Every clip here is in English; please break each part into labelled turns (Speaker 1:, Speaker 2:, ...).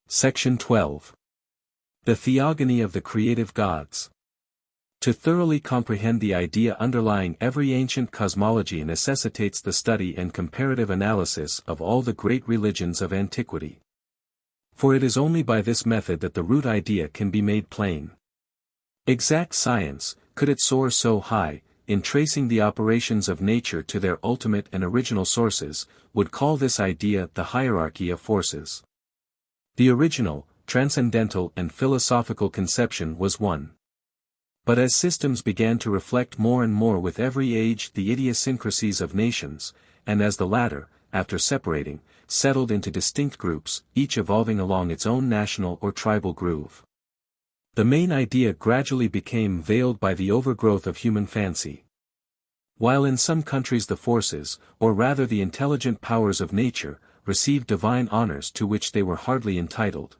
Speaker 1: Section 12. The Theogony of the Creative Gods. To thoroughly comprehend the idea underlying every ancient cosmology necessitates the study and comparative analysis of all the great religions of antiquity. For it is only by this method that the root idea can be made plain. Exact science, could it soar so high, in tracing the operations of nature to their ultimate and original sources, would call this idea the hierarchy of forces. The original, transcendental and philosophical conception was one. But as systems began to reflect more and more with every age the idiosyncrasies of nations, and as the latter, after separating, settled into distinct groups, each evolving along its own national or tribal groove, the main idea gradually became veiled by the overgrowth of human fancy. While in some countries the forces, or rather the intelligent powers of nature, received divine honors to which they were hardly entitled.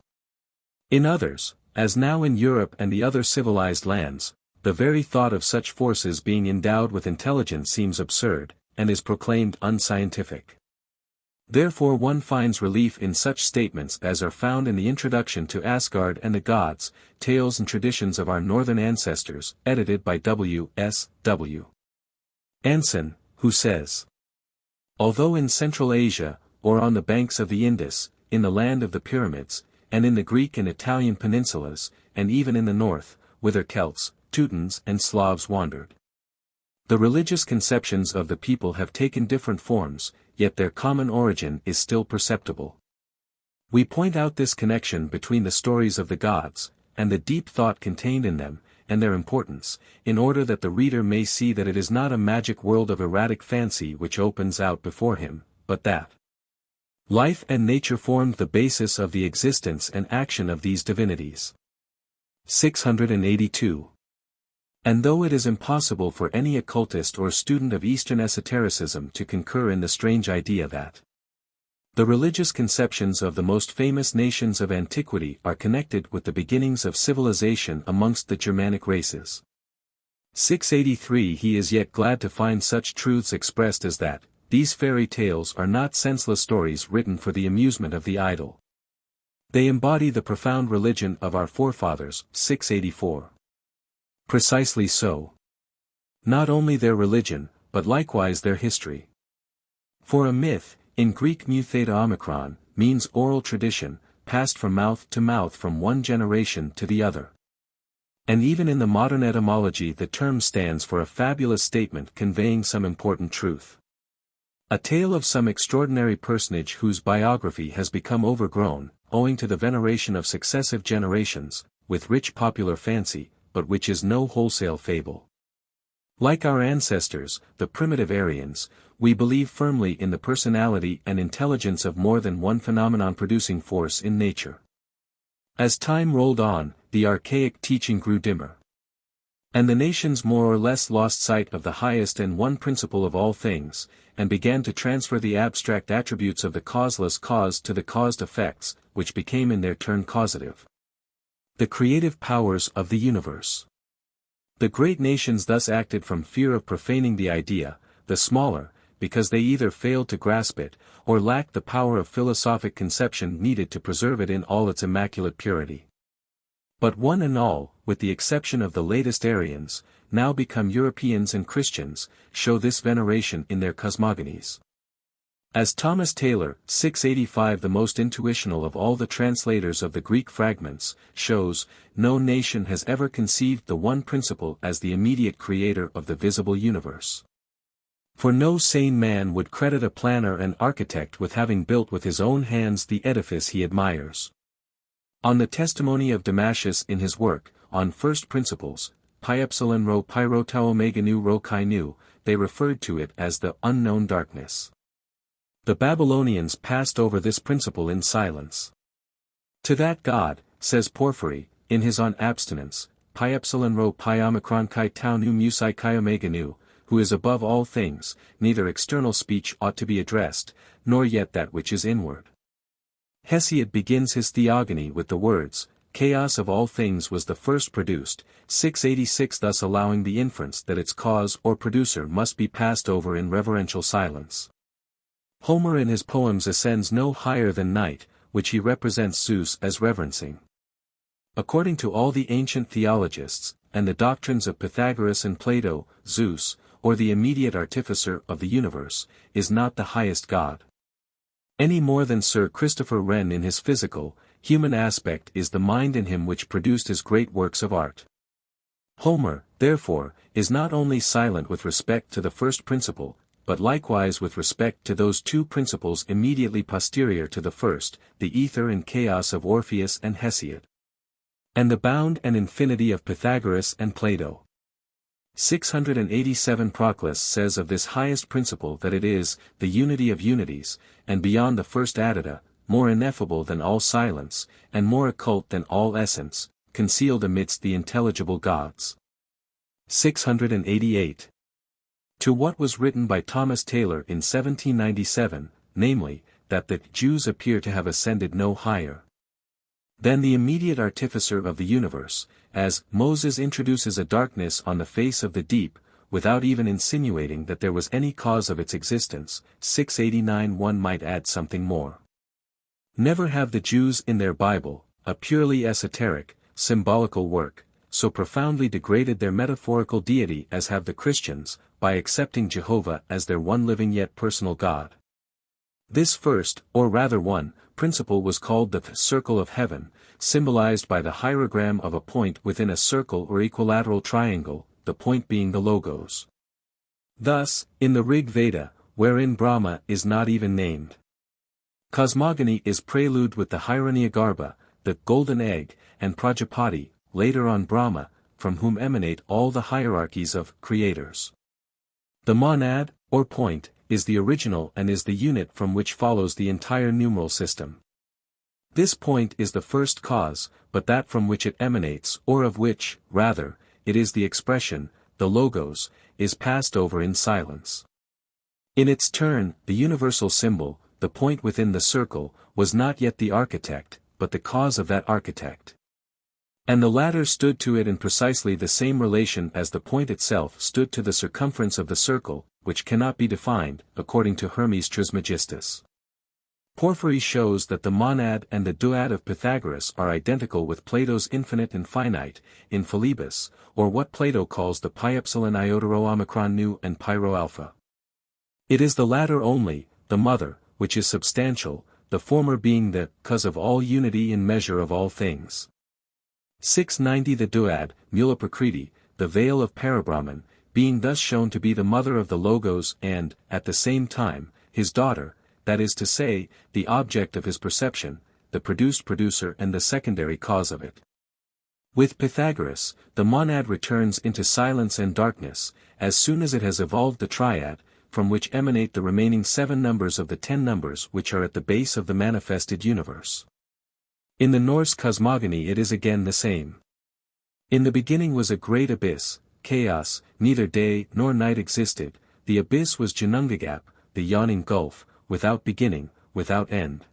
Speaker 1: In others, as now in Europe and the other civilized lands, the very thought of such forces being endowed with intelligence seems absurd, and is proclaimed unscientific. Therefore one finds relief in such statements as are found in the introduction to Asgard and the Gods, Tales and Traditions of Our Northern Ancestors, edited by W. S. W. Anson, who says, although in Central Asia, or on the banks of the Indus, in the land of the pyramids, and in the Greek and Italian peninsulas, and even in the north, whither Celts, Teutons and Slavs wandered, the religious conceptions of the people have taken different forms, yet their common origin is still perceptible. We point out this connection between the stories of the gods, and the deep thought contained in them, and their importance, in order that the reader may see that it is not a magic world of erratic fancy which opens out before him, but that life and nature formed the basis of the existence and action of these divinities. 682. And though it is impossible for any occultist or student of Eastern esotericism to concur in the strange idea that the religious conceptions of the most famous nations of antiquity are connected with the beginnings of civilization amongst the Germanic races. 683 He is yet glad to find such truths expressed as that, these fairy tales are not senseless stories written for the amusement of the idle. They embody the profound religion of our forefathers. 684. Precisely so. Not only their religion, but likewise their history. For a myth, in Greek mu theta omicron, means oral tradition, passed from mouth to mouth from one generation to the other. And even in the modern etymology the term stands for a fabulous statement conveying some important truth. A tale of some extraordinary personage whose biography has become overgrown, owing to the veneration of successive generations, with rich popular fancy, but which is no wholesale fable. Like our ancestors, the primitive Aryans, we believe firmly in the personality and intelligence of more than one phenomenon-producing force in nature. As time rolled on, the archaic teaching grew dimmer, and the nations more or less lost sight of the highest and one principle of all things, and began to transfer the abstract attributes of the causeless cause to the caused effects, which became in their turn causative. The creative powers of the universe. The great nations thus acted from fear of profaning the idea, the smaller, because they either failed to grasp it, or lacked the power of philosophic conception needed to preserve it in all its immaculate purity. But one and all, with the exception of the latest Aryans, now become Europeans and Christians, show this veneration in their cosmogonies. As Thomas Taylor, 685 the most intuitional of all the translators of the Greek fragments, shows, no nation has ever conceived the one principle as the immediate creator of the visible universe. For no sane man would credit a planner and architect with having built with his own hands the edifice he admires. On the testimony of Damascus in his work, On First Principles, Pi Epsilon Rho Pi Rho Tau Omega Nu Rho Chi Nu, they referred to it as the unknown darkness. The Babylonians passed over this principle in silence. To that God, says Porphyry, in his On Abstinence, Pi Epsilon Rho Pi Omicron Chi Tau Nu Mu Psi Chi Omega Nu, who is above all things, neither external speech ought to be addressed, nor yet that which is inward. Hesiod begins his Theogony with the words, chaos of all things was the first produced, 686 thus allowing the inference that its cause or producer must be passed over in reverential silence. Homer in his poems ascends no higher than night, which he represents Zeus as reverencing. According to all the ancient theologists, and the doctrines of Pythagoras and Plato, Zeus, or the immediate artificer of the universe, is not the highest god. Any more than Sir Christopher Wren in his physical, human aspect is the mind in him which produced his great works of art. Homer, therefore, is not only silent with respect to the first principle, but likewise with respect to those two principles immediately posterior to the first, the ether and chaos of Orpheus and Hesiod, and the bound and infinity of Pythagoras and Plato. 687 Proclus says of this highest principle that it is, the unity of unities, and beyond the first Addenda, more ineffable than all silence, and more occult than all essence, concealed amidst the intelligible gods. 688. To what was written by Thomas Taylor in 1797, namely, that the Jews appear to have ascended no higher than the immediate artificer of the universe, as Moses introduces a darkness on the face of the deep, without even insinuating that there was any cause of its existence. 689. One might add something more. Never have the Jews in their Bible, a purely esoteric, symbolical work, so profoundly degraded their metaphorical deity as have the Christians, by accepting Jehovah as their one living yet personal God. This first, or rather one, principle was called the circle of heaven, symbolized by the hierogram of a point within a circle or equilateral triangle, the point being the Logos. Thus, in the Rig Veda, wherein Brahma is not even named, cosmogony is prelude with the Hiranyagarbha, the golden egg, and Prajapati, later on Brahma, from whom emanate all the hierarchies of creators. The monad, or point, is the original and is the unit from which follows the entire numeral system. This point is the first cause, but that from which it emanates, or of which, rather, it is the expression, the Logos, is passed over in silence. In its turn, the universal symbol, the point within the circle, was not yet the architect, but the cause of that architect. And the latter stood to it in precisely the same relation as the point itself stood to the circumference of the circle, which cannot be defined, according to Hermes Trismegistus. Porphyry shows that the monad and the duad of Pythagoras are identical with Plato's infinite and finite, in Philebus, or what Plato calls the pyepsilon iotero omicron nu and pyro alpha. It is the latter only, the mother, which is substantial, the former being the cause of all unity in measure of all things. 690 The duad, Mulaprakriti, the veil of Parabrahman, being thus shown to be the mother of the Logos and, at the same time, his daughter, that is to say, the object of his perception, the produced producer and the secondary cause of it. With Pythagoras, the monad returns into silence and darkness, as soon as it has evolved the triad, from which emanate the remaining 7 numbers of the 10 numbers which are at the base of the manifested universe. In the Norse cosmogony it is again the same. In the beginning was a great abyss, chaos, neither day nor night existed, the abyss was Ginnungagap, the yawning gulf, without beginning, without end.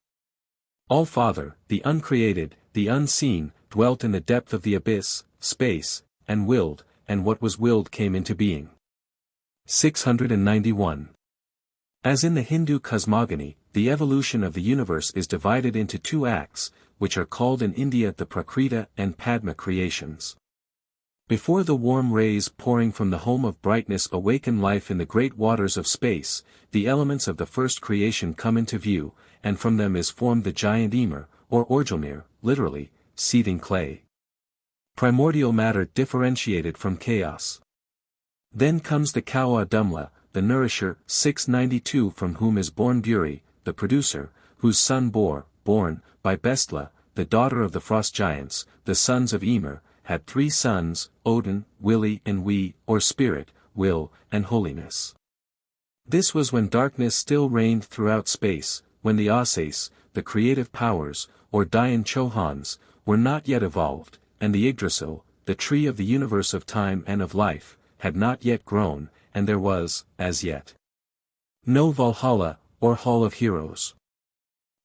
Speaker 1: All-Father, the uncreated, the unseen, dwelt in the depth of the abyss, space, and willed, and what was willed came into being. 691. As in the Hindu cosmogony, the evolution of the universe is divided into 2 acts, which are called in India the Prakrita and Padma creations. Before the warm rays pouring from the home of brightness awaken life in the great waters of space, the elements of the first creation come into view, and from them is formed the giant Ymir, or Orgelmir, literally, seething clay. Primordial matter differentiated from chaos. Then comes the Kawa Dumla, the nourisher, 692 from whom is born Buri, the producer, whose son born, by Bestla, the daughter of the frost giants, the sons of Ymir, had 3 sons, Odin, Willi and We, or Spirit, Will, and Holiness. This was when darkness still reigned throughout space, when the Asas, the creative powers, or Dayan Chohans, were not yet evolved, and the Yggdrasil, the tree of the universe of time and of life, had not yet grown, and there was, as yet, no Valhalla, or Hall of Heroes.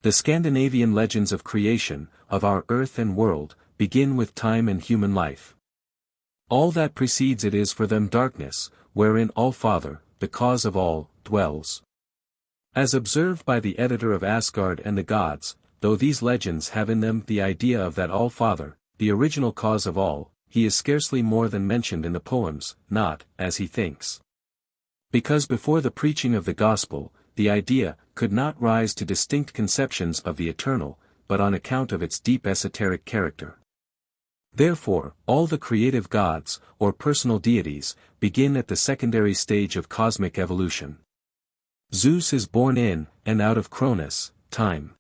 Speaker 1: The Scandinavian legends of creation, of our earth and world, begin with time and human life. All that precedes it is for them darkness, wherein All-Father, the cause of all, dwells. As observed by the editor of Asgard and the Gods, though these legends have in them the idea of that All-Father, the original cause of all, he is scarcely more than mentioned in the poems, not, as he thinks. Because before the preaching of the gospel, the idea could not rise to distinct conceptions of the eternal, but on account of its deep esoteric character. Therefore, all the creative gods, or personal deities, begin at the secondary stage of cosmic evolution. Zeus is born in, and out of Cronus, time.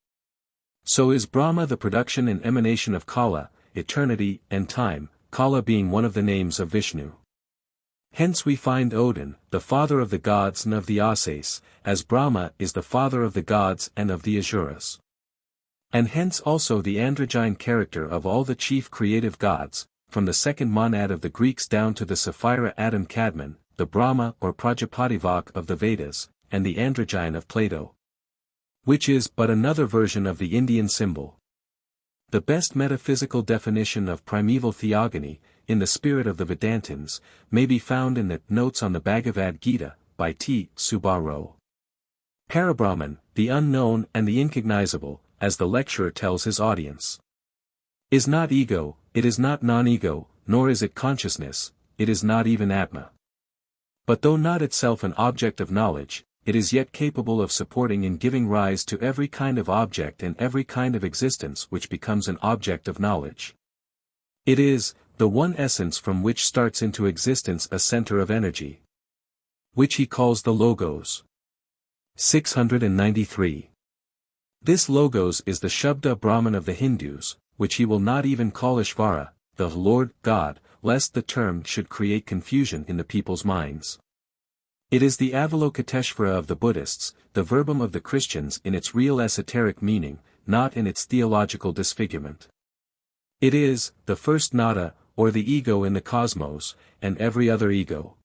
Speaker 1: So is Brahma the production and emanation of Kala, eternity, and time, Kala being one of the names of Vishnu. Hence we find Odin, the father of the gods and of the Ases, as Brahma is the father of the gods and of the Asuras. And hence also the androgyne character of all the chief creative gods, from the second monad of the Greeks down to the Sapphira Adam Kadmon, the Brahma or Prajapativak of the Vedas, and the androgyne of Plato. Which is but another version of the Indian symbol. The best metaphysical definition of primeval theogony, in the spirit of the Vedantins, may be found in the Notes on the Bhagavad Gita, by T. Subarao. Parabrahman, the unknown and the incognizable, as the lecturer tells his audience, is not ego, it is not non-ego, nor is it consciousness, it is not even Atma. But though not itself an object of knowledge, it is yet capable of supporting and giving rise to every kind of object and every kind of existence which becomes an object of knowledge. It is, the one essence from which starts into existence a center of energy, which he calls the Logos. 693. This Logos is the Shabda Brahman of the Hindus, which he will not even call Ishvara, the Lord, God, lest the term should create confusion in the people's minds. It is the Avalokiteshvara of the Buddhists, the verbum of the Christians in its real esoteric meaning, not in its theological disfigurement. It is, the first nada, or the ego in the cosmos, and every other ego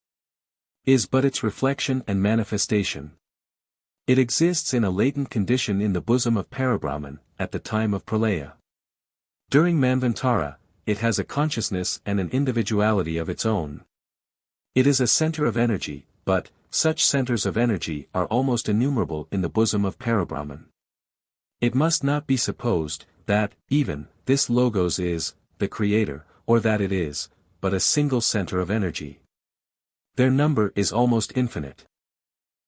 Speaker 1: is but its reflection and manifestation. It exists in a latent condition in the bosom of Parabrahman, at the time of pralaya. During manvantara, it has a consciousness and an individuality of its own. It is a center of energy, but, such centers of energy are almost innumerable in the bosom of Parabrahman. It must not be supposed, that, even, this Logos is, the Creator, or that it is, but a single center of energy. Their number is almost infinite.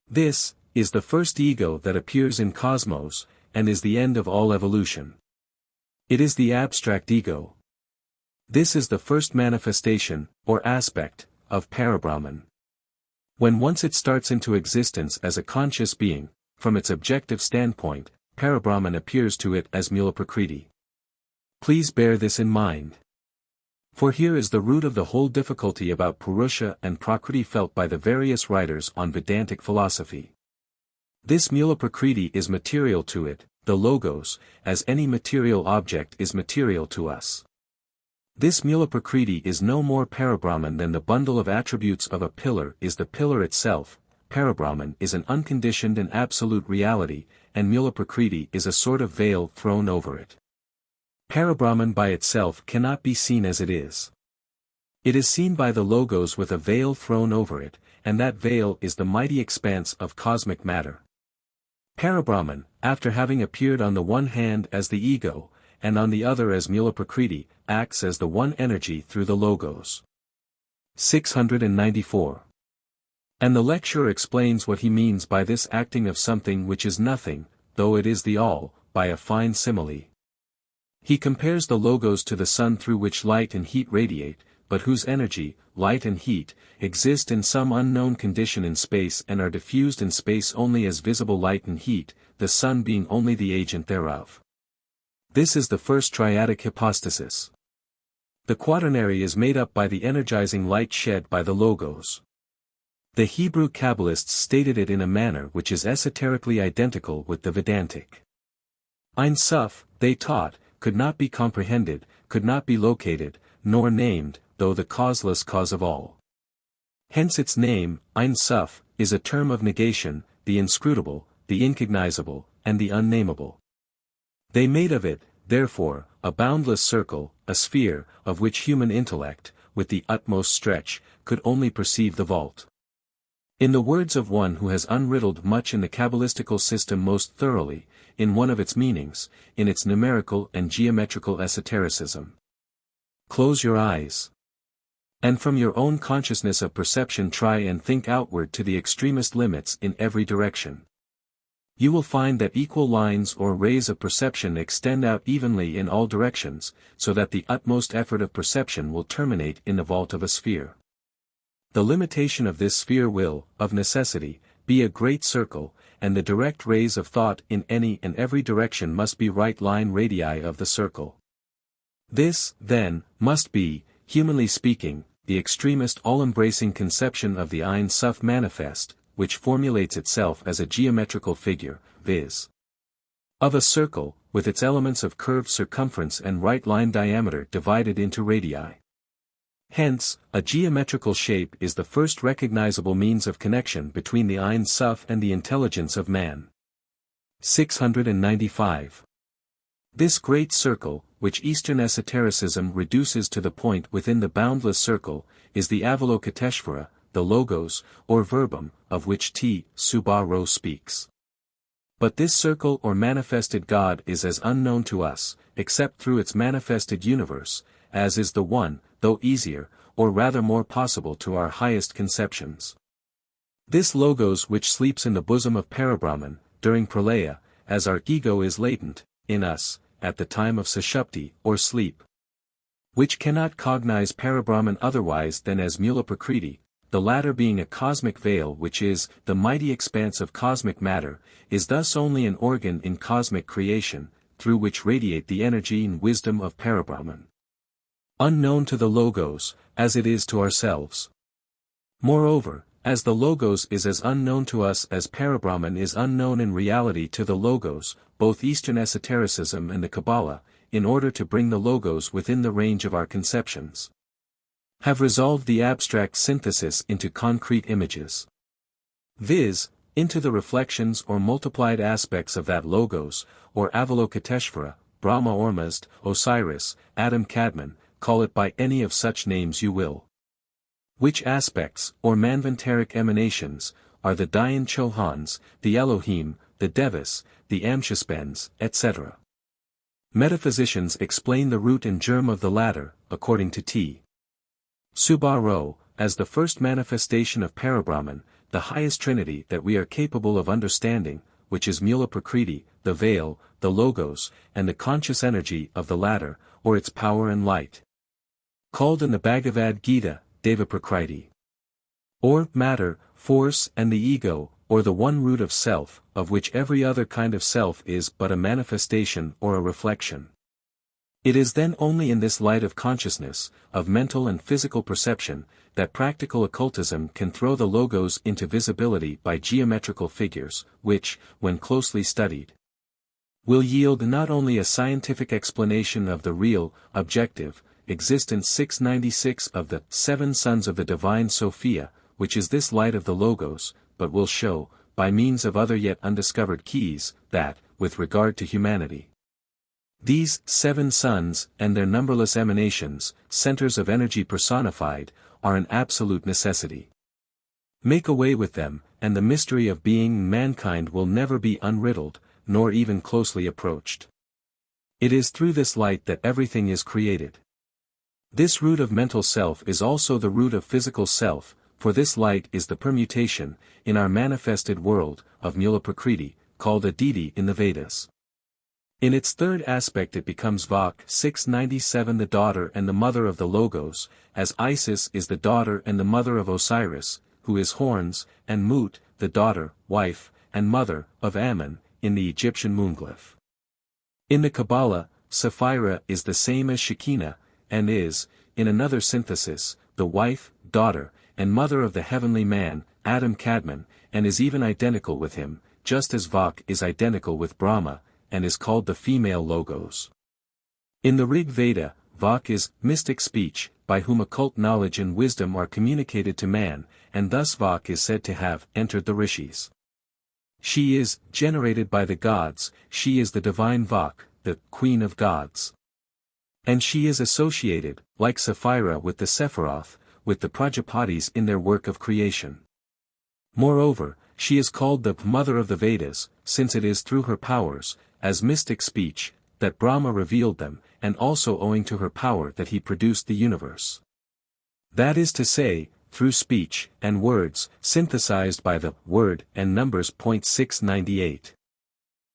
Speaker 1: This, is the first ego that appears in cosmos, and is the end of all evolution. It is the abstract ego. This is the first manifestation, or aspect, of Parabrahman. When once it starts into existence as a conscious being, from its objective standpoint, Parabrahman appears to it as Mula Prakriti. Please bear this in mind. For here is the root of the whole difficulty about Purusha and Prakriti felt by the various writers on Vedantic philosophy. This Mula Prakriti is material to it, the Logos, as any material object is material to us. This Mula Prakriti is no more Parabrahman than the bundle of attributes of a pillar is the pillar itself. Parabrahman is an unconditioned and absolute reality, and Mula Prakriti is a sort of veil thrown over it. Parabrahman by itself cannot be seen as it is. It is seen by the Logos with a veil thrown over it, and that veil is the mighty expanse of cosmic matter. Parabrahman, after having appeared on the one hand as the ego, and on the other as Mula Prakriti, acts as the one energy through the Logos. 694. And the lecturer explains what he means by this acting of something which is nothing, though it is the all, by a fine simile. He compares the Logos to the sun through which light and heat radiate, but whose energy, light and heat, exist in some unknown condition in space and are diffused in space only as visible light and heat, the sun being only the agent thereof. This is the first triadic hypostasis. The quaternary is made up by the energizing light shed by the Logos. The Hebrew Kabbalists stated it in a manner which is esoterically identical with the Vedantic. Ein Sof, they taught, could not be comprehended, could not be located, nor named, though the causeless cause of all. Hence its name, Ein Sof, is a term of negation, the inscrutable, the incognizable, and the unnameable. They made of it, therefore, a boundless circle, a sphere, of which human intellect, with the utmost stretch, could only perceive the vault. In the words of one who has unriddled much in the Kabbalistical system most thoroughly, in one of its meanings, in its numerical and geometrical esotericism. Close your eyes. And from your own consciousness of perception try and think outward to the extremest limits in every direction. You will find that equal lines or rays of perception extend out evenly in all directions, so that the utmost effort of perception will terminate in the vault of a sphere. The limitation of this sphere will, of necessity, be a great circle, and the direct rays of thought in any and every direction must be right line radii of the circle. This, then, must be, humanly speaking, the extremest all-embracing conception of the Ein Sof manifest, which formulates itself as a geometrical figure, viz. of a circle, with its elements of curved circumference and right line diameter divided into radii. Hence, a geometrical shape is the first recognizable means of connection between the Ein Sof and the intelligence of man. 695. This great circle, which Eastern esotericism reduces to the point within the boundless circle, is the Avalokiteshvara, the Logos, or Verbum, of which T. Subaro speaks. But this circle or manifested God is as unknown to us, except through its manifested universe, as is the one, though easier, or rather more possible to our highest conceptions. This Logos which sleeps in the bosom of Parabrahman, during pralaya, as our ego is latent, in us, at the time of sushupti, or sleep. Which cannot cognize Parabrahman otherwise than as Mula Prakriti, the latter being a cosmic veil which is, the mighty expanse of cosmic matter, is thus only an organ in cosmic creation, through which radiate the energy and wisdom of Parabrahman. Unknown to the Logos, as it is to ourselves. Moreover, as the Logos is as unknown to us as Parabrahman is unknown in reality to the Logos, both Eastern esotericism and the Kabbalah, in order to bring the Logos within the range of our conceptions, have resolved the abstract synthesis into concrete images. Viz., into the reflections or multiplied aspects of that Logos, or Avalokiteshvara, Brahma Ormazd, Osiris, Adam Kadmon, call it by any of such names you will. Which aspects, or manvantaric emanations, are the Dayan Chohans, the Elohim, the Devas, the Amshaspens, etc. Metaphysicians explain the root and germ of the latter, according to T. Subaro, as the first manifestation of Parabrahman, the highest trinity that we are capable of understanding, which is Mula Prakriti, the veil, the Logos, and the conscious energy of the latter, or its power and light. Called in the Bhagavad Gita, Deva Prakriti. Or matter, force and the ego, or the one root of self, of which every other kind of self is but a manifestation or a reflection. It is then only in this light of consciousness, of mental and physical perception, that practical occultism can throw the Logos into visibility by geometrical figures, which, when closely studied, will yield not only a scientific explanation of the real, objective, existence 696 of the 7 sons of the divine Sophia, which is this light of the Logos, but will show, by means of other yet undiscovered keys, that, with regard to humanity, these 7 sons, and their numberless emanations, centers of energy personified, are an absolute necessity. Make away with them, and the mystery of being mankind will never be unriddled, nor even closely approached. It is through this light that everything is created. This root of mental self is also the root of physical self, for this light is the permutation, in our manifested world, of Mula Prakriti, called Aditi in the Vedas. In its third aspect it becomes Vak 697 the daughter and the mother of the Logos, as Isis is the daughter and the mother of Osiris, who is horns, and Mut, the daughter, wife, and mother, of Ammon, in the Egyptian moonglyph. In the Kabbalah, Sapphira is the same as Shekinah, and is, in another synthesis, the wife, daughter, and mother of the heavenly man, Adam Kadmon, and is even identical with him, just as Vak is identical with Brahma, and is called the female Logos. In the Rig Veda, Vak is mystic speech, by whom occult knowledge and wisdom are communicated to man, and thus Vak is said to have entered the rishis. She is generated by the gods, she is the divine Vak, the queen of gods. And she is associated, like Sapphira with the Sephiroth, with the Prajapatis in their work of creation. Moreover, she is called the mother of the Vedas, since it is through her powers, as mystic speech, that Brahma revealed them, and also owing to her power that he produced the universe. That is to say, through speech, and words, synthesized by the Word and Numbers. 698.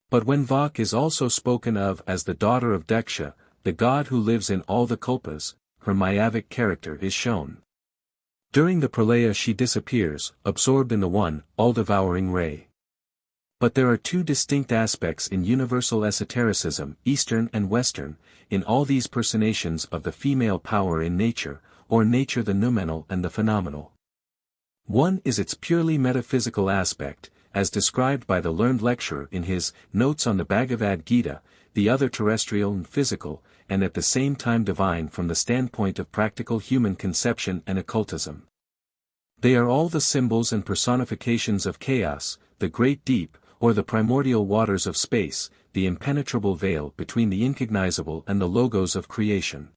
Speaker 1: But when Vak is also spoken of as the daughter of Daksha, the god who lives in all the kalpas, her Mayavic character is shown. During the pralaya she disappears, absorbed in the one, all-devouring ray. But there are two distinct aspects in universal esotericism, Eastern and Western, in all these personations of the female power in nature, or nature the noumenal and the phenomenal. One is its purely metaphysical aspect, as described by the learned lecturer in his Notes on the Bhagavad Gita, the other terrestrial and physical, and at the same time divine from the standpoint of practical human conception and occultism. They are all the symbols and personifications of chaos, the great deep, or the primordial waters of space, the impenetrable veil between the incognizable and the logos of creation.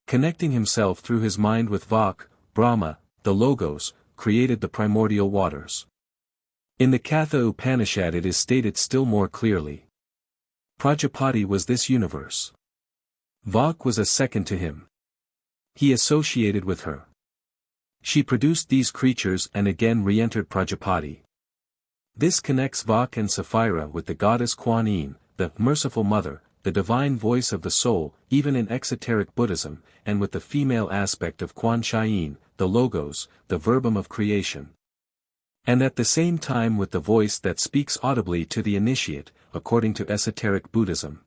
Speaker 1: Connecting himself through his mind with Vak, Brahma, the logos, created the primordial waters. In the Katha Upanishad it is stated still more clearly. Prajapati was this universe. Vak was a second to him. He associated with her. She produced these creatures and again re-entered Prajapati. This connects Vak and Sapphira with the goddess Kwan-Yin, the merciful mother, the divine voice of the soul, even in exoteric Buddhism, and with the female aspect of Kwan-Shi-Yin, the logos, the verbum of creation. And at the same time with the voice that speaks audibly to the initiate, according to esoteric Buddhism.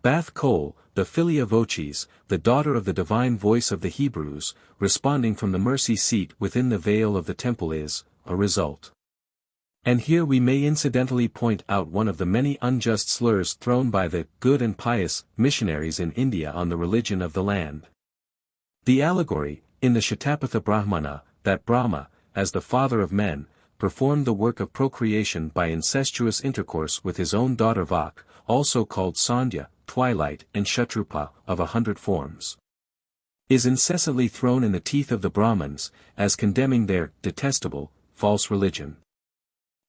Speaker 1: Bath Kol, the Philia Voces, the daughter of the divine voice of the Hebrews, responding from the mercy seat within the veil of the temple is, a result. And here we may incidentally point out one of the many unjust slurs thrown by the good and pious missionaries in India on the religion of the land. The allegory, in the Shatapatha Brahmana, that Brahma, as the father of men, performed the work of procreation by incestuous intercourse with his own daughter Vak, also called Sandhya, twilight, and Shatrupa, of 100 forms, is incessantly thrown in the teeth of the Brahmins, as condemning their detestable, false religion.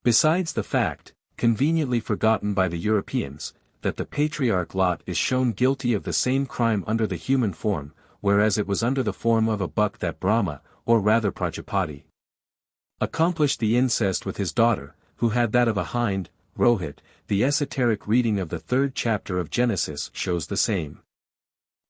Speaker 1: Besides the fact, conveniently forgotten by the Europeans, that the patriarch Lot is shown guilty of the same crime under the human form, whereas it was under the form of a buck that Brahma, or rather Prajapati, accomplished the incest with his daughter, who had that of a hind, Rohit. The esoteric reading of the 3rd chapter of Genesis shows the same.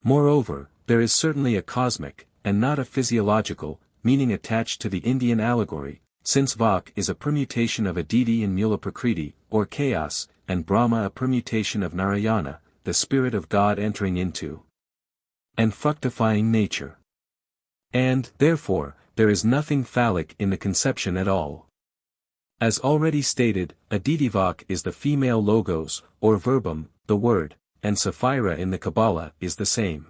Speaker 1: Moreover, there is certainly a cosmic, and not a physiological, meaning attached to the Indian allegory, since Vak is a permutation of Aditi in Mula Prakriti, or chaos, and Brahma a permutation of Narayana, the spirit of God entering into and fructifying nature. And, therefore, there is nothing phallic in the conception at all. As already stated, Aditi Vak is the female logos, or verbum, the word, and Sapphira in the Kabbalah is the same.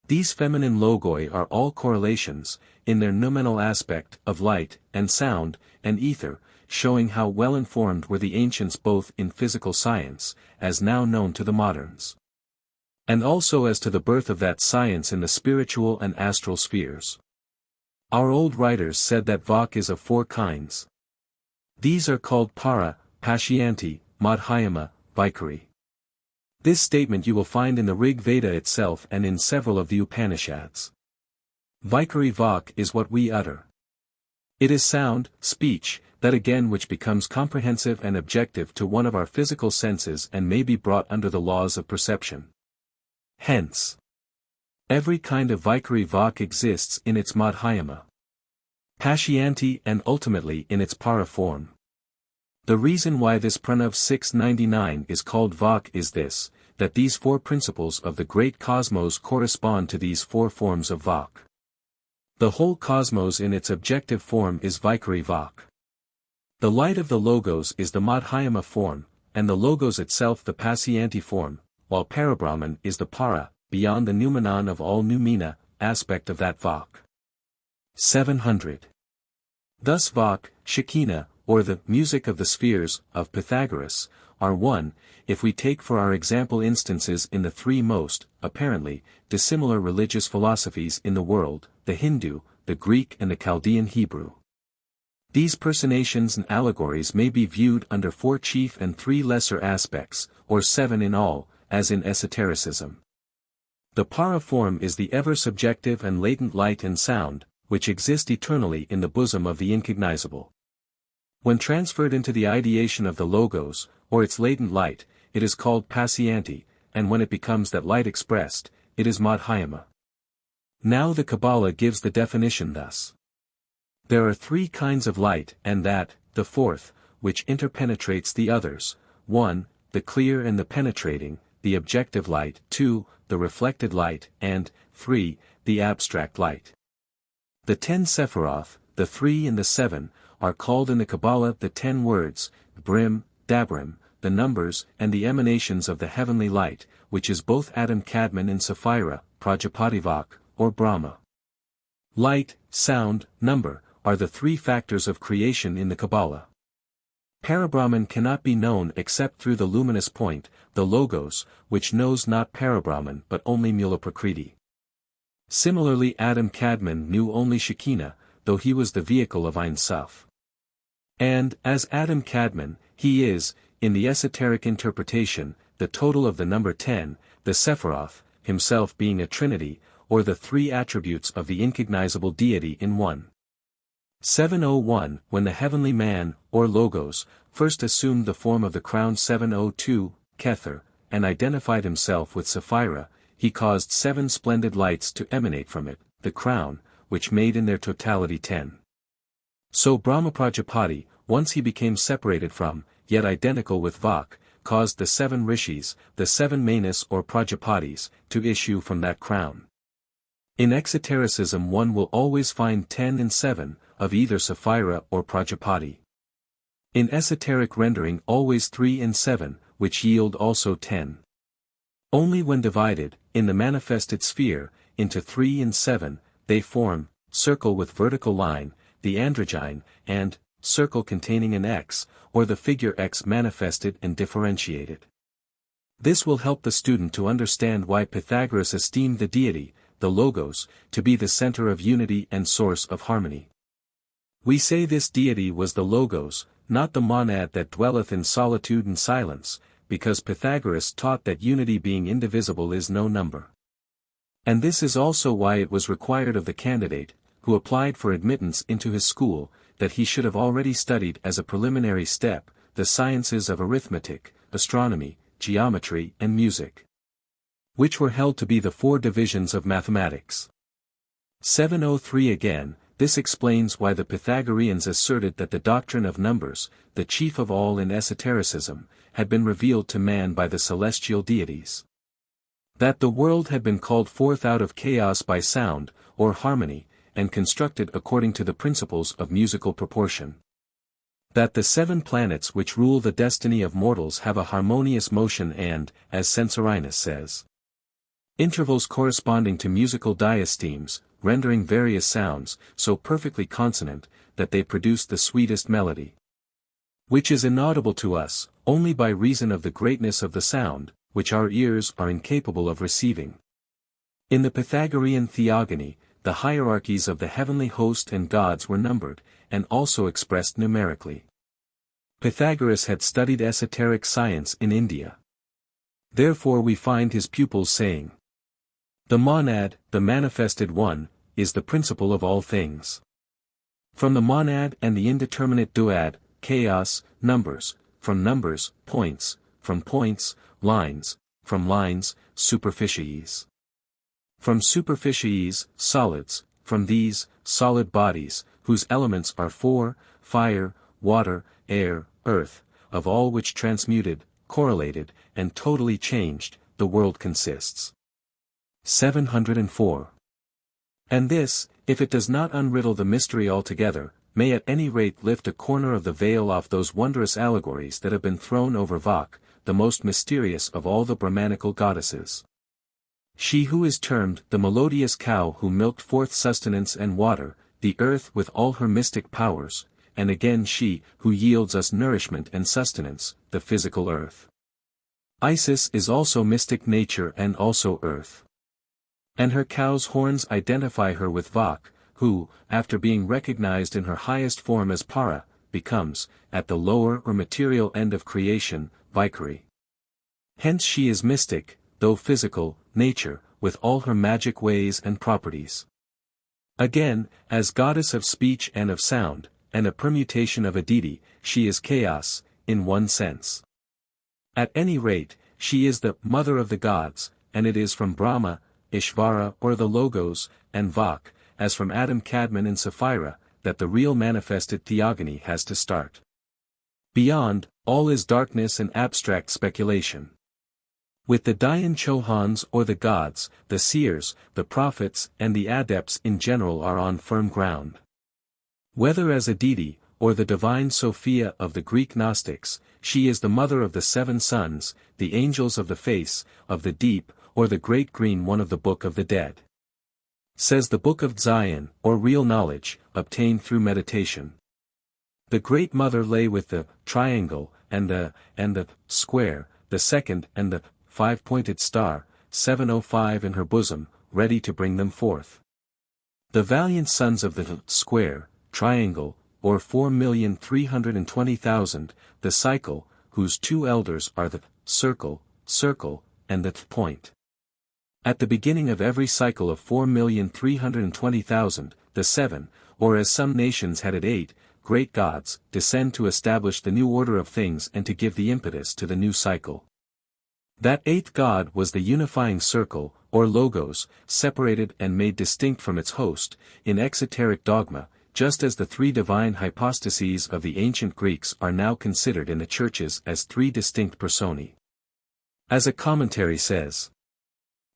Speaker 1: These feminine logoi are all correlations, in their noumenal aspect, of light, and sound, and ether, showing how well informed were the ancients both in physical science, as now known to the moderns, and also as to the birth of that science in the spiritual and astral spheres. Our old writers said that Vak is of 4 kinds. These are called Para, Pashyanti, Madhyama, Vaikari. This statement you will find in the Rig Veda itself and in several of the Upanishads. Vaikari Vak is what we utter. It is sound, speech, that again which becomes comprehensive and objective to one of our physical senses and may be brought under the laws of perception. Hence, every kind of Vaikari Vak exists in its Madhyama, Pashyanti and ultimately in its Para form. The reason why this Pranav 699 is called Vak is this, that these 4 principles of the great cosmos correspond to these 4 forms of Vak. The whole cosmos in its objective form is Vaikari Vak. The light of the Logos is the Madhyama form, and the Logos itself the Pashyanti form, while Parabrahman is the Para, beyond the noumenon of all noumena, aspect of that Vak. 700. Thus Vak, Shekinah, or the music of the spheres, of Pythagoras, are one, if we take for our example instances in the 3 most, apparently, dissimilar religious philosophies in the world, the Hindu, the Greek and the Chaldean Hebrew. These personations and allegories may be viewed under 4 chief and 3 lesser aspects, or 7 in all, as in esotericism. The para form is the ever-subjective and latent light and sound, which exist eternally in the bosom of the incognizable. When transferred into the ideation of the logos, or its latent light, it is called passivity, and when it becomes that light expressed, it is madhyama. Now the Kabbalah gives the definition thus. There are 3 kinds of light, and that, the 4th, which interpenetrates the others, 1, the clear and the penetrating, the objective light, 2, the reflected light, and, 3, the abstract light. The 10 Sephiroth, the 3 and the 7, are called in the Kabbalah the 10 words, Brim, Dabrim, the numbers and the emanations of the heavenly light, which is both Adam Kadmon and Sapphira, Prajapativak, or Brahma. Light, sound, number, are the 3 factors of creation in the Kabbalah. Parabrahman cannot be known except through the luminous point, the Logos, which knows not Parabrahman but only Mula Prakriti. Similarly Adam Kadmon knew only Shekinah, though he was the vehicle of Ein Sof. And, as Adam Kadmon, he is, in the esoteric interpretation, the total of the number 10, the Sephiroth, himself being a trinity, or the 3 attributes of the incognizable deity in one. 701 When the heavenly man, or Logos, first assumed the form of the crown 702, Kether, and identified himself with Sapphira, he caused 7 splendid lights to emanate from it, the crown, which made in their totality 10. So Brahma Prajapati, once he became separated from, yet identical with Vak, caused the 7 rishis, the 7 manas or Prajapatis, to issue from that crown. In exotericism one will always find 10 and 7, of either Sapphira or Prajapati. In esoteric rendering always 3 and 7, which yield also 10. Only when divided, in the manifested sphere, into 3 and 7, they form, circle with vertical line, the androgyne, and, circle containing an X, or the figure X manifested and differentiated. This will help the student to understand why Pythagoras esteemed the deity, the Logos, to be the center of unity and source of harmony. We say this deity was the Logos, not the monad that dwelleth in solitude and silence, because Pythagoras taught that unity being indivisible is no number. And this is also why it was required of the candidate, who applied for admittance into his school, that he should have already studied as a preliminary step, the sciences of arithmetic, astronomy, geometry and music, which were held to be the 4 divisions of mathematics. 703 Again, this explains why the Pythagoreans asserted that the doctrine of numbers, the chief of all in esotericism, had been revealed to man by the celestial deities. That the world had been called forth out of chaos by sound, or harmony, and constructed according to the principles of musical proportion. That the 7 planets which rule the destiny of mortals have a harmonious motion and, as Censorinus says, intervals corresponding to musical diastemes, rendering various sounds, so perfectly consonant, that they produce the sweetest melody, which is inaudible to us, only by reason of the greatness of the sound, which our ears are incapable of receiving. In the Pythagorean Theogony, the hierarchies of the heavenly host and gods were numbered, and also expressed numerically. Pythagoras had studied esoteric science in India. Therefore we find his pupils saying, "The monad, the manifested one, is the principle of all things. From the monad and the indeterminate duad, chaos, numbers, from numbers, points, from points, lines, from lines, superficies. From superficies, solids, from these, solid bodies, whose elements are 4, fire, water, air, earth, of all which transmuted, correlated, and totally changed, the world consists." 704. And this, if it does not unriddle the mystery altogether, may at any rate lift a corner of the veil off those wondrous allegories that have been thrown over Vak, the most mysterious of all the Brahmanical goddesses. She who is termed the melodious cow who milked forth sustenance and water, the earth with all her mystic powers, and again she who yields us nourishment and sustenance, the physical earth. Isis is also mystic nature and also earth. And her cow's horns identify her with Vak, who, after being recognized in her highest form as para, becomes, at the lower or material end of creation, Vicary. Hence she is mystic, though physical, nature, with all her magic ways and properties. Again, as goddess of speech and of sound, and a permutation of a deity, she is chaos, in one sense. At any rate, she is the mother of the gods, and it is from Brahma, Ishvara or the Logos, and Vak, as from Adam Kadmon and Sapphira, that the real manifested theogony has to start. Beyond, all is darkness and abstract speculation. With the Dayan Chohans or the gods, the seers, the prophets and the adepts in general are on firm ground. Whether as a deity, or the divine Sophia of the Greek Gnostics, she is the mother of the seven sons, the angels of the face, of the deep, or the great green one of the Book of the Dead. Says the Book of XIII, or real knowledge, obtained through meditation. The Great Mother lay with the triangle, and the square, the second and the five-pointed star, 705 in her bosom, ready to bring them forth. The valiant sons of the square, triangle, or 4,320,000, the cycle, whose two elders are the circle, and the point. At the beginning of every cycle of 4,320,000, the seven, or as some nations had it 8, great gods, descend to establish the new order of things and to give the impetus to the new cycle. That eighth god was the unifying circle, or logos, separated and made distinct from its host, in exoteric dogma, just as the three divine hypostases of the ancient Greeks are now considered in the churches as three distinct personae. As a commentary says,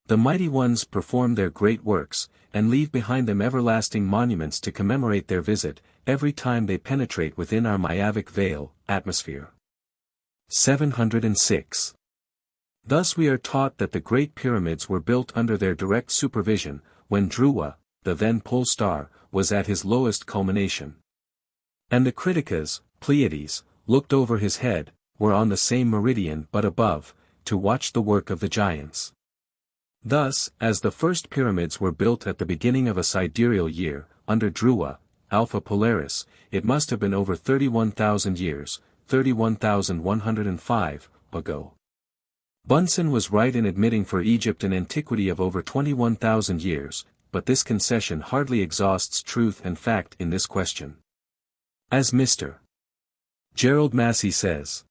Speaker 1: the mighty ones perform their great works, and leave behind them everlasting monuments to commemorate their visit, every time they penetrate within our maiavic veil, atmosphere. 706. Thus we are taught that the great pyramids were built under their direct supervision, when Dhruva, the then pole star, was at his lowest culmination. And the Kritikas, Pleiades, looked over his head, were on the same meridian but above, to watch the work of the giants. Thus, as the first pyramids were built at the beginning of a sidereal year, under Dhruva, Alpha Polaris, it must have been over 31,000 years, 31,105, ago. Bunsen was right in admitting for Egypt an antiquity of over 21,000 years, but this concession hardly exhausts truth and fact in this question. As Mr. Gerald Massey says,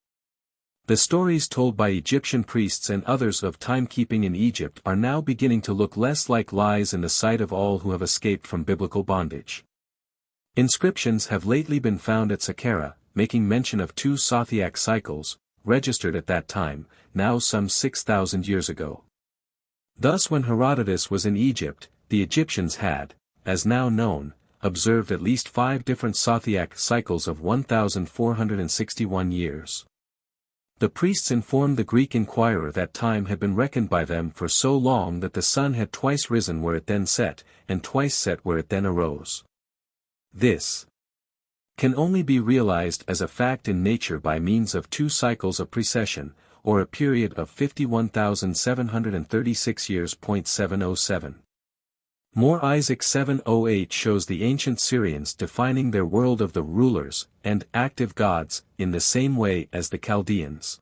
Speaker 1: the stories told by Egyptian priests and others of timekeeping in Egypt are now beginning to look less like lies in the sight of all who have escaped from biblical bondage. Inscriptions have lately been found at Saqqara, making mention of 2 Zodiac cycles, registered at that time, now some 6,000 years ago. Thus when Herodotus was in Egypt, the Egyptians had, as now known, observed at least 5 different Zodiac cycles of 1,461 years. The priests informed the Greek inquirer that time had been reckoned by them for so long that the sun had twice risen where it then set, and twice set where it then arose. This can only be realized as a fact in nature by means of 2 cycles of precession, or a period of 51,736 years. 707. More Isaac 708 shows the ancient Syrians defining their world of the rulers and active gods in the same way as the Chaldeans.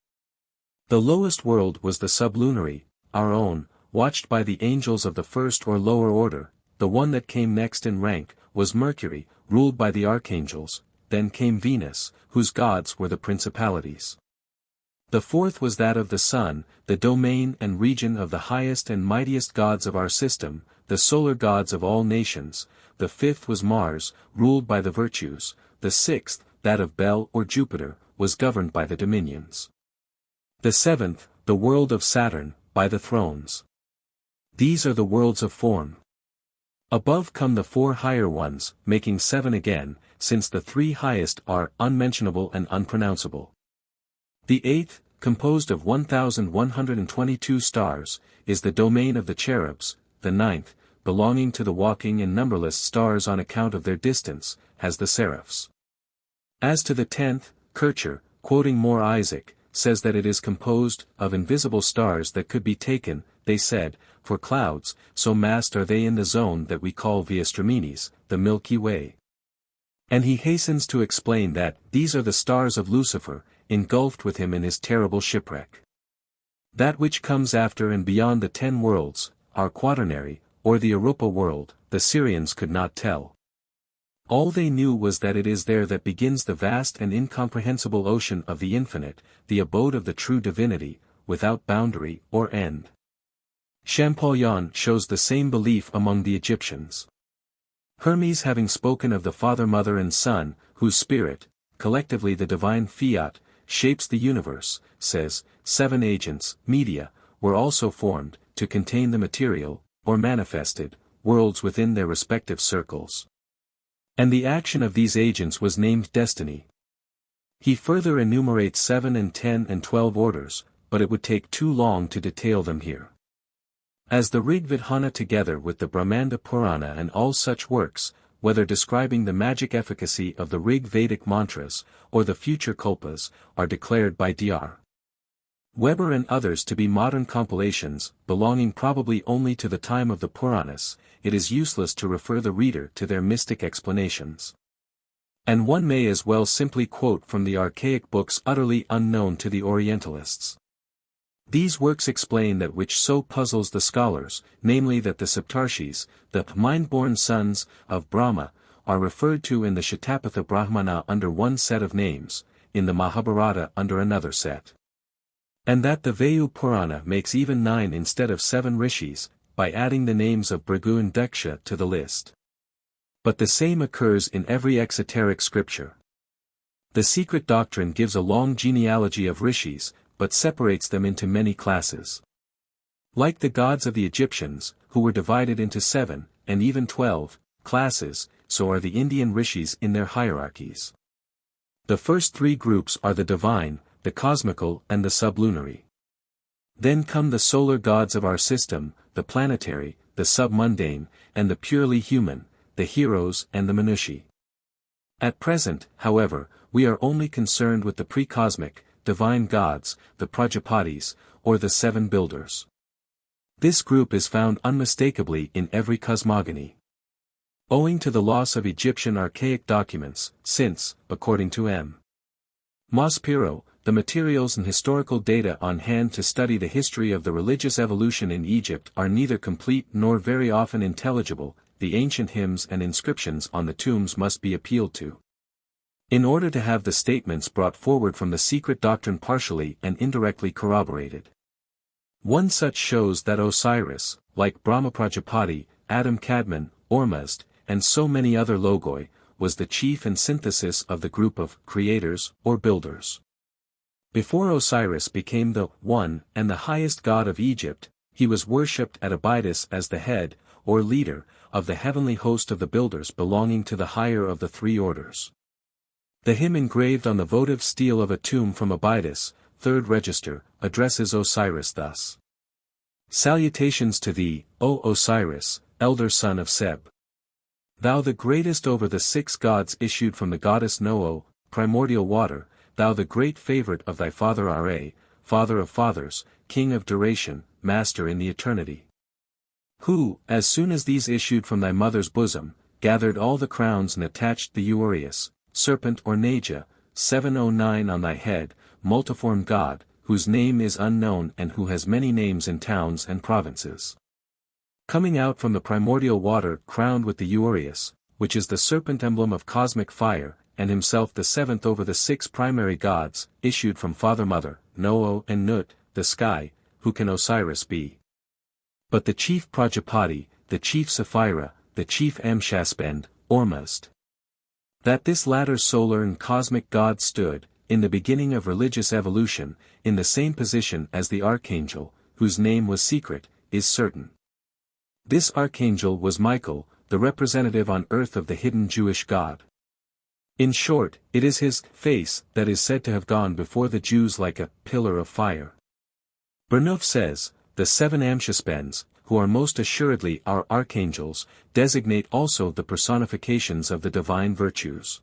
Speaker 1: The lowest world was the sublunary, our own, watched by the angels of the first or lower order. The one that came next in rank was Mercury, ruled by the archangels. Then came Venus, whose gods were the principalities. The fourth was that of the sun, the domain and region of the highest and mightiest gods of our system, the solar gods of all nations. The fifth was Mars, ruled by the virtues. The sixth, that of Bel or Jupiter, was governed by the dominions. The seventh, the world of Saturn, by the thrones. These are the worlds of form. Above come the 4 higher ones, making 7 again, since the 3 highest are unmentionable and unpronounceable. The eighth, composed of 1,122 stars, is the domain of the cherubs. The ninth, belonging to the walking and numberless stars on account of their distance, has the seraphs. As to the 10th, Kircher, quoting More Isaac, says that it is composed of invisible stars that could be taken, they said, for clouds, so massed are they in the zone that we call Via Straminis, the Milky Way. And he hastens to explain that, these are the stars of Lucifer, engulfed with him in his terrible shipwreck. That which comes after and beyond the 10 worlds, our quaternary, or the Europa world, the Syrians could not tell. All they knew was that it is there that begins the vast and incomprehensible ocean of the infinite, the abode of the true divinity, without boundary or end. Champollion shows the same belief among the Egyptians. Hermes, having spoken of the Father, Mother and Son, whose spirit, collectively the divine fiat, shapes the universe, says, 7 agents, media, were also formed, to contain the material, or manifested, worlds within their respective circles. And the action of these agents was named destiny. He further enumerates 7 and 10 and 12 orders, but it would take too long to detail them here. As the Rig Veda together with the Brahmanda Purana and all such works, whether describing the magic efficacy of the Rig Vedic mantras, or the future kalpas, are declared by Dr. Weber and others to be modern compilations, belonging probably only to the time of the Puranas, it is useless to refer the reader to their mystic explanations. And one may as well simply quote from the archaic books utterly unknown to the Orientalists. These works explain that which so puzzles the scholars, namely that the Saptarshis, the mind-born sons of Brahma, are referred to in the Shatapatha Brahmana under one set of names, in the Mahabharata under another set. And that the Vayu Purana makes even 9 instead of 7 rishis, by adding the names of Bhrigu and Daksha to the list. But the same occurs in every exoteric scripture. The Secret Doctrine gives a long genealogy of rishis, but separates them into many classes. Like the gods of the Egyptians, who were divided into 7, and even 12, classes, so are the Indian rishis in their hierarchies. The first 3 groups are the divine, the cosmical and the sublunary. Then come the solar gods of our system, the planetary, the submundane, and the purely human, the heroes and the manushi. At present, however, we are only concerned with the pre-cosmic, divine gods, the Prajapatis, or the 7 builders. This group is found unmistakably in every cosmogony. Owing to the loss of Egyptian archaic documents, since, according to M. Maspero, the materials and historical data on hand to study the history of the religious evolution in Egypt are neither complete nor very often intelligible, the ancient hymns and inscriptions on the tombs must be appealed to, in order to have the statements brought forward from the Secret Doctrine partially and indirectly corroborated. One such shows that Osiris, like Brahma Prajapati, Adam Kadmon, Ormuzd, and so many other logoi, was the chief and synthesis of the group of creators or builders. Before Osiris became the one and the highest god of Egypt, he was worshipped at Abydos as the head, or leader, of the heavenly host of the builders belonging to the higher of the 3 orders. The hymn engraved on the votive stele of a tomb from Abydos, 3rd register, addresses Osiris thus. Salutations to thee, O Osiris, elder son of Seb. Thou the greatest over the 6 gods issued from the goddess Noo, primordial water, thou the great favorite of thy father Ra, father of fathers, king of duration, master in the eternity. Who, as soon as these issued from thy mother's bosom, gathered all the crowns and attached the Urius, serpent or Naja, 709 on thy head, multiform god, whose name is unknown and who has many names in towns and provinces. Coming out from the primordial water crowned with the Urius, which is the serpent emblem of cosmic fire, and himself the 7th over the 6 primary gods, issued from Father Mother, Noo and Nut, the sky, who can Osiris be? But the chief Prajapati, the chief Sapphira, the chief Amshaspend, Ormuzd. That this latter solar and cosmic god stood, in the beginning of religious evolution, in the same position as the archangel, whose name was Secret, is certain. This archangel was Michael, the representative on earth of the hidden Jewish God. In short, it is his face that is said to have gone before the Jews like a pillar of fire. Burnouf says, the 7 Amshaspends, who are most assuredly our archangels, designate also the personifications of the divine virtues.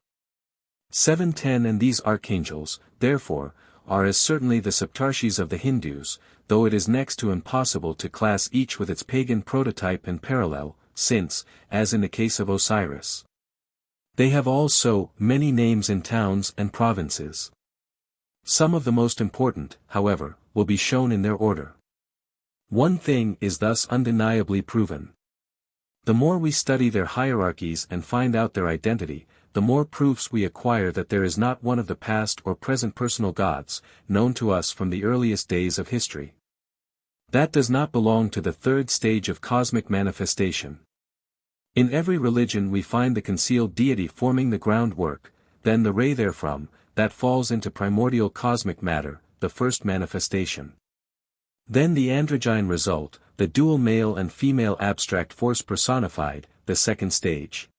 Speaker 1: 710 and these archangels, therefore, are as certainly the Saptarshis of the Hindus, though it is next to impossible to class each with its pagan prototype and parallel, since, as in the case of Osiris, they have all so many names in towns and provinces. Some of the most important, however, will be shown in their order. One thing is thus undeniably proven. The more we study their hierarchies and find out their identity, the more proofs we acquire that there is not one of the past or present personal gods, known to us from the earliest days of history, that does not belong to the third stage of cosmic manifestation. In every religion we find the concealed deity forming the groundwork, then the ray therefrom, that falls into primordial cosmic matter, the first manifestation. Then the androgyne result, the dual male and female abstract force personified, the second stage.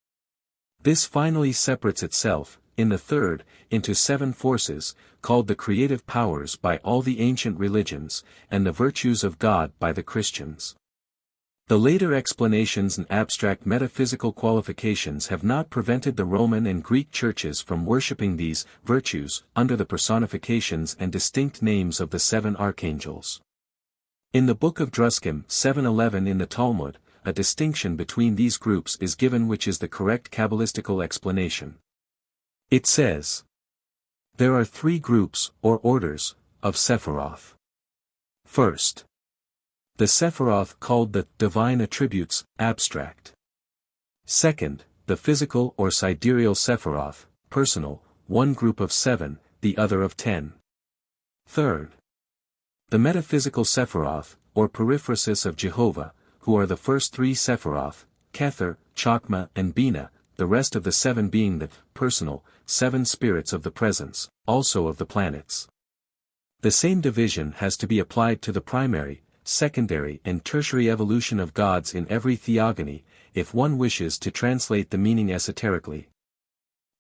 Speaker 1: This finally separates itself, in the third, into 7 forces, called the creative powers by all the ancient religions, and the virtues of God by the Christians. The later explanations and abstract metaphysical qualifications have not prevented the Roman and Greek churches from worshipping these virtues under the personifications and distinct names of the 7 archangels. In the Book of Druskim 7:11 in the Talmud, a distinction between these groups is given which is the correct Kabbalistical explanation. It says, there are 3 groups, or orders, of Sephiroth. First, the Sephiroth called the divine attributes, abstract. Second, the physical or sidereal Sephiroth, personal, one group of 7, the other of 10. Third, the metaphysical Sephiroth, or periphrasis of Jehovah, who are the first 3 Sephiroth, Kether, Chokmah and Bina, the rest of the 7 being the personal, 7 spirits of the presence, also of the planets. The same division has to be applied to the primary, secondary and tertiary evolution of gods in every theogony, if one wishes to translate the meaning esoterically.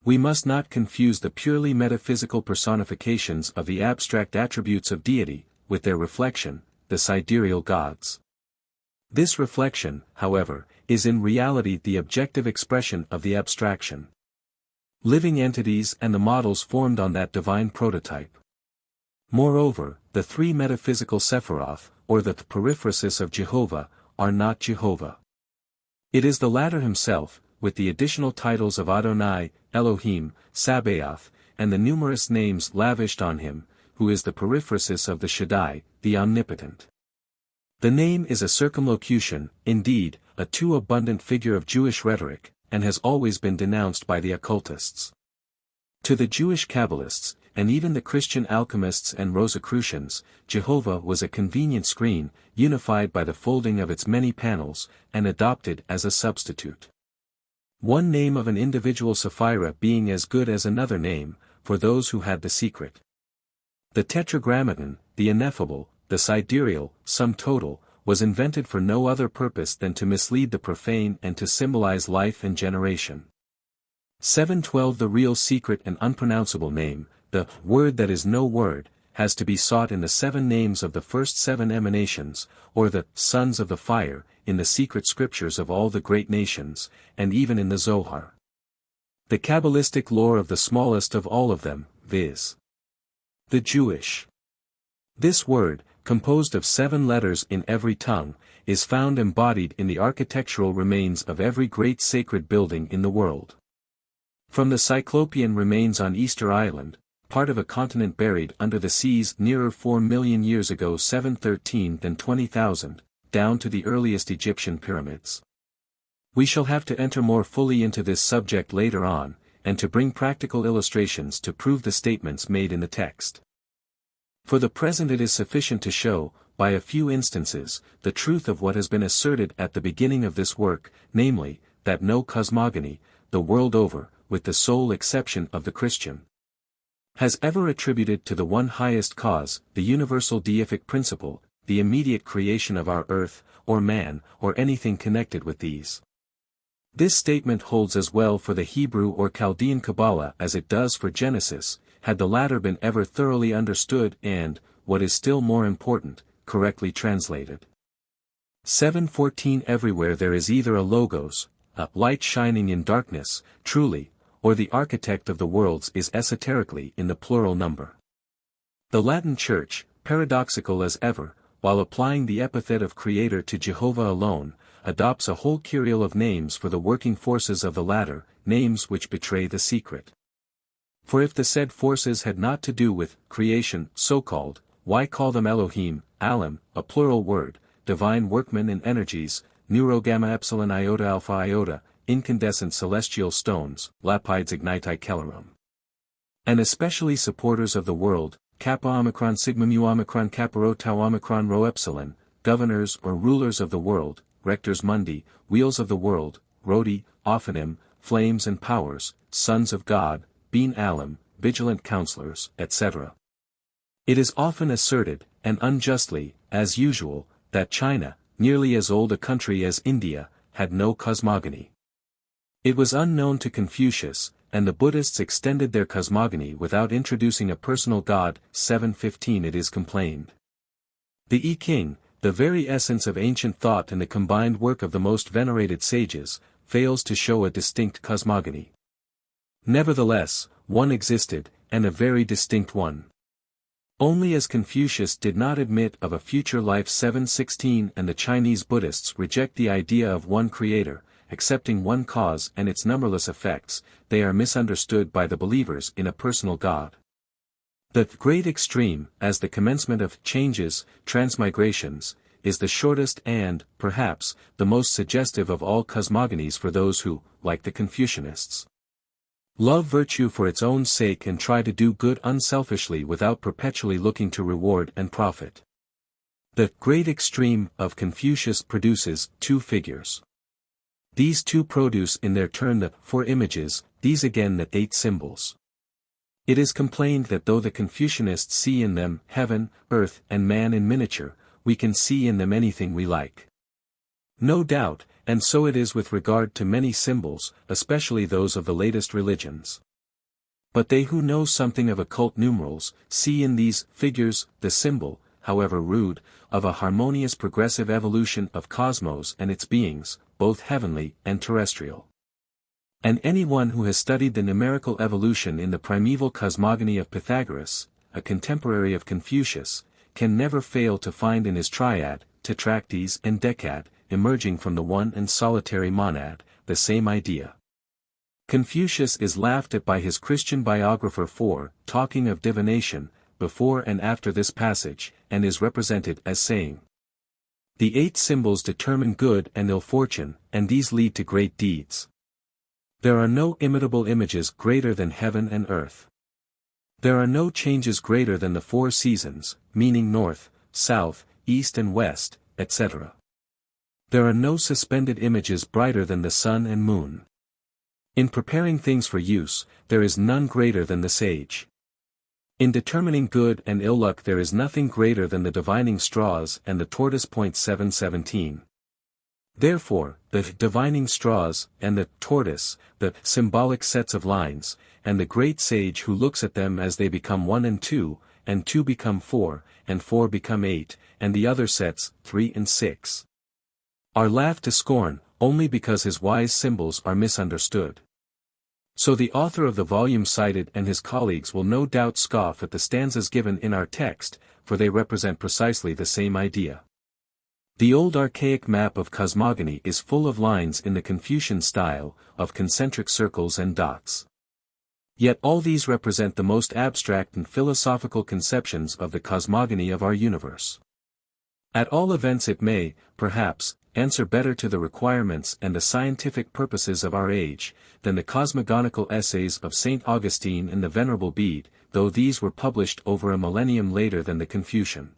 Speaker 1: We must not confuse the purely metaphysical personifications of the abstract attributes of deity, with their reflection, the sidereal gods. This reflection, however, is in reality the objective expression of the abstraction. Living entities and the models formed on that divine prototype. Moreover, the 3 metaphysical Sephiroth, or the periphrasis of Jehovah, are not Jehovah. It is the latter himself, with the additional titles of Adonai, Elohim, Sabaoth, and the numerous names lavished on him, who is the periphrasis of the Shaddai, the Omnipotent. The name is a circumlocution, indeed, a too abundant figure of Jewish rhetoric, and has always been denounced by the occultists. To the Jewish Kabbalists, and even the Christian alchemists and Rosicrucians, Jehovah was a convenient screen, unified by the folding of its many panels, and adopted as a substitute. One name of an individual Sapphira being as good as another name, for those who had the secret. The Tetragrammaton, the ineffable, the sidereal, sum total, was invented for no other purpose than to mislead the profane and to symbolize life and generation. 712 The real secret and unpronounceable name, the word that is no word, has to be sought in the 7 names of the first 7 emanations, or the sons of the fire, in the secret scriptures of all the great nations, and even in the Zohar. The Kabbalistic lore of the smallest of all of them, viz. the Jewish. This word, composed of 7 letters in every tongue, is found embodied in the architectural remains of every great sacred building in the world. From the Cyclopean remains on Easter Island, part of a continent buried under the seas nearer 4 million years ago 713 than 20,000, down to the earliest Egyptian pyramids. We shall have to enter more fully into this subject later on, and to bring practical illustrations to prove the statements made in the text. For the present it is sufficient to show, by a few instances, the truth of what has been asserted at the beginning of this work, namely, that no cosmogony, the world over, with the sole exception of the Christian, has ever attributed to the one highest cause, the universal deific principle, the immediate creation of our earth, or man, or anything connected with these. This statement holds as well for the Hebrew or Chaldean Kabbalah as it does for Genesis, had the latter been ever thoroughly understood and, what is still more important, correctly translated. 7:14 Everywhere there is either a logos, a light shining in darkness, truly, or the architect of the worlds is esoterically in the plural number. The Latin Church, paradoxical as ever, while applying the epithet of Creator to Jehovah alone, adopts a whole kyrielle of names for the working forces of the latter, names which betray the secret. For if the said forces had not to do with creation, so-called, why call them Elohim, Alim, a plural word, divine workmen and energies, neuro gamma epsilon iota alpha iota, incandescent celestial stones, lapides igniti celerum. And especially supporters of the world, kappa omicron sigma mu omicron kappa rho tau omicron rho epsilon, governors or rulers of the world, rectors mundi, wheels of the world, rodi, ophanim, flames and powers, sons of God, being alim, vigilant counselors, etc. It is often asserted, and unjustly, as usual, that China, nearly as old a country as India, had no cosmogony. It was unknown to Confucius, and the Buddhists extended their cosmogony without introducing a personal god. 715 It is complained. The I Ching, the very essence of ancient thought and the combined work of the most venerated sages, fails to show a distinct cosmogony. Nevertheless, one existed, and a very distinct one. Only as Confucius did not admit of a future life 716 and the Chinese Buddhists reject the idea of one creator, accepting one cause and its numberless effects, they are misunderstood by the believers in a personal God. The great extreme, as the commencement of changes, transmigrations, is the shortest and, perhaps, the most suggestive of all cosmogonies for those who, like the Confucianists, love virtue for its own sake and try to do good unselfishly without perpetually looking to reward and profit. The great extreme of Confucius produces two figures. These two produce in their turn the four images, these again the 8 symbols. It is complained that though the Confucianists see in them heaven, earth and man in miniature, we can see in them anything we like. No doubt, and so it is with regard to many symbols, especially those of the latest religions. But they who know something of occult numerals, see in these figures the symbol, however rude, of a harmonious progressive evolution of cosmos and its beings, both heavenly and terrestrial. And anyone who has studied the numerical evolution in the primeval cosmogony of Pythagoras, a contemporary of Confucius, can never fail to find in his triad, tetractys and decad, emerging from the one and solitary monad, the same idea. Confucius is laughed at by his Christian biographer for talking of divination, before and after this passage, and is represented as saying, "The 8 symbols determine good and ill fortune, and these lead to great deeds. There are no imitable images greater than heaven and earth. There are no changes greater than the 4 seasons, meaning north, south, east and west, etc. There are no suspended images brighter than the sun and moon. In preparing things for use, there is none greater than the sage. In determining good and ill luck there is nothing greater than the divining straws and the tortoise. 717. Therefore, the divining straws, and the tortoise, the symbolic sets of lines, and the great sage who looks at them as they become 1 and 2 become 4, and 4 become 8, and the other sets, 3 and 6. Are laughed to scorn, only because his wise symbols are misunderstood. So the author of the volume cited and his colleagues will no doubt scoff at the stanzas given in our text, for they represent precisely the same idea. The old archaic map of cosmogony is full of lines in the Confucian style, of concentric circles and dots. Yet all these represent the most abstract and philosophical conceptions of the cosmogony of our universe. At all events it may, perhaps, answer better to the requirements and the scientific purposes of our age, than the cosmogonical essays of St. Augustine and the Venerable Bede, though these were published over a millennium later than the Confucian.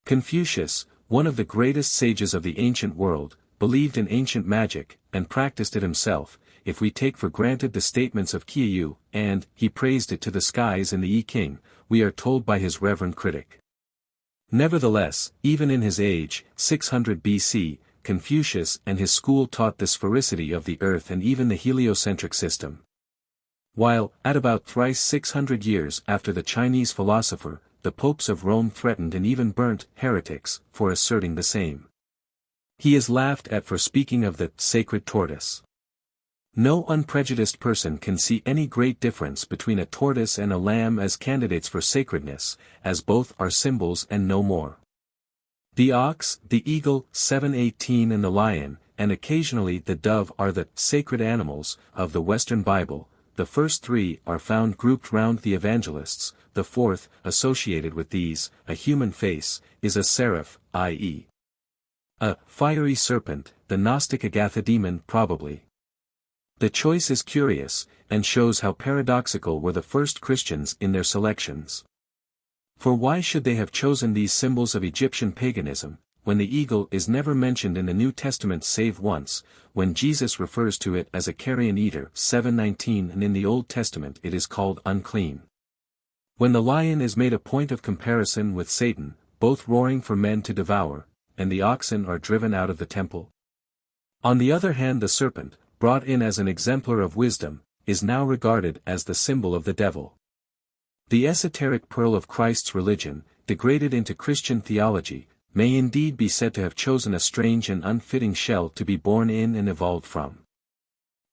Speaker 1: Confucius, one of the greatest sages of the ancient world, believed in ancient magic, and practiced it himself, if we take for granted the statements of Qiyu, and he praised it to the skies in the I Ching, we are told by his reverend critic. Nevertheless, even in his age, 600 BC, Confucius and his school taught the sphericity of the earth and even the heliocentric system. While, at about thrice 600 years after the Chinese philosopher, the popes of Rome threatened and even burnt heretics for asserting the same. He is laughed at for speaking of the sacred tortoise. No unprejudiced person can see any great difference between a tortoise and a lamb as candidates for sacredness, as both are symbols and no more. The ox, the eagle, 718 and the lion, and occasionally the dove are the sacred animals of the Western Bible. The first three are found grouped round the evangelists, the fourth, associated with these, a human face, is a seraph, i.e. a fiery serpent, the Gnostic Agatha demon probably. The choice is curious, and shows how paradoxical were the first Christians in their selections. For why should they have chosen these symbols of Egyptian paganism, when the eagle is never mentioned in the New Testament save once, when Jesus refers to it as a carrion eater 7:19 and in the Old Testament it is called unclean. When the lion is made a point of comparison with Satan, both roaring for men to devour, and the oxen are driven out of the temple. On the other hand the serpent, brought in as an exemplar of wisdom, is now regarded as the symbol of the devil. The esoteric pearl of Christ's religion, degraded into Christian theology, may indeed be said to have chosen a strange and unfitting shell to be born in and evolved from.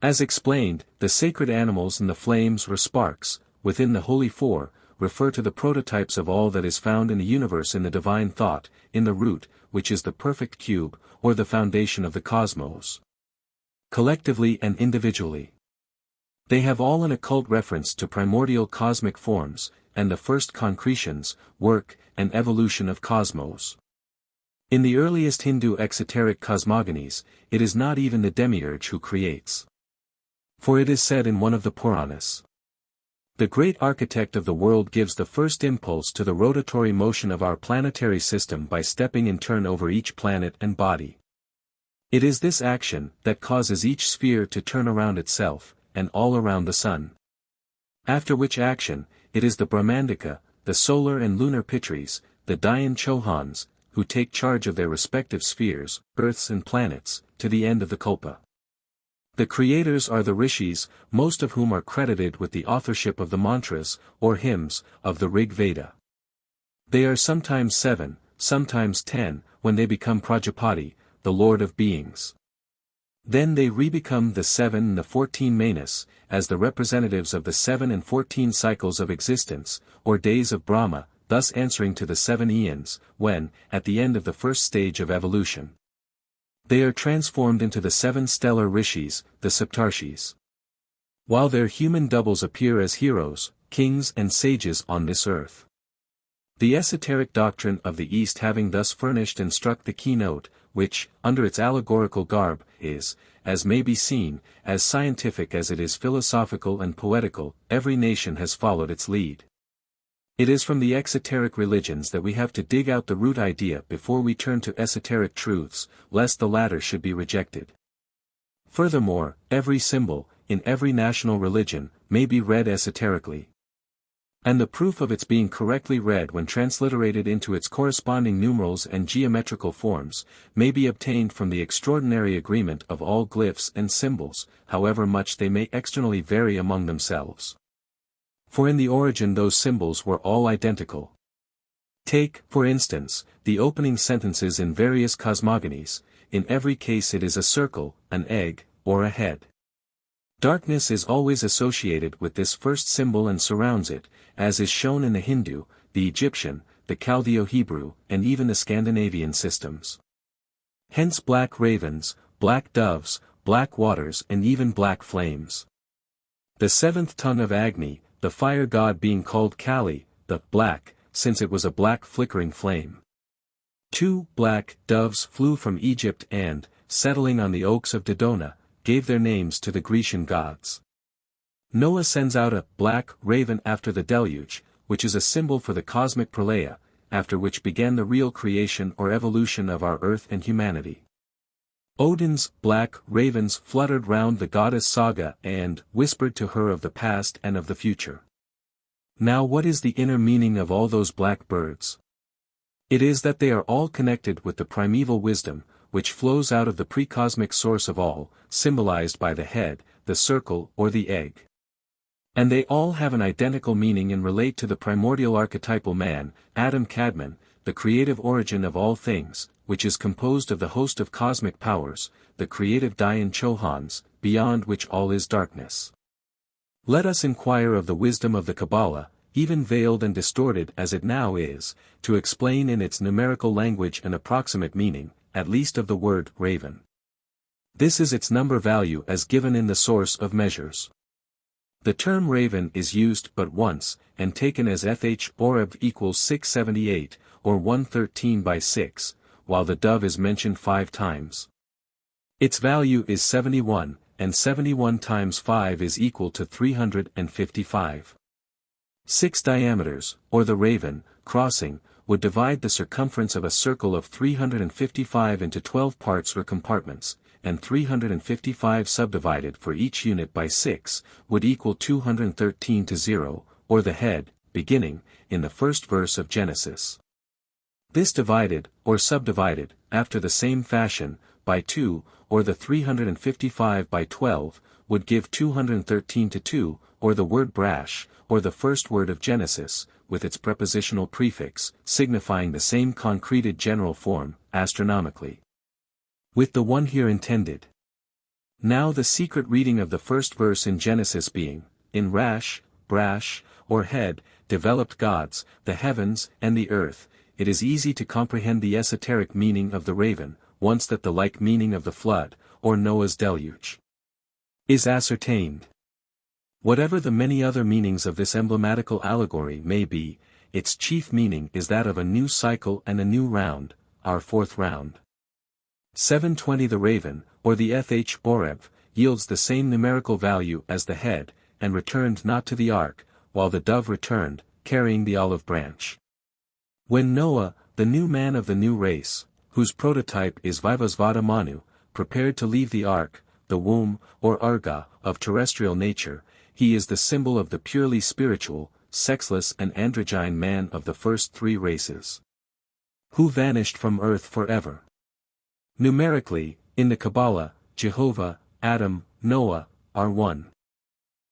Speaker 1: As explained, the sacred animals and the flames or sparks, within the Holy Four, refer to the prototypes of all that is found in the universe in the divine thought, in the root, which is the perfect cube, or the foundation of the cosmos. Collectively and individually. They have all an occult reference to primordial cosmic forms, and the first concretions, work, and evolution of cosmos. In the earliest Hindu exoteric cosmogonies, it is not even the demiurge who creates. For it is said in one of the Puranas, the great architect of the world gives the first impulse to the rotatory motion of our planetary system by stepping in turn over each planet and body. It is this action that causes each sphere to turn around itself, and all around the sun. After which action, it is the Brahmandika, the solar and lunar Pitris, the Dayan Chohans, who take charge of their respective spheres, earths and planets, to the end of the Kalpa. The creators are the rishis, most of whom are credited with the authorship of the mantras, or hymns, of the Rig Veda. They are sometimes 7, sometimes 10, when they become Prajapati, the Lord of Beings. Then they re-become the 7 and the 14 Manas, as the representatives of the 7 and 14 cycles of existence, or days of Brahma, thus answering to the 7 eons, when, at the end of the first stage of evolution, they are transformed into the 7 stellar rishis, the Saptarshis. While their human doubles appear as heroes, kings and sages on this earth. The esoteric doctrine of the East having thus furnished and struck the keynote, which, under its allegorical garb, is, as may be seen, as scientific as it is philosophical and poetical, every nation has followed its lead. It is from the exoteric religions that we have to dig out the root idea before we turn to esoteric truths, lest the latter should be rejected. Furthermore, every symbol, in every national religion, may be read esoterically. And the proof of its being correctly read when transliterated into its corresponding numerals and geometrical forms, may be obtained from the extraordinary agreement of all glyphs and symbols, however much they may externally vary among themselves. For in the origin those symbols were all identical. Take, for instance, the opening sentences in various cosmogonies. In every case it is a circle, an egg, or a head. Darkness is always associated with this first symbol and surrounds it, as is shown in the Hindu, the Egyptian, the Chaldeo-Hebrew, and even the Scandinavian systems. Hence black ravens, black doves, black waters and even black flames. The seventh tongue of Agni, the fire god being called Kali, the black, since it was a black flickering flame. 2 black doves flew from Egypt and, settling on the oaks of Dodona, gave their names to the Grecian gods. Noah sends out a black raven after the deluge, which is a symbol for the cosmic pralaya, after which began the real creation or evolution of our earth and humanity. Odin's black ravens fluttered round the goddess Saga and whispered to her of the past and of the future. Now what is the inner meaning of all those black birds? It is that they are all connected with the primeval wisdom, which flows out of the pre-cosmic source of all, symbolized by the head, the circle or the egg. And they all have an identical meaning and relate to the primordial archetypal man, Adam Kadmon, the creative origin of all things, which is composed of the host of cosmic powers, the creative Dayan Chohans, beyond which all is darkness. Let us inquire of the wisdom of the Kabbalah, even veiled and distorted as it now is, to explain in its numerical language an approximate meaning, at least of the word raven. This is its number value as given in the source of measures. The term raven is used but once, and taken as th oreb equals 678, or 113 by 6, while the dove is mentioned 5 times. Its value is 71, and 71 times 5 is equal to 355. 6 diameters, or the raven, crossing, would divide the circumference of a circle of 355 into 12 parts or compartments, and 355 subdivided for each unit by 6, would equal 213 to 0, or the head, beginning, in the first verse of Genesis. This divided, or subdivided, after the same fashion, by 2, or the 355 by 12, would give 213 to 2, or the word brash, or the first word of Genesis, with its prepositional prefix, signifying the same concreted general form, astronomically, with the one here intended. Now the secret reading of the first verse in Genesis being, in rash, brash, or head, developed gods, the heavens, and the earth, it is easy to comprehend the esoteric meaning of the raven, once that the like meaning of the flood, or Noah's deluge, is ascertained. Whatever the many other meanings of this emblematical allegory may be, its chief meaning is that of a new cycle and a new round, our fourth round. 720 The raven, or the th oreb, yields the same numerical value as the head, and returned not to the ark, while the dove returned, carrying the olive branch. When Noah, the new man of the new race, whose prototype is Vivasvata Manu, prepared to leave the ark, the womb, or arga, of terrestrial nature, he is the symbol of the purely spiritual, sexless and androgyne man of the first 3 races, who vanished from earth forever. Numerically, in the Kabbalah, Jehovah, Adam, Noah, are one.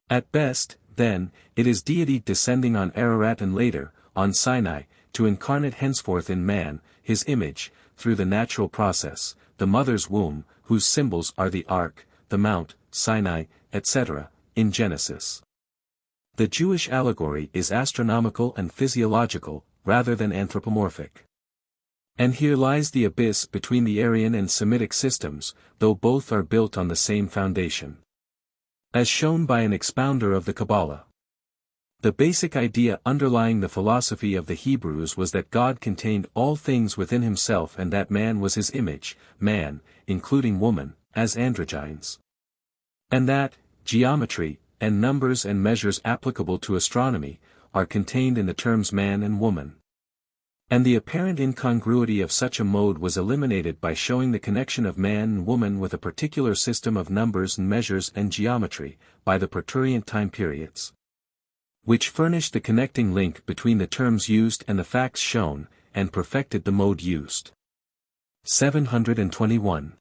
Speaker 1: At best, then, it is deity descending on Ararat and later, on Sinai, to incarnate henceforth in man, his image, through the natural process, the mother's womb, whose symbols are the ark, the mount, Sinai, etc., in Genesis. The Jewish allegory is astronomical and physiological, rather than anthropomorphic. And here lies the abyss between the Aryan and Semitic systems, though both are built on the same foundation. As shown by an expounder of the Kabbalah, the basic idea underlying the philosophy of the Hebrews was that God contained all things within himself and that man was his image, man, including woman, as androgynes. And that, geometry, and numbers and measures applicable to astronomy, are contained in the terms man and woman. And the apparent incongruity of such a mode was eliminated by showing the connection of man and woman with a particular system of numbers and measures and geometry, by the Praetorian time periods, which furnished the connecting link between the terms used and the facts shown, and perfected the mode used. 721.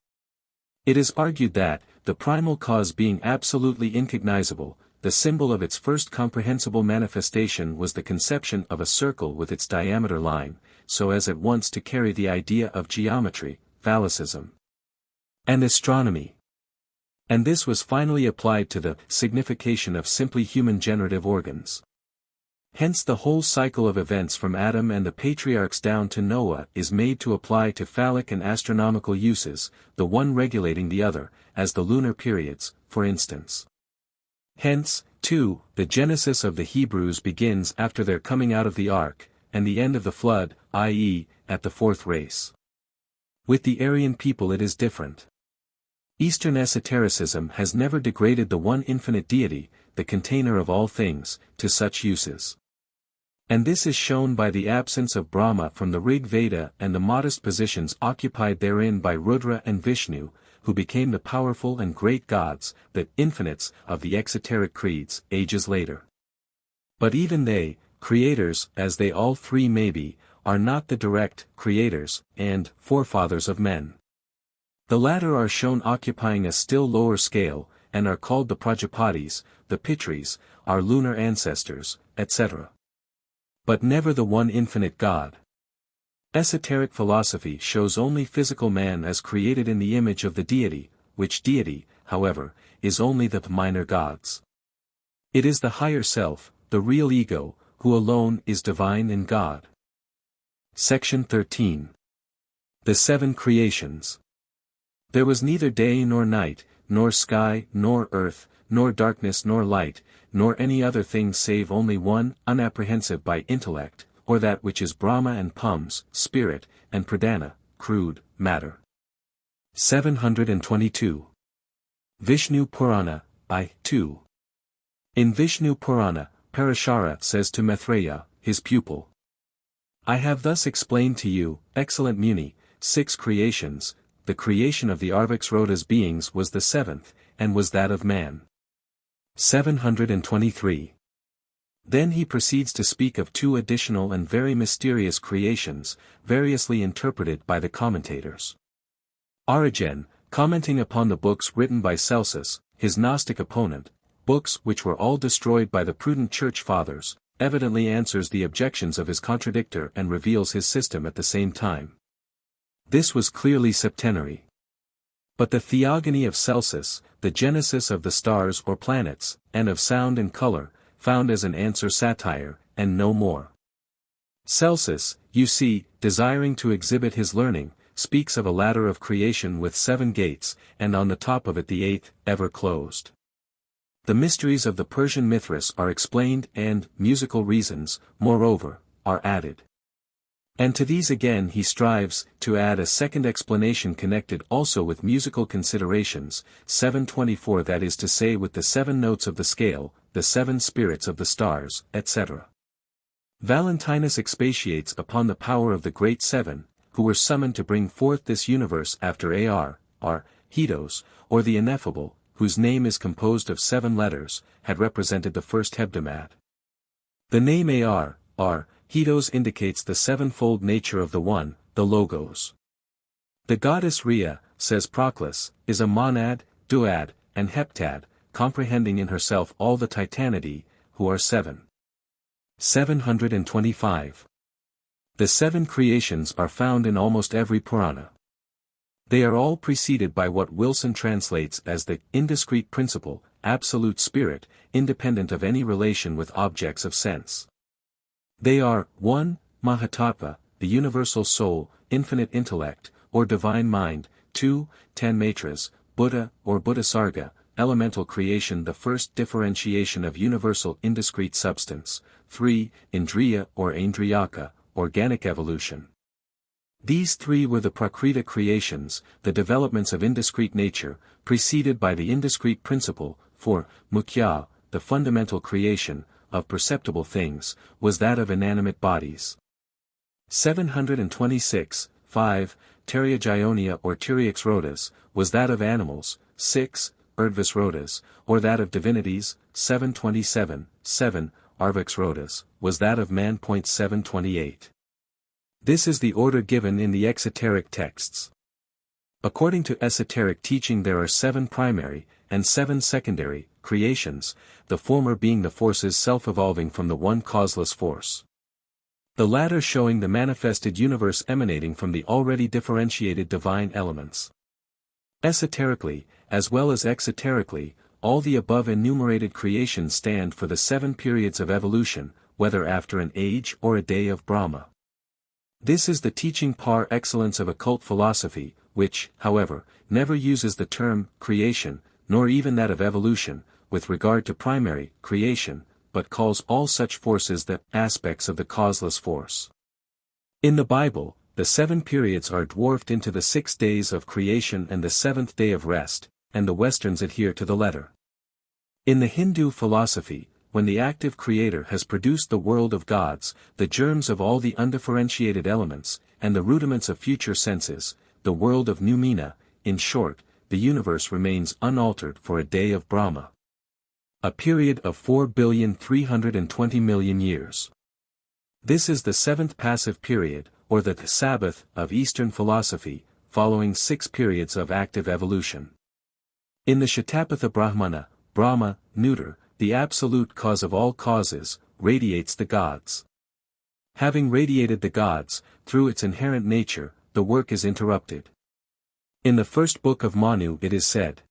Speaker 1: It is argued that, the primal cause being absolutely incognizable, the symbol of its first comprehensible manifestation was the conception of a circle with its diameter line, so as at once to carry the idea of geometry, phallicism, and astronomy. And this was finally applied to the signification of simply human generative organs. Hence the whole cycle of events from Adam and the patriarchs down to Noah is made to apply to phallic and astronomical uses, the one regulating the other, as the lunar periods, for instance. Hence, too, the genesis of the Hebrews begins after their coming out of the ark, and the end of the flood, i.e., at the 4th race. With the Aryan people it is different. Eastern esotericism has never degraded the one infinite deity, the container of all things, to such uses. And this is shown by the absence of Brahma from the Rig Veda and the modest positions occupied therein by Rudra and Vishnu, who became the powerful and great gods, the infinites, of the exoteric creeds, ages later. But even they, creators as they all three may be, are not the direct creators and forefathers of men. The latter are shown occupying a still lower scale, and are called the Prajapatis, the Pitris, our lunar ancestors, etc. But never the one infinite God. Esoteric philosophy shows only physical man as created in the image of the deity, which deity, however, is only the minor gods. It is the higher self, the real ego, who alone is divine in God. Section 13. The Seven Creations. There was neither day nor night, nor sky, nor earth, nor darkness nor light, nor any other thing save only one, unapprehensive by intellect, or that which is Brahma and Pums, spirit, and Pradhana, crude, matter. 722. Vishnu Purana, I-2. In Vishnu Purana, Parashara says to Maitreya, his pupil, I have thus explained to you, excellent Muni, 6 creations. The creation of the Arvaksrota's beings was the 7th, and was that of man. 723. Then he proceeds to speak of 2 additional and very mysterious creations, variously interpreted by the commentators. Origen, commenting upon the books written by Celsus, his Gnostic opponent, books which were all destroyed by the prudent Church Fathers, evidently answers the objections of his contradictor and reveals his system at the same time. This was clearly septenary. But the Theogony of Celsus, the genesis of the stars or planets, and of sound and color, found as an answer satire, and no more. Celsus, you see, desiring to exhibit his learning, speaks of a ladder of creation with 7 gates, and on the top of it the 8th, ever closed. The mysteries of the Persian Mithras are explained and, musical reasons, moreover, are added. And to these again he strives, to add a second explanation connected also with musical considerations, 724 that is to say with the 7 notes of the scale, the 7 spirits of the stars, etc. Valentinus expatiates upon the power of the great 7, who were summoned to bring forth this universe after Hedos, or the ineffable, whose name is composed of 7 letters, had represented the first hebdomad. The name Hedos indicates the 7-fold nature of the One, the Logos. The goddess Rhea, says Proclus, is a monad, duad, and heptad, comprehending in herself all the Titanidae, who are 7. 725. The 7 creations are found in almost every Purana. They are all preceded by what Wilson translates as the indiscrete principle, absolute spirit, independent of any relation with objects of sense. They are, 1. Mahatattva, the universal soul, infinite intellect, or divine mind, 2. Tanmatras, Buddha or Buddhasarga, elemental creation, the first differentiation of universal indiscrete substance, 3. Indriya or Aindriyaka, organic evolution. These 3 were the Prakrita creations, the developments of indiscrete nature, preceded by the indiscrete principle, 4. Mukhya, the fundamental creation, of perceptible things, was that of inanimate bodies. 726, 5. Teriajaionia or Tyrioxrotas, was that of animals, 6. Urdhvasrotas, or that of divinities, 727, 7. Arvaksrotas, was that of man. 728. This is the order given in the exoteric texts. According to esoteric teaching there are 7 primary, and 7 secondary, creations, the former being the forces self-evolving from the one causeless force. The latter showing the manifested universe emanating from the already differentiated divine elements. Esoterically, as well as exoterically, all the above enumerated creations stand for the 7 periods of evolution, whether after an age or a day of Brahma. This is the teaching par excellence of occult philosophy, which, however, never uses the term creation, nor even that of evolution, with regard to primary creation, but calls all such forces the aspects of the causeless force. In the Bible, the 7 periods are dwarfed into the 6 days of creation and the 7th day of rest, and the Westerns adhere to the letter. In the Hindu philosophy, when the active creator has produced the world of gods, the germs of all the undifferentiated elements, and the rudiments of future senses, the world of noumena, in short, the universe remains unaltered for a day of Brahma. A period of 4,320,000,000 years. This is the 7th passive period, or the Sabbath, of Eastern philosophy, following 6 periods of active evolution. In the Shatapatha Brahmana, Brahma, neuter, the absolute cause of all causes, radiates the gods. Having radiated the gods, through its inherent nature, the work is interrupted. In the first book of Manu it is said,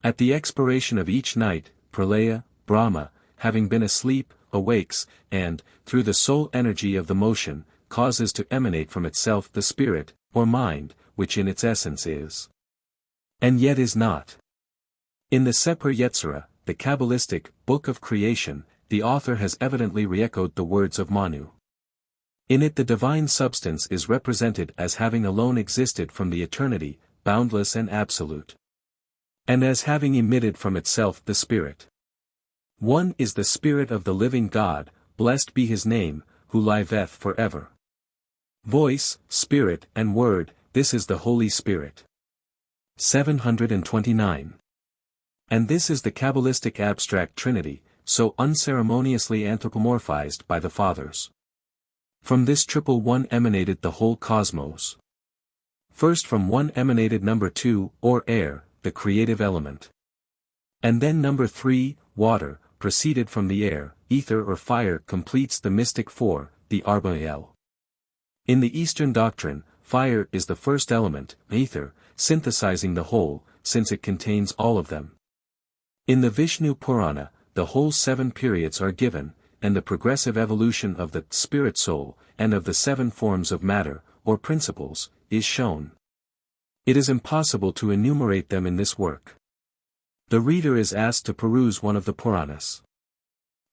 Speaker 1: "At the expiration of each night, pralaya, Brahma, having been asleep, awakes, and, through the sole energy of the motion, causes to emanate from itself the spirit, or mind, which in its essence is, and yet is not." In the Sefer Yetzirah, the Kabbalistic Book of Creation, the author has evidently re-echoed the words of Manu. In it the divine substance is represented as having alone existed from the eternity, boundless and absolute, and as having emitted from itself the Spirit. One is the Spirit of the living God, blessed be his name, who liveth forever. Voice, Spirit and Word, this is the Holy Spirit. 729. And this is the Kabbalistic abstract Trinity, so unceremoniously anthropomorphized by the Fathers. From this triple one emanated the whole cosmos. First from one emanated number 2, or air, the creative element. And then number 3, water, proceeded from the air, ether or fire completes the mystic 4, the Arbael. In the Eastern doctrine, fire is the first element, ether, synthesizing the whole, since it contains all of them. In the Vishnu Purana, the whole 7 periods are given, and the progressive evolution of the spirit soul, and of the 7 forms of matter, or principles, is shown. It is impossible to enumerate them in this work. The reader is asked to peruse one of the Puranas.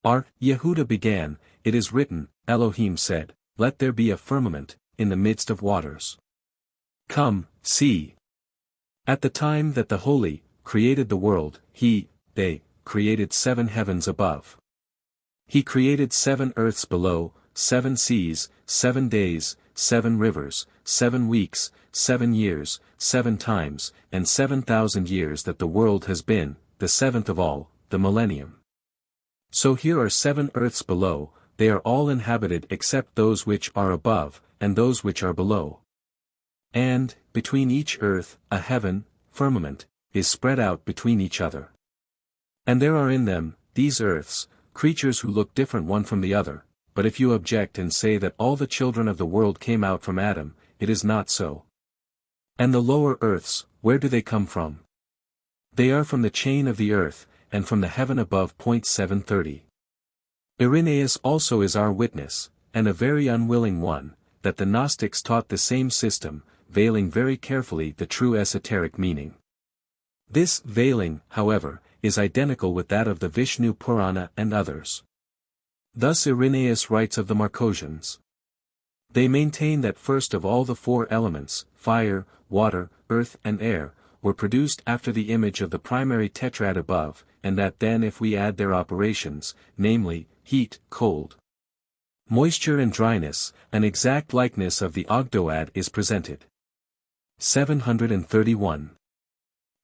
Speaker 1: Yehuda began, it is written, Elohim said, "Let there be a firmament, in the midst of waters. Come, see." At the time that the Holy created the world, they created 7 heavens above. He created 7 earths below, 7 seas, 7 days, 7 rivers, 7 weeks, 7 years, 7 times, and 7,000 years that the world has been, the 7th of all, the millennium. So here are 7 earths below, they are all inhabited except those which are above, and those which are below. And, between each earth, a heaven, firmament, is spread out between each other. And there are in them, these earths, creatures who look different one from the other, but if you object and say that all the children of the world came out from Adam, it is not so. And the lower earths, where do they come from? They are from the chain of the earth, and from the heaven above. 730. Irenaeus also is our witness, and a very unwilling one, that the Gnostics taught the same system, veiling very carefully the true esoteric meaning. This veiling, however, is identical with that of the Vishnu Purana and others. Thus Irenaeus writes of the Marcosians. They maintain that first of all the 4 elements, fire, water, earth and air, were produced after the image of the primary tetrad above, and that then if we add their operations, namely, heat, cold, moisture and dryness, an exact likeness of the Ogdoad is presented. 731.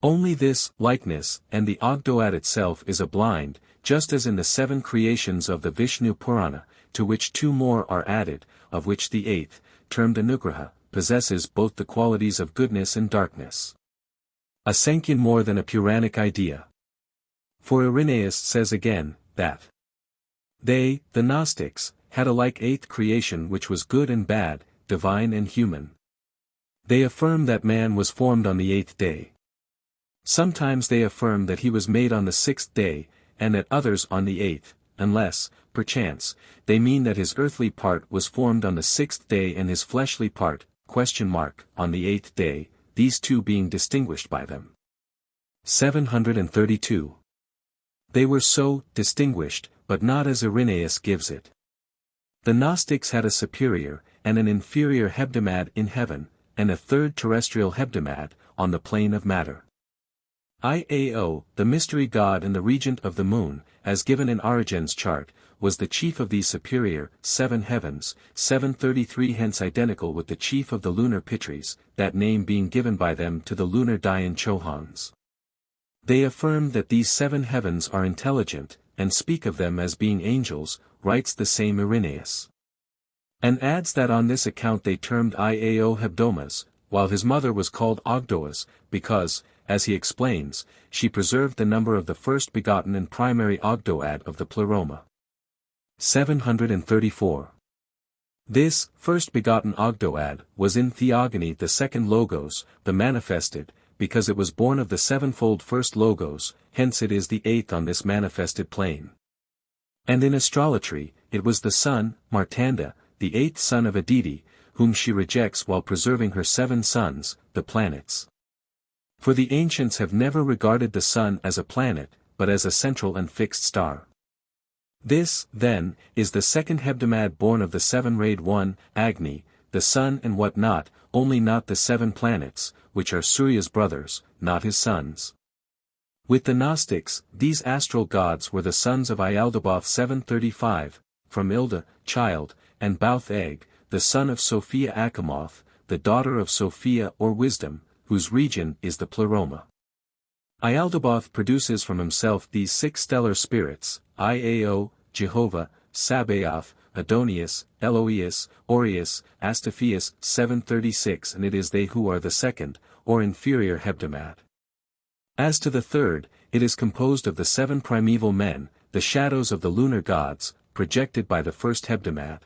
Speaker 1: Only this likeness and the Ogdoad itself is a blind, just as in the 7 creations of the Vishnu Purana, to which 2 more are added, of which the 8th, termed Anugraha, possesses both the qualities of goodness and darkness. A Sankhyan more than a Puranic idea. For Irenaeus says again, that they, the Gnostics, had a like 8th creation which was good and bad, divine and human. They affirm that man was formed on the 8th day. Sometimes they affirm that he was made on the 6th day, and at others on the 8th, unless, perchance, they mean that his earthly part was formed on the 6th day and his fleshly part, on the 8th day, these 2 being distinguished by them. 732. They were so distinguished, but not as Irenaeus gives it. The Gnostics had a superior, and an inferior hebdomad in heaven, and a 3rd terrestrial hebdomad, on the plane of matter. Iao, the mystery god and the regent of the moon, as given in Origen's chart, was the chief of these superior 7 heavens, 733 hence identical with the chief of the lunar Pitris, that name being given by them to the lunar Dayan Chohans. They affirm that these 7 heavens are intelligent, and speak of them as being angels, writes the same Irenaeus. And adds that on this account they termed Iao Hebdomas, while his mother was called Ogdoas, because, as he explains, she preserved the number of the first begotten and primary Ogdoad of the Pleroma. 734. This, first begotten Ogdoad, was in Theogony the second Logos, the manifested, because it was born of the sevenfold first Logos, hence it is the eighth on this manifested plane. And in astrology, it was the Sun, Martanda, the eighth son of Aditi, whom she rejects while preserving her 7 sons, the planets. For the ancients have never regarded the Sun as a planet, but as a central and fixed star. This, then, is the second hebdomad born of the 7-rayed one, Agni, the Sun and what not, only not the 7 planets, which are Surya's brothers, not his sons. With the Gnostics, these astral gods were the sons of Ialdabaoth 735, from Ilda, child, and Bauth Egg, the son of Sophia Achamoth, the daughter of Sophia or Wisdom, whose region is the Pleroma. Ialdabaoth produces from himself these 6 stellar spirits, Iao, Jehovah, Sabaoth, Adonias, Eloius, Orius, Astaphius 736, and it is they who are the second, or inferior hebdomad. As to the third, it is composed of the 7 primeval men, the shadows of the lunar gods, projected by the first hebdomad.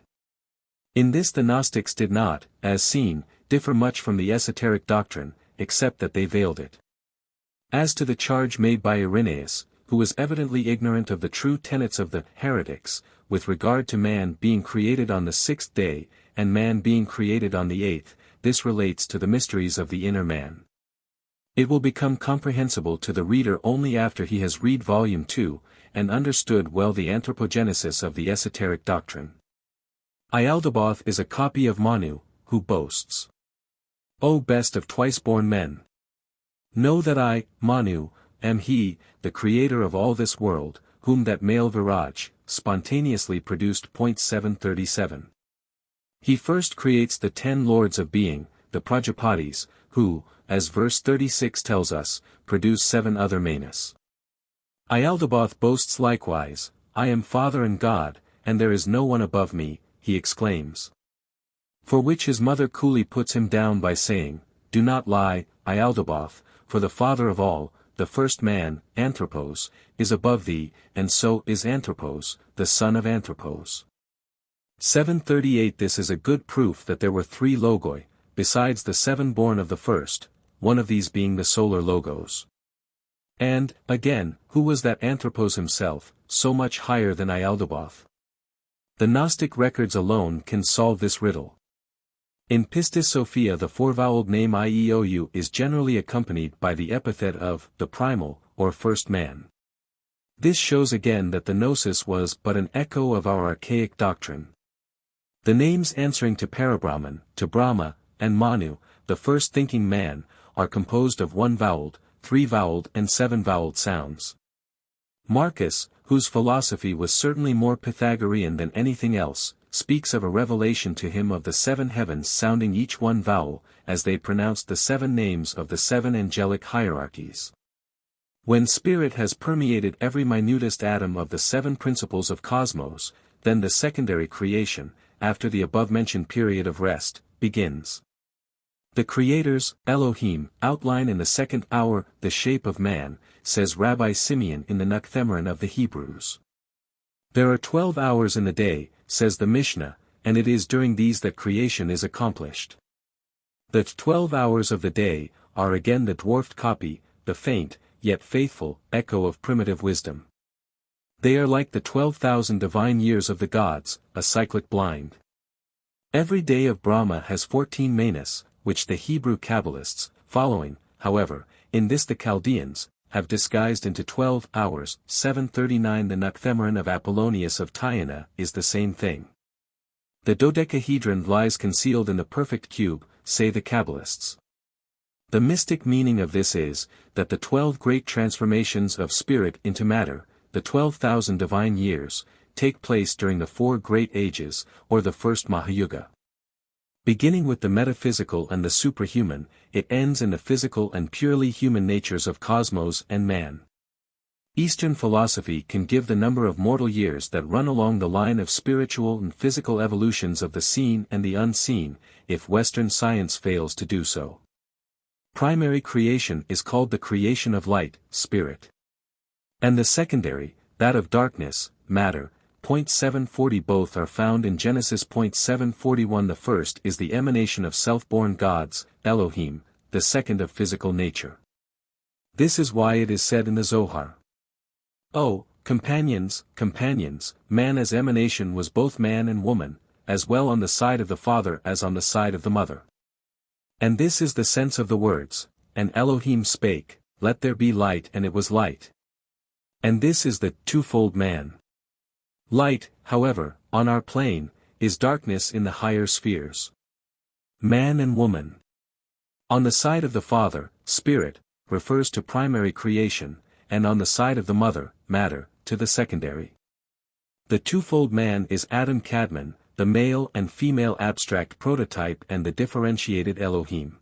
Speaker 1: In this the Gnostics did not, as seen, differ much from the esoteric doctrine, except that they veiled it. As to the charge made by Irenaeus, who was evidently ignorant of the true tenets of the heretics, with regard to man being created on the 6th day, and man being created on the 8th, this relates to the mysteries of the inner man. It will become comprehensible to the reader only after he has read Volume 2, and understood well the anthropogenesis of the esoteric doctrine. Ialdabaoth is a copy of Manu, who boasts, "O best of twice-born men! Know that I, Manu, am he, the creator of all this world, whom that male Viraj, spontaneously produced. 737. He first creates the 10 lords of being, the Prajapatis, who, as verse 36 tells us, produce 7 other manas. Ialdabaoth boasts likewise, I am Father and God, and there is no one above me, he exclaims. For which his mother coolly puts him down by saying, Do not lie, Ialdabaoth, for the father of all, the first man, Anthropos, is above thee, and so is Anthropos, the son of Anthropos. 738. This is a good proof that there were 3 logoi, besides the 7 born of the first, one of these being the solar logos. And, again, who was that Anthropos himself, so much higher than Ialdabaoth? The Gnostic records alone can solve this riddle. In Pistis Sophia the 4-voweled name Ieou is generally accompanied by the epithet of the primal, or first man. This shows again that the Gnosis was but an echo of our archaic doctrine. The names answering to Parabrahman, to Brahma, and Manu, the first thinking man, are composed of 1-voweled, 3-voweled and 7-voweled sounds. Marcus, whose philosophy was certainly more Pythagorean than anything else, speaks of a revelation to him of the 7 heavens sounding each 1 vowel, as they pronounced the 7 names of the 7 angelic hierarchies. When spirit has permeated every minutest atom of the 7 principles of cosmos, then the secondary creation, after the above-mentioned period of rest, begins. The creators, Elohim, outline in the 2nd hour the shape of man, says Rabbi Simeon in the Nukthemeron of the Hebrews. There are 12 hours in the day, says the Mishnah, and it is during these that creation is accomplished. The 12 hours of the day are again the dwarfed copy, the faint, yet faithful, echo of primitive wisdom. They are like the 12,000 divine years of the gods, a cyclic blind. Every day of Brahma has 14 manas, which the Hebrew Kabbalists, following, however, in this the Chaldeans, have disguised into 12 hours. 739. The Nukthemeron of Apollonius of Tyana is the same thing. The dodecahedron lies concealed in the perfect cube, say the Kabbalists. The mystic meaning of this is, that the 12 great transformations of spirit into matter, the 12,000 divine years, take place during the 4 great ages, or the first Mahayuga. Beginning with the metaphysical and the superhuman, it ends in the physical and purely human natures of cosmos and man. Eastern philosophy can give the number of mortal years that run along the line of spiritual and physical evolutions of the seen and the unseen, if Western science fails to do so. Primary creation is called the creation of light, spirit. And the secondary, that of darkness, matter, .740 both are found in Genesis. .741 The first is the emanation of self-born gods, Elohim, the second of physical nature. This is why it is said in the Zohar, "O companions, companions, man as emanation was both man and woman, as well on the side of the father as on the side of the mother." And this is the sense of the words, "And Elohim spake, let there be light, and it was light." And this is the twofold man. Light, however, on our plane, is darkness in the higher spheres. Man and woman. On the side of the father, spirit, refers to primary creation, and on the side of the mother, matter, to the secondary. The twofold man is Adam Kadmon, the male and female abstract prototype and the differentiated Elohim.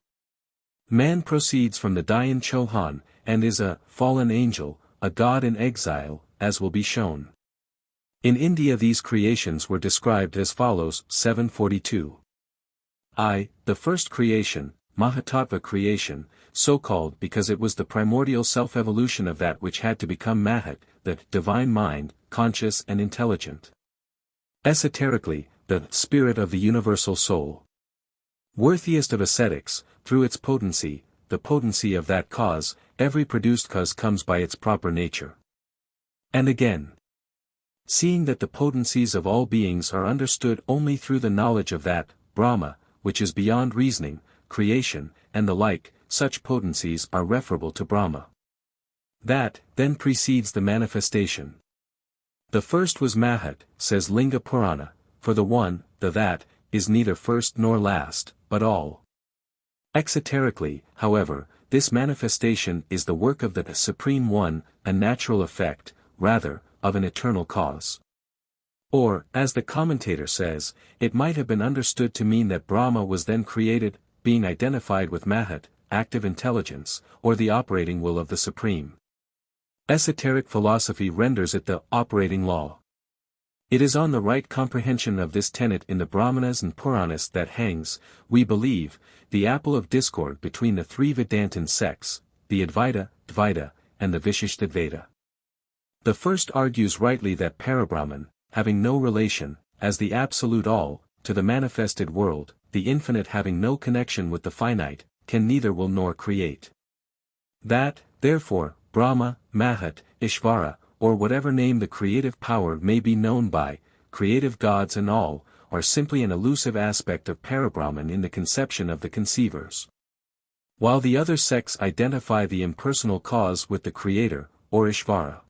Speaker 1: Man proceeds from the Dayan Chohan, and is a fallen angel, a god in exile, as will be shown. In India these creations were described as follows: 742. The first creation, Mahatattva creation, so called because it was the primordial self-evolution of that which had to become Mahat, the divine mind, conscious and intelligent. Esoterically, the spirit of the universal soul. Worthiest of ascetics, through its potency, the potency of that cause, every produced cause comes by its proper nature. And again, seeing that the potencies of all beings are understood only through the knowledge of that, Brahma, which is beyond reasoning, creation, and the like, such potencies are referable to Brahma. That, then precedes the manifestation. The first was Mahat, says Linga Purana, for the one, the that, is neither first nor last, but all. Exoterically, however, this manifestation is the work of the Supreme One, a natural effect, rather, of an eternal cause. Or, as the commentator says, it might have been understood to mean that Brahma was then created, being identified with Mahat, active intelligence, or the operating will of the Supreme. Esoteric philosophy renders it the operating law. It is on the right comprehension of this tenet in the Brahmanas and Puranas that hangs, we believe, the apple of discord between the three Vedantin sects, the Advaita, Dvaita, and the Vishishtadvaita. The first argues rightly that Parabrahman, having no relation, as the absolute all, to the manifested world, the infinite having no connection with the finite, can neither will nor create. That, therefore, Brahma, Mahat, Ishvara, or whatever name the creative power may be known by, creative gods and all, are simply an elusive aspect of Parabrahman in the conception of the conceivers. While the other sects identify the impersonal cause with the creator, or Ishvara.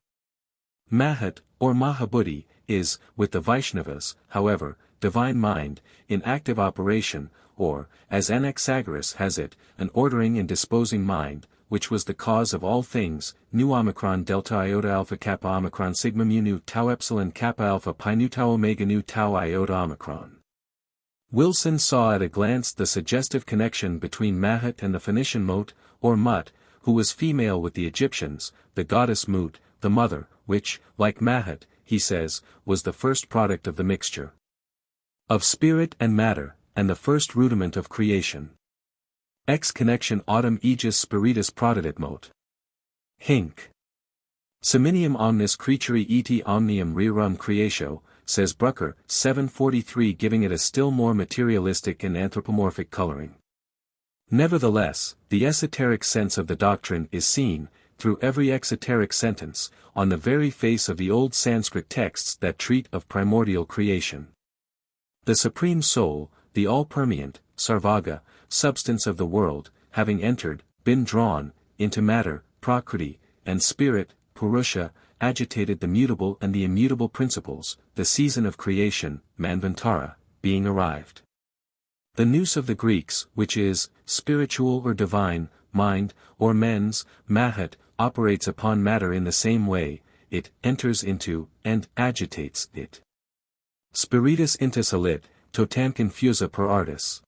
Speaker 1: Mahat, or Mahabuddhi, is, with the Vaishnavas, however, divine mind, in active operation, or, as Anaxagoras has it, an ordering and disposing mind, which was the cause of all things, nu omicron delta iota alpha kappa omicron sigma mu nu tau epsilon kappa alpha pi nu tau omega nu tau iota omicron. Wilson saw at a glance the suggestive connection between Mahat and the Phoenician Mut, or Mut, who was female with the Egyptians, the goddess Mut, the mother, which, like Mahat, he says, was the first product of the mixture of spirit and matter, and the first rudiment of creation. Ex connection autem aegis spiritus prodidit mot. Hinc. Seminium omnis creaturi et omnium rerum creatio, says Brucker, 743, giving it a still more materialistic and anthropomorphic coloring. Nevertheless, the esoteric sense of the doctrine is seen, through every exoteric sentence, on the very face of the old Sanskrit texts that treat of primordial creation. The Supreme Soul, the all-permeant, Sarvaga, substance of the world, having entered, been drawn, into matter, Prakriti, and spirit, Purusha, agitated the mutable and the immutable principles, the season of creation, manvantara, being arrived. The nous of the Greeks, which is, spiritual or divine, mind, or mens, Mahat, operates upon matter in the same way, it enters into, and agitates it. Spiritus intersalit, totam confusa per artis.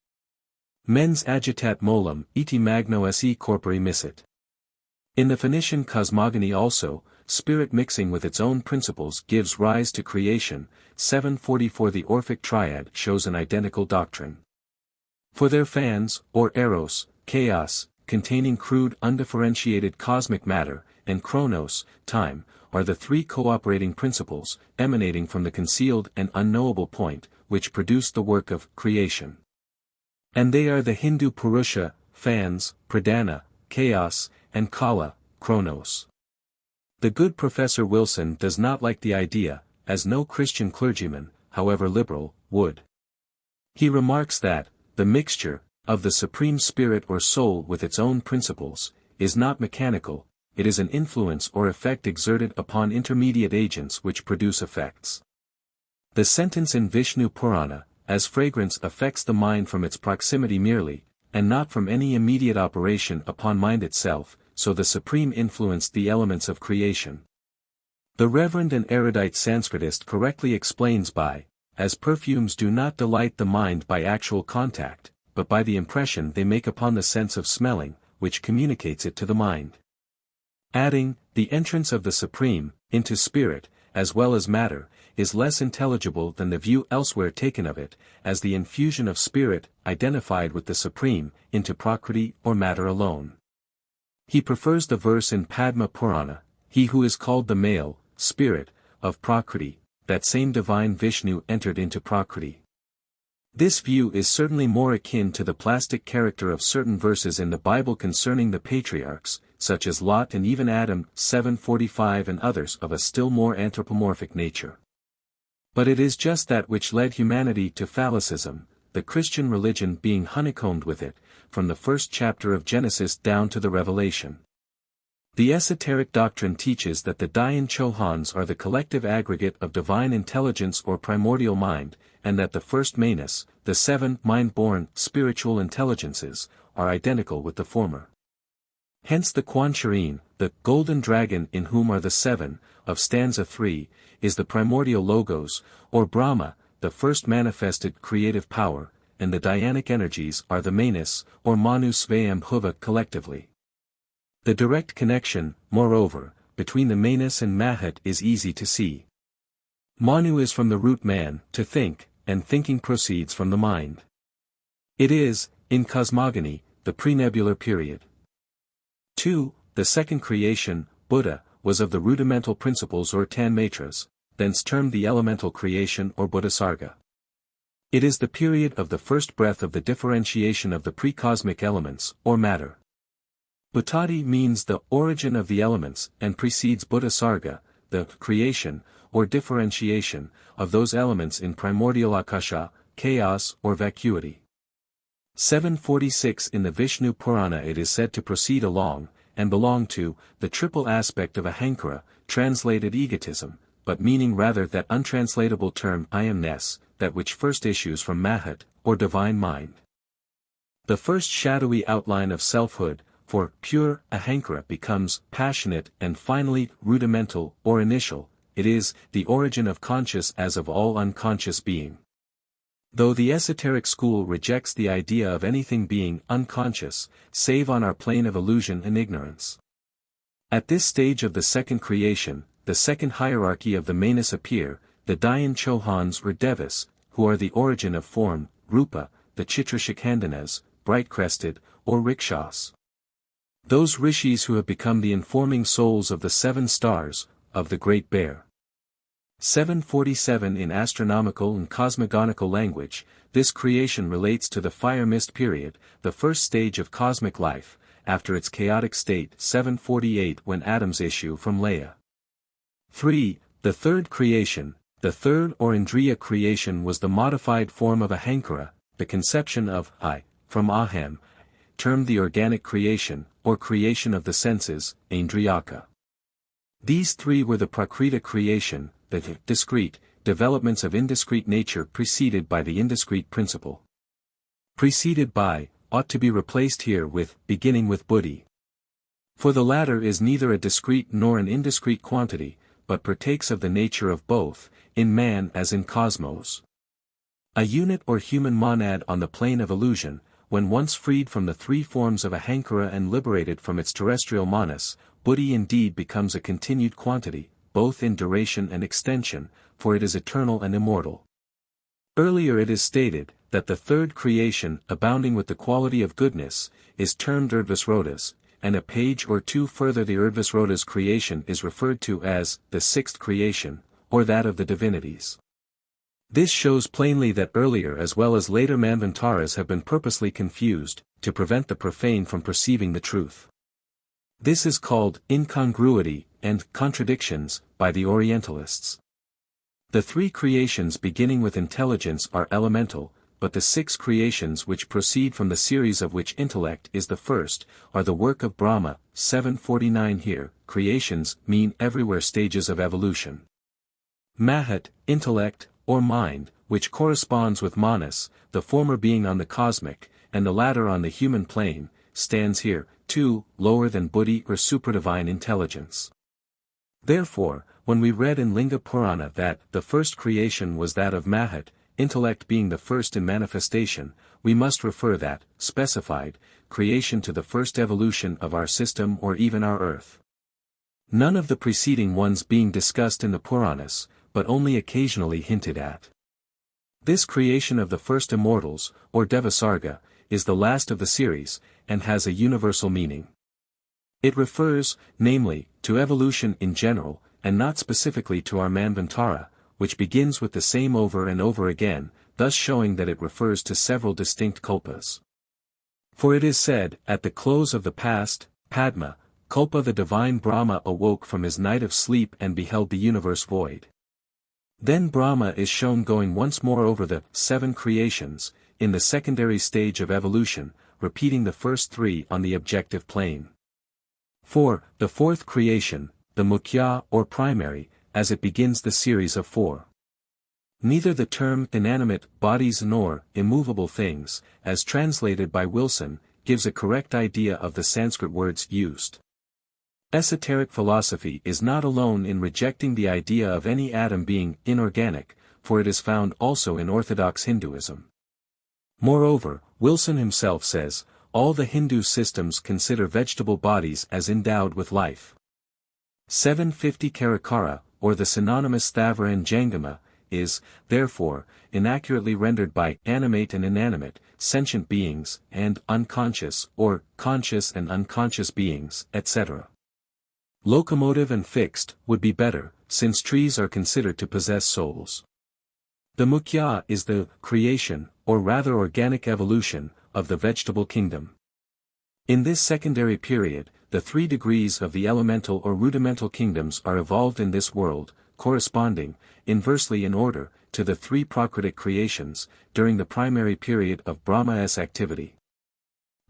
Speaker 1: Mens agitat molem, iti magno se corpore missit. In the Phoenician cosmogony also, spirit mixing with its own principles gives rise to creation. 744 The Orphic Triad shows an identical doctrine. For their fans, or eros, chaos, containing crude undifferentiated cosmic matter, and chronos, time, are the three cooperating principles, emanating from the concealed and unknowable point, which produce the work of creation. And they are the Hindu Purusha, Fans, Pradhana, Chaos, and Kala, Chronos. The good Professor Wilson does not like the idea, as no Christian clergyman, however liberal, would. He remarks that, the mixture, of the Supreme Spirit or Soul with its own principles, is not mechanical, it is an influence or effect exerted upon intermediate agents which produce effects. The sentence in Vishnu Purana, as fragrance affects the mind from its proximity merely, and not from any immediate operation upon mind itself, so the Supreme influenced the elements of creation. The reverend and erudite Sanskritist correctly explains by, as perfumes do not delight the mind by actual contact, but by the impression they make upon the sense of smelling, which communicates it to the mind. Adding, the entrance of the Supreme, into spirit, as well as matter, is less intelligible than the view elsewhere taken of it, as the infusion of spirit, identified with the Supreme, into Prakriti or matter alone. He prefers the verse in Padma Purana, he who is called the male, spirit, of Prakriti, that same divine Vishnu entered into Prakriti. This view is certainly more akin to the plastic character of certain verses in the Bible concerning the patriarchs, such as Lot and even Adam 7:45 and others of a still more anthropomorphic nature. But it is just that which led humanity to phallicism, the Christian religion being honeycombed with it, from the first chapter of Genesis down to the Revelation. The Esoteric doctrine teaches that the Dayan Chohans are the collective aggregate of divine intelligence or primordial mind, and that the first Manas, the seven mind-born spiritual intelligences, are identical with the former. Hence the Kwan-Shi-Yin, the golden dragon in whom are the seven, of stanza 3, is the primordial Logos, or Brahma, the first manifested creative power, and the Dhyanic energies are the Manas, or Manu Svayam Bhuva collectively. The direct connection, moreover, between the Manas and Mahat is easy to see. Manu is from the root man, to think, and thinking proceeds from the mind. It is, in cosmogony, the pre-nebular period. 2. The second creation, Buddha, was of the rudimental principles or Tanmatras, thence termed the elemental creation or Buddhasarga. It is the period of the first breath of the differentiation of the pre-cosmic elements, or matter. Bhuttadi means the origin of the elements and precedes Buddhasarga, the creation, or differentiation, of those elements in primordial akasha, chaos or vacuity. 746 in the Vishnu Purana it is said to proceed along, and belong to, the triple aspect of ahankara, translated egotism, but meaning rather that untranslatable term I amness, that which first issues from Mahat, or divine mind. The first shadowy outline of selfhood, for pure ahankara becomes passionate and finally rudimental or initial, it is the origin of conscious as of all unconscious being. Though the esoteric school rejects the idea of anything being unconscious, save on our plane of illusion and ignorance. At this stage of the second creation, the second hierarchy of the Manas appear, the Dayan Chohans or Devas, who are the origin of form, Rupa, the Chitrashikhandanas, bright-crested, or Rikshas. Those rishis who have become the informing souls of the seven stars, of the Great Bear. 747 in astronomical and cosmogonical language, this creation relates to the fire mist period, the first stage of cosmic life, after its chaotic state 748 when atoms issue from Leia. 3. The third creation, the third or Indriya creation was the modified form of ahankara, the conception of I, from aham, termed the organic creation, or creation of the senses, Indriyaka. These three were the Prakrita creation, the discrete, developments of indiscrete nature preceded by the indiscrete principle. Preceded by, ought to be replaced here with, beginning with buddhi. For the latter is neither a discrete nor an indiscrete quantity, but partakes of the nature of both, in man as in cosmos. A unit or human monad on the plane of illusion, when once freed from the three forms of ahankara and liberated from its terrestrial manas, buddhi indeed becomes a continued quantity, both in duration and extension, for it is eternal and immortal. Earlier it is stated, that the third creation, abounding with the quality of goodness, is termed urdhvasrotas, and a page or two further the Urdhvasrota's creation is referred to as the sixth creation, or that of the divinities. This shows plainly that earlier as well as later manvantaras have been purposely confused, to prevent the profane from perceiving the truth. This is called incongruity and contradictions by the Orientalists. The three creations beginning with intelligence are elemental, but the six creations which proceed from the series of which intellect is the first, are the work of Brahma. 749 Here, creations mean everywhere stages of evolution. Mahat, intellect, or mind, which corresponds with Manas, the former being on the cosmic, and the latter on the human plane, stands here, too, lower than Buddhi or supradivine intelligence. Therefore, when we read in Linga Purana that the first creation was that of Mahat, intellect being the first in manifestation, we must refer that, specified, creation to the first evolution of our system or even our earth. None of the preceding ones being discussed in the Puranas, but only occasionally hinted at. This creation of the first immortals, or Devasarga, is the last of the series, and has a universal meaning. It refers, namely, to evolution in general, and not specifically to our manvantara, which begins with the same over and over again, thus showing that it refers to several distinct kalpas. For it is said, at the close of the past, Padma, Kalpa the divine Brahma awoke from his night of sleep and beheld the universe void. Then Brahma is shown going once more over the 7 creations, in the secondary stage of evolution, repeating the first 3 on the objective plane. 4. The fourth creation, the mukhya or primary, as it begins the series of 4. Neither the term inanimate bodies nor immovable things, as translated by Wilson, gives a correct idea of the Sanskrit words used. Esoteric philosophy is not alone in rejecting the idea of any atom being inorganic, for it is found also in Orthodox Hinduism. Moreover, Wilson himself says, all the Hindu systems consider vegetable bodies as endowed with life. 750 Karakara, or the synonymous Thavara and Jangama, is, therefore, inaccurately rendered by animate and inanimate, sentient beings, and unconscious, or conscious and unconscious beings, etc. Locomotive and fixed would be better, since trees are considered to possess souls. The mukhya is the creation, or rather organic evolution, of the vegetable kingdom. In this secondary period, the 3 degrees of the elemental or rudimental kingdoms are evolved in this world, corresponding, inversely in order, to the 3 Prakritic creations, during the primary period of Brahma's activity.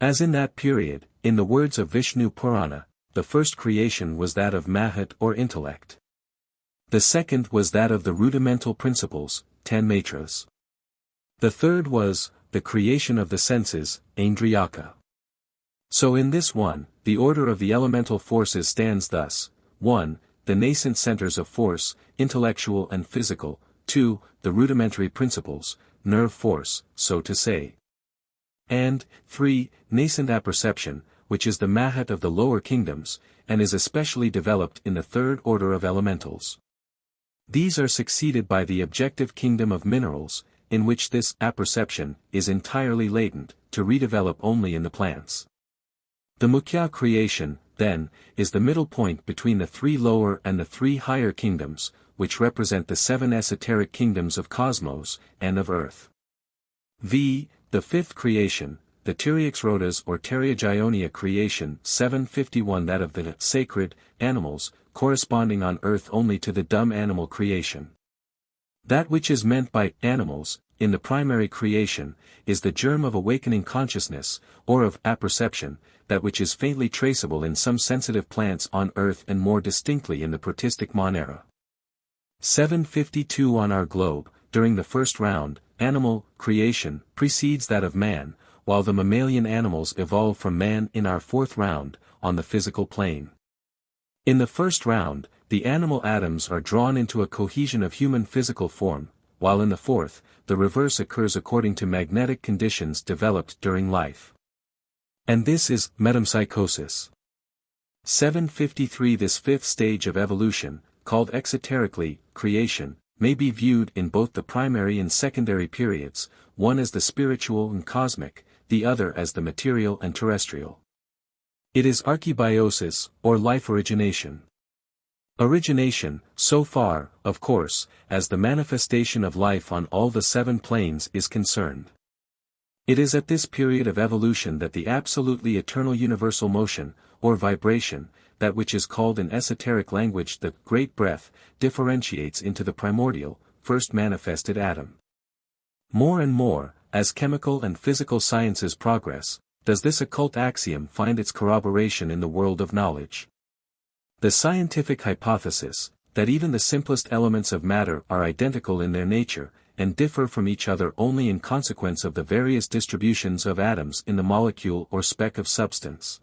Speaker 1: As in that period, in the words of Vishnu Purana, the first creation was that of Mahat or intellect. The second was that of the rudimental principles, 10 matras. The third was, the creation of the senses, Indriyaka. So in this one, the order of the elemental forces stands thus: 1. The nascent centers of force, intellectual and physical; 2. The rudimentary principles, nerve force, so to say. And, 3. Nascent apperception, which is the Mahat of the lower kingdoms, and is especially developed in the third order of elementals. These are succeeded by the objective kingdom of minerals, in which this apperception is entirely latent, to redevelop only in the plants. The mukhya creation, then, is the middle point between the 3 lower and the 3 higher kingdoms, which represent the 7 esoteric kingdoms of cosmos, and of earth. The 5th creation, the Tyriaxrotas or Teriajaionia creation, 751 that of the sacred animals, corresponding on earth only to the dumb animal creation. That which is meant by animals, in the primary creation, is the germ of awakening consciousness, or of apperception, that which is faintly traceable in some sensitive plants on earth and more distinctly in the protistic monera. 752 On our globe, during the first round, animal creation precedes that of man, while the mammalian animals evolve from man in our 4th round, on the physical plane. In the first round, the animal atoms are drawn into a cohesion of human physical form, while in the 4th, the reverse occurs according to magnetic conditions developed during life. And this is metempsychosis. 753 This 5th stage of evolution, called exoterically creation, may be viewed in both the primary and secondary periods, one as the spiritual and cosmic, the other as the material and terrestrial. It is archebiosis, or life origination. Origination, so far, of course, as the manifestation of life on all the 7 planes is concerned. It is at this period of evolution that the absolutely eternal universal motion, or vibration, that which is called in esoteric language the great breath, differentiates into the primordial, first manifested atom. More and more, as chemical and physical sciences progress, does this occult axiom find its corroboration in the world of knowledge. The scientific hypothesis, that even the simplest elements of matter are identical in their nature, and differ from each other only in consequence of the various distributions of atoms in the molecule or speck of substance,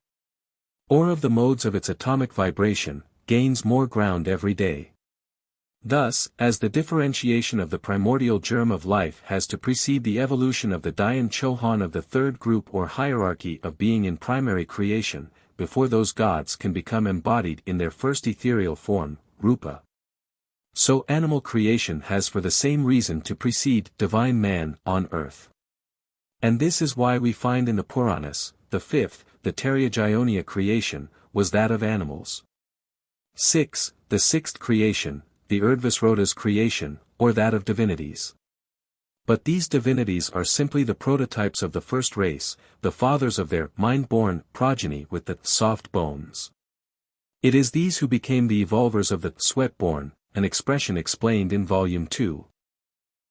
Speaker 1: or of the modes of its atomic vibration, gains more ground every day. Thus, as the differentiation of the primordial germ of life has to precede the evolution of the Dayan Chohan of the third group or hierarchy of being in primary creation, before those gods can become embodied in their first ethereal form, Rupa. So animal creation has for the same reason to precede divine man on earth. And this is why we find in the Puranas, the 5th, the Teriajayonia creation, was that of animals. 6, the 6th creation, the Urdhvasrota's creation, or that of divinities. But these divinities are simply the prototypes of the first race, the fathers of their mind-born progeny with the soft bones. It is these who became the evolvers of the sweat-born, an expression explained in Volume 2.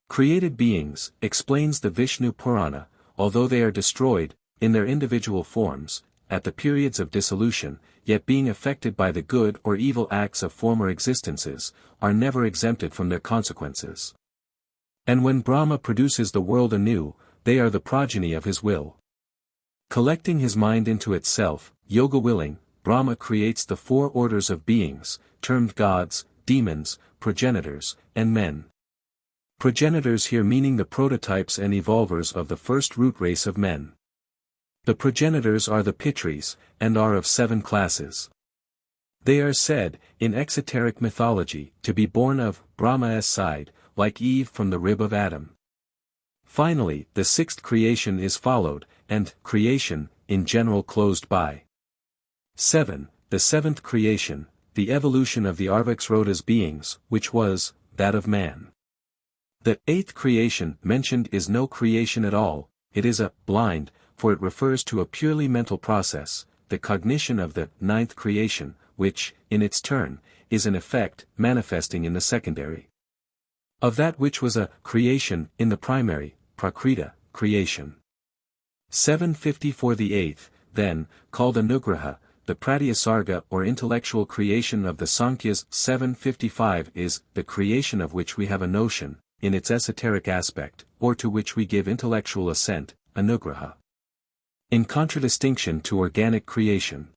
Speaker 1: Created beings, explains the Vishnu Purana, although they are destroyed, in their individual forms, at the periods of dissolution, yet being affected by the good or evil acts of former existences, are never exempted from their consequences. And when Brahma produces the world anew, they are the progeny of his will. Collecting his mind into itself, yoga-willing, Brahma creates the 4 orders of beings, termed gods, demons, progenitors, and men. Progenitors here meaning the prototypes and evolvers of the first root race of men. The progenitors are the Pitris, and are of 7 classes. They are said, in exoteric mythology, to be born of Brahma's side, like Eve from the rib of Adam. Finally, the 6th creation is followed, and creation, in general closed by 7, the 7th creation, the evolution of the Urdhvasrota's beings, which was, that of man. The 8th creation mentioned is no creation at all, it is a blind, for it refers to a purely mental process, the cognition of the 9th creation, which, in its turn, is an effect, manifesting in the secondary, of that which was a creation in the primary, prakrita, creation. 754 The 8th, then, called anugraha, the pratyasarga or intellectual creation of the Sankhyas. 755 is, the creation of which we have a notion, in its esoteric aspect, or to which we give intellectual assent, anugraha. In contradistinction to organic creation.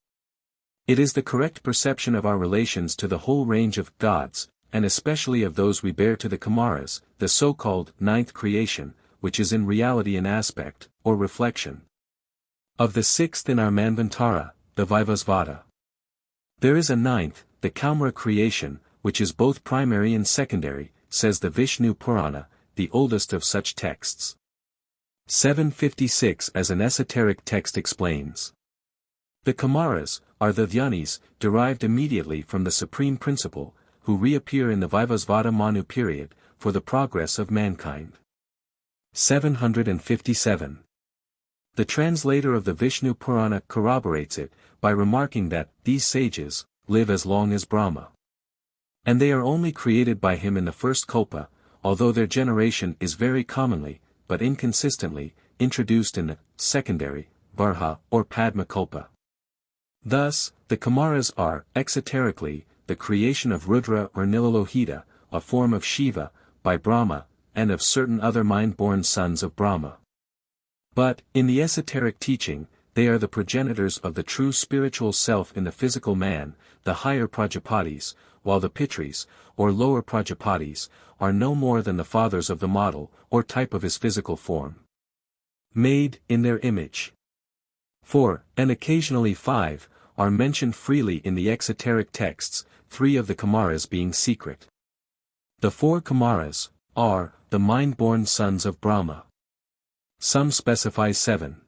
Speaker 1: It is the correct perception of our relations to the whole range of gods, and especially of those we bear to the Kumaras, the so-called 9th creation, which is in reality an aspect, or reflection, of the 6th in our manvantara, the Vivasvata. There is a 9th, the Kaumara creation, which is both primary and secondary, says the Vishnu Purana, the oldest of such texts. 756 as an esoteric text explains. The Kumaras, are the Dhyanis, derived immediately from the Supreme Principle, who reappear in the Vivasvata Manu period, for the progress of mankind. 757. The translator of the Vishnu Purana corroborates it, by remarking that, these sages, live as long as Brahma. And they are only created by him in the first kalpa, although their generation is very commonly, but inconsistently, introduced in the secondary, Varha or Padma Kalpa. Thus, the Kumaras are, exoterically, the creation of Rudra or Nilalohita, a form of Shiva, by Brahma, and of certain other mind-born sons of Brahma. But, in the esoteric teaching, they are the progenitors of the true spiritual self in the physical man, the higher Prajapatis, while the Pitris, or lower Prajapatis, are no more than the fathers of the model, or type of his physical form. Made, in their image. 4, and occasionally 5, are mentioned freely in the exoteric texts, 3 of the Kumaras being secret. The 4 Kumaras, are, the mind-born sons of Brahma. Some specify 7.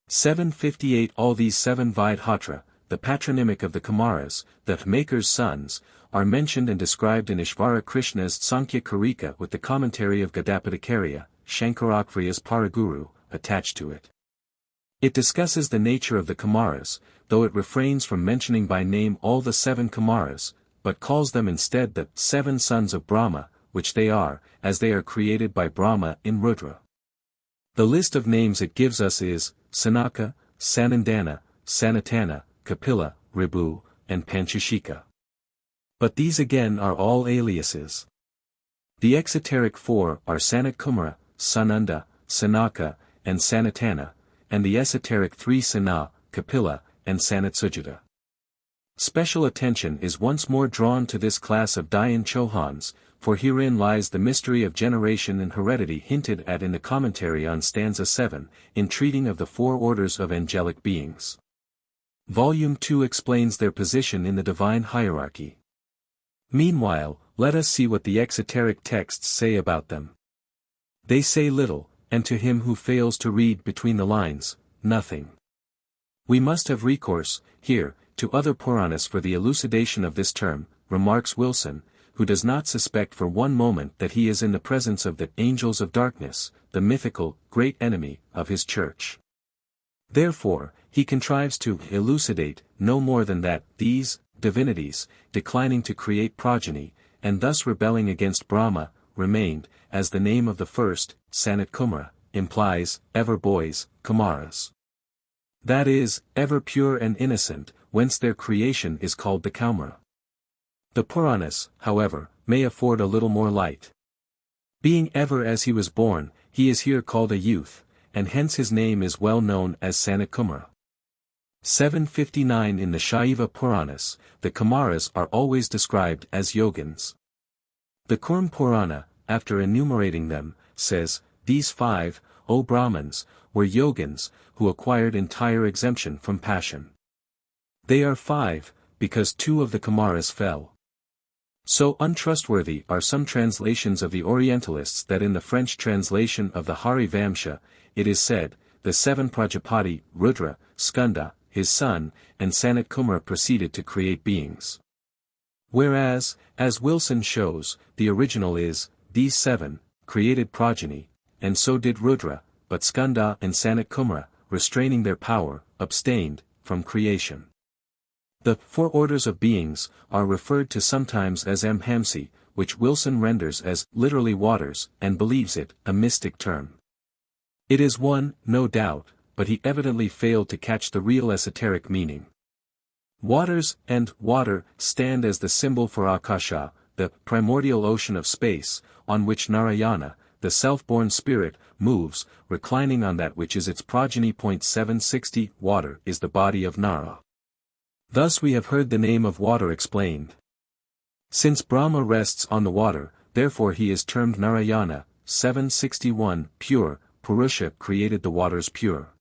Speaker 1: 758 All these seven Vaidhatra, the patronymic of the Kumaras, the Maker's sons, are mentioned and described in Ishvara Krishna's Sankhya Karika with the commentary of Gadapadacharya, Shankarakriya's Paraguru, attached to it. It discusses the nature of the Kumaras, though it refrains from mentioning by name all the seven Kumaras, but calls them instead the seven sons of Brahma, which they are, as they are created by Brahma in Rudra. The list of names it gives us is Sanaka, Sanandana, Sanatana, Kapila, Ribu, and Panchashika. But these again are all aliases. The exoteric four are Sanat Kumara, Sananda, Sanaka, and Sanatana, and the esoteric three Sana, Kapila, and Sanat Sujata. Special attention is once more drawn to this class of Dayan Chohans, for herein lies the mystery of generation and heredity hinted at in the commentary on stanza 7, in treating of the four orders of angelic beings. Volume 2 explains their position in the divine hierarchy. Meanwhile, let us see what the exoteric texts say about them. They say little, and to him who fails to read between the lines, nothing. We must have recourse, here, to other Puranas for the elucidation of this term, remarks Wilson, who does not suspect for one moment that he is in the presence of the angels of darkness, the mythical, great enemy, of his church. Therefore, he contrives to elucidate, no more than that, these divinities, declining to create progeny, and thus rebelling against Brahma, remained, as the name of the first, Sanat Kumara, implies, ever boys, Kumaras. That is, ever pure and innocent, whence their creation is called the Kaumara. The Puranas, however, may afford a little more light. Being ever as he was born, he is here called a youth, and hence his name is well known as Sanat Kumara. 759 In the Shaiva Puranas, the Kumaras are always described as yogins. The Kurm Purana, after enumerating them, says, These five, O Brahmins, were yogins, who acquired entire exemption from passion. They are five, because two of the Kumaras fell. So untrustworthy are some translations of the Orientalists that in the French translation of the Hari Vamsha, it is said, the seven Prajapati, Rudra, Skanda, his son, and Sanat Kumara proceeded to create beings. Whereas, as Wilson shows, the original is, these seven, created progeny, and so did Rudra, but Skanda and Sanat Kumara, restraining their power, abstained, from creation. The four orders of beings are referred to sometimes as Amhamsi, which Wilson renders as literally waters, and believes it a mystic term. It is one, no doubt, but he evidently failed to catch the real esoteric meaning. Waters and water stand as the symbol for Akasha, the primordial ocean of space, on which Narayana, the self-born spirit, moves, reclining on that which is its progeny. 760 Water is the body of Nara. Thus we have heard the name of water explained. Since Brahma rests on the water, therefore he is termed Narayana. 761 Pure, Purusha created the waters pure.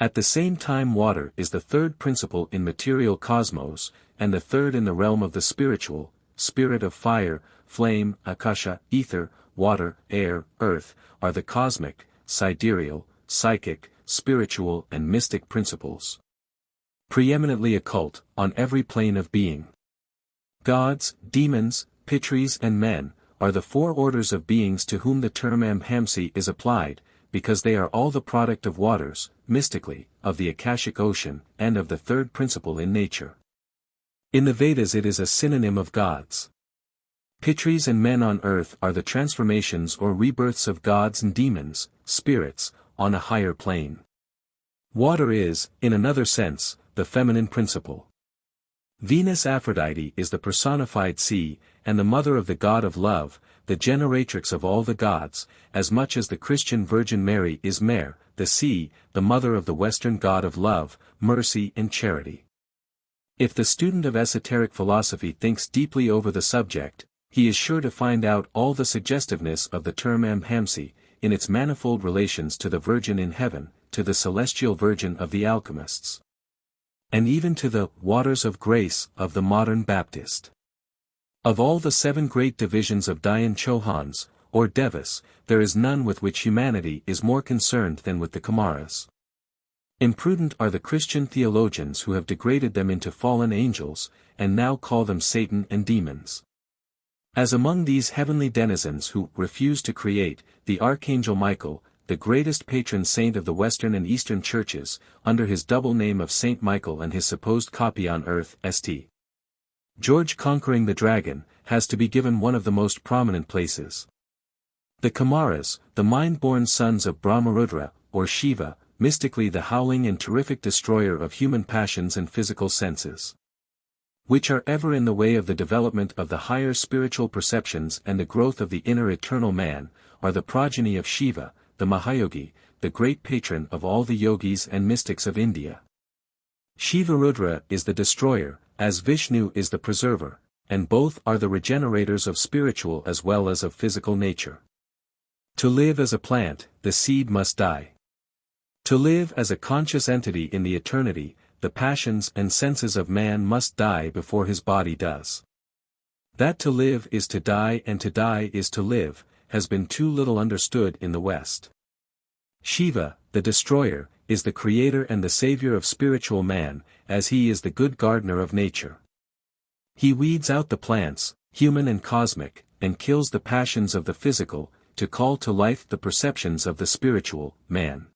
Speaker 1: At the same time water is the third principle in material cosmos, and the third in the realm of the spiritual, spirit of fire, flame, akasha, ether, water, air, earth, are the cosmic, sidereal, psychic, spiritual and mystic principles. Preeminently occult, on every plane of being. Gods, demons, pitris and men, are the four orders of beings to whom the term Amhamsi is applied, because they are all the product of waters, mystically, of the Akashic ocean, and of the third principle in nature. In the Vedas it is a synonym of gods. Pitris and men on earth are the transformations or rebirths of gods and demons, spirits, on a higher plane. Water is, in another sense, the feminine principle. Venus Aphrodite is the personified sea, and the mother of the god of love, the generatrix of all the gods, as much as the Christian Virgin Mary is Mare, the sea, the mother of the Western god of love, mercy and charity. If the student of esoteric philosophy thinks deeply over the subject, he is sure to find out all the suggestiveness of the term Amhamsi, in its manifold relations to the Virgin in heaven, to the celestial Virgin of the alchemists, and even to the waters of grace of the modern Baptist. Of all the seven great divisions of Dayan Chohans, or Devas, there is none with which humanity is more concerned than with the Kumaras. Imprudent are the Christian theologians who have degraded them into fallen angels, and now call them Satan and demons. As among these heavenly denizens who refuse to create, the Archangel Michael, the greatest patron saint of the Western and Eastern churches, under his double name of Saint Michael and his supposed copy on earth, St. George conquering the dragon, has to be given one of the most prominent places. The Kumaras, the mind-born sons of Brahmarudra, or Shiva, mystically the howling and terrific destroyer of human passions and physical senses, which are ever in the way of the development of the higher spiritual perceptions and the growth of the inner eternal man, are the progeny of Shiva, the Mahayogi, the great patron of all the yogis and mystics of India. Shiva-Rudra is the destroyer, as Vishnu is the preserver, and both are the regenerators of spiritual as well as of physical nature. To live as a plant, the seed must die. To live as a conscious entity in the eternity, the passions and senses of man must die before his body does. That to live is to die and to die is to live, has been too little understood in the West. Shiva, the destroyer, is the creator and the savior of spiritual man, as he is the good gardener of nature. He weeds out the plants, human and cosmic, and kills the passions of the physical, to call to life the perceptions of the spiritual, man.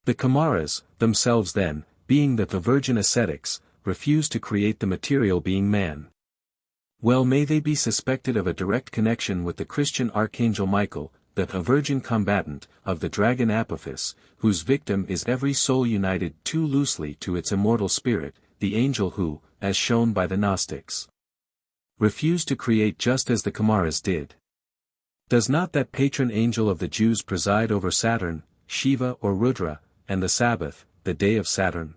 Speaker 1: The Kumaras, themselves then, being the virgin ascetics, refuse to create the material being man. Well may they be suspected of a direct connection with the Christian Archangel Michael, the virgin combatant, of the dragon Apophis, whose victim is every soul united too loosely to its immortal spirit, the angel who, as shown by the Gnostics, refused to create just as the Kumaras did. Does not that patron angel of the Jews preside over Saturn, Shiva or Rudra, and the Sabbath, the day of Saturn?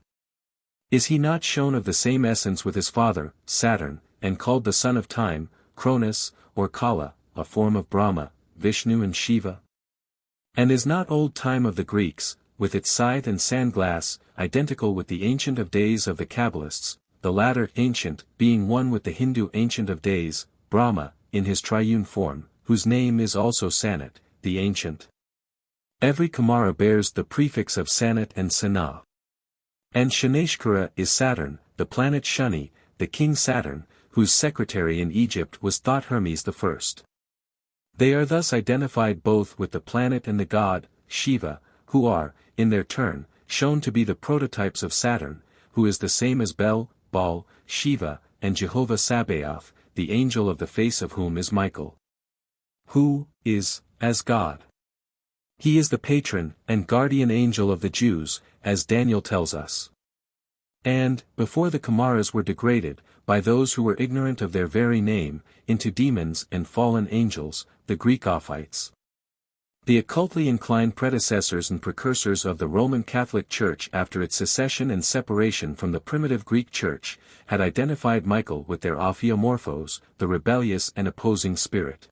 Speaker 1: Is he not shown of the same essence with his father, Saturn, and called the son of time, Cronus, or Kala, a form of Brahma, Vishnu and Shiva? And is not old time of the Greeks, with its scythe and sand-glass, identical with the Ancient of Days of the Kabbalists, the latter ancient being one with the Hindu Ancient of Days, Brahma, in his triune form, whose name is also Sanat, the ancient? Every Kumara bears the prefix of Sanat and Sana. And Shaneshkara is Saturn, the planet Shani, the king Saturn, whose secretary in Egypt was thought Hermes I. They are thus identified both with the planet and the god, Shiva, who are, in their turn, shown to be the prototypes of Saturn, who is the same as Bel, Baal, Shiva, and Jehovah Sabaoth, the angel of the face of whom is Michael, who is, as God. He is the patron and guardian angel of the Jews, as Daniel tells us. And, before the Kumaras were degraded, by those who were ignorant of their very name, into demons and fallen angels, the Greek Ophites, the occultly inclined predecessors and precursors of the Roman Catholic Church after its secession and separation from the primitive Greek Church, had identified Michael with their Ophiomorphos, the rebellious and opposing spirit.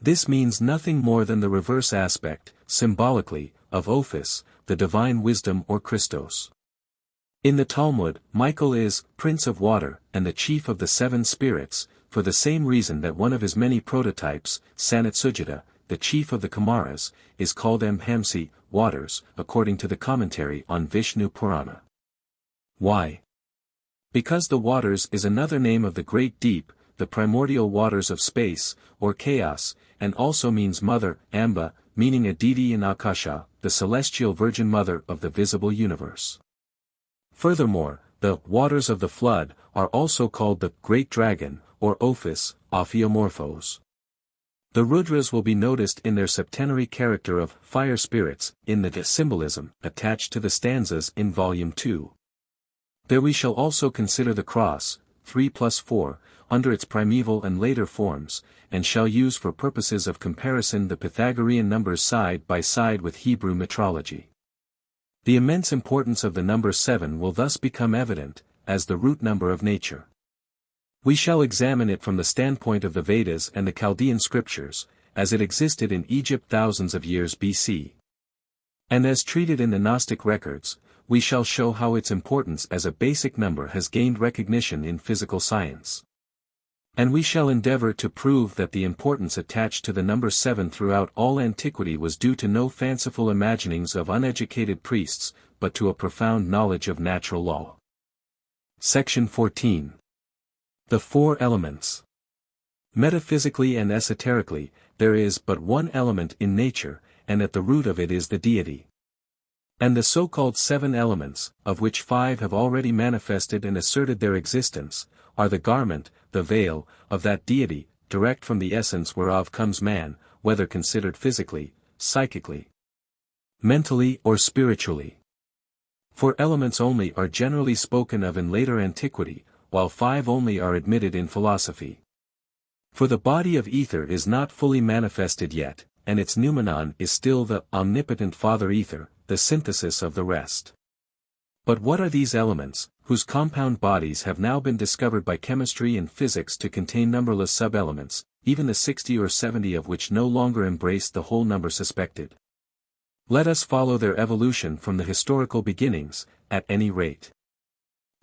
Speaker 1: This means nothing more than the reverse aspect, symbolically, of Ophis, the divine wisdom or Christos. In the Talmud, Michael is Prince of Water and the chief of the seven spirits, for the same reason that one of his many prototypes, Sanat Sujata, the chief of the Kumaras, is called Hamsi, waters, according to the commentary on Vishnu Purana. Why? Because the waters is another name of the great deep, the primordial waters of space, or chaos, and also means mother, Amba, meaning Aditi in Akasha, the celestial virgin mother of the visible universe. Furthermore, the waters of the flood are also called the great dragon, or Ophis, Ophiomorphos. The Rudras will be noticed in their septenary character of fire spirits, in the symbolism attached to the stanzas in Volume 2. There we shall also consider the cross, 3+4, under its primeval and later forms, and shall use for purposes of comparison the Pythagorean numbers side by side with Hebrew metrology. The immense importance of the number 7 will thus become evident, as the root number of nature. We shall examine it from the standpoint of the Vedas and the Chaldean scriptures, as it existed in Egypt thousands of years BC. And as treated in the Gnostic records, we shall show how its importance as a basic number has gained recognition in physical science. And we shall endeavor to prove that the importance attached to the number 7 throughout all antiquity was due to no fanciful imaginings of uneducated priests, but to a profound knowledge of natural law. Section 14. The Four Elements. Metaphysically and esoterically, there is but one element in nature, and at the root of it is the deity. And the so-called seven elements, of which five have already manifested and asserted their existence, are the garment, the veil, of that deity, direct from the essence whereof comes man, whether considered physically, psychically, mentally or spiritually. Four elements only are generally spoken of in later antiquity, while five only are admitted in philosophy. For the body of ether is not fully manifested yet, and its noumenon is still the omnipotent Father Ether, the synthesis of the rest. But what are these elements, whose compound bodies have now been discovered by chemistry and physics to contain numberless sub-elements, even the 60 or 70 of which no longer embrace the whole number suspected? Let us follow their evolution from the historical beginnings, at any rate.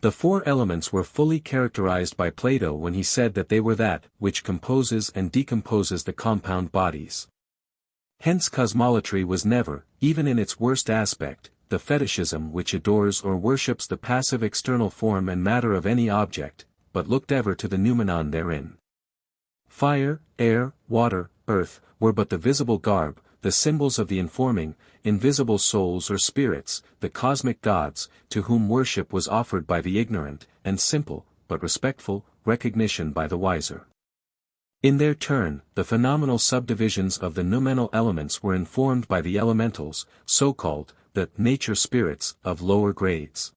Speaker 1: The four elements were fully characterized by Plato when he said that they were that which composes and decomposes the compound bodies. Hence cosmology was never, even in its worst aspect, the fetishism which adores or worships the passive external form and matter of any object, but looked ever to the noumenon therein. Fire, air, water, earth, were but the visible garb, the symbols of the informing, invisible souls or spirits, the cosmic gods, to whom worship was offered by the ignorant, and simple, but respectful, recognition by the wiser. In their turn, the phenomenal subdivisions of the noumenal elements were informed by the elementals, so-called, the nature spirits, of lower grades.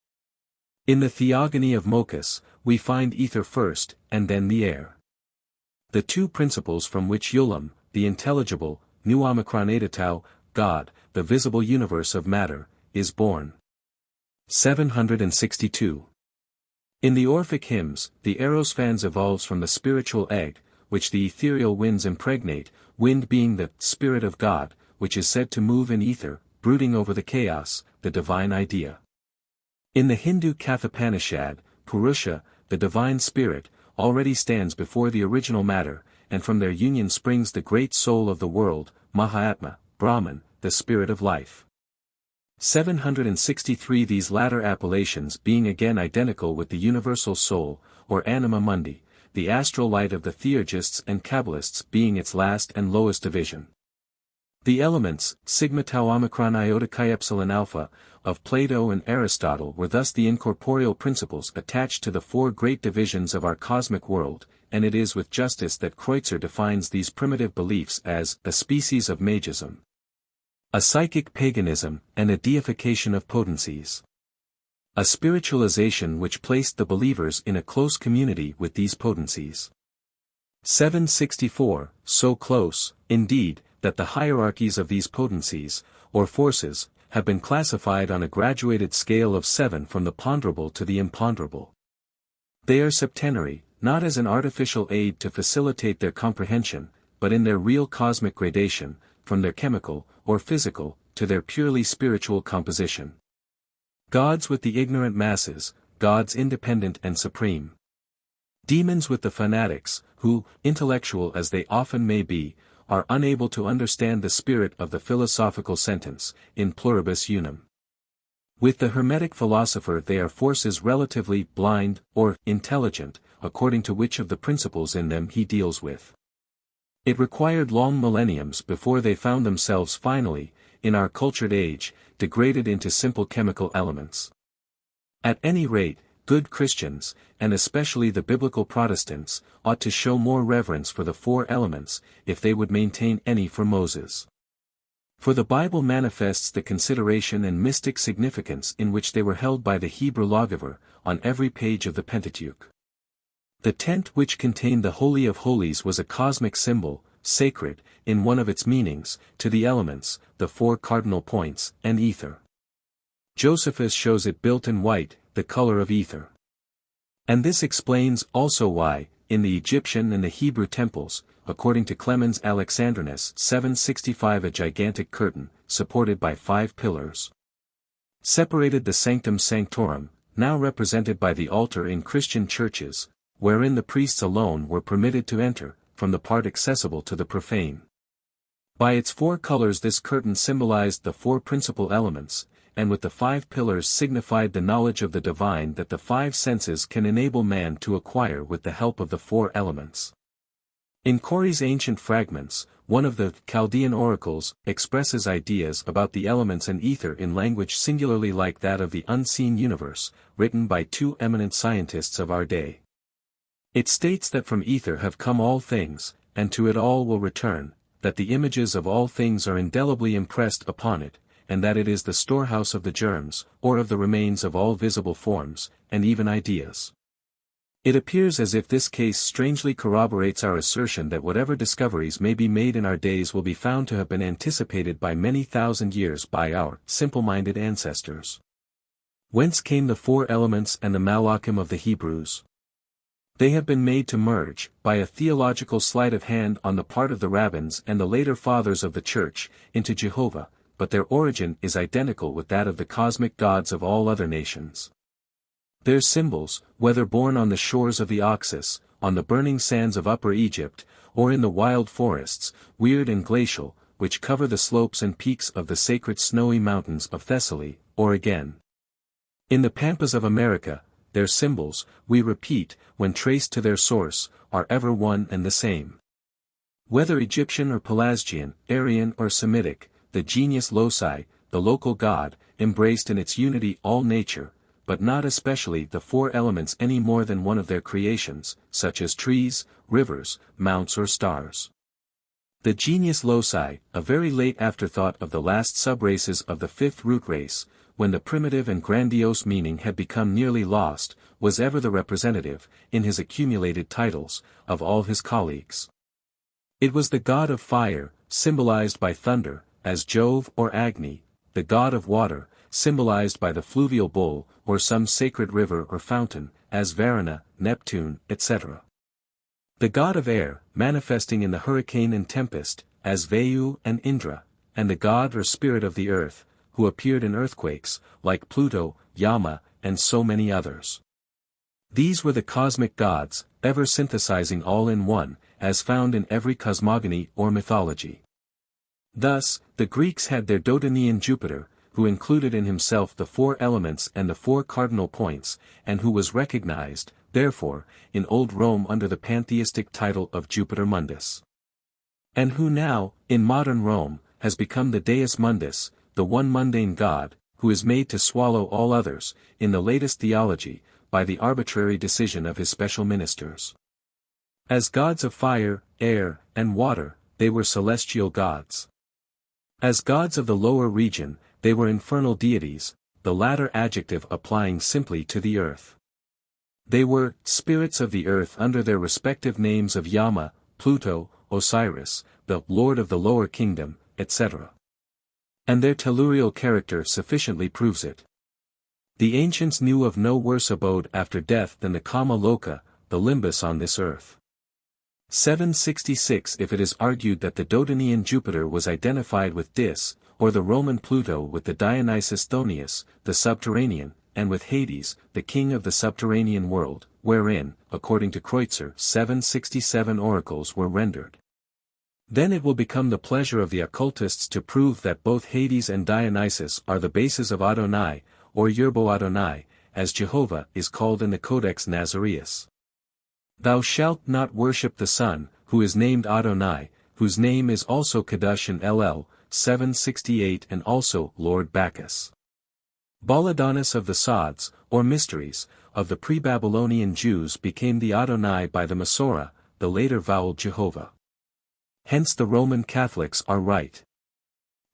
Speaker 1: In the Theogony of Mochus, we find ether first, and then the air. The two principles from which Ulam, the intelligible, nu omicron edatau, God, the visible universe of matter, is born. 762. In the Orphic hymns, the Eros-Phans evolves from the spiritual egg, which the ethereal winds impregnate, wind being the spirit of God, which is said to move in ether, brooding over the chaos, the divine idea. In the Hindu Kathopanishad, Purusha, the divine spirit, already stands before the original matter, and from their union springs the great soul of the world, Mahatma, Brahman, the spirit of life. 763. These latter appellations being again identical with the universal soul, or anima mundi, the astral light of the Theurgists and Kabbalists being its last and lowest division. The elements, sigma tau omicron iota chi epsilon alpha, of Plato and Aristotle were thus the incorporeal principles attached to the four great divisions of our cosmic world, and it is with justice that Kreutzer defines these primitive beliefs as a species of magism, a psychic paganism, and a deification of potencies. A spiritualization which placed the believers in a close community with these potencies. 764, so close, indeed, that the hierarchies of these potencies, or forces, have been classified on a graduated scale of 7 from the ponderable to the imponderable. They are septenary, not as an artificial aid to facilitate their comprehension, but in their real cosmic gradation, from their chemical, or physical, to their purely spiritual composition. Gods with the ignorant masses, gods independent and supreme. Demons with the fanatics, who, intellectual as they often may be, are unable to understand the spirit of the philosophical sentence, in pluribus unum. With the Hermetic philosopher they are forces relatively blind, or intelligent, according to which of the principles in them he deals with. It required long millenniums before they found themselves finally, in our cultured age, degraded into simple chemical elements. At any rate, good Christians, and especially the biblical Protestants, ought to show more reverence for the four elements, if they would maintain any for Moses. For the Bible manifests the consideration and mystic significance in which they were held by the Hebrew lawgiver, on every page of the Pentateuch. The tent which contained the Holy of Holies was a cosmic symbol, sacred, in one of its meanings, to the elements, the four cardinal points, and ether. Josephus shows it built in white, the color of ether. And this explains also why, in the Egyptian and the Hebrew temples, according to Clemens Alexandrinus 765, a gigantic curtain, supported by 5 pillars, separated the sanctum sanctorum, now represented by the altar in Christian churches, wherein the priests alone were permitted to enter, from the part accessible to the profane. By its 4 colors this curtain symbolized the 4 principal elements, and with the 5 pillars signified the knowledge of the divine that the 5 senses can enable man to acquire with the help of the 4 elements. In Corey's Ancient Fragments, one of the Chaldean oracles expresses ideas about the elements and ether in language singularly like that of the unseen universe, written by 2 eminent scientists of our day. It states that from ether have come all things, and to it all will return, that the images of all things are indelibly impressed upon it, and that it is the storehouse of the germs, or of the remains of all visible forms, and even ideas. It appears as if this case strangely corroborates our assertion that whatever discoveries may be made in our days will be found to have been anticipated by many thousand years by our simple-minded ancestors. Whence came the 4 elements and the malachim of the Hebrews? They have been made to merge, by a theological sleight of hand on the part of the rabbins and the later fathers of the Church, into Jehovah, but their origin is identical with that of the cosmic gods of all other nations. Their symbols, whether born on the shores of the Oxus, on the burning sands of Upper Egypt, or in the wild forests, weird and glacial, which cover the slopes and peaks of the sacred snowy mountains of Thessaly, or again, in the pampas of America, their symbols, we repeat, when traced to their source, are ever one and the same. Whether Egyptian or Pelasgian, Aryan or Semitic, the genius loci, the local god, embraced in its unity all nature, but not especially the 4 elements any more than one of their creations, such as trees, rivers, mounts or stars. The genius loci, a very late afterthought of the last subraces of the 5th root race, when the primitive and grandiose meaning had become nearly lost, was ever the representative, in his accumulated titles, of all his colleagues. It was the god of fire, symbolized by thunder, as Jove or Agni, the god of water, symbolized by the fluvial bull, or some sacred river or fountain, as Varuna, Neptune, etc. The god of air, manifesting in the hurricane and tempest, as Vayu and Indra, and the god or spirit of the earth, who appeared in earthquakes, like Pluto, Yama, and so many others. These were the cosmic gods, ever synthesizing all in one, as found in every cosmogony or mythology. Thus, the Greeks had their Dodonian Jupiter, who included in himself the 4 elements and the 4 cardinal points, and who was recognized, therefore, in Old Rome under the pantheistic title of Jupiter Mundus. And who now, in modern Rome, has become the Deus Mundus, the one mundane God, who is made to swallow all others, in the latest theology, by the arbitrary decision of his special ministers. As gods of fire, air, and water, they were celestial gods. As gods of the lower region, they were infernal deities, the latter adjective applying simply to the earth. They were spirits of the earth under their respective names of Yama, Pluto, Osiris, the Lord of the lower kingdom, etc. And their tellurial character sufficiently proves it. The ancients knew of no worse abode after death than the Kama Loka, the limbus on this earth. 766 If it is argued that the Dodonian Jupiter was identified with Dis, or the Roman Pluto with the Dionysus Thonius, the subterranean, and with Hades, the king of the subterranean world, wherein, according to Kreutzer, 767 oracles were rendered. Then it will become the pleasure of the occultists to prove that both Hades and Dionysus are the bases of Adonai, or Yerbo Adonai, as Jehovah is called in the Codex Nazareus. Thou shalt not worship the Son, who is named Adonai, whose name is also Kadosh in LL, 768 and also Lord Bacchus. Baladonis of the Sods, or mysteries, of the pre-Babylonian Jews became the Adonai by the Masorah, the later vowel Jehovah. Hence the Roman Catholics are right.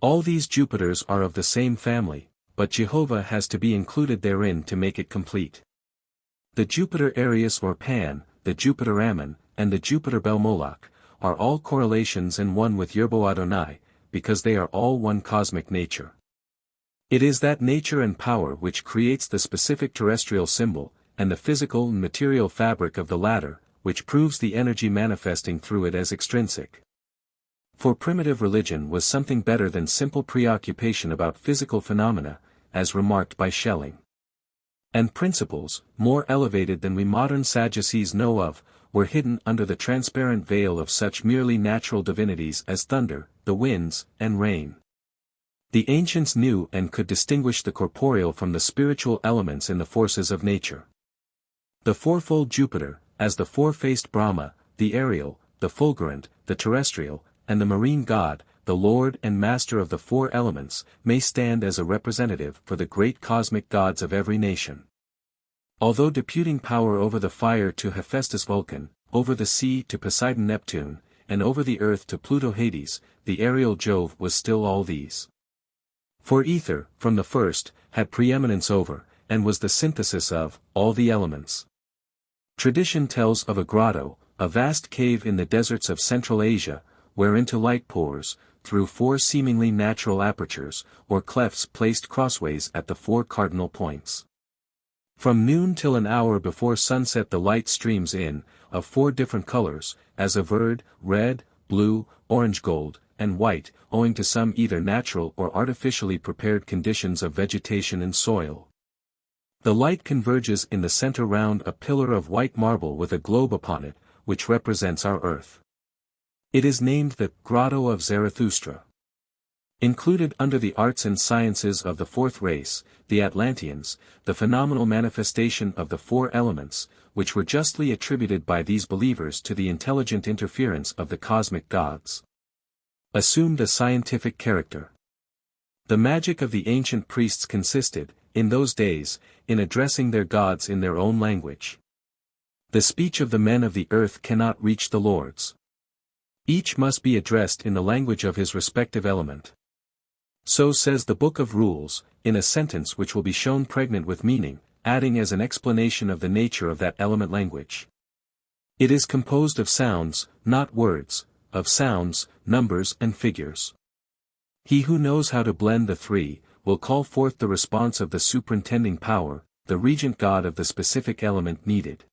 Speaker 1: All these Jupiters are of the same family, but Jehovah has to be included therein to make it complete. The Jupiter Arius or Pan, the Jupiter Ammon, and the Jupiter Belmoloch, are all correlations in one with Yerbo Adonai, because they are all one cosmic nature. It is that nature and power which creates the specific terrestrial symbol, and the physical and material fabric of the latter, which proves the energy manifesting through it as extrinsic. For primitive religion was something better than simple preoccupation about physical phenomena, as remarked by Schelling. And principles, more elevated than we modern Sadducees know of, were hidden under the transparent veil of such merely natural divinities as thunder, the winds, and rain. The ancients knew and could distinguish the corporeal from the spiritual elements in the forces of nature. The fourfold Jupiter, as the four-faced Brahma, the aerial, the fulgurant, the terrestrial, and the marine god, the lord and master of the four elements, may stand as a representative for the great cosmic gods of every nation. Although deputing power over the fire to Hephaestus Vulcan, over the sea to Poseidon Neptune, and over the earth to Pluto Hades, the aerial Jove was still all these. For ether, from the first, had preeminence over, and was the synthesis of, all the elements. Tradition tells of a grotto, a vast cave in the deserts of Central Asia, whereinto light pours, through four seemingly natural apertures, or clefts placed crossways at the four cardinal points. From noon till an hour before sunset the light streams in, of four different colors, as averred, red, blue, orange gold, and white, owing to some either natural or artificially prepared conditions of vegetation and soil. The light converges in the center round a pillar of white marble with a globe upon it, which represents our earth. It is named the Grotto of Zarathustra. Included under the arts and sciences of the fourth race, the Atlanteans, the phenomenal manifestation of the four elements, which were justly attributed by these believers to the intelligent interference of the cosmic gods, assumed a scientific character. The magic of the ancient priests consisted, in those days, in addressing their gods in their own language. The speech of the men of the earth cannot reach the lords. Each must be addressed in the language of his respective element. So says the Book of Rules, in a sentence which will be shown pregnant with meaning, adding as an explanation of the nature of that element language. It is composed of sounds, not words, of sounds, numbers and figures. He who knows how to blend the three, will call forth the response of the superintending power, the regent god of the specific element needed.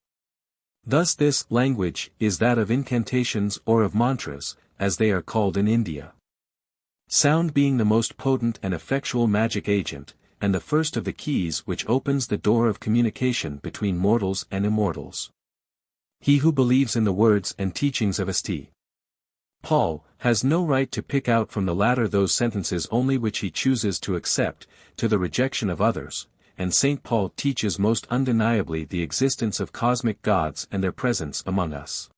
Speaker 1: Thus this language is that of incantations or of mantras, as they are called in India. Sound being the most potent and effectual magic agent, and the first of the keys which opens the door of communication between mortals and immortals. He who believes in the words and teachings of St. Paul, has no right to pick out from the latter those sentences only which he chooses to accept, to the rejection of others, and St. Paul teaches most undeniably the existence of cosmic gods and their presence among us.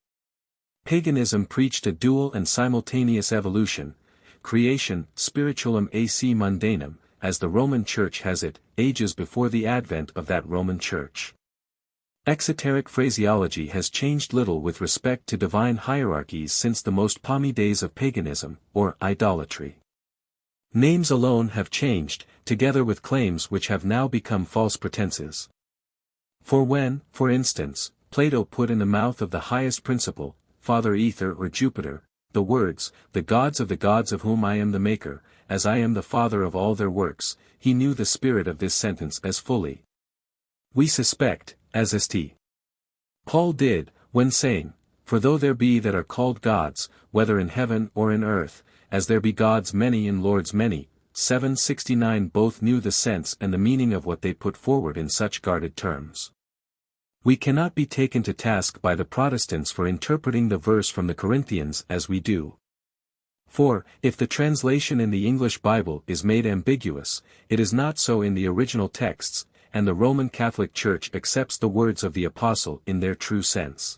Speaker 1: Paganism preached a dual and simultaneous evolution, creation spiritualum ac mundanum, as the Roman Church has it, ages before the advent of that Roman Church. Exoteric phraseology has changed little with respect to divine hierarchies since the most palmy days of paganism, or idolatry. Names alone have changed, together with claims which have now become false pretenses. For when, for instance, Plato put in the mouth of the highest principle, Father Ether or Jupiter, the words, the gods of whom I am the maker, as I am the father of all their works, he knew the spirit of this sentence as fully. We suspect, as St. Paul did, when saying, for though there be that are called gods, whether in heaven or in earth, as there be gods many and lords many, 769 both knew the sense and the meaning of what they put forward in such guarded terms. We cannot be taken to task by the Protestants for interpreting the verse from the Corinthians as we do. For, if the translation in the English Bible is made ambiguous, it is not so in the original texts, and the Roman Catholic Church accepts the words of the Apostle in their true sense.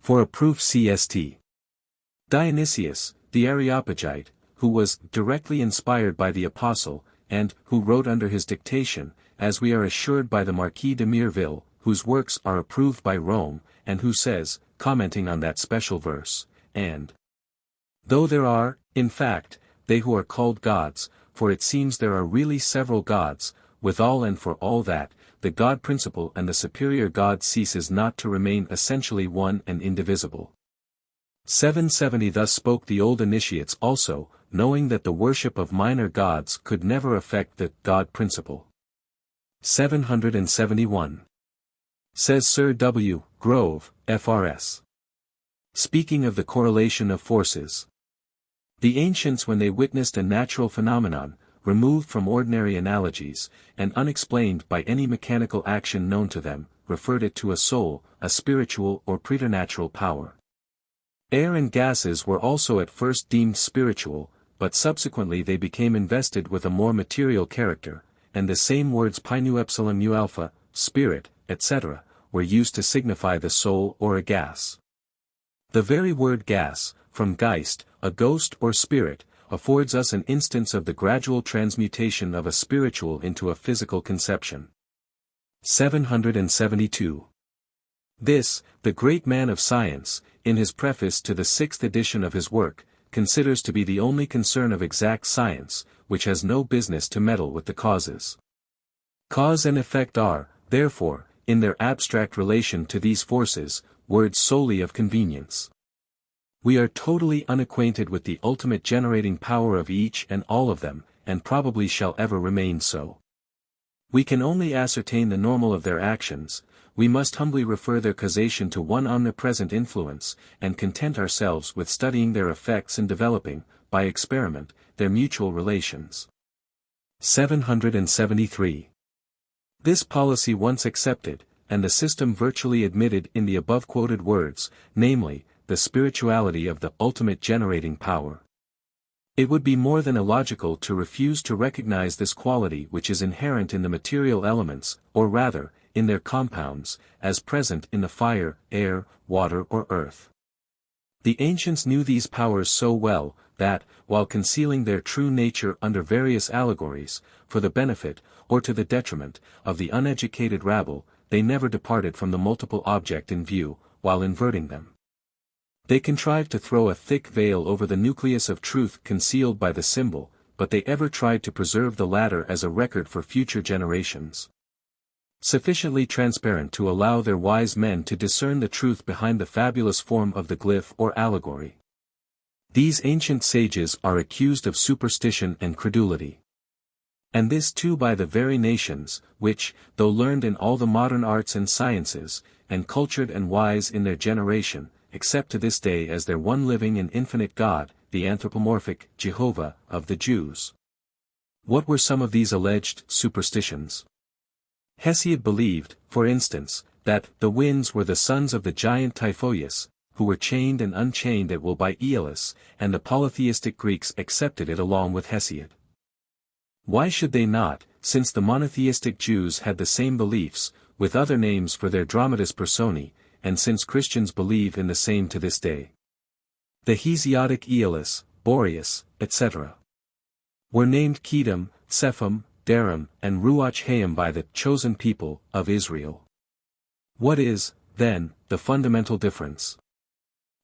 Speaker 1: For a proof see St. Dionysius, the Areopagite, who was directly inspired by the Apostle, and who wrote under his dictation, as we are assured by the Marquis de Mireville, whose works are approved by Rome, and who says, commenting on that special verse, and though there are, in fact, they who are called gods, for it seems there are really several gods, withal and for all that, the God principle and the superior God ceases not to remain essentially one and indivisible. 770 Thus spoke the old initiates also, knowing that the worship of minor gods could never affect the God principle. 771. Says Sir W. Grove, F.R.S. Speaking of the correlation of forces. The ancients when they witnessed a natural phenomenon, removed from ordinary analogies, and unexplained by any mechanical action known to them, referred it to a soul, a spiritual or preternatural power. Air and gases were also at first deemed spiritual, but subsequently they became invested with a more material character, and the same words pi nu epsilon mu alpha, spirit, etc., were used to signify the soul or a gas. The very word gas, from Geist, a ghost or spirit, affords us an instance of the gradual transmutation of a spiritual into a physical conception. 772. This, the great man of science, in his preface to the 6th edition of his work, considers to be the only concern of exact science, which has no business to meddle with the causes. Cause and effect are, therefore, in their abstract relation to these forces, words solely of convenience. We are totally unacquainted with the ultimate generating power of each and all of them, and probably shall ever remain so. We can only ascertain the normal of their actions. We must humbly refer their causation to one omnipresent influence, and content ourselves with studying their effects and developing, by experiment, their mutual relations. 773. This policy once accepted, and the system virtually admitted in the above-quoted words, namely, the spirituality of the ultimate generating power. It would be more than illogical to refuse to recognize this quality which is inherent in the material elements, or rather, in their compounds, as present in the fire, air, water or earth. The ancients knew these powers so well, that, while concealing their true nature under various allegories, for the benefit, or to the detriment, of the uneducated rabble, they never departed from the multiple object in view, while inverting them. They contrived to throw a thick veil over the nucleus of truth concealed by the symbol, but they ever tried to preserve the latter as a record for future generations. Sufficiently transparent to allow their wise men to discern the truth behind the fabulous form of the glyph or allegory. These ancient sages are accused of superstition and credulity. And this too by the very nations, which, though learned in all the modern arts and sciences, and cultured and wise in their generation, accept to this day as their one living and infinite God, the anthropomorphic Jehovah of the Jews. What were some of these alleged superstitions? Hesiod believed, for instance, that the winds were the sons of the giant Typhoeus, who were chained and unchained at will by Aeolus, and the polytheistic Greeks accepted it along with Hesiod. Why should they not, since the monotheistic Jews had the same beliefs, with other names for their dramatis personae, and since Christians believe in the same to this day? The Hesiodic Aeolus, Boreas, etc. were named Kedem, Sepham, Daram, and Ruach Hayim by the chosen people of Israel. What is, then, the fundamental difference?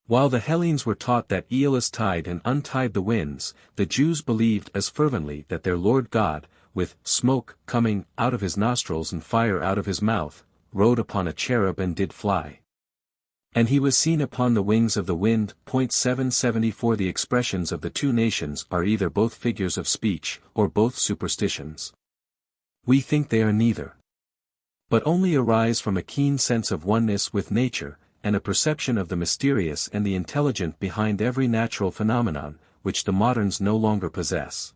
Speaker 1: While the Hellenes were taught that Aeolus tied and untied the winds, the Jews believed as fervently that their Lord God, with smoke coming out of his nostrils and fire out of his mouth, rode upon a cherub and did fly. And he was seen upon the wings of the wind. 774 The expressions of the two nations are either both figures of speech, or both superstitions. We think they are neither. But only arise from a keen sense of oneness with nature, and a perception of the mysterious and the intelligent behind every natural phenomenon, which the moderns no longer possess.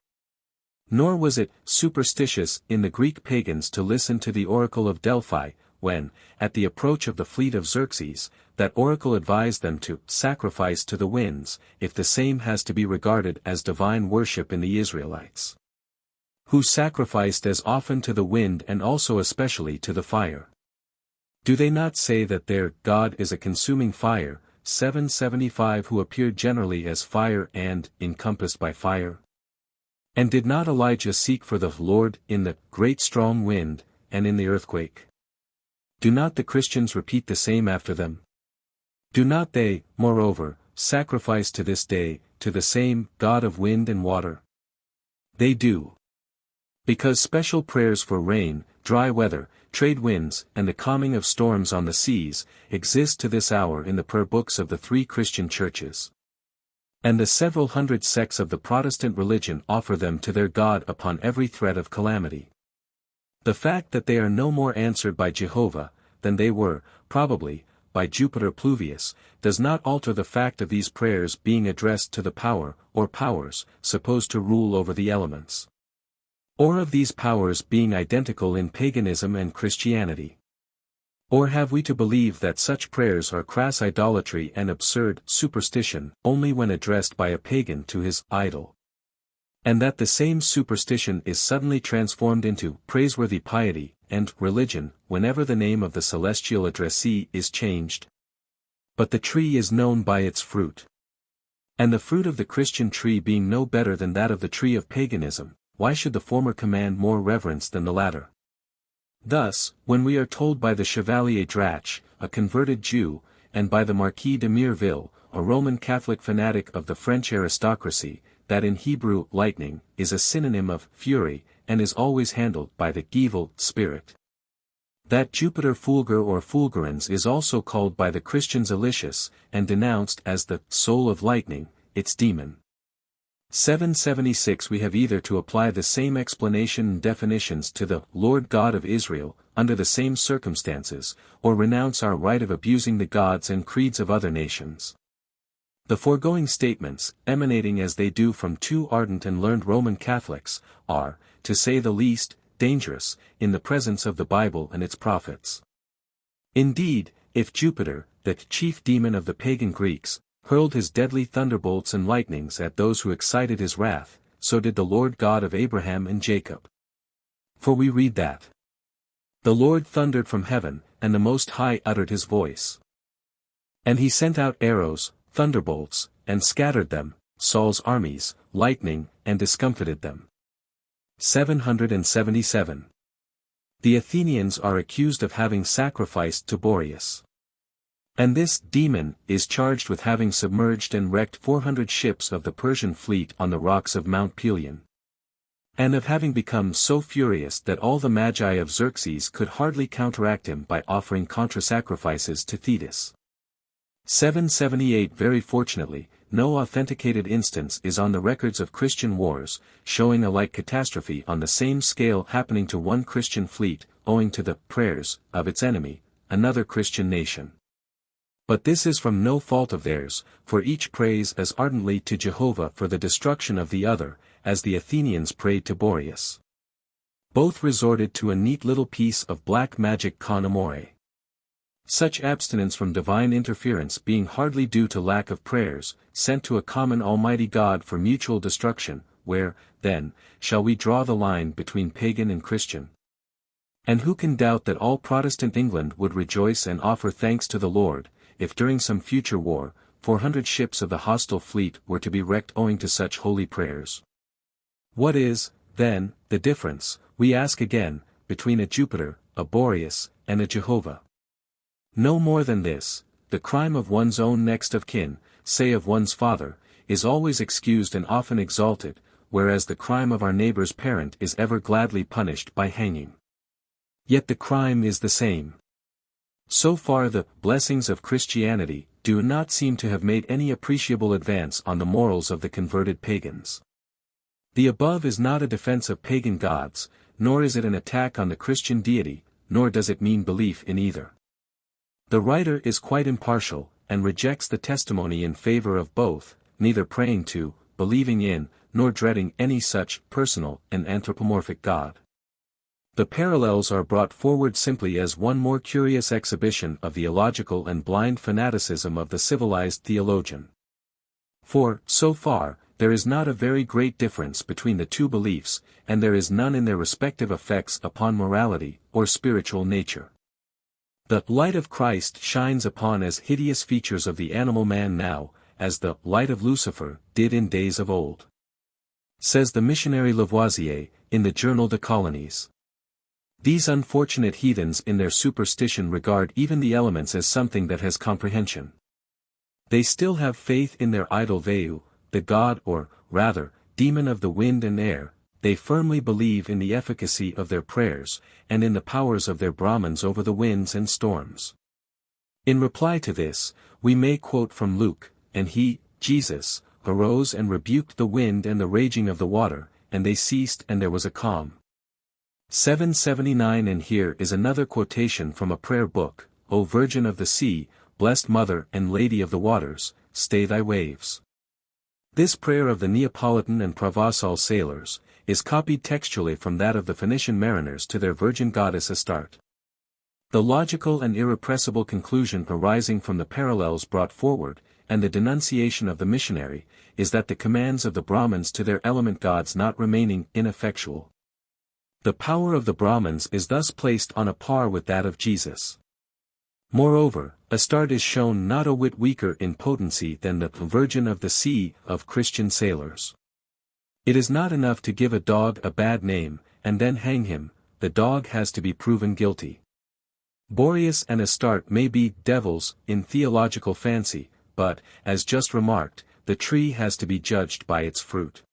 Speaker 1: Nor was it superstitious in the Greek pagans to listen to the oracle of Delphi, when, at the approach of the fleet of Xerxes, that oracle advised them to sacrifice to the winds, if the same has to be regarded as divine worship in the Israelites, who sacrificed as often to the wind and also especially to the fire. Do they not say that their God is a consuming fire, 775 who appeared generally as fire and encompassed by fire? And did not Elijah seek for the Lord in the great strong wind, and in the earthquake? Do not the Christians repeat the same after them? Do not they, moreover, sacrifice to this day, to the same God of wind and water? They do. Because special prayers for rain, dry weather, trade winds, and the calming of storms on the seas, exist to this hour in the prayer books of the three Christian churches. And the several hundred sects of the Protestant religion offer them to their God upon every threat of calamity. The fact that they are no more answered by Jehovah, than they were, probably, by Jupiter Pluvius, does not alter the fact of these prayers being addressed to the power, or powers, supposed to rule over the elements. Or of these powers being identical in paganism and Christianity. Or have we to believe that such prayers are crass idolatry and absurd superstition only when addressed by a pagan to his idol? And that the same superstition is suddenly transformed into praiseworthy piety and religion whenever the name of the celestial addressee is changed. But the tree is known by its fruit. And the fruit of the Christian tree being no better than that of the tree of paganism, why should the former command more reverence than the latter? Thus, when we are told by the Chevalier Drach, a converted Jew, and by the Marquis de Mireville, a Roman Catholic fanatic of the French aristocracy, that in Hebrew lightning is a synonym of fury, and is always handled by the evil spirit. That Jupiter fulgur or fulgurans is also called by the Christians Alicius, and denounced as the soul of lightning, its demon. 776 We have either to apply the same explanation and definitions to the Lord God of Israel, under the same circumstances, or renounce our right of abusing the gods and creeds of other nations. The foregoing statements, emanating as they do from two ardent and learned Roman Catholics, are, to say the least, dangerous, in the presence of the Bible and its prophets. Indeed, if Jupiter, the chief demon of the pagan Greeks, hurled his deadly thunderbolts and lightnings at those who excited his wrath, so did the Lord God of Abraham and Jacob. For we read that the Lord thundered from heaven, and the Most High uttered his voice. And he sent out arrows, thunderbolts, and scattered them, Saul's armies, lightning, and discomfited them. 777. The Athenians are accused of having sacrificed to Boreas. And this demon is charged with having submerged and wrecked 400 ships of the Persian fleet on the rocks of Mount Pelion. And of having become so furious that all the magi of Xerxes could hardly counteract him by offering contra-sacrifices to Thetis. 778 Very fortunately, no authenticated instance is on the records of Christian wars, showing a like catastrophe on the same scale happening to one Christian fleet, owing to the prayers of its enemy, another Christian nation. But this is from no fault of theirs, for each prays as ardently to Jehovah for the destruction of the other, as the Athenians prayed to Boreas. Both resorted to a neat little piece of black magic con amore. Such abstinence from divine interference being hardly due to lack of prayers, sent to a common Almighty God for mutual destruction, where, then, shall we draw the line between pagan and Christian? And who can doubt that all Protestant England would rejoice and offer thanks to the Lord, if during some future war, 400 ships of the hostile fleet were to be wrecked owing to such holy prayers? What is, then, the difference, we ask again, between a Jupiter, a Boreas, and a Jehovah? No more than this: the crime of one's own next of kin, say of one's father, is always excused and often exalted, whereas the crime of our neighbor's parent is ever gladly punished by hanging. Yet the crime is the same. So far the blessings of Christianity do not seem to have made any appreciable advance on the morals of the converted pagans. The above is not a defense of pagan gods, nor is it an attack on the Christian deity, nor does it mean belief in either. The writer is quite impartial, and rejects the testimony in favor of both, neither praying to, believing in, nor dreading any such personal and anthropomorphic God. The parallels are brought forward simply as one more curious exhibition of the illogical and blind fanaticism of the civilized theologian. For, so far, there is not a very great difference between the two beliefs, and there is none in their respective effects upon morality, or spiritual nature. The light of Christ shines upon as hideous features of the animal man now, as the light of Lucifer did in days of old. Says the missionary Lavoisier, in the Journal des Colonies. These unfortunate heathens in their superstition regard even the elements as something that has comprehension. They still have faith in their idol Veu, the god or, rather, demon of the wind and air. They firmly believe in the efficacy of their prayers, and in the powers of their Brahmins over the winds and storms. In reply to this, we may quote from Luke, and he, Jesus, arose and rebuked the wind and the raging of the water, and they ceased and there was a calm. 779 And here is another quotation from a prayer book: O Virgin of the Sea, blessed Mother and Lady of the Waters, stay thy waves. This prayer of the Neapolitan and Provençal sailors is copied textually from that of the Phoenician mariners to their virgin goddess Astarte. The logical and irrepressible conclusion arising from the parallels brought forward, and the denunciation of the missionary, is that the commands of the Brahmins to their element gods not remaining ineffectual. The power of the Brahmins is thus placed on a par with that of Jesus. Moreover, Astarte is shown not a whit weaker in potency than the Virgin of the Sea of Christian sailors. It is not enough to give a dog a bad name, and then hang him, the dog has to be proven guilty. Boreas and Astarte may be devils in theological fancy, but, as just remarked, the tree has to be judged by its fruit.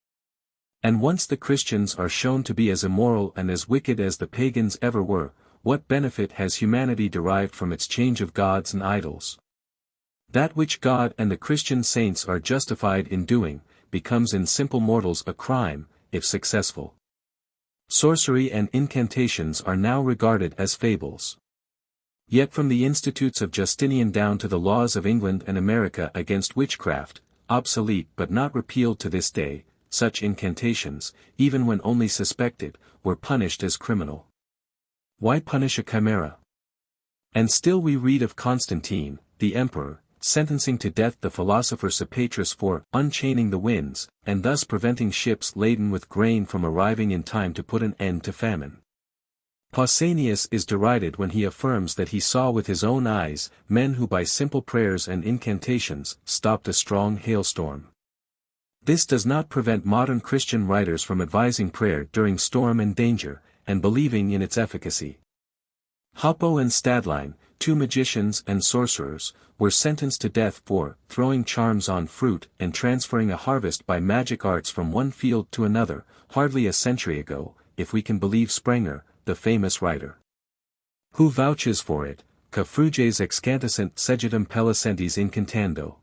Speaker 1: And once the Christians are shown to be as immoral and as wicked as the pagans ever were, what benefit has humanity derived from its change of gods and idols? That which God and the Christian saints are justified in doing, becomes in simple mortals a crime, if successful. Sorcery and incantations are now regarded as fables. Yet from the institutes of Justinian down to the laws of England and America against witchcraft, obsolete but not repealed to this day, such incantations, even when only suspected, were punished as criminal. Why punish a chimera? And still we read of Constantine, the emperor, sentencing to death the philosopher Sopatrus for unchaining the winds, and thus preventing ships laden with grain from arriving in time to put an end to famine. Pausanias is derided when he affirms that he saw with his own eyes men who by simple prayers and incantations stopped a strong hailstorm. This does not prevent modern Christian writers from advising prayer during storm and danger, and believing in its efficacy. Hoppo and Stadline, two magicians and sorcerers, were sentenced to death for throwing charms on fruit and transferring a harvest by magic arts from one field to another, hardly a century ago, if we can believe Sprenger, the famous writer. Who vouches for it, ca fruges excantissent segitum pellicentis incantando.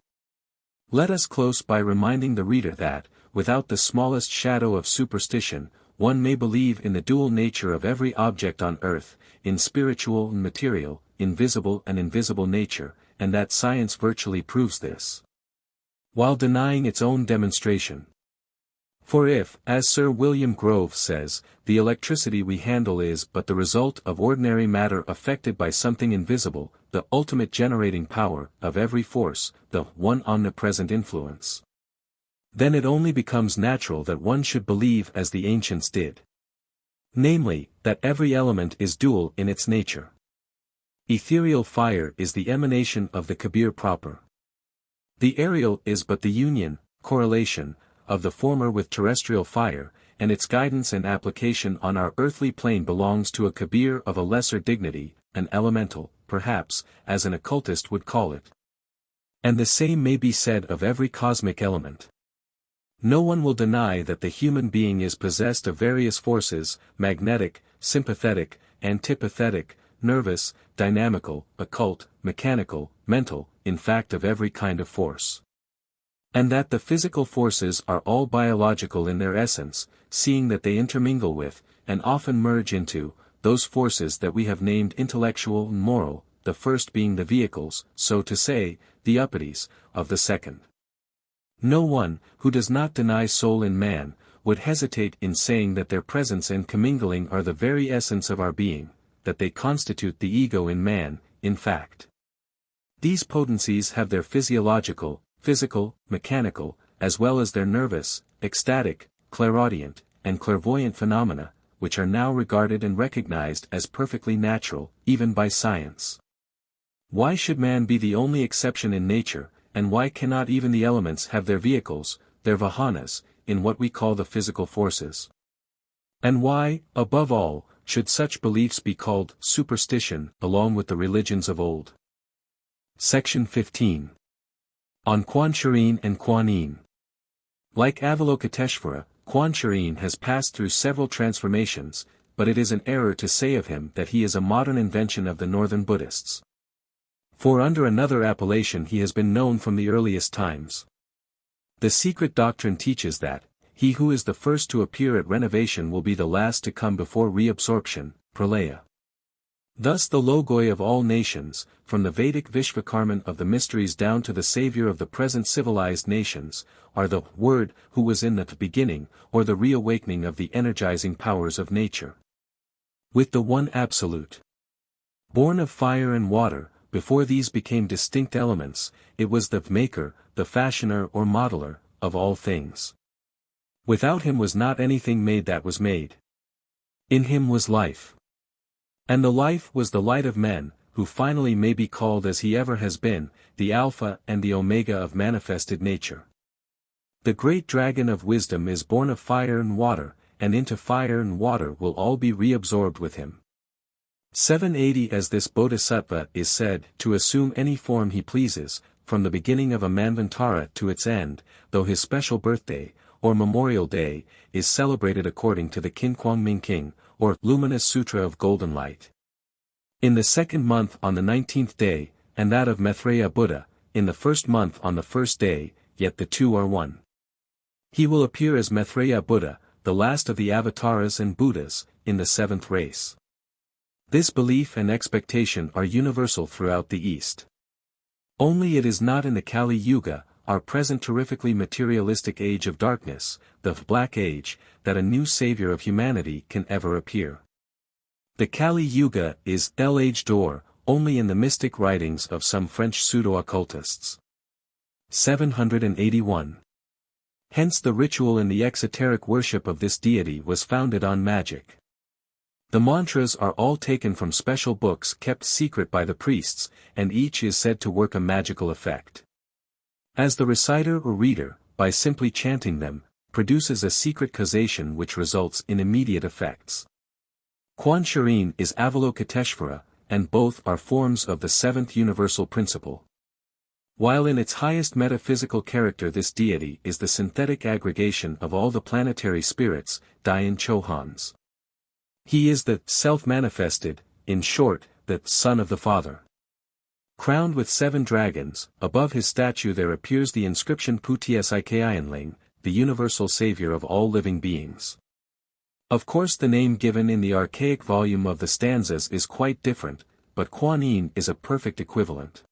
Speaker 1: Let us close by reminding the reader that, without the smallest shadow of superstition, one may believe in the dual nature of every object on earth, in spiritual and material, in visible and invisible nature, and that science virtually proves this, while denying its own demonstration. For if, as Sir William Grove says, the electricity we handle is but the result of ordinary matter affected by something invisible, the ultimate generating power of every force, the one omnipresent influence, then it only becomes natural that one should believe as the ancients did. Namely, that every element is dual in its nature. Ethereal fire is the emanation of the Kabir proper. The aerial is but the union, correlation, of the former with terrestrial fire, and its guidance and application on our earthly plane belongs to a Kabir of a lesser dignity, an elemental, perhaps, as an occultist would call it. And the same may be said of every cosmic element. No one will deny that the human being is possessed of various forces, magnetic, sympathetic, antipathetic, nervous, dynamical, occult, mechanical, mental, in fact of every kind of force. And that the physical forces are all biological in their essence, seeing that they intermingle with, and often merge into, those forces that we have named intellectual and moral, the first being the vehicles, so to say, the uppities, of the second. No one, who does not deny soul in man, would hesitate in saying that their presence and commingling are the very essence of our being, that they constitute the ego in man, in fact. These potencies have their physiological, physical, mechanical, as well as their nervous, ecstatic, clairaudient, and clairvoyant phenomena, which are now regarded and recognized as perfectly natural, even by science. Why should man be the only exception in nature, and why cannot even the elements have their vehicles, their vahanas, in what we call the physical forces? And why, above all, should such beliefs be called superstition, along with the religions of old? Section 15. On Kwan-Shi-Yin and Kwan-Yin. Like Avalokiteshvara, Kwan-Shi-Yin has passed through several transformations, but it is an error to say of him that he is a modern invention of the northern Buddhists. For under another appellation he has been known from the earliest times. The Secret Doctrine teaches that, he who is the first to appear at renovation will be the last to come before reabsorption, pralaya. Thus the Logoi of all nations, from the Vedic Vishvakarman of the mysteries down to the savior of the present civilized nations, are the Word who was in the beginning, or the reawakening of the energizing powers of nature. With the one absolute. Born of fire and water, before these became distinct elements, it was the maker, the fashioner or modeler, of all things. Without him was not anything made that was made. In him was life. And the life was the light of men, who finally may be called as he ever has been, the Alpha and the Omega of manifested nature. The great dragon of wisdom is born of fire and water, and into fire and water will all be reabsorbed with him. 780 As this bodhisattva is said to assume any form he pleases, from the beginning of a manvantara to its end, though his special birthday, or memorial day, is celebrated according to the Kinkwang King, or luminous sutra of golden light. In the second month on the 19th day, and that of Maitreya Buddha, in the first month on the first day, yet the two are one. He will appear as Maitreya Buddha, the last of the avatars and Buddhas, in the seventh race. This belief and expectation are universal throughout the East. Only it is not in the Kali Yuga, our present terrifically materialistic age of darkness, the Black Age, that a new savior of humanity can ever appear. The Kali Yuga is l'âge d'or, only in the mystic writings of some French pseudo-occultists. 781. Hence the ritual in the exoteric worship of this deity was founded on magic. The mantras are all taken from special books kept secret by the priests, and each is said to work a magical effect. As the reciter or reader, by simply chanting them, produces a secret causation which results in immediate effects. Kwan-Shi-Yin is Avalokiteshvara, and both are forms of the seventh universal principle. While in its highest metaphysical character this deity is the synthetic aggregation of all the planetary spirits, Dayan Chohans. He is the self-manifested, in short, the Son of the Father. Crowned with 7 dragons, above his statue there appears the inscription Putyasikayanling, the universal savior of all living beings. Of course the name given in the archaic volume of the stanzas is quite different, but Kwan-Yin is a perfect equivalent.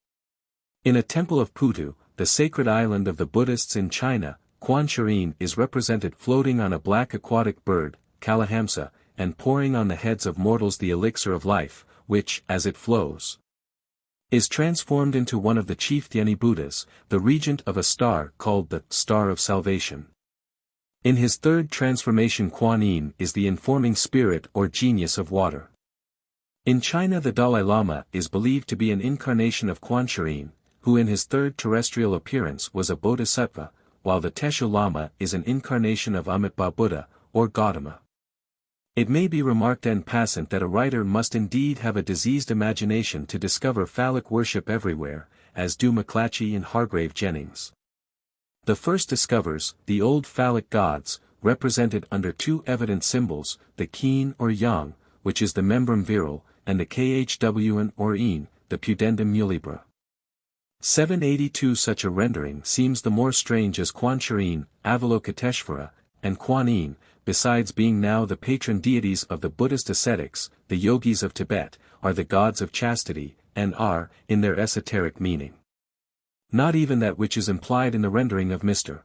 Speaker 1: In a temple of Putu, the sacred island of the Buddhists in China, Kwan-Shi-Yin is represented floating on a black aquatic bird, Kalahamsa, and pouring on the heads of mortals the elixir of life, which, as it flows, is transformed into one of the chief Theogony Buddhas, the regent of a star called the Star of Salvation. In his third transformation Kwan-Yin is the informing spirit or genius of water. In China the Dalai Lama is believed to be an incarnation of Kwan-Shi-Yin, who in his third terrestrial appearance was a bodhisattva, while the Teshu Lama is an incarnation of Amitabha Buddha, or Gautama. It may be remarked en passant that a writer must indeed have a diseased imagination to discover phallic worship everywhere, as do McClatchy and Hargrave Jennings. The first discovers the old phallic gods, represented under 2 evident symbols, the Qin or Yang, which is the membrum virile, and the Khwn or Yin, the pudendum mulibra. 782 Such a rendering seems the more strange as Kwan-Shi-Yin, Avalokiteshvara, and Kwan-Yin, besides being now the patron deities of the Buddhist ascetics, the yogis of Tibet, are the gods of chastity, and are, in their esoteric meaning, not even that which is implied in the rendering of Mr.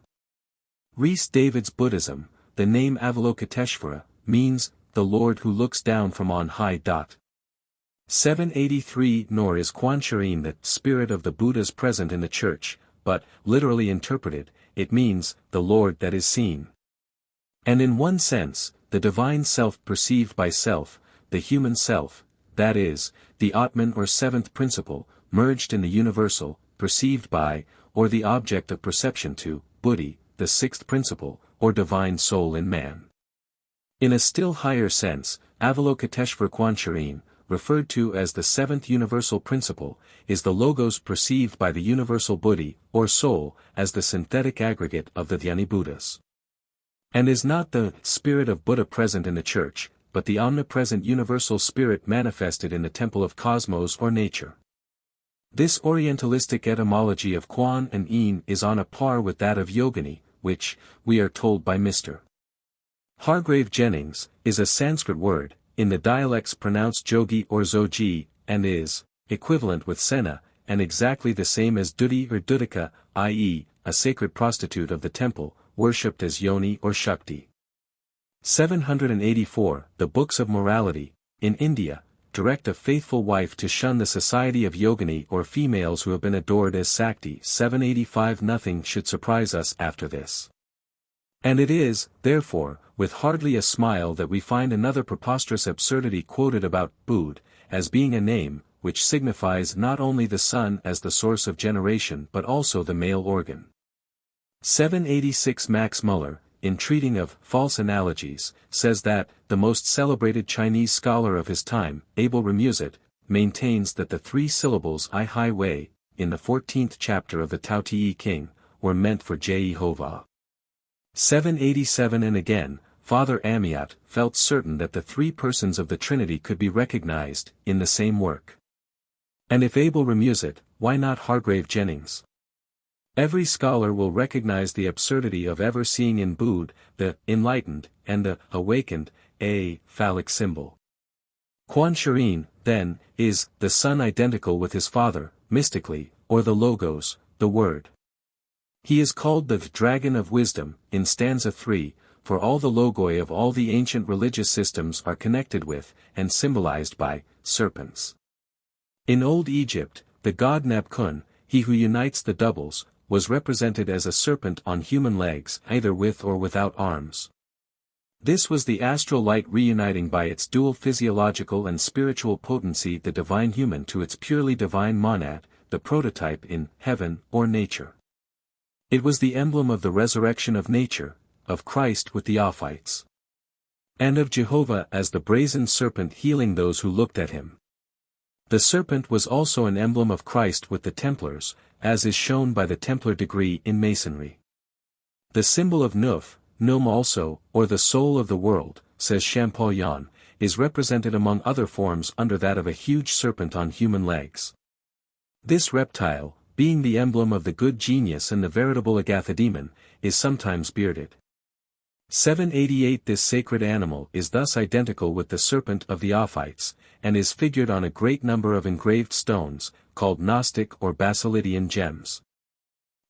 Speaker 1: Rhys David's Buddhism. The name Avalokiteshvara means, the Lord who looks down from on high. 783 Nor is Kwan-Shi-Yin the spirit of the Buddhas present in the church, but, literally interpreted, it means, the Lord that is seen. And in one sense, the divine self perceived by self, the human self, that is, the Atman or seventh principle, merged in the universal, perceived by, or the object of perception to, Buddhi, the sixth principle, or divine soul in man. In a still higher sense, Avalokiteshvara Kwan-Shi-Yin, referred to as the seventh universal principle, is the logos perceived by the universal Buddhi, or soul, as the synthetic aggregate of the Theogony Buddhas. And is not the spirit of Buddha present in the church, but the omnipresent universal spirit manifested in the temple of cosmos or nature. This orientalistic etymology of Kwan and Yin is on a par with that of Yogini, which, we are told by Mr. Hargrave Jennings, is a Sanskrit word, in the dialects pronounced Jogi or Zoji, and is equivalent with Sena, and exactly the same as Dudi or Dudika, i.e., a sacred prostitute of the temple, worshipped as Yoni or Shakti. 784 The Books of Morality, in India, direct a faithful wife to shun the society of yogini or females who have been adored as Sakti. 785. Nothing should surprise us after this. And it is, therefore, with hardly a smile that we find another preposterous absurdity quoted about Bud, as being a name, which signifies not only the son as the source of generation but also the male organ. 786. Max Muller, in treating of false analogies, says that the most celebrated Chinese scholar of his time, Abel Remusat, maintains that the three syllables I Hai Wei, in the 14th chapter of the Tao Te King, were meant for Jehovah. 787. And again, Father Amiot felt certain that the three persons of the Trinity could be recognized in the same work. And if Abel Remusat, why not Hargrave Jennings? Every scholar will recognize the absurdity of ever seeing in Bud, the enlightened, and the awakened, a phallic symbol. Kwan-Shi-Yin, then, is the son identical with his father, mystically, or the Logos, the Word. He is called the Dragon of Wisdom, in stanza 3, for all the logoi of all the ancient religious systems are connected with, and symbolized by, serpents. In Old Egypt, the god Neb-Kun, he who unites the doubles, was represented as a serpent on human legs, either with or without arms. This was the astral light reuniting by its dual physiological and spiritual potency the divine human to its purely divine monad, the prototype in heaven or nature. It was the emblem of the resurrection of nature, of Christ with the Ophites, and of Jehovah as the brazen serpent healing those who looked at him. The serpent was also an emblem of Christ with the Templars, as is shown by the Templar degree in Masonry. The symbol of Nuf, Num also, or the soul of the world, says Champollion, is represented among other forms under that of a huge serpent on human legs. This reptile, being the emblem of the good genius and the veritable Agathodemon, is sometimes bearded. 788. This sacred animal is thus identical with the serpent of the Ophites, and is figured on a great number of engraved stones, called Gnostic or Basilidian gems.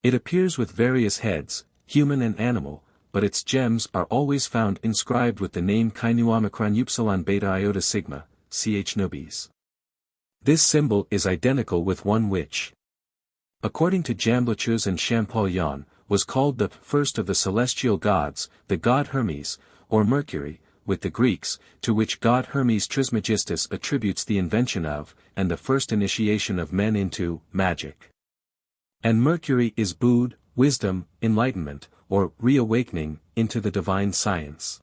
Speaker 1: It appears with various heads, human and animal, but its gems are always found inscribed with the name Chi Nu Omicron Upsilon Beta Iota Sigma, Ch Nubis. This symbol is identical with one which, according to Jamblichus and Champollion, was called the first of the celestial gods, the god Hermes, or Mercury, with the Greeks, to which god Hermes Trismegistus attributes the invention of, and the first initiation of men into, magic. And Mercury is Bud, wisdom, enlightenment, or reawakening, into the divine science.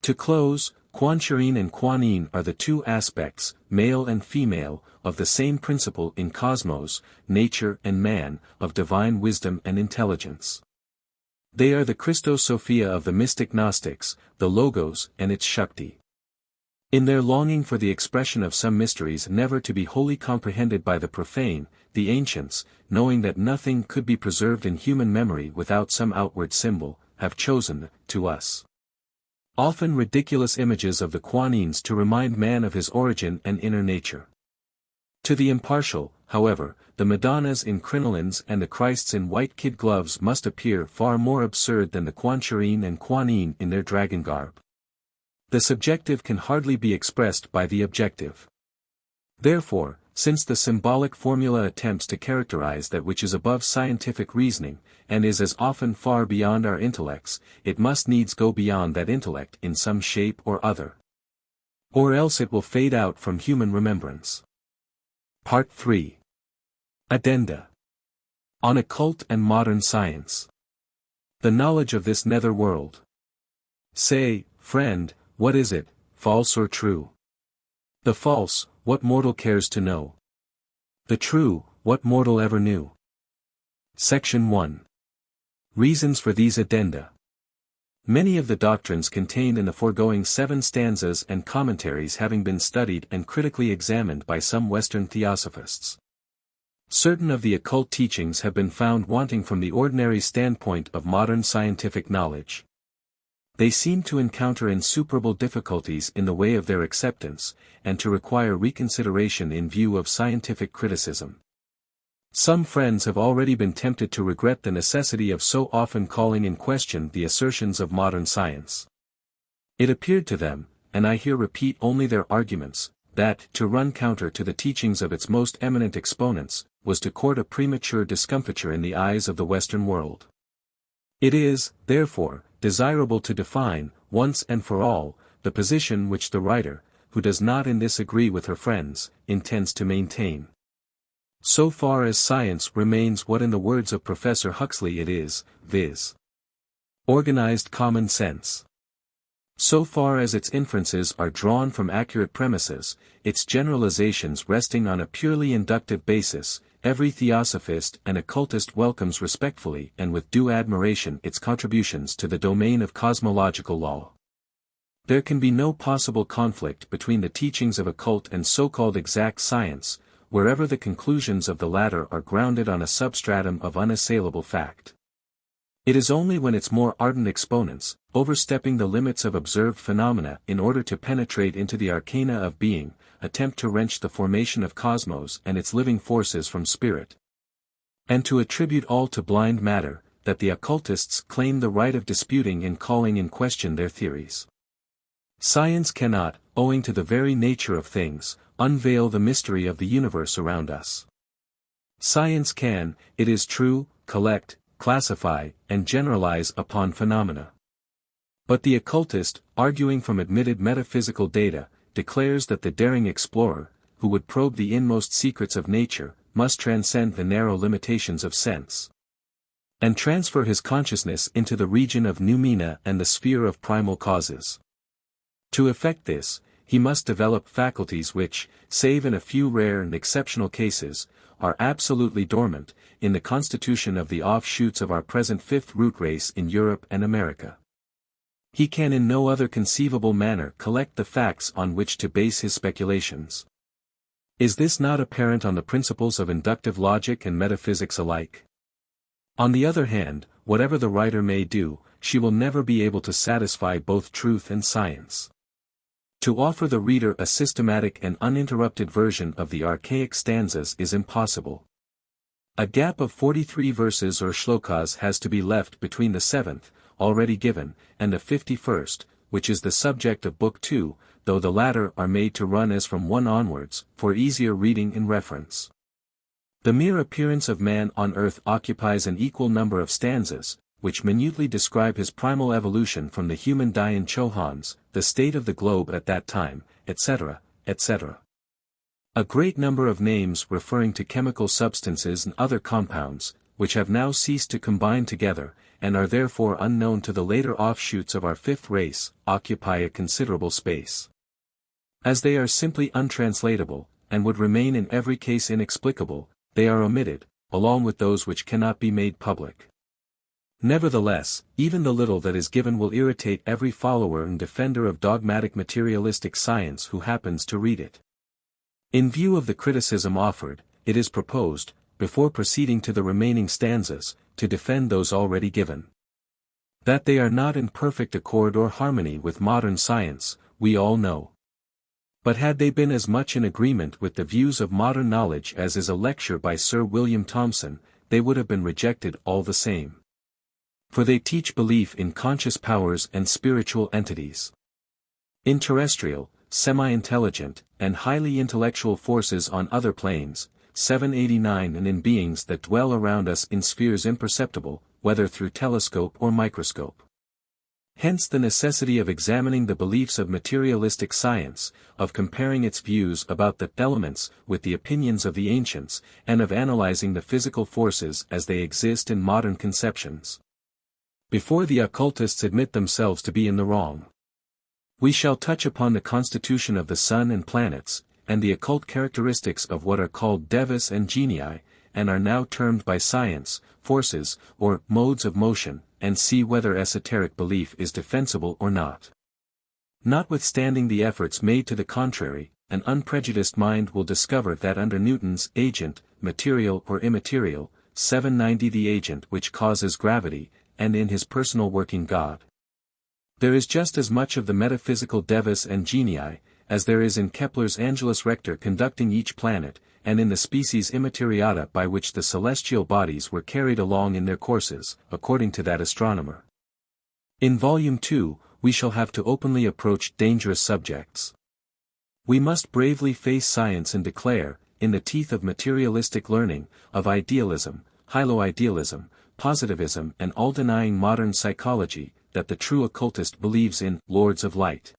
Speaker 1: To close, Kwan-Shi-Yin and Kwan-Yin are the two aspects, male and female, of the same principle in cosmos, nature and man, of divine wisdom and intelligence. They are the Christosophia of the mystic Gnostics, the Logos and its Shakti. In their longing for the expression of some mysteries never to be wholly comprehended by the profane, the ancients, knowing that nothing could be preserved in human memory without some outward symbol, have chosen, to us, often ridiculous images of the Kwan-Yins to remind man of his origin and inner nature. To the impartial, however, the Madonnas in crinolines and the Christs in white kid gloves must appear far more absurd than the Kwan-Shi-Yin and Kwan-Yin in their dragon garb. The subjective can hardly be expressed by the objective. Therefore, since the symbolic formula attempts to characterize that which is above scientific reasoning, and is as often far beyond our intellects, it must needs go beyond that intellect in some shape or other. Or else it will fade out from human remembrance. Part 3. Addenda. On Occult and Modern Science. The knowledge of this nether world. Say, friend, what is it, false or true? The false, what mortal cares to know? The true, what mortal ever knew? Section 1. Reasons for these addenda. Many of the doctrines contained in the foregoing 7 stanzas and commentaries having been studied and critically examined by some Western theosophists. Certain of the occult teachings have been found wanting from the ordinary standpoint of modern scientific knowledge. They seem to encounter insuperable difficulties in the way of their acceptance, and to require reconsideration in view of scientific criticism. Some friends have already been tempted to regret the necessity of so often calling in question the assertions of modern science. It appeared to them, and I here repeat only their arguments, that, to run counter to the teachings of its most eminent exponents, was to court a premature discomfiture in the eyes of the Western world. It is, therefore, desirable to define, once and for all, the position which the writer, who does not in this agree with her friends, intends to maintain. So far as science remains what in the words of Professor Huxley it is, viz. Organized common sense. So far as its inferences are drawn from accurate premises, its generalizations resting on a purely inductive basis, every theosophist and occultist welcomes respectfully and with due admiration its contributions to the domain of cosmological law. There can be no possible conflict between the teachings of occult and so-called exact science, wherever the conclusions of the latter are grounded on a substratum of unassailable fact. It is only when its more ardent exponents, overstepping the limits of observed phenomena in order to penetrate into the arcana of being, attempt to wrench the formation of cosmos and its living forces from spirit, and to attribute all to blind matter, that the occultists claim the right of disputing and calling in question their theories. Science cannot, owing to the very nature of things, unveil the mystery of the universe around us. Science can, it is true, collect, classify, and generalize upon phenomena. But the occultist, arguing from admitted metaphysical data, declares that the daring explorer, who would probe the inmost secrets of nature, must transcend the narrow limitations of sense, and transfer his consciousness into the region of noumena and the sphere of primal causes. To effect this, he must develop faculties which, save in a few rare and exceptional cases, are absolutely dormant, in the constitution of the offshoots of our present fifth root race in Europe and America. He can in no other conceivable manner collect the facts on which to base his speculations. Is this not apparent on the principles of inductive logic and metaphysics alike? On the other hand, whatever the writer may do, she will never be able to satisfy both truth and science. To offer the reader a systematic and uninterrupted version of the archaic stanzas is impossible. A gap of 43 verses or shlokas has to be left between the 7th, already given, and the 51st, which is the subject of Book 2, though the latter are made to run as from 1 onwards, for easier reading in reference. The mere appearance of man on earth occupies an equal number of stanzas, which minutely describe his primal evolution from the human Dayan Chohans, the state of the globe at that time, etc., etc. A great number of names referring to chemical substances and other compounds, which have now ceased to combine together, and are therefore unknown to the later offshoots of our fifth race, occupy a considerable space. As they are simply untranslatable, and would remain in every case inexplicable, they are omitted, along with those which cannot be made public. Nevertheless, even the little that is given will irritate every follower and defender of dogmatic materialistic science who happens to read it. In view of the criticism offered, it is proposed, before proceeding to the remaining stanzas, to defend those already given. That they are not in perfect accord or harmony with modern science, we all know. But had they been as much in agreement with the views of modern knowledge as is a lecture by Sir William Thomson, they would have been rejected all the same. For they teach belief in conscious powers and spiritual entities. In terrestrial, semi-intelligent, and highly intellectual forces on other planes, 789, and in beings that dwell around us in spheres imperceptible, whether through telescope or microscope. Hence the necessity of examining the beliefs of materialistic science, of comparing its views about the elements with the opinions of the ancients, and of analyzing the physical forces as they exist in modern conceptions, before the occultists admit themselves to be in the wrong. We shall touch upon the constitution of the sun and planets, and the occult characteristics of what are called devas and genii, and are now termed by science, forces, or modes of motion, and see whether esoteric belief is defensible or not. Notwithstanding the efforts made to the contrary, an unprejudiced mind will discover that under Newton's agent, material or immaterial, 790 the agent which causes gravity, and in his personal working God, there is just as much of the metaphysical devas and genii, as there is in Kepler's Angelus Rector conducting each planet, and in the species immateriata by which the celestial bodies were carried along in their courses, according to that astronomer. In Volume 2, we shall have to openly approach dangerous subjects. We must bravely face science and declare, in the teeth of materialistic learning, of idealism, hilo-idealism, positivism and all-denying modern psychology, that the true occultist believes in lords of light.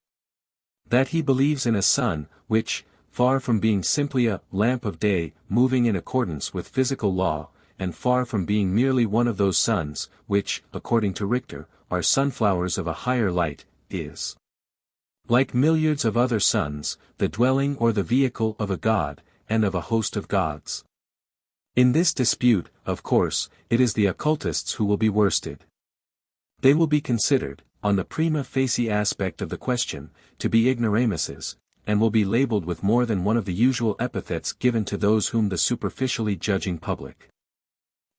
Speaker 1: That he believes in a sun, which, far from being simply a lamp of day, moving in accordance with physical law, and far from being merely one of those suns, which, according to Richter, are sunflowers of a higher light, is, like milliards of other suns, the dwelling or the vehicle of a god, and of a host of gods. In this dispute, of course, it is the occultists who will be worsted. They will be considered, on the prima facie aspect of the question, to be ignoramuses, and will be labeled with more than one of the usual epithets given to those whom the superficially judging public,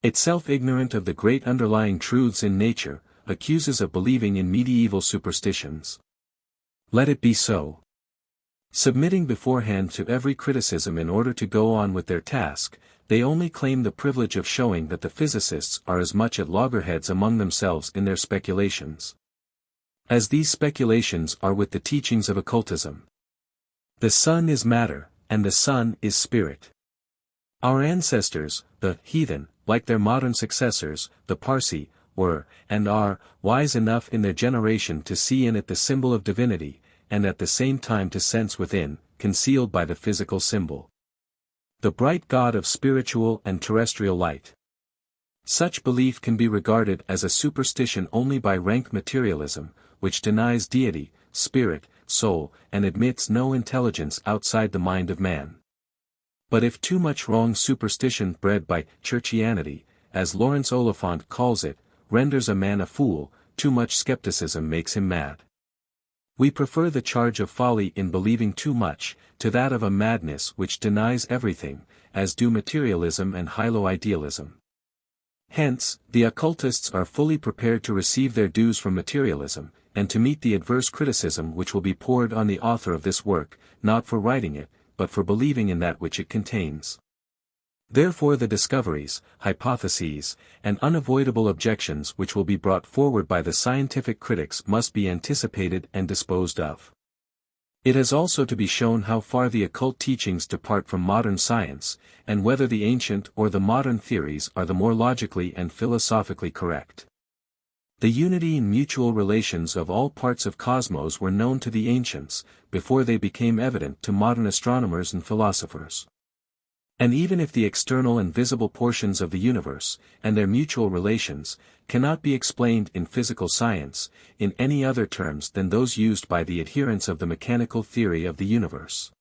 Speaker 1: itself ignorant of the great underlying truths in nature, accuses of believing in medieval superstitions. Let it be so. Submitting beforehand to every criticism in order to go on with their task, they only claim the privilege of showing that the physicists are as much at loggerheads among themselves in their speculations, as these speculations are with the teachings of occultism. The sun is matter, and the sun is spirit. Our ancestors, the heathen, like their modern successors, the Parsi, were, and are, wise enough in their generation to see in it the symbol of divinity, and at the same time to sense within, concealed by the physical symbol, the bright God of spiritual and terrestrial light. Such belief can be regarded as a superstition only by rank materialism, which denies deity, spirit, soul, and admits no intelligence outside the mind of man. But if too much wrong superstition bred by churchianity, as Lawrence Oliphant calls it, renders a man a fool, too much skepticism makes him mad. We prefer the charge of folly in believing too much, to that of a madness which denies everything, as do materialism and hilo-idealism. Hence, the occultists are fully prepared to receive their dues from materialism, and to meet the adverse criticism which will be poured on the author of this work, not for writing it, but for believing in that which it contains. Therefore the discoveries, hypotheses, and unavoidable objections which will be brought forward by the scientific critics must be anticipated and disposed of. It has also to be shown how far the occult teachings depart from modern science, and whether the ancient or the modern theories are the more logically and philosophically correct. The unity and mutual relations of all parts of cosmos were known to the ancients, before they became evident to modern astronomers and philosophers. And even if the external and visible portions of the universe, and their mutual relations, cannot be explained in physical science, in any other terms than those used by the adherents of the mechanical theory of the universe,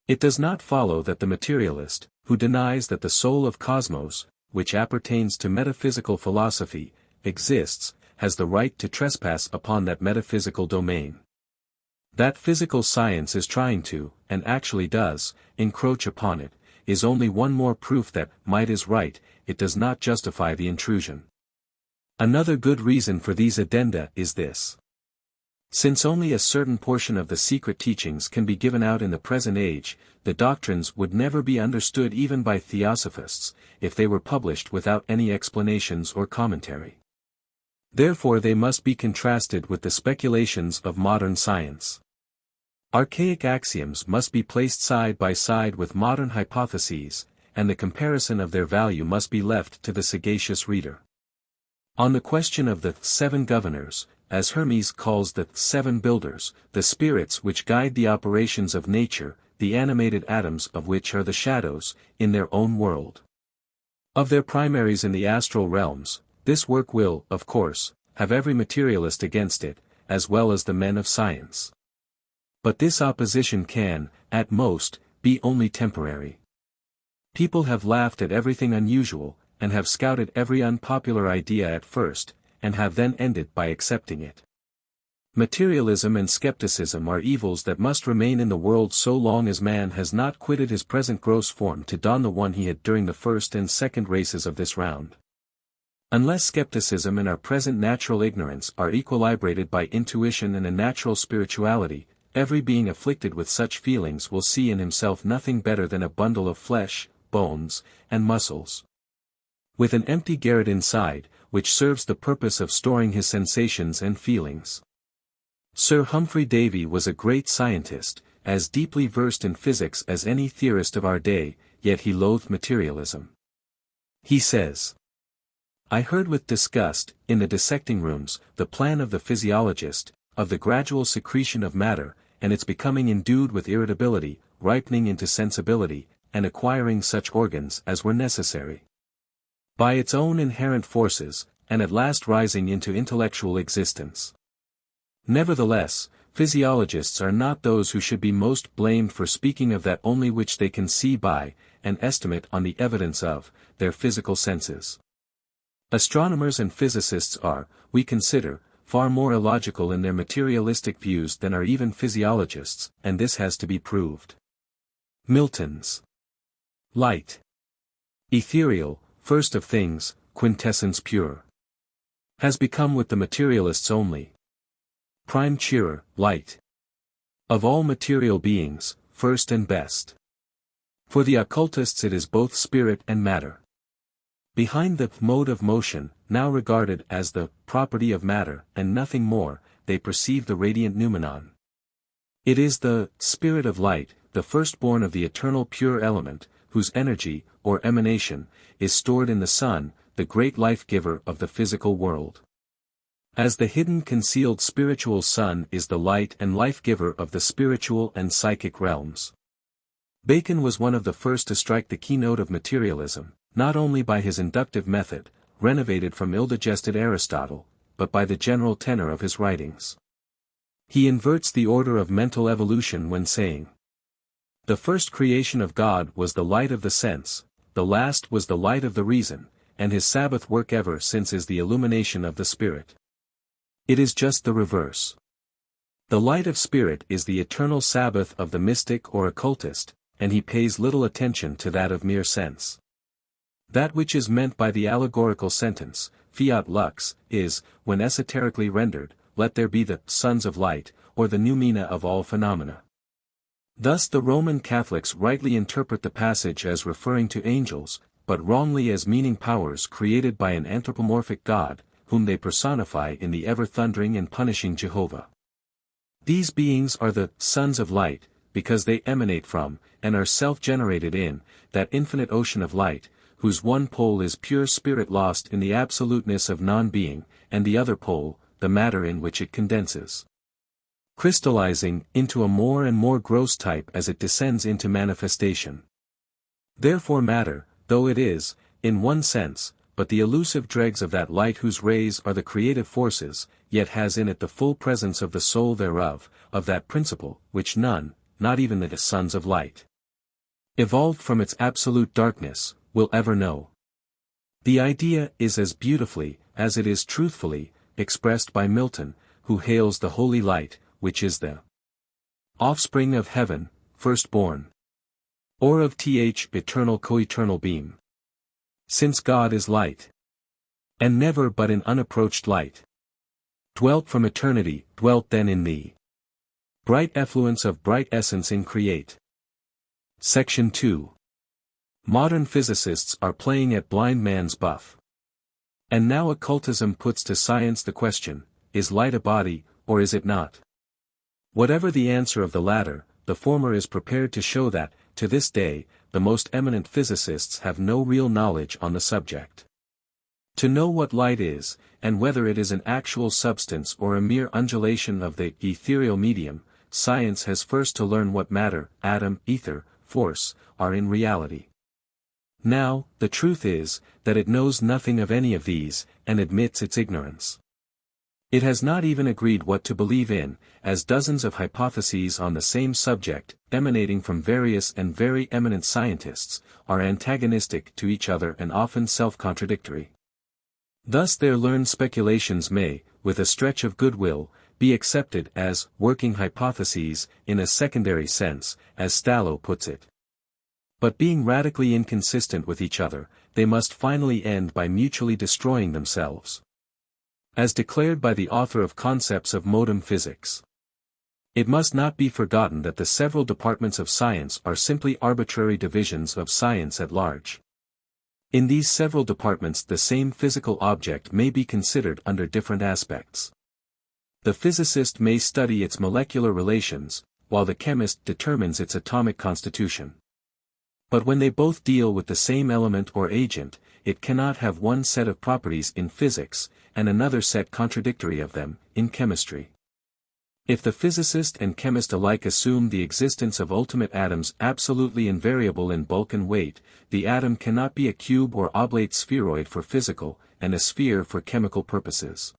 Speaker 1: it does not follow that the materialist, who denies that the soul of cosmos, which appertains to metaphysical philosophy, exists, has the right to trespass upon that metaphysical domain. That physical science is trying to, and actually does, encroach upon it, is only one more proof that might is right. It does not justify the intrusion. Another good reason for these addenda is this. Since only a certain portion of the secret teachings can be given out in the present age, the doctrines would never be understood even by Theosophists, if they were published without any explanations or commentary. Therefore they must be contrasted with the speculations of modern science. Archaic axioms must be placed side by side with modern hypotheses, and the comparison of their value must be left to the sagacious reader. On the question of the seven governors, as Hermes calls the seven builders, the spirits which guide the operations of nature, the animated atoms of which are the shadows, in their own world, of their primaries in the astral realms, this work will, of course, have every materialist against it, as well as the men of science. But this opposition can, at most, be only temporary. People have laughed at everything unusual, and have scouted every unpopular idea at first, and have then ended by accepting it. Materialism and skepticism are evils that must remain in the world so long as man has not quitted his present gross form to don the one he had during the first and second races of this round. Unless skepticism and our present natural ignorance are equilibrated by intuition and a natural spirituality, every being afflicted with such feelings will see in himself nothing better than a bundle of flesh, bones, and muscles, with an empty garret inside, which serves the purpose of storing his sensations and feelings. Sir Humphrey Davy was a great scientist, as deeply versed in physics as any theorist of our day, yet he loathed materialism. He says, "I heard with disgust, in the dissecting rooms, the plan of the physiologist, of the gradual secretion of matter, and its becoming endued with irritability, ripening into sensibility, and acquiring such organs as were necessary by its own inherent forces, and at last rising into intellectual existence." Nevertheless, physiologists are not those who should be most blamed for speaking of that only which they can see by, and estimate on the evidence of, their physical senses. Astronomers and physicists are, we consider, far more illogical in their materialistic views than are even physiologists, and this has to be proved. Milton's light, ethereal, first of things, quintessence pure, has become with the materialists only prime cheerer, light of all material beings, first and best. For the occultists it is both spirit and matter. Behind the mode of motion, now regarded as the property of matter and nothing more, they perceive the radiant noumenon. It is the spirit of light, the firstborn of the eternal pure element, whose energy, or emanation, is stored in the sun, the great life-giver of the physical world. As the hidden concealed spiritual sun is the light and life-giver of the spiritual and psychic realms. Bacon was one of the first to strike the keynote of materialism, not only by his inductive method, renovated from ill-digested Aristotle, but by the general tenor of his writings. He inverts the order of mental evolution when saying, "The first creation of God was the light of the sense, the last was the light of the reason, and his Sabbath work ever since is the illumination of the Spirit." It is just the reverse. The light of spirit is the eternal Sabbath of the mystic or occultist, and he pays little attention to that of mere sense. That which is meant by the allegorical sentence, fiat lux, is, when esoterically rendered, let there be the sons of light, or the noumena of all phenomena. Thus the Roman Catholics rightly interpret the passage as referring to angels, but wrongly as meaning powers created by an anthropomorphic God, whom they personify in the ever-thundering and punishing Jehovah. These beings are the sons of light, because they emanate from, and are self-generated in, that infinite ocean of light, whose one pole is pure spirit lost in the absoluteness of non-being, and the other pole, the matter in which it condenses, crystallizing into a more and more gross type as it descends into manifestation. Therefore matter, though it is, in one sense, but the elusive dregs of that light whose rays are the creative forces, yet has in it the full presence of the soul thereof, of that principle, which none, not even the sons of light, evolved from its absolute darkness, will ever know. The idea is as beautifully, as it is truthfully, expressed by Milton, who hails the holy light, which is the offspring of heaven, firstborn, or of eternal co-eternal beam. Since God is light, and never but in unapproached light, dwelt from eternity, dwelt then in thee. Bright effluence of bright essence in create. Section 2. Modern physicists are playing at blind man's buff. And now occultism puts to science the question, is light a body, or is it not? Whatever the answer of the latter, the former is prepared to show that, to this day, the most eminent physicists have no real knowledge on the subject. To know what light is, and whether it is an actual substance or a mere undulation of the ethereal medium, science has first to learn what matter, atom, ether, force, are in reality. Now, the truth is, that it knows nothing of any of these, and admits its ignorance. It has not even agreed what to believe in, as dozens of hypotheses on the same subject, emanating from various and very eminent scientists, are antagonistic to each other and often self-contradictory. Thus their learned speculations may, with a stretch of goodwill, be accepted as working hypotheses in a secondary sense, as Stallo puts it. But being radically inconsistent with each other, they must finally end by mutually destroying themselves. As declared by the author of Concepts of Modern Physics. It must not be forgotten that the several departments of science are simply arbitrary divisions of science at large. In these several departments the same physical object may be considered under different aspects. The physicist may study its molecular relations, while the chemist determines its atomic constitution. But when they both deal with the same element or agent, it cannot have one set of properties in physics, and another set contradictory of them, in chemistry. If the physicist and chemist alike assume the existence of ultimate atoms absolutely invariable in bulk and weight, the atom cannot be a cube or oblate spheroid for physical, and a sphere for chemical purposes.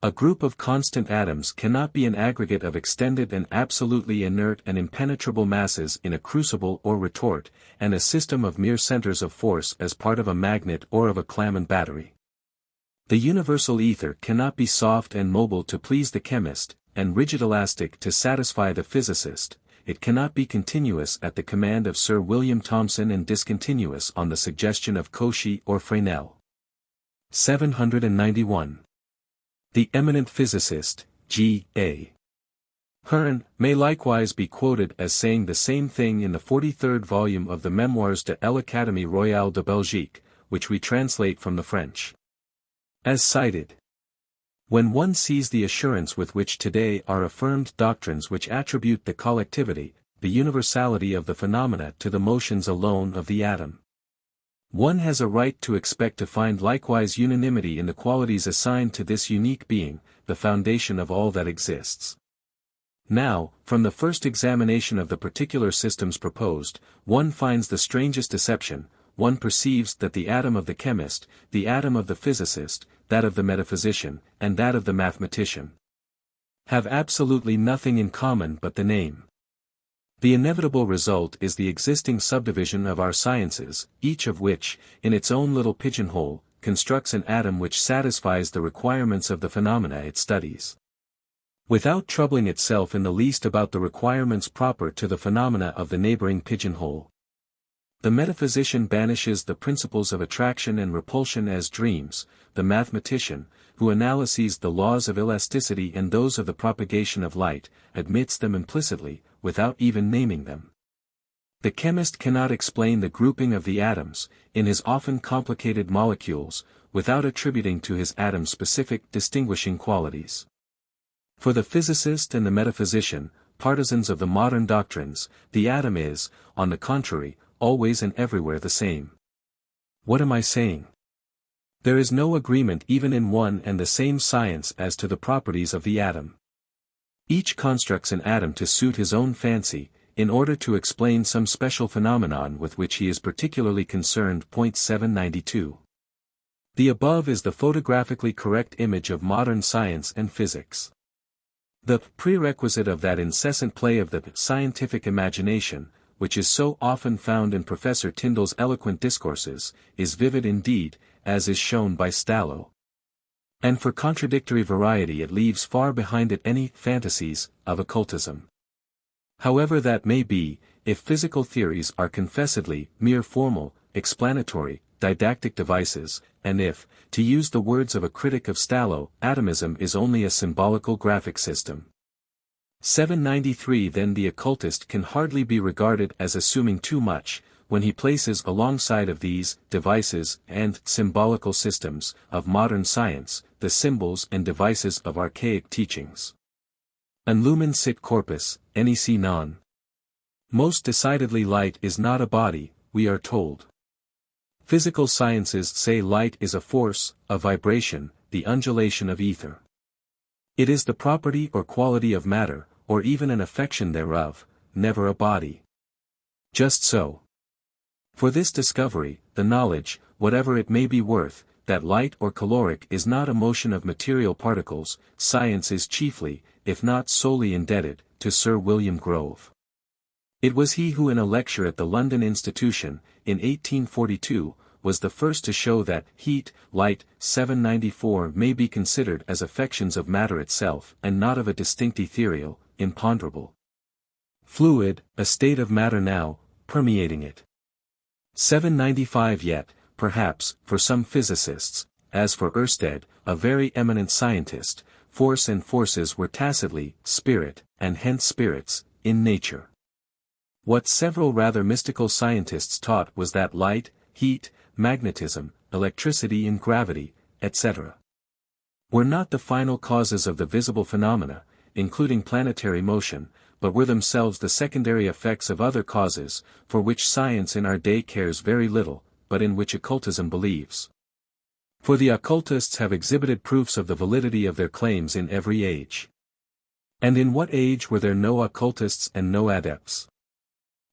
Speaker 1: A group of constant atoms cannot be an aggregate of extended and absolutely inert and impenetrable masses in a crucible or retort, and a system of mere centers of force as part of a magnet or of a Klaman battery. The universal ether cannot be soft and mobile to please the chemist, and rigid elastic to satisfy the physicist. It cannot be continuous at the command of Sir William Thomson and discontinuous on the suggestion of Cauchy or Fresnel. 791. The eminent physicist, G.A. Hearn, may likewise be quoted as saying the same thing in the 43rd volume of the Memoirs de l'Académie Royale de Belgique, which we translate from the French. As cited. When one sees the assurance with which today are affirmed doctrines which attribute the collectivity, the universality of the phenomena to the motions alone of the atom, one has a right to expect to find likewise unanimity in the qualities assigned to this unique being, the foundation of all that exists. Now, from the first examination of the particular systems proposed, one finds the strangest deception. One perceives that the atom of the chemist, the atom of the physicist, that of the metaphysician, and that of the mathematician, have absolutely nothing in common but the name. The inevitable result is the existing subdivision of our sciences, each of which, in its own little pigeonhole, constructs an atom which satisfies the requirements of the phenomena it studies, without troubling itself in the least about the requirements proper to the phenomena of the neighboring pigeonhole. The metaphysician banishes the principles of attraction and repulsion as dreams. The mathematician, who analyses the laws of elasticity and those of the propagation of light, admits them implicitly, without even naming them. The chemist cannot explain the grouping of the atoms, in his often complicated molecules, without attributing to his atom specific distinguishing qualities. For the physicist and the metaphysician, partisans of the modern doctrines, the atom is, on the contrary, always and everywhere the same. What am I saying? There is no agreement even in one and the same science as to the properties of the atom. Each constructs an atom to suit his own fancy, in order to explain some special phenomenon with which he is particularly concerned. 792. The above is the photographically correct image of modern science and physics. The prerequisite of that incessant play of the scientific imagination, which is so often found in Professor Tyndall's eloquent discourses, is vivid indeed, as is shown by Stallo. And for contradictory variety it leaves far behind it any fantasies of occultism. However that may be, if physical theories are confessedly mere formal, explanatory, didactic devices, and if, to use the words of a critic of Stallo, atomism is only a symbolical graphic system. 793. Then the occultist can hardly be regarded as assuming too much, when he places alongside of these devices and symbolical systems of modern science, the symbols and devices of archaic teachings. An lumen sit corpus, nec non. Most decidedly light is not a body, we are told. Physical sciences say light is a force, a vibration, the undulation of ether. It is the property or quality of matter, or even an affection thereof, never a body. Just so. For this discovery, the knowledge, whatever it may be worth, that light or caloric is not a motion of material particles, science is chiefly, if not solely indebted, to Sir William Grove. It was he who in a lecture at the London Institution, in 1842, was the first to show that heat, light, 794 may be considered as affections of matter itself and not of a distinct ethereal, imponderable fluid, a state of matter now, permeating it. 795. Yet, perhaps, for some physicists, as for Ørsted, a very eminent scientist, force and forces were tacitly, spirit, and hence spirits, in nature. What several rather mystical scientists taught was that light, heat, magnetism, electricity and gravity, etc., were not the final causes of the visible phenomena, including planetary motion, but were themselves the secondary effects of other causes, for which science in our day cares very little, but in which occultism believes. For the occultists have exhibited proofs of the validity of their claims in every age. And in what age were there no occultists and no adepts?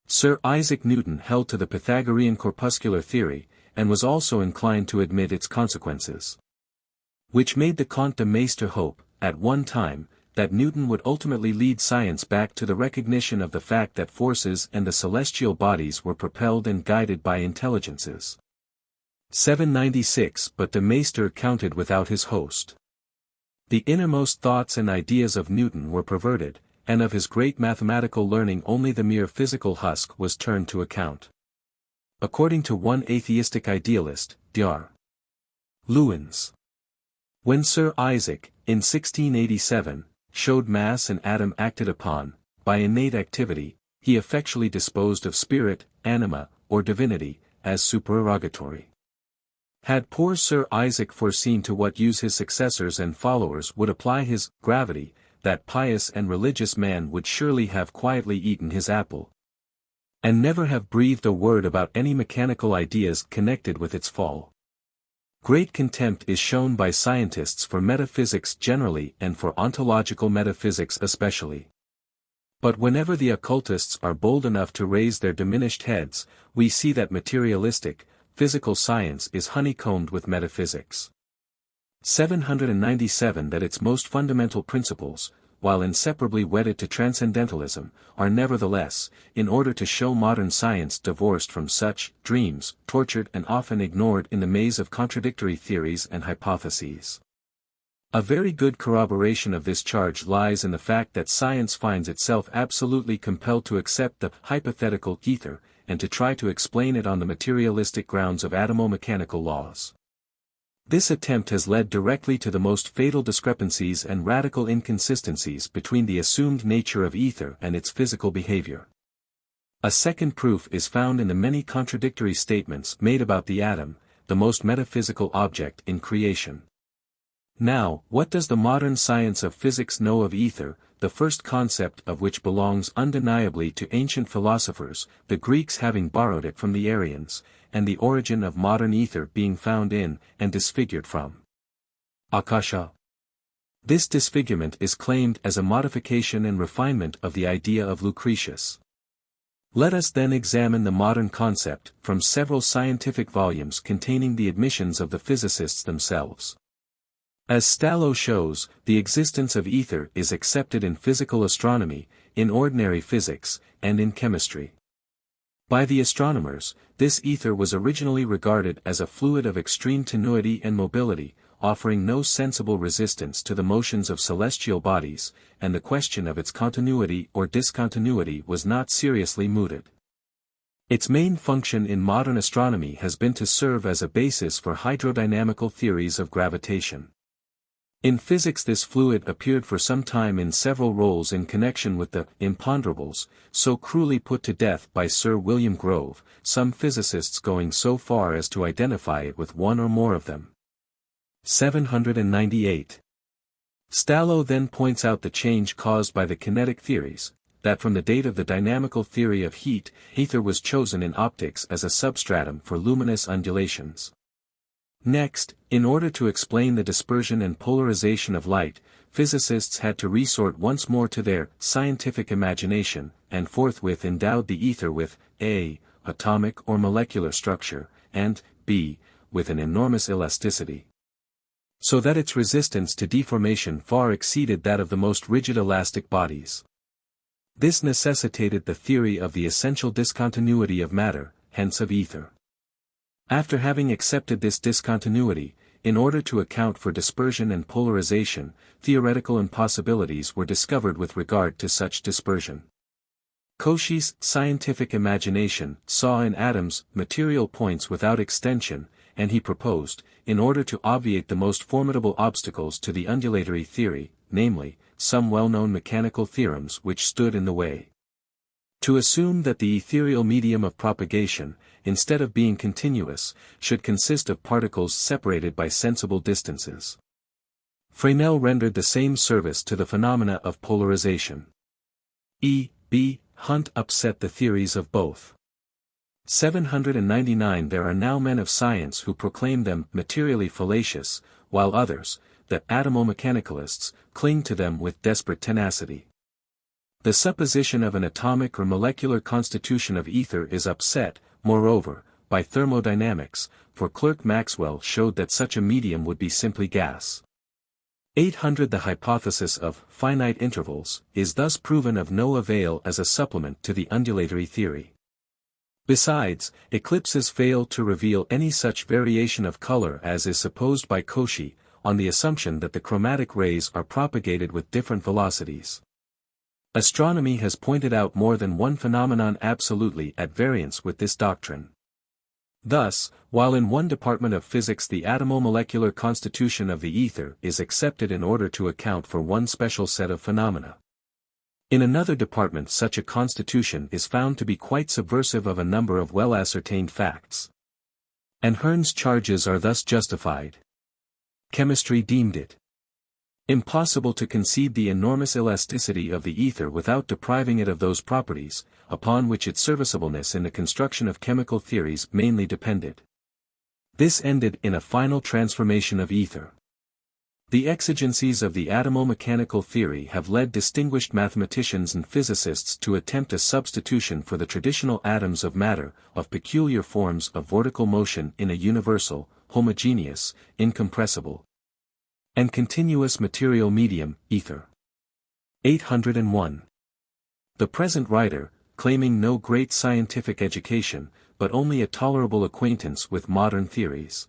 Speaker 1: Sir Isaac Newton held to the Pythagorean corpuscular theory, and was also inclined to admit its consequences. Which made the Comte de Maistre hope, at one time, that Newton would ultimately lead science back to the recognition of the fact that forces and the celestial bodies were propelled and guided by intelligences. 796 But de Maistre counted without his host. The innermost thoughts and ideas of Newton were perverted, and of his great mathematical learning only the mere physical husk was turned to account. According to one atheistic idealist, Dr. Lewins. When Sir Isaac, in 1687, showed mass and atom acted upon, by innate activity, he effectually disposed of spirit, anima, or divinity, as supererogatory. Had poor Sir Isaac foreseen to what use his successors and followers would apply his gravity, that pious and religious man would surely have quietly eaten his apple, and never have breathed a word about any mechanical ideas connected with its fall. Great contempt is shown by scientists for metaphysics generally and for ontological metaphysics especially. But whenever the occultists are bold enough to raise their diminished heads, we see that materialistic, physical science is honeycombed with metaphysics. 797 That its most fundamental principles, while inseparably wedded to transcendentalism, are nevertheless, in order to show modern science divorced from such dreams, tortured and often ignored in the maze of contradictory theories and hypotheses. A very good corroboration of this charge lies in the fact that science finds itself absolutely compelled to accept the hypothetical ether, and to try to explain it on the materialistic grounds of atomo-mechanical laws. This attempt has led directly to the most fatal discrepancies and radical inconsistencies between the assumed nature of ether and its physical behavior. A second proof is found in the many contradictory statements made about the atom, the most metaphysical object in creation. Now, what does the modern science of physics know of ether, the first concept of which belongs undeniably to ancient philosophers, the Greeks having borrowed it from the Aryans, and the origin of modern ether being found in, and disfigured from, Akasha? This disfigurement is claimed as a modification and refinement of the idea of Lucretius. Let us then examine the modern concept, from several scientific volumes containing the admissions of the physicists themselves. As Stallo shows, the existence of ether is accepted in physical astronomy, in ordinary physics, and in chemistry. By the astronomers, this ether was originally regarded as a fluid of extreme tenuity and mobility, offering no sensible resistance to the motions of celestial bodies, and the question of its continuity or discontinuity was not seriously mooted. Its main function in modern astronomy has been to serve as a basis for hydrodynamical theories of gravitation. In physics this fluid appeared for some time in several roles in connection with the imponderables, so cruelly put to death by Sir William Grove, some physicists going so far as to identify it with one or more of them. 798. Stallo then points out the change caused by the kinetic theories, that from the date of the dynamical theory of heat, ether was chosen in optics as a substratum for luminous undulations. Next, in order to explain the dispersion and polarization of light, physicists had to resort once more to their scientific imagination, and forthwith endowed the ether with a. atomic or molecular structure, and b. with an enormous elasticity, so that its resistance to deformation far exceeded that of the most rigid elastic bodies. This necessitated the theory of the essential discontinuity of matter, hence of ether. After having accepted this discontinuity, in order to account for dispersion and polarization, theoretical impossibilities were discovered with regard to such dispersion. Cauchy's scientific imagination saw in atoms material points without extension, and he proposed, in order to obviate the most formidable obstacles to the undulatory theory, namely, some well-known mechanical theorems which stood in the way, to assume that the ethereal medium of propagation, instead of being continuous, should consist of particles separated by sensible distances. Fresnel rendered the same service to the phenomena of polarization. E.B. Hunt upset the theories of both. 799 There are now men of science who proclaim them materially fallacious, while others, the atomo-mechanicalists, cling to them with desperate tenacity. The supposition of an atomic or molecular constitution of ether is upset, moreover, by thermodynamics, for Clerk Maxwell showed that such a medium would be simply gas. 800 The hypothesis of finite intervals is thus proven of no avail as a supplement to the undulatory theory. Besides, eclipses fail to reveal any such variation of color as is supposed by Cauchy, on the assumption that the chromatic rays are propagated with different velocities. Astronomy has pointed out more than one phenomenon absolutely at variance with this doctrine. Thus, while in one department of physics the atomo-molecular constitution of the ether is accepted in order to account for one special set of phenomena, in another department such a constitution is found to be quite subversive of a number of well-ascertained facts. And Herne's charges are thus justified. Chemistry deemed it impossible to conceive the enormous elasticity of the ether without depriving it of those properties, upon which its serviceableness in the construction of chemical theories mainly depended. This ended in a final transformation of ether. The exigencies of the atomo-mechanical theory have led distinguished mathematicians and physicists to attempt a substitution for the traditional atoms of matter, of peculiar forms of vortical motion in a universal, homogeneous, incompressible, and continuous material medium, ether. 801. The present writer, claiming no great scientific education, but only a tolerable acquaintance with modern theories,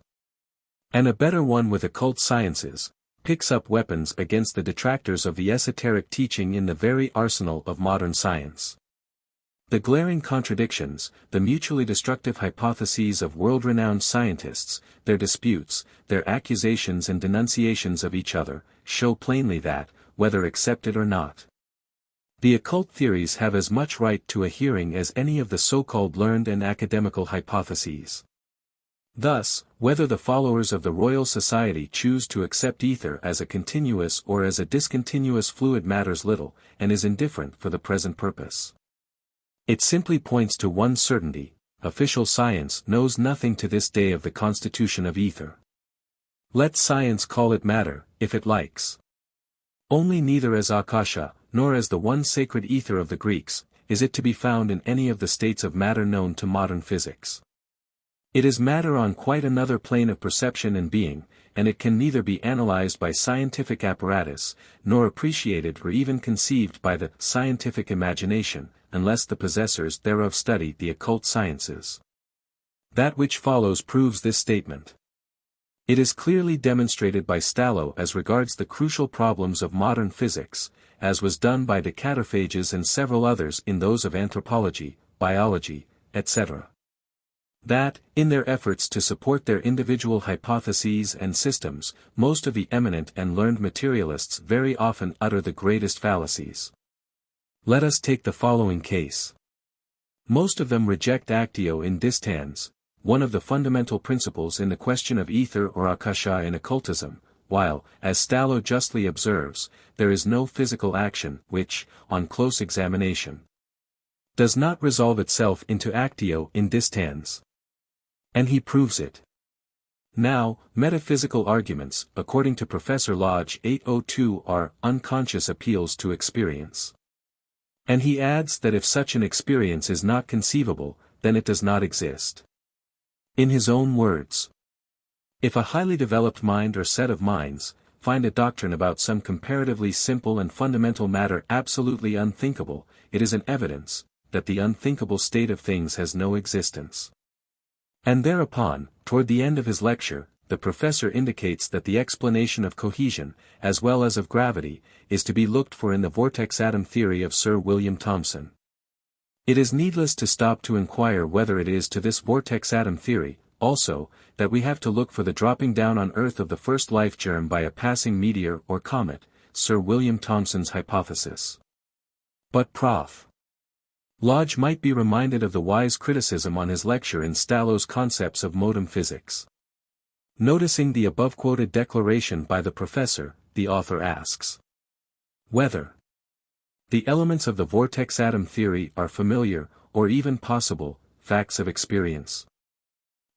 Speaker 1: and a better one with occult sciences, picks up weapons against the detractors of the esoteric teaching in the very arsenal of modern science. The glaring contradictions, the mutually destructive hypotheses of world-renowned scientists, their disputes, their accusations and denunciations of each other, show plainly that, whether accepted or not, the occult theories have as much right to a hearing as any of the so-called learned and academical hypotheses. Thus, whether the followers of the Royal Society choose to accept ether as a continuous or as a discontinuous fluid matters little, and is indifferent for the present purpose. It simply points to one certainty: official science knows nothing to this day of the constitution of ether. Let science call it matter, if it likes. Only neither as akasha, nor as the one sacred ether of the Greeks, is it to be found in any of the states of matter known to modern physics. It is matter on quite another plane of perception and being, and it can neither be analyzed by scientific apparatus, nor appreciated or even conceived by the scientific imagination, unless the possessors thereof study the occult sciences. That which follows proves this statement. It is clearly demonstrated by Stallo as regards the crucial problems of modern physics, as was done by the cataphages and several others in those of anthropology, biology, etc. That, in their efforts to support their individual hypotheses and systems, most of the eminent and learned materialists very often utter the greatest fallacies. Let us take the following case. Most of them reject actio in distans, one of the fundamental principles in the question of ether or akasha in occultism, while, as Stallo justly observes, there is no physical action which, on close examination, does not resolve itself into actio in distans. And he proves it. Now, metaphysical arguments, according to Professor Lodge 802, are unconscious appeals to experience. And he adds that if such an experience is not conceivable, then it does not exist. In his own words, if a highly developed mind or set of minds find a doctrine about some comparatively simple and fundamental matter absolutely unthinkable, it is an evidence that the unthinkable state of things has no existence. And thereupon, toward the end of his lecture, the professor indicates that the explanation of cohesion, as well as of gravity, is to be looked for in the vortex atom theory of Sir William Thomson. It is needless to stop to inquire whether it is to this vortex atom theory, also, that we have to look for the dropping down on Earth of the first life germ by a passing meteor or comet, Sir William Thomson's hypothesis. But Prof. Lodge might be reminded of the wise criticism on his lecture in Stallo's Concepts of Modern Physics. Noticing the above-quoted declaration by the professor, the author asks whether The elements of the vortex atom theory are familiar, or even possible, facts of experience.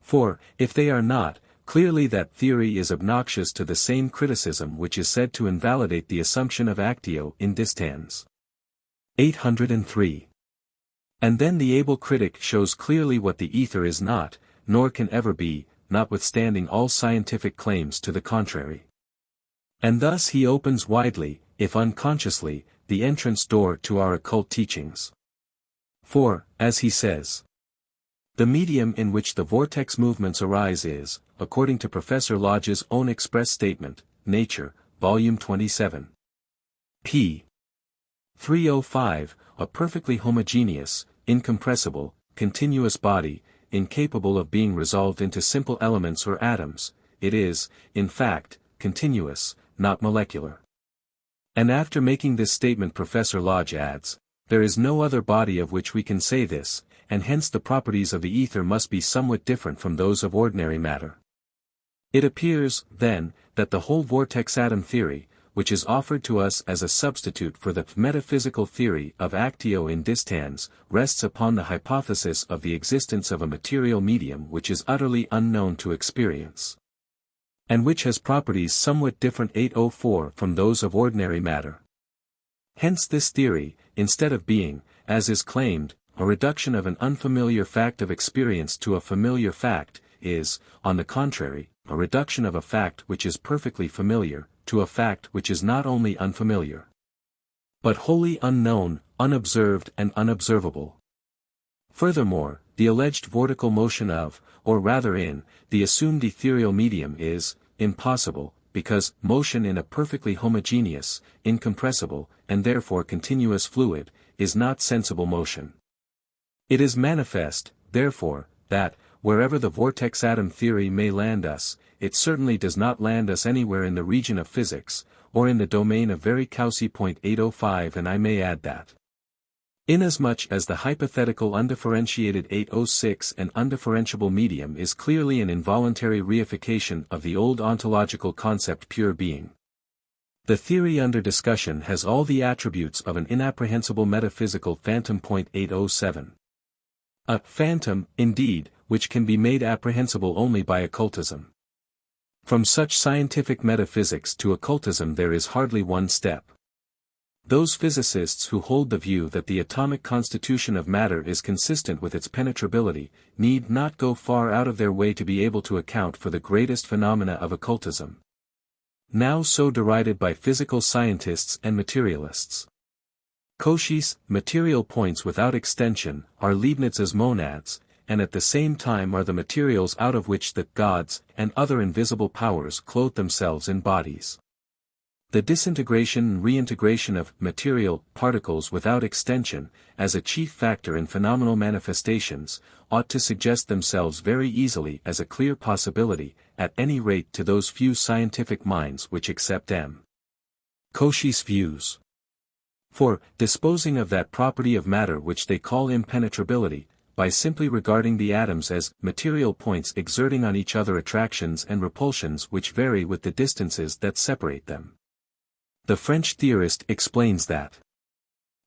Speaker 1: For, if they are not, clearly that theory is obnoxious to the same criticism which is said to invalidate the assumption of actio in distans. 803. And then the able critic shows clearly what the ether is not, nor can ever be, notwithstanding all scientific claims to the contrary. And thus he opens widely, if unconsciously, the entrance door to our occult teachings. For, as he says, the medium in which the vortex movements arise is, according to Professor Lodge's own express statement, Nature, Volume 27. p. 305, a perfectly homogeneous, incompressible, continuous body, incapable of being resolved into simple elements or atoms. It is, in fact, continuous, not molecular. And after making this statement Professor Lodge adds, there is no other body of which we can say this, and hence the properties of the ether must be somewhat different from those of ordinary matter. It appears, then, that the whole vortex atom theory, which is offered to us as a substitute for the metaphysical theory of actio in distans, rests upon the hypothesis of the existence of a material medium which is utterly unknown to experience, and which has properties somewhat different 804 from those of ordinary matter. Hence this theory, instead of being, as is claimed, a reduction of an unfamiliar fact of experience to a familiar fact, is, on the contrary, a reduction of a fact which is perfectly familiar, to a fact which is not only unfamiliar, but wholly unknown, unobserved and unobservable. Furthermore, the alleged vortical motion of, or rather in, the assumed ethereal medium is, impossible, because motion in a perfectly homogeneous, incompressible, and therefore continuous fluid, is not sensible motion. It is manifest, therefore, that, wherever the vortex atom theory may land us, it certainly does not land us anywhere in the region of physics, or in the domain of very Cauchy .805, and I may add that, inasmuch as the hypothetical undifferentiated 806 and undifferentiable medium is clearly an involuntary reification of the old ontological concept pure being, the theory under discussion has all the attributes of an inapprehensible metaphysical phantom. 807. A phantom, indeed, which can be made apprehensible only by occultism. From such scientific metaphysics to occultism there is hardly one step. Those physicists who hold the view that the atomic constitution of matter is consistent with its penetrability, need not go far out of their way to be able to account for the greatest phenomena of occultism, now so derided by physical scientists and materialists. Cauchy's material points without extension are Leibniz's monads, and at the same time are the materials out of which the gods and other invisible powers clothe themselves in bodies. The disintegration and reintegration of material particles without extension, as a chief factor in phenomenal manifestations, ought to suggest themselves very easily as a clear possibility, at any rate to those few scientific minds which accept M. Cauchy's views. For, disposing of that property of matter which they call impenetrability, by simply regarding the atoms as material points exerting on each other attractions and repulsions which vary with the distances that separate them. The French theorist explains that.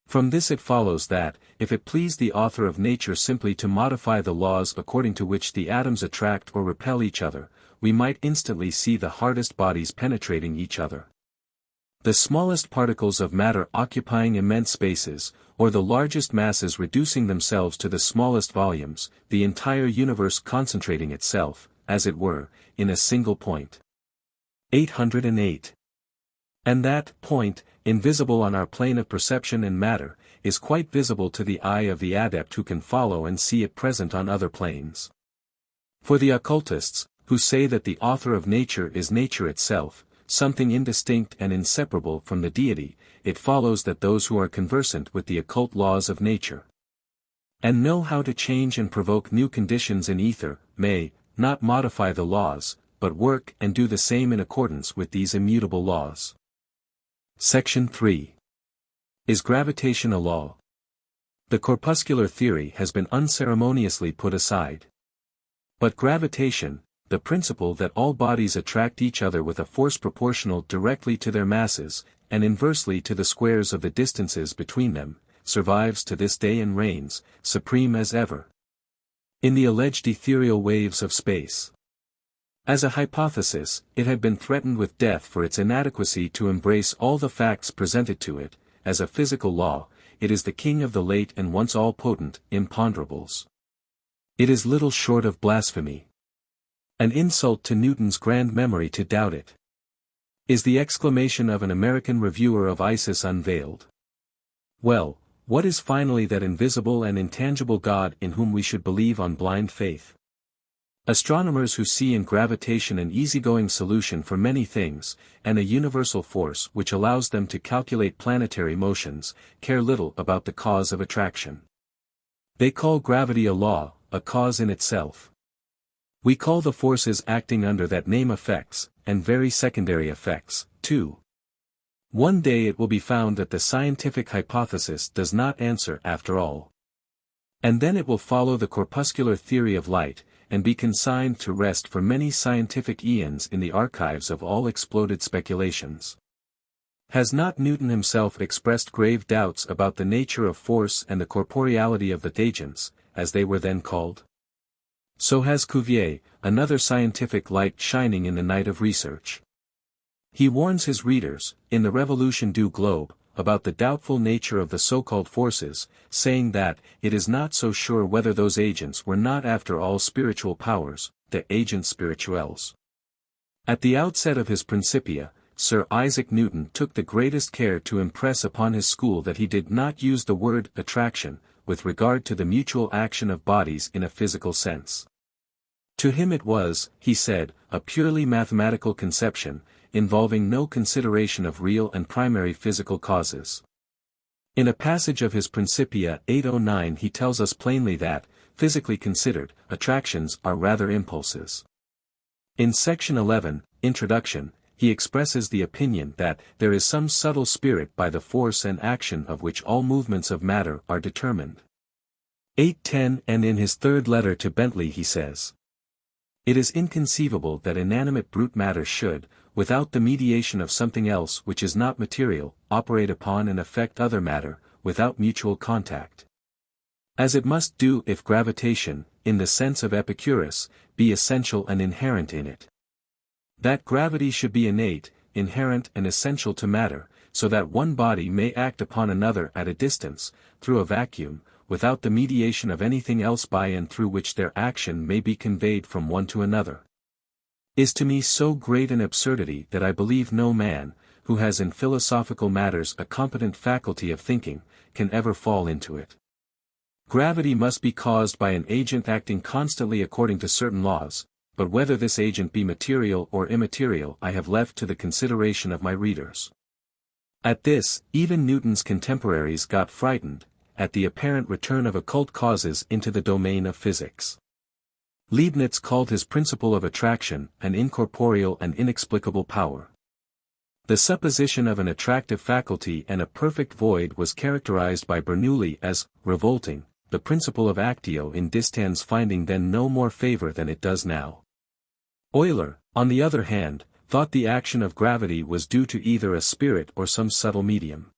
Speaker 1: From this it follows that, if it please the author of nature simply to modify the laws according to which the atoms attract or repel each other, we might instantly see the hardest bodies penetrating each other, the smallest particles of matter occupying immense spaces, or the largest masses reducing themselves to the smallest volumes, the entire universe concentrating itself, as it were, in a single point. 808. And that point, invisible on our plane of perception and matter, is quite visible to the eye of the adept who can follow and see it present on other planes. For the occultists, who say that the author of nature is nature itself, something indistinct and inseparable from the deity, it follows that those who are conversant with the occult laws of nature, and know how to change and provoke new conditions in ether, may, not modify the laws, but work and do the same in accordance with these immutable laws. Section 3. Is gravitation a law? The corpuscular theory has been unceremoniously put aside. But gravitation, the principle that all bodies attract each other with a force proportional directly to their masses, and inversely to the squares of the distances between them, survives to this day and reigns, supreme as ever, in the alleged ethereal waves of space. As a hypothesis, it had been threatened with death for its inadequacy to embrace all the facts presented to it. As a physical law, it is the king of the late and once all-potent imponderables. It is little short of blasphemy. An insult to Newton's grand memory to doubt it, is the exclamation of an American reviewer of Isis Unveiled. Well, what is finally that invisible and intangible God in whom we should believe on blind faith? Astronomers who see in gravitation an easygoing solution for many things, and a universal force which allows them to calculate planetary motions, care little about the cause of attraction. They call gravity a law, a cause in itself. We call the forces acting under that name effects, and very secondary effects, too. One day it will be found that the scientific hypothesis does not answer after all. And then it will follow the corpuscular theory of light, and be consigned to rest for many scientific eons in the archives of all exploded speculations. Has not Newton himself expressed grave doubts about the nature of force and the corporeality of the agents, as they were then called? So has Cuvier, another scientific light shining in the night of research. He warns his readers, in the Revolution du Globe, about the doubtful nature of the so-called forces, saying that it is not so sure whether those agents were not after all spiritual powers, the agents spirituels. At the outset of his Principia, Sir Isaac Newton took the greatest care to impress upon his school that he did not use the word attraction, with regard to the mutual action of bodies in a physical sense. To him it was, he said, a purely mathematical conception, involving no consideration of real and primary physical causes. In a passage of his Principia 809 he tells us plainly that, physically considered, attractions are rather impulses. In section 11, Introduction, he expresses the opinion that there is some subtle spirit by the force and action of which all movements of matter are determined. 810 and in his third letter to Bentley he says, "It is inconceivable that inanimate brute matter should, without the mediation of something else which is not material, operate upon and affect other matter, without mutual contact. As it must do if gravitation, in the sense of Epicurus, be essential and inherent in it. That gravity should be innate, inherent and essential to matter, so that one body may act upon another at a distance, through a vacuum, without the mediation of anything else by and through which their action may be conveyed from one to another, is to me so great an absurdity that I believe no man, who has in philosophical matters a competent faculty of thinking, can ever fall into it. Gravity must be caused by an agent acting constantly according to certain laws, but whether this agent be material or immaterial I have left to the consideration of my readers." At this, even Newton's contemporaries got frightened, at the apparent return of occult causes into the domain of physics. Leibniz called his principle of attraction an incorporeal and inexplicable power. The supposition of an attractive faculty and a perfect void was characterized by Bernoulli as revolting, the principle of actio in distans finding then no more favor than it does now. Euler, on the other hand, thought the action of gravity was due to either a spirit or some subtle medium.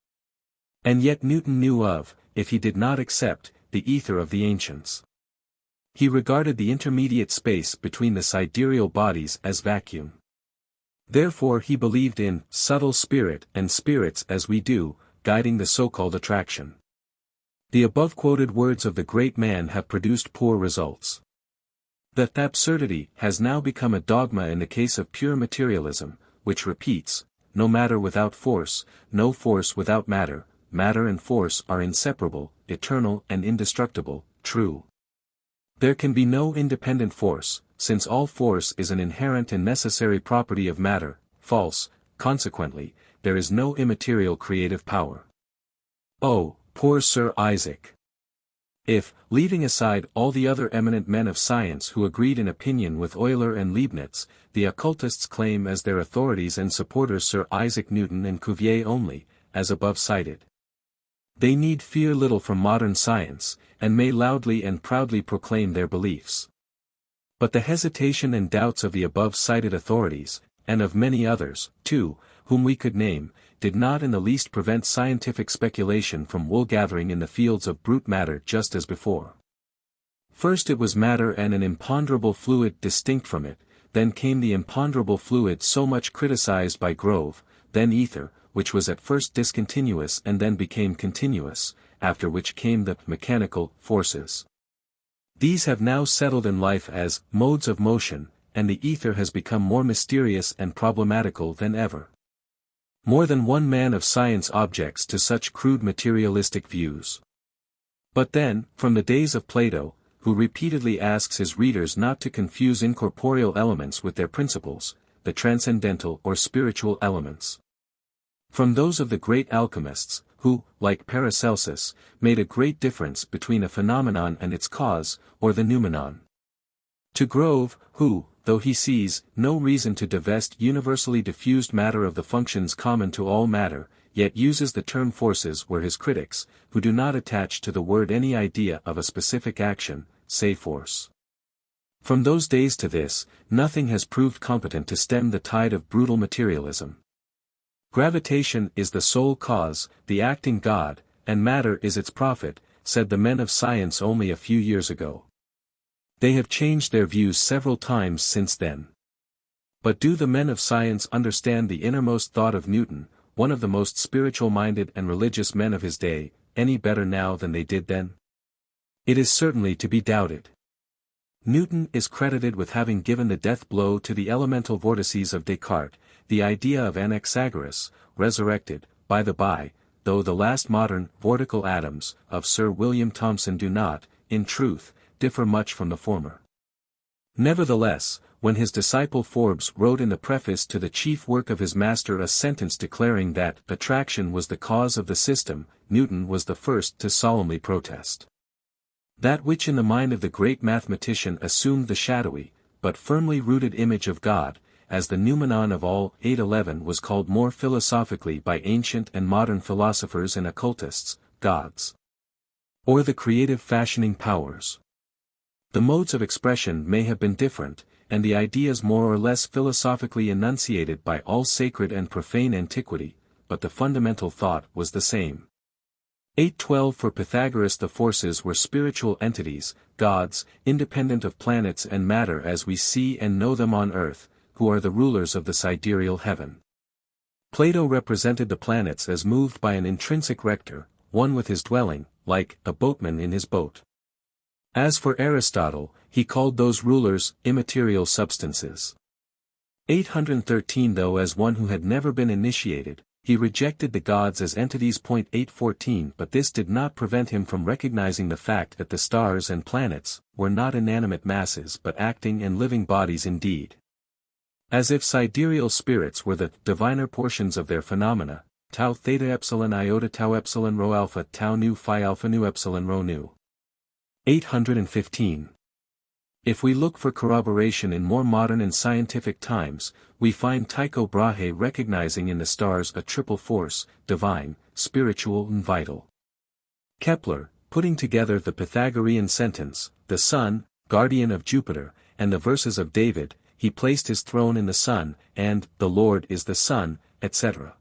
Speaker 1: And yet Newton knew of, if he did not accept, the ether of the ancients. He regarded the intermediate space between the sidereal bodies as vacuum. Therefore he believed in subtle spirit and spirits as we do, guiding the so-called attraction. The above-quoted words of the great man have produced poor results. That absurdity has now become a dogma in the case of pure materialism, which repeats, no matter without force, no force without matter, matter and force are inseparable, eternal and indestructible, true. There can be no independent force, since all force is an inherent and necessary property of matter, false, consequently, there is no immaterial creative power. Oh, poor Sir Isaac! If, leaving aside all the other eminent men of science who agreed in opinion with Euler and Leibniz, the occultists claim as their authorities and supporters Sir Isaac Newton and Cuvier only, as above cited, they need fear little from modern science, and may loudly and proudly proclaim their beliefs. But the hesitation and doubts of the above-cited authorities, and of many others, too, whom we could name, did not in the least prevent scientific speculation from wool-gathering in the fields of brute matter just as before. First it was matter and an imponderable fluid distinct from it, then came the imponderable fluid so much criticized by Grove, then ether, which was at first discontinuous and then became continuous, after which came the mechanical forces. These have now settled in life as modes of motion, and the ether has become more mysterious and problematical than ever. More than one man of science objects to such crude materialistic views. But then, from the days of Plato, who repeatedly asks his readers not to confuse incorporeal elements with their principles, the transcendental or spiritual elements. From those of the great alchemists, who, like Paracelsus, made a great difference between a phenomenon and its cause, or the noumenon. To Grove, who, though he sees no reason to divest universally diffused matter of the functions common to all matter, yet uses the term forces, were his critics, who do not attach to the word any idea of a specific action, say force. From those days to this, nothing has proved competent to stem the tide of brutal materialism. Gravitation is the sole cause, the acting God, and matter is its prophet, said the men of science only a few years ago. They have changed their views several times since then. But do the men of science understand the innermost thought of Newton, one of the most spiritual-minded and religious men of his day, any better now than they did then? It is certainly to be doubted. Newton is credited with having given the death blow to the elemental vortices of Descartes, the idea of Anaxagoras, resurrected, by the by, though the last modern vortical atoms of Sir William Thomson do not, in truth, differ much from the former. Nevertheless, when his disciple Forbes wrote in the preface to the chief work of his master a sentence declaring that attraction was the cause of the system, Newton was the first to solemnly protest. That which in the mind of the great mathematician assumed the shadowy, but firmly rooted image of God, as the noumenon of all, 811 was called more philosophically by ancient and modern philosophers and occultists, gods. Or the creative fashioning powers. The modes of expression may have been different, and the ideas more or less philosophically enunciated by all sacred and profane antiquity, but the fundamental thought was the same. 812 For Pythagoras the forces were spiritual entities, gods, independent of planets and matter as we see and know them on earth, who are the rulers of the sidereal heaven. Plato represented the planets as moved by an intrinsic rector, one with his dwelling, like a boatman in his boat. As for Aristotle, he called those rulers immaterial substances. 813 Though as one who had never been initiated, he rejected the gods as entities. 814 But this did not prevent him from recognizing the fact that the stars and planets were not inanimate masses but acting and living bodies indeed. As if sidereal spirits were the diviner portions of their phenomena, tau theta epsilon iota tau epsilon rho alpha tau nu phi alpha nu epsilon rho nu. 815. If we look for corroboration in more modern and scientific times, we find Tycho Brahe recognizing in the stars a triple force, divine, spiritual and vital. Kepler, putting together the Pythagorean sentence, the sun, guardian of Jupiter, and the verses of David, he placed his throne in the sun, and, the Lord is the sun, etc.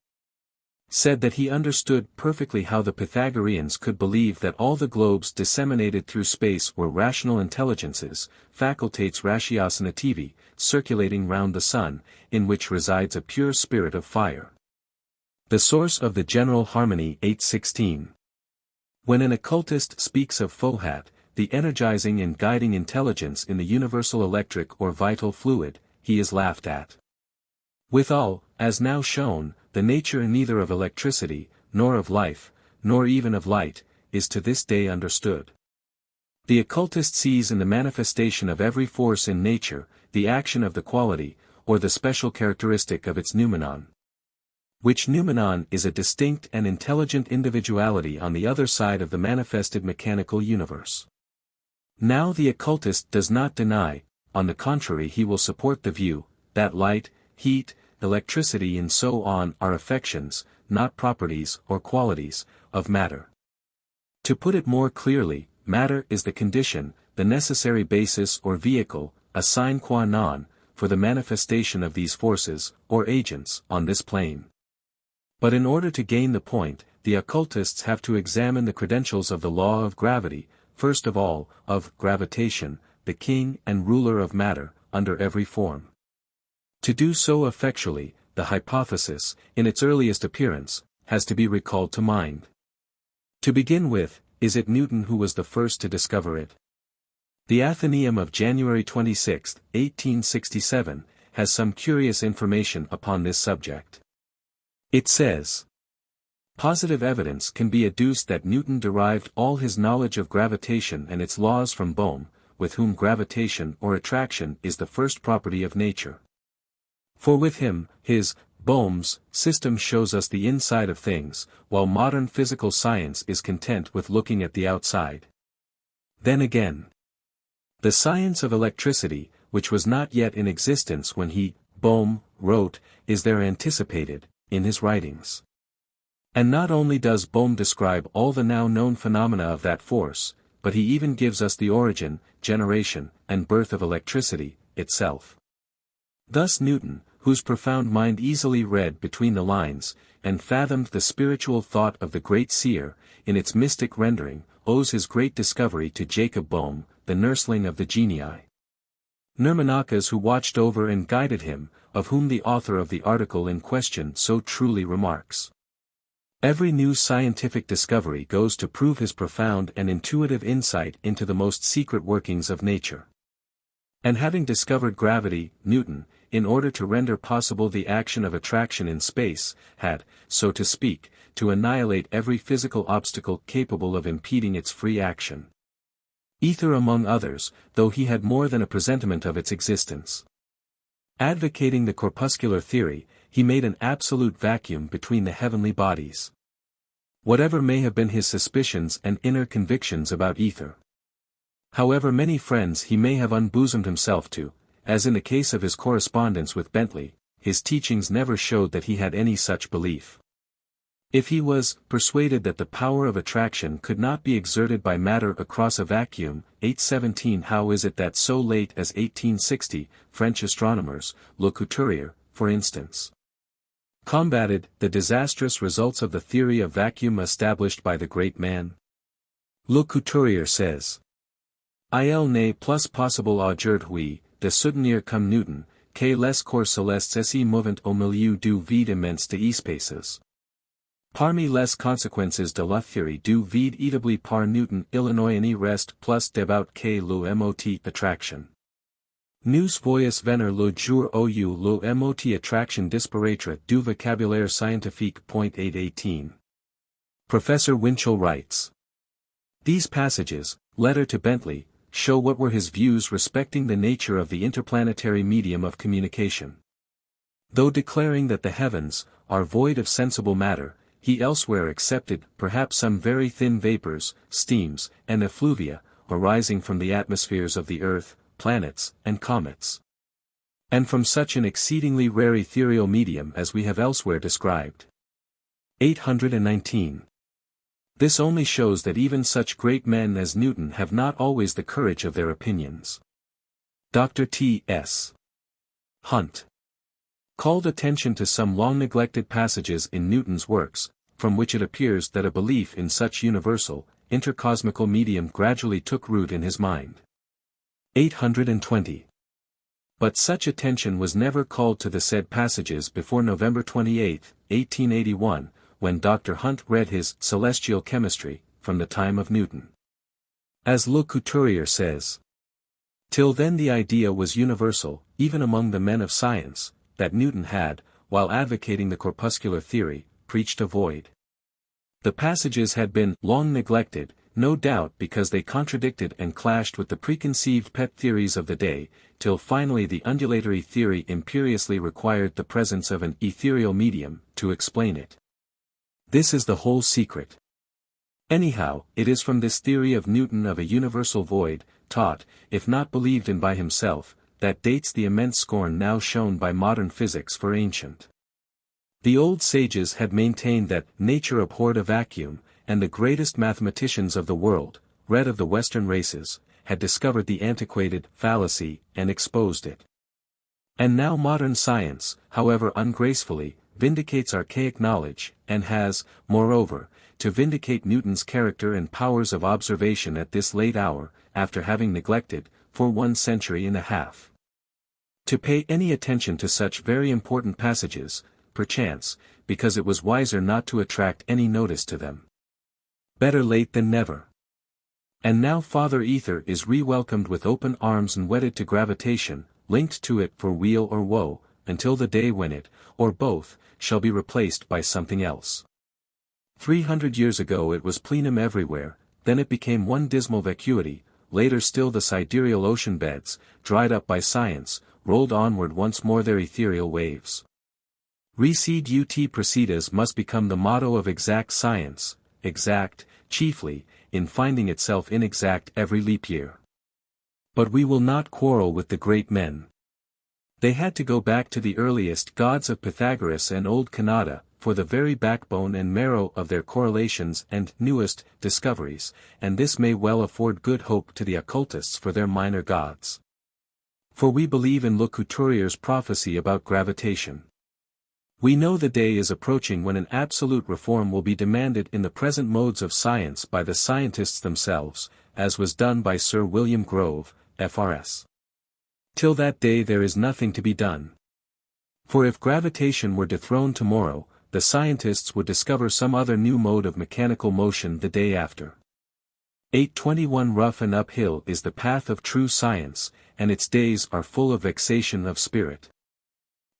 Speaker 1: Said that he understood perfectly how the Pythagoreans could believe that all the globes disseminated through space were rational intelligences, facultates ratiocinativi, circulating round the sun, in which resides a pure spirit of fire. The source of the general harmony. 816. When an occultist speaks of Fohat, the energizing and guiding intelligence in the universal electric or vital fluid, he is laughed at. Withal, as now shown, the nature neither of electricity, nor of life, nor even of light, is to this day understood. The occultist sees in the manifestation of every force in nature, the action of the quality, or the special characteristic of its noumenon. Which noumenon is a distinct and intelligent individuality on the other side of the manifested mechanical universe. Now the occultist does not deny, on the contrary he will support the view, that light, heat, electricity and so on are affections, not properties or qualities, of matter. To put it more clearly, matter is the condition, the necessary basis or vehicle, a sine qua non, for the manifestation of these forces, or agents, on this plane. But in order to gain the point, the occultists have to examine the credentials of the law of gravity, first of all, of gravitation, the king and ruler of matter, under every form. To do so effectually, the hypothesis, in its earliest appearance, has to be recalled to mind. To begin with, is it Newton who was the first to discover it? The Athenaeum of January 26, 1867, has some curious information upon this subject. It says, "Positive evidence can be adduced that Newton derived all his knowledge of gravitation and its laws from Bohm, with whom gravitation or attraction is the first property of nature. For with him, his, Bohm's, system shows us the inside of things, while modern physical science is content with looking at the outside." Then again, "The science of electricity, which was not yet in existence when he, Bohm, wrote, is there anticipated, in his writings. And not only does Bohm describe all the now known phenomena of that force, but he even gives us the origin, generation, and birth of electricity, itself." Thus Newton, whose profound mind easily read between the lines, and fathomed the spiritual thought of the great seer, in its mystic rendering, owes his great discovery to Jacob Bohm, the nursling of the genii. Nirmanakas who watched over and guided him, of whom the author of the article in question so truly remarks, "Every new scientific discovery goes to prove his profound and intuitive insight into the most secret workings of nature." And having discovered gravity, Newton, in order to render possible the action of attraction in space, had, so to speak, to annihilate every physical obstacle capable of impeding its free action. Ether among others, though he had more than a presentiment of its existence. Advocating the corpuscular theory, he made an absolute vacuum between the heavenly bodies. Whatever may have been his suspicions and inner convictions about ether, however many friends he may have unbosomed himself to, as in the case of his correspondence with Bentley, his teachings never showed that he had any such belief. If he was persuaded that the power of attraction could not be exerted by matter across a vacuum, 817, how is it that so late as 1860, French astronomers, Le Couturier, for instance, combated the disastrous results of the theory of vacuum established by the great man? Le Couturier says, "Il n'est plus possible aujourd'hui de soutenir comme Newton, que les corps célestes se mouvent au milieu du vide immense de espaces. Parmi les conséquences de la théorie du vide établie par Newton, il n'y reste plus débat que le mot attraction. Nous voyons venir le jour où le mot attraction disparaîtra du vocabulaire scientifique. 818. Professor Winchell writes, "These passages, letter to Bentley, show what were his views respecting the nature of the interplanetary medium of communication. Though declaring that the heavens are void of sensible matter, he elsewhere accepted perhaps some very thin vapors, steams, and effluvia, arising from the atmospheres of the earth, planets, and comets. And from such an exceedingly rare ethereal medium as we have elsewhere described." 819. This only shows that even such great men as Newton have not always the courage of their opinions. Dr. T.S. Hunt called attention to some long-neglected passages in Newton's works, from which it appears that a belief in such universal, intercosmical medium gradually took root in his mind. 820. But such attention was never called to the said passages before November 28, 1881, when Dr. Hunt read his Celestial Chemistry, from the time of Newton. As Le Couturier says, "Till then the idea was universal, even among the men of science, that Newton had, while advocating the corpuscular theory, preached a void. The passages had been long neglected, no doubt because they contradicted and clashed with the preconceived pet theories of the day, till finally the undulatory theory imperiously required the presence of an ethereal medium, to explain it. This is the whole secret. Anyhow, it is from this theory of Newton of a universal void, taught, if not believed in by himself, that dates the immense scorn now shown by modern physics for ancient. The old sages had maintained that nature abhorred a vacuum, and the greatest mathematicians of the world, read of the Western races, had discovered the antiquated fallacy and exposed it. And now modern science, however ungracefully, vindicates archaic knowledge, and has, moreover, to vindicate Newton's character and powers of observation at this late hour, after having neglected, for 1 century and a half, to pay any attention to such very important passages, perchance, because it was wiser not to attract any notice to them. Better late than never. And now Father Ether is re-welcomed with open arms and wedded to gravitation, linked to it for weal or woe, until the day when it, or both, shall be replaced by something else. 300 years ago it was plenum everywhere, then it became one dismal vacuity, later still the sidereal ocean beds, dried up by science, rolled onward once more their ethereal waves. Recede ut precedas must become the motto of exact science, exact, chiefly, in finding itself inexact every leap year. But we will not quarrel with the great men. They had to go back to the earliest gods of Pythagoras and Old Kannada, for the very backbone and marrow of their correlations and newest discoveries, and this may well afford good hope to the occultists for their minor gods. For we believe in Le Couturier's prophecy about gravitation. We know the day is approaching when an absolute reform will be demanded in the present modes of science by the scientists themselves, as was done by Sir William Grove, F.R.S. Till that day there is nothing to be done. For if gravitation were dethroned tomorrow, the scientists would discover some other new mode of mechanical motion the day after. 821 Rough and uphill is the path of true science, and its days are full of vexation of spirit.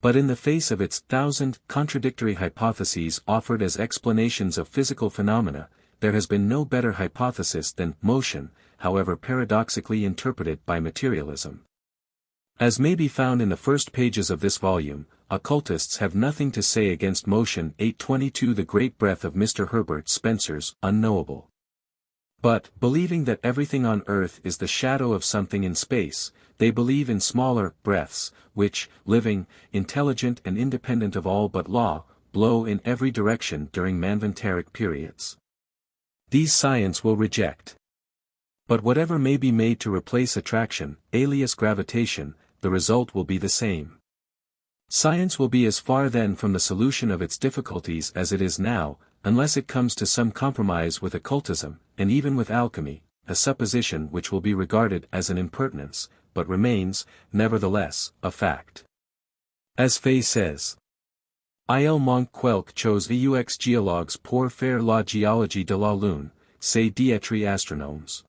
Speaker 1: But in the face of its 1,000 contradictory hypotheses offered as explanations of physical phenomena, there has been no better hypothesis than motion, however paradoxically interpreted by materialism. As may be found in the first pages of this volume, occultists have nothing to say against motion. 822 The great breadth of Mr. Herbert Spencer's unknowable. But, believing that everything on earth is the shadow of something in space, they believe in smaller breadths, which, living, intelligent and independent of all but law, blow in every direction during manvantaric periods. These science will reject. But whatever may be made to replace attraction, alias gravitation, the result will be the same. Science will be as far then from the solution of its difficulties as it is now, unless it comes to some compromise with occultism, and even with alchemy, a supposition which will be regarded as an impertinence, but remains, nevertheless, a fact. As Fay says, Il manque quelque chose aux géologues pour faire la géologie de la Lune, c'est d'être astronomes.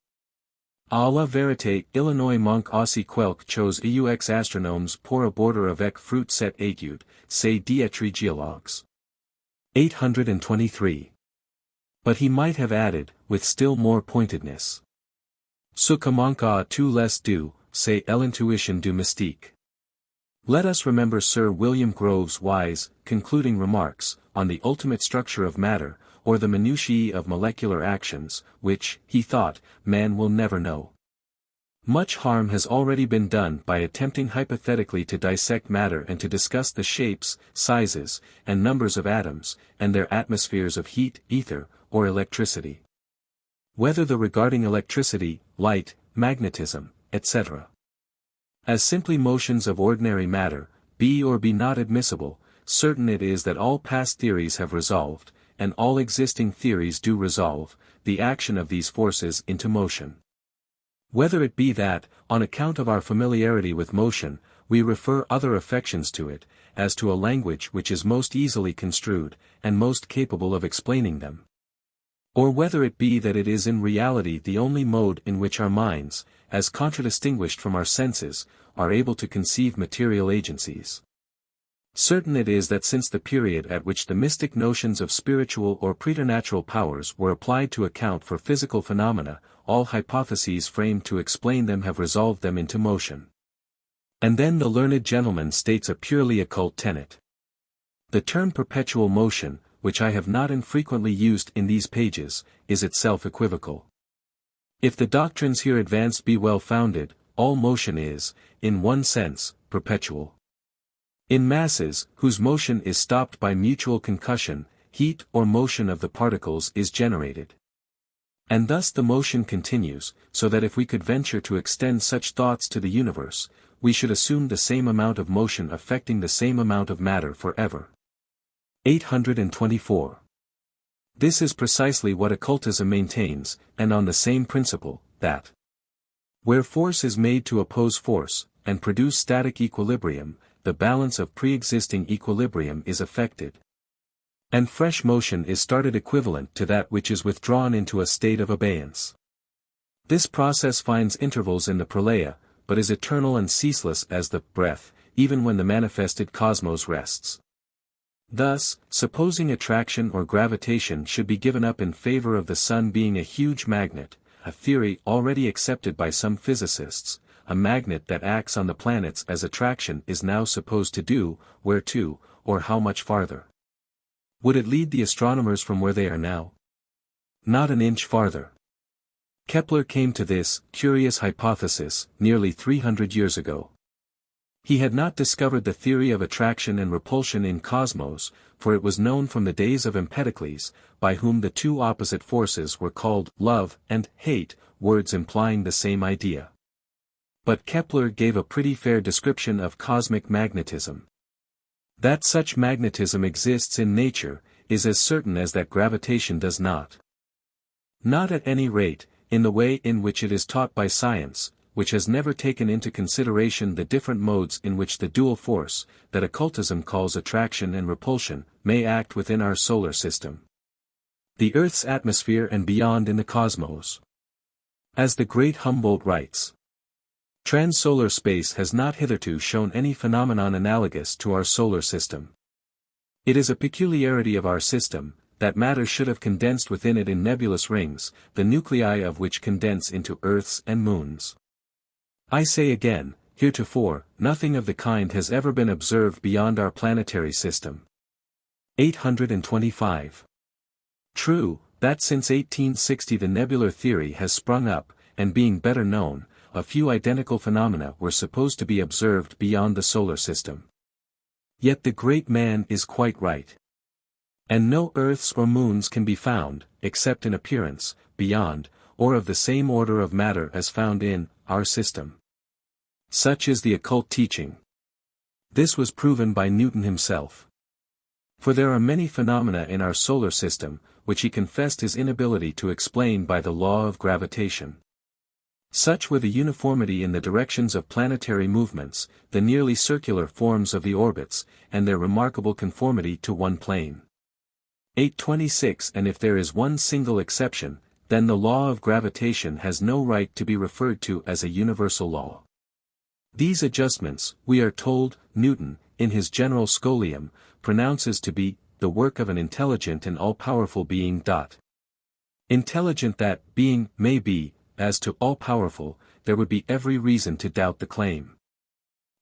Speaker 1: À la vérité Illinois manque aussi quelque chose aux astronomes pour aborder avec fruit cette étude, c'est d'être géologues. 823. But he might have added, with still more pointedness. Ce que manque à tout les deux, c'est l'intuition du mystique. Let us remember Sir William Grove's wise, concluding remarks, on the ultimate structure of matter, or the minutiae of molecular actions, which, he thought, man will never know. Much harm has already been done by attempting hypothetically to dissect matter and to discuss the shapes, sizes, and numbers of atoms, and their atmospheres of heat, ether, or electricity. Whether the regarding electricity, light, magnetism, etc. as simply motions of ordinary matter, be or be not admissible, certain it is that all past theories have resolved, and all existing theories do resolve, the action of these forces into motion. Whether it be that, on account of our familiarity with motion, we refer other affections to it, as to a language which is most easily construed, and most capable of explaining them. Or whether it be that it is in reality the only mode in which our minds, as contradistinguished from our senses, are able to conceive material agencies. Certain it is that since the period at which the mystic notions of spiritual or preternatural powers were applied to account for physical phenomena, all hypotheses framed to explain them have resolved them into motion. And then the learned gentleman states a purely occult tenet. The term perpetual motion, which I have not infrequently used in these pages, is itself equivocal. If the doctrines here advanced be well founded, all motion is, in one sense, perpetual. In masses, whose motion is stopped by mutual concussion, heat or motion of the particles is generated. And thus the motion continues, so that if we could venture to extend such thoughts to the universe, we should assume the same amount of motion affecting the same amount of matter forever. 824. This is precisely what occultism maintains, and on the same principle, that where force is made to oppose force, and produce static equilibrium, the balance of pre-existing equilibrium is affected. And fresh motion is started equivalent to that which is withdrawn into a state of abeyance. This process finds intervals in the pralaya, but is eternal and ceaseless as the breath, even when the manifested cosmos rests. Thus, supposing attraction or gravitation should be given up in favor of the sun being a huge magnet, a theory already accepted by some physicists, a magnet that acts on the planets as attraction is now supposed to do, where to, or how much farther? Would it lead the astronomers from where they are now? Not an inch farther. Kepler came to this curious hypothesis nearly 300 years ago. He had not discovered the theory of attraction and repulsion in cosmos, for it was known from the days of Empedocles, by whom the two opposite forces were called love and hate, words implying the same idea. But Kepler gave a pretty fair description of cosmic magnetism. That such magnetism exists in nature, is as certain as that gravitation does not. Not at any rate, in the way in which it is taught by science, which has never taken into consideration the different modes in which the dual force, that occultism calls attraction and repulsion, may act within our solar system. The Earth's atmosphere and beyond in the cosmos. As the great Humboldt writes, transsolar space has not hitherto shown any phenomenon analogous to our solar system. It is a peculiarity of our system, that matter should have condensed within it in nebulous rings, the nuclei of which condense into Earths and moons. I say again, heretofore, nothing of the kind has ever been observed beyond our planetary system. 825. True, that since 1860 the nebular theory has sprung up, and being better known, a few identical phenomena were supposed to be observed beyond the solar system. Yet the great man is quite right. And no earths or moons can be found, except in appearance, beyond, or of the same order of matter as found in, our system. Such is the occult teaching. This was proven by Newton himself. For there are many phenomena in our solar system, which he confessed his inability to explain by the law of gravitation. Such were the uniformity in the directions of planetary movements, the nearly circular forms of the orbits, and their remarkable conformity to one plane. 826. And if there is one single exception, then the law of gravitation has no right to be referred to as a universal law. These adjustments, we are told, Newton, in his general scholium, pronounces to be the work of an intelligent and all-powerful being. Intelligent that being may be. As to all-powerful, there would be every reason to doubt the claim.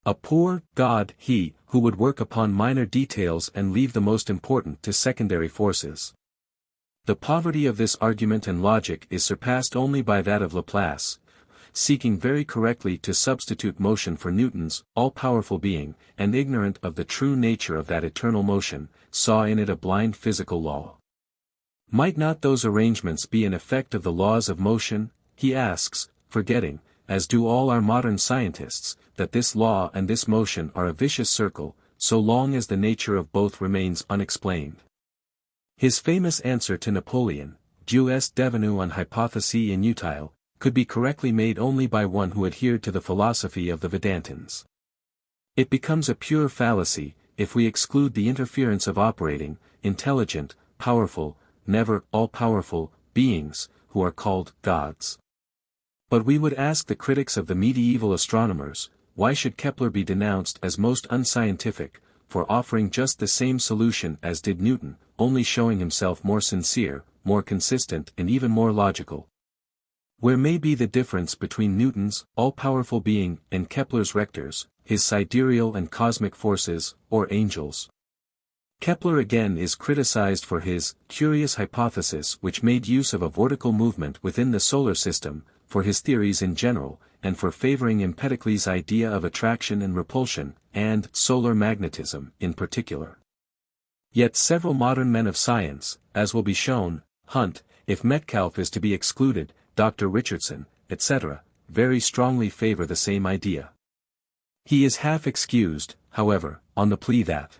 Speaker 1: A poor God he, who would work upon minor details and leave the most important to secondary forces. The poverty of this argument and logic is surpassed only by that of Laplace, seeking very correctly to substitute motion for Newton's all-powerful being, and ignorant of the true nature of that eternal motion, saw in it a blind physical law. Might not those arrangements be an effect of the laws of motion? He asks, forgetting, as do all our modern scientists, that this law and this motion are a vicious circle, so long as the nature of both remains unexplained. His famous answer to Napoleon, Jus devenu en hypothesi inutile, could be correctly made only by one who adhered to the philosophy of the Vedantins. It becomes a pure fallacy, if we exclude the interference of operating, intelligent, powerful, never all-powerful, beings, who are called gods. But we would ask the critics of the medieval astronomers, why should Kepler be denounced as most unscientific, for offering just the same solution as did Newton, only showing himself more sincere, more consistent and even more logical? Where may be the difference between Newton's all-powerful being and Kepler's rectors, his sidereal and cosmic forces, or angels? Kepler again is criticized for his curious hypothesis which made use of a vortical movement within the solar system, for his theories in general, and for favoring Empedocles' idea of attraction and repulsion, and solar magnetism in particular. Yet several modern men of science, as will be shown, Hunt, if Metcalfe is to be excluded, Dr. Richardson, etc., very strongly favor the same idea. He is half excused, however, on the plea that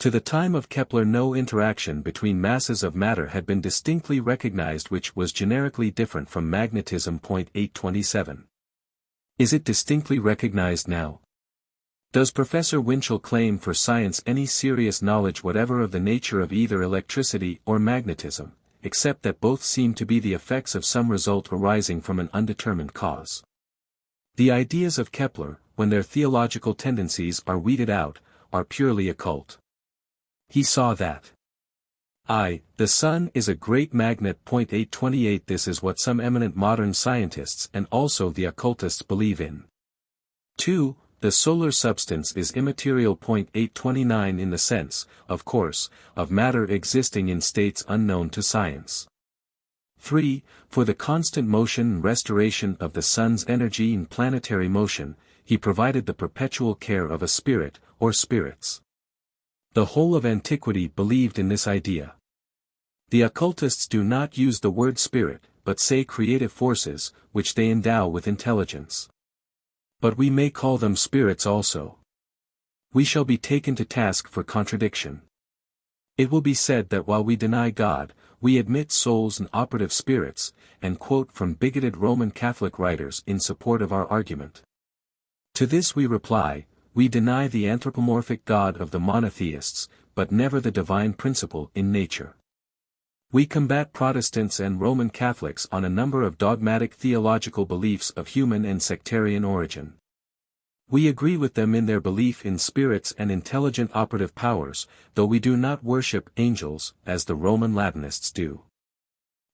Speaker 1: to the time of Kepler no interaction between masses of matter had been distinctly recognized which was generically different from magnetism. 827. Is it distinctly recognized now? Does Professor Winchell claim for science any serious knowledge whatever of the nature of either electricity or magnetism, except that both seem to be the effects of some result arising from an undetermined cause? The ideas of Kepler, when their theological tendencies are weeded out, are purely occult. He saw that the sun is a great magnet. 828. This is what some eminent modern scientists and also the occultists believe in. 2. The solar substance is immaterial. 829. In the sense, of course, of matter existing in states unknown to science. 3. For the constant motion and restoration of the sun's energy in planetary motion, he provided the perpetual care of a spirit, or spirits. The whole of antiquity believed in this idea. The occultists do not use the word spirit, but say creative forces, which they endow with intelligence. But we may call them spirits also. We shall be taken to task for contradiction. It will be said that while we deny God, we admit souls and operative spirits, and quote from bigoted Roman Catholic writers in support of our argument. To this we reply, we deny the anthropomorphic God of the monotheists, but never the divine principle in nature. We combat Protestants and Roman Catholics on a number of dogmatic theological beliefs of human and sectarian origin. We agree with them in their belief in spirits and intelligent operative powers, though we do not worship angels, as the Roman Latinists do.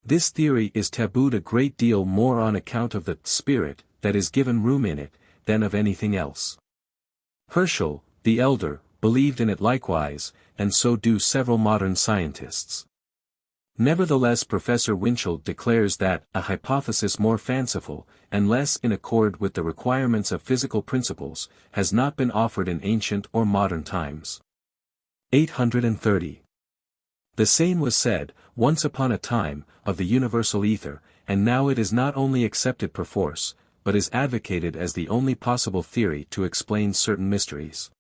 Speaker 1: This theory is tabooed a great deal more on account of the spirit that is given room in it, than of anything else. Herschel, the elder, believed in it likewise, and so do several modern scientists. Nevertheless, Professor Winchell declares that a hypothesis more fanciful, and less in accord with the requirements of physical principles, has not been offered in ancient or modern times. 830. The same was said, once upon a time, of the universal ether, and now it is not only accepted perforce, but is advocated as the only possible theory to explain certain mysteries.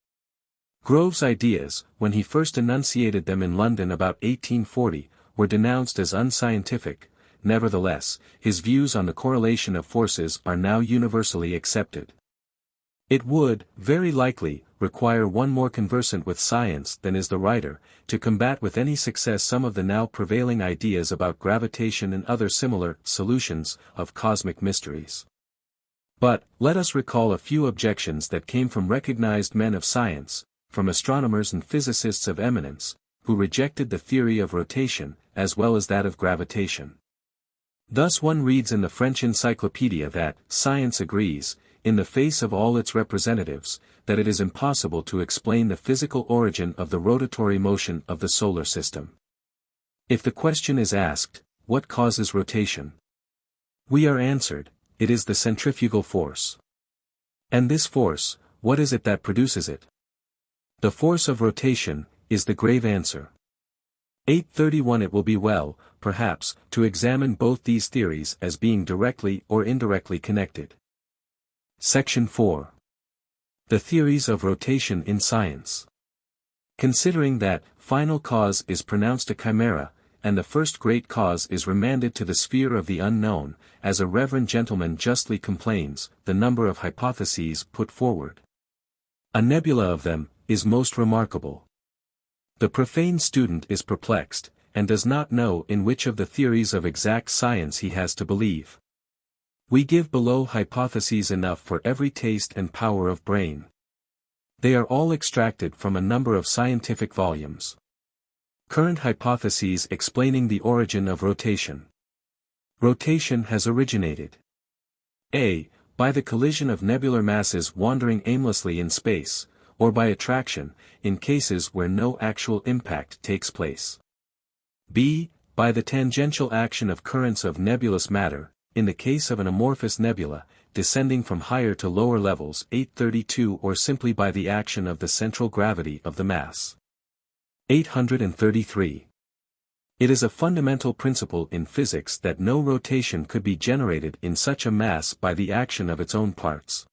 Speaker 1: Grove's ideas, when he first enunciated them in London about 1840, were denounced as unscientific. Nevertheless, his views on the correlation of forces are now universally accepted. It would, very likely, require one more conversant with science than is the writer, to combat with any success some of the now prevailing ideas about gravitation and other similar solutions of cosmic mysteries. But, let us recall a few objections that came from recognized men of science, from astronomers and physicists of eminence, who rejected the theory of rotation, as well as that of gravitation. Thus one reads in the French encyclopedia that, science agrees, in the face of all its representatives, that it is impossible to explain the physical origin of the rotatory motion of the solar system. If the question is asked, what causes rotation? We are answered, it is the centrifugal force. And this force, what is it that produces it? The force of rotation, is the grave answer. 831. It will be well, perhaps, to examine both these theories as being directly or indirectly connected. Section 4. The theories of rotation in science. Considering that, final cause is pronounced a chimera, and the first great cause is remanded to the sphere of the unknown, as a reverend gentleman justly complains, the number of hypotheses put forward. A nebula of them, is most remarkable. The profane student is perplexed, and does not know in which of the theories of exact science he has to believe. We give below hypotheses enough for every taste and power of brain. They are all extracted from a number of scientific volumes. Current hypotheses explaining the origin of rotation. Rotation has originated a. By the collision of nebular masses wandering aimlessly in space, or by attraction, in cases where no actual impact takes place. b. By the tangential action of currents of nebulous matter, in the case of an amorphous nebula, descending from higher to lower levels 832, or simply by the action of the central gravity of the mass. 833. It is a fundamental principle in physics that no rotation could be generated in such a mass by the action of its own parts.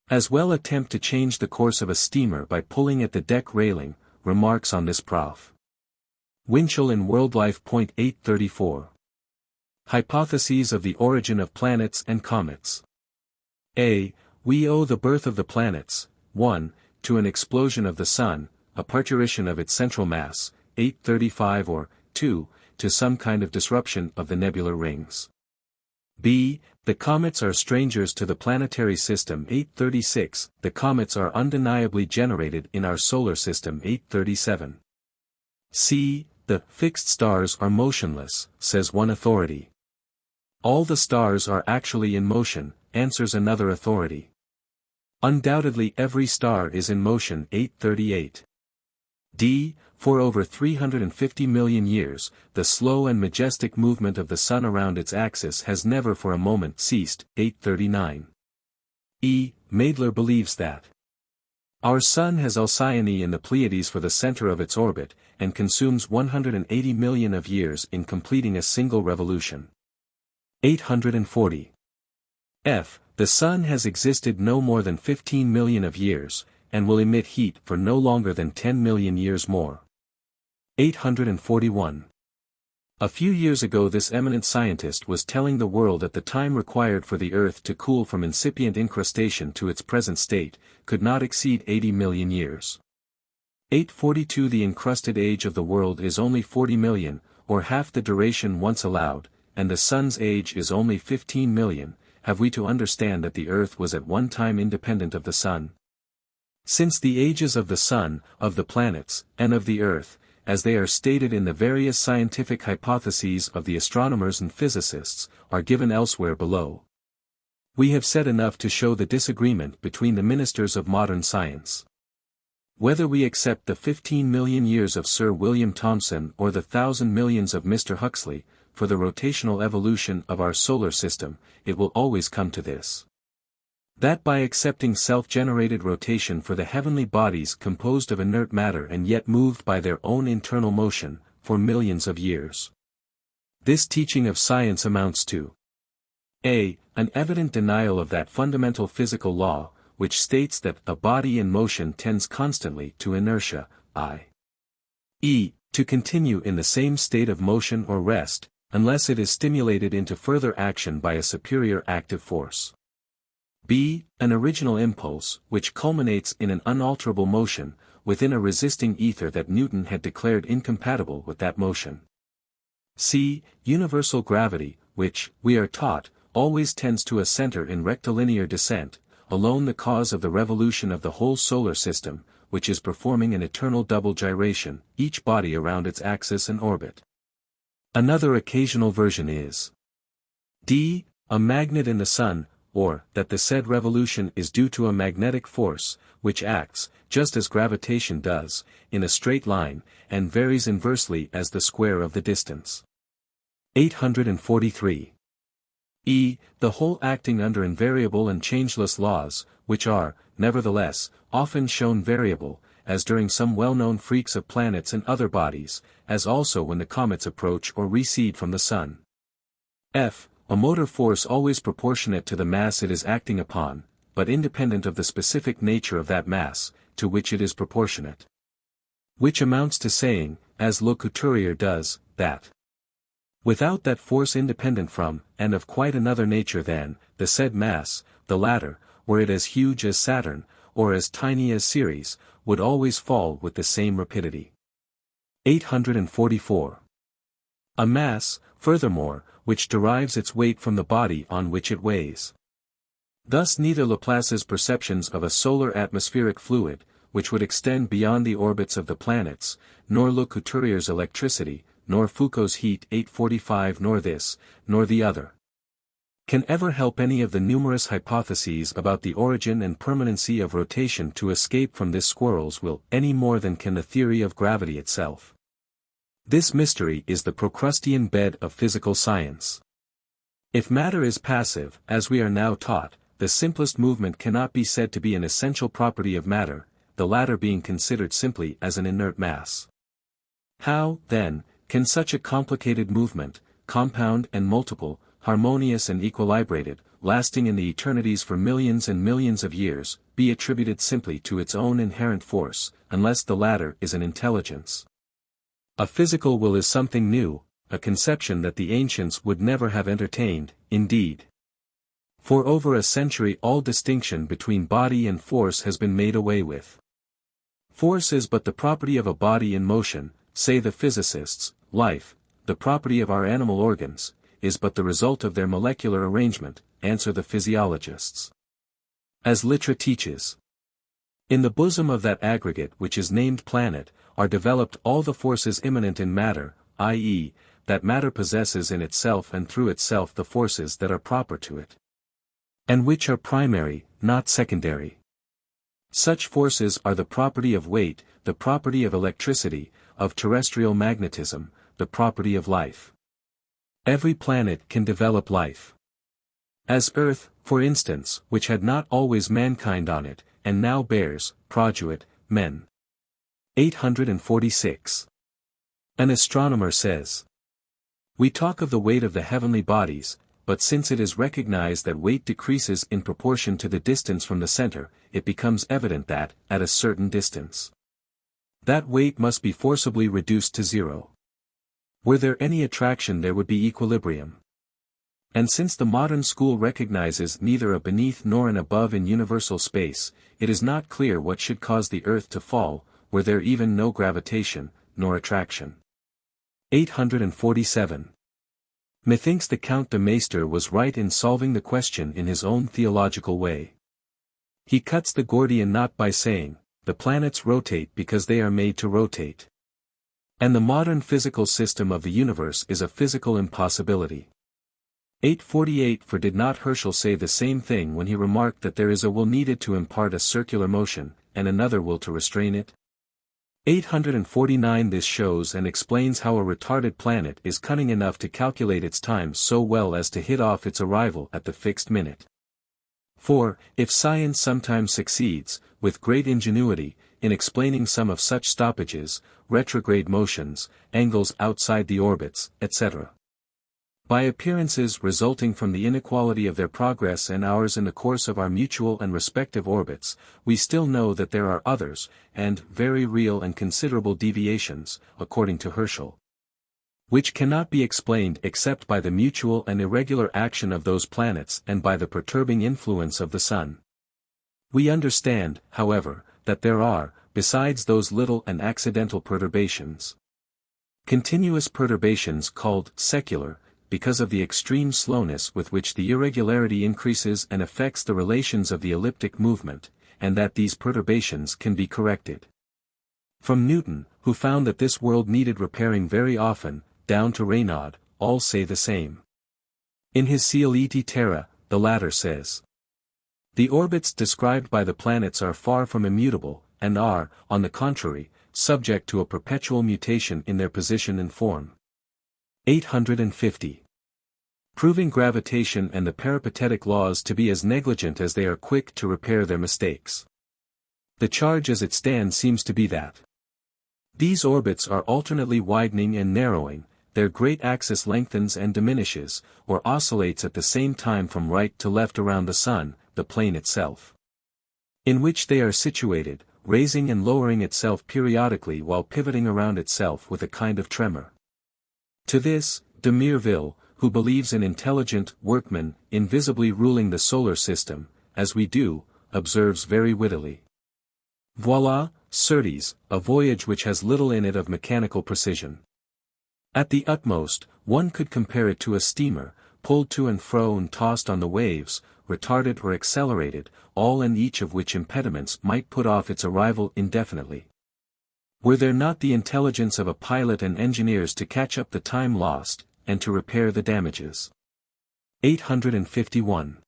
Speaker 1: As well attempt to change the course of a steamer by pulling at the deck railing, remarks on this Prof. Winchell in WorldLife. 834. Hypotheses of the origin of planets and comets. A. We owe the birth of the planets, 1, to an explosion of the Sun, a parturition of its central mass, 835, or 2, to some kind of disruption of the nebular rings. B. The comets are strangers to the planetary system, 836, the comets are undeniably generated in our solar system, 837. C. The fixed stars are motionless, says one authority. All the stars are actually in motion, answers another authority. Undoubtedly every star is in motion, 838. D. For over 350 million years, the slow and majestic movement of the Sun around its axis has never for a moment ceased, 839. E. Maedler believes that our Sun has Alcyone in the Pleiades for the center of its orbit, and consumes 180 million of years in completing a single revolution. 840. F. The Sun has existed no more than 15 million of years, and will emit heat for no longer than 10 million years more. 841. A few years ago this eminent scientist was telling the world that the time required for the Earth to cool from incipient incrustation to its present state, could not exceed 80 million years. 842. The encrusted age of the world is only 40 million, or half the duration once allowed, and the Sun's age is only 15 million, have we to understand that the Earth was at one time independent of the Sun? Since the ages of the Sun, of the planets, and of the Earth, as they are stated in the various scientific hypotheses of the astronomers and physicists, are given elsewhere below. We have said enough to show the disagreement between the ministers of modern science. Whether we accept the 15 million years of Sir William Thomson or the 1,000 millions of Mr. Huxley, for the rotational evolution of our solar system, it will always come to this: that by accepting self-generated rotation for the heavenly bodies composed of inert matter and yet moved by their own internal motion, for millions of years, this teaching of science amounts to a. An evident denial of that fundamental physical law, which states that a body in motion tends constantly to inertia, i.e., to continue in the same state of motion or rest, unless it is stimulated into further action by a superior active force. B. An original impulse, which culminates in an unalterable motion, within a resisting ether that Newton had declared incompatible with that motion. C. Universal gravity, which, we are taught, always tends to a center in rectilinear descent, alone the cause of the revolution of the whole solar system, which is performing an eternal double gyration, each body around its axis and orbit. Another occasional version is D. A magnet in the Sun, or that the said revolution is due to a magnetic force, which acts, just as gravitation does, in a straight line, and varies inversely as the square of the distance. 843. E. The whole acting under invariable and changeless laws, which are, nevertheless, often shown variable, as during some well-known freaks of planets and other bodies, as also when the comets approach or recede from the Sun. F. A motor force always proportionate to the mass it is acting upon, but independent of the specific nature of that mass, to which it is proportionate. Which amounts to saying, as Le Couturier does, that without that force independent from, and of quite another nature than, the said mass, the latter, were it as huge as Saturn, or as tiny as Ceres, would always fall with the same rapidity. 844. A mass, furthermore, which derives its weight from the body on which it weighs. Thus neither Laplace's perceptions of a solar atmospheric fluid, which would extend beyond the orbits of the planets, nor Le Couturier's electricity, nor Foucault's heat 845 nor this, nor the other, can ever help any of the numerous hypotheses about the origin and permanency of rotation to escape from this squirrel's will any more than can the theory of gravity itself. This mystery is the Procrustean bed of physical science. If matter is passive, as we are now taught, the simplest movement cannot be said to be an essential property of matter, the latter being considered simply as an inert mass. How, then, Can such a complicated movement, compound and multiple, harmonious and equilibrated, lasting in the eternities for millions and millions of years, be attributed simply to its own inherent force, unless the latter is an intelligence? A physical will is something new, a conception that the ancients would never have entertained, indeed. For over a century all distinction between body and force has been made away with. Force is but the property of a body in motion, say the physicists. Life, the property of our animal organs, is but the result of their molecular arrangement, answer the physiologists. As Litra teaches, in the bosom of that aggregate which is named planet, are developed all the forces immanent in matter, i.e., that matter possesses in itself and through itself the forces that are proper to it, and which are primary, not secondary. Such forces are the property of weight, the property of electricity, of terrestrial magnetism, the property of life. Every planet can develop life. As Earth, for instance, which had not always mankind on it, and now bears, produit, men. 846. An astronomer says, we talk of the weight of the heavenly bodies, but since it is recognized that weight decreases in proportion to the distance from the center, it becomes evident that, at a certain distance, that weight must be forcibly reduced to zero. Were there any attraction there would be equilibrium. And since the modern school recognizes neither a beneath nor an above in universal space, it is not clear what should cause the earth to fall, were there even no gravitation, nor attraction. 847. Methinks the Count de Maester was right in solving the question in his own theological way. He cuts the Gordian knot by saying, the planets rotate because they are made to rotate. And the modern physical system of the universe is a physical impossibility. 848. For did not Herschel say the same thing when he remarked that there is a will needed to impart a circular motion, and another will to restrain it? 849. This shows and explains how a retarded planet is cunning enough to calculate its time so well as to hit off its arrival at the fixed minute. For, if science sometimes succeeds, with great ingenuity, in explaining some of such stoppages, retrograde motions, angles outside the orbits, etc., by appearances resulting from the inequality of their progress and ours in the course of our mutual and respective orbits, we still know that there are others, and very real and considerable deviations, according to Herschel, which cannot be explained except by the mutual and irregular action of those planets and by the perturbing influence of the sun. We understand, however, that there are, besides those little and accidental perturbations, continuous perturbations called secular, because of the extreme slowness with which the irregularity increases and affects the relations of the elliptic movement, and that these perturbations can be corrected. From Newton, who found that this world needed repairing very often, down to Raynaud, all say the same. In his Coeleti Terra, the latter says, the orbits described by the planets are far from immutable, and are, on the contrary, subject to a perpetual mutation in their position and form. 850. Proving gravitation and the peripatetic laws to be as negligent as they are quick to repair their mistakes. The charge as it stands seems to be that these orbits are alternately widening and narrowing, their great axis lengthens and diminishes, or oscillates at the same time from right to left around the sun, the plane itself, in which they are situated, raising and lowering itself periodically while pivoting around itself with a kind of tremor. To this, de Mireville, who believes in intelligent workmen invisibly ruling the solar system, as we do, observes very wittily. Voilà, certes, a voyage which has little in it of mechanical precision. At the utmost, one could compare it to a steamer, pulled to and fro and tossed on the waves, retarded or accelerated, all and each of which impediments might put off its arrival indefinitely. Were there not the intelligence of a pilot and engineers to catch up the time lost, and to repair the damages? 851.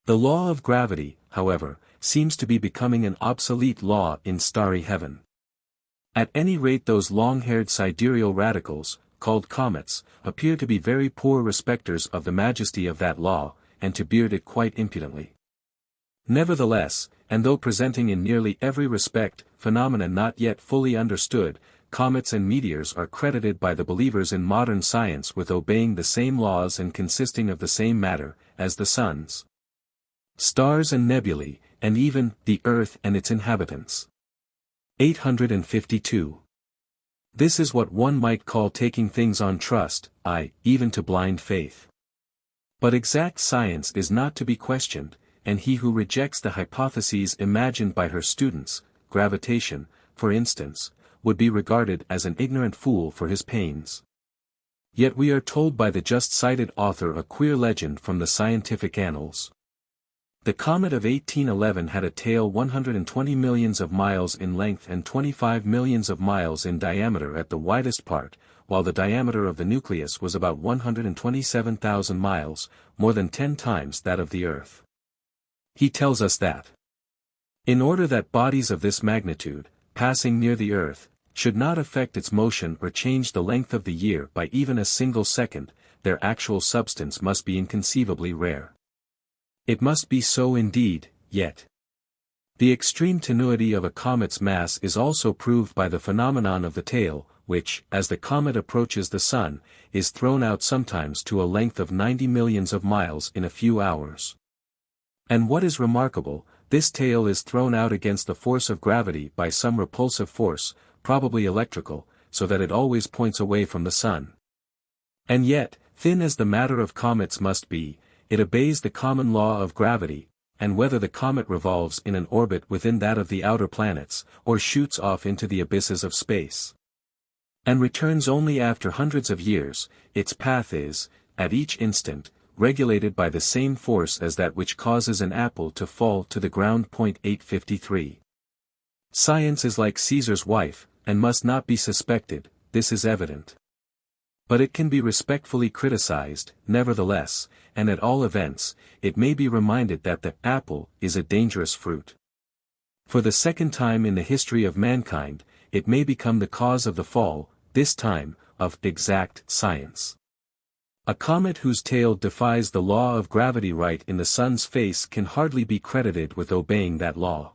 Speaker 1: The law of gravity, however, seems to be becoming an obsolete law in starry heaven. At any rate those long-haired sidereal radicals, called comets, appear to be very poor respecters of the majesty of that law, and to beard it quite impudently. Nevertheless, and though presenting in nearly every respect phenomena not yet fully understood, comets and meteors are credited by the believers in modern science with obeying the same laws and consisting of the same matter, as the suns, stars and nebulae, and even the earth and its inhabitants. 852. This is what one might call taking things on trust, even to blind faith. But exact science is not to be questioned, and he who rejects the hypotheses imagined by her students, gravitation, for instance, would be regarded as an ignorant fool for his pains. Yet we are told by the just-cited author a queer legend from the scientific annals. The comet of 1811 had a tail 120 millions of miles in length and 25 millions of miles in diameter at the widest part, while the diameter of the nucleus was about 127,000 miles, more than 10 times that of the Earth. He tells us that, in order that bodies of this magnitude, passing near the Earth, should not affect its motion or change the length of the year by even a single second, their actual substance must be inconceivably rare. It must be so indeed, yet. The extreme tenuity of a comet's mass is also proved by the phenomenon of the tail, which, as the comet approaches the Sun, is thrown out sometimes to a length of 90 millions of miles in a few hours. And what is remarkable, this tail is thrown out against the force of gravity by some repulsive force, probably electrical, so that it always points away from the Sun. And yet, thin as the matter of comets must be, it obeys the common law of gravity, and whether the comet revolves in an orbit within that of the outer planets, or shoots off into the abysses of space, and returns only after hundreds of years, its path is, at each instant, regulated by the same force as that which causes an apple to fall to the ground. 853. Science is like Caesar's wife, and must not be suspected, this is evident. But it can be respectfully criticized, nevertheless, and at all events, it may be reminded that the apple is a dangerous fruit. For the second time in the history of mankind, it may become the cause of the fall, this time, of exact science. A comet whose tail defies the law of gravity right in the Sun's face can hardly be credited with obeying that law.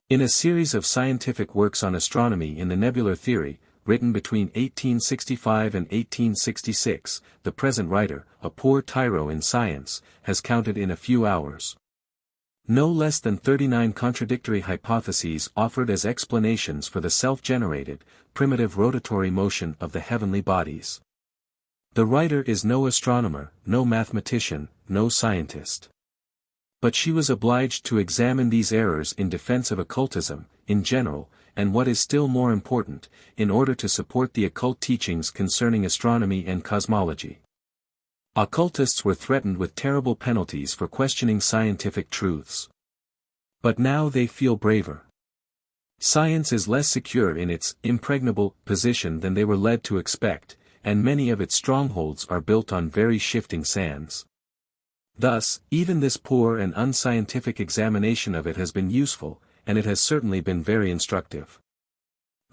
Speaker 1: In a series of scientific works on astronomy in the nebular theory, written between 1865 and 1866, the present writer, a poor tyro in science, has counted in a few hours no less than 39 contradictory hypotheses offered as explanations for the self-generated, primitive rotatory motion of the heavenly bodies. The writer is no astronomer, no mathematician, no scientist. But she was obliged to examine these errors in defense of occultism, in general, and what is still more important, in order to support the occult teachings concerning astronomy and cosmology. Occultists were threatened with terrible penalties for questioning scientific truths. But now they feel braver. Science is less secure in its impregnable position than they were led to expect, and many of its strongholds are built on very shifting sands. Thus, even this poor and unscientific examination of it has been useful, and it has certainly been very instructive.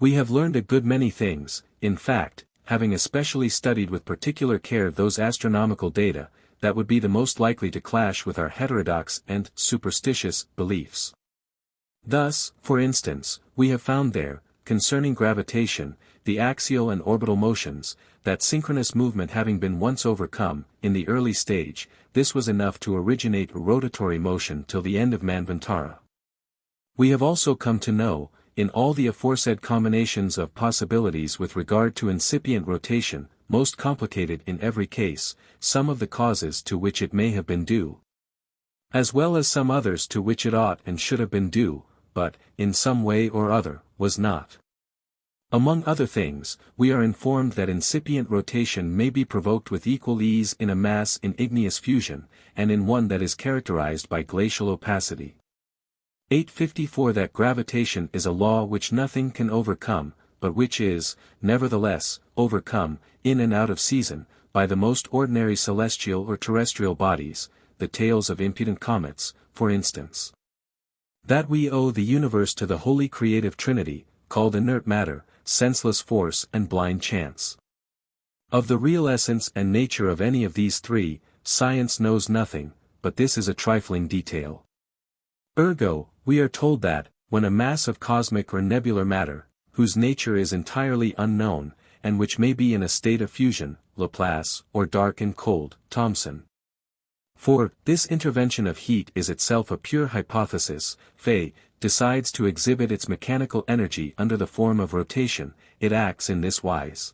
Speaker 1: We have learned a good many things, in fact, having especially studied with particular care those astronomical data, that would be the most likely to clash with our heterodox and superstitious beliefs. Thus, for instance, we have found there, concerning gravitation, the axial and orbital motions, that synchronous movement having been once overcome, in the early stage, this was enough to originate a rotatory motion till the end of manvantara. We have also come to know, in all the aforesaid combinations of possibilities with regard to incipient rotation, most complicated in every case, some of the causes to which it may have been due, as well as some others to which it ought and should have been due, but, in some way or other, was not. Among other things, we are informed that incipient rotation may be provoked with equal ease in a mass in igneous fusion, and in one that is characterized by glacial opacity. 854 That gravitation is a law which nothing can overcome, but which is, nevertheless, overcome, in and out of season, by the most ordinary celestial or terrestrial bodies, the tails of impudent comets, for instance. That we owe the universe to the holy creative trinity, called inert matter, senseless force and blind chance. Of the real essence and nature of any of these three, science knows nothing, but this is a trifling detail. Ergo, we are told that, when a mass of cosmic or nebular matter, whose nature is entirely unknown, and which may be in a state of fusion, Laplace, or dark and cold, Thomson. For, this intervention of heat is itself a pure hypothesis. Faye decides to exhibit its mechanical energy under the form of rotation. It acts in this wise.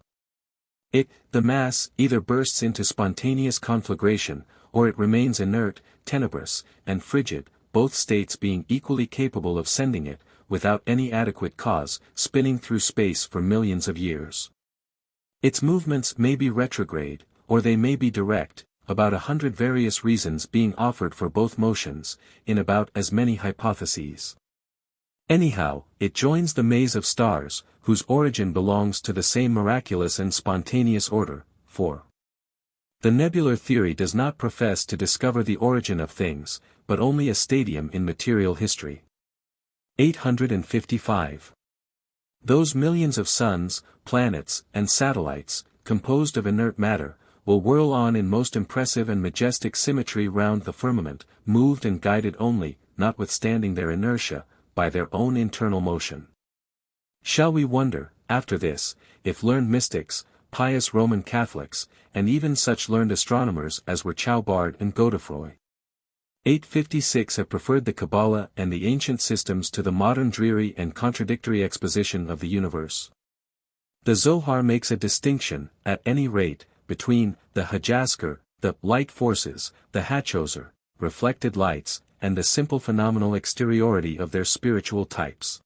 Speaker 1: The mass, either bursts into spontaneous conflagration, or it remains inert, tenebrous, and frigid, both states being equally capable of sending it, without any adequate cause, spinning through space for millions of years. Its movements may be retrograde, or they may be direct, about 100 various reasons being offered for both motions, in about as many hypotheses. Anyhow, it joins the maze of stars, whose origin belongs to the same miraculous and spontaneous order. 4. The nebular theory does not profess to discover the origin of things, but only a stadium in material history. 855. Those millions of suns, planets, and satellites, composed of inert matter, will whirl on in most impressive and majestic symmetry round the firmament, moved and guided only, notwithstanding their inertia, by their own internal motion. Shall we wonder, after this, if learned mystics, pious Roman Catholics, and even such learned astronomers as were Chaubard and Godefroy, 856 have preferred the Kabbalah and the ancient systems to the modern dreary and contradictory exposition of the universe? The Zohar makes a distinction, at any rate, between the Hajasker, the light forces, the Hachoser, reflected lights, and the simple phenomenal exteriority of their spiritual types.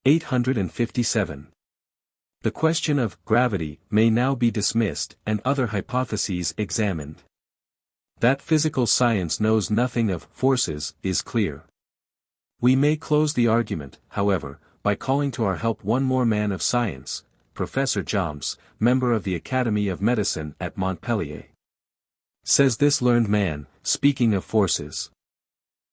Speaker 1: 857. The question of gravity may now be dismissed and other hypotheses examined. That physical science knows nothing of forces is clear. We may close the argument, however, by calling to our help one more man of science, Professor Joms, member of the Academy of Medicine at Montpellier. Says this learned man, speaking of forces: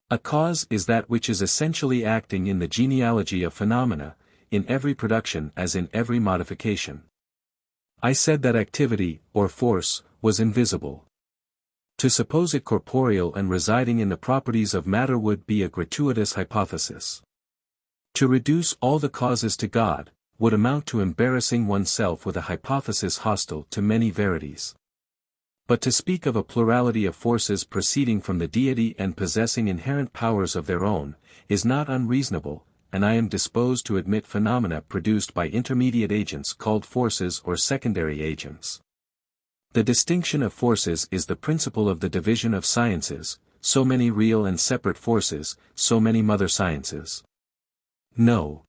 Speaker 1: a cause is that which is essentially acting in the genealogy of phenomena, in every production as in every modification. I said that activity, or force, was invisible. To suppose it corporeal and residing in the properties of matter would be a gratuitous hypothesis. To reduce all the causes to God, would amount to embarrassing oneself with a hypothesis hostile to many verities. But to speak of a plurality of forces proceeding from the deity and possessing inherent powers of their own, is not unreasonable, and I am disposed to admit phenomena produced by intermediate agents called forces or secondary agents. The distinction of forces is the principle of the division of sciences, so many real and separate forces, so many mother sciences. No.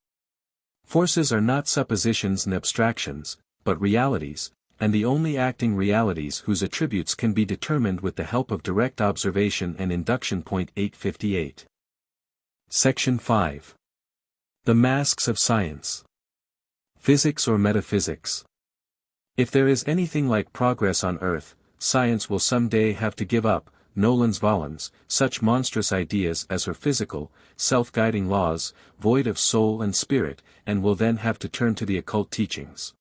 Speaker 1: Forces are not suppositions and abstractions, but realities, and the only acting realities whose attributes can be determined with the help of direct observation and induction. 858. Section 5. The masks of science. Physics or metaphysics. If there is anything like progress on earth, science will someday have to give up, nolens volens, such monstrous ideas as her physical, self-guiding laws, void of soul and spirit, and will then have to turn to the occult teachings.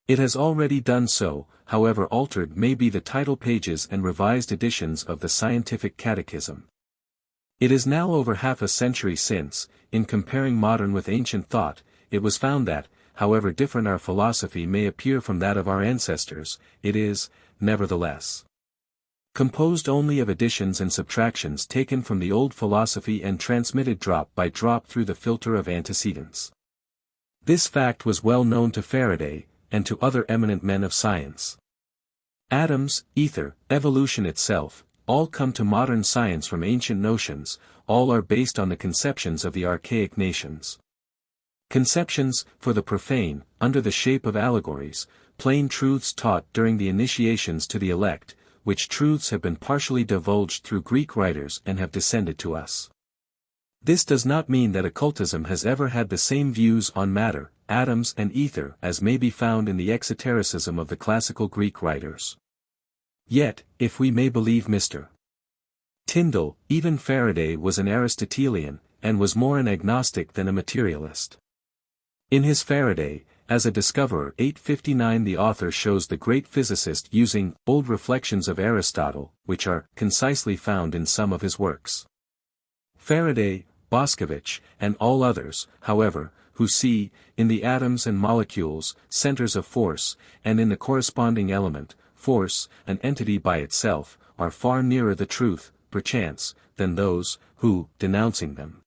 Speaker 1: It has already done so, however altered may be the title pages and revised editions of the Scientific Catechism. It is now over half a century since, in comparing modern with ancient thought, it was found that, however different our philosophy may appear from that of our ancestors, it is, nevertheless, composed only of additions and subtractions taken from the old philosophy and transmitted drop by drop through the filter of antecedents. This fact was well known to Faraday, and to other eminent men of science. Atoms, ether, evolution itself, all come to modern science from ancient notions, all are based on the conceptions of the archaic nations. Conceptions, for the profane, under the shape of allegories, plain truths taught during the initiations to the elect, which truths have been partially divulged through Greek writers and have descended to us. This does not mean that occultism has ever had the same views on matter, atoms and ether as may be found in the exotericism of the classical Greek writers. Yet, if we may believe Mr. Tyndall, even Faraday was an Aristotelian, and was more an agnostic than a materialist. In his Faraday, as a discoverer 859 the author shows the great physicist using old reflections of Aristotle, which are concisely found in some of his works. Faraday, Boscovich, and all others, however, who see, in the atoms and molecules, centers of force, and in the corresponding element, force, an entity by itself, are far nearer the truth, perchance, than those, who, denouncing them,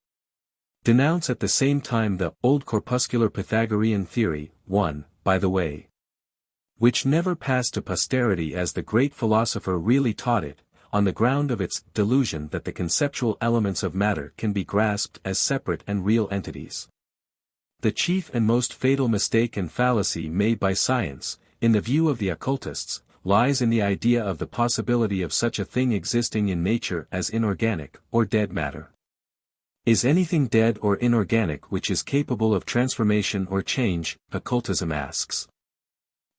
Speaker 1: denounce at the same time the old corpuscular Pythagorean theory, by the way, which never passed to posterity as the great philosopher really taught it, on the ground of its delusion that the conceptual elements of matter can be grasped as separate and real entities. The chief and most fatal mistake and fallacy made by science, in the view of the occultists, lies in the idea of the possibility of such a thing existing in nature as inorganic, or dead matter. Is anything dead or inorganic which is capable of transformation or change, occultism asks.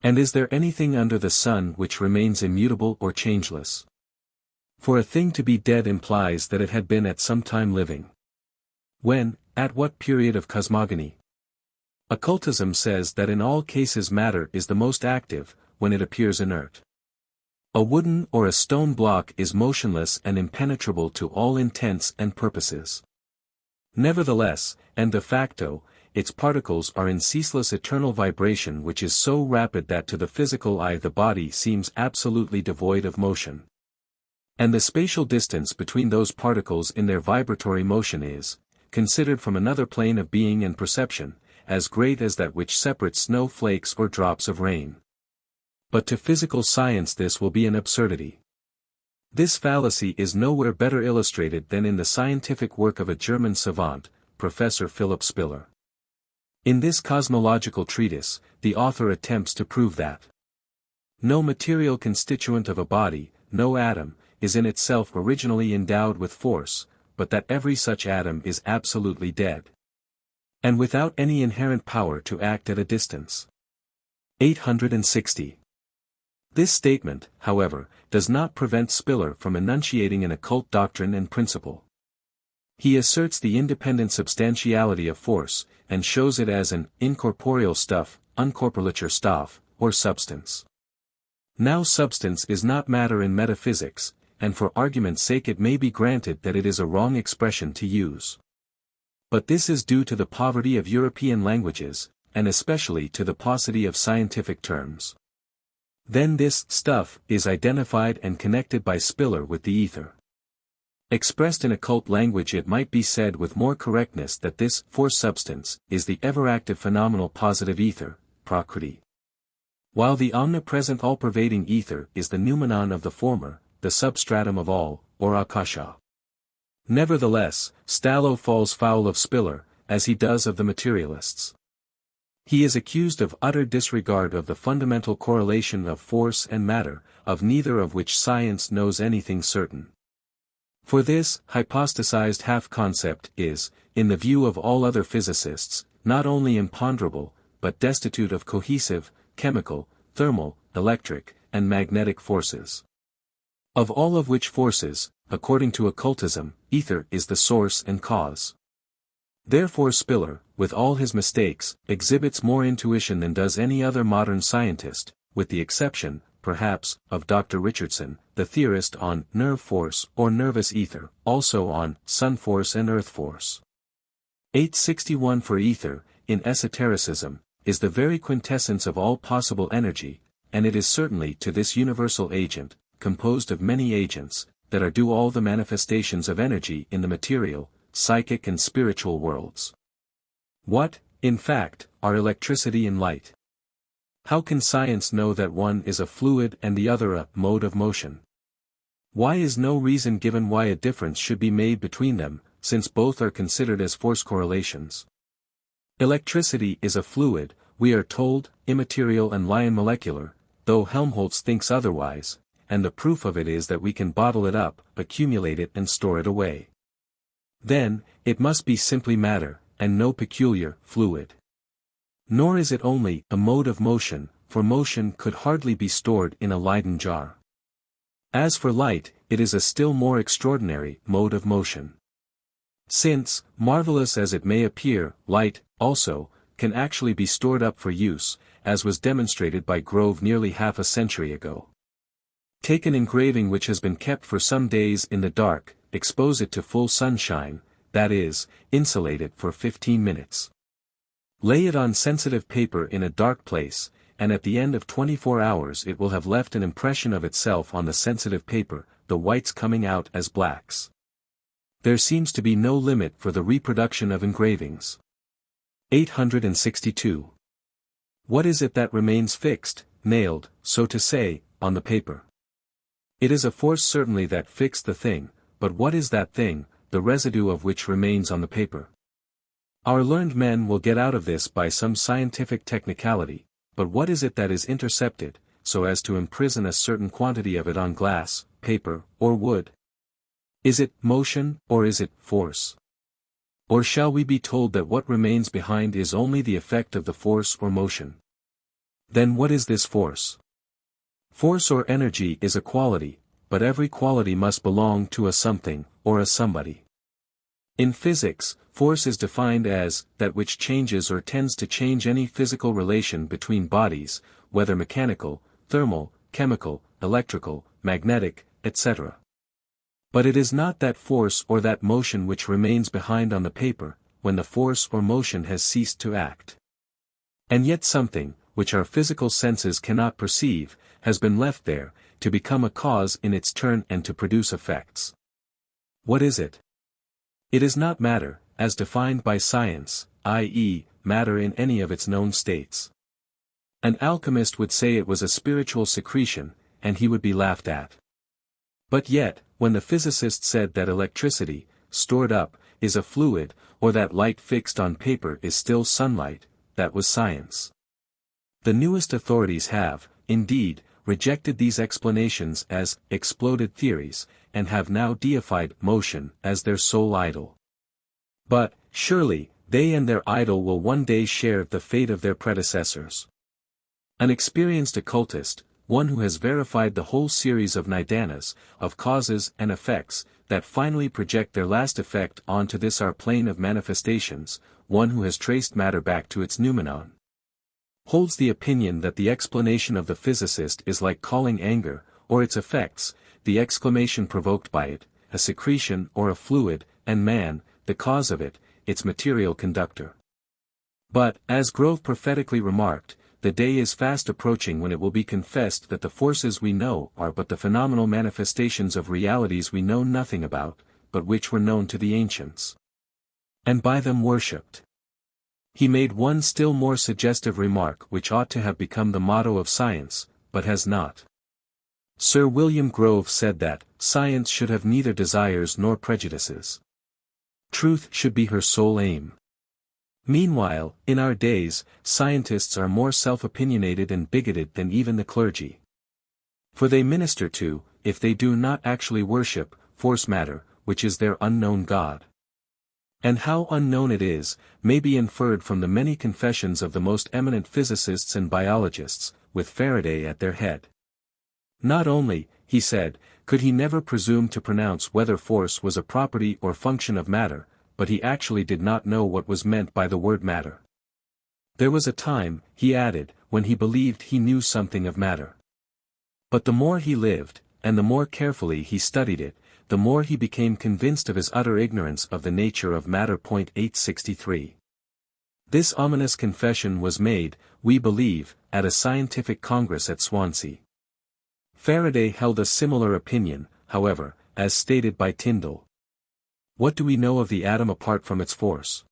Speaker 1: And is there anything under the sun which remains immutable or changeless? For a thing to be dead implies that it had been at some time living. When, at what period of cosmogony? Occultism says that in all cases matter is the most active, when it appears inert. A wooden or a stone block is motionless and impenetrable to all intents and purposes. Nevertheless, and de facto, its particles are in ceaseless eternal vibration which is so rapid that to the physical eye the body seems absolutely devoid of motion. And the spatial distance between those particles in their vibratory motion is, considered from another plane of being and perception, as great as that which separates snow flakes or drops of rain. But to physical science this will be an absurdity. This fallacy is nowhere better illustrated than in the scientific work of a German savant, Professor Philipp Spiller. In this cosmological treatise, the author attempts to prove that no material constituent of a body, no atom, is in itself originally endowed with force, but that every such atom is absolutely dead, and without any inherent power to act at a distance. 860. This statement, however, does not prevent Spiller from enunciating an occult doctrine and principle. He asserts the independent substantiality of force, and shows it as an incorporeal stuff, unkorporlicher Stoff, or substance. Now substance is not matter in metaphysics, and for argument's sake it may be granted that it is a wrong expression to use. But this is due to the poverty of European languages, and especially to the paucity of scientific terms. Then this stuff is identified and connected by Spiller with the ether. Expressed in occult language it might be said with more correctness that this force substance is the ever-active phenomenal positive ether, prakriti. While the omnipresent all-pervading ether is the noumenon of the former, the substratum of all, or akasha. Nevertheless, Stallo falls foul of Spiller, as he does of the materialists. He is accused of utter disregard of the fundamental correlation of force and matter, of neither of which science knows anything certain. For this hypostasized half-concept is, in the view of all other physicists, not only imponderable, but destitute of cohesive, chemical, thermal, electric, and magnetic forces. Of all of which forces, according to occultism, ether is the source and cause. Therefore Spiller, with all his mistakes, exhibits more intuition than does any other modern scientist, with the exception, perhaps, of Dr. Richardson, the theorist on nerve force or nervous ether, also on sun force and earth force. 861 For ether, in esotericism, is the very quintessence of all possible energy, and it is certainly to this universal agent, composed of many agents, that are due all the manifestations of energy in the material, psychic and spiritual worlds. What, in fact, are electricity and light? How can science know that one is a fluid and the other a mode of motion? Why is no reason given why a difference should be made between them, since both are considered as force correlations? Electricity is a fluid, we are told, immaterial and lion molecular, though Helmholtz thinks otherwise, and the proof of it is that we can bottle it up, accumulate it and store it away. Then, it must be simply matter, and no peculiar fluid. Nor is it only a mode of motion, for motion could hardly be stored in a Leyden jar. As for light, it is a still more extraordinary mode of motion. Since, marvelous as it may appear, light, also, can actually be stored up for use, as was demonstrated by Grove nearly half a century ago. Take an engraving which has been kept for some days in the dark, expose it to full sunshine, that is, insulate it for 15 minutes. Lay it on sensitive paper in a dark place, and at the end of 24 hours it will have left an impression of itself on the sensitive paper, the whites coming out as blacks. There seems to be no limit for the reproduction of engravings. 862. What is it that remains fixed, nailed, so to say, on the paper? It is a force certainly that fixed the thing, but what is that thing, the residue of which remains on the paper? Our learned men will get out of this by some scientific technicality, but what is it that is intercepted, so as to imprison a certain quantity of it on glass, paper, or wood? Is it motion, or is it force? Or shall we be told that what remains behind is only the effect of the force or motion? Then what is this force? Force or energy is a quality, but every quality must belong to a something, or a somebody. In physics, force is defined as that which changes or tends to change any physical relation between bodies, whether mechanical, thermal, chemical, electrical, magnetic, etc. But it is not that force or that motion which remains behind on the paper, when the force or motion has ceased to act. And yet something, which our physical senses cannot perceive, has been left there, to become a cause in its turn and to produce effects. What is it? It is not matter, as defined by science, i.e., matter in any of its known states. An alchemist would say it was a spiritual secretion, and he would be laughed at. But yet, when the physicists said that electricity, stored up, is a fluid, or that light fixed on paper is still sunlight, that was science. The newest authorities have, indeed, rejected these explanations as exploded theories, and have now deified motion as their sole idol. But, surely, they and their idol will one day share the fate of their predecessors. An experienced occultist, one who has verified the whole series of nidanas, of causes and effects, that finally project their last effect onto this our plane of manifestations, one who has traced matter back to its noumenon, holds the opinion that the explanation of the physicist is like calling anger, or its effects, the exclamation provoked by it, a secretion or a fluid, and man, the cause of it, its material conductor. But, as Grove prophetically remarked, the day is fast approaching when it will be confessed that the forces we know are but the phenomenal manifestations of realities we know nothing about, but which were known to the ancients, and by them worshipped. He made one still more suggestive remark which ought to have become the motto of science, but has not. Sir William Grove said that, science should have neither desires nor prejudices. Truth should be her sole aim. Meanwhile, in our days, scientists are more self-opinionated and bigoted than even the clergy. For they minister to, if they do not actually worship, force matter, which is their unknown God. And how unknown it is, may be inferred from the many confessions of the most eminent physicists and biologists, with Faraday at their head. Not only, he said, could he never presume to pronounce whether force was a property or function of matter, but he actually did not know what was meant by the word matter. There was a time, he added, when he believed he knew something of matter. But the more he lived, and the more carefully he studied it, the more he became convinced of his utter ignorance of the nature of matter. 863. This ominous confession was made, we believe, at a scientific congress at Swansea. Faraday held a similar opinion, however, as stated by Tyndall. What do we know of the atom apart from its force?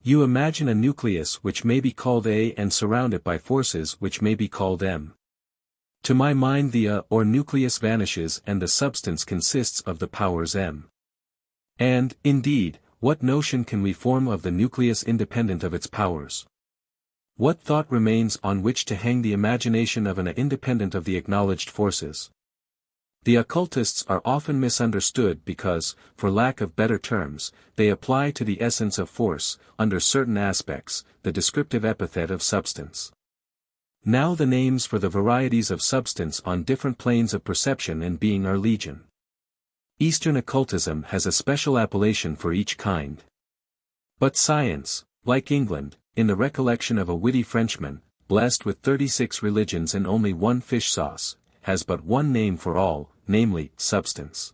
Speaker 1: You imagine a nucleus which may be called A and surrounded by forces which may be called M. To my mind the or nucleus vanishes and the substance consists of the powers M. And, indeed, what notion can we form of the nucleus independent of its powers? What thought remains on which to hang the imagination of an independent of the acknowledged forces? The occultists are often misunderstood because, for lack of better terms, they apply to the essence of force, under certain aspects, the descriptive epithet of substance. Now the names for the varieties of substance on different planes of perception and being are legion. Eastern occultism has a special appellation for each kind. But science, like England, in the recollection of a witty Frenchman, blessed with 36 religions and only one fish sauce, has but one name for all, namely, substance.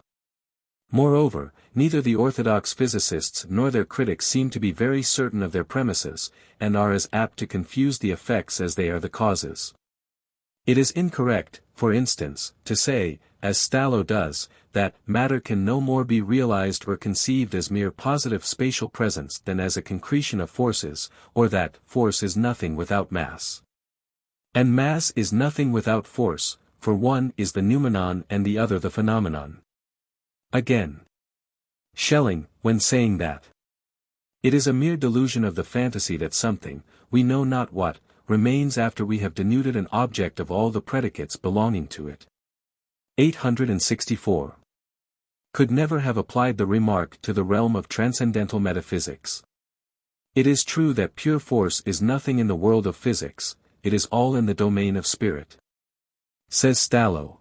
Speaker 1: Moreover, neither the orthodox physicists nor their critics seem to be very certain of their premises, and are as apt to confuse the effects as they are the causes. It is incorrect, for instance, to say, as Stallo does, that matter can no more be realized or conceived as mere positive spatial presence than as a concretion of forces, or that force is nothing without mass. And mass is nothing without force, for one is the noumenon and the other the phenomenon. Again, Schelling, when saying that it is a mere delusion of the fantasy that something, we know not what, remains after we have denuded an object of all the predicates belonging to it. 864. Could never have applied the remark to the realm of transcendental metaphysics. It is true that pure force is nothing in the world of physics, it is all in the domain of spirit. Says Stallo.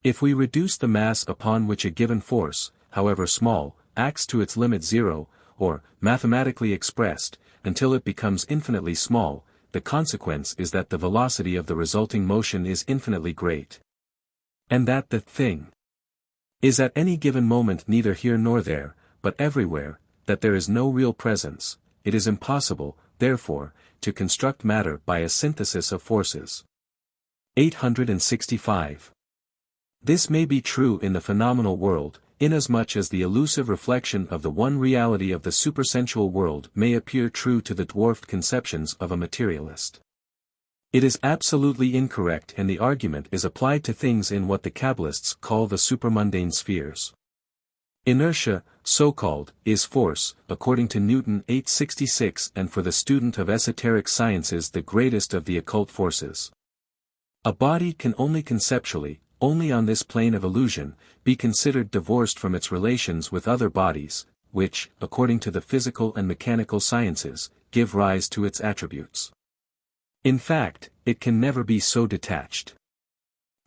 Speaker 1: If we reduce the mass upon which a given force, however small, acts to its limit zero, or, mathematically expressed, until it becomes infinitely small, the consequence is that the velocity of the resulting motion is infinitely great. And that the thing is at any given moment neither here nor there, but everywhere, that there is no real presence, it is impossible, therefore, to construct matter by a synthesis of forces. 865. This may be true in the phenomenal world, inasmuch as the elusive reflection of the one reality of the supersensual world may appear true to the dwarfed conceptions of a materialist. It is absolutely incorrect, and the argument is applied to things in what the Kabbalists call the supermundane spheres. Inertia, so-called, is force, according to Newton 866, and for the student of esoteric sciences the greatest of the occult forces. A body can only conceptually, only on this plane of illusion, be considered divorced from its relations with other bodies, which, according to the physical and mechanical sciences, give rise to its attributes. In fact, it can never be so detached.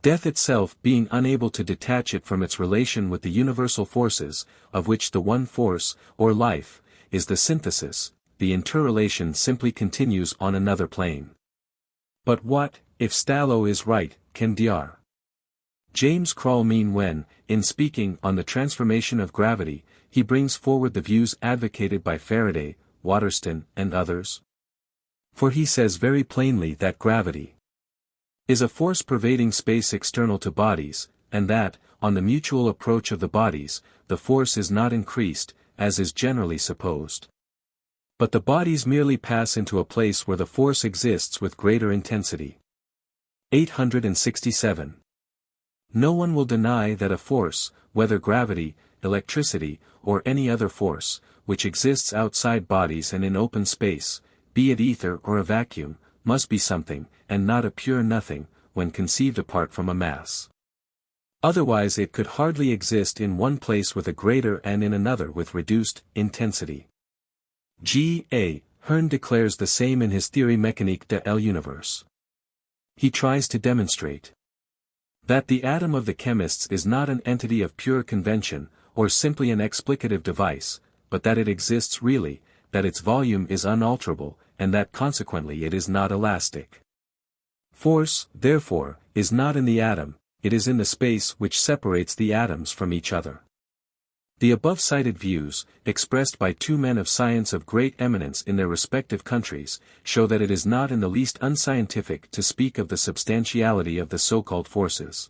Speaker 1: Death itself being unable to detach it from its relation with the universal forces, of which the one force, or life, is the synthesis, the interrelation simply continues on another plane. But what, if Stallo is right, can Dr. James Krall mean when, in speaking on the transformation of gravity, he brings forward the views advocated by Faraday, Waterston, and others? For he says very plainly that gravity is a force pervading space external to bodies, and that, on the mutual approach of the bodies, the force is not increased, as is generally supposed. But the bodies merely pass into a place where the force exists with greater intensity. 867. No one will deny that a force, whether gravity, electricity, or any other force, which exists outside bodies and in open space, be it ether or a vacuum, must be something, and not a pure nothing, when conceived apart from a mass. Otherwise it could hardly exist in one place with a greater and in another with reduced intensity. G. A. Hearn declares the same in his Theorie mécanique de l'univers. He tries to demonstrate that the atom of the chemists is not an entity of pure convention, or simply an explicative device, but that it exists really, that its volume is unalterable, and that consequently it is not elastic. Force, therefore, is not in the atom, it is in the space which separates the atoms from each other. The above-cited views, expressed by two men of science of great eminence in their respective countries, show that it is not in the least unscientific to speak of the substantiality of the so-called forces.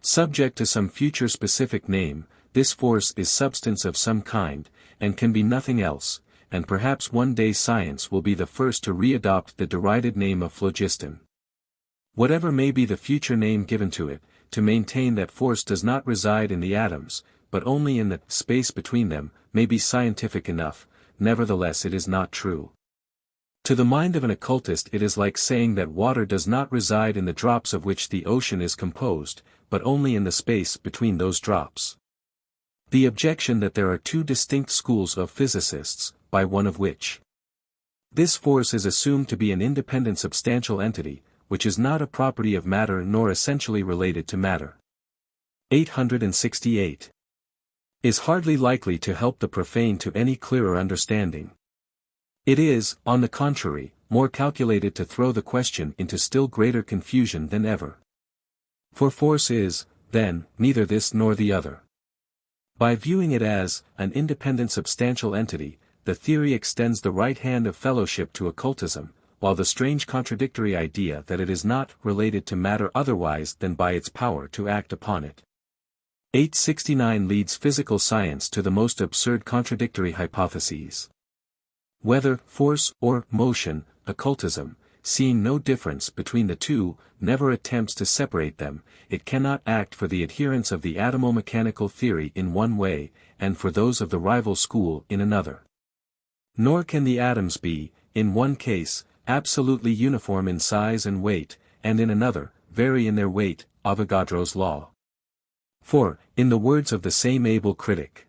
Speaker 1: Subject to some future specific name, this force is substance of some kind, and can be nothing else, and perhaps one day science will be the first to re-adopt the derided name of phlogiston. Whatever may be the future name given to it, to maintain that force does not reside in the atoms, but only in the space between them, may be scientific enough, nevertheless it is not true. To the mind of an occultist it is like saying that water does not reside in the drops of which the ocean is composed, but only in the space between those drops. The objection that there are two distinct schools of physicists, by one of which this force is assumed to be an independent substantial entity, which is not a property of matter nor essentially related to matter. 868. Is hardly likely to help the profane to any clearer understanding. It is, on the contrary, more calculated to throw the question into still greater confusion than ever. For force is, then, neither this nor the other. By viewing it as an independent substantial entity, the theory extends the right hand of fellowship to occultism, while the strange contradictory idea that it is not related to matter otherwise than by its power to act upon it. 869 leads physical science to the most absurd contradictory hypotheses. Whether force or motion, occultism, seeing no difference between the two, never attempts to separate them. It cannot act for the adherents of the atomo-mechanical theory in one way, and for those of the rival school in another. Nor can the atoms be, in one case, absolutely uniform in size and weight, and in another, vary in their weight, Avogadro's law. For, in the words of the same able critic,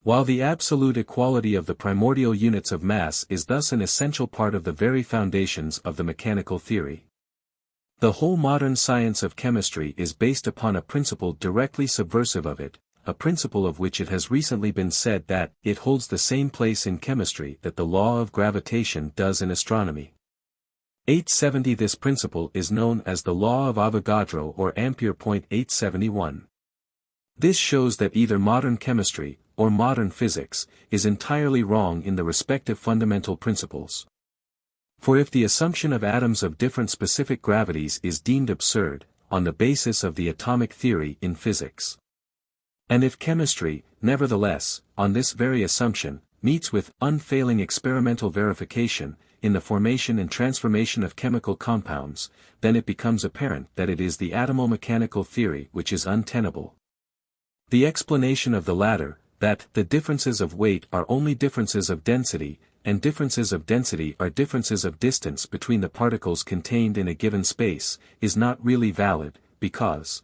Speaker 1: while the absolute equality of the primordial units of mass is thus an essential part of the very foundations of the mechanical theory, the whole modern science of chemistry is based upon a principle directly subversive of it, a principle of which it has recently been said that it holds the same place in chemistry that the law of gravitation does in astronomy. 870 This principle is known as the law of Avogadro or Ampere. 871. This shows that either modern chemistry, or modern physics, is entirely wrong in the respective fundamental principles. For if the assumption of atoms of different specific gravities is deemed absurd, on the basis of the atomic theory in physics, and if chemistry, nevertheless, on this very assumption, meets with unfailing experimental verification, in the formation and transformation of chemical compounds, then it becomes apparent that it is the atomo-mechanical theory which is untenable. The explanation of the latter, that the differences of weight are only differences of density, and differences of density are differences of distance between the particles contained in a given space, is not really valid, because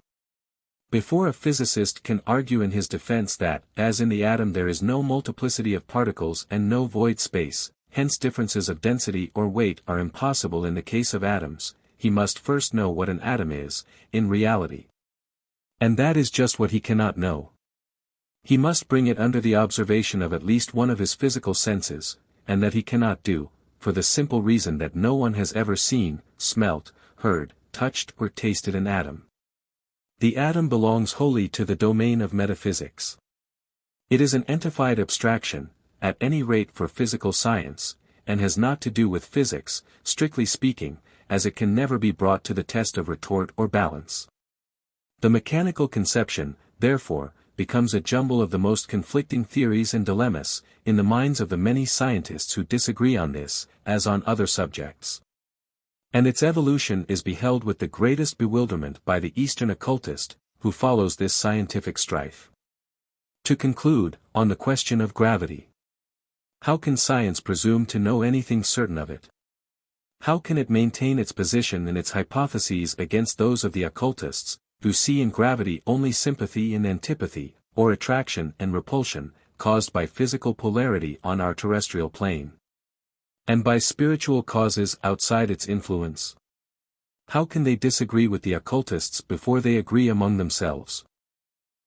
Speaker 1: before a physicist can argue in his defense that, as in the atom there is no multiplicity of particles and no void space, hence differences of density or weight are impossible in the case of atoms, he must first know what an atom is, in reality. And that is just what he cannot know. He must bring it under the observation of at least one of his physical senses, and that he cannot do, for the simple reason that no one has ever seen, smelt, heard, touched or tasted an atom. The atom belongs wholly to the domain of metaphysics. It is an entified abstraction, at any rate for physical science, and has not to do with physics, strictly speaking, as it can never be brought to the test of retort or balance. The mechanical conception, therefore, becomes a jumble of the most conflicting theories and dilemmas, in the minds of the many scientists who disagree on this, as on other subjects. And its evolution is beheld with the greatest bewilderment by the Eastern occultist, who follows this scientific strife. To conclude, on the question of gravity. How can science presume to know anything certain of it? How can it maintain its position and its hypotheses against those of the occultists, who see in gravity only sympathy and antipathy, or attraction and repulsion, caused by physical polarity on our terrestrial plane, and by spiritual causes outside its influence? How can they disagree with the occultists before they agree among themselves?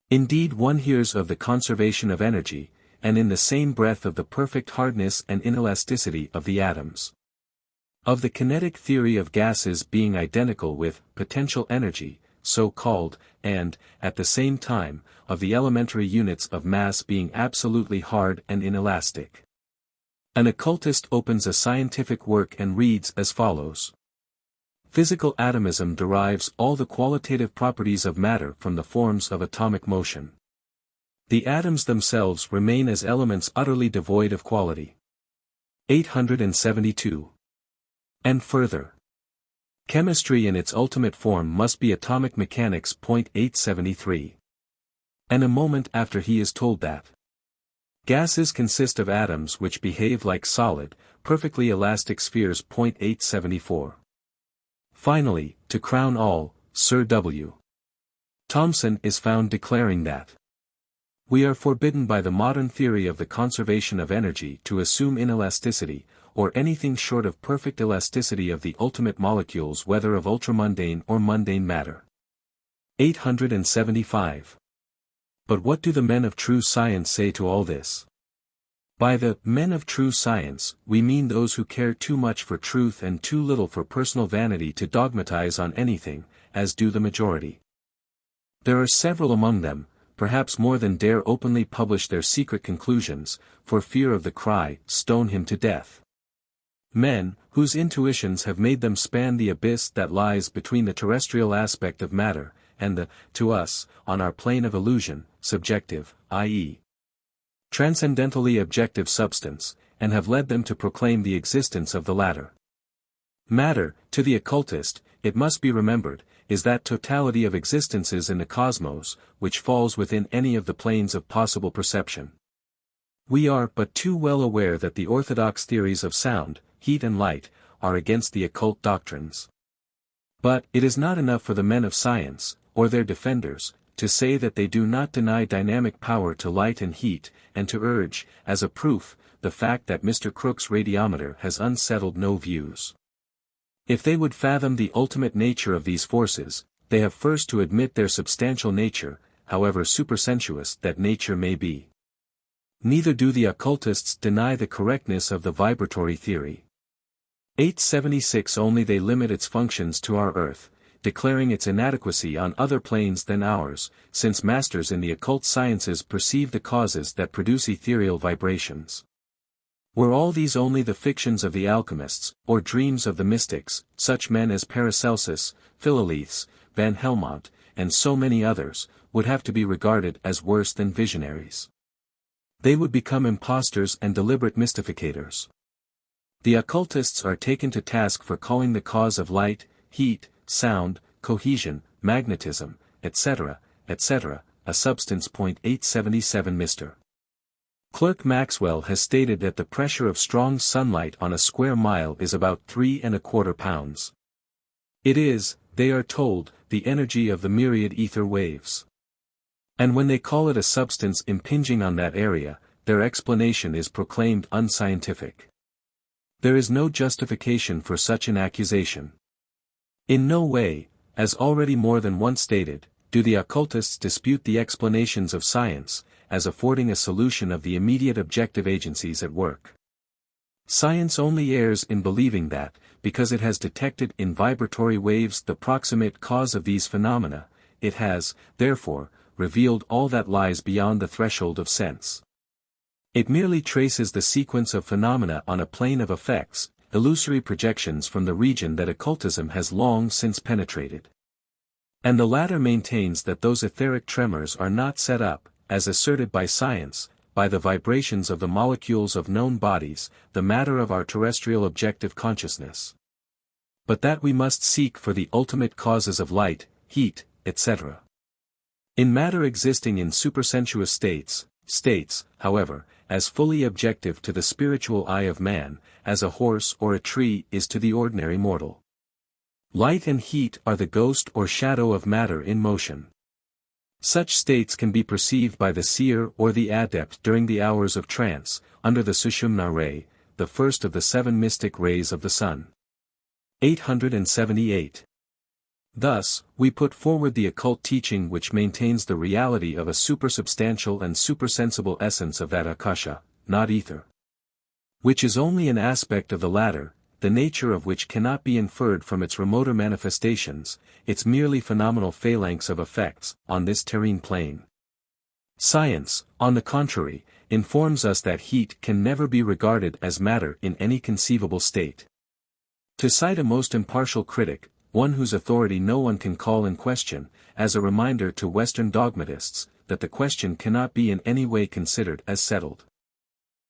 Speaker 1: Indeed, one hears of the conservation of energy, and in the same breath of the perfect hardness and inelasticity of the atoms, of the kinetic theory of gases being identical with potential energy, so called, and, at the same time, of the elementary units of mass being absolutely hard and inelastic. An occultist opens a scientific work and reads as follows. Physical atomism derives all the qualitative properties of matter from the forms of atomic motion. The atoms themselves remain as elements utterly devoid of quality. 872. And further, chemistry in its ultimate form must be atomic mechanics. 873. And a moment after he is told that gases consist of atoms which behave like solid, perfectly elastic spheres. 874. Finally, to crown all, Sir W. Thomson is found declaring that we are forbidden by the modern theory of the conservation of energy to assume inelasticity, or anything short of perfect elasticity of the ultimate molecules, whether of ultramundane or mundane matter. 875. But what do the men of true science say to all this? By the men of true science, we mean those who care too much for truth and too little for personal vanity to dogmatize on anything, as do the majority. There are several among them, perhaps more than dare openly publish their secret conclusions, for fear of the cry, "Stone him to death." Men, whose intuitions have made them span the abyss that lies between the terrestrial aspect of matter, and the, to us, on our plane of illusion, subjective, i.e., transcendentally objective substance, and have led them to proclaim the existence of the latter. Matter, to the occultist, it must be remembered, is that totality of existences in the cosmos, which falls within any of the planes of possible perception. We are but too well aware that the orthodox theories of sound, heat and light, are against the occult doctrines. But it is not enough for the men of science, or their defenders, to say that they do not deny dynamic power to light and heat, and to urge, as a proof, the fact that Mr. Crookes' radiometer has unsettled no views. If they would fathom the ultimate nature of these forces, they have first to admit their substantial nature, however supersensuous that nature may be. Neither do the occultists deny the correctness of the vibratory theory. 876 only they limit its functions to our earth, declaring its inadequacy on other planes than ours, since masters in the occult sciences perceive the causes that produce ethereal vibrations. Were all these only the fictions of the alchemists, or dreams of the mystics, such men as Paracelsus, Philalethes, Van Helmont, and so many others, would have to be regarded as worse than visionaries. They would become impostors and deliberate mystificators. The occultists are taken to task for calling the cause of light, heat, sound, cohesion, magnetism, etc., etc., a substance. 877 Mr. Clerk Maxwell has stated that the pressure of strong sunlight on a square mile is about 3¼ pounds. It is, they are told, the energy of the myriad ether waves. And when they call it a substance impinging on that area, their explanation is proclaimed unscientific. There is no justification for such an accusation. In no way, as already more than once stated, do the occultists dispute the explanations of science, as affording a solution of the immediate objective agencies at work. Science only errs in believing that, because it has detected in vibratory waves the proximate cause of these phenomena, it has, therefore, revealed all that lies beyond the threshold of sense. It merely traces the sequence of phenomena on a plane of effects, illusory projections from the region that occultism has long since penetrated. And the latter maintains that those etheric tremors are not set up, as asserted by science, by the vibrations of the molecules of known bodies, the matter of our terrestrial objective consciousness. But that we must seek for the ultimate causes of light, heat, etc. In matter existing in supersensuous states, however, as fully objective to the spiritual eye of man, as a horse or a tree is to the ordinary mortal. Light and heat are the ghost or shadow of matter in motion. Such states can be perceived by the seer or the adept during the hours of trance, under the Sushumna ray, the first of the 7 mystic rays of the sun. 878. Thus, we put forward the occult teaching which maintains the reality of a supersubstantial and supersensible essence of that akasha, not ether. Which is only an aspect of the latter, the nature of which cannot be inferred from its remoter manifestations, its merely phenomenal phalanx of effects, on this terrene plane. Science, on the contrary, informs us that heat can never be regarded as matter in any conceivable state. To cite a most impartial critic, one whose authority no one can call in question, as a reminder to Western dogmatists, that the question cannot be in any way considered as settled.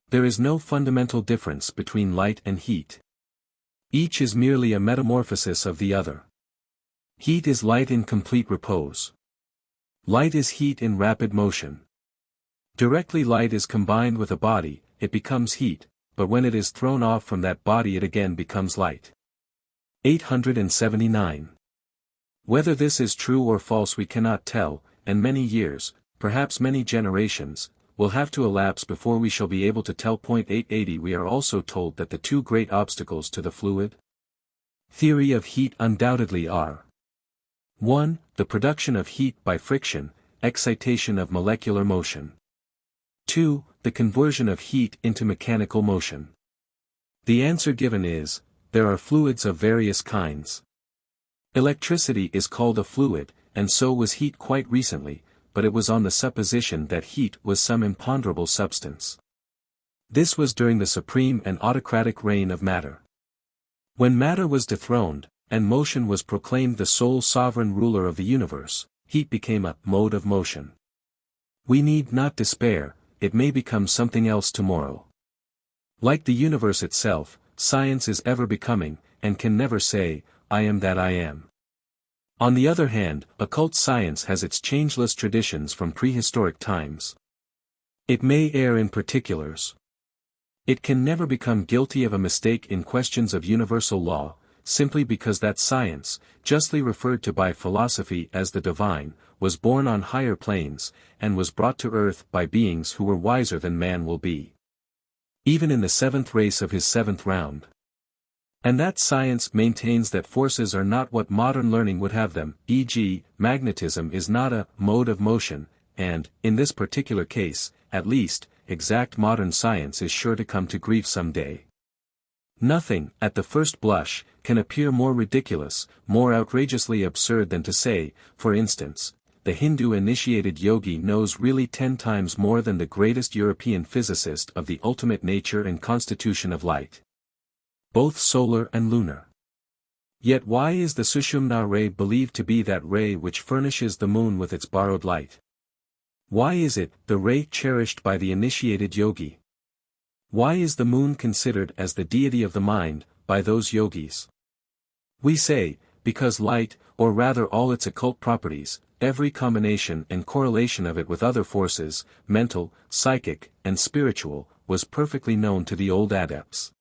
Speaker 1: There is no fundamental difference between light and heat. Each is merely a metamorphosis of the other. Heat is light in complete repose. Light is heat in rapid motion. Directly light is combined with a body, it becomes heat, but when it is thrown off from that body it again becomes light. 879. Whether this is true or false we cannot tell, and many years, perhaps many generations, will have to elapse before we shall be able to tell. 880 We are also told that the 2 great obstacles to the fluid theory of heat undoubtedly are 1. The production of heat by friction, excitation of molecular motion. 2. The conversion of heat into mechanical motion. The answer given is, there are fluids of various kinds. Electricity is called a fluid, and so was heat quite recently, but it was on the supposition that heat was some imponderable substance. This was during the supreme and autocratic reign of matter. When matter was dethroned, and motion was proclaimed the sole sovereign ruler of the universe, heat became a mode of motion. We need not despair, it may become something else tomorrow. Like the universe itself, science is ever becoming, and can never say, I am that I am. On the other hand, occult science has its changeless traditions from prehistoric times. It may err in particulars. It can never become guilty of a mistake in questions of universal law, simply because that science, justly referred to by philosophy as the divine, was born on higher planes, and was brought to earth by beings who were wiser than man will be. Even in the seventh race of his seventh round. And that science maintains that forces are not what modern learning would have them, e.g., magnetism is not a mode of motion, and, in this particular case, at least, exact modern science is sure to come to grief someday. Nothing, at the first blush, can appear more ridiculous, more outrageously absurd than to say, for instance, the Hindu initiated yogi knows really 10 times more than the greatest European physicist of the ultimate nature and constitution of light. Both solar and lunar. Yet why is the Sushumna ray believed to be that ray which furnishes the moon with its borrowed light? Why is it the ray cherished by the initiated yogi? Why is the moon considered as the deity of the mind, by those yogis? We say, because light, or rather all its occult properties, every combination and correlation of it with other forces, mental, psychic, and spiritual, was perfectly known to the old adepts.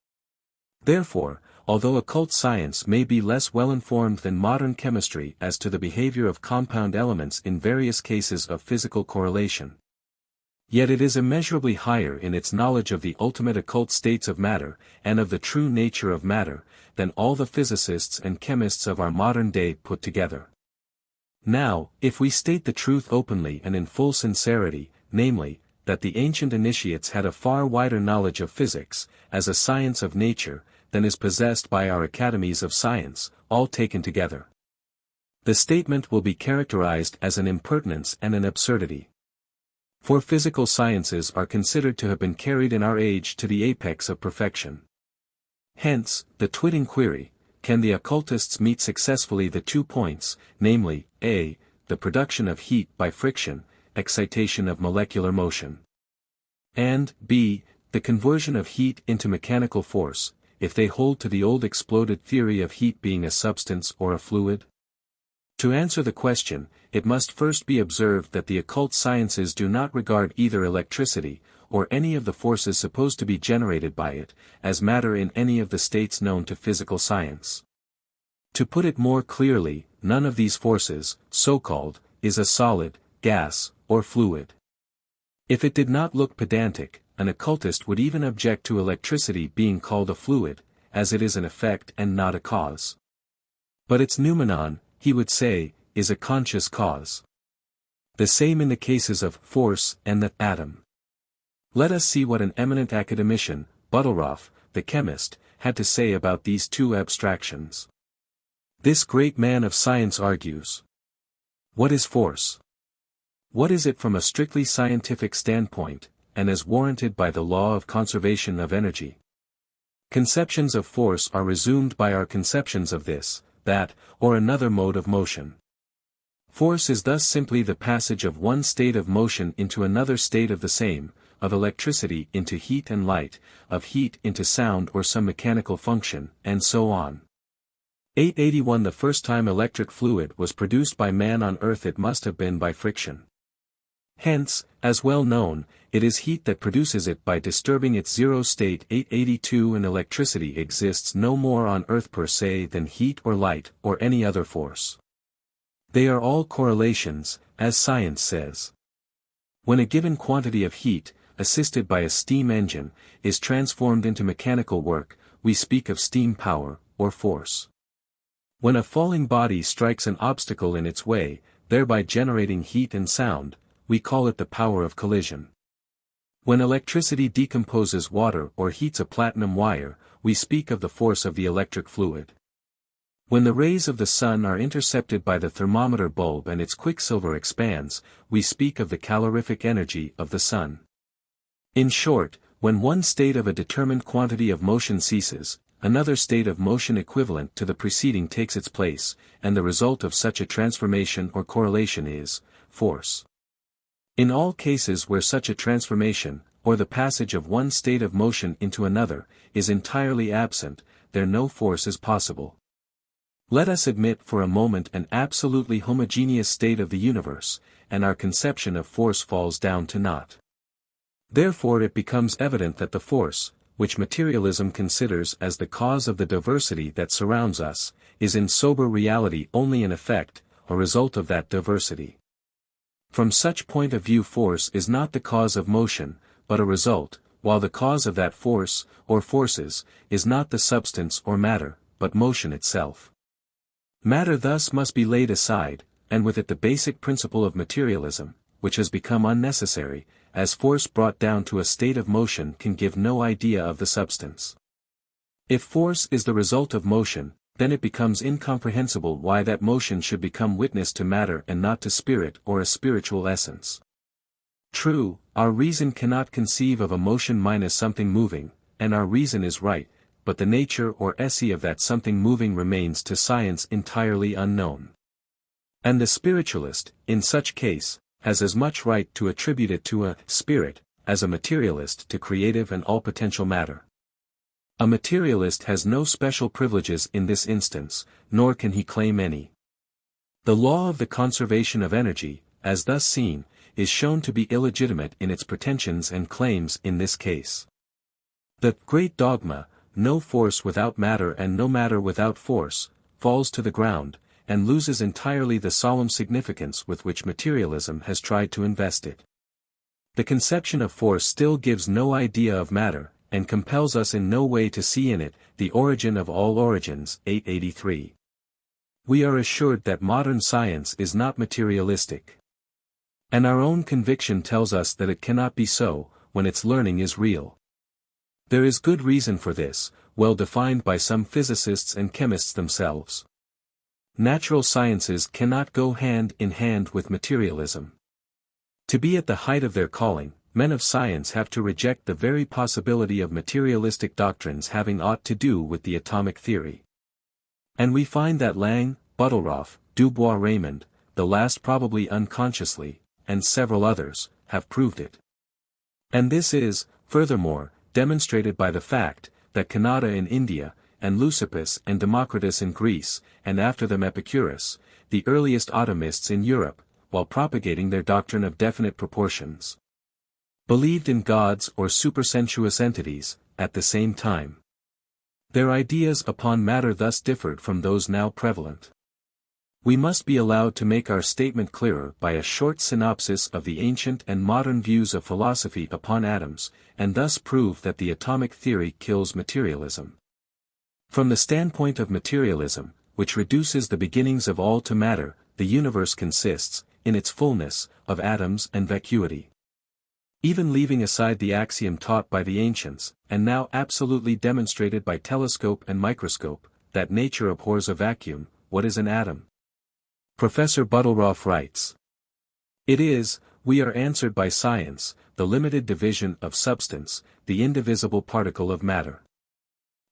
Speaker 1: Therefore, although occult science may be less well informed than modern chemistry as to the behavior of compound elements in various cases of physical correlation, yet it is immeasurably higher in its knowledge of the ultimate occult states of matter, and of the true nature of matter, than all the physicists and chemists of our modern day put together. Now, if we state the truth openly and in full sincerity, namely, that the ancient initiates had a far wider knowledge of physics, as a science of nature, than is possessed by our academies of science, all taken together, the statement will be characterized as an impertinence and an absurdity. For physical sciences are considered to have been carried in our age to the apex of perfection. Hence, the twitting query, can the occultists meet successfully the 2 points, namely, a, the production of heat by friction, excitation of molecular motion, and b, the conversion of heat into mechanical force, if they hold to the old exploded theory of heat being a substance or a fluid? To answer the question, it must first be observed that the occult sciences do not regard either electricity, or any of the forces supposed to be generated by it, as matter in any of the states known to physical science. To put it more clearly, none of these forces, so-called, is a solid, gas, or fluid. If it did not look pedantic, an occultist would even object to electricity being called a fluid, as it is an effect and not a cause. But its noumenon, he would say, is a conscious cause. The same in the cases of force and the atom. Let us see what an eminent academician, Buttelroth, the chemist, had to say about these two abstractions. This great man of science argues. What is force? What is it from a strictly scientific standpoint, and as warranted by the law of conservation of energy? Conceptions of force are resumed by our conceptions of this, that, or another mode of motion. Force is thus simply the passage of one state of motion into another state of the same, of electricity into heat and light, of heat into sound or some mechanical function, and so on. 881 The first time electric fluid was produced by man on earth it must have been by friction. Hence, as well known, it is heat that produces it by disturbing its zero state. 882 And electricity exists no more on earth per se than heat or light or any other force. They are all correlations, as science says. When a given quantity of heat, assisted by a steam engine, is transformed into mechanical work, we speak of steam power, or force. When a falling body strikes an obstacle in its way, thereby generating heat and sound, we call it the power of collision. When electricity decomposes water or heats a platinum wire, we speak of the force of the electric fluid. When the rays of the sun are intercepted by the thermometer bulb and its quicksilver expands, we speak of the calorific energy of the sun. In short, when one state of a determined quantity of motion ceases, another state of motion equivalent to the preceding takes its place, and the result of such a transformation or correlation is force. In all cases where such a transformation, or the passage of one state of motion into another, is entirely absent, there no force is possible. Let us admit for a moment an absolutely homogeneous state of the universe, and our conception of force falls down to naught. Therefore it becomes evident that the force, which materialism considers as the cause of the diversity that surrounds us, is in sober reality only an effect, a result of that diversity. From such point of view force is not the cause of motion, but a result, while the cause of that force, or forces, is not the substance or matter, but motion itself. Matter thus must be laid aside, and with it the basic principle of materialism, which has become unnecessary, as force brought down to a state of motion can give no idea of the substance. If force is the result of motion, then it becomes incomprehensible why that motion should become witness to matter and not to spirit or a spiritual essence. True, our reason cannot conceive of a motion minus something moving, and our reason is right, but the nature or esse of that something moving remains to science entirely unknown. And the spiritualist, in such case, has as much right to attribute it to a spirit, as a materialist to creative and all-potential matter. A materialist has no special privileges in this instance, nor can he claim any. The law of the conservation of energy, as thus seen, is shown to be illegitimate in its pretensions and claims in this case. The great dogma, no force without matter and no matter without force, falls to the ground, and loses entirely the solemn significance with which materialism has tried to invest it. The conception of force still gives no idea of matter, and compels us in no way to see in it the origin of all origins. 883. We are assured that modern science is not materialistic. And our own conviction tells us that it cannot be so, when its learning is real. There is good reason for this, well defined by some physicists and chemists themselves. Natural sciences cannot go hand in hand with materialism. To be at the height of their calling, men of science have to reject the very possibility of materialistic doctrines having aught to do with the atomic theory. And we find that Lang, Buttelroth, Dubois-Raymond, the last probably unconsciously, and several others, have proved it. And this is, furthermore, demonstrated by the fact, that Kanada in India, and Leucippus and Democritus in Greece, and after them Epicurus, the earliest atomists in Europe, while propagating their doctrine of definite proportions, believed in gods or supersensuous entities, at the same time. Their ideas upon matter thus differed from those now prevalent. We must be allowed to make our statement clearer by a short synopsis of the ancient and modern views of philosophy upon atoms, and thus prove that the atomic theory kills materialism. From the standpoint of materialism, which reduces the beginnings of all to matter, the universe consists, in its fullness, of atoms and vacuity. Even leaving aside the axiom taught by the ancients, and now absolutely demonstrated by telescope and microscope, that nature abhors a vacuum, what is an atom? Professor Buttelroth writes, "It is, we are answered by science, the limited division of substance, the indivisible particle of matter.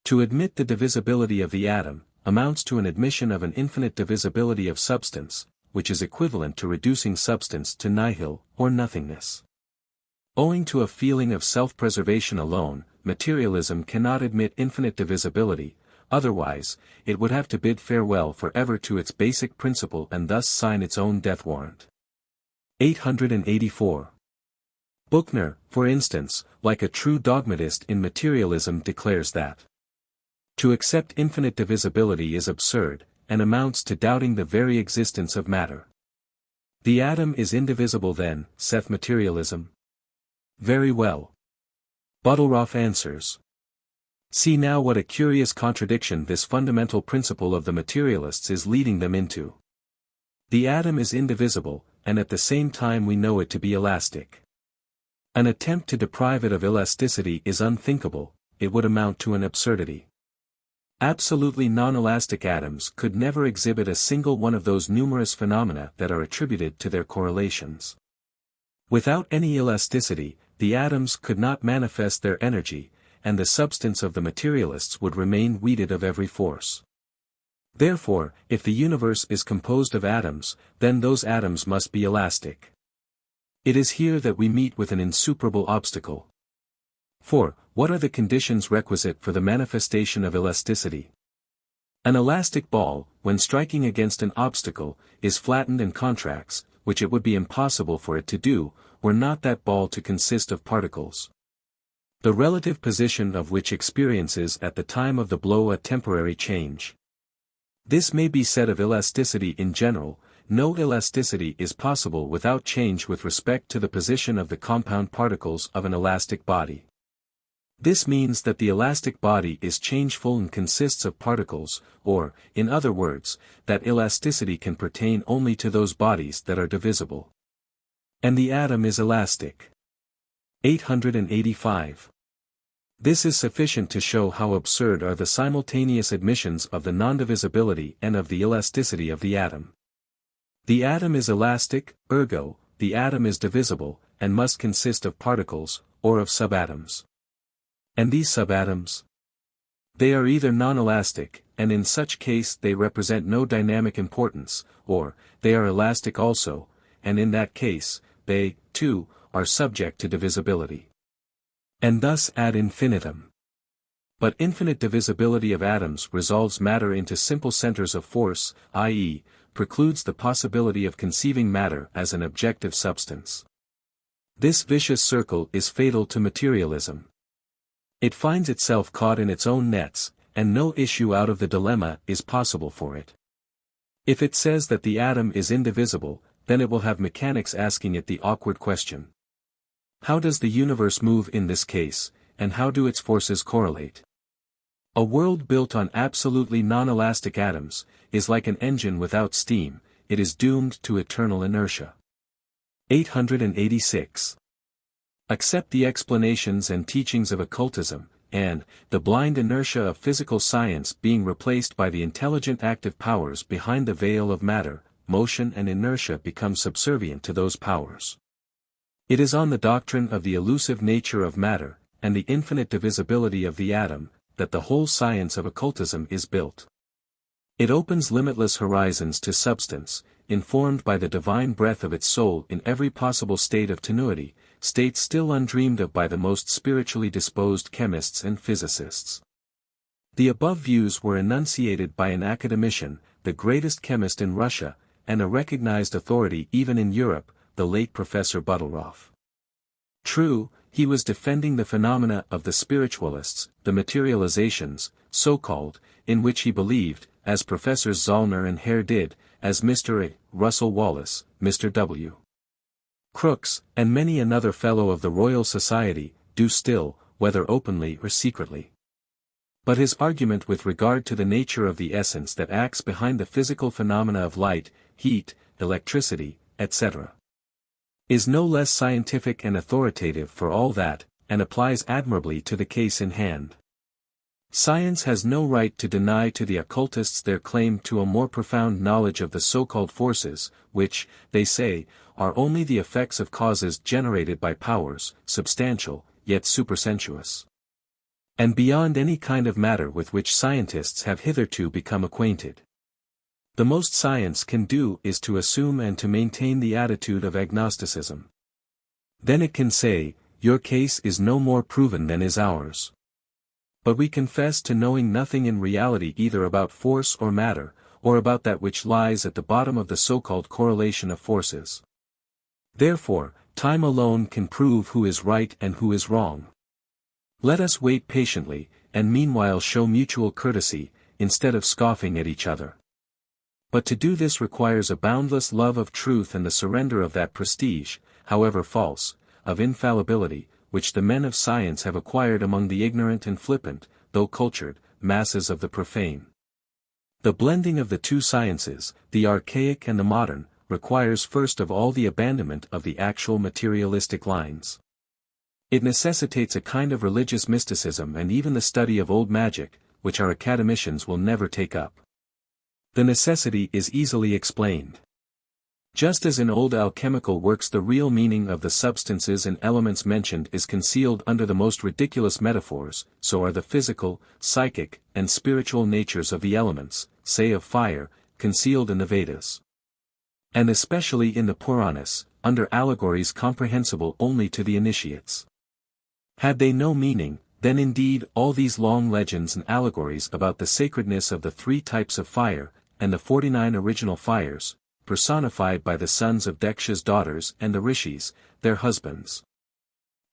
Speaker 1: To admit the divisibility of the atom, amounts to an admission of an infinite divisibility of substance, which is equivalent to reducing substance to nihil, or nothingness. Owing to a feeling of self-preservation alone, materialism cannot admit infinite divisibility, otherwise, it would have to bid farewell forever to its basic principle and thus sign its own death warrant." 884. Buchner, for instance, like a true dogmatist in materialism declares that to accept infinite divisibility is absurd, and amounts to doubting the very existence of matter. The atom is indivisible then, saith materialism? Very well. Buttelroth answers. See now what a curious contradiction this fundamental principle of the materialists is leading them into. The atom is indivisible, and at the same time we know it to be elastic. An attempt to deprive it of elasticity is unthinkable, it would amount to an absurdity. Absolutely non-elastic atoms could never exhibit a single one of those numerous phenomena that are attributed to their correlations. Without any elasticity, the atoms could not manifest their energy, and the substance of the materialists would remain weeded of every force. Therefore, if the universe is composed of atoms, then those atoms must be elastic. It is here that we meet with an insuperable obstacle. For, what are the conditions requisite for the manifestation of elasticity? An elastic ball, when striking against an obstacle, is flattened and contracts, which it would be impossible for it to do, were not that ball to consist of particles, the relative position of which experiences at the time of the blow a temporary change. This may be said of elasticity in general. No elasticity is possible without change with respect to the position of the compound particles of an elastic body. This means that the elastic body is changeful and consists of particles, or, in other words, that elasticity can pertain only to those bodies that are divisible. And the atom is elastic. 885. This is sufficient to show how absurd are the simultaneous admissions of the non-divisibility and of the elasticity of the atom. The atom is elastic, ergo, the atom is divisible, and must consist of particles, or of subatoms. And these subatoms? They are either non-elastic, and in such case they represent no dynamic importance, or, they are elastic also, and in that case, they, too, are subject to divisibility. And thus ad infinitum. But infinite divisibility of atoms resolves matter into simple centers of force, i.e., precludes the possibility of conceiving matter as an objective substance. This vicious circle is fatal to materialism. It finds itself caught in its own nets, and no issue out of the dilemma is possible for it. If it says that the atom is indivisible, then it will have mechanics asking it the awkward question. How does the universe move in this case, and how do its forces correlate? A world built on absolutely non-elastic atoms, is like an engine without steam, it is doomed to eternal inertia. 886. Accept the explanations and teachings of occultism, and, the blind inertia of physical science being replaced by the intelligent active powers behind the veil of matter, motion and inertia become subservient to those powers. It is on the doctrine of the elusive nature of matter, and the infinite divisibility of the atom, that the whole science of occultism is built. It opens limitless horizons to substance, informed by the divine breath of its soul in every possible state of tenuity, states still undreamed of by the most spiritually disposed chemists and physicists. The above views were enunciated by an academician, the greatest chemist in Russia, and a recognized authority even in Europe, the late Professor Buttelroth. True, he was defending the phenomena of the spiritualists, the materializations, so-called, in which he believed, as Professors Zollner and Hare did, as Mr. A. Russell Wallace, Mr. W. Crookes, and many another Fellow of the Royal Society, do still, whether openly or secretly. But his argument with regard to the nature of the essence that acts behind the physical phenomena of light, heat, electricity, etc., is no less scientific and authoritative for all that, and applies admirably to the case in hand. Science has no right to deny to the occultists their claim to a more profound knowledge of the so-called forces, which, they say, are only the effects of causes generated by powers, substantial, yet supersensuous, and beyond any kind of matter with which scientists have hitherto become acquainted. The most science can do is to assume and to maintain the attitude of agnosticism. Then it can say, your case is no more proven than is ours. But we confess to knowing nothing in reality either about force or matter, or about that which lies at the bottom of the so-called correlation of forces. Therefore, time alone can prove who is right and who is wrong. Let us wait patiently, and meanwhile show mutual courtesy, instead of scoffing at each other. But to do this requires a boundless love of truth and the surrender of that prestige, however false, of infallibility, which the men of science have acquired among the ignorant and flippant, though cultured, masses of the profane. The blending of the two sciences, the archaic and the modern, requires first of all the abandonment of the actual materialistic lines. It necessitates a kind of religious mysticism and even the study of old magic, which our academicians will never take up. The necessity is easily explained. Just as in old alchemical works the real meaning of the substances and elements mentioned is concealed under the most ridiculous metaphors, so are the physical, psychic, and spiritual natures of the elements, say of fire, concealed in the Vedas. And especially in the Puranas, under allegories comprehensible only to the initiates. Had they no meaning, then indeed all these long legends and allegories about the sacredness of the 3 types of fire, and the 49 original fires, personified by the sons of Daksha's daughters and the rishis, their husbands,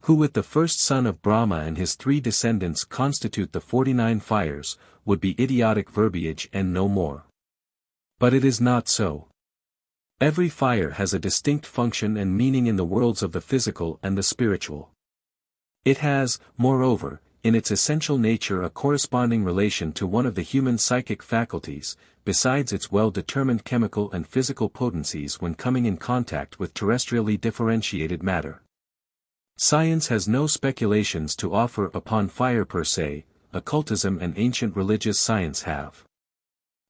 Speaker 1: who with the first son of Brahma and his 3 descendants constitute the 49 fires, would be idiotic verbiage and no more. But it is not so. Every fire has a distinct function and meaning in the worlds of the physical and the spiritual. It has, moreover, in its essential nature a corresponding relation to one of the human psychic faculties, besides its well-determined chemical and physical potencies when coming in contact with terrestrially differentiated matter. Science has no speculations to offer upon fire per se, occultism and ancient religious science have.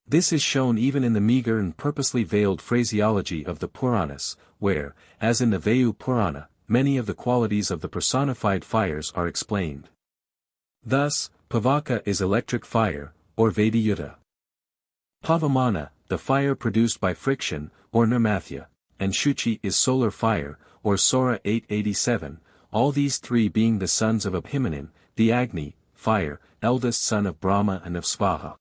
Speaker 1: This is shown even in the meager and purposely veiled phraseology of the Puranas, where, as in the Vayu Purana, many of the qualities of the personified fires are explained. Thus, Pavaka is electric fire, or Vedayuta. Pavamana, the fire produced by friction, or Nirmathya, and Shuchi is solar fire, or Sora 887, all these 3 being the sons of Abhimanan, the Agni, fire, eldest son of Brahma and of Svaha.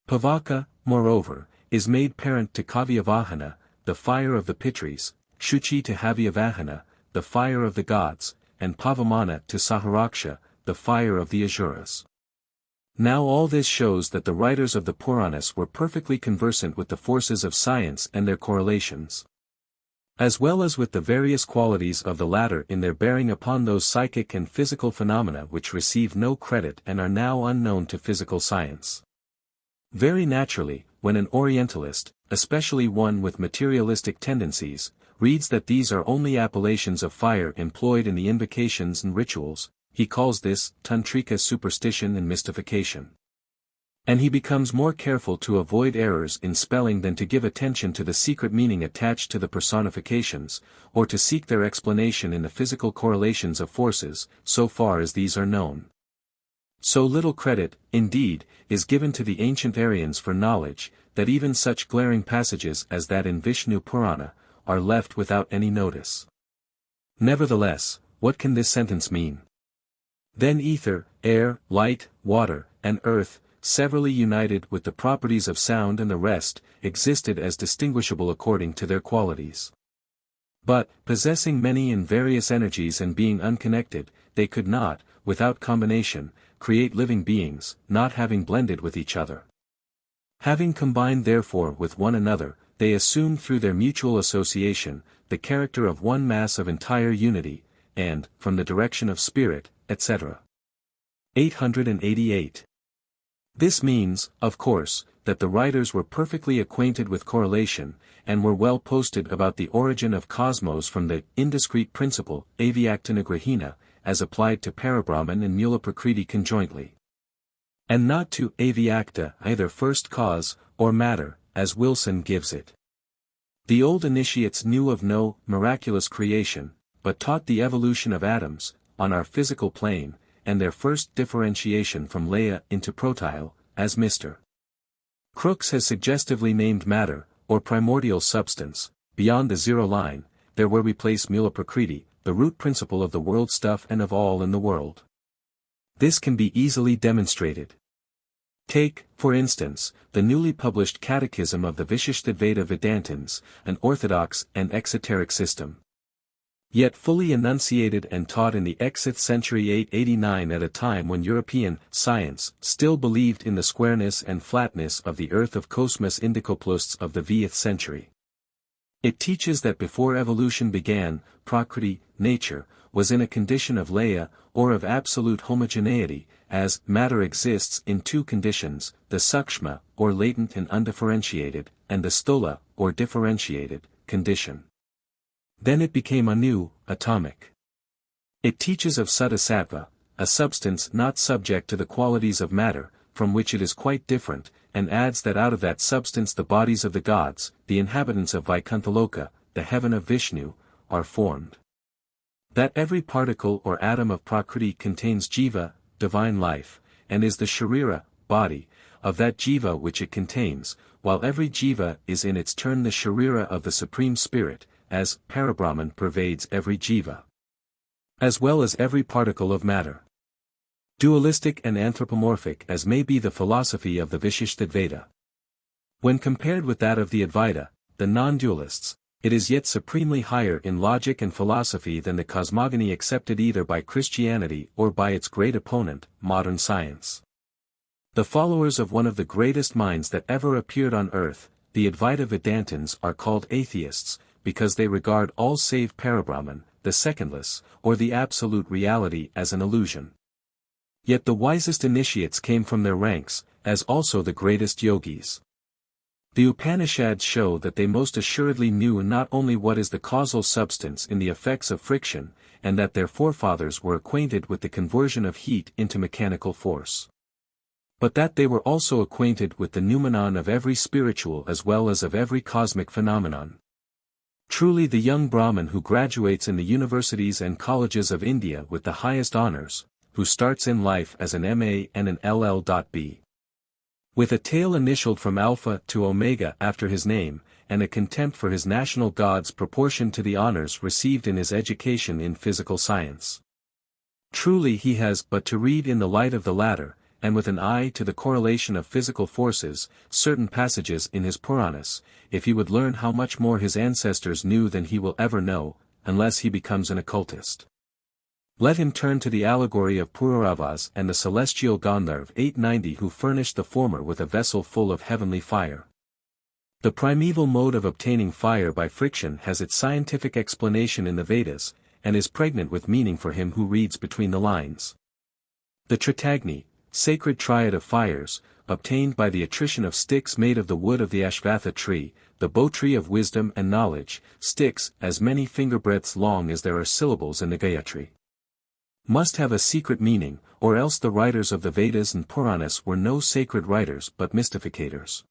Speaker 1: Pavaka, moreover, is made parent to Kavyavahana, the fire of the Pitris, Shuchi to Havyavahana, the fire of the gods, and Pavamana to Saharaksha, the fire of the Asuras. Now all this shows that the writers of the Puranas were perfectly conversant with the forces of science and their correlations, as well as with the various qualities of the latter in their bearing upon those psychic and physical phenomena which receive no credit and are now unknown to physical science. Very naturally, when an Orientalist, especially one with materialistic tendencies, reads that these are only appellations of fire employed in the invocations and rituals, he calls this tantrika superstition and mystification. And he becomes more careful to avoid errors in spelling than to give attention to the secret meaning attached to the personifications, or to seek their explanation in the physical correlations of forces, so far as these are known. So little credit, indeed, is given to the ancient Aryans for knowledge, that even such glaring passages as that in Vishnu Purana, are left without any notice. Nevertheless, what can this sentence mean? Then ether, air, light, water, and earth, severally united with the properties of sound and the rest, existed as distinguishable according to their qualities. But, possessing many and various energies and being unconnected, they could not, without combination, create living beings, not having blended with each other. Having combined therefore with one another, they assumed through their mutual association, the character of one mass of entire unity, and, from the direction of spirit, etc. 888. This means, of course, that the writers were perfectly acquainted with correlation, and were well posted about the origin of cosmos from the indiscrete principle, avyakta-nigrahina, as applied to Parabrahman and Mula Prakriti conjointly. And not to avyakta either first cause, or matter, as Wilson gives it. The old initiates knew of no miraculous creation, but taught the evolution of atoms, on our physical plane, and their first differentiation from Leia into protyle, as Mr. Crookes has suggestively named matter, or primordial substance, beyond the zero line, there where we place Mula Prakriti, the root principle of the world stuff and of all in the world. This can be easily demonstrated. Take, for instance, the newly published Catechism of the Vishishtadvaita Vedantins, an orthodox and exoteric system, yet fully enunciated and taught in the XIIth century 889 at a time when European science still believed in the squareness and flatness of the earth of Cosmos Indicoplousts of the VIIIth century. It teaches that before evolution began, Prakriti, nature, was in a condition of Leia, or of absolute homogeneity, as matter exists in 2 conditions, the Sukshma, or latent and undifferentiated, and the Sthola, or differentiated, condition. Then it became anew, atomic. It teaches of Suddhasattva, a substance not subject to the qualities of matter, from which it is quite different, and adds that out of that substance the bodies of the gods, the inhabitants of Vaikuntha, the heaven of Vishnu, are formed. That every particle or atom of Prakriti contains jiva, divine life, and is the sharira, body, of that jiva which it contains, while every jiva is in its turn the sharira of the Supreme Spirit, as Parabrahman pervades every jiva, as well as every particle of matter. Dualistic and anthropomorphic as may be the philosophy of the Vishishtadvaita, when compared with that of the Advaita, the non-dualists, it is yet supremely higher in logic and philosophy than the cosmogony accepted either by Christianity or by its great opponent, modern science. The followers of one of the greatest minds that ever appeared on earth, the Advaita Vedantins, are called atheists, because they regard all save Parabrahman, the secondless, or the absolute reality as an illusion. Yet the wisest initiates came from their ranks, as also the greatest yogis. The Upanishads show that they most assuredly knew not only what is the causal substance in the effects of friction, and that their forefathers were acquainted with the conversion of heat into mechanical force, but that they were also acquainted with the noumenon of every spiritual as well as of every cosmic phenomenon. Truly the young Brahmin who graduates in the universities and colleges of India with the highest honors, who starts in life as an MA and an LL.B. with a tail initialed from Alpha to Omega after his name, and a contempt for his national gods proportioned to the honors received in his education in physical science. Truly he has but to read in the light of the latter, and with an eye to the correlation of physical forces, certain passages in his Puranas, if he would learn how much more his ancestors knew than he will ever know, unless he becomes an occultist. Let him turn to the allegory of Pururavas and the celestial Gandharv 890 who furnished the former with a vessel full of heavenly fire. The primeval mode of obtaining fire by friction has its scientific explanation in the Vedas, and is pregnant with meaning for him who reads between the lines. The Tritagni, sacred triad of fires, obtained by the attrition of sticks made of the wood of the Ashvatha tree, the bow tree of wisdom and knowledge, sticks as many fingerbreadths long as there are syllables in the Gayatri, must have a secret meaning, or else the writers of the Vedas and Puranas were no sacred writers but mystificators.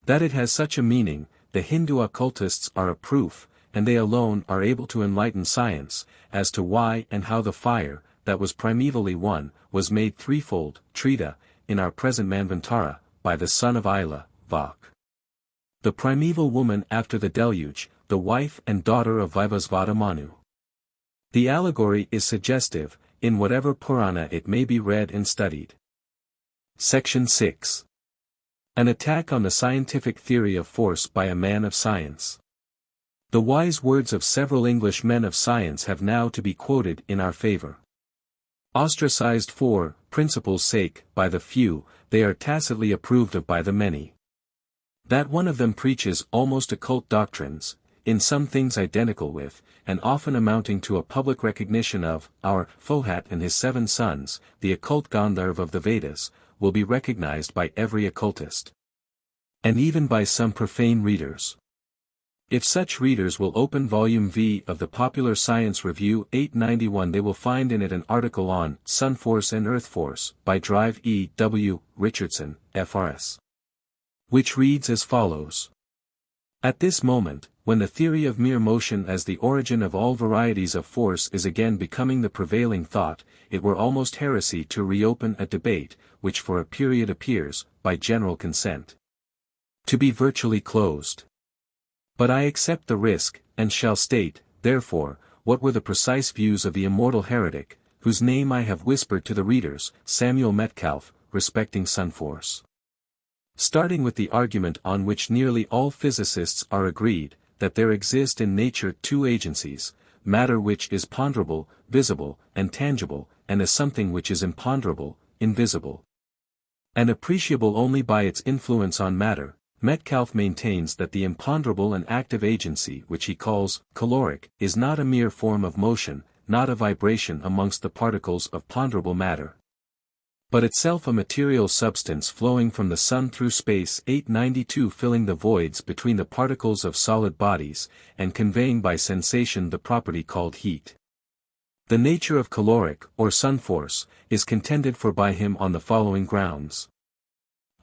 Speaker 1: That it has such a meaning, the Hindu occultists are a proof, and they alone are able to enlighten science, as to why and how the fire, that was primevally one, was made threefold, Trita, in our present manvantara, by the son of Ila, Vak. The primeval woman after the deluge, the wife and daughter of Vivasvata Manu. The allegory is suggestive, in whatever Purana it may be read and studied. Section 6. An attack on the scientific theory of force by a man of science. The wise words of several English men of science have now to be quoted in our favor. Ostracized for principle's sake by the few, they are tacitly approved of by the many. That one of them preaches almost occult doctrines, in some things identical with, and often amounting to a public recognition of, our Fohat and his 7 sons, the occult Gandharv of the Vedas, will be recognized by every occultist, and even by some profane readers. If such readers will open Volume V of the Popular Science Review 891, they will find in it an article on Sun Force and Earth Force by Drive E. W. Richardson, FRS, which reads as follows. At this moment, when the theory of mere motion as the origin of all varieties of force is again becoming the prevailing thought, it were almost heresy to reopen a debate, which for a period appears, by general consent, to be virtually closed. But I accept the risk, and shall state, therefore, what were the precise views of the immortal heretic, whose name I have whispered to the readers, Samuel Metcalfe, respecting sun force. Starting with the argument on which nearly all physicists are agreed, that there exist in nature 2 agencies, matter which is ponderable, visible, and tangible, and a something which is imponderable, invisible, and appreciable only by its influence on matter. Metcalfe maintains that the imponderable and active agency which he calls caloric is not a mere form of motion, not a vibration amongst the particles of ponderable matter, but itself a material substance flowing from the sun through space 892, filling the voids between the particles of solid bodies, and conveying by sensation the property called heat. The nature of caloric, or sun force, is contended for by him on the following grounds.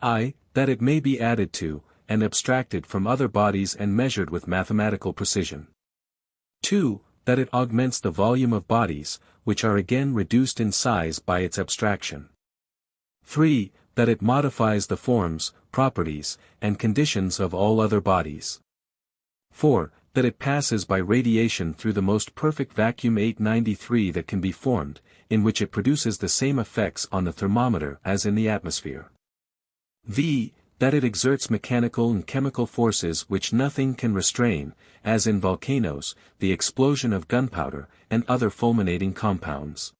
Speaker 1: I. That it may be added to, and abstracted from other bodies and measured with mathematical precision. 2. That it augments the volume of bodies, which are again reduced in size by its abstraction. 3. That it modifies the forms, properties, and conditions of all other bodies. 4. That it passes by radiation through the most perfect vacuum 893 that can be formed, in which it produces the same effects on the thermometer as in the atmosphere. V. That it exerts mechanical and chemical forces which nothing can restrain, as in volcanoes, the explosion of gunpowder, and other fulminating compounds.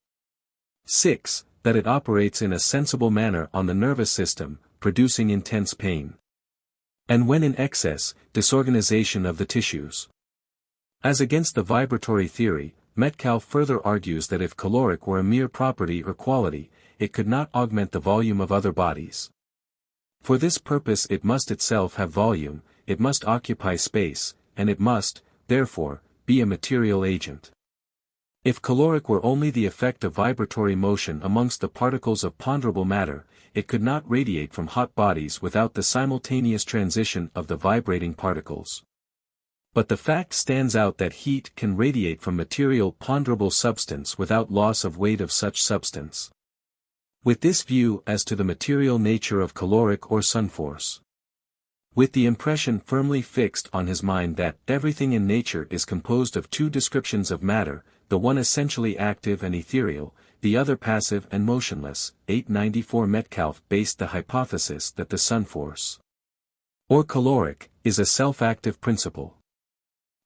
Speaker 1: 6. That it operates in a sensible manner on the nervous system, producing intense pain. And when in excess, disorganization of the tissues. As against the vibratory theory, Metcalfe further argues that if caloric were a mere property or quality, it could not augment the volume of other bodies. For this purpose it must itself have volume, it must occupy space, and it must, therefore, be a material agent. If caloric were only the effect of vibratory motion amongst the particles of ponderable matter, it could not radiate from hot bodies without the simultaneous transition of the vibrating particles. But the fact stands out that heat can radiate from material ponderable substance without loss of weight of such substance. With this view as to the material nature of caloric or sun force. With the impression firmly fixed on his mind that everything in nature is composed of two descriptions of matter, the one essentially active and ethereal, the other passive and motionless, 894 Metcalfe based the hypothesis that the sun force, or caloric, is a self-active principle.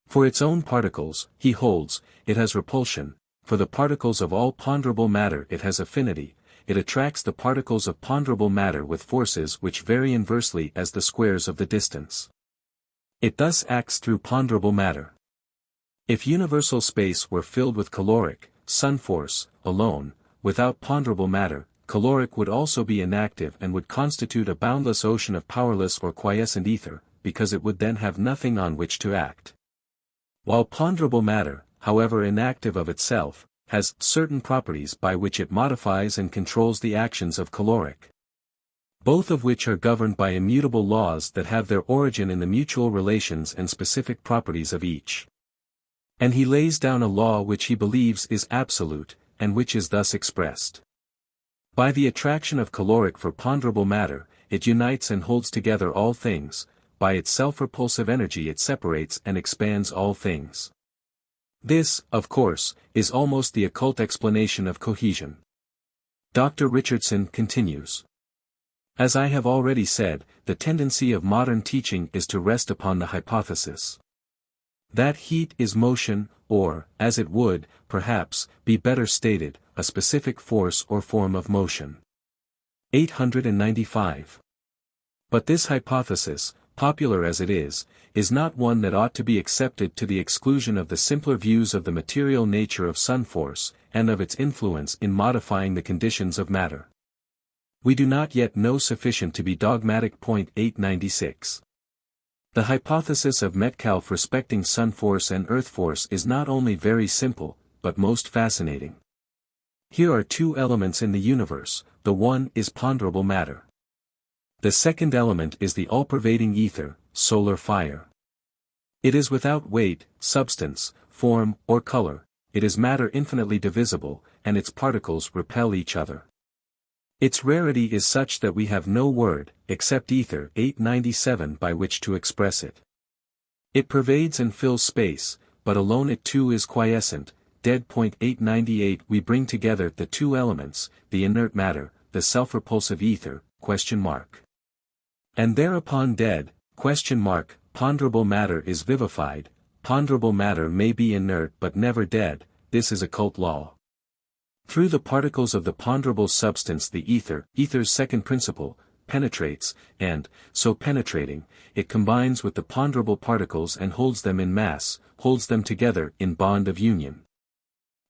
Speaker 1: For its own particles, he holds, it has repulsion, for the particles of all ponderable matter it has affinity, it attracts the particles of ponderable matter with forces which vary inversely as the squares of the distance. It thus acts through ponderable matter. If universal space were filled with caloric, sun force, alone, without ponderable matter, caloric would also be inactive and would constitute a boundless ocean of powerless or quiescent ether, because it would then have nothing on which to act. While ponderable matter, however inactive of itself, has certain properties by which it modifies and controls the actions of caloric, both of which are governed by immutable laws that have their origin in the mutual relations and specific properties of each. And he lays down a law which he believes is absolute, and which is thus expressed. By the attraction of caloric for ponderable matter, it unites and holds together all things, by its self-repulsive energy it separates and expands all things. This, of course, is almost the occult explanation of cohesion. Dr. Richardson continues. As I have already said, the tendency of modern teaching is to rest upon the hypothesis that heat is motion, or, as it would, perhaps, be better stated, a specific force or form of motion. 895. But this hypothesis, popular as it is not one that ought to be accepted to the exclusion of the simpler views of the material nature of sun force, and of its influence in modifying the conditions of matter. We do not yet know sufficient to be dogmatic. 896. The hypothesis of Metcalfe respecting sun force and earth force is not only very simple, but most fascinating. Here are two elements in the universe, the one is ponderable matter. The second element is the all-pervading ether, solar fire. It is without weight, substance, form, or color, it is matter infinitely divisible, and its particles repel each other. Its rarity is such that we have no word, except ether 897 by which to express it. It pervades and fills space, but alone it too is quiescent, dead. 898 We bring together the two elements, the inert matter, the self-repulsive ether, ? And thereupon dead, ? Ponderable matter is vivified, ponderable matter may be inert but never dead, this is occult law. Through the particles of the ponderable substance the ether's second principle, penetrates, and, so penetrating, it combines with the ponderable particles and holds them in mass, holds them together in bond of union.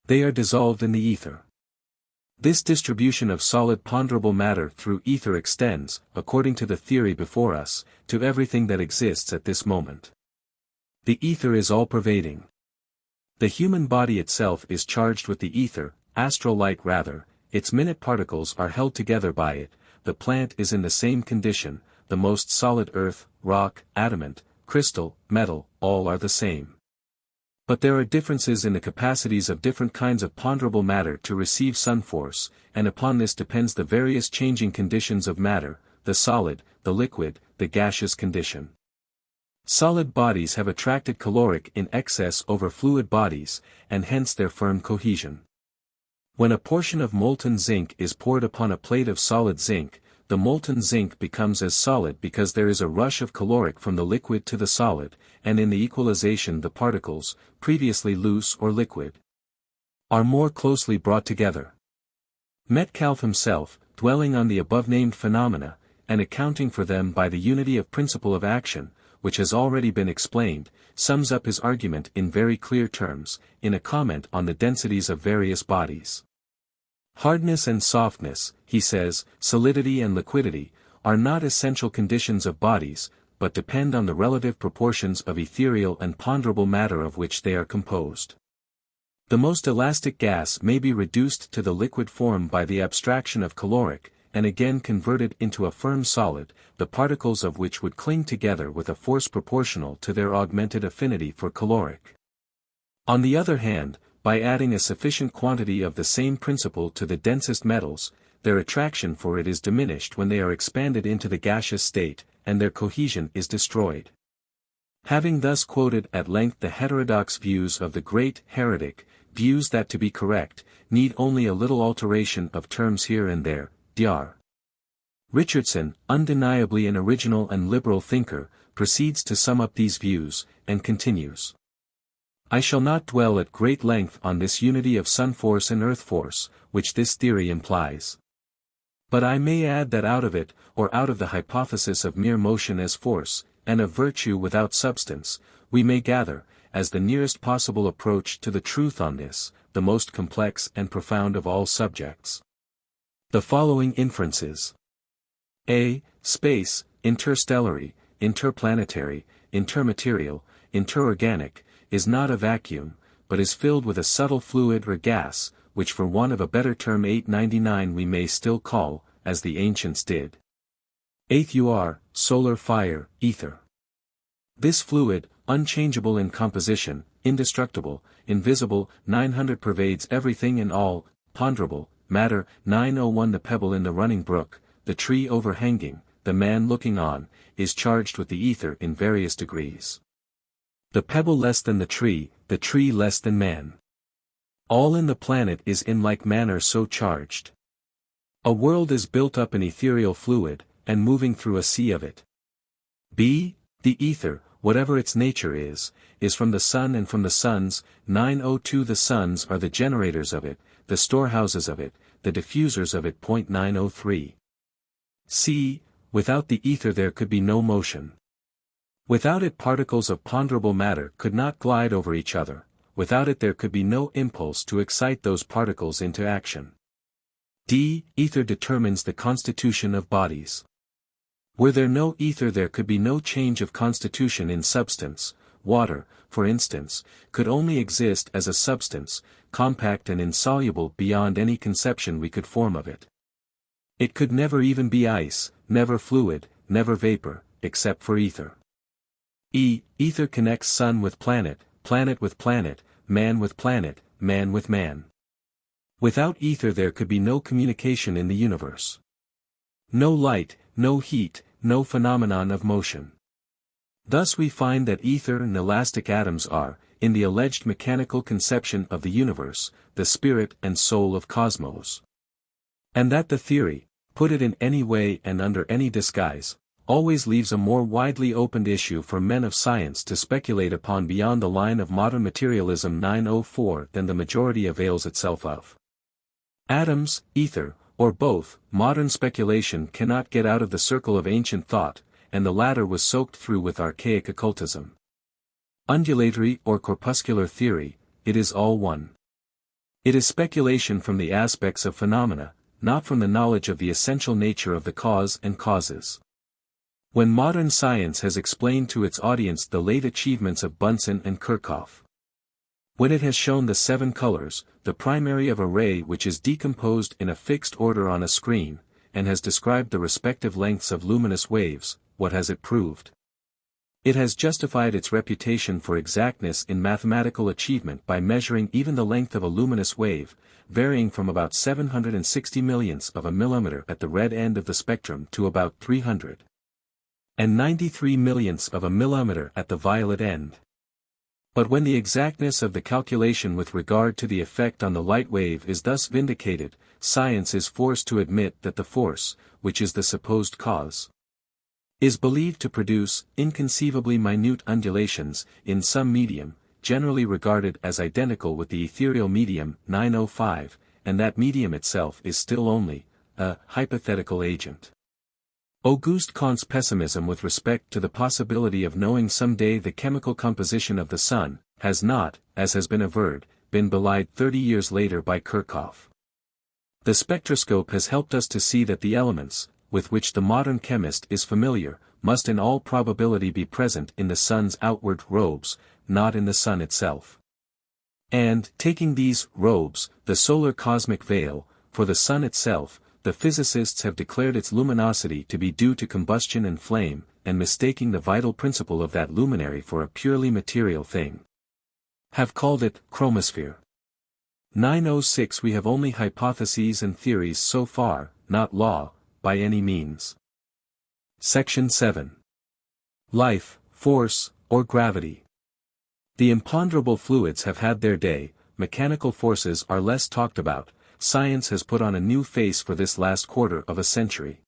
Speaker 1: They are dissolved in the ether. This distribution of solid ponderable matter through ether extends, according to the theory before us, to everything that exists at this moment. The ether is all-pervading. The human body itself is charged with the ether, astral light rather, its minute particles are held together by it, the plant is in the same condition, the most solid earth, rock, adamant, crystal, metal, all are the same. But there are differences in the capacities of different kinds of ponderable matter to receive sun force, and upon this depends the various changing conditions of matter, the solid, the liquid, the gaseous condition. Solid bodies have attracted caloric in excess over fluid bodies, and hence their firm cohesion. When a portion of molten zinc is poured upon a plate of solid zinc, the molten zinc becomes as solid because there is a rush of caloric from the liquid to the solid, and in the equalization the particles, previously loose or liquid, are more closely brought together. Metcalfe himself, dwelling on the above-named phenomena, and accounting for them by the unity of principle of action, which has already been explained, sums up his argument in very clear terms, in a comment on the densities of various bodies. Hardness and softness, he says, solidity and liquidity, are not essential conditions of bodies, but depend on the relative proportions of ethereal and ponderable matter of which they are composed. The most elastic gas may be reduced to the liquid form by the abstraction of caloric, and again converted into a firm solid, the particles of which would cling together with a force proportional to their augmented affinity for caloric. On the other hand, by adding a sufficient quantity of the same principle to the densest metals, their attraction for it is diminished when they are expanded into the gaseous state, and their cohesion is destroyed. Having thus quoted at length the heterodox views of the great heretic, views that to be correct, need only a little alteration of terms here and there, Dr. Richardson, undeniably an original and liberal thinker, proceeds to sum up these views, and continues. I shall not dwell at great length on this unity of sun force and earth force, which this theory implies. But I may add that out of it, or out of the hypothesis of mere motion as force, and of virtue without substance, we may gather, as the nearest possible approach to the truth on this, the most complex and profound of all subjects, the following inferences. A. Space, interstellary, interplanetary, intermaterial, interorganic, is not a vacuum, but is filled with a subtle fluid or gas, which for want of a better term 899 we may still call, as the ancients did, AETHUR, solar fire, ether. This fluid, unchangeable in composition, indestructible, invisible, 900 pervades everything and all, ponderable, matter, 901 the pebble in the running brook, the tree overhanging, the man looking on, is charged with the ether in various degrees. The pebble less than the tree less than man. All in the planet is in like manner so charged. A world is built up in ethereal fluid, and moving through a sea of it. B. The ether, whatever its nature is from the sun and from the suns, 902 the suns are the generators of it, the storehouses of it, the diffusers of it. 903. C. Without the ether there could be no motion. Without it particles of ponderable matter could not glide over each other, without it there could be no impulse to excite those particles into action. D. Ether determines the constitution of bodies. Were there no ether there could be no change of constitution in substance. Water, for instance, could only exist as a substance, compact and insoluble beyond any conception we could form of it. It could never even be ice, never fluid, never vapor, except for ether. E. Ether connects sun with planet, planet with planet, man with planet, man with man. Without ether there could be no communication in the universe. No light, no heat, no phenomenon of motion. Thus we find that ether and elastic atoms are, in the alleged mechanical conception of the universe, the spirit and soul of cosmos. And that the theory, put it in any way and under any disguise, always leaves a more widely opened issue for men of science to speculate upon beyond the line of modern materialism 904 than the majority avails itself of. Atoms, ether, or both, modern speculation cannot get out of the circle of ancient thought, and the latter was soaked through with archaic occultism. Undulatory or corpuscular theory, it is all one. It is speculation from the aspects of phenomena, not from the knowledge of the essential nature of the cause and causes. When modern science has explained to its audience the late achievements of Bunsen and Kirchhoff, When it has shown the 7 colors, the primary of a ray which is decomposed in a fixed order on a screen, and has described the respective lengths of luminous waves, what has it proved? It has justified its reputation for exactness in mathematical achievement by measuring even the length of a luminous wave, varying from about 760 millionths of a millimeter at the red end of the spectrum to about 393 millionths of a millimeter at the violet end. But when the exactness of the calculation with regard to the effect on the light wave is thus vindicated, science is forced to admit that the force, which is the supposed cause, is believed to produce inconceivably minute undulations in some medium, generally regarded as identical with the ethereal medium 905, and that medium itself is still only a hypothetical agent. Auguste Comte's pessimism with respect to the possibility of knowing someday the chemical composition of the sun, has not, as has been averred, been belied 30 years later by Kirchhoff. The spectroscope has helped us to see that the elements, with which the modern chemist is familiar, must in all probability be present in the sun's outward robes, not in the sun itself. And, taking these robes, the solar cosmic veil, for the sun itself, the physicists have declared its luminosity to be due to combustion and flame, and mistaking the vital principle of that luminary for a purely material thing, have called it chromosphere. 906 We have only hypotheses and theories so far, not law, by any means. Section 7. Life, force, or gravity. The imponderable fluids have had their day, mechanical forces are less talked about. Science has put on a new face for this last quarter of a century.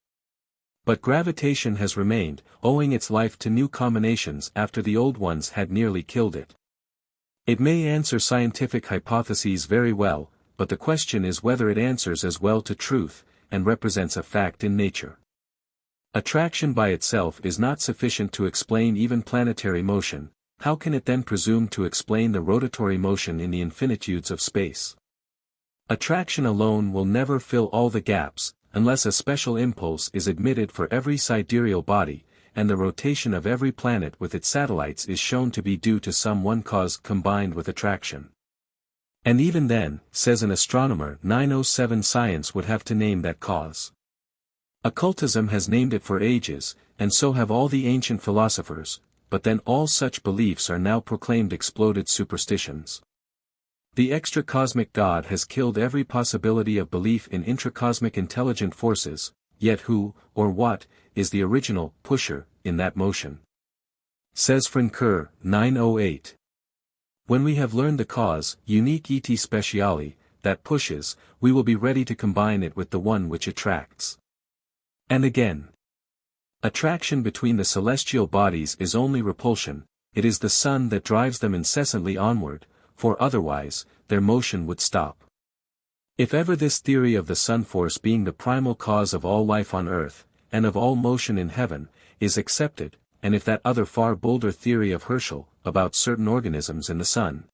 Speaker 1: But gravitation has remained, owing its life to new combinations after the old ones had nearly killed it. It may answer scientific hypotheses very well, but the question is whether it answers as well to truth, and represents a fact in nature. Attraction by itself is not sufficient to explain even planetary motion, how can it then presume to explain the rotatory motion in the infinitudes of space? Attraction alone will never fill all the gaps, unless a special impulse is admitted for every sidereal body, and the rotation of every planet with its satellites is shown to be due to some one cause combined with attraction. And even then, says an astronomer, 907 science would have to name that cause. Occultism has named it for ages, and so have all the ancient philosophers, but then all such beliefs are now proclaimed exploded superstitions. The extra-cosmic God has killed every possibility of belief in intracosmic intelligent forces, yet who, or what, is the original pusher in that motion? Says Francoeur, 908. When we have learned the cause, unique et speciale, that pushes, we will be ready to combine it with the one which attracts. And again. Attraction between the celestial bodies is only repulsion, it is the sun that drives them incessantly onward, for otherwise, their motion would stop. If ever this theory of the sun force being the primal cause of all life on earth, and of all motion in heaven, is accepted, and if that other far bolder theory of Herschel, about certain organisms in the sun,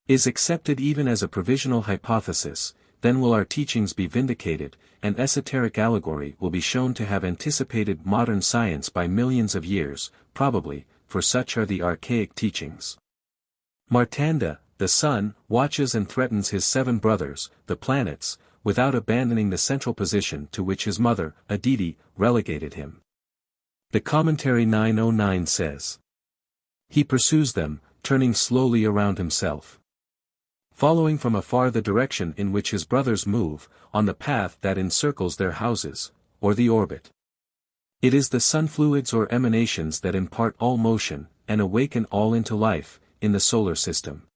Speaker 1: is accepted even as a provisional hypothesis, then will our teachings be vindicated, and esoteric allegory will be shown to have anticipated modern science by millions of years, probably, for such are the archaic teachings. Martanda, the sun, watches and threatens his 7 brothers, the planets, without abandoning the central position to which his mother, Aditi, relegated him. The commentary 909 says, he pursues them, turning slowly around himself, following from afar the direction in which his brothers move, on the path that encircles their houses, or the orbit. It is the sun fluids or emanations that impart all motion, and awaken all into life, in the solar system.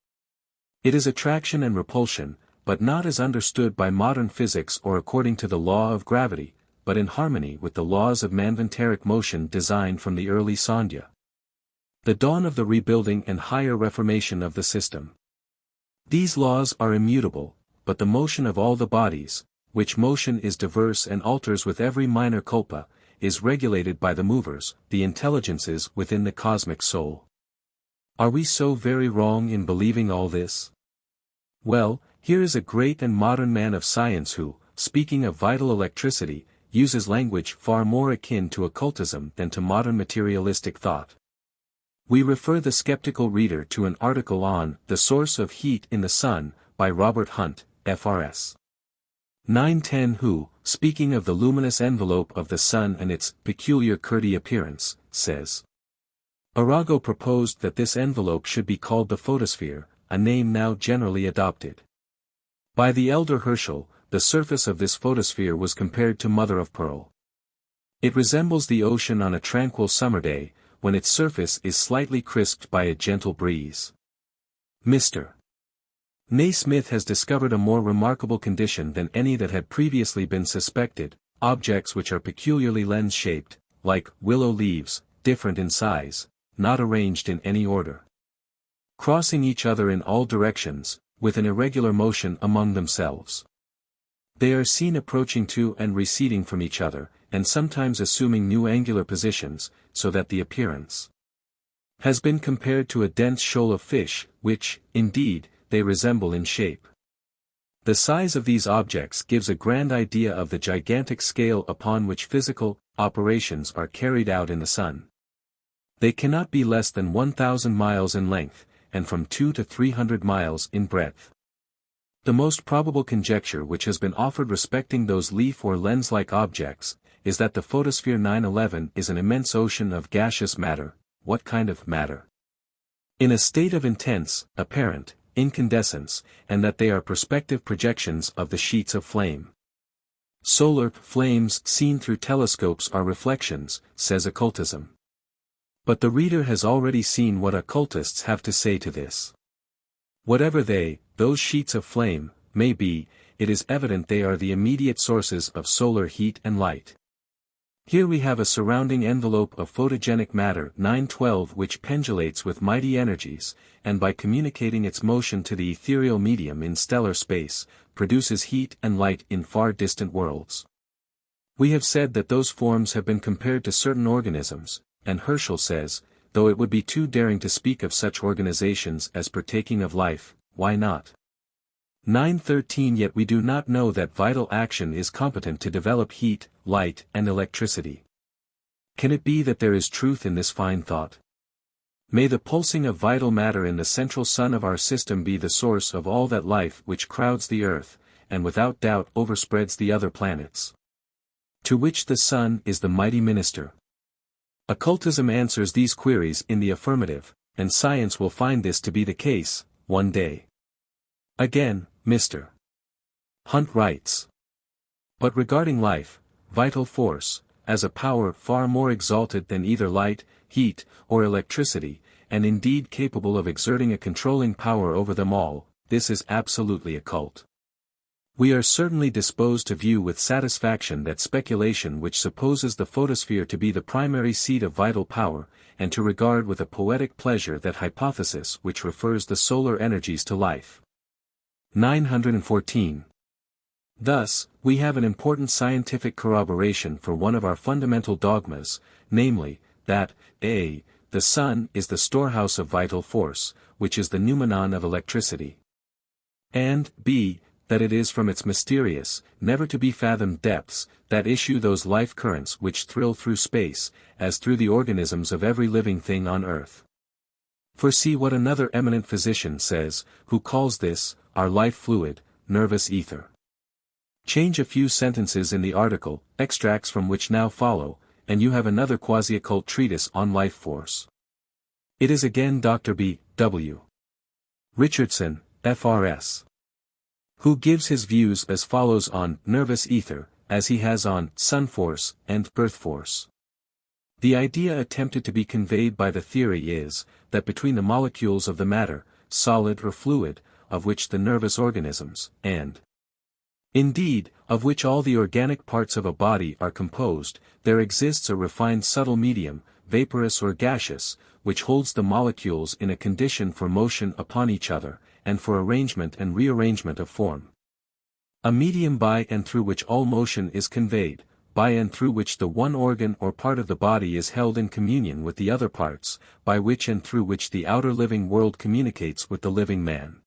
Speaker 1: It is attraction and repulsion, but not as understood by modern physics or according to the law of gravity, but in harmony with the laws of manvantaric motion designed from the early Sandhya. The dawn of the rebuilding and higher reformation of the system. These laws are immutable, but the motion of all the bodies, which motion is diverse and alters with every minor culpa, is regulated by the movers, the intelligences within the cosmic soul. Are we so very wrong in believing all this? Well, here is a great and modern man of science who, speaking of vital electricity, uses language far more akin to occultism than to modern materialistic thought. We refer the skeptical reader to an article on The Source of Heat in the Sun, by Robert Hunt, FRS. 910, who, speaking of the luminous envelope of the Sun and its peculiar Curdy appearance, says, Arago proposed that this envelope should be called the photosphere, a name now generally adopted. By the elder Herschel, the surface of this photosphere was compared to mother of pearl. It resembles the ocean on a tranquil summer day, when its surface is slightly crisped by a gentle breeze. Mr. Naismith has discovered a more remarkable condition than any that had previously been suspected: objects which are peculiarly lens-shaped, like willow leaves, different in size, not arranged in any order, crossing each other in all directions, with an irregular motion among themselves. They are seen approaching to and receding from each other, and sometimes assuming new angular positions, so that the appearance has been compared to a dense shoal of fish, which, indeed, they resemble in shape. The size of these objects gives a grand idea of the gigantic scale upon which physical operations are carried out in the Sun. They cannot be less than 1,000 miles in length, and from 200 to 300 miles in breadth. The most probable conjecture which has been offered respecting those leaf or lens-like objects, is that the photosphere 911 is an immense ocean of gaseous matter. What kind of matter? In a state of intense, apparent, incandescence, and that they are perspective projections of the sheets of flame. Solar flames seen through telescopes are reflections, says occultism. But the reader has already seen what occultists have to say to this. Whatever those sheets of flame, may be, it is evident they are the immediate sources of solar heat and light. Here we have a surrounding envelope of photogenic matter 912 which pendulates with mighty energies, and by communicating its motion to the ethereal medium in stellar space, produces heat and light in far distant worlds. We have said that those forms have been compared to certain organisms, and Herschel says, though it would be too daring to speak of such organizations as partaking of life, why not? 913 Yet we do not know that vital action is competent to develop heat, light, and electricity. Can it be that there is truth in this fine thought? May the pulsing of vital matter in the central sun of our system be the source of all that life which crowds the earth, and without doubt overspreads the other planets, to which the sun is the mighty minister. Occultism answers these queries in the affirmative, and science will find this to be the case, one day. Again, Mr. Hunt writes. But regarding life, vital force, as a power far more exalted than either light, heat, or electricity, and indeed capable of exerting a controlling power over them all, this is absolutely occult. We are certainly disposed to view with satisfaction that speculation which supposes the photosphere to be the primary seat of vital power, and to regard with a poetic pleasure that hypothesis which refers the solar energies to life. 914. Thus, we have an important scientific corroboration for one of our fundamental dogmas, namely, that, a. the sun is the storehouse of vital force, which is the noumenon of electricity. And, b. that it is from its mysterious, never-to-be-fathomed depths, that issue those life currents which thrill through space, as through the organisms of every living thing on earth. For see what another eminent physician says, who calls this, our life fluid, nervous ether. Change a few sentences in the article, extracts from which now follow, and you have another quasi-occult treatise on life force. It is again Dr. B. W. Richardson, F.R.S., who gives his views as follows on nervous ether, as he has on sun force and earth force. The idea attempted to be conveyed by the theory is, that between the molecules of the matter, solid or fluid, of which the nervous organisms, and indeed, of which all the organic parts of a body are composed, there exists a refined subtle medium, vaporous or gaseous, which holds the molecules in a condition for motion upon each other, and for arrangement and rearrangement of form. A medium by and through which all motion is conveyed, by and through which the one organ or part of the body is held in communion with the other parts, by which and through which the outer living world communicates with the living man.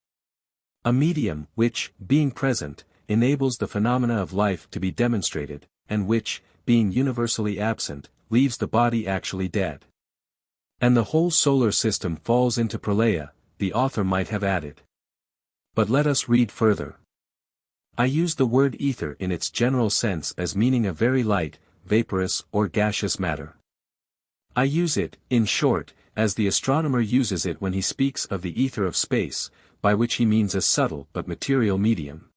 Speaker 1: A medium which, being present, enables the phenomena of life to be demonstrated, and which, being universally absent, leaves the body actually dead. And the whole solar system falls into pralaya, the author might have added. But let us read further. I use the word ether in its general sense as meaning a very light, vaporous or gaseous matter. I use it, in short, as the astronomer uses it when he speaks of the ether of space, by which he means a subtle but material medium.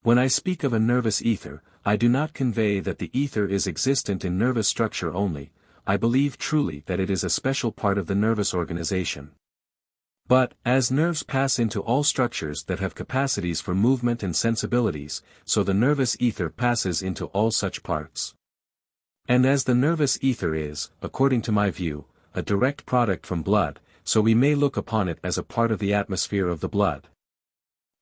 Speaker 1: When I speak of a nervous ether, I do not convey that the ether is existent in nervous structure only, I believe truly that it is a special part of the nervous organization. But, as nerves pass into all structures that have capacities for movement and sensibilities, so the nervous ether passes into all such parts. And as the nervous ether is, according to my view, a direct product from blood, so we may look upon it as a part of the atmosphere of the blood.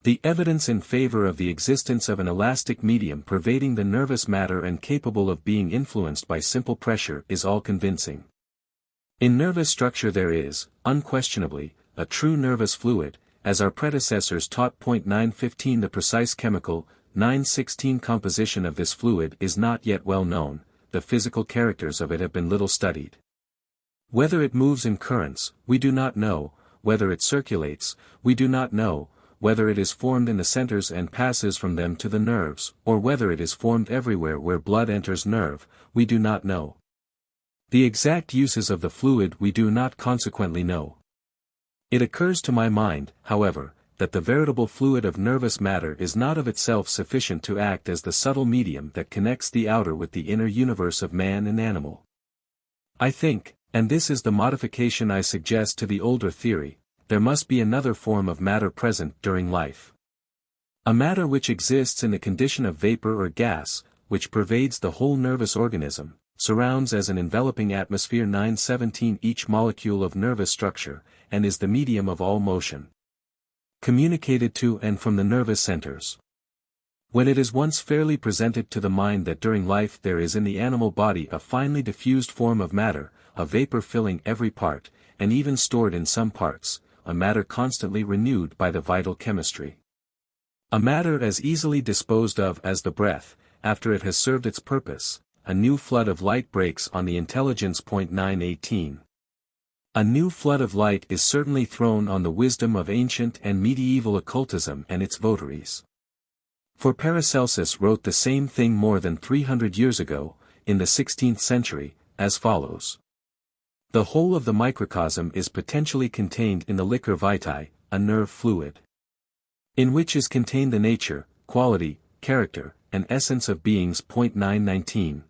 Speaker 1: The evidence in favor of the existence of an elastic medium pervading the nervous matter and capable of being influenced by simple pressure is all convincing. In nervous structure there is, unquestionably, a true nervous fluid, as our predecessors taught. 915 The precise chemical, 916 composition of this fluid is not yet well known, the physical characters of it have been little studied. Whether it moves in currents, we do not know, whether it circulates, we do not know, whether it is formed in the centers and passes from them to the nerves, or whether it is formed everywhere where blood enters nerve, we do not know. The exact uses of the fluid we do not consequently know. It occurs to my mind, however, that the veritable fluid of nervous matter is not of itself sufficient to act as the subtle medium that connects the outer with the inner universe of man and animal. I think, and this is the modification I suggest to the older theory, there must be another form of matter present during life. A matter which exists in the condition of vapor or gas, which pervades the whole nervous organism, surrounds as an enveloping atmosphere 917 each molecule of nervous structure, and is the medium of all motion. Communicated to and from the nervous centers. When it is once fairly presented to the mind that during life there is in the animal body a finely diffused form of matter, a vapor filling every part, and even stored in some parts, a matter constantly renewed by the vital chemistry. A matter as easily disposed of as the breath, after it has served its purpose, a new flood of light breaks on the intelligence. 918. A new flood of light is certainly thrown on the wisdom of ancient and medieval occultism and its votaries. For Paracelsus wrote the same thing more than 300 years ago, in the 16th century, as follows. The whole of the microcosm is potentially contained in the liquor vitae, a nerve fluid, in which is contained the nature, quality, character, and essence of beings. 919.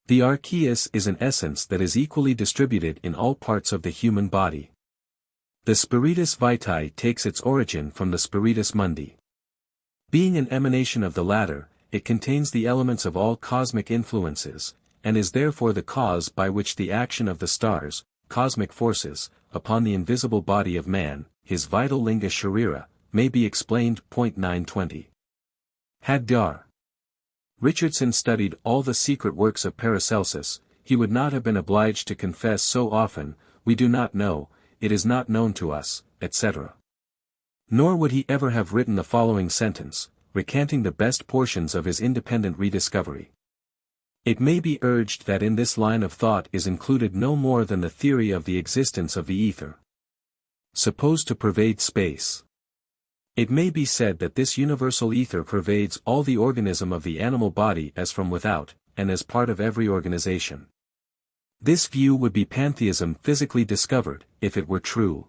Speaker 1: The archeus is an essence that is equally distributed in all parts of the human body. The spiritus vitae takes its origin from the spiritus mundi. Being an emanation of the latter, it contains the elements of all cosmic influences, and is therefore the cause by which the action of the stars, cosmic forces, upon the invisible body of man, his vital linga sharira, may be explained. 920. Had Dar. Richardson studied all the secret works of Paracelsus, he would not have been obliged to confess so often, we do not know, it is not known to us, etc. Nor would he ever have written the following sentence, recanting the best portions of his independent rediscovery. It may be urged that in this line of thought is included no more than the theory of the existence of the ether, supposed to pervade space. It may be said that this universal ether pervades all the organism of the animal body as from without, and as part of every organization. This view would be pantheism physically discovered, if it were true.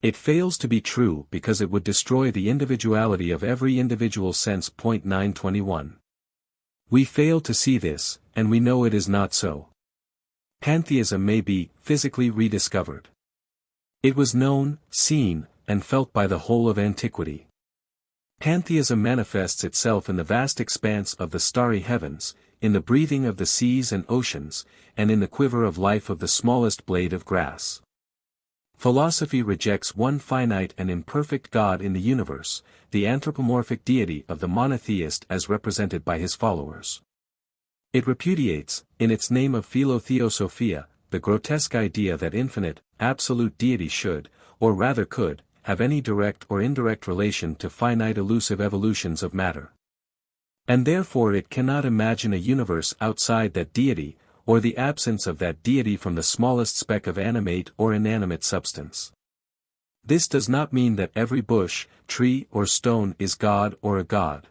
Speaker 1: It fails to be true because it would destroy the individuality of every individual sense. 921. We fail to see this, and we know it is not so. Pantheism may be physically rediscovered. It was known, seen, and felt by the whole of antiquity. Pantheism manifests itself in the vast expanse of the starry heavens, in the breathing of the seas and oceans, and in the quiver of life of the smallest blade of grass. Philosophy rejects one finite and imperfect God in the universe, the anthropomorphic deity of the monotheist as represented by his followers. It repudiates, in its name of Theosophia, the grotesque idea that infinite, absolute deity should, or rather could, have any direct or indirect relation to finite elusive evolutions of matter. And therefore it cannot imagine a universe outside that deity, or the absence of that deity from the smallest speck of animate or inanimate substance. This does not mean that every bush, tree or stone is God or a god,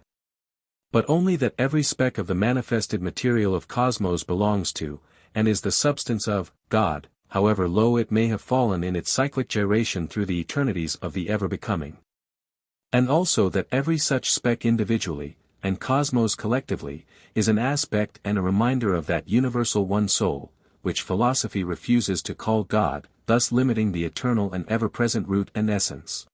Speaker 1: but only that every speck of the manifested material of cosmos belongs to, and is the substance of, God, however low it may have fallen in its cyclic gyration through the eternities of the ever-becoming. And also that every such speck individually, and cosmos collectively, is an aspect and a reminder of that universal one soul, which philosophy refuses to call God, thus limiting the eternal and ever-present root and essence.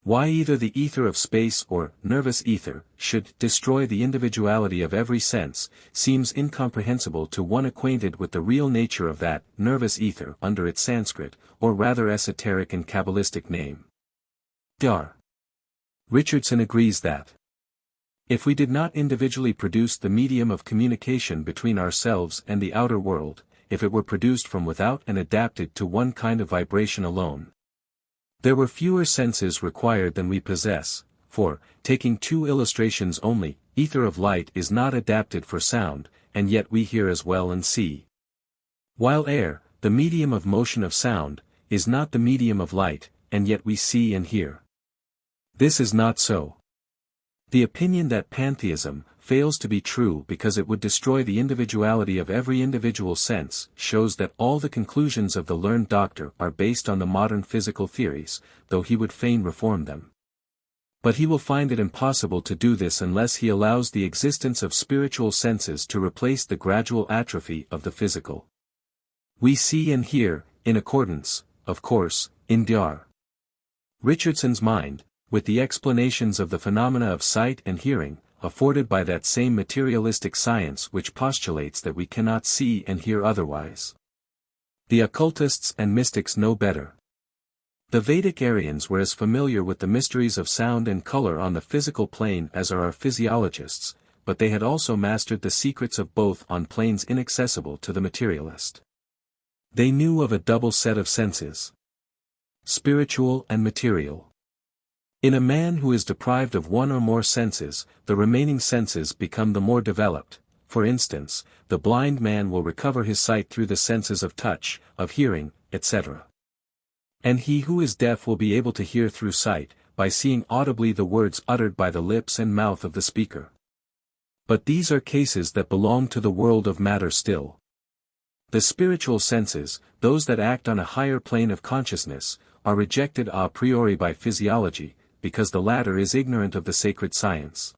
Speaker 1: Why either the ether of space or nervous ether should destroy the individuality of every sense, seems incomprehensible to one acquainted with the real nature of that nervous ether under its Sanskrit, or rather esoteric and Kabbalistic name. Dar. Richardson agrees that if we did not individually produce the medium of communication between ourselves and the outer world, if it were produced from without and adapted to one kind of vibration alone, there were fewer senses required than we possess, for, taking two illustrations only, ether of light is not adapted for sound, and yet we hear as well and see. While air, the medium of motion of sound, is not the medium of light, and yet we see and hear. This is not so. The opinion that pantheism fails to be true because it would destroy the individuality of every individual sense shows that all the conclusions of the learned doctor are based on the modern physical theories, though he would fain reform them. But he will find it impossible to do this unless he allows the existence of spiritual senses to replace the gradual atrophy of the physical. We see and hear, in accordance, of course, in Dar. Richardson's mind, with the explanations of the phenomena of sight and hearing, afforded by that same materialistic science which postulates that we cannot see and hear otherwise. The occultists and mystics know better. The Vedic Aryans were as familiar with the mysteries of sound and color on the physical plane as are our physiologists, but they had also mastered the secrets of both on planes inaccessible to the materialist. They knew of a double set of senses, spiritual and material. In a man who is deprived of one or more senses, the remaining senses become the more developed. For instance, the blind man will recover his sight through the senses of touch, of hearing, etc. And he who is deaf will be able to hear through sight, by seeing audibly the words uttered by the lips and mouth of the speaker. But these are cases that belong to the world of matter still. The spiritual senses, those that act on a higher plane of consciousness, are rejected a priori by physiology, because the latter is ignorant of the sacred science.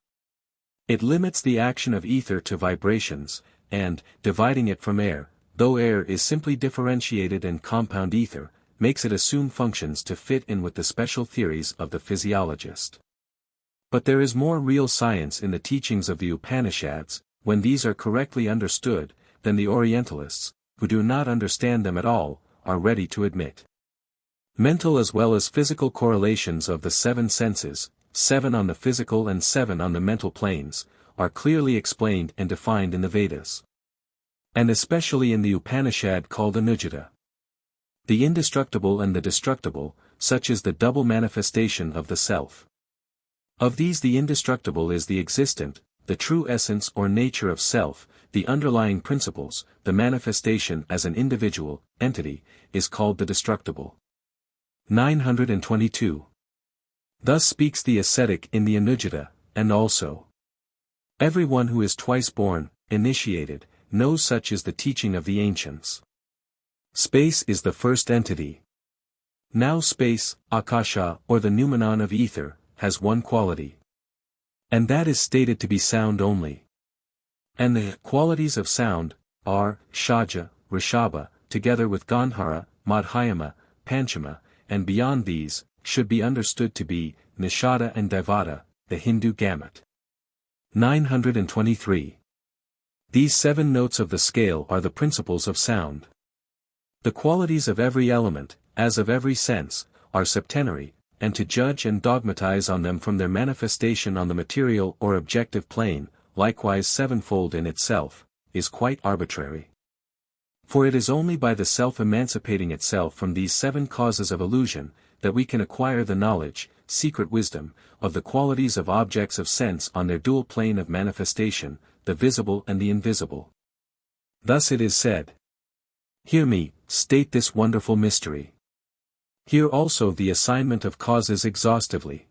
Speaker 1: It limits the action of ether to vibrations, and, dividing it from air, though air is simply differentiated and compound ether, makes it assume functions to fit in with the special theories of the physiologist. But there is more real science in the teachings of the Upanishads, when these are correctly understood, than the Orientalists, who do not understand them at all, are ready to admit. Mental as well as physical correlations of the seven senses, 7 on the physical and 7 on the mental planes, are clearly explained and defined in the Vedas. And especially in the Upanishad called Anujata. The indestructible and the destructible, such is the double manifestation of the self. Of these the indestructible is the existent, the true essence or nature of self, the underlying principles, the manifestation as an individual, entity, is called the destructible. 922. Thus speaks the ascetic in the Anujata, and also. Everyone who is twice born, initiated, knows such is the teaching of the ancients. Space is the first entity. Now space, akasha, or the noumenon of ether, has one quality. And that is stated to be sound only. And the qualities of sound are shaja, rishabha, together with gandhara, madhyama, panchama, and beyond these, should be understood to be, nishada and daivata, the Hindu gamut. 923. These 7 notes of the scale are the principles of sound. The qualities of every element, as of every sense, are septenary, and to judge and dogmatize on them from their manifestation on the material or objective plane, likewise sevenfold in itself, is quite arbitrary. For it is only by the self emancipating itself from these 7 causes of illusion, that we can acquire the knowledge, secret wisdom, of the qualities of objects of sense on their dual plane of manifestation, the visible and the invisible. Thus it is said. Hear me, state this wonderful mystery. Hear also the assignment of causes exhaustively.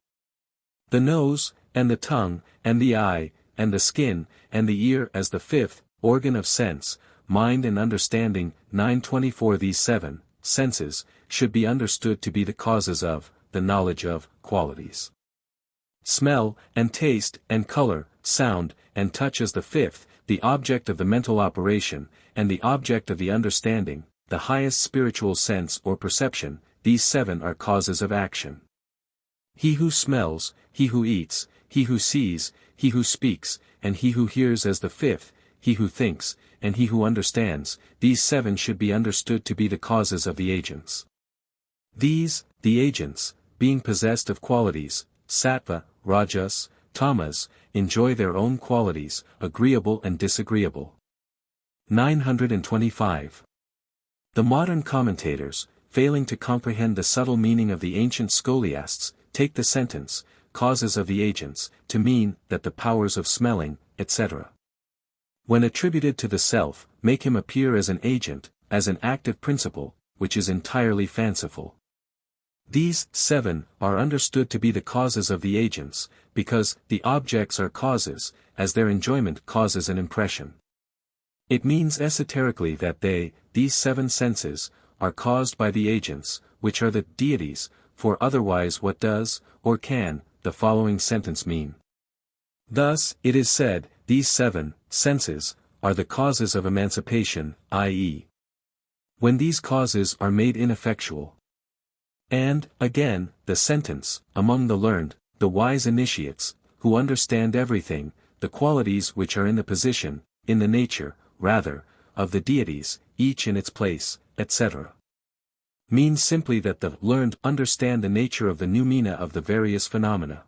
Speaker 1: The nose, and the tongue, and the eye, and the skin, and the ear as the fifth organ of sense, mind and understanding, 924. These seven senses should be understood to be the causes of, the knowledge of, qualities. Smell, and taste, and color, sound, and touch as the fifth, the object of the mental operation, and the object of the understanding, the highest spiritual sense or perception, these seven are causes of action. He who smells, he who eats, he who sees, he who speaks, and he who hears as the fifth, he who thinks, and he who understands, these seven should be understood to be the causes of the agents. These, the agents, being possessed of qualities, sattva, rajas, tamas, enjoy their own qualities, agreeable and disagreeable. 925. The modern commentators, failing to comprehend the subtle meaning of the ancient scholiasts, take the sentence, causes of the agents, to mean that the powers of smelling, etc. when attributed to the self, make him appear as an agent, as an active principle, which is entirely fanciful. These seven are understood to be the causes of the agents, because the objects are causes, as their enjoyment causes an impression. It means esoterically that these seven senses, are caused by the agents, which are the deities, for otherwise what does, or can, the following sentence mean? Thus, it is said, these seven senses are the causes of emancipation, i.e., when these causes are made ineffectual. And, again, the sentence, among the learned, the wise initiates, who understand everything, the qualities which are in the position, in the nature, rather, of the deities, each in its place, etc. means simply that the learned understand the nature of the noumena of the various phenomena.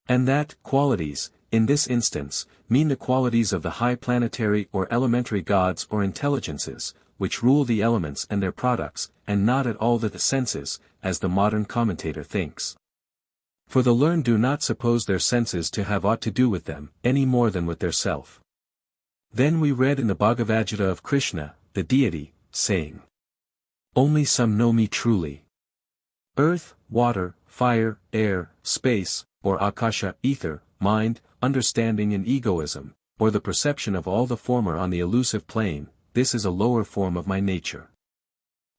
Speaker 1: And that qualities, in this instance, mean the qualities of the high planetary or elementary gods or intelligences, which rule the elements and their products, and not at all the senses, as the modern commentator thinks. For the learned do not suppose their senses to have aught to do with them, any more than with their self. Then we read in the Bhagavad Gita of Krishna, the deity, saying, "Only some know me truly. Earth, water, fire, air, space, or akasha, ether, mind, understanding and egoism, or the perception of all the former on the elusive plane, this is a lower form of my nature.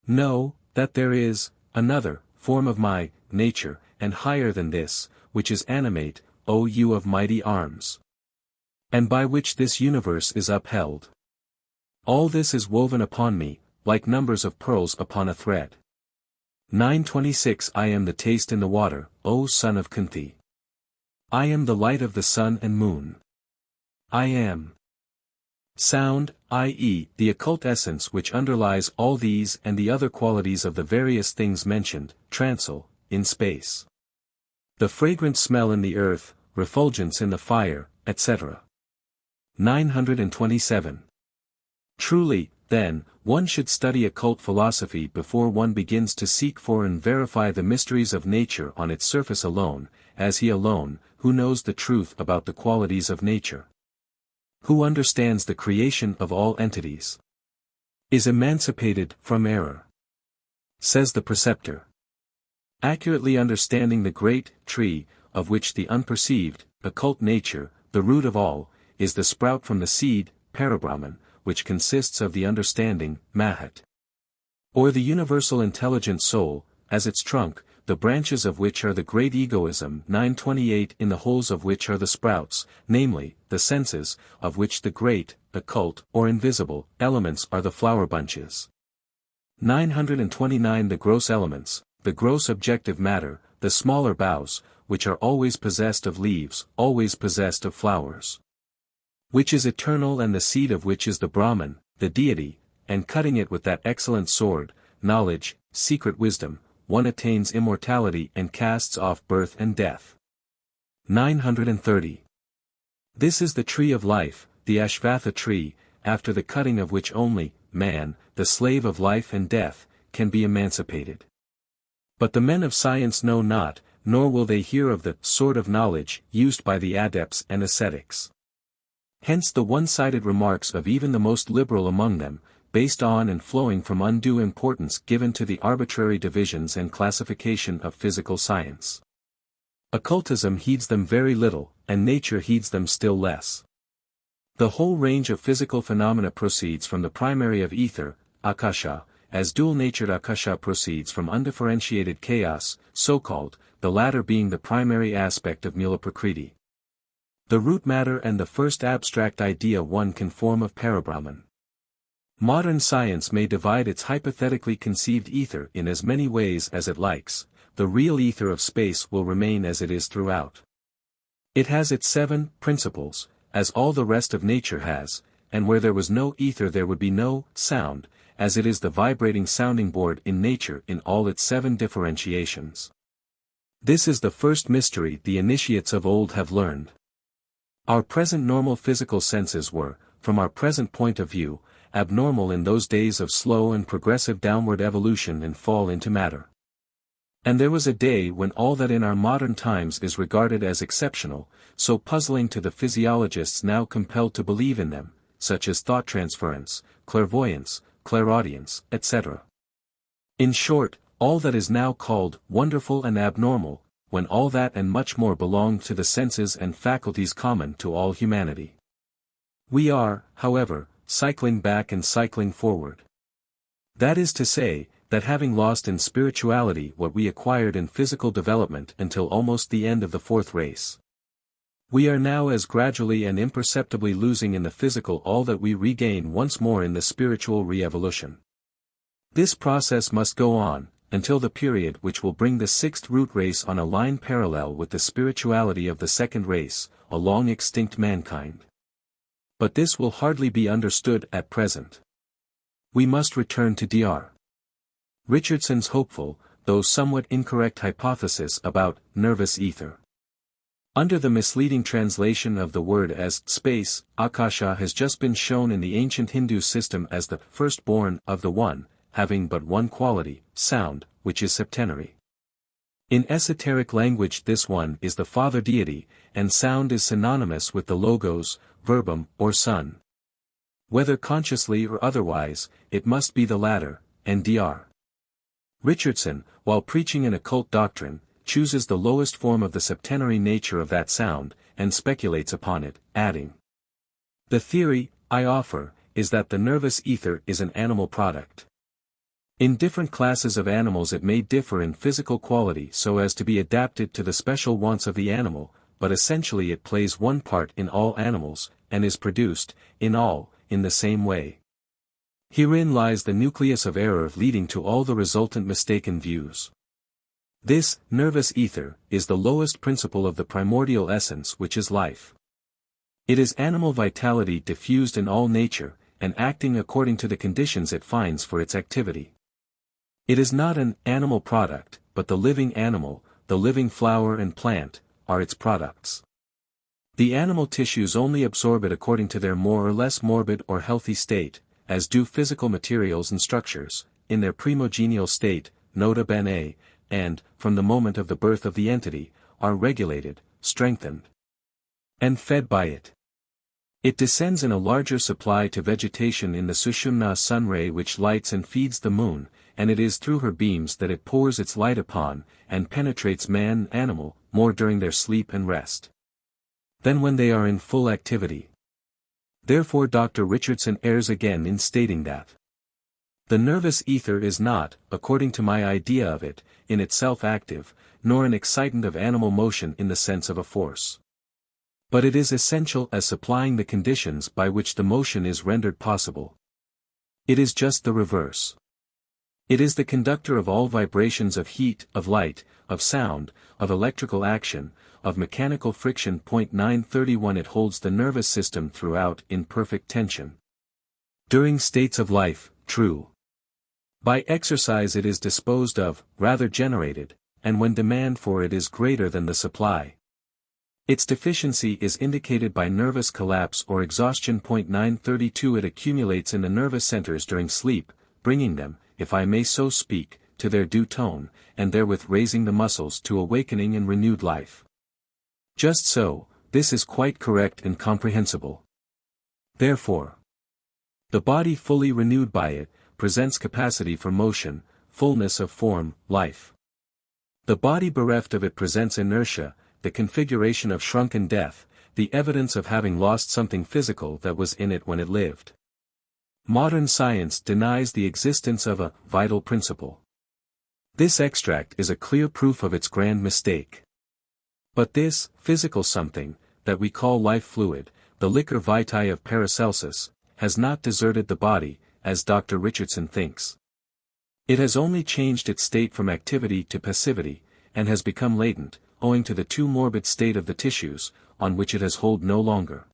Speaker 1: Know, that there is another form of my nature, and higher than this, which is animate, O you of mighty arms, and by which this universe is upheld. All this is woven upon me, like numbers of pearls upon a thread. 926 I am the taste in the water, O son of Kunti. I am the light of the sun and moon. I am sound, i.e., the occult essence which underlies all these and the other qualities of the various things mentioned, transile, in space. The fragrant smell in the earth, refulgence in the fire, etc. 927. Truly, then, one should study occult philosophy before one begins to seek for and verify the mysteries of nature on its surface alone, as he alone, who knows the truth about the qualities of nature, who understands the creation of all entities, is emancipated from error. Says the preceptor. Accurately understanding the great tree, of which the unperceived, occult nature, the root of all, is the sprout from the seed, Parabrahman, which consists of the understanding, Mahat, or the universal intelligent soul, as its trunk, the branches of which are the great egoism, 928 in the holes of which are the sprouts, namely, the senses, of which the great, occult, or invisible, elements are the flower bunches. 929 The gross elements, the gross objective matter, the smaller boughs, which are always possessed of leaves, always possessed of flowers, which is eternal and the seed of which is the Brahman, the deity, and cutting it with that excellent sword, knowledge, secret wisdom, one attains immortality and casts off birth and death. 930. This is the tree of life, the Ashvatha tree, after the cutting of which only, man, the slave of life and death, can be emancipated. But the men of science know not, nor will they hear of the sword of knowledge used by the adepts and ascetics. Hence the one-sided remarks of even the most liberal among them, based on and flowing from undue importance given to the arbitrary divisions and classification of physical science. Occultism heeds them very little, and nature heeds them still less. The whole range of physical phenomena proceeds from the primary of ether, akasha, as dual-natured akasha proceeds from undifferentiated chaos, so-called, the latter being the primary aspect of mula prakriti. The root matter and the first abstract idea one can form of Parabrahman. Modern science may divide its hypothetically conceived ether in as many ways as it likes, the real ether of space will remain as it is throughout. It has its 7 principles, as all the rest of nature has, and where there was no ether there would be no sound, as it is the vibrating sounding board in nature in all its 7 differentiations. This is the first mystery the initiates of old have learned. Our present normal physical senses were, from our present point of view, abnormal in those days of slow and progressive downward evolution and fall into matter. And there was a day when all that in our modern times is regarded as exceptional, so puzzling to the physiologists now compelled to believe in them, such as thought transference, clairvoyance, clairaudience, etc. In short, all that is now called wonderful and abnormal, when all that and much more belonged to the senses and faculties common to all humanity. We are, however, cycling back and cycling forward. That is to say, that having lost in spirituality what we acquired in physical development until almost the end of the 4th race, we are now as gradually and imperceptibly losing in the physical all that we regain once more in the spiritual re-evolution. This process must go on, until the period which will bring the 6th root race on a line parallel with the spirituality of the 2nd race, a long extinct mankind. But this will hardly be understood at present. We must return to Dr. Richardson's hopeful, though somewhat incorrect hypothesis about nervous ether. Under the misleading translation of the word as space, Akasha has just been shown in the ancient Hindu system as the firstborn of the One, having but one quality, sound, which is septenary. In esoteric language this One is the Father deity, and sound is synonymous with the Logos, Verbum, or Son. Whether consciously or otherwise, it must be the latter, and Dr. Richardson, while preaching an occult doctrine, chooses the lowest form of the septenary nature of that sound, and speculates upon it, adding, "The theory, I offer, is that the nervous ether is an animal product. In different classes of animals it may differ in physical quality so as to be adapted to the special wants of the animal, but essentially it plays one part in all animals, and is produced, in all, in the same way. Herein lies the nucleus of error leading to all the resultant mistaken views. This, nervous ether, is the lowest principle of the primordial essence which is life. It is animal vitality diffused in all nature, and acting according to the conditions it finds for its activity. It is not an animal product, but the living animal, the living flower and plant, are its products. The animal tissues only absorb it according to their more or less morbid or healthy state, as do physical materials and structures, in their primogenial state, nota bene, and, from the moment of the birth of the entity, are regulated, strengthened, and fed by it. It descends in a larger supply to vegetation in the Sushumna sun ray which lights and feeds the moon, and it is through her beams that it pours its light upon, and penetrates man and animal, more during their sleep and rest than when they are in full activity. Therefore Dr. Richardson errs again in stating that the nervous ether is not, according to my idea of it, in itself active, nor an excitant of animal motion in the sense of a force. But it is essential as supplying the conditions by which the motion is rendered possible. It is just the reverse. It is the conductor of all vibrations of heat, of light, of sound, of electrical action, of mechanical friction. 931 It holds the nervous system throughout in perfect tension. During states of life, true. By exercise it is disposed of, rather generated, and when demand for it is greater than the supply. Its deficiency is indicated by nervous collapse or exhaustion. 932 It accumulates in the nervous centers during sleep, bringing them, if I may so speak, to their due tone, and therewith raising the muscles to awakening and renewed life. Just so, this is quite correct and comprehensible. Therefore, the body fully renewed by it, presents capacity for motion, fullness of form, life. The body bereft of it presents inertia, the configuration of shrunken death, the evidence of having lost something physical that was in it when it lived. Modern science denies the existence of a vital principle. This extract is a clear proof of its grand mistake. But this physical something, that we call life fluid, the liquor vitae of Paracelsus, has not deserted the body, as Dr. Richardson thinks. It has only changed its state from activity to passivity, and has become latent, owing to the too morbid state of the tissues, on which it has hold no longer.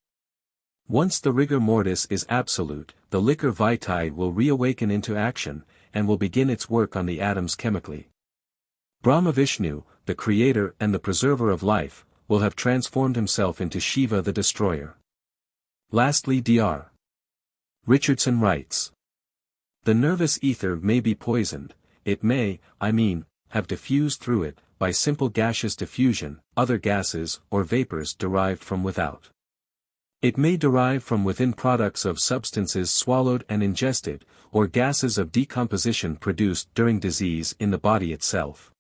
Speaker 1: Once the rigor mortis is absolute, the liquor vitae will reawaken into action, and will begin its work on the atoms chemically. Brahma-Vishnu, the creator and the preserver of life, will have transformed himself into Shiva the destroyer. Lastly, Dr. Richardson writes, the nervous ether may be poisoned, it may, have diffused through it, by simple gaseous diffusion, other gases or vapors derived from without. It may derive from within products of substances swallowed and ingested, or gases of decomposition produced during disease in the body itself.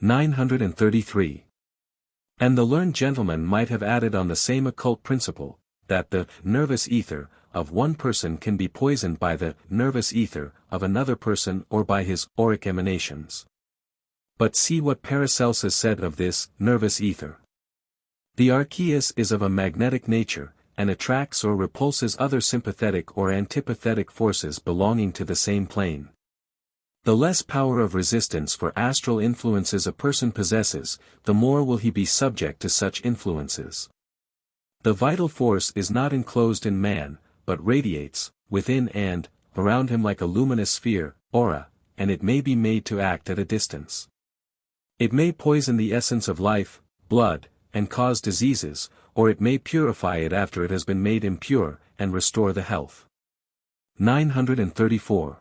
Speaker 1: 933. And the learned gentleman might have added on the same occult principle, that the nervous ether of one person can be poisoned by the nervous ether of another person or by his auric emanations. But see what Paracelsus said of this nervous ether. The archeus is of a magnetic nature, and attracts or repulses other sympathetic or antipathetic forces belonging to the same plane. The less power of resistance for astral influences a person possesses, the more will he be subject to such influences. The vital force is not enclosed in man, but radiates, within and around him like a luminous sphere, aura, and it may be made to act at a distance. It may poison the essence of life, blood, and cause diseases, or it may purify it after it has been made impure, and restore the health. 934.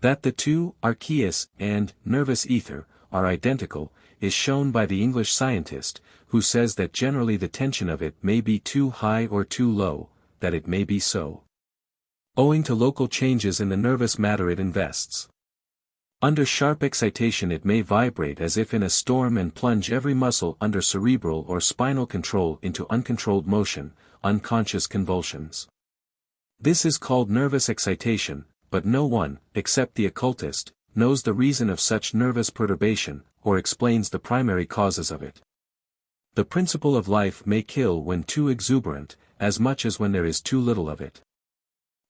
Speaker 1: That the two, archeus and nervous ether, are identical, is shown by the English scientist, who says that generally the tension of it may be too high or too low, that it may be so, owing to local changes in the nervous matter it invests. Under sharp excitation it may vibrate as if in a storm and plunge every muscle under cerebral or spinal control into uncontrolled motion, unconscious convulsions. This is called nervous excitation, but no one, except the occultist, knows the reason of such nervous perturbation, or explains the primary causes of it. The principle of life may kill when too exuberant, as much as when there is too little of it.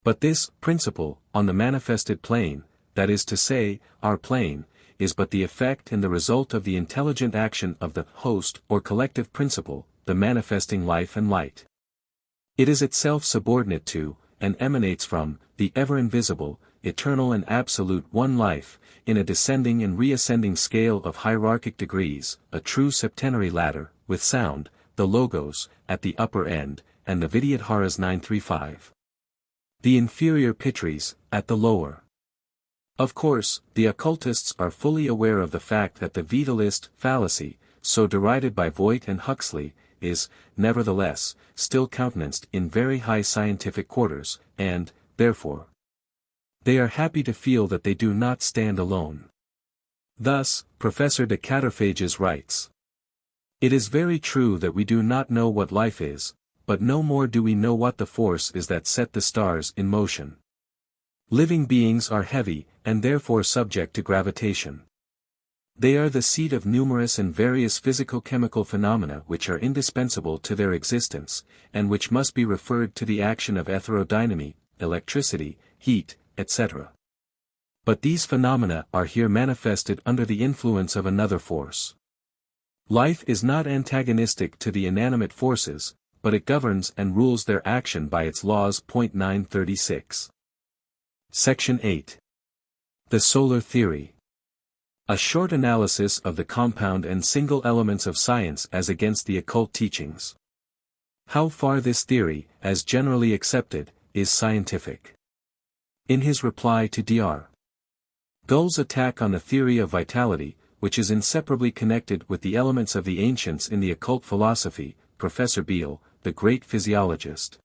Speaker 1: But this principle, on the manifested plane, that is to say, our plane, is but the effect and the result of the intelligent action of the host or collective principle, the manifesting life and light. It is itself subordinate to, and emanates from, the ever-invisible, eternal and absolute one life, in a descending and reascending scale of hierarchic degrees, a true septenary ladder, with sound, the logos, at the upper end, and the Vidyadharas 935. The inferior pitris, at the lower. Of course, the occultists are fully aware of the fact that the vitalist fallacy, so derided by Voigt and Huxley, is, nevertheless, still countenanced in very high scientific quarters, and, therefore, they are happy to feel that they do not stand alone. Thus, Professor de Cataphages writes, it is very true that we do not know what life is, but no more do we know what the force is that set the stars in motion. Living beings are heavy, and therefore subject to gravitation. They are the seat of numerous and various physico-chemical phenomena which are indispensable to their existence, and which must be referred to the action of heterodynamy, electricity, heat, etc. But these phenomena are here manifested under the influence of another force. Life is not antagonistic to the inanimate forces, but it governs and rules their action by its laws. 936. Section 8. The Solar Theory. A short analysis of the compound and single elements of science as against the occult teachings. How far this theory, as generally accepted, is scientific. In his reply to Dr. Gull's attack on the theory of vitality, which is inseparably connected with the elements of the ancients in the occult philosophy, Professor Beale, the great physiologist,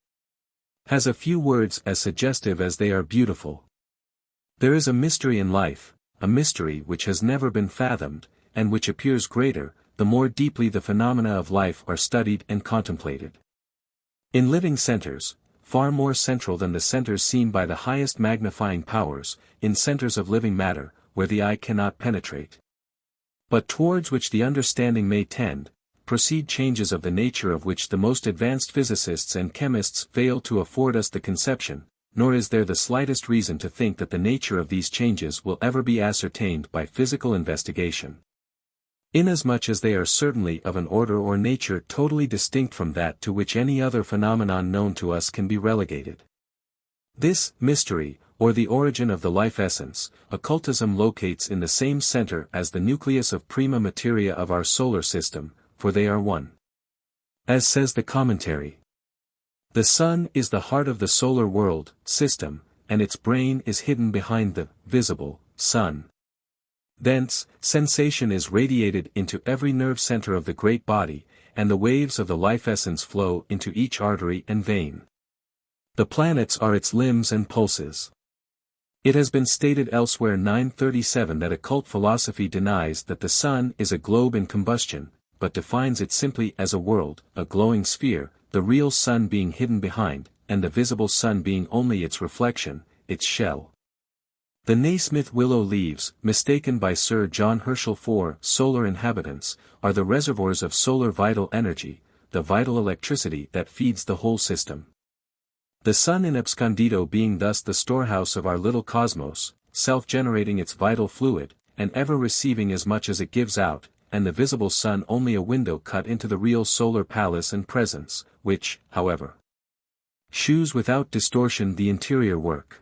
Speaker 1: has a few words as suggestive as they are beautiful. There is a mystery in life, a mystery which has never been fathomed, and which appears greater, the more deeply the phenomena of life are studied and contemplated. In living centers, far more central than the centers seen by the highest magnifying powers, in centers of living matter, where the eye cannot penetrate, but towards which the understanding may tend, proceed changes of the nature of which the most advanced physicists and chemists fail to afford us the conception, nor is there the slightest reason to think that the nature of these changes will ever be ascertained by physical investigation, inasmuch as they are certainly of an order or nature totally distinct from that to which any other phenomenon known to us can be relegated. This mystery, or the origin of the life essence, occultism locates in the same center as the nucleus of prima materia of our solar system, for they are one. As says the commentary, the sun is the heart of the solar world, system, and its brain is hidden behind the visible sun. Thence, sensation is radiated into every nerve center of the great body, and the waves of the life essence flow into each artery and vein. The planets are its limbs and pulses. It has been stated elsewhere 937 that occult philosophy denies that the sun is a globe in combustion, but defines it simply as a world, a glowing sphere, the real sun being hidden behind, and the visible sun being only its reflection, its shell. The Naismith willow leaves, mistaken by Sir John Herschel for solar inhabitants, are the reservoirs of solar vital energy, the vital electricity that feeds the whole system. The sun in abscondido being thus the storehouse of our little cosmos, self-generating its vital fluid, and ever receiving as much as it gives out, and the visible sun only a window cut into the real solar palace and presence, which, however, shews without distortion the interior work.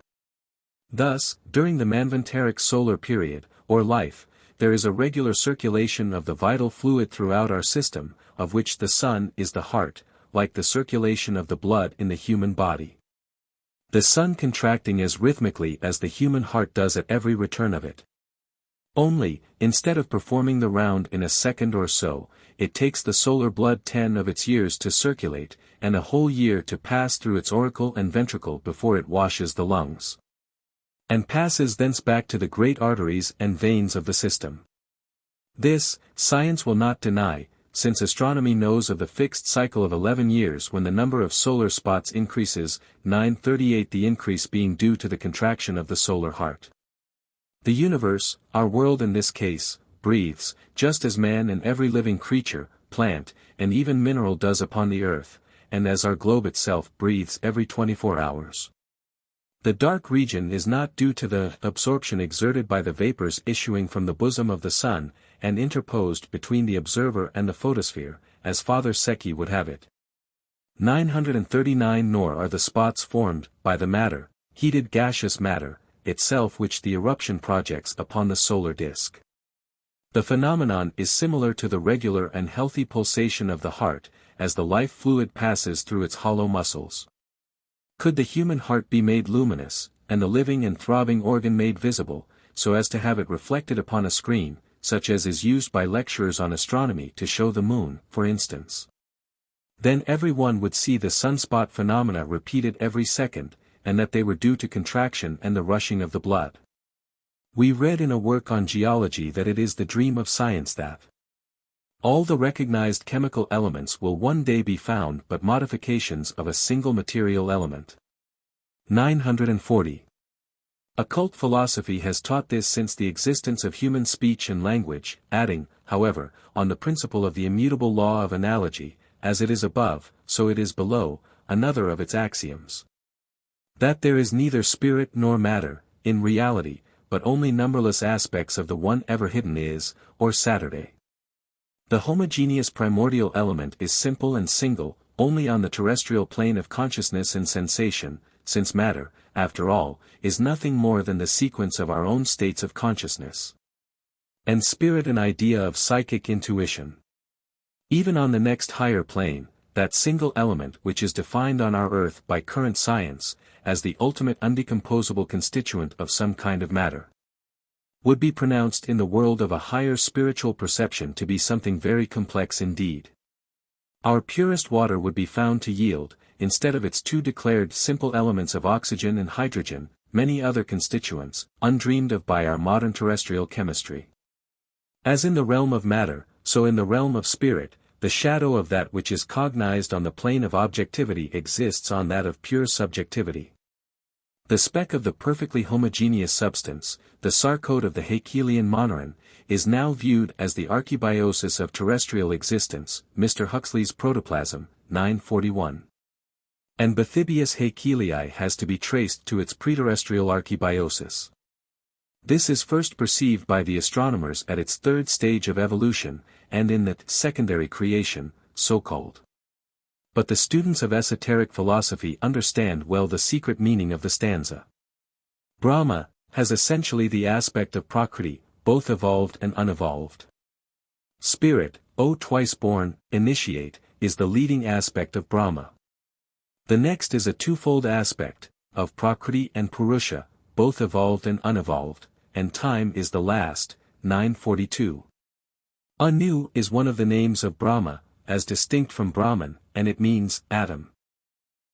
Speaker 1: Thus, during the manvantaric solar period, or life, there is a regular circulation of the vital fluid throughout our system, of which the sun is the heart, like the circulation of the blood in the human body. The sun contracting as rhythmically as the human heart does at every return of it. Only, instead of performing the round in a second or so, it takes the solar blood 10 of its years to circulate, and a whole year to pass through its auricle and ventricle before it washes the lungs, and passes thence back to the great arteries and veins of the system. This, science will not deny, since astronomy knows of the fixed cycle of 11 years when the number of solar spots increases, 938 the increase being due to the contraction of the solar heart. The universe, our world in this case, breathes, just as man and every living creature, plant, and even mineral does upon the earth, and as our globe itself breathes every 24 hours. The dark region is not due to the absorption exerted by the vapors issuing from the bosom of the sun, and interposed between the observer and the photosphere, as Father Secchi would have it. 939 Nor are the spots formed, by the matter, heated gaseous matter, itself which the eruption projects upon the solar disk. The phenomenon is similar to the regular and healthy pulsation of the heart, as the life fluid passes through its hollow muscles. Could the human heart be made luminous, and the living and throbbing organ made visible, so as to have it reflected upon a screen, such as is used by lecturers on astronomy to show the moon, for instance, then every one would see the sunspot phenomena repeated every second, and that they were due to contraction and the rushing of the blood. We read in a work on geology that it is the dream of science that all the recognized chemical elements will one day be found but modifications of a single material element. 940. Occult philosophy has taught this since the existence of human speech and language, adding, however, on the principle of the immutable law of analogy, as it is above, so it is below, another of its axioms. That there is neither spirit nor matter, in reality, but only numberless aspects of the one ever hidden is, or Saturday. The homogeneous primordial element is simple and single, only on the terrestrial plane of consciousness and sensation, since matter, after all, is nothing more than the sequence of our own states of consciousness. And spirit an idea of psychic intuition. Even on the next higher plane, that single element which is defined on our earth by current science, as the ultimate undecomposable constituent of some kind of matter, would be pronounced in the world of a higher spiritual perception to be something very complex indeed. Our purest water would be found to yield, instead of its two declared simple elements of oxygen and hydrogen, many other constituents, undreamed of by our modern terrestrial chemistry. As in the realm of matter, so in the realm of spirit, the shadow of that which is cognized on the plane of objectivity exists on that of pure subjectivity. The speck of the perfectly homogeneous substance, the sarcode of the Haeckelyan monoron, is now viewed as the archebiosis of terrestrial existence, Mr. Huxley's Protoplasm, 941. And Bathybius Haeckelii has to be traced to its preterrestrial archebiosis. This is first perceived by the astronomers at its third stage of evolution, and in the secondary creation, so-called. But the students of esoteric philosophy understand well the secret meaning of the stanza. Brahma has essentially the aspect of Prakriti, both evolved and unevolved. Spirit, O twice-born, initiate, is the leading aspect of Brahma. The next is a twofold aspect, of Prakriti and Purusha, both evolved and unevolved, and time is the last, 942. Anu is one of the names of Brahma, as distinct from Brahman, and it means atom.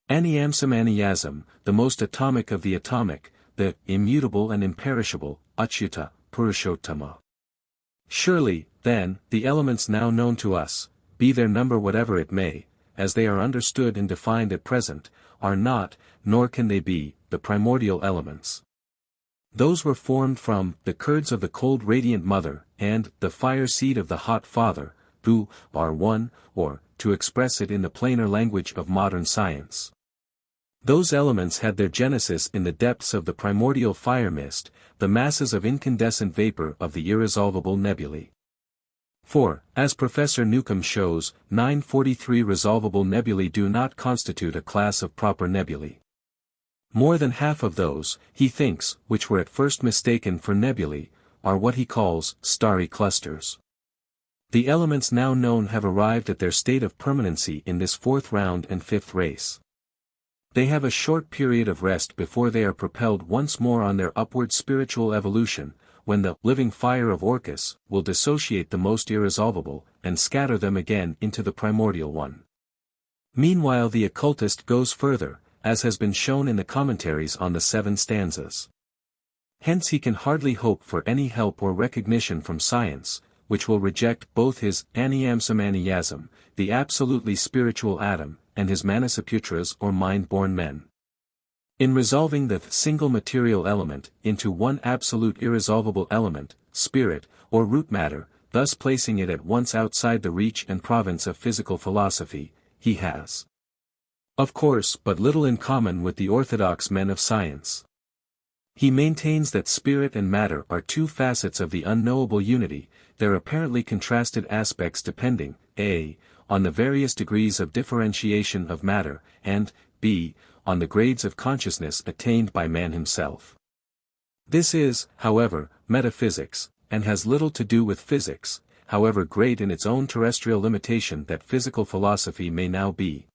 Speaker 1: Anyamsamaniyasam, the most atomic of the atomic, the immutable and imperishable, Achyuta, Purushottama. Surely, then, the elements now known to us, be their number whatever it may, as they are understood and defined at present, are not, nor can they be, the primordial elements. Those were formed from the curds of the cold radiant mother, and the fire seed of the hot father, who are one, or, to express it in the plainer language of modern science. Those elements had their genesis in the depths of the primordial fire mist, the masses of incandescent vapor of the irresolvable nebulae. For, as Professor Newcomb shows, 943 resolvable nebulae do not constitute a class of proper nebulae. More than half of those, he thinks, which were at first mistaken for nebulae, are what he calls starry clusters. The elements now known have arrived at their state of permanency in this fourth round and fifth race. They have a short period of rest before they are propelled once more on their upward spiritual evolution, when the living fire of Orcus will dissociate the most irresolvable, and scatter them again into the primordial one. Meanwhile the occultist goes further, as has been shown in the commentaries on the 7 stanzas. Hence he can hardly hope for any help or recognition from science, which will reject both his anyamsamaniyasam, the absolutely spiritual atom, and his manasaputras or mind-born men. In resolving the single material element into one absolute irresolvable element, spirit, or root matter, thus placing it at once outside the reach and province of physical philosophy, he has, of course, but little in common with the orthodox men of science. He maintains that spirit and matter are two facets of the unknowable unity, their apparently contrasted aspects depending, a, on the various degrees of differentiation of matter, and, b, on the grades of consciousness attained by man himself. This is, however, metaphysics, and has little to do with physics, however great in its own terrestrial limitation that physical philosophy may now be.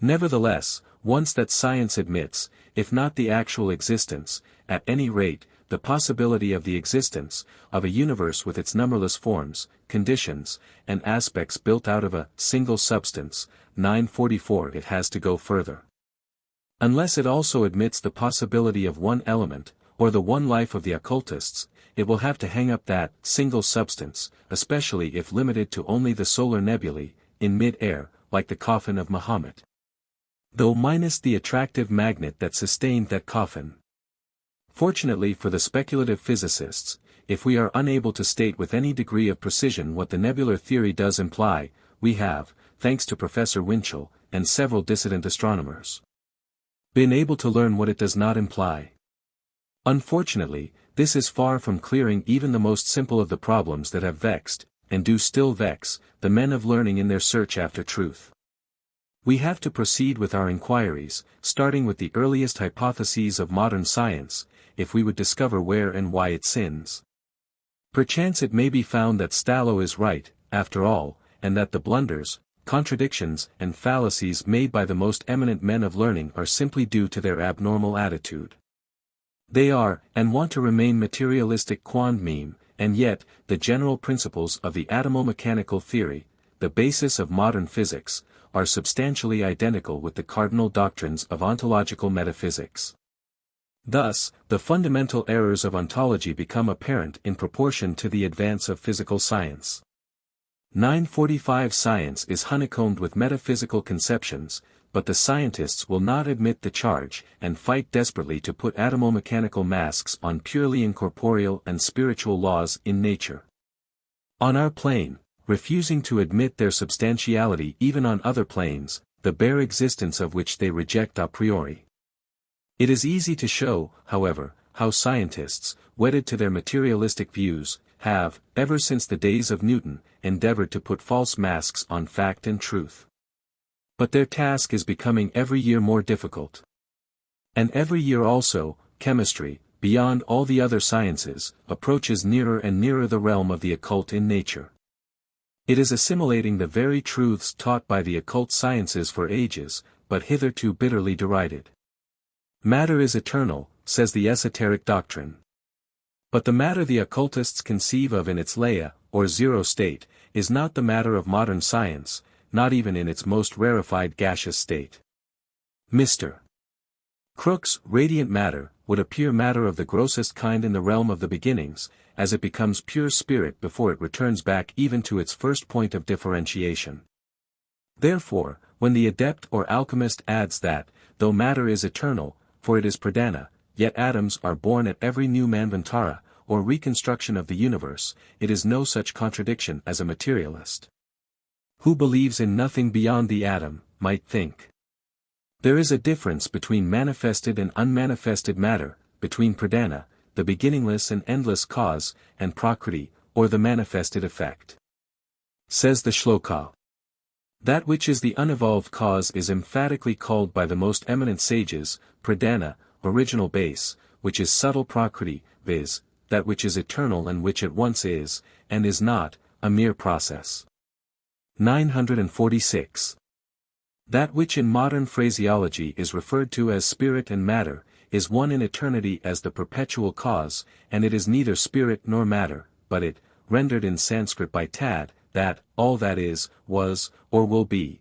Speaker 1: Nevertheless, once that science admits, if not the actual existence, at any rate, the possibility of the existence, of a universe with its numberless forms, conditions, and aspects built out of a single substance, 944 it has to go further. Unless it also admits the possibility of one element, or the one life of the occultists, it will have to hang up that single substance, especially if limited to only the solar nebulae, in mid-air, like the coffin of Mahomet. Though minus the attractive magnet that sustained that coffin. Fortunately for the speculative physicists, if we are unable to state with any degree of precision what the nebular theory does imply, we have, thanks to Professor Winchell, and several dissident astronomers, been able to learn what it does not imply. Unfortunately, this is far from clearing even the most simple of the problems that have vexed, and do still vex, the men of learning in their search after truth. We have to proceed with our inquiries, starting with the earliest hypotheses of modern science, if we would discover where and why it sins. Perchance it may be found that Stallo is right, after all, and that the blunders, contradictions, and fallacies made by the most eminent men of learning are simply due to their abnormal attitude. They are, and want to remain materialistic quantum, and yet, the general principles of the atomo-mechanical theory, the basis of modern physics, are substantially identical with the cardinal doctrines of ontological metaphysics. Thus, the fundamental errors of ontology become apparent in proportion to the advance of physical science. 945 Science is honeycombed with metaphysical conceptions, but the scientists will not admit the charge and fight desperately to put atomomechanical masks on purely incorporeal and spiritual laws in nature. On our plane, refusing to admit their substantiality even on other planes, the bare existence of which they reject a priori. It is easy to show, however, how scientists, wedded to their materialistic views, have, ever since the days of Newton, endeavored to put false masks on fact and truth. But their task is becoming every year more difficult. And every year also, chemistry, beyond all the other sciences, approaches nearer and nearer the realm of the occult in nature. It is assimilating the very truths taught by the occult sciences for ages, but hitherto bitterly derided. Matter is eternal, says the esoteric doctrine. But the matter the occultists conceive of in its leia, or zero state, is not the matter of modern science, not even in its most rarefied gaseous state. Mr. Crookes' radiant matter would appear matter of the grossest kind in the realm of the beginnings, as it becomes pure spirit before it returns back even to its first point of differentiation. Therefore, when the adept or alchemist adds that, though matter is eternal, for it is pradana, yet atoms are born at every new manvantara, or reconstruction of the universe, it is no such contradiction as a materialist, who believes in nothing beyond the atom, might think. There is a difference between manifested and unmanifested matter, between pradana, the beginningless and endless cause, and prakriti, or the manifested effect. Says the shloka. That which is the unevolved cause is emphatically called by the most eminent sages, pradana, original base, which is subtle prakriti, viz., that which is eternal and which at once is, and is not, a mere process. 946. That which in modern phraseology is referred to as spirit and matter, is one in eternity as the perpetual cause, and it is neither spirit nor matter, but it, rendered in Sanskrit by Tad, that, all that is, was, or will be.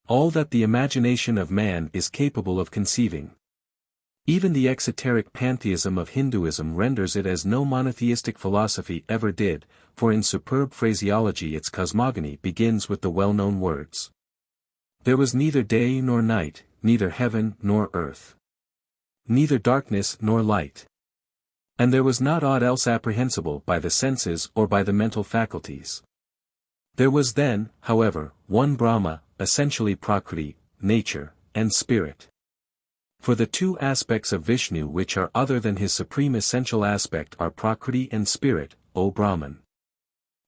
Speaker 1: All that the imagination of man is capable of conceiving. Even the exoteric pantheism of Hinduism renders it as no monotheistic philosophy ever did, for in superb phraseology its cosmogony begins with the well-known words. There was neither day nor night, neither heaven nor earth. Neither darkness nor light. And there was not aught else apprehensible by the senses or by the mental faculties. There was then, however, one Brahma, essentially Prakriti, nature, and spirit. For the two aspects of Vishnu which are other than his supreme essential aspect are Prakriti and spirit, O Brahman.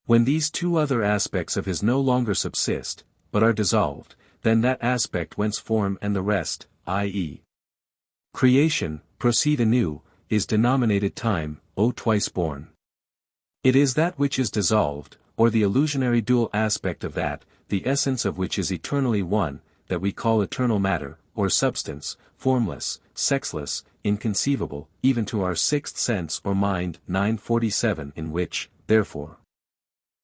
Speaker 1: When these two other aspects of his no longer subsist, but are dissolved, then that aspect whence form and the rest, i.e. creation, proceed anew, is denominated time, O twice born. It is that which is dissolved, or the illusionary dual aspect of that, the essence of which is eternally one, that we call eternal matter, or substance, formless, sexless, inconceivable, even to our sixth sense or mind. 947 In which, therefore,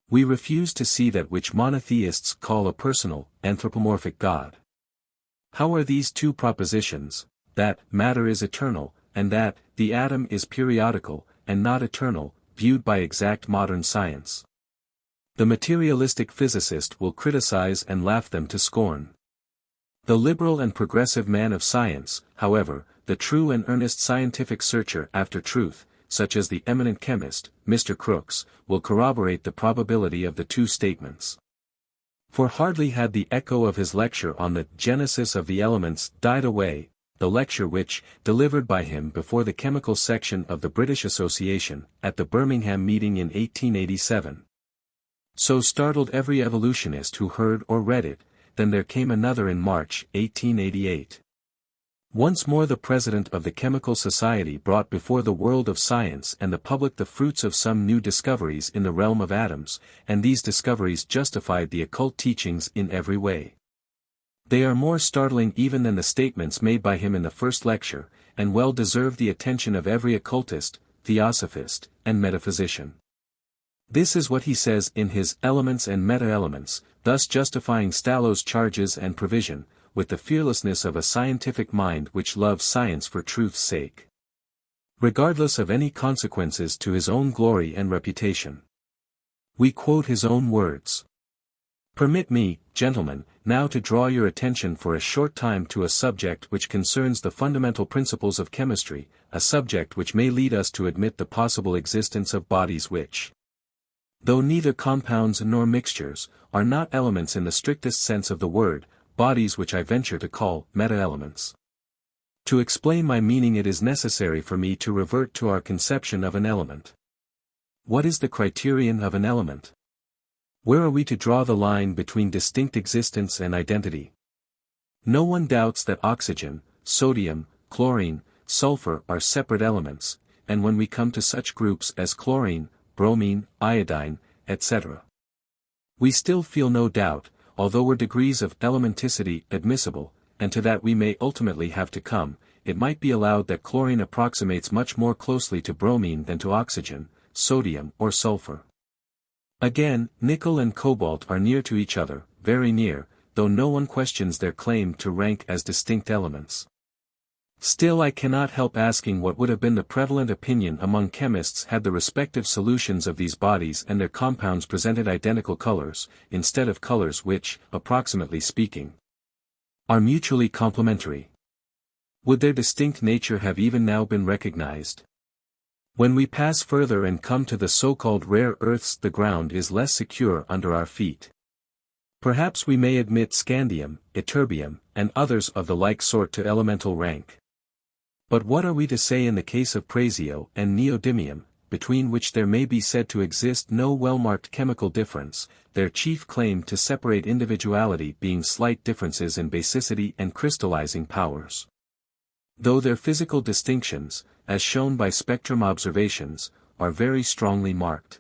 Speaker 1: we refuse to see that which monotheists call a personal, anthropomorphic God. How are these two propositions, that matter is eternal, and that the atom is periodical, and not eternal, viewed by exact modern science? The materialistic physicist will criticize and laugh them to scorn. The liberal and progressive man of science, however, the true and earnest scientific searcher after truth, such as the eminent chemist, Mr. Crookes, will corroborate the probability of the two statements. For hardly had the echo of his lecture on the genesis of the elements died away, the lecture which, delivered by him before the chemical section of the British Association, at the Birmingham meeting in 1887. So startled every evolutionist who heard or read it, then there came another in March, 1888. Once more the president of the Chemical Society brought before the world of science and the public the fruits of some new discoveries in the realm of atoms, and these discoveries justified the occult teachings in every way. They are more startling even than the statements made by him in the first lecture, and well deserve the attention of every occultist, theosophist, and metaphysician. This is what he says in his Elements and Meta-Elements, thus justifying Stallow's charges and provision, with the fearlessness of a scientific mind which loves science for truth's sake, regardless of any consequences to his own glory and reputation. We quote his own words. "Permit me, gentlemen, now to draw your attention for a short time to a subject which concerns the fundamental principles of chemistry, a subject which may lead us to admit the possible existence of bodies which, though neither compounds nor mixtures, are not elements in the strictest sense of the word, bodies which I venture to call meta-elements. To explain my meaning it is necessary for me to revert to our conception of an element. What is the criterion of an element? Where are we to draw the line between distinct existence and identity? No one doubts that oxygen, sodium, chlorine, sulfur are separate elements, and when we come to such groups as chlorine, bromine, iodine, etc., we still feel no doubt, although were degrees of elementicity admissible, and to that we may ultimately have to come, it might be allowed that chlorine approximates much more closely to bromine than to oxygen, sodium or sulfur. Again, nickel and cobalt are near to each other, very near, though no one questions their claim to rank as distinct elements. Still I cannot help asking what would have been the prevalent opinion among chemists had the respective solutions of these bodies and their compounds presented identical colors, instead of colors which, approximately speaking, are mutually complementary. Would their distinct nature have even now been recognized? When we pass further and come to the so-called rare earths, the ground is less secure under our feet. Perhaps we may admit scandium, ytterbium, and others of the like sort to elemental rank. But what are we to say in the case of praseodymium and neodymium, between which there may be said to exist no well-marked chemical difference, their chief claim to separate individuality being slight differences in basicity and crystallizing powers? Though their physical distinctions, as shown by spectrum observations, are very strongly marked.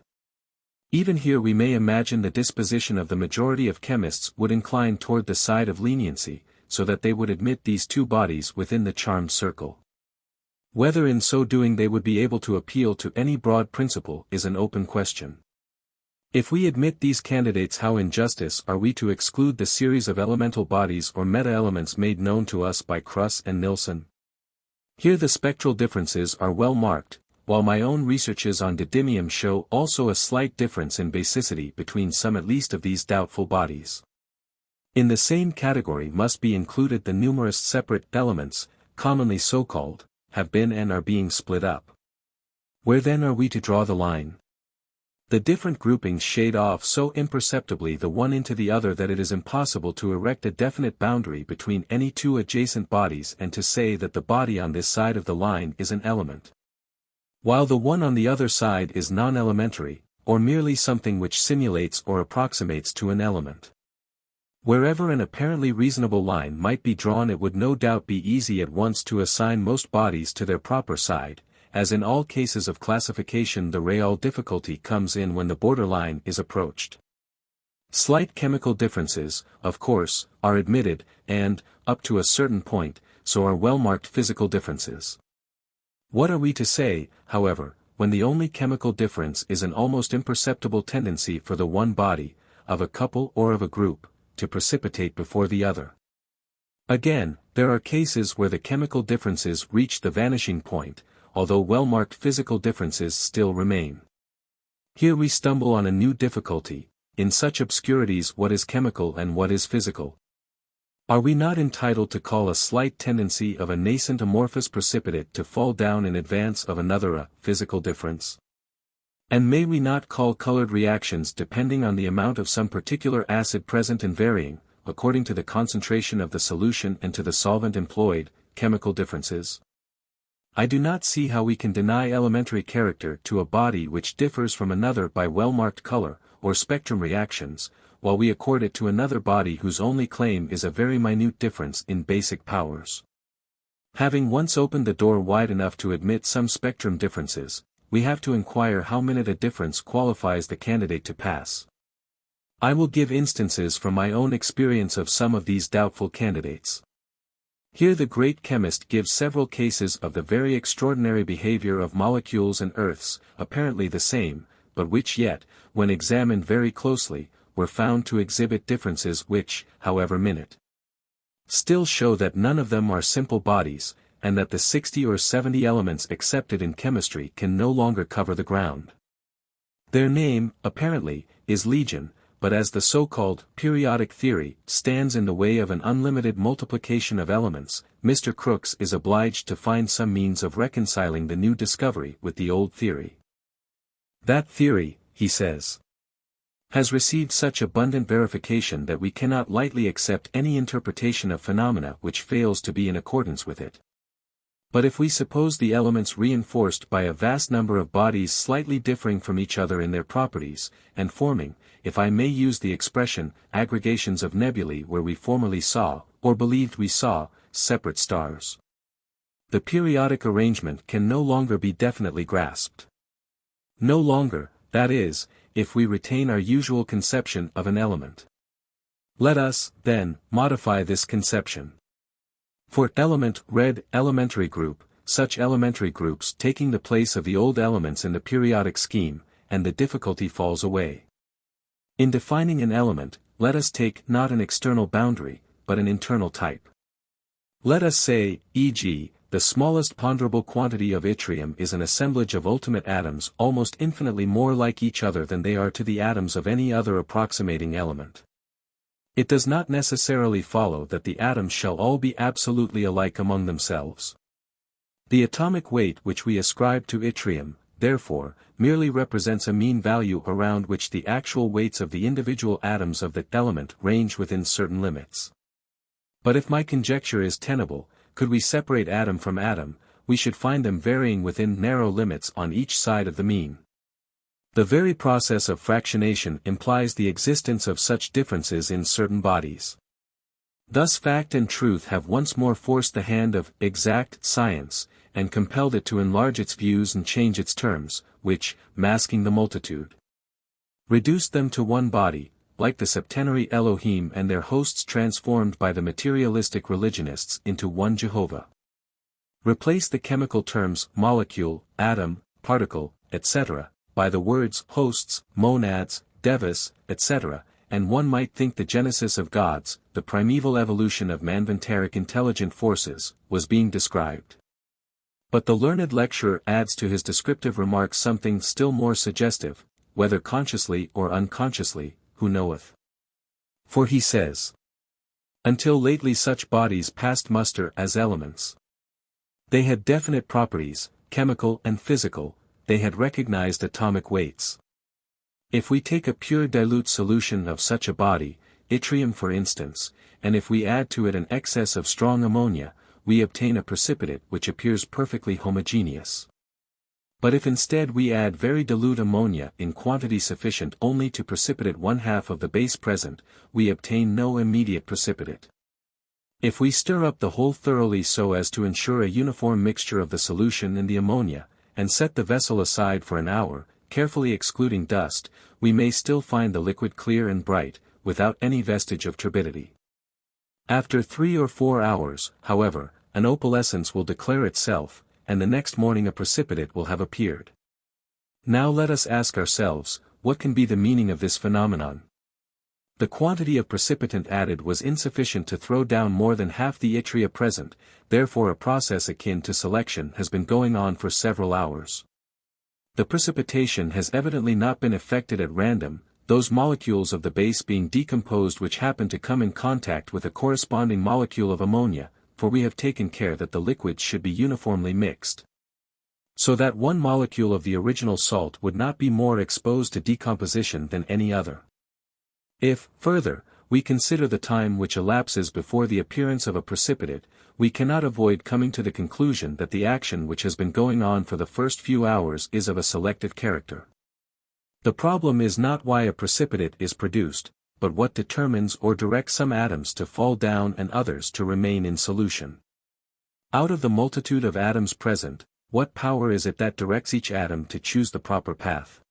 Speaker 1: Even here we may imagine the disposition of the majority of chemists would incline toward the side of leniency, so that they would admit these two bodies within the charmed circle. Whether in so doing they would be able to appeal to any broad principle is an open question. If we admit these candidates, how in justice are we to exclude the series of elemental bodies or meta-elements made known to us by Kruss and Nilsson? Here the spectral differences are well marked, while my own researches on didymium show also a slight difference in basicity between some at least of these doubtful bodies. In the same category must be included the numerous separate elements, commonly so-called, have been and are being split up. Where then are we to draw the line? The different groupings shade off so imperceptibly the one into the other that it is impossible to erect a definite boundary between any two adjacent bodies and to say that the body on this side of the line is an element, while the one on the other side is non-elementary, or merely something which simulates or approximates to an element. Wherever an apparently reasonable line might be drawn, it would no doubt be easy at once to assign most bodies to their proper side. As in all cases of classification, the real difficulty comes in when the borderline is approached. Slight chemical differences, of course, are admitted, and, up to a certain point, so are well-marked physical differences. What are we to say, however, when the only chemical difference is an almost imperceptible tendency for the one body, of a couple or of a group, to precipitate before the other? Again, there are cases where the chemical differences reach the vanishing point, although well-marked physical differences still remain. Here we stumble on a new difficulty: in such obscurities what is chemical and what is physical? Are we not entitled to call a slight tendency of a nascent amorphous precipitate to fall down in advance of another a physical difference? And may we not call colored reactions depending on the amount of some particular acid present and varying, according to the concentration of the solution and to the solvent employed, chemical differences? I do not see how we can deny elementary character to a body which differs from another by well-marked color, or spectrum reactions, while we accord it to another body whose only claim is a very minute difference in basic powers. Having once opened the door wide enough to admit some spectrum differences, we have to inquire how minute a difference qualifies the candidate to pass. I will give instances from my own experience of some of these doubtful candidates. Here the great chemist gives several cases of the very extraordinary behavior of molecules and earths, apparently the same, but which yet, when examined very closely, were found to exhibit differences which, however minute, still show that none of them are simple bodies, and that the 60 or 70 elements accepted in chemistry can no longer cover the ground. Their name, apparently, is legion, but as the so-called periodic theory stands in the way of an unlimited multiplication of elements, Mr. Crookes is obliged to find some means of reconciling the new discovery with the old theory. That theory, he says, has received such abundant verification that we cannot lightly accept any interpretation of phenomena which fails to be in accordance with it. But if we suppose the elements reinforced by a vast number of bodies slightly differing from each other in their properties, and forming, if I may use the expression, aggregations of nebulae where we formerly saw, or believed we saw, separate stars, the periodic arrangement can no longer be definitely grasped. No longer, that is, if we retain our usual conception of an element. Let us, then, modify this conception. For element red elementary group, such elementary groups taking the place of the old elements in the periodic scheme, and the difficulty falls away. In defining an element, let us take not an external boundary, but an internal type. Let us say, e.g., the smallest ponderable quantity of yttrium is an assemblage of ultimate atoms almost infinitely more like each other than they are to the atoms of any other approximating element. It does not necessarily follow that the atoms shall all be absolutely alike among themselves. The atomic weight which we ascribe to yttrium, therefore, merely represents a mean value around which the actual weights of the individual atoms of that element range within certain limits. But if my conjecture is tenable, could we separate atom from atom, we should find them varying within narrow limits on each side of the mean. The very process of fractionation implies the existence of such differences in certain bodies. Thus fact and truth have once more forced the hand of exact science, and compelled it to enlarge its views and change its terms, which, masking the multitude, reduced them to one body, like the septenary Elohim and their hosts transformed by the materialistic religionists into one Jehovah. Replace the chemical terms molecule, atom, particle, etc., by the words hosts, monads, devas, etc., and one might think the genesis of gods, the primeval evolution of manvantaric intelligent forces, was being described. But the learned lecturer adds to his descriptive remarks something still more suggestive, whether consciously or unconsciously, who knoweth? For he says, until lately such bodies passed muster as elements. They had definite properties, chemical and physical, they had recognized atomic weights. If we take a pure dilute solution of such a body, yttrium for instance, and if we add to it an excess of strong ammonia, we obtain a precipitate which appears perfectly homogeneous. But if instead we add very dilute ammonia in quantity sufficient only to precipitate 1/2 of the base present, we obtain no immediate precipitate. If we stir up the whole thoroughly so as to ensure a uniform mixture of the solution and the ammonia, and set the vessel aside for an hour, carefully excluding dust, we may still find the liquid clear and bright, without any vestige of turbidity. After 3 or 4 hours, however, an opalescence will declare itself, and the next morning a precipitate will have appeared. Now let us ask ourselves, what can be the meaning of this phenomenon? The quantity of precipitant added was insufficient to throw down more than half the yttria present, therefore a process akin to selection has been going on for several hours. The precipitation has evidently not been effected at random, those molecules of the base being decomposed which happen to come in contact with a corresponding molecule of ammonia, for we have taken care that the liquids should be uniformly mixed, so that one molecule of the original salt would not be more exposed to decomposition than any other. If, further, we consider the time which elapses before the appearance of a precipitate, we cannot avoid coming to the conclusion that the action which has been going on for the first few hours is of a selective character. The problem is not why a precipitate is produced, but what determines or directs some atoms to fall down and others to remain in solution. Out of the multitude of atoms present, what power is it that directs each atom to choose the proper path?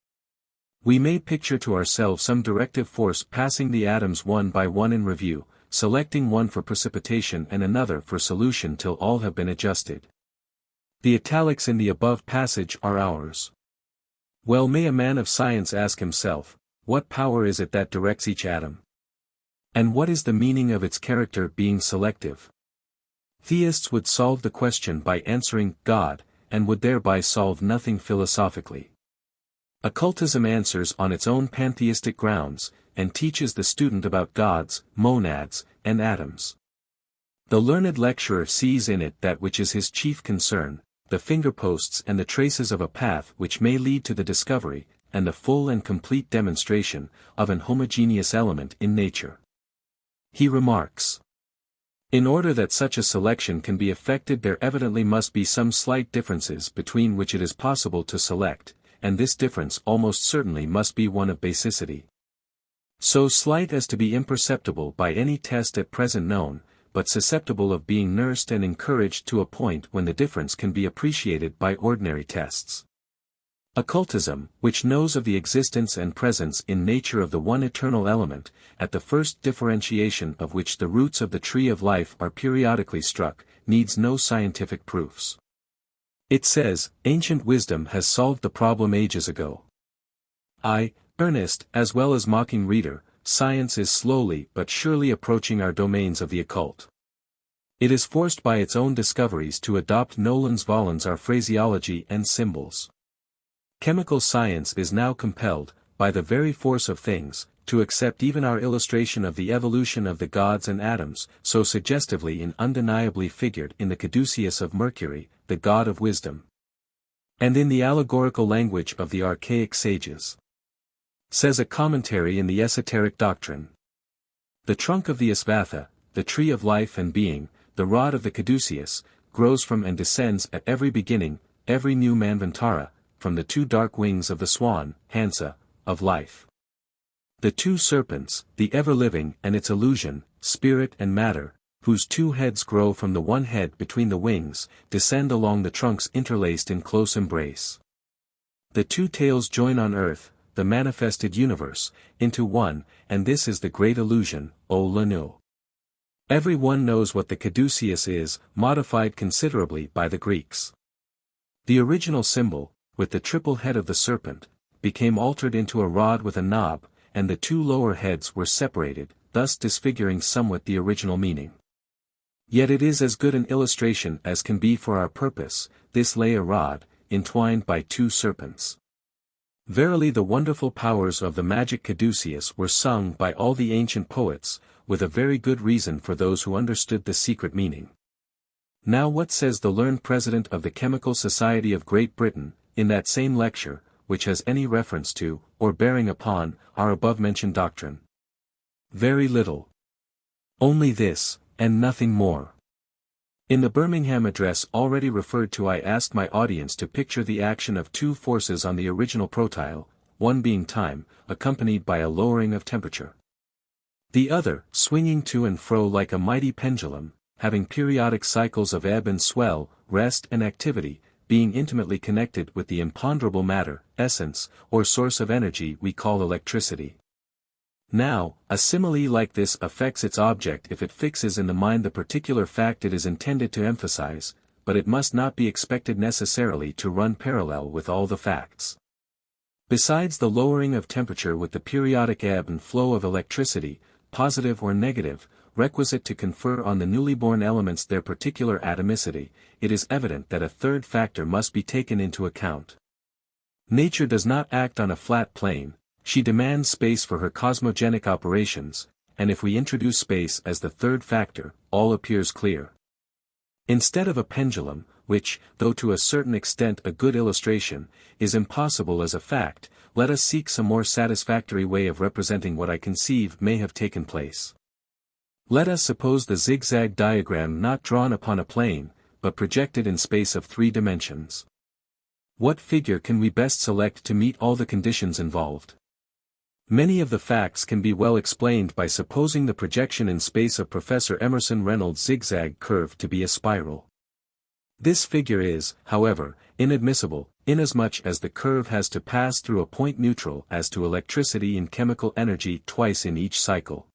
Speaker 1: We may picture to ourselves some directive force passing the atoms one by one in review, selecting one for precipitation and another for solution till all have been adjusted. The italics in the above passage are ours. Well may a man of science ask himself, what power is it that directs each atom? And what is the meaning of its character being selective? Theists would solve the question by answering God, and would thereby solve nothing philosophically. Occultism answers on its own pantheistic grounds, and teaches the student about gods, monads, and atoms. The learned lecturer sees in it that which is his chief concern, the fingerposts and the traces of a path which may lead to the discovery, and the full and complete demonstration, of an homogeneous element in nature. He remarks, in order that such a selection can be effected, there evidently must be some slight differences between which it is possible to select, and this difference almost certainly must be one of basicity. So slight as to be imperceptible by any test at present known, but susceptible of being nursed and encouraged to a point when the difference can be appreciated by ordinary tests. Occultism, which knows of the existence and presence in nature of the one eternal element, at the first differentiation of which the roots of the tree of life are periodically struck, needs no scientific proofs. It says, ancient wisdom has solved the problem ages ago. Earnest, as well as mocking reader, science is slowly but surely approaching our domains of the occult. It is forced by its own discoveries to adopt nolens volens our phraseology and symbols. Chemical science is now compelled, by the very force of things, to accept even our illustration of the evolution of the gods and atoms, so suggestively and undeniably figured in the caduceus of Mercury, the god of wisdom, and in the allegorical language of the archaic sages. Says a commentary in the Esoteric Doctrine. The trunk of the Asvatha, the tree of life and being, the rod of the caduceus, grows from and descends at every beginning, every new manvantara, from the two dark wings of the swan, Hansa, of life. The two serpents, the ever-living and its illusion, spirit and matter, whose two heads grow from the one head between the wings, descend along the trunks interlaced in close embrace. The two tails join on earth, the manifested universe, into one, and this is the great illusion, O Lanu. Every one knows what the caduceus is, modified considerably by the Greeks. The original symbol, with the triple head of the serpent, became altered into a rod with a knob, and the two lower heads were separated, thus disfiguring somewhat the original meaning. Yet it is as good an illustration as can be for our purpose, this lay a rod, entwined by two serpents. Verily the wonderful powers of the magic caduceus were sung by all the ancient poets, with a very good reason for those who understood the secret meaning. Now what says the learned president of the Chemical Society of Great Britain, in that same lecture, which has any reference to, or bearing upon, our above-mentioned doctrine? Very little. Only this, and nothing more. In the Birmingham address already referred to, I asked my audience to picture the action of two forces on the original protyle, one being time, accompanied by a lowering of temperature. The other, swinging to and fro like a mighty pendulum, having periodic cycles of ebb and swell, rest and activity, being intimately connected with the imponderable matter, essence, or source of energy we call electricity. Now, a simile like this affects its object if it fixes in the mind the particular fact it is intended to emphasize, but it must not be expected necessarily to run parallel with all the facts. Besides the lowering of temperature with the periodic ebb and flow of electricity, positive or negative, requisite to confer on the newly born elements their particular atomicity, it is evident that a third factor must be taken into account. Nature does not act on a flat plane. She demands space for her cosmogenic operations, and if we introduce space as the third factor, all appears clear. Instead of a pendulum, which, though to a certain extent a good illustration, is impossible as a fact, let us seek some more satisfactory way of representing what I conceive may have taken place. Let us suppose the zigzag diagram not drawn upon a plane, but projected in space of 3 dimensions. What figure can we best select to meet all the conditions involved? Many of the facts can be well explained by supposing the projection in space of Professor Emerson Reynolds' zigzag curve to be a spiral. This figure is, however, inadmissible, inasmuch as the curve has to pass through a point neutral as to electricity and chemical energy twice in each cycle.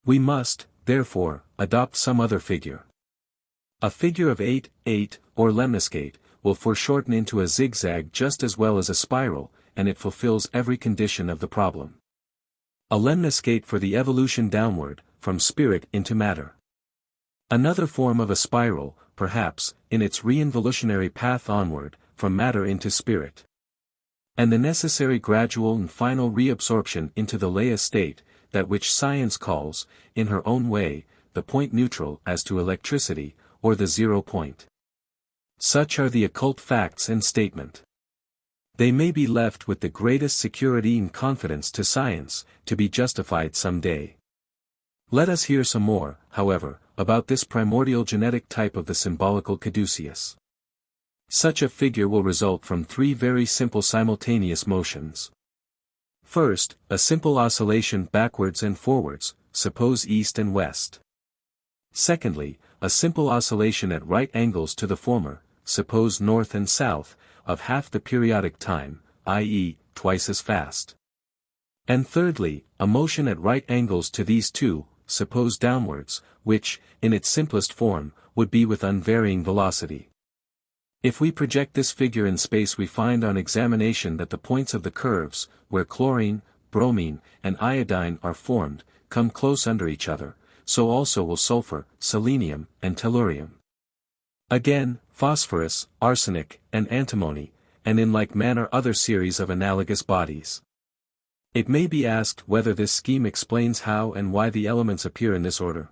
Speaker 1: We must, therefore, adopt some other figure. A figure of 8, 8, or lemniscate, will foreshorten into a zigzag just as well as a spiral, and it fulfills every condition of the problem. A lemniscate for the evolution downward, from spirit into matter. Another form of a spiral, perhaps, in its reinvolutionary path onward, from matter into spirit. And the necessary gradual and final reabsorption into the laya state, that which science calls, in her own way, the point neutral as to electricity, or the 0 point. Such are the occult facts and statement. They may be left with the greatest security and confidence to science, to be justified some day. Let us hear some more, however, about this primordial genetic type of the symbolical caduceus. Such a figure will result from three very simple simultaneous motions. First, a simple oscillation backwards and forwards, suppose east and west. Secondly, a simple oscillation at right angles to the former, suppose north and south, of half the periodic time, i.e., twice as fast. And thirdly, a motion at right angles to these two, suppose downwards, which, in its simplest form, would be with unvarying velocity. If we project this figure in space, we find on examination that the points of the curves, where chlorine, bromine, and iodine are formed, come close under each other, so also will sulfur, selenium, and tellurium. Again, phosphorus, arsenic, and antimony, and in like manner other series of analogous bodies. It may be asked whether this scheme explains how and why the elements appear in this order.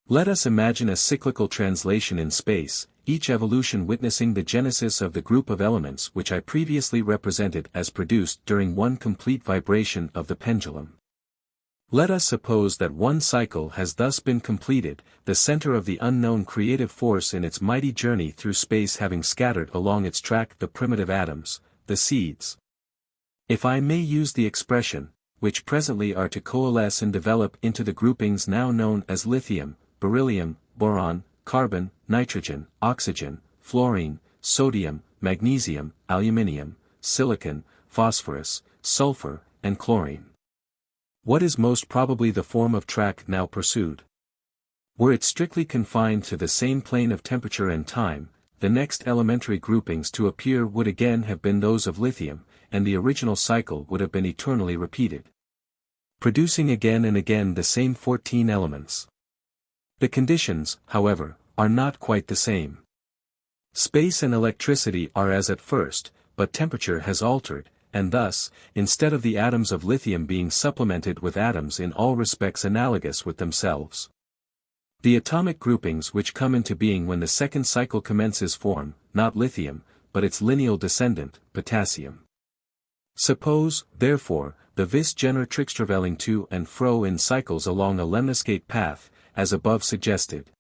Speaker 1: Let us imagine a cyclical translation in space, each evolution witnessing the genesis of the group of elements which I previously represented as produced during one complete vibration of the pendulum. Let us suppose that one cycle has thus been completed, the center of the unknown creative force in its mighty journey through space having scattered along its track the primitive atoms, the seeds. If I may use the expression, which presently are to coalesce and develop into the groupings now known as lithium, beryllium, boron, carbon, nitrogen, oxygen, fluorine, sodium, magnesium, aluminium, silicon, phosphorus, sulfur, and chlorine. What is most probably the form of track now pursued? Were it strictly confined to the same plane of temperature and time, the next elementary groupings to appear would again have been those of lithium, and the original cycle would have been eternally repeated, producing again and again the same 14 elements. The conditions, however, are not quite the same. Space and electricity are as at first, but temperature has altered, and thus, instead of the atoms of lithium being supplemented with atoms in all respects analogous with themselves, the atomic groupings which come into being when the second cycle commences form, not lithium, but its lineal descendant, potassium. Suppose, therefore, the vis genera trickstraveling to and fro in cycles along a lemniscate path, as above suggested.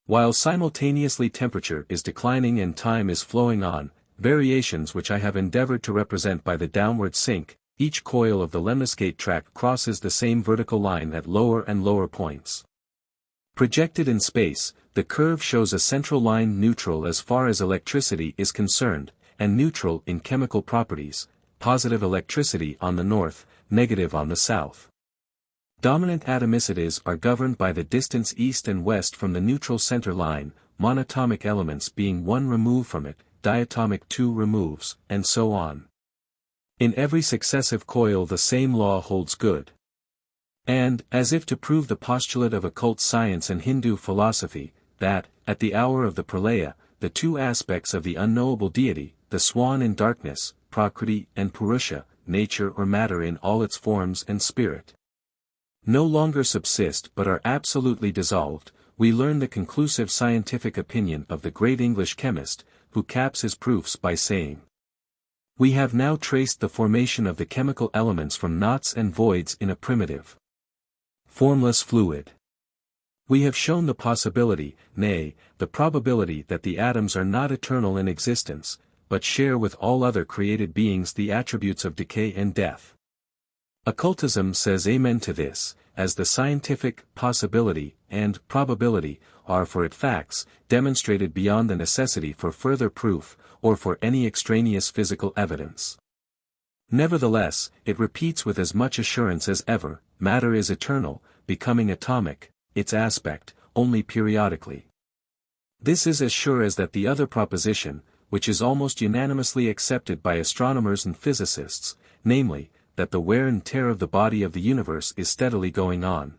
Speaker 1: While simultaneously temperature is declining and time is flowing on, variations which I have endeavored to represent by the downward sink, each coil of the lemniscate track crosses the same vertical line at lower and lower points. Projected in space, the curve shows a central line neutral as far as electricity is concerned, and neutral in chemical properties, positive electricity on the north, negative on the south. Dominant atomicities are governed by the distance east and west from the neutral center line, monatomic elements being 1 remove from it, diatomic 2 removes, and so on. In every successive coil the same law holds good. And, as if to prove the postulate of occult science and Hindu philosophy, that, at the hour of the pralaya, the two aspects of the unknowable deity, the swan in darkness, prakriti and purusha, nature or matter in all its forms and spirit, no longer subsist but are absolutely dissolved, we learn the conclusive scientific opinion of the great English chemist, who caps his proofs by saying, "We have now traced the formation of the chemical elements from knots and voids in a primitive, formless fluid. We have shown the possibility, nay, the probability that the atoms are not eternal in existence, but share with all other created beings the attributes of decay and death." Occultism says amen to this, as the scientific possibility and probability are for it facts, demonstrated beyond the necessity for further proof, or for any extraneous physical evidence. Nevertheless, it repeats with as much assurance as ever, matter is eternal, becoming atomic, its aspect, only periodically. This is as sure as that the other proposition, which is almost unanimously accepted by astronomers and physicists, namely, that the wear and tear of the body of the universe is steadily going on.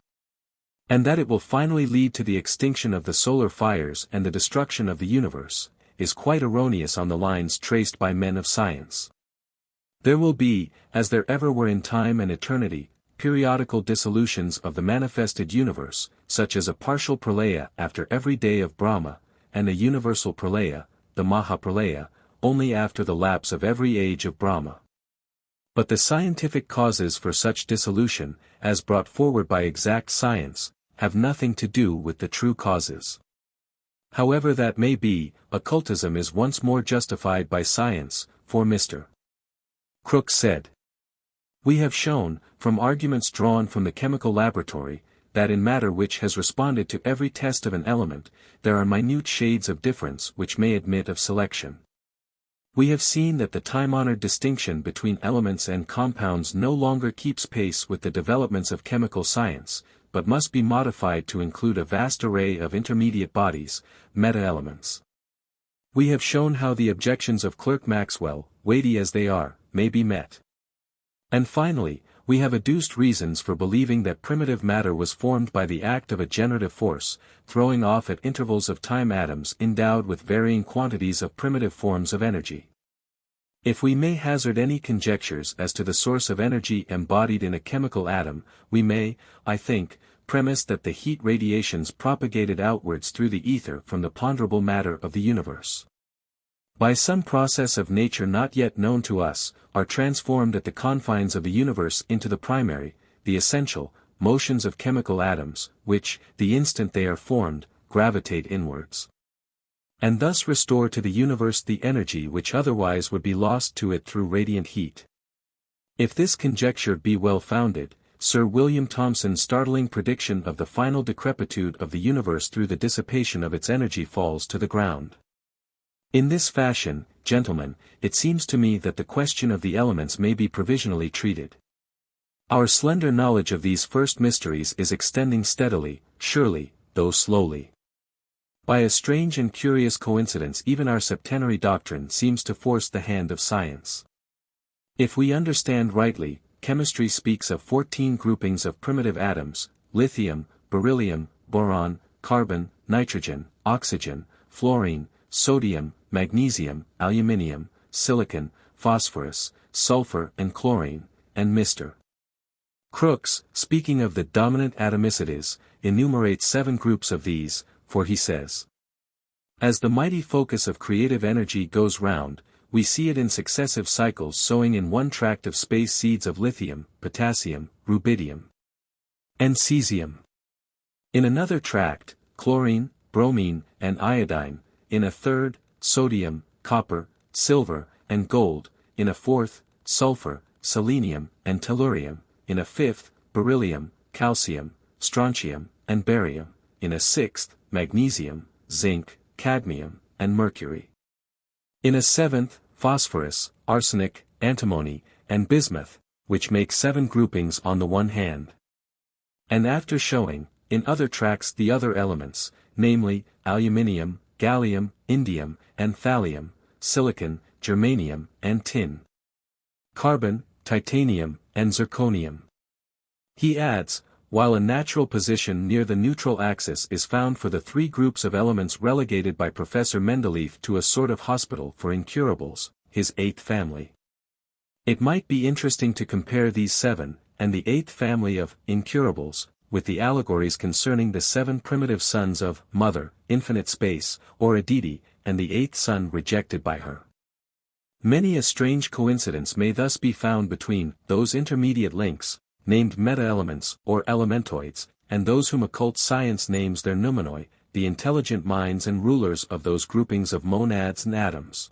Speaker 1: And that it will finally lead to the extinction of the solar fires and the destruction of the universe, is quite erroneous on the lines traced by men of science. There will be, as there ever were in time and eternity, periodical dissolutions of the manifested universe, such as a partial pralaya after every day of Brahma, and a universal pralaya, the Mahapralaya, only after the lapse of every age of Brahma. But the scientific causes for such dissolution, as brought forward by exact science, have nothing to do with the true causes. However that may be, occultism is once more justified by science, for Mr. Crookes said. We have shown, from arguments drawn from the chemical laboratory, that in matter which has responded to every test of an element, there are minute shades of difference which may admit of selection. We have seen that the time-honored distinction between elements and compounds no longer keeps pace with the developments of chemical science, but must be modified to include a vast array of intermediate bodies, meta-elements. We have shown how the objections of Clerk Maxwell, weighty as they are, may be met. And finally, we have adduced reasons for believing that primitive matter was formed by the act of a generative force, throwing off at intervals of time atoms endowed with varying quantities of primitive forms of energy. If we may hazard any conjectures as to the source of energy embodied in a chemical atom, we may, I think, premise that the heat radiations propagated outwards through the ether from the ponderable matter of the universe, by some process of nature not yet known to us, are transformed at the confines of the universe into the primary, the essential, motions of chemical atoms, which, the instant they are formed, gravitate inwards, and thus restore to the universe the energy which otherwise would be lost to it through radiant heat. If this conjecture be well founded, Sir William Thomson's startling prediction of the final decrepitude of the universe through the dissipation of its energy falls to the ground. In this fashion, gentlemen, it seems to me that the question of the elements may be provisionally treated. Our slender knowledge of these first mysteries is extending steadily, surely, though slowly. By a strange and curious coincidence even our septenary doctrine seems to force the hand of science. If we understand rightly, chemistry speaks of 14 groupings of primitive atoms, lithium, beryllium, boron, carbon, nitrogen, oxygen, fluorine, sodium, magnesium, aluminium, silicon, phosphorus, sulfur and chlorine, and Mr. Crookes, speaking of the dominant atomicities, enumerates 7 groups of these, for he says, as the mighty focus of creative energy goes round, we see it in successive cycles sowing in one tract of space seeds of lithium, potassium, rubidium, and cesium. In another tract, chlorine, bromine, and iodine, in a third, sodium, copper, silver, and gold, in a fourth, sulfur, selenium, and tellurium, in a fifth, beryllium, calcium, strontium, and barium, in a sixth, magnesium, zinc, cadmium, and mercury. In a seventh, phosphorus, arsenic, antimony, and bismuth, which make 7 groupings on the one hand. And after showing, in other tracts the other elements, namely, aluminium, gallium, indium, and thallium, silicon, germanium, and tin, carbon, titanium, and zirconium. He adds, while a natural position near the neutral axis is found for the 3 groups of elements relegated by Professor Mendeleev to a sort of hospital for incurables, his 8th family. It might be interesting to compare these 7, and the 8th family of incurables, with the allegories concerning the 7 primitive sons of Mother, infinite space, or Aditi, and the 8th son rejected by her. Many a strange coincidence may thus be found between those intermediate links, named meta-elements or elementoids, and those whom occult science names their noumenoi, the intelligent minds and rulers of those groupings of monads and atoms.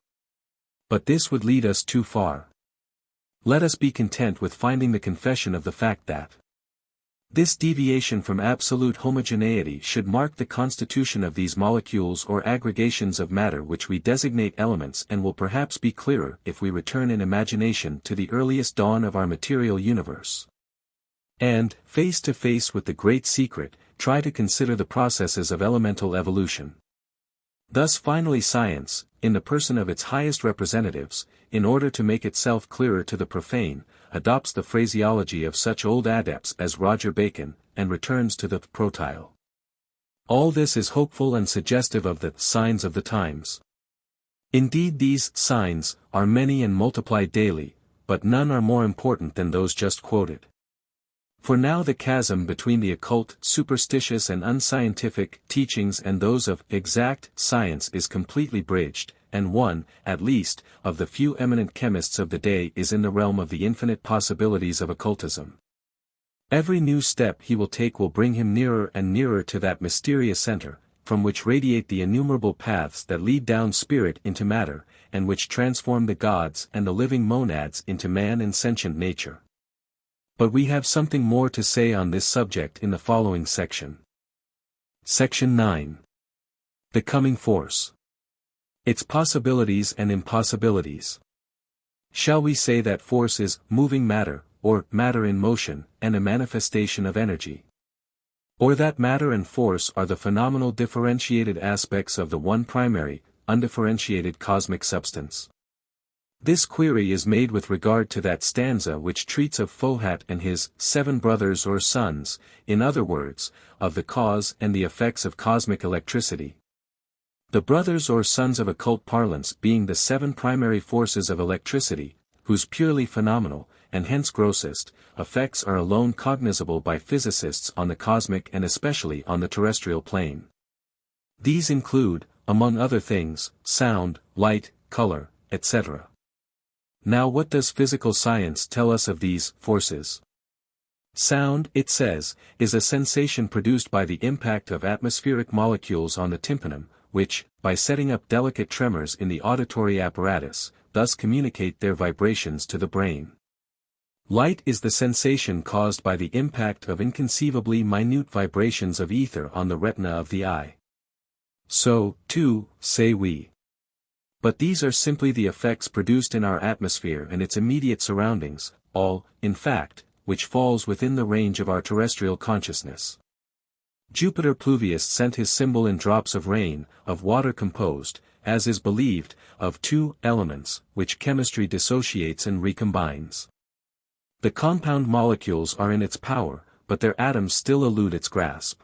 Speaker 1: But this would lead us too far. Let us be content with finding the confession of the fact that this deviation from absolute homogeneity should mark the constitution of these molecules or aggregations of matter which we designate elements, and will perhaps be clearer if we return in imagination to the earliest dawn of our material universe, and, face to face with the great secret, try to consider the processes of elemental evolution. Thus finally science, in the person of its highest representatives, in order to make itself clearer to the profane, adopts the phraseology of such old adepts as Roger Bacon, and returns to the protyle. All this is hopeful and suggestive of the signs of the times. Indeed, these signs are many and multiply daily, but none are more important than those just quoted. For now the chasm between the occult, superstitious and unscientific teachings and those of exact science is completely bridged, and one, at least, of the few eminent chemists of the day is in the realm of the infinite possibilities of occultism. Every new step he will take will bring him nearer and nearer to that mysterious center, from which radiate the innumerable paths that lead down spirit into matter, and which transform the gods and the living monads into man and sentient nature. But we have something more to say on this subject in the following section. Section 9. The Coming Force. Its Possibilities and Impossibilities. Shall we say that force is moving matter, or matter in motion, and a manifestation of energy? Or that matter and force are the phenomenal differentiated aspects of the one primary, undifferentiated cosmic substance? This query is made with regard to that stanza which treats of Fohat and his 7 brothers or sons, in other words, of the cause and the effects of cosmic electricity. The brothers or sons of occult parlance being the 7 primary forces of electricity, whose purely phenomenal, and hence grossest, effects are alone cognizable by physicists on the cosmic and especially on the terrestrial plane. These include, among other things, sound, light, color, etc. Now what does physical science tell us of these forces? Sound, it says, is a sensation produced by the impact of atmospheric molecules on the tympanum, which, by setting up delicate tremors in the auditory apparatus, thus communicate their vibrations to the brain. Light is the sensation caused by the impact of inconceivably minute vibrations of ether on the retina of the eye. So, too, say we. But these are simply the effects produced in our atmosphere and its immediate surroundings, all, in fact, which falls within the range of our terrestrial consciousness. Jupiter Pluvius sent his symbol in drops of rain, of water composed, as is believed, of 2 elements, which chemistry dissociates and recombines. The compound molecules are in its power, but their atoms still elude its grasp.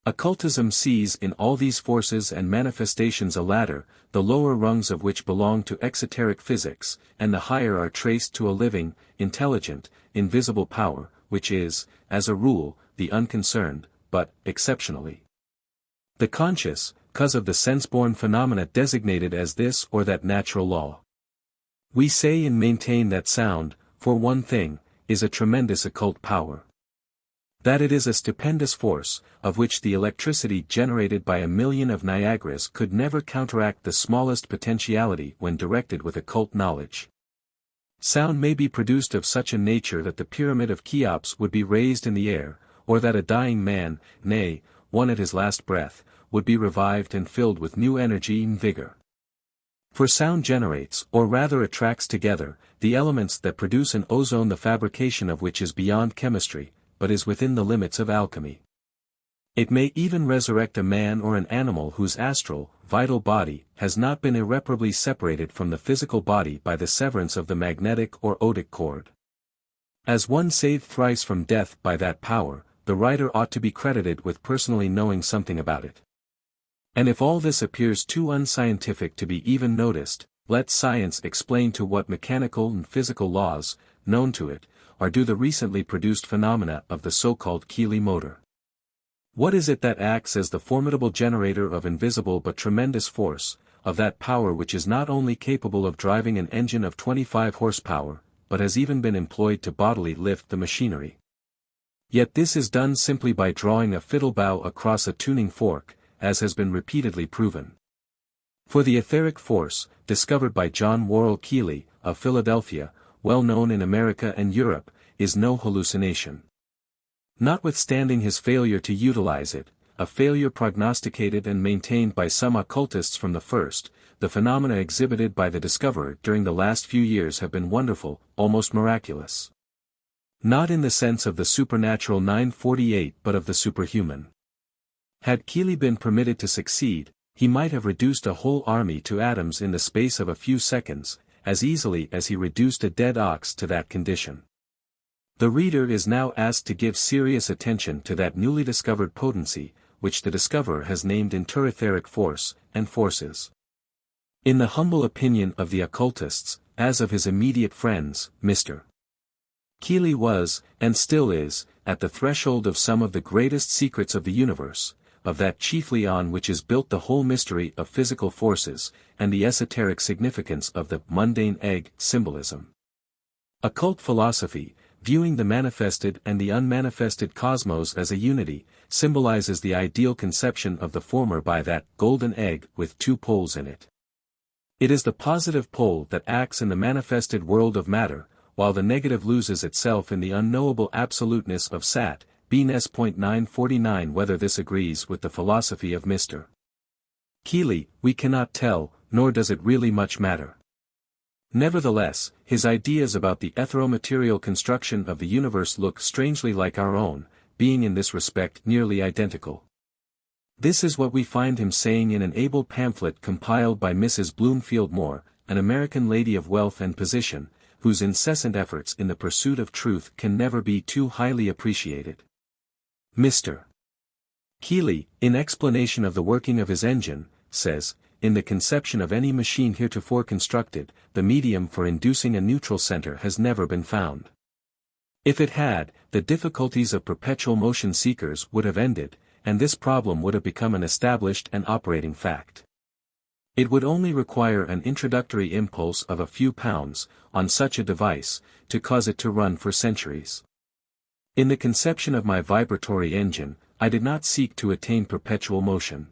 Speaker 1: Occultism sees in all these forces and manifestations a ladder, the lower rungs of which belong to exoteric physics, and the higher are traced to a living, intelligent, invisible power, which is, as a rule, the unconcerned, but, exceptionally, the conscious, cause of the sense-born phenomena designated as this or that natural law. We say and maintain that sound, for one thing, is a tremendous occult power. That it is a stupendous force, of which the electricity generated by 1,000,000 of Niagaras could never counteract the smallest potentiality when directed with occult knowledge. Sound may be produced of such a nature that the pyramid of Cheops would be raised in the air, or that a dying man, nay, one at his last breath, would be revived and filled with new energy and vigor. For sound generates, or rather attracts together, the elements that produce an ozone the fabrication of which is beyond chemistry, but is within the limits of alchemy. It may even resurrect a man or an animal whose astral, vital body has not been irreparably separated from the physical body by the severance of the magnetic or odic cord. As one saved thrice from death by that power, the writer ought to be credited with personally knowing something about it. And if all this appears too unscientific to be even noticed, let science explain to what mechanical and physical laws, known to it, are due the recently produced phenomena of the so-called Keeley motor. What is it that acts as the formidable generator of invisible but tremendous force, of that power which is not only capable of driving an engine of 25 horsepower, but has even been employed to bodily lift the machinery? Yet this is done simply by drawing a fiddle bow across a tuning fork, as has been repeatedly proven. For the etheric force, discovered by John Worrell Keeley, of Philadelphia, well known in America and Europe, is no hallucination. Notwithstanding his failure to utilize it, a failure prognosticated and maintained by some occultists from the first, the phenomena exhibited by the discoverer during the last few years have been wonderful, almost miraculous. Not in the sense of the supernatural 948 but of the superhuman. Had Keeley been permitted to succeed, he might have reduced a whole army to atoms in the space of a few seconds, as easily as he reduced a dead ox to that condition. The reader is now asked to give serious attention to that newly discovered potency, which the discoverer has named interetheric force, and forces. In the humble opinion of the occultists, as of his immediate friends, Mr. Keely was, and still is, at the threshold of some of the greatest secrets of the universe, of that chiefly on which is built the whole mystery of physical forces, and the esoteric significance of the mundane egg symbolism. Occult philosophy, viewing the manifested and the unmanifested cosmos as a unity, symbolizes the ideal conception of the former by that golden egg with two poles in it. It is the positive pole that acts in the manifested world of matter, while the negative loses itself in the unknowable absoluteness of Sat. Bnes. 949. Whether this agrees with the philosophy of Mr. Keely, we cannot tell, nor does it really much matter. Nevertheless, his ideas about the etheromaterial construction of the universe look strangely like our own, being in this respect nearly identical. This is what we find him saying in an able pamphlet compiled by Mrs. Bloomfield Moore, an American lady of wealth and position, whose incessant efforts in the pursuit of truth can never be too highly appreciated. Mr. Keely, in explanation of the working of his engine, says, in the conception of any machine heretofore constructed, the medium for inducing a neutral center has never been found. If it had, the difficulties of perpetual motion seekers would have ended, and this problem would have become an established and operating fact. It would only require an introductory impulse of a few pounds, on such a device, to cause it to run for centuries. In the conception of my vibratory engine, I did not seek to attain perpetual motion.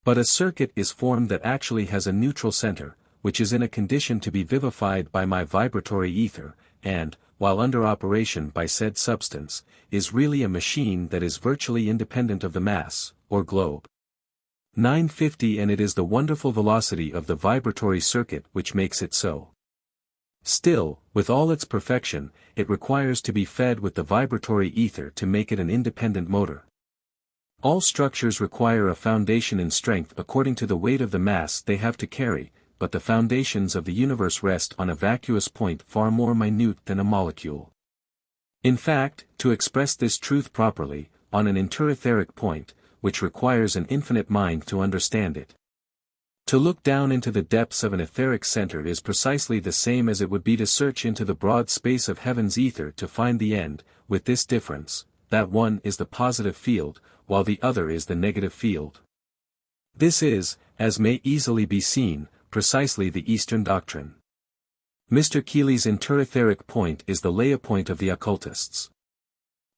Speaker 1: But a circuit is formed that actually has a neutral center, which is in a condition to be vivified by my vibratory ether, and, while under operation by said substance, is really a machine that is virtually independent of the mass, or globe. 950. And it is the wonderful velocity of the vibratory circuit which makes it so. Still, with all its perfection, it requires to be fed with the vibratory ether to make it an independent motor. All structures require a foundation in strength according to the weight of the mass they have to carry, but the foundations of the universe rest on a vacuous point far more minute than a molecule. In fact, to express this truth properly, on an interetheric point, which requires an infinite mind to understand it. To look down into the depths of an etheric center is precisely the same as it would be to search into the broad space of heaven's ether to find the end, with this difference, that one is the positive field, while the other is the negative field. This is, as may easily be seen, precisely the Eastern doctrine. Mr. Keely's interetheric point is the Leia point of the occultists.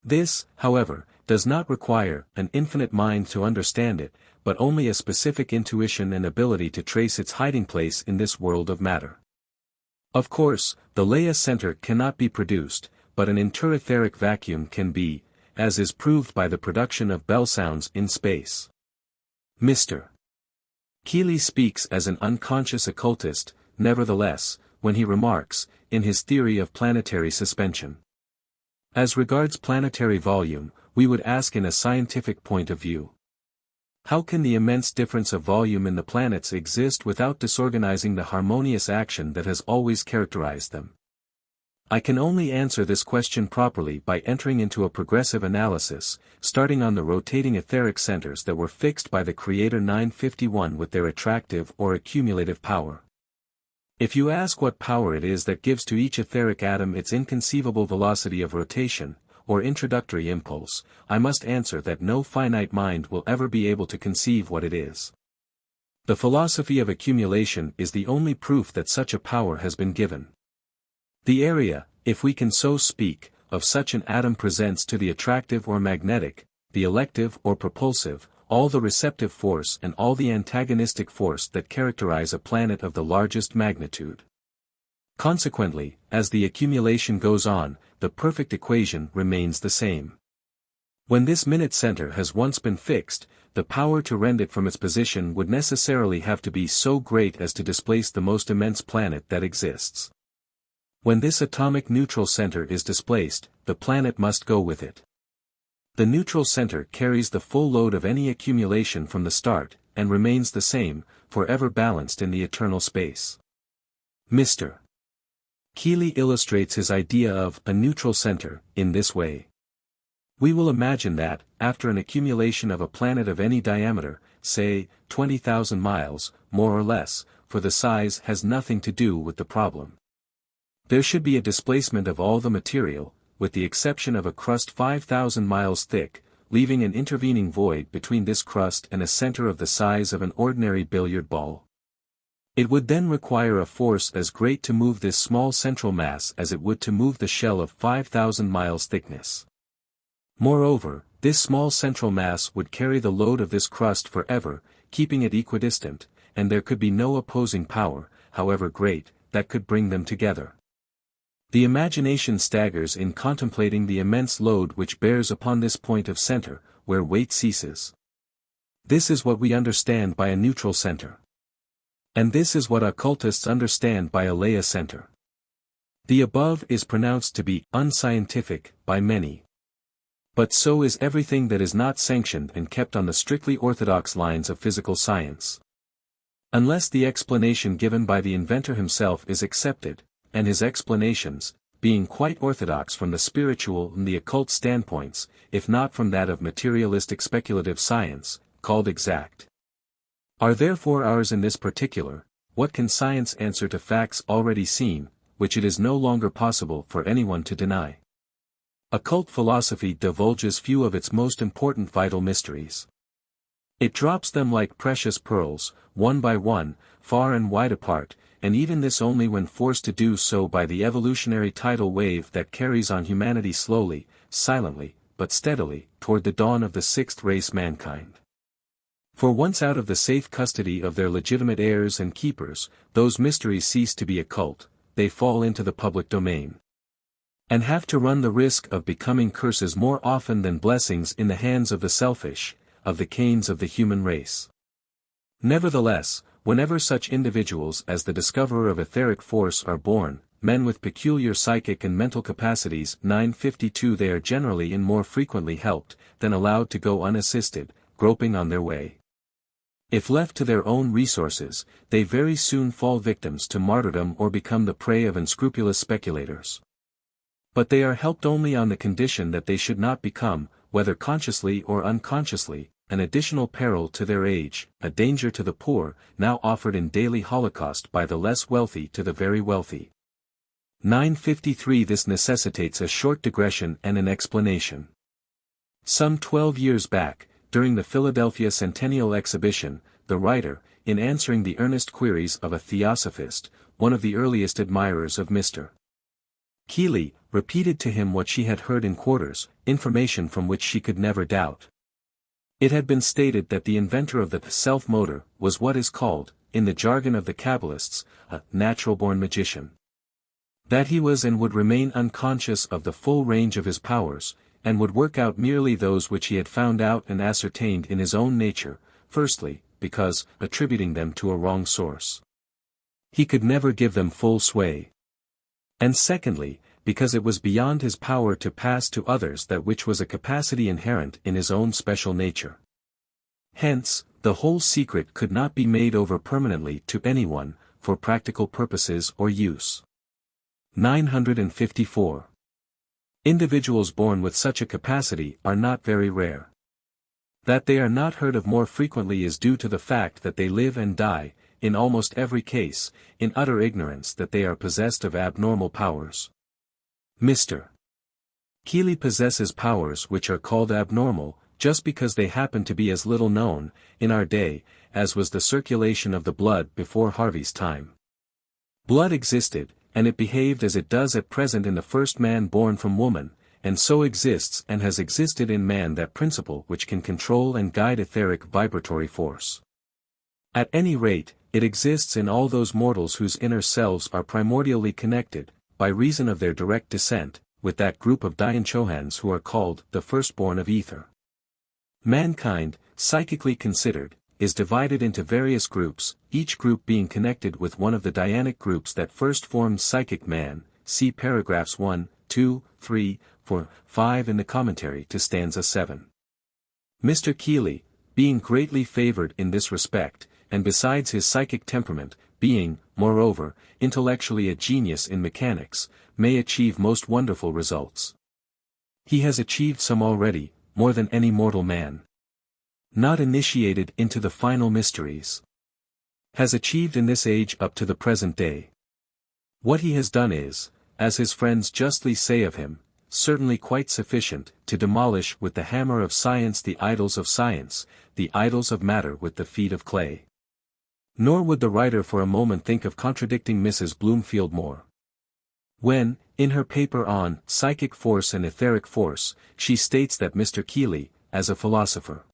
Speaker 1: This, however, does not require an infinite mind to understand it, but only a specific intuition and ability to trace its hiding place in this world of matter. Of course, the Leia center cannot be produced, but an interetheric vacuum can be, as is proved by the production of bell sounds in space. Mr. Keely speaks as an unconscious occultist, nevertheless, when he remarks, in his theory of planetary suspension. As regards planetary volume, we would ask in a scientific point of view. How can the immense difference of volume in the planets exist without disorganizing the harmonious action that has always characterized them? I can only answer this question properly by entering into a progressive analysis, starting on the rotating etheric centers that were fixed by the Creator 951 with their attractive or accumulative power. If you ask what power it is that gives to each etheric atom its inconceivable velocity of rotation, or introductory impulse, I must answer that no finite mind will ever be able to conceive what it is. The philosophy of accumulation is the only proof that such a power has been given. The area, if we can so speak, of such an atom presents to the attractive or magnetic, the elective or propulsive, all the receptive force and all the antagonistic force that characterize a planet of the largest magnitude. Consequently, as the accumulation goes on, the perfect equation remains the same. When this minute center has once been fixed, the power to rend it from its position would necessarily have to be so great as to displace the most immense planet that exists. When this atomic neutral center is displaced, the planet must go with it. The neutral center carries the full load of any accumulation from the start, and remains the same, forever balanced in the eternal space. Mr. Keely illustrates his idea of a neutral center in this way. We will imagine that, after an accumulation of a planet of any diameter, say, 20,000 miles, more or less, for the size has nothing to do with the problem. There should be a displacement of all the material, with the exception of a crust 5,000 miles thick, leaving an intervening void between this crust and a center of the size of an ordinary billiard ball. It would then require a force as great to move this small central mass as it would to move the shell of 5,000 miles thickness. Moreover, this small central mass would carry the load of this crust forever, keeping it equidistant, and there could be no opposing power, however great, that could bring them together. The imagination staggers in contemplating the immense load which bears upon this point of center, where weight ceases. This is what we understand by a neutral center. And this is what occultists understand by a laya center. The above is pronounced to be unscientific by many. But so is everything that is not sanctioned and kept on the strictly orthodox lines of physical science. Unless the explanation given by the inventor himself is accepted, and his explanations, being quite orthodox from the spiritual and the occult standpoints, if not from that of materialistic speculative science, called exact, are therefore ours in this particular, what can science answer to facts already seen, which it is no longer possible for anyone to deny? Occult philosophy divulges few of its most important vital mysteries. It drops them like precious pearls, one by one, far and wide apart, and even this only when forced to do so by the evolutionary tidal wave that carries on humanity slowly, silently, but steadily, toward the dawn of the sixth race mankind. For once out of the safe custody of their legitimate heirs and keepers, those mysteries cease to be occult, they fall into the public domain. And have to run the risk of becoming curses more often than blessings in the hands of the selfish, of the Cains of the human race. Nevertheless, whenever such individuals as the discoverer of etheric force are born, men with peculiar psychic and mental capacities, 952, they are generally and more frequently helped, than allowed to go unassisted, groping on their way. If left to their own resources, they very soon fall victims to martyrdom or become the prey of unscrupulous speculators. But they are helped only on the condition that they should not become, whether consciously or unconsciously, an additional peril to their age, a danger to the poor, now offered in daily holocaust by the less wealthy to the very wealthy. 953. This necessitates a short digression and an explanation. Some 12 years back, during the Philadelphia Centennial Exhibition, the writer, in answering the earnest queries of a theosophist, one of the earliest admirers of Mr. Keely, repeated to him what she had heard in quarters, information from which she could never doubt. It had been stated that the inventor of the self-motor was what is called, in the jargon of the Kabbalists, a natural-born magician. That he was and would remain unconscious of the full range of his powers, and would work out merely those which he had found out and ascertained in his own nature, firstly, because, attributing them to a wrong source, he could never give them full sway. And secondly, because it was beyond his power to pass to others that which was a capacity inherent in his own special nature. Hence, the whole secret could not be made over permanently to anyone, for practical purposes or use. 954. Individuals born with such a capacity are not very rare. That they are not heard of more frequently is due to the fact that they live and die, in almost every case, in utter ignorance that they are possessed of abnormal powers. Mr. Keely possesses powers which are called abnormal, just because they happen to be as little known, in our day, as was the circulation of the blood before Harvey's time. Blood existed, and it behaved as it does at present in the first man born from woman, and so exists and has existed in man that principle which can control and guide etheric vibratory force. At any rate, it exists in all those mortals whose inner selves are primordially connected, by reason of their direct descent, with that group of Dayan-Chohans who are called the firstborn of ether. Mankind, psychically considered, is divided into various groups, each group being connected with one of the Dianic groups that first formed psychic man, see paragraphs 1, 2, 3, 4, 5 in the commentary to stanza 7. Mr. Keely, being greatly favored in this respect, and besides his psychic temperament, being, moreover, intellectually a genius in mechanics, may achieve most wonderful results. He has achieved some already, more than any mortal man. Not initiated into the final mysteries. Has achieved in this age up to the present day. What he has done is, as his friends justly say of him, certainly quite sufficient to demolish with the hammer of science the idols of science, the idols of matter with the feet of clay. Nor would the writer for a moment think of contradicting Mrs. Bloomfield Moore. When, in her paper on Psychic Force and Etheric Force, she states that Mr. Keely, as a philosopher,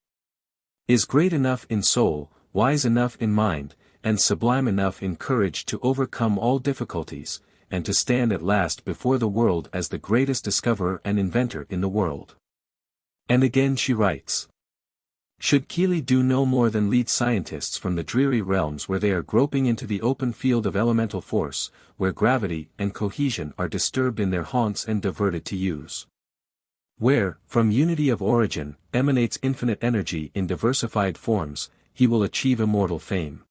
Speaker 1: is great enough in soul, wise enough in mind, and sublime enough in courage to overcome all difficulties, and to stand at last before the world as the greatest discoverer and inventor in the world. And again she writes, should Keely do no more than lead scientists from the dreary realms where they are groping into the open field of elemental force, where gravity and cohesion are disturbed in their haunts and diverted to use. Where, from unity of origin, emanates infinite energy in diversified forms, he will achieve immortal fame.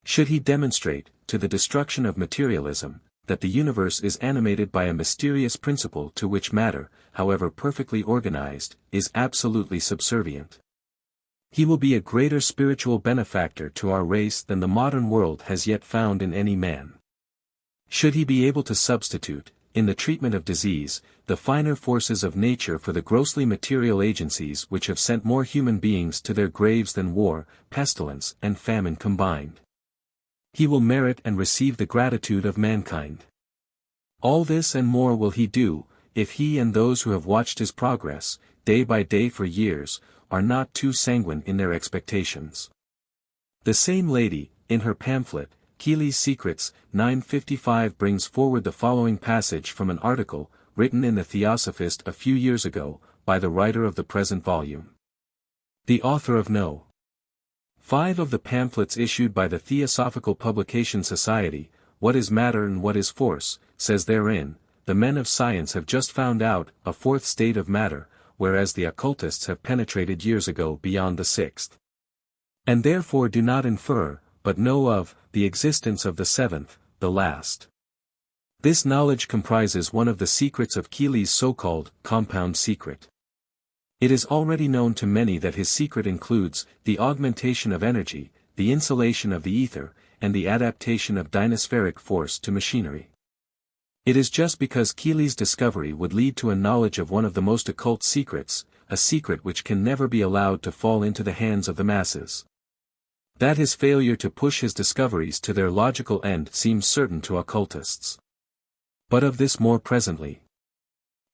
Speaker 1: Should he demonstrate, to the destruction of materialism, that the universe is animated by a mysterious principle to which matter, however perfectly organized, is absolutely subservient. He will be a greater spiritual benefactor to our race than the modern world has yet found in any man. Should he be able to substitute, in the treatment of disease, the finer forces of nature for the grossly material agencies which have sent more human beings to their graves than war, pestilence and famine combined, he will merit and receive the gratitude of mankind. All this and more will he do, if he and those who have watched his progress, day by day for years, are not too sanguine in their expectations. The same lady, in her pamphlet, Keely's Secrets, 955 brings forward the following passage from an article, written in the Theosophist a few years ago, by the writer of the present volume. The author of No. 5 of the pamphlets issued by the Theosophical Publication Society, What is Matter and What is Force, says therein, the men of science have just found out a fourth state of matter, whereas the occultists have penetrated years ago beyond the sixth. And therefore do not infer, but know of, the existence of the seventh, the last. This knowledge comprises one of the secrets of Keely's so-called compound secret. It is already known to many that his secret includes the augmentation of energy, the insulation of the ether, and the adaptation of dynaspheric force to machinery. It is just because Keely's discovery would lead to a knowledge of one of the most occult secrets, a secret which can never be allowed to fall into the hands of the masses, that his failure to push his discoveries to their logical end seems certain to occultists. But of this more presently.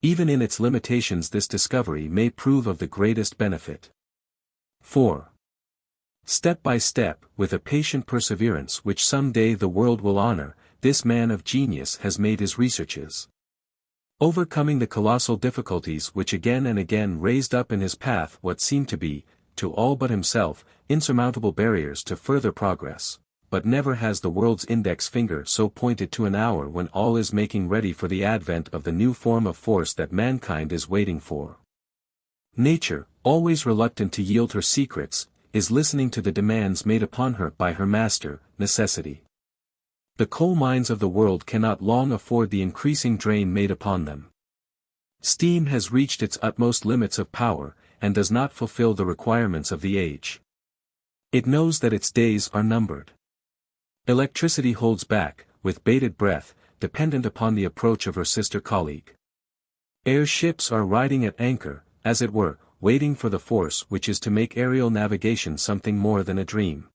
Speaker 1: Even in its limitations this discovery may prove of the greatest benefit. 4. Step by step, with a patient perseverance which some day the world will honor, this man of genius has made his researches. Overcoming the colossal difficulties which again and again raised up in his path what seemed to be, to all but himself, insurmountable barriers to further progress, but never has the world's index finger so pointed to an hour when all is making ready for the advent of the new form of force that mankind is waiting for. Nature, always reluctant to yield her secrets, is listening to the demands made upon her by her master, necessity. The coal mines of the world cannot long afford the increasing drain made upon them. Steam has reached its utmost limits of power, and does not fulfill the requirements of the age. It knows that its days are numbered. Electricity holds back, with bated breath, dependent upon the approach of her sister colleague. Airships are riding at anchor, as it were, waiting for the force which is to make aerial navigation something more than a dream.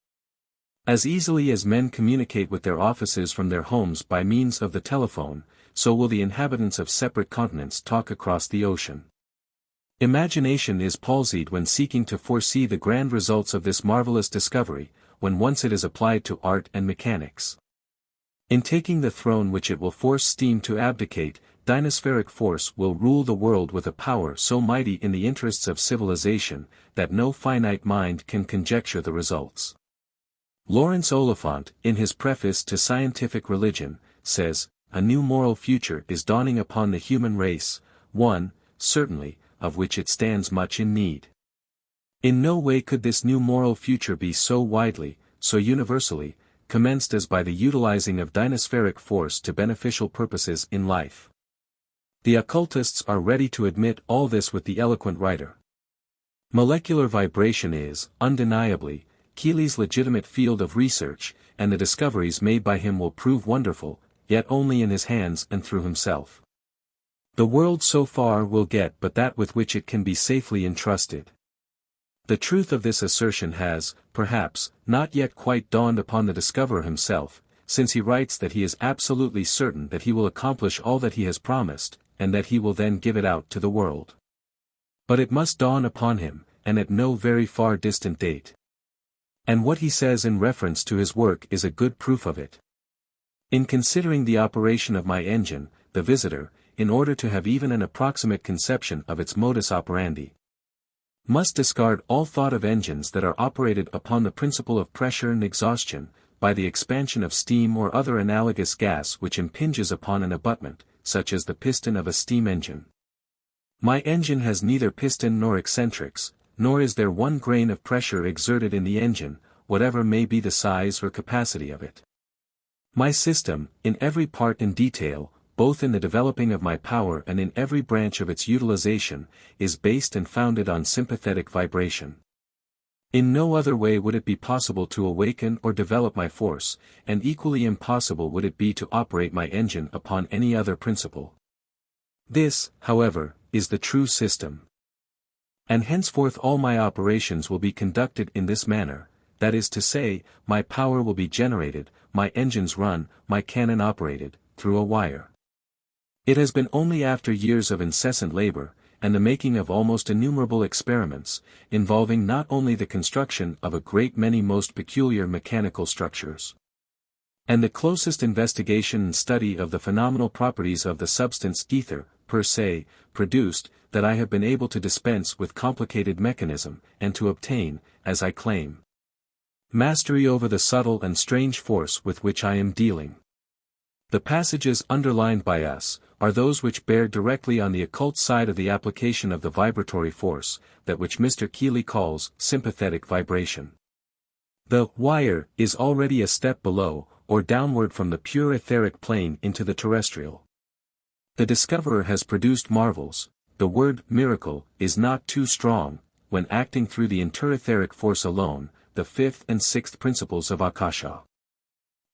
Speaker 1: As easily as men communicate with their offices from their homes by means of the telephone, so will the inhabitants of separate continents talk across the ocean. Imagination is palsied when seeking to foresee the grand results of this marvelous discovery, when once it is applied to art and mechanics. In taking the throne which it will force steam to abdicate, dynaspheric force will rule the world with a power so mighty in the interests of civilization, that no finite mind can conjecture the results. Lawrence Oliphant, in his preface to Scientific Religion, says, a new moral future is dawning upon the human race, one, certainly, of which it stands much in need. In no way could this new moral future be so widely, so universally, commenced as by the utilizing of dynaspheric force to beneficial purposes in life. The occultists are ready to admit all this with the eloquent writer. Molecular vibration is, undeniably, Keely's legitimate field of research, and the discoveries made by him will prove wonderful, yet only in his hands and through himself. The world so far will get but that with which it can be safely entrusted. The truth of this assertion has, perhaps, not yet quite dawned upon the discoverer himself, since he writes that he is absolutely certain that he will accomplish all that he has promised, and that he will then give it out to the world. But it must dawn upon him, and at no very far distant date. And what he says in reference to his work is a good proof of it. In considering the operation of my engine, the visitor, in order to have even an approximate conception of its modus operandi, must discard all thought of engines that are operated upon the principle of pressure and exhaustion, by the expansion of steam or other analogous gas which impinges upon an abutment, such as the piston of a steam engine. My engine has neither piston nor eccentrics, nor is there one grain of pressure exerted in the engine, whatever may be the size or capacity of it. My system, in every part and detail, both in the developing of my power and in every branch of its utilization, is based and founded on sympathetic vibration. In no other way would it be possible to awaken or develop my force, and equally impossible would it be to operate my engine upon any other principle. This, however, is the true system. And henceforth all my operations will be conducted in this manner, that is to say, my power will be generated, my engines run, my cannon operated, through a wire. It has been only after years of incessant labor, and the making of almost innumerable experiments, involving not only the construction of a great many most peculiar mechanical structures, and the closest investigation and study of the phenomenal properties of the substance ether, per se, produced, that I have been able to dispense with complicated mechanism, and to obtain, as I claim, mastery over the subtle and strange force with which I am dealing. The passages underlined by us, are those which bear directly on the occult side of the application of the vibratory force, that which Mr. Keely calls sympathetic vibration. The wire is already a step below, or downward from the pure etheric plane into the terrestrial. The discoverer has produced marvels. The word miracle is not too strong, when acting through the interetheric force alone, the fifth and sixth principles of Akasha.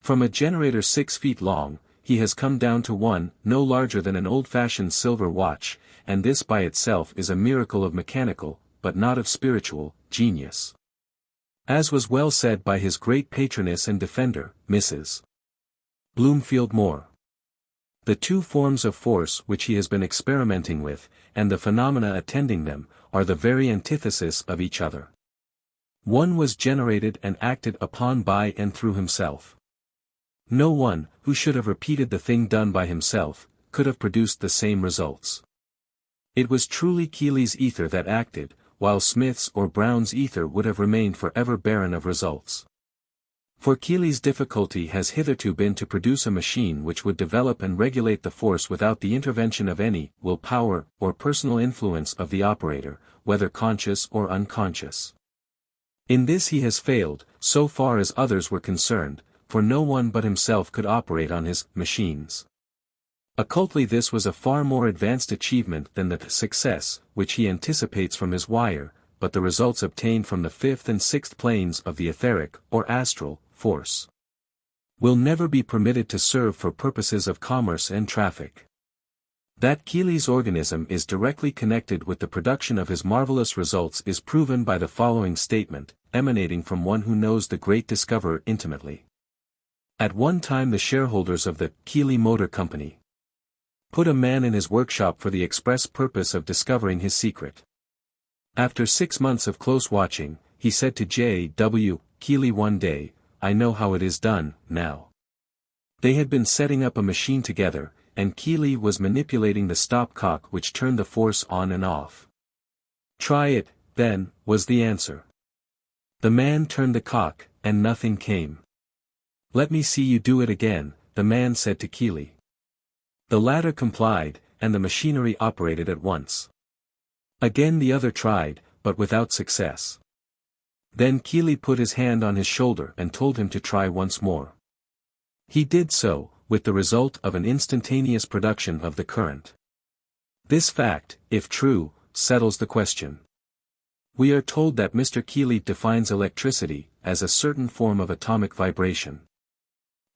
Speaker 1: From a generator 6 feet long, he has come down to one, no larger than an old-fashioned silver watch, and this by itself is a miracle of mechanical, but not of spiritual, genius. As was well said by his great patroness and defender, Mrs. Bloomfield Moore. The two forms of force which he has been experimenting with, and the phenomena attending them, are the very antithesis of each other. One was generated and acted upon by and through himself. No one, who should have repeated the thing done by himself, could have produced the same results. It was truly Keely's ether that acted, while Smith's or Brown's ether would have remained forever barren of results. For Keely's difficulty has hitherto been to produce a machine which would develop and regulate the force without the intervention of any will power or personal influence of the operator, whether conscious or unconscious. In this he has failed, so far as others were concerned, for no one but himself could operate on his machines. Occultly this was a far more advanced achievement than the success which he anticipates from his wire, but the results obtained from the fifth and sixth planes of the etheric, or astral, force will never be permitted to serve for purposes of commerce and traffic. That Keely's organism is directly connected with the production of his marvelous results is proven by the following statement, emanating from one who knows the great discoverer intimately. At one time the shareholders of the Keely Motor Company put a man in his workshop for the express purpose of discovering his secret. After 6 months of close watching, he said to J.W. Keely one day, "I know how it is done, now." They had been setting up a machine together, and Keely was manipulating the stopcock which turned the force on and off. "Try it, then," was the answer. The man turned the cock, and nothing came. "Let me see you do it again," the man said to Keely. The latter complied, and the machinery operated at once. Again the other tried, but without success. Then Keely put his hand on his shoulder and told him to try once more. He did so, with the result of an instantaneous production of the current. This fact, if true, settles the question. We are told that Mr. Keely defines electricity as a certain form of atomic vibration.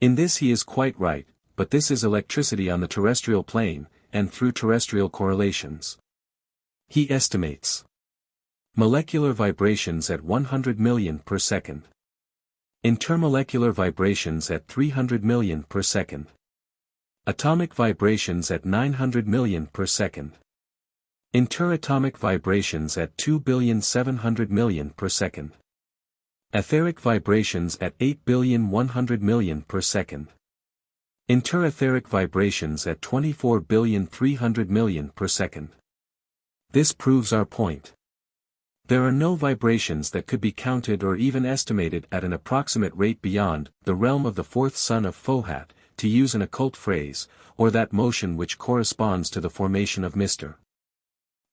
Speaker 1: In this he is quite right, but this is electricity on the terrestrial plane, and through terrestrial correlations. He estimates molecular vibrations at 100 million per second. Intermolecular vibrations at 300 million per second. Atomic vibrations at 900 million per second. Interatomic vibrations at 2,700,000,000 per second. Etheric vibrations at 8,100,000,000 per second. Interetheric vibrations at 24,300,000,000 per second. This proves our point. There are no vibrations that could be counted or even estimated at an approximate rate beyond the realm of the fourth son of Fohat, to use an occult phrase, or that motion which corresponds to the formation of Mr.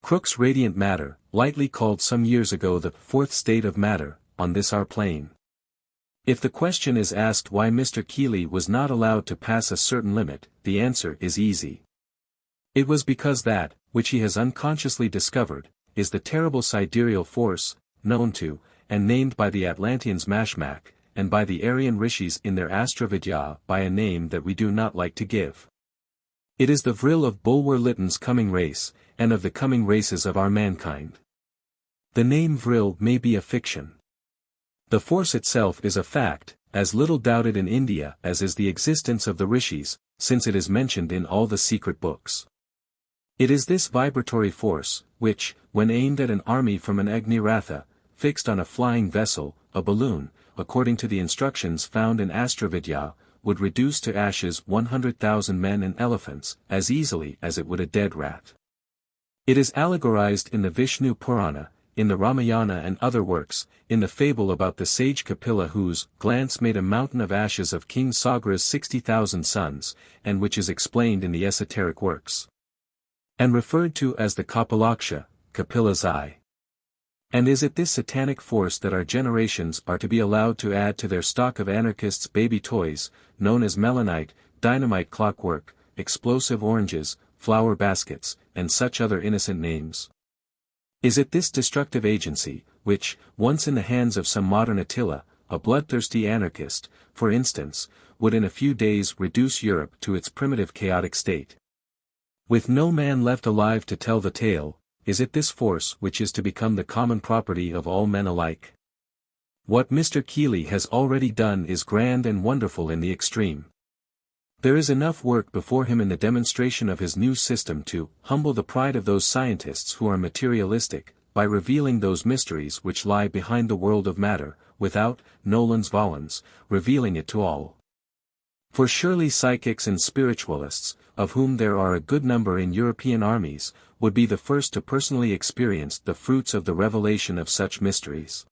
Speaker 1: Crookes' radiant matter, lightly called some years ago the fourth state of matter, on this our plane. If the question is asked why Mr. Keely was not allowed to pass a certain limit, the answer is easy. It was because that, which he has unconsciously discovered, is the terrible sidereal force, known to, and named by the Atlanteans Mashmak, and by the Aryan Rishis in their Astrovidya by a name that we do not like to give. It is the vril of Bulwer Lytton's coming race, and of the coming races of our mankind. The name vril may be a fiction. The force itself is a fact, as little doubted in India as is the existence of the Rishis, since it is mentioned in all the secret books. It is this vibratory force, which, when aimed at an army from an Agni-Ratha, fixed on a flying vessel, a balloon, according to the instructions found in Astrovidya, would reduce to ashes 100,000 men and elephants, as easily as it would a dead rat. It is allegorized in the Vishnu Purana, in the Ramayana and other works, in the fable about the sage Kapila whose glance made a mountain of ashes of King Sagra's 60,000 sons, and which is explained in the esoteric works. And referred to as the Kapalaksha, Kapila's eye. And is it this satanic force that our generations are to be allowed to add to their stock of anarchists' baby toys, known as melanite, dynamite clockwork, explosive oranges, flower baskets, and such other innocent names? Is it this destructive agency, which, once in the hands of some modern Attila, a bloodthirsty anarchist, for instance, would in a few days reduce Europe to its primitive chaotic state? With no man left alive to tell the tale, is it this force which is to become the common property of all men alike? What Mr. Keely has already done is grand and wonderful in the extreme. There is enough work before him in the demonstration of his new system to humble the pride of those scientists who are materialistic, by revealing those mysteries which lie behind the world of matter, without, nolens volens, revealing it to all. For surely psychics and spiritualists, of whom there are a good number in European armies, would be the first to personally experience the fruits of the revelation of such mysteries.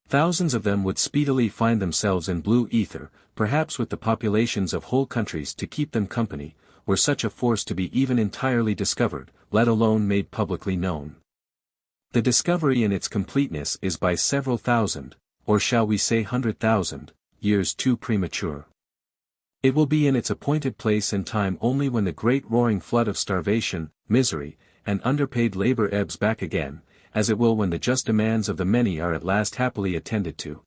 Speaker 1: Thousands of them would speedily find themselves in blue ether, perhaps with the populations of whole countries to keep them company, were such a force to be even entirely discovered, let alone made publicly known. The discovery in its completeness is by several thousand, or shall we say 100,000, years too premature. It will be in its appointed place and time only when the great roaring flood of starvation, misery, and underpaid labor ebbs back again, as it will when the just demands of the many are at last happily attended to.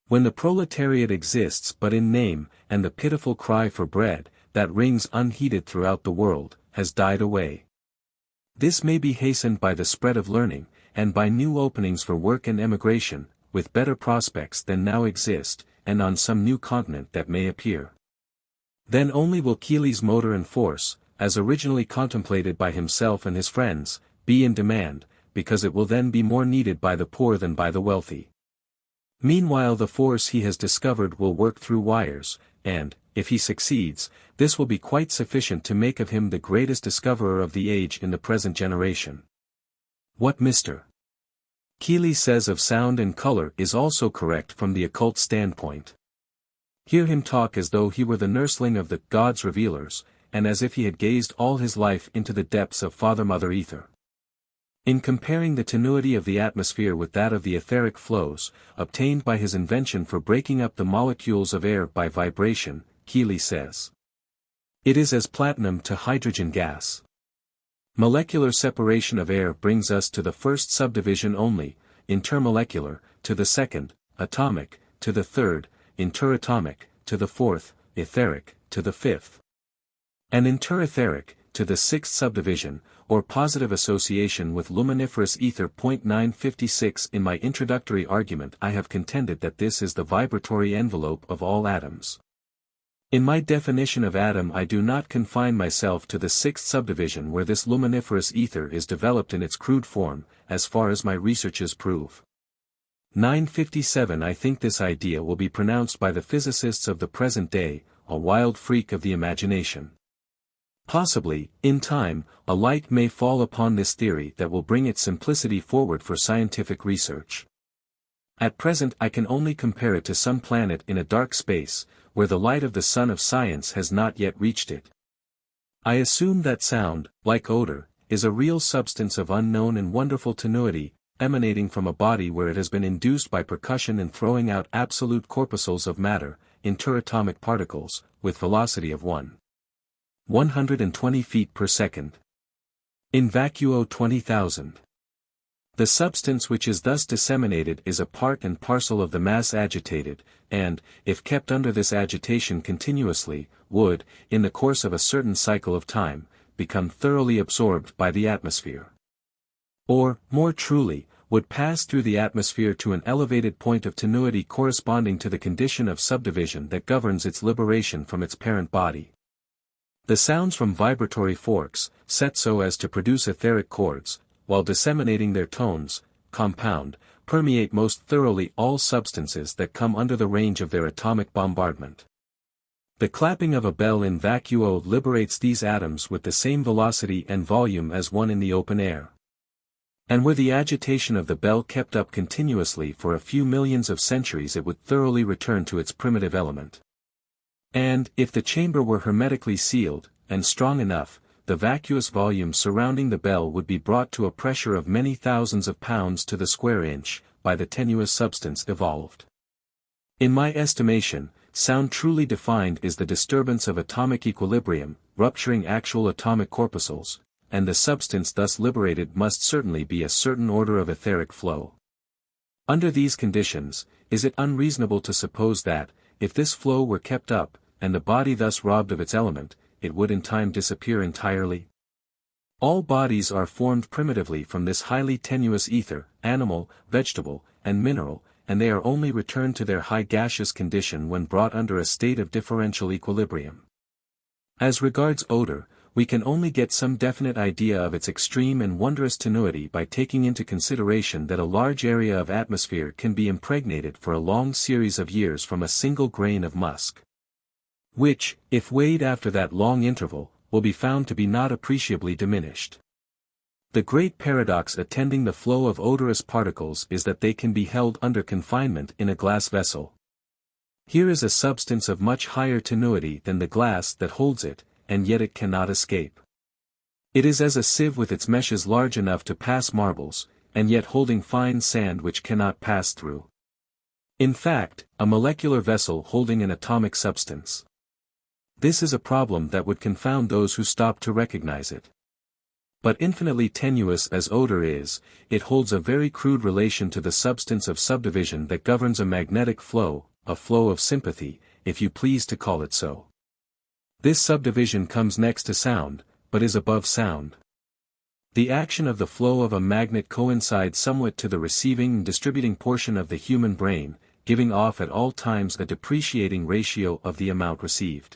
Speaker 1: When the proletariat exists but in name, and the pitiful cry for bread, that rings unheeded throughout the world, has died away. This may be hastened by the spread of learning, and by new openings for work and emigration, with better prospects than now exist, and on some new continent that may appear. Then only will Keely's motor and force, as originally contemplated by himself and his friends, be in demand, because it will then be more needed by the poor than by the wealthy. Meanwhile the force he has discovered will work through wires, and, if he succeeds, this will be quite sufficient to make of him the greatest discoverer of the age in the present generation. What Mr. Keely says of sound and color is also correct from the occult standpoint. Hear him talk as though he were the nursling of the God's revealers, and as if he had gazed all his life into the depths of Father-Mother Ether. In comparing the tenuity of the atmosphere with that of the etheric flows, obtained by his invention for breaking up the molecules of air by vibration, Keely says, "It is as platinum to hydrogen gas. Molecular separation of air brings us to the first subdivision only, intermolecular, to the second, atomic, to the third, interatomic, to the fourth, etheric, to the fifth. And interetheric, to the sixth subdivision, or positive association with luminiferous ether. 956 In my introductory argument I have contended that this is the vibratory envelope of all atoms. In my definition of atom I do not confine myself to the sixth subdivision where this luminiferous ether is developed in its crude form, as far as my researches prove. 957 I think this idea will be pronounced by the physicists of the present day, a wild freak of the imagination. Possibly, in time, a light may fall upon this theory that will bring its simplicity forward for scientific research. At present I can only compare it to some planet in a dark space, where the light of the sun of science has not yet reached it. I assume that sound, like odor, is a real substance of unknown and wonderful tenuity, emanating from a body where it has been induced by percussion and throwing out absolute corpuscles of matter, interatomic particles, with velocity of 120 feet per second. In vacuo 20,000. The substance which is thus disseminated is a part and parcel of the mass agitated, and, if kept under this agitation continuously, would, in the course of a certain cycle of time, become thoroughly absorbed by the atmosphere. Or, more truly, would pass through the atmosphere to an elevated point of tenuity corresponding to the condition of subdivision that governs its liberation from its parent body. The sounds from vibratory forks, set so as to produce etheric chords, while disseminating their tones, compound, permeate most thoroughly all substances that come under the range of their atomic bombardment. The clapping of a bell in vacuo liberates these atoms with the same velocity and volume as one in the open air. And were the agitation of the bell kept up continuously for a few millions of centuries it would thoroughly return to its primitive element. And, if the chamber were hermetically sealed, and strong enough, the vacuous volume surrounding the bell would be brought to a pressure of many thousands of pounds to the square inch, by the tenuous substance evolved. In my estimation, sound truly defined is the disturbance of atomic equilibrium, rupturing actual atomic corpuscles, and the substance thus liberated must certainly be a certain order of etheric flow. Under these conditions, is it unreasonable to suppose that, if this flow were kept up, and the body thus robbed of its element, it would in time disappear entirely? All bodies are formed primitively from this highly tenuous ether, animal, vegetable, and mineral, and they are only returned to their high gaseous condition when brought under a state of differential equilibrium. As regards odor, we can only get some definite idea of its extreme and wondrous tenuity by taking into consideration that a large area of atmosphere can be impregnated for a long series of years from a single grain of musk, which, if weighed after that long interval, will be found to be not appreciably diminished. The great paradox attending the flow of odorous particles is that they can be held under confinement in a glass vessel. Here is a substance of much higher tenuity than the glass that holds it, and yet it cannot escape. It is as a sieve with its meshes large enough to pass marbles, and yet holding fine sand which cannot pass through. In fact, a molecular vessel holding an atomic substance. This is a problem that would confound those who stop to recognize it. But infinitely tenuous as odor is, it holds a very crude relation to the substance of subdivision that governs a magnetic flow, a flow of sympathy, if you please to call it so. This subdivision comes next to sound, but is above sound. The action of the flow of a magnet coincides somewhat to the receiving and distributing portion of the human brain, giving off at all times a depreciating ratio of the amount received.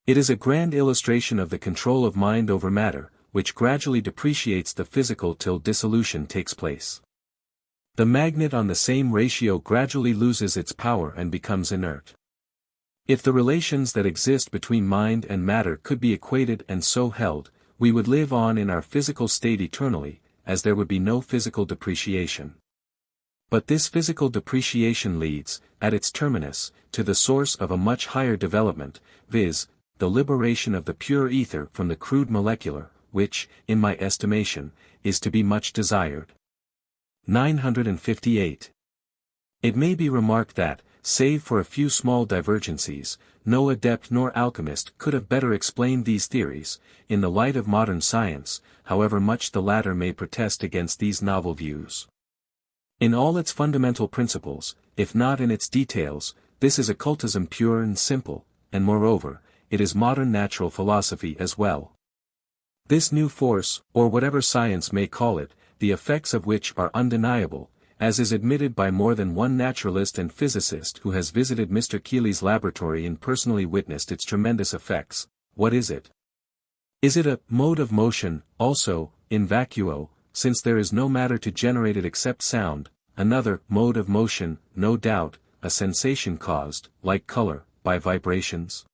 Speaker 1: It is a grand illustration of the control of mind over matter, which gradually depreciates the physical till dissolution takes place. The magnet on the same ratio gradually loses its power and becomes inert. If the relations that exist between mind and matter could be equated and so held, we would live on in our physical state eternally, as there would be no physical depreciation. But this physical depreciation leads, at its terminus, to the source of a much higher development, viz., the liberation of the pure ether from the crude molecular, which, in my estimation, is to be much desired. 958. It may be remarked that, save for a few small divergencies, no adept nor alchemist could have better explained these theories, in the light of modern science, however much the latter may protest against these novel views. In all its fundamental principles, if not in its details, this is occultism pure and simple, and moreover, it is modern natural philosophy as well. This new force, or whatever science may call it, the effects of which are undeniable, as is admitted by more than one naturalist and physicist who has visited Mr. Keely's laboratory and personally witnessed its tremendous effects. What is it? Is it a mode of motion, also, in vacuo, since there is no matter to generate it except sound, another mode of motion, no doubt, a sensation caused, like color, by vibrations?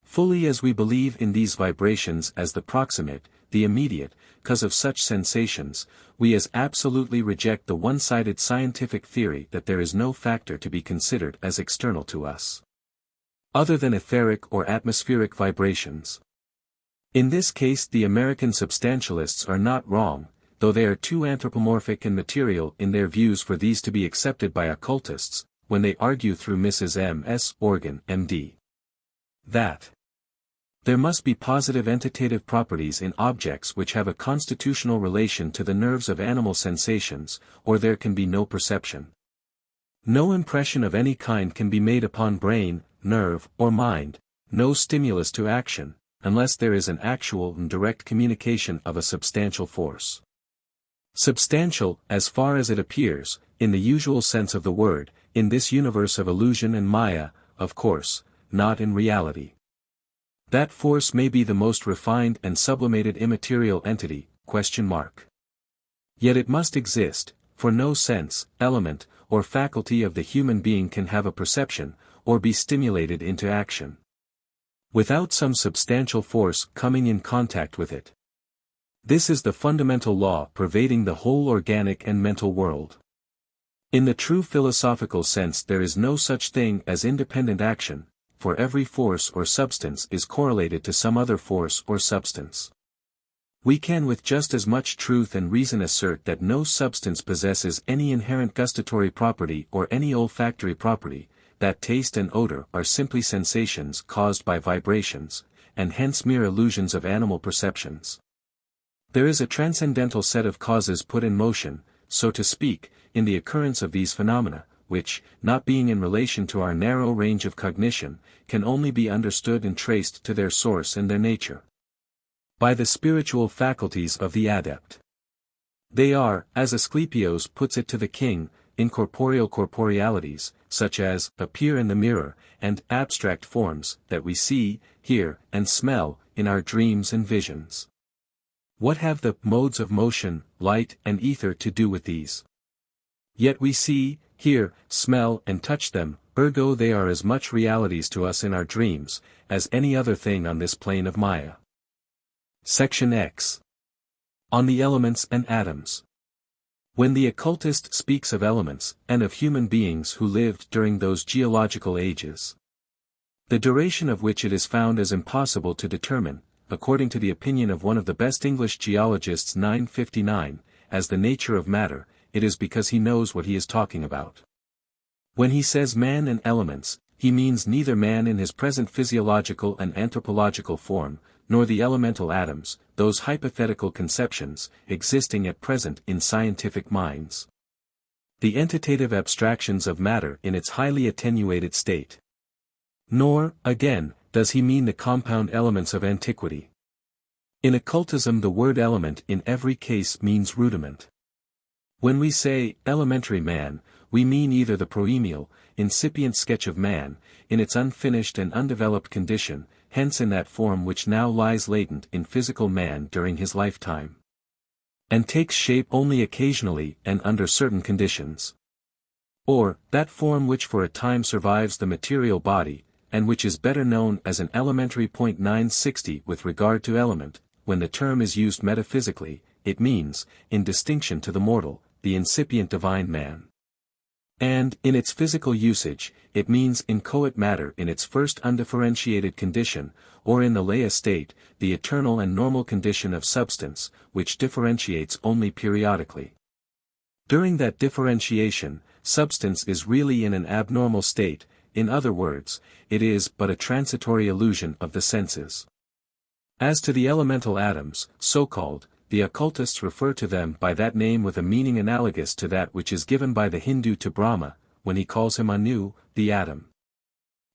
Speaker 1: Fully as we believe in these vibrations as the proximate, the immediate, cause of such sensations, we as absolutely reject the one-sided scientific theory that there is no factor to be considered as external to us, other than etheric or atmospheric vibrations. In this case the American substantialists are not wrong, though they are too anthropomorphic and material in their views for these to be accepted by occultists, when they argue through Mrs. M.S. Organ, M.D. that there must be positive entitative properties in objects which have a constitutional relation to the nerves of animal sensations, or there can be no perception. No impression of any kind can be made upon brain, nerve, or mind, no stimulus to action, unless there is an actual and direct communication of a substantial force. Substantial, as far as it appears, in the usual sense of the word, in this universe of illusion and maya, of course, not in reality. That force may be the most refined and sublimated immaterial entity, ? Yet it must exist, for no sense, element, or faculty of the human being can have a perception, or be stimulated into action, without some substantial force coming in contact with it. This is the fundamental law pervading the whole organic and mental world. In the true philosophical sense there is no such thing as independent action, for every force or substance is correlated to some other force or substance. We can with just as much truth and reason assert that no substance possesses any inherent gustatory property or any olfactory property, that taste and odor are simply sensations caused by vibrations, and hence mere illusions of animal perceptions. There is a transcendental set of causes put in motion, so to speak, in the occurrence of these phenomena, which, not being in relation to our narrow range of cognition, can only be understood and traced to their source and their nature by the spiritual faculties of the adept. They are, as Asclepios puts it to the king, incorporeal corporealities, such as, appear in the mirror, and abstract forms, that we see, hear, and smell, in our dreams and visions. What have the modes of motion, light, and ether to do with these? Yet we see, hear, smell, and touch them, ergo they are as much realities to us in our dreams, as any other thing on this plane of Maya. Section X. On the elements and atoms. When the occultist speaks of elements, and of human beings who lived during those geological ages, the duration of which it is found as impossible to determine, according to the opinion of one of the best English geologists 959, as the nature of matter, it is because he knows what he is talking about. When he says man and elements, he means neither man in his present physiological and anthropological form, nor the elemental atoms, those hypothetical conceptions, existing at present in scientific minds. The entitative abstractions of matter in its highly attenuated state. Nor, again, does he mean the compound elements of antiquity. In occultism the word element in every case means rudiment. When we say, elementary man, we mean either the proemial, incipient sketch of man, in its unfinished and undeveloped condition, hence in that form which now lies latent in physical man during his lifetime, and takes shape only occasionally and under certain conditions. Or, that form which for a time survives the material body, and which is better known as an elementary. 960 with regard to element, when the term is used metaphysically, it means, in distinction to the mortal, the incipient divine man. And, in its physical usage, it means inchoate matter in its first undifferentiated condition, or in the lay state, the eternal and normal condition of substance, which differentiates only periodically. During that differentiation, substance is really in an abnormal state, in other words, it is but a transitory illusion of the senses. As to the elemental atoms, so-called, the occultists refer to them by that name with a meaning analogous to that which is given by the Hindu to Brahma, when he calls him Anu, the atom.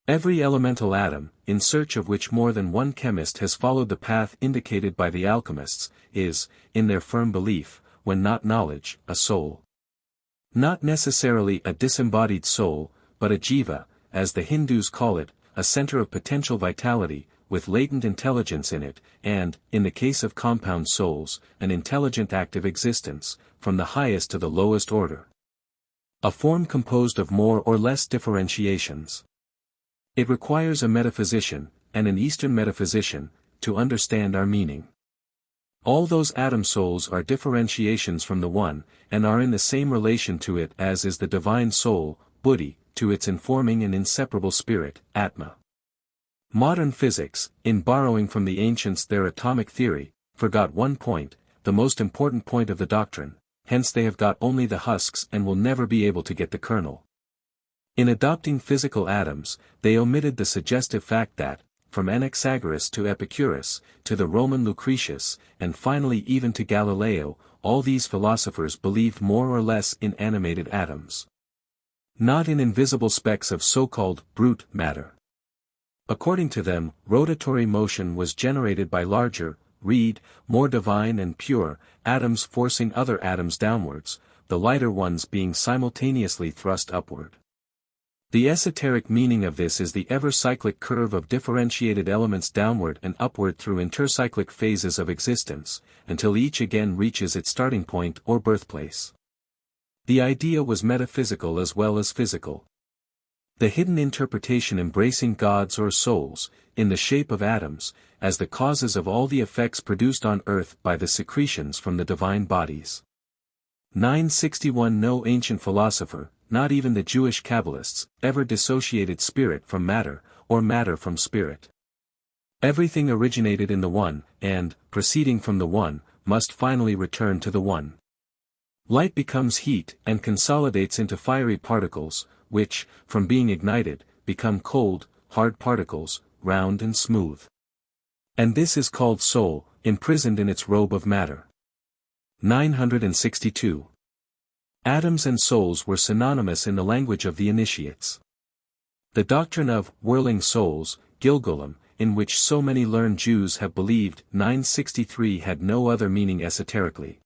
Speaker 1: Every elemental atom, in search of which more than one chemist has followed the path indicated by the alchemists, is, in their firm belief, when not knowledge, a soul. Not necessarily a disembodied soul, but a jiva, as the Hindus call it, a center of potential vitality, with latent intelligence in it, and, in the case of compound souls, an intelligent active existence, from the highest to the lowest order. A form composed of more or less differentiations. It requires a metaphysician, and an Eastern metaphysician, to understand our meaning. All those atom souls are differentiations from the One, and are in the same relation to it as is the divine soul, Buddhi, to its informing and inseparable spirit, Atma. Modern physics, in borrowing from the ancients their atomic theory, forgot one point, the most important point of the doctrine, hence they have got only the husks and will never be able to get the kernel. In adopting physical atoms, they omitted the suggestive fact that, from Anaxagoras to Epicurus, to the Roman Lucretius, and finally even to Galileo, all these philosophers believed more or less in animated atoms. Not in invisible specks of so-called brute matter. According to them, rotatory motion was generated by larger, read, more divine and pure, atoms forcing other atoms downwards, the lighter ones being simultaneously thrust upward. The esoteric meaning of this is the ever-cyclic curve of differentiated elements downward and upward through intercyclic phases of existence, until each again reaches its starting point or birthplace. The idea was metaphysical as well as physical. The hidden interpretation embracing gods or souls, in the shape of atoms, as the causes of all the effects produced on earth by the secretions from the divine bodies. 961 No ancient philosopher, not even the Jewish Kabbalists, ever dissociated spirit from matter, or matter from spirit. Everything originated in the One, and, proceeding from the One, must finally return to the One. Light becomes heat and consolidates into fiery particles, which, from being ignited, become cold, hard particles, round and smooth. And this is called soul, imprisoned in its robe of matter. 962. Atoms and souls were synonymous in the language of the initiates. The doctrine of whirling souls, Gilgulim, in which so many learned Jews have believed, 963 had no other meaning esoterically.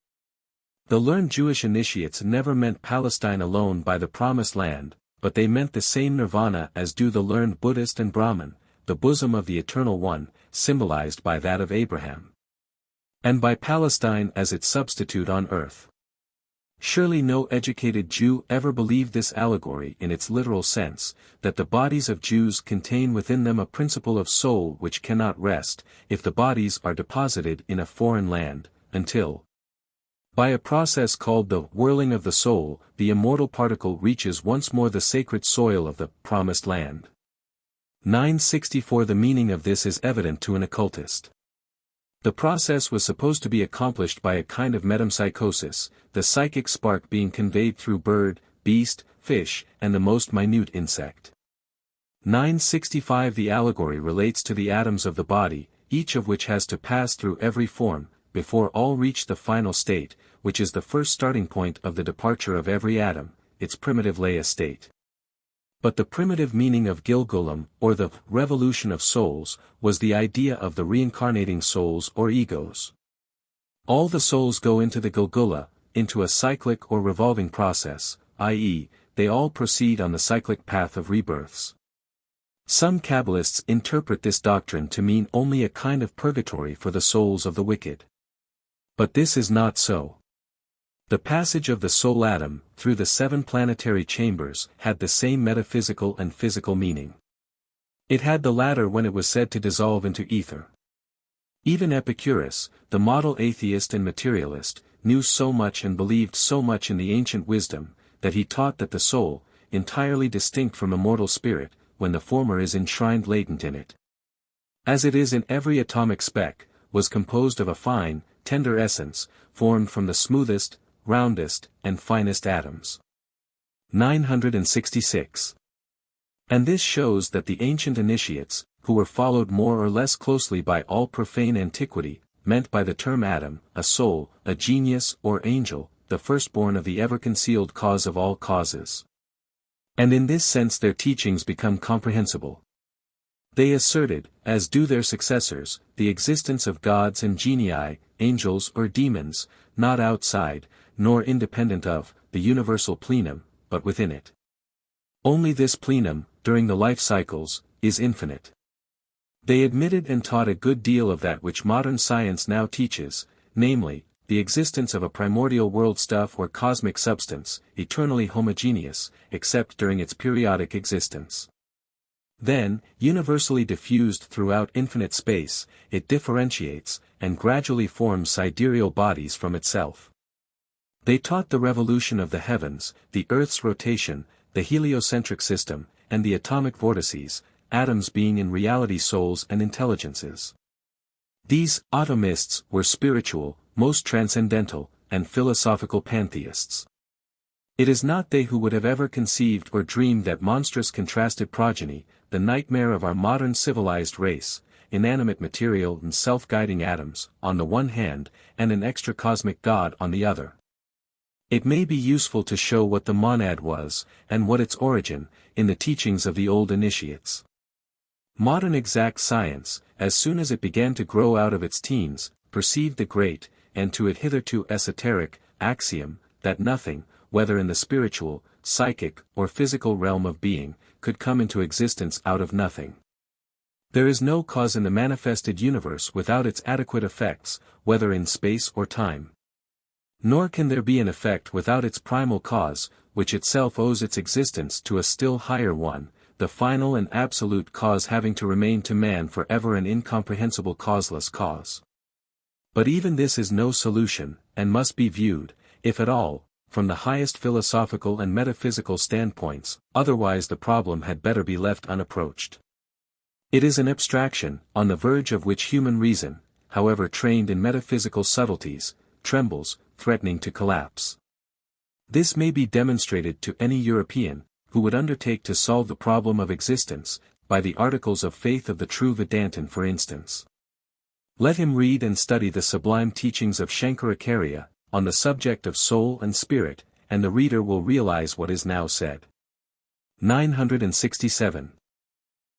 Speaker 1: The learned Jewish initiates never meant Palestine alone by the Promised Land, but they meant the same nirvana as do the learned Buddhist and Brahmin, the bosom of the Eternal One, symbolized by that of Abraham. And by Palestine as its substitute on earth. Surely no educated Jew ever believed this allegory in its literal sense, that the bodies of Jews contain within them a principle of soul which cannot rest, if the bodies are deposited in a foreign land, until, by a process called the whirling of the soul, the immortal particle reaches once more the sacred soil of the Promised Land. 964 The meaning of this is evident to an occultist. The process was supposed to be accomplished by a kind of metempsychosis, the psychic spark being conveyed through bird, beast, fish, and the most minute insect. 965 The allegory relates to the atoms of the body, each of which has to pass through every form, before all reach the final state, which is the first starting point of the departure of every atom, its primitive lay state. But the primitive meaning of Gilgulim, or the revolution of souls, was the idea of the reincarnating souls or egos. All the souls go into the Gilgula, into a cyclic or revolving process, i.e., they all proceed on the cyclic path of rebirths. Some Kabbalists interpret this doctrine to mean only a kind of purgatory for the souls of the wicked. But this is not so. The passage of the soul atom, through the 7 planetary chambers, had the same metaphysical and physical meaning. It had the latter when it was said to dissolve into ether. Even Epicurus, the model atheist and materialist, knew so much and believed so much in the ancient wisdom, that he taught that the soul, entirely distinct from immortal spirit, when the former is enshrined latent in it. As it is in every atomic speck, was composed of a fine, tender essence, formed from the smoothest, roundest, and finest atoms. 966. And this shows that the ancient initiates, who were followed more or less closely by all profane antiquity, meant by the term atom, a soul, a genius or angel, the firstborn of the ever-concealed cause of all causes. And in this sense their teachings become comprehensible. They asserted, as do their successors, the existence of gods and genii, angels or demons, not outside, nor independent of, the universal plenum, but within it. Only this plenum, during the life cycles, is infinite. They admitted and taught a good deal of that which modern science now teaches, namely, the existence of a primordial world stuff or cosmic substance, eternally homogeneous, except during its periodic existence. Then, universally diffused throughout infinite space, it differentiates, and gradually forms sidereal bodies from itself. They taught the revolution of the heavens, the earth's rotation, the heliocentric system, and the atomic vortices, atoms being in reality souls and intelligences. These atomists were spiritual, most transcendental, and philosophical pantheists. It is not they who would have ever conceived or dreamed that monstrous contrasted progeny, the nightmare of our modern civilized race, inanimate material and self-guiding atoms, on the one hand, and an extra-cosmic God on the other. It may be useful to show what the monad was, and what its origin, in the teachings of the old initiates. Modern exact science, as soon as it began to grow out of its teens, perceived the great, and to it hitherto esoteric, axiom, that nothing, whether in the spiritual, psychic, or physical realm of being, could come into existence out of nothing. There is no cause in the manifested universe without its adequate effects, whether in space or time. Nor can there be an effect without its primal cause, which itself owes its existence to a still higher one, the final and absolute cause having to remain to man forever an incomprehensible causeless cause. But even this is no solution, and must be viewed, if at all, from the highest philosophical and metaphysical standpoints, otherwise the problem had better be left unapproached. It is an abstraction, on the verge of which human reason, however trained in metaphysical subtleties, trembles, threatening to collapse. This may be demonstrated to any European, who would undertake to solve the problem of existence, by the articles of faith of the true Vedantin for instance. Let him read and study the sublime teachings of Shankaracharya, on the subject of soul and spirit, and the reader will realize what is now said. 967.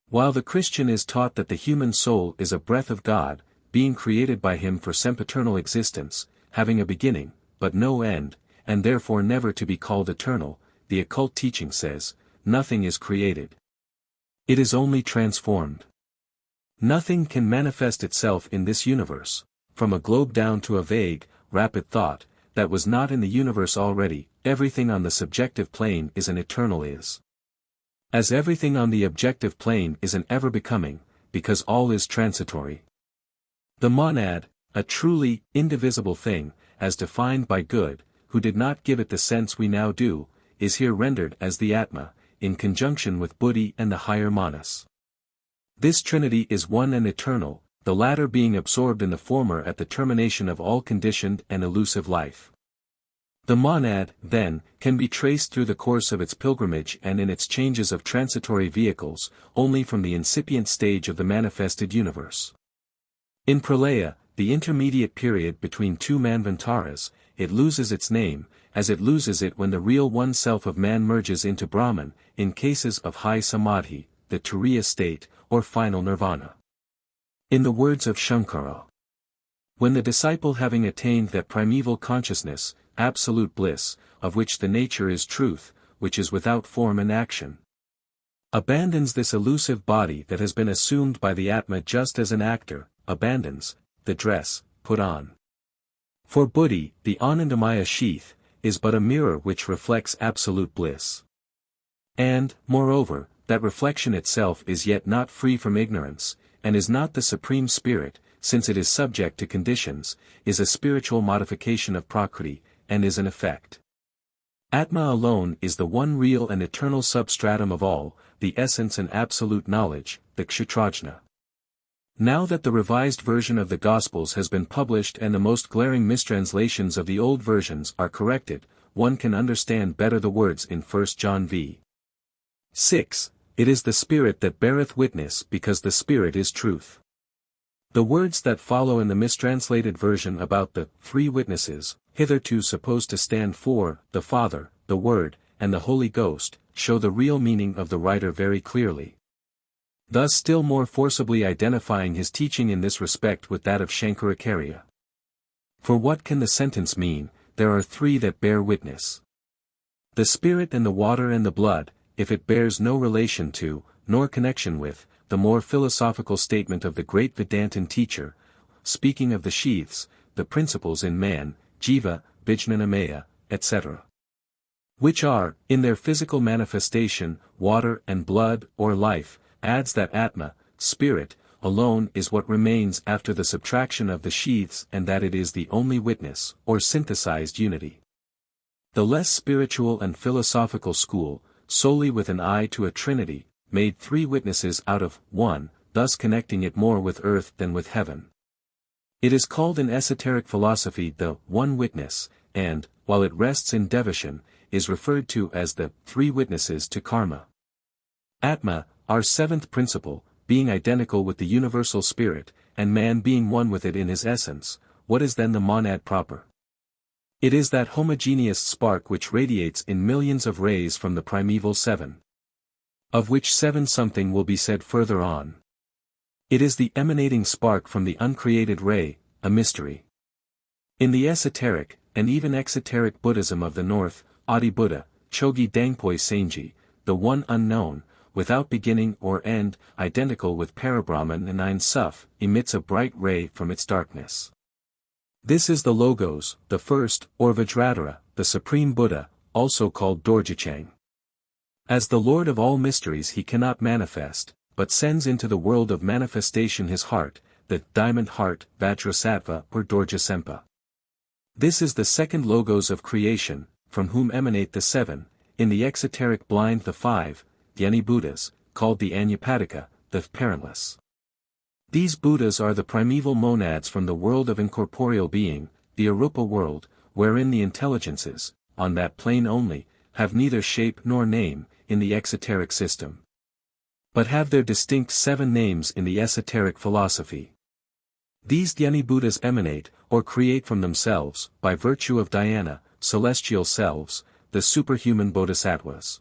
Speaker 1: While the Christian is taught that the human soul is a breath of God, being created by him for sempiternal existence, having a beginning, but no end, and therefore never to be called eternal, the occult teaching says, nothing is created. It is only transformed. Nothing can manifest itself in this universe, from a globe down to a vague, rapid thought, that was not in the universe already. Everything on the subjective plane is an eternal is. As everything on the objective plane is an ever-becoming, because all is transitory. The monad, a truly, indivisible thing, as defined by Good, who did not give it the sense we now do, is here rendered as the Atma, in conjunction with Buddhi and the higher Manas. This trinity is one and eternal, the latter being absorbed in the former at the termination of all conditioned and elusive life. The monad, then, can be traced through the course of its pilgrimage and in its changes of transitory vehicles, only from the incipient stage of the manifested universe. In pralaya, the intermediate period between two manvantaras, it loses its name, as it loses it when the real one-self of man merges into Brahman, in cases of high samadhi, the turiya state, or final nirvana. In the words of Shankara, when the disciple having attained that primeval consciousness, absolute bliss, of which the nature is truth, which is without form and action, abandons this elusive body that has been assumed by the Atma just as an actor abandons the dress put on. For Buddhi, the Anandamaya sheath, is but a mirror which reflects absolute bliss. And, moreover, that reflection itself is yet not free from ignorance, and is not the supreme spirit, since it is subject to conditions, is a spiritual modification of Prakriti, and is an effect. Atma alone is the one real and eternal substratum of all, the essence and absolute knowledge, the Kshetrajna. Now that the revised version of the Gospels has been published and the most glaring mistranslations of the old versions are corrected, one can understand better the words in 1 John v. 6, "It is the Spirit that beareth witness because the Spirit is truth." The words that follow in the mistranslated version about the three witnesses, hitherto supposed to stand for the Father, the Word, and the Holy Ghost, show the real meaning of the writer very clearly. Thus still more forcibly identifying his teaching in this respect with that of Shankaracharya. For what can the sentence mean? There are three that bear witness. The Spirit and the water and the blood, if it bears no relation to, nor connection with, the more philosophical statement of the great Vedantin teacher, speaking of the sheaths, the principles in man, jiva, vijnanamaya, etc. which are, in their physical manifestation, water and blood or life, adds that Atma, Spirit, alone is what remains after the subtraction of the sheaths and that it is the only witness, or synthesized unity. The less spiritual and philosophical school, solely with an eye to a trinity, made three witnesses out of one, thus connecting it more with earth than with heaven. It is called in esoteric philosophy the one witness, and, while it rests in devotion, is referred to as the three witnesses to karma. Atma, our seventh principle, being identical with the universal spirit, and man being one with it in his essence, what is then the monad proper? It is that homogeneous spark which radiates in millions of rays from the primeval seven. Of which seven something will be said further on. It is the emanating spark from the uncreated ray, a mystery. In the esoteric, and even exoteric Buddhism of the North, Adi Buddha, Chogi Dangpoi Senji, the one unknown, without beginning or end, identical with Parabrahman and Ein Sof, emits a bright ray from its darkness. This is the Logos, the first, or Vajradhara, the Supreme Buddha, also called Dorjichang. As the Lord of all mysteries he cannot manifest, but sends into the world of manifestation his heart, the diamond heart, Vajrasattva or Dorjasempa. This is the second Logos of creation, from whom emanate the seven, in the exoteric blind the five, Dhyani Buddhas, called the Anapadika, the parentless. These Buddhas are the primeval monads from the world of incorporeal being, the Arupa world, wherein the intelligences, on that plane only, have neither shape nor name, in the exoteric system. But have their distinct seven names in the esoteric philosophy. These Dhyani Buddhas emanate, or create from themselves, by virtue of dhyana, celestial selves, the superhuman bodhisattvas.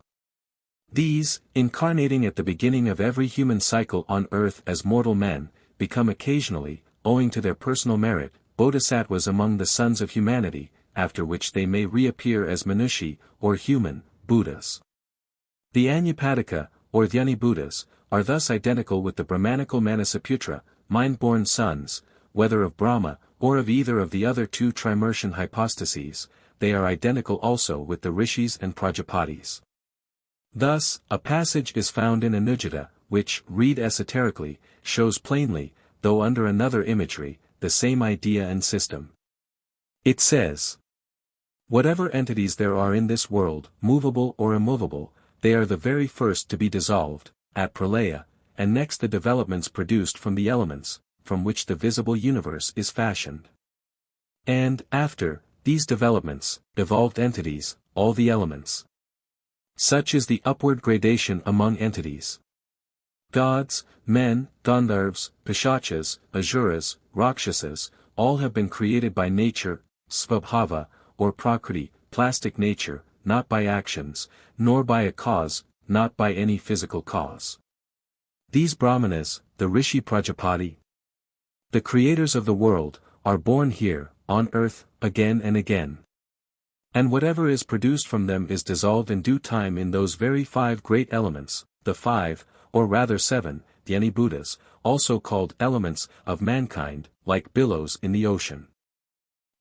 Speaker 1: These, incarnating at the beginning of every human cycle on earth as mortal men, become occasionally, owing to their personal merit, bodhisattvas among the sons of humanity, after which they may reappear as Manushi, or human, Buddhas. The Anapadika, or Dhyani Buddhas, are thus identical with the Brahmanical Manasaputra, mind-born sons, whether of Brahma, or of either of the other two Trimershan hypostases. They are identical also with the Rishis and Prajapatis. Thus, a passage is found in Anujata, which, read esoterically, shows plainly, though under another imagery, the same idea and system. It says, "Whatever entities there are in this world, movable or immovable, they are the very first to be dissolved, at pralaya, and next the developments produced from the elements, from which the visible universe is fashioned. And, after, these developments, evolved entities, all the elements. Such is the upward gradation among entities. Gods, men, Gandharvas, Pishachas, Asuras, Rakshasas, all have been created by nature, Svabhava, or Prakriti, plastic nature, not by actions, nor by a cause, not by any physical cause. These Brahmanas, the Rishi Prajapati, the creators of the world, are born here, on earth, again and again. And whatever is produced from them is dissolved in due time in those very five great elements, the five, or rather seven, Dhyani Buddhas, also called elements of mankind, like billows in the ocean.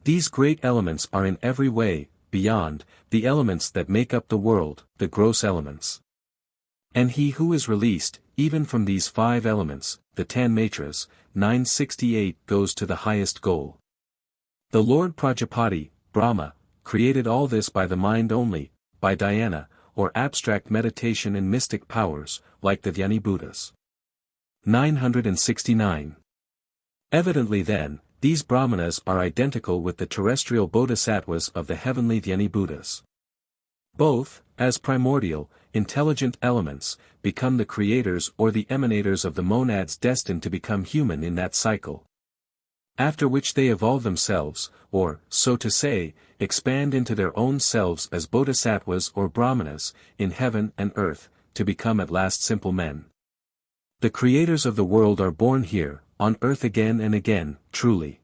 Speaker 1: These great elements are in every way, beyond, the elements that make up the world, the gross elements. And he who is released, even from these five elements, the Tanmatras, 968 goes to the highest goal. The Lord Prajapati, Brahma, created all this by the mind only, by dhyana, or abstract meditation and mystic powers, like the Dhyani Buddhas. 969. Evidently then, these brahmanas are identical with the terrestrial bodhisattvas of the heavenly Dhyani Buddhas. Both, as primordial, intelligent elements, become the creators or the emanators of the monads destined to become human in that cycle. After which they evolve themselves, or, so to say, expand into their own selves as bodhisattvas or brahmanas, in heaven and earth, to become at last simple men. The creators of the world are born here, on earth again and again, truly.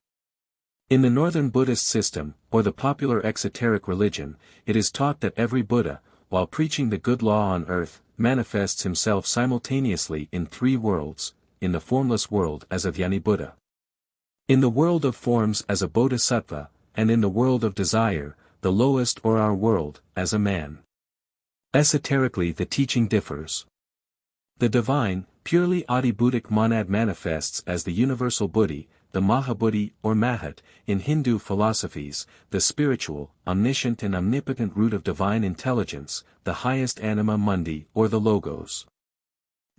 Speaker 1: In the northern Buddhist system, or the popular exoteric religion, it is taught that every Buddha, while preaching the good law on earth, manifests himself simultaneously in three worlds, in the formless world as a Dhyani Buddha, in the world of forms as a bodhisattva, and in the world of desire, the lowest or our world, as a man. Esoterically the teaching differs. The divine, purely Adi-Buddhic monad manifests as the universal Buddhi, the Mahabuddhi or Mahat, in Hindu philosophies, the spiritual, omniscient and omnipotent root of divine intelligence, the highest anima mundi or the Logos.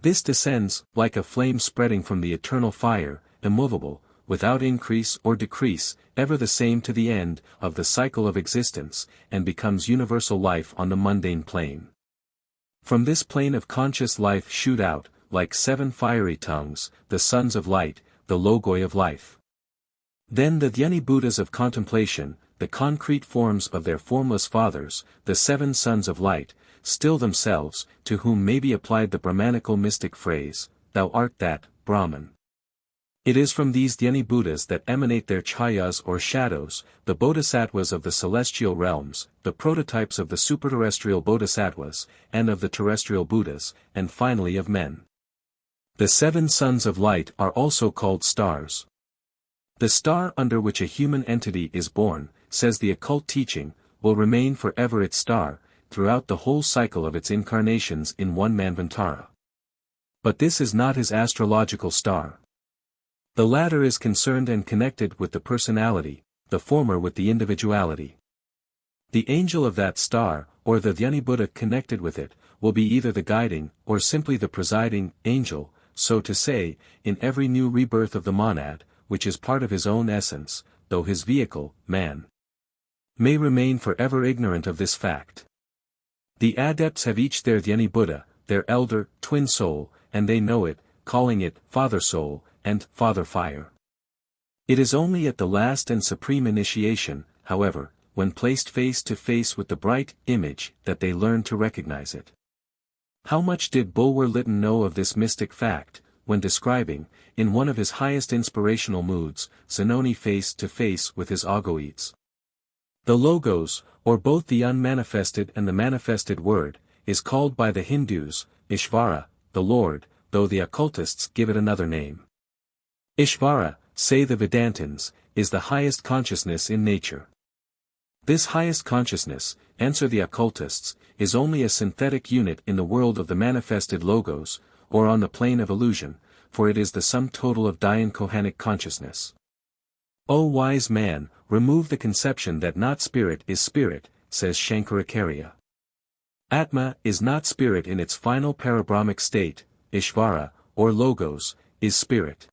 Speaker 1: This descends, like a flame spreading from the eternal fire, immovable, without increase or decrease, ever the same to the end of the cycle of existence, and becomes universal life on the mundane plane. From this plane of conscious life shoot out, like 7 fiery tongues, the sons of light, the logoi of life. Then the Dhyani Buddhas of contemplation, the concrete forms of their formless fathers, the 7 sons of light, still themselves, to whom may be applied the Brahmanical mystic phrase, "Thou art that, Brahman." It is from these Dhyani Buddhas that emanate their chayas or shadows, the bodhisattvas of the celestial realms, the prototypes of the superterrestrial bodhisattvas, and of the terrestrial Buddhas, and finally of men. The 7 sons of light are also called stars. The star under which a human entity is born, says the occult teaching, will remain forever its star, throughout the whole cycle of its incarnations in one manvantara. But this is not his astrological star. The latter is concerned and connected with the personality, the former with the individuality. The angel of that star, or the Dhyani Buddha connected with it, will be either the guiding, or simply the presiding, angel, so to say, in every new rebirth of the monad, which is part of his own essence, though his vehicle, man, may remain forever ignorant of this fact. The adepts have each their Dhyani Buddha, their elder, twin soul, and they know it, calling it, Father Soul, and Father Fire. It is only at the last and supreme initiation, however, when placed face to face with the bright image, that they learn to recognize it. How much did Bulwer Lytton know of this mystic fact, when describing, in one of his highest inspirational moods, Zanoni face to face with his Ogoids. The Logos, or both the unmanifested and the manifested word, is called by the Hindus, Ishvara, the Lord, though the occultists give it another name. Ishvara, say the Vedantins, is the highest consciousness in nature. This highest consciousness, answer the occultists, is only a synthetic unit in the world of the manifested Logos, or on the plane of illusion, for it is the sum total of Dhyan Kohanic consciousness. O wise man, remove the conception that not spirit is spirit, says Shankaracharya. Atma is not spirit in its final parabrahmic state, Ishvara, or Logos, is spirit.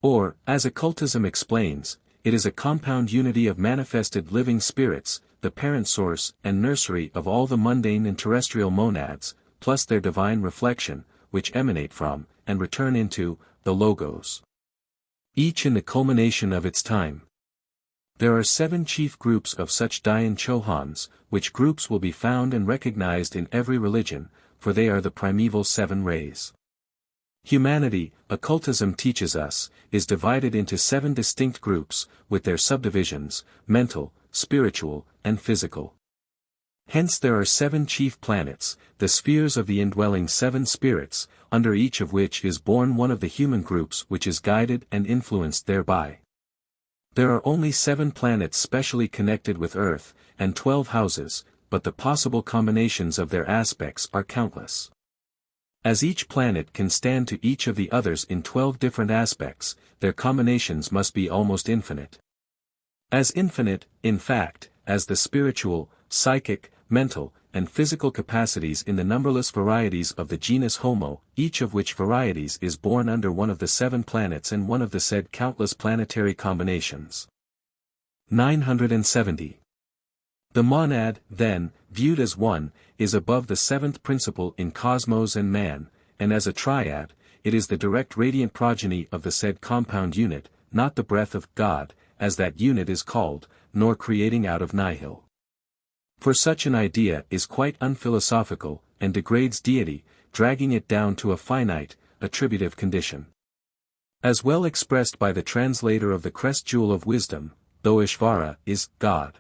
Speaker 1: Or, as occultism explains, it is a compound unity of manifested living spirits, the parent source and nursery of all the mundane and terrestrial monads, plus their divine reflection, which emanate from, and return into, the Logos. Each in the culmination of its time. There are 7 chief groups of such Dhyan Chohans, which groups will be found and recognized in every religion, for they are the primeval 7 rays. Humanity, occultism teaches us, is divided into 7 distinct groups, with their subdivisions, mental, spiritual, and physical. Hence there are 7 chief planets, the spheres of the indwelling 7 spirits, under each of which is born one of the human groups which is guided and influenced thereby. There are only 7 planets specially connected with Earth, and 12 houses, but the possible combinations of their aspects are countless. As each planet can stand to each of the others in 12 different aspects, their combinations must be almost infinite. As infinite, in fact, as the spiritual, psychic, mental, and physical capacities in the numberless varieties of the genus Homo, each of which varieties is born under one of the 7 planets and one of the said countless planetary combinations. 970. The monad, then, viewed as one, is above the 7th principle in cosmos and man, and as a triad, it is the direct radiant progeny of the said compound unit, not the breath of God, as that unit is called, nor creating out of nihil. For such an idea is quite unphilosophical, and degrades deity, dragging it down to a finite, attributive condition. As well expressed by the translator of the crest jewel of wisdom, though Ishvara is God.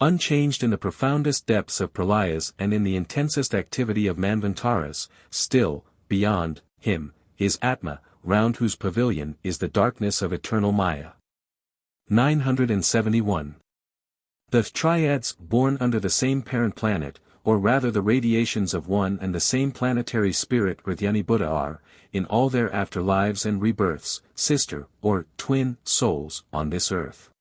Speaker 1: Unchanged in the profoundest depths of pralayas and in the intensest activity of manvantaras, still, beyond him, is Atma, round whose pavilion is the darkness of eternal Maya. 971. The triads born under the same parent planet, or rather the radiations of one and the same planetary spirit Hridyani Buddha are, in all their afterlives and rebirths, sister, or twin, souls, on this earth.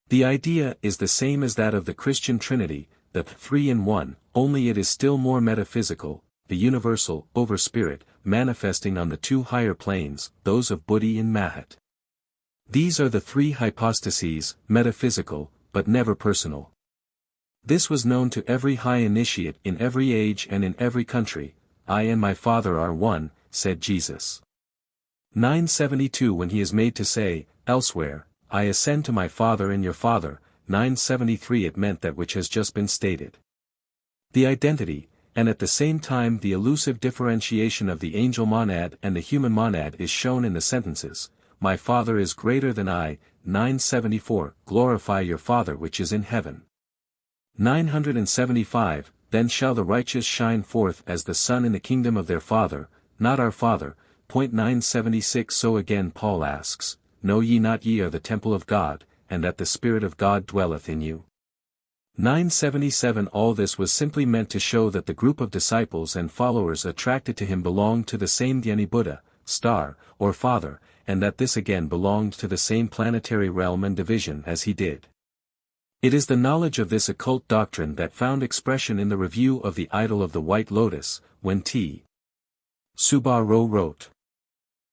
Speaker 1: The idea is the same as that of the Christian Trinity, the 3 in 1, only it is still more metaphysical, the universal, over-spirit, manifesting on the 2 higher planes, those of Buddhi and Mahat. These are the 3 hypostases, metaphysical, but never personal. This was known to every high initiate in every age and in every country. I and my Father are one, said Jesus. 972 When he is made to say, elsewhere, I ascend to my Father and your Father, 973 it meant that which has just been stated. The identity, and at the same time the elusive differentiation of the angel monad and the human monad is shown in the sentences, my Father is greater than I, 974, glorify your Father which is in heaven. 975, then shall the righteous shine forth as the sun in the kingdom of their Father, not our Father. 976 So again Paul asks, know ye not ye are the temple of God, and that the Spirit of God dwelleth in you? 977 All this was simply meant to show that the group of disciples and followers attracted to him belonged to the same Dhyani Buddha, star, or Father, and that this again belonged to the same planetary realm and division as he did. It is the knowledge of this occult doctrine that found expression in the review of the Idol of the White Lotus, when T. Subaro wrote,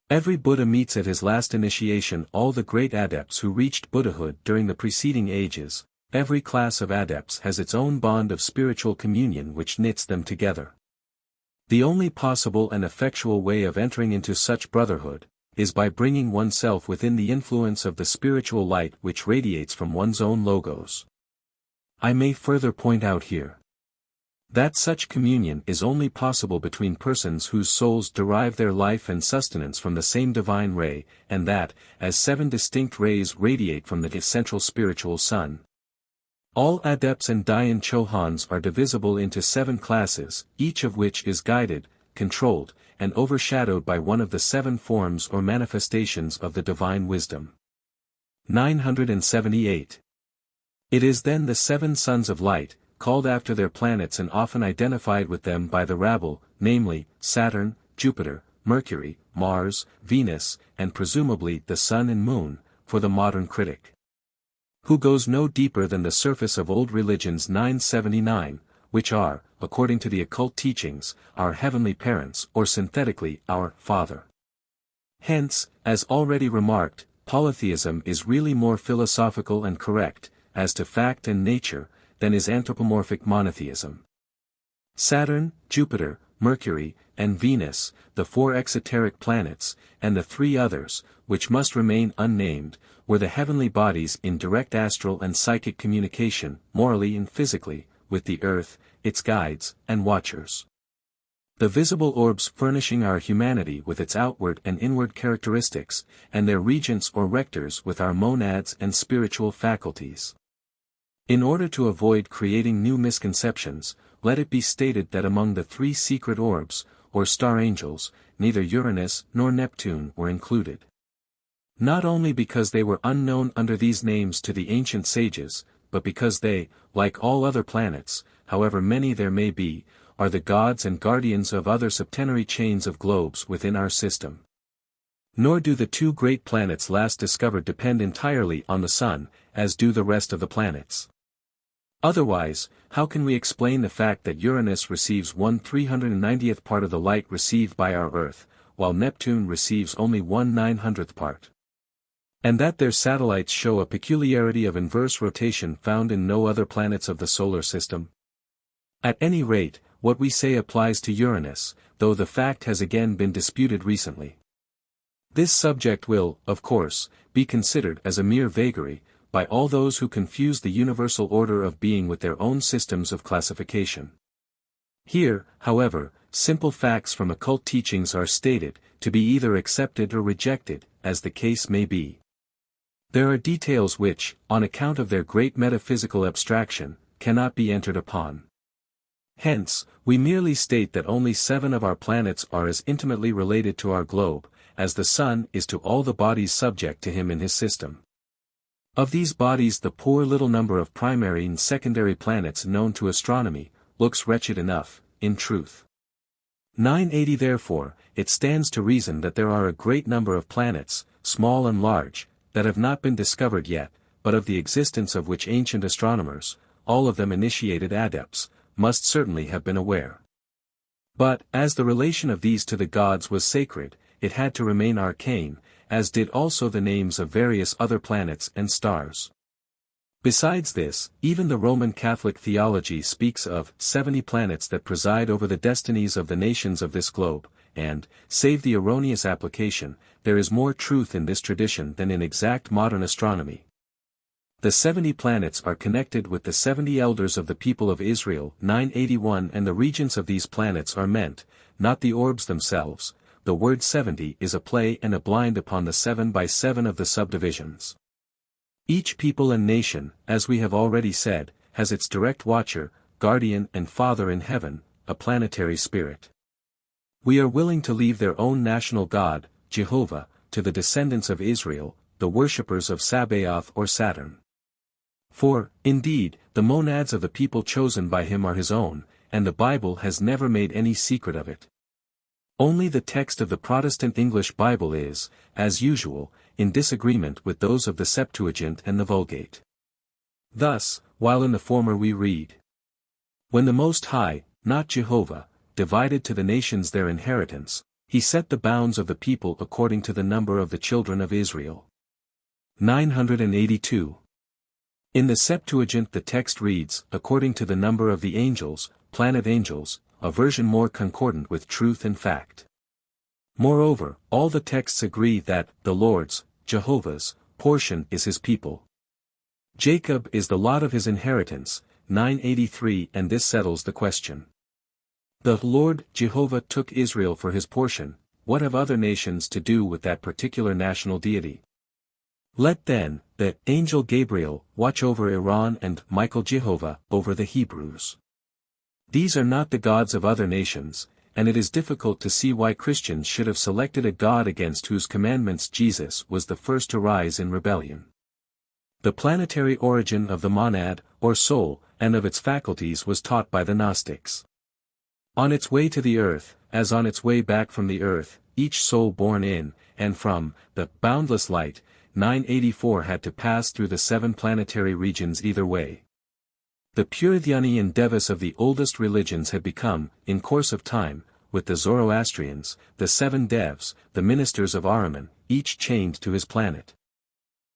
Speaker 1: every Buddha meets at his last initiation all the great adepts who reached Buddhahood during the preceding ages. Every class of adepts has its own bond of spiritual communion which knits them together. The only possible and effectual way of entering into such brotherhood, is by bringing oneself within the influence of the spiritual light which radiates from one's own logos. I may further point out here that such communion is only possible between persons whose souls derive their life and sustenance from the same divine ray, and that, as 7 distinct rays radiate from the central spiritual sun. All adepts and Dayan Chohans are divisible into 7 classes, each of which is guided, controlled, and overshadowed by one of the 7 forms or manifestations of the divine wisdom. 978. It is then the 7 sons of light, called after their planets and often identified with them by the rabble, namely, Saturn, Jupiter, Mercury, Mars, Venus, and presumably the Sun and Moon, for the modern critic, who goes no deeper than the surface of old religions. 979, which are, according to the occult teachings, our heavenly parents or synthetically our Father. Hence, as already remarked, polytheism is really more philosophical and correct, as to fact and nature, than is anthropomorphic monotheism. Saturn, Jupiter, Mercury, and Venus, the 4 exoteric planets, and the 3 others, which must remain unnamed, were the heavenly bodies in direct astral and psychic communication, morally and physically, with the earth, its guides, and watchers. The visible orbs furnishing our humanity with its outward and inward characteristics, and their regents or rectors with our monads and spiritual faculties. In order to avoid creating new misconceptions, let it be stated that among the 3 secret orbs, or star angels, neither Uranus nor Neptune were included. Not only because they were unknown under these names to the ancient sages, but because they, like all other planets, however many there may be, are the gods and guardians of other septenary chains of globes within our system. Nor do the 2 great planets last discovered depend entirely on the Sun, as do the rest of the planets. Otherwise, how can we explain the fact that Uranus receives 1/390th part of the light received by our Earth, while Neptune receives only 1/900th part? And that their satellites show a peculiarity of inverse rotation found in no other planets of the solar system? At any rate, what we say applies to Uranus, though the fact has again been disputed recently. This subject will, of course, be considered as a mere vagary, by all those who confuse the universal order of being with their own systems of classification. Here, however, simple facts from occult teachings are stated, to be either accepted or rejected, as the case may be. There are details which, on account of their great metaphysical abstraction, cannot be entered upon. Hence, we merely state that only 7 of our planets are as intimately related to our globe, as the Sun is to all the bodies subject to him in his system. Of these bodies the poor little number of primary and secondary planets known to astronomy, looks wretched enough, in truth. 980 Therefore, it stands to reason that there are a great number of planets, small and large, that have not been discovered yet, but of the existence of which ancient astronomers, all of them initiated adepts, must certainly have been aware. But, as the relation of these to the gods was sacred, it had to remain arcane, as did also the names of various other planets and stars. Besides this, even the Roman Catholic theology speaks of 70 planets that preside over the destinies of the nations of this globe, and, save the erroneous application, there is more truth in this tradition than in exact modern astronomy. The 70 planets are connected with the 70 elders of the people of Israel 981, and the regents of these planets are meant, not the orbs themselves. The word 70 is a play and a blind upon the 7 by 7 of the subdivisions. Each people and nation, as we have already said, has its direct watcher, guardian and father in heaven, a planetary spirit. We are willing to leave their own national god, Jehovah, to the descendants of Israel, the worshippers of Sabaoth or Saturn. For, indeed, the monads of the people chosen by him are his own, and the Bible has never made any secret of it. Only the text of the Protestant English Bible is, as usual, in disagreement with those of the Septuagint and the Vulgate. Thus, while in the former we read, "When the Most High, not Jehovah, divided to the nations their inheritance, he set the bounds of the people according to the number of the children of Israel." 982. In the Septuagint the text reads, "according to the number of the angels, planet angels," a version more concordant with truth and fact. Moreover, all the texts agree that the Lord's, Jehovah's, portion is his people. Jacob is the lot of his inheritance, 983, and this settles the question. The Lord, Jehovah, took Israel for his portion. What have other nations to do with that particular national deity? Let then, the angel Gabriel, watch over Iran and Michael Jehovah, over the Hebrews. These are not the gods of other nations, and it is difficult to see why Christians should have selected a god against whose commandments Jesus was the first to rise in rebellion. The planetary origin of the monad, or soul, and of its faculties was taught by the Gnostics. On its way to the earth, as on its way back from the earth, each soul born in, and from, the boundless light, 984 had to pass through the 7 planetary regions either way. The pure Theogony and Devas of the oldest religions had become, in course of time, with the Zoroastrians, the 7 Devs, the ministers of Ahriman, each chained to his planet.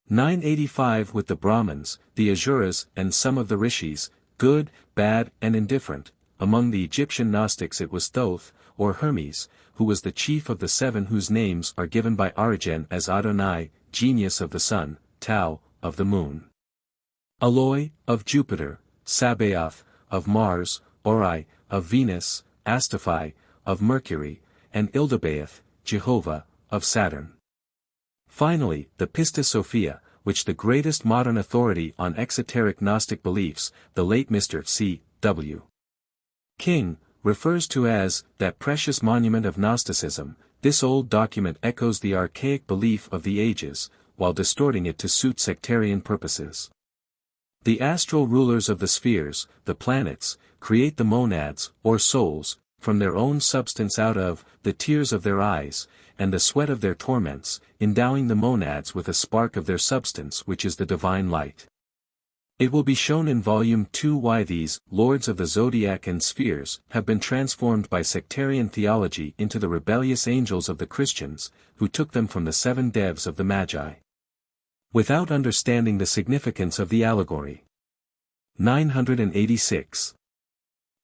Speaker 1: 985 with the Brahmins, the Asuras and some of the Rishis, good, bad and indifferent. Among the Egyptian Gnostics it was Thoth, or Hermes, who was the chief of the 7 whose names are given by Origen as Adonai, genius of the sun, Tau, of the moon. Eloi, of Jupiter, Sabaoth, of Mars, Ori, of Venus, Astaphi, of Mercury, and Ildabaoth, Jehovah, of Saturn. Finally, the Pistis Sophia, which the greatest modern authority on exoteric Gnostic beliefs, the late Mr. C. W. King, refers to as that precious monument of Gnosticism. This old document echoes the archaic belief of the ages, while distorting it to suit sectarian purposes. The astral rulers of the spheres, the planets, create the monads, or souls, from their own substance out of the tears of their eyes, and the sweat of their torments, endowing the monads with a spark of their substance which is the divine light. It will be shown in Volume 2 why these lords of the zodiac and spheres have been transformed by sectarian theology into the rebellious angels of the Christians, who took them from the 7 devs of the Magi, without understanding the significance of the allegory. 986.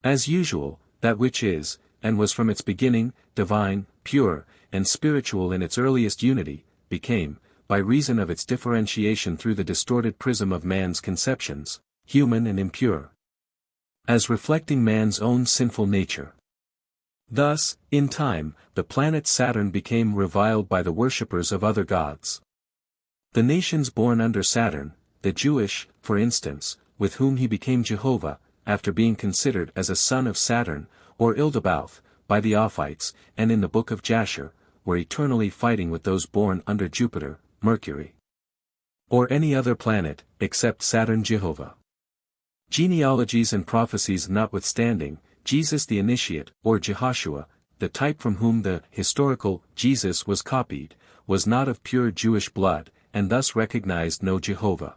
Speaker 1: As usual, that which is, and was from its beginning, divine, pure, and spiritual in its earliest unity, became, by reason of its differentiation through the distorted prism of man's conceptions, human and impure, as reflecting man's own sinful nature. Thus, in time, the planet Saturn became reviled by the worshippers of other gods. The nations born under Saturn, the Jewish, for instance, with whom he became Jehovah, after being considered as a son of Saturn, or Ildabaoth, by the Ophites, and in the book of Jasher, were eternally fighting with those born under Jupiter, Mercury, or any other planet, except Saturn Jehovah. Genealogies and prophecies notwithstanding, Jesus the Initiate, or Jehoshua, the type from whom the historical Jesus was copied, was not of pure Jewish blood, and thus recognized no Jehovah.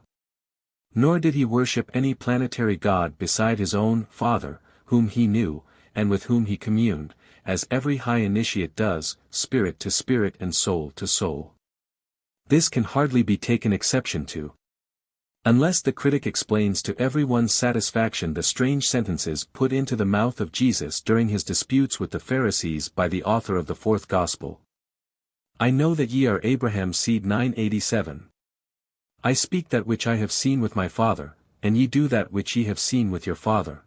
Speaker 1: Nor did he worship any planetary god beside his own Father, whom he knew, and with whom he communed, as every high initiate does, spirit to spirit and soul to soul. This can hardly be taken exception to, unless the critic explains to everyone's satisfaction the strange sentences put into the mouth of Jesus during his disputes with the Pharisees by the author of the 4th Gospel. I know that ye are Abraham's seed. 987. I speak that which I have seen with my father, and ye do that which ye have seen with your father.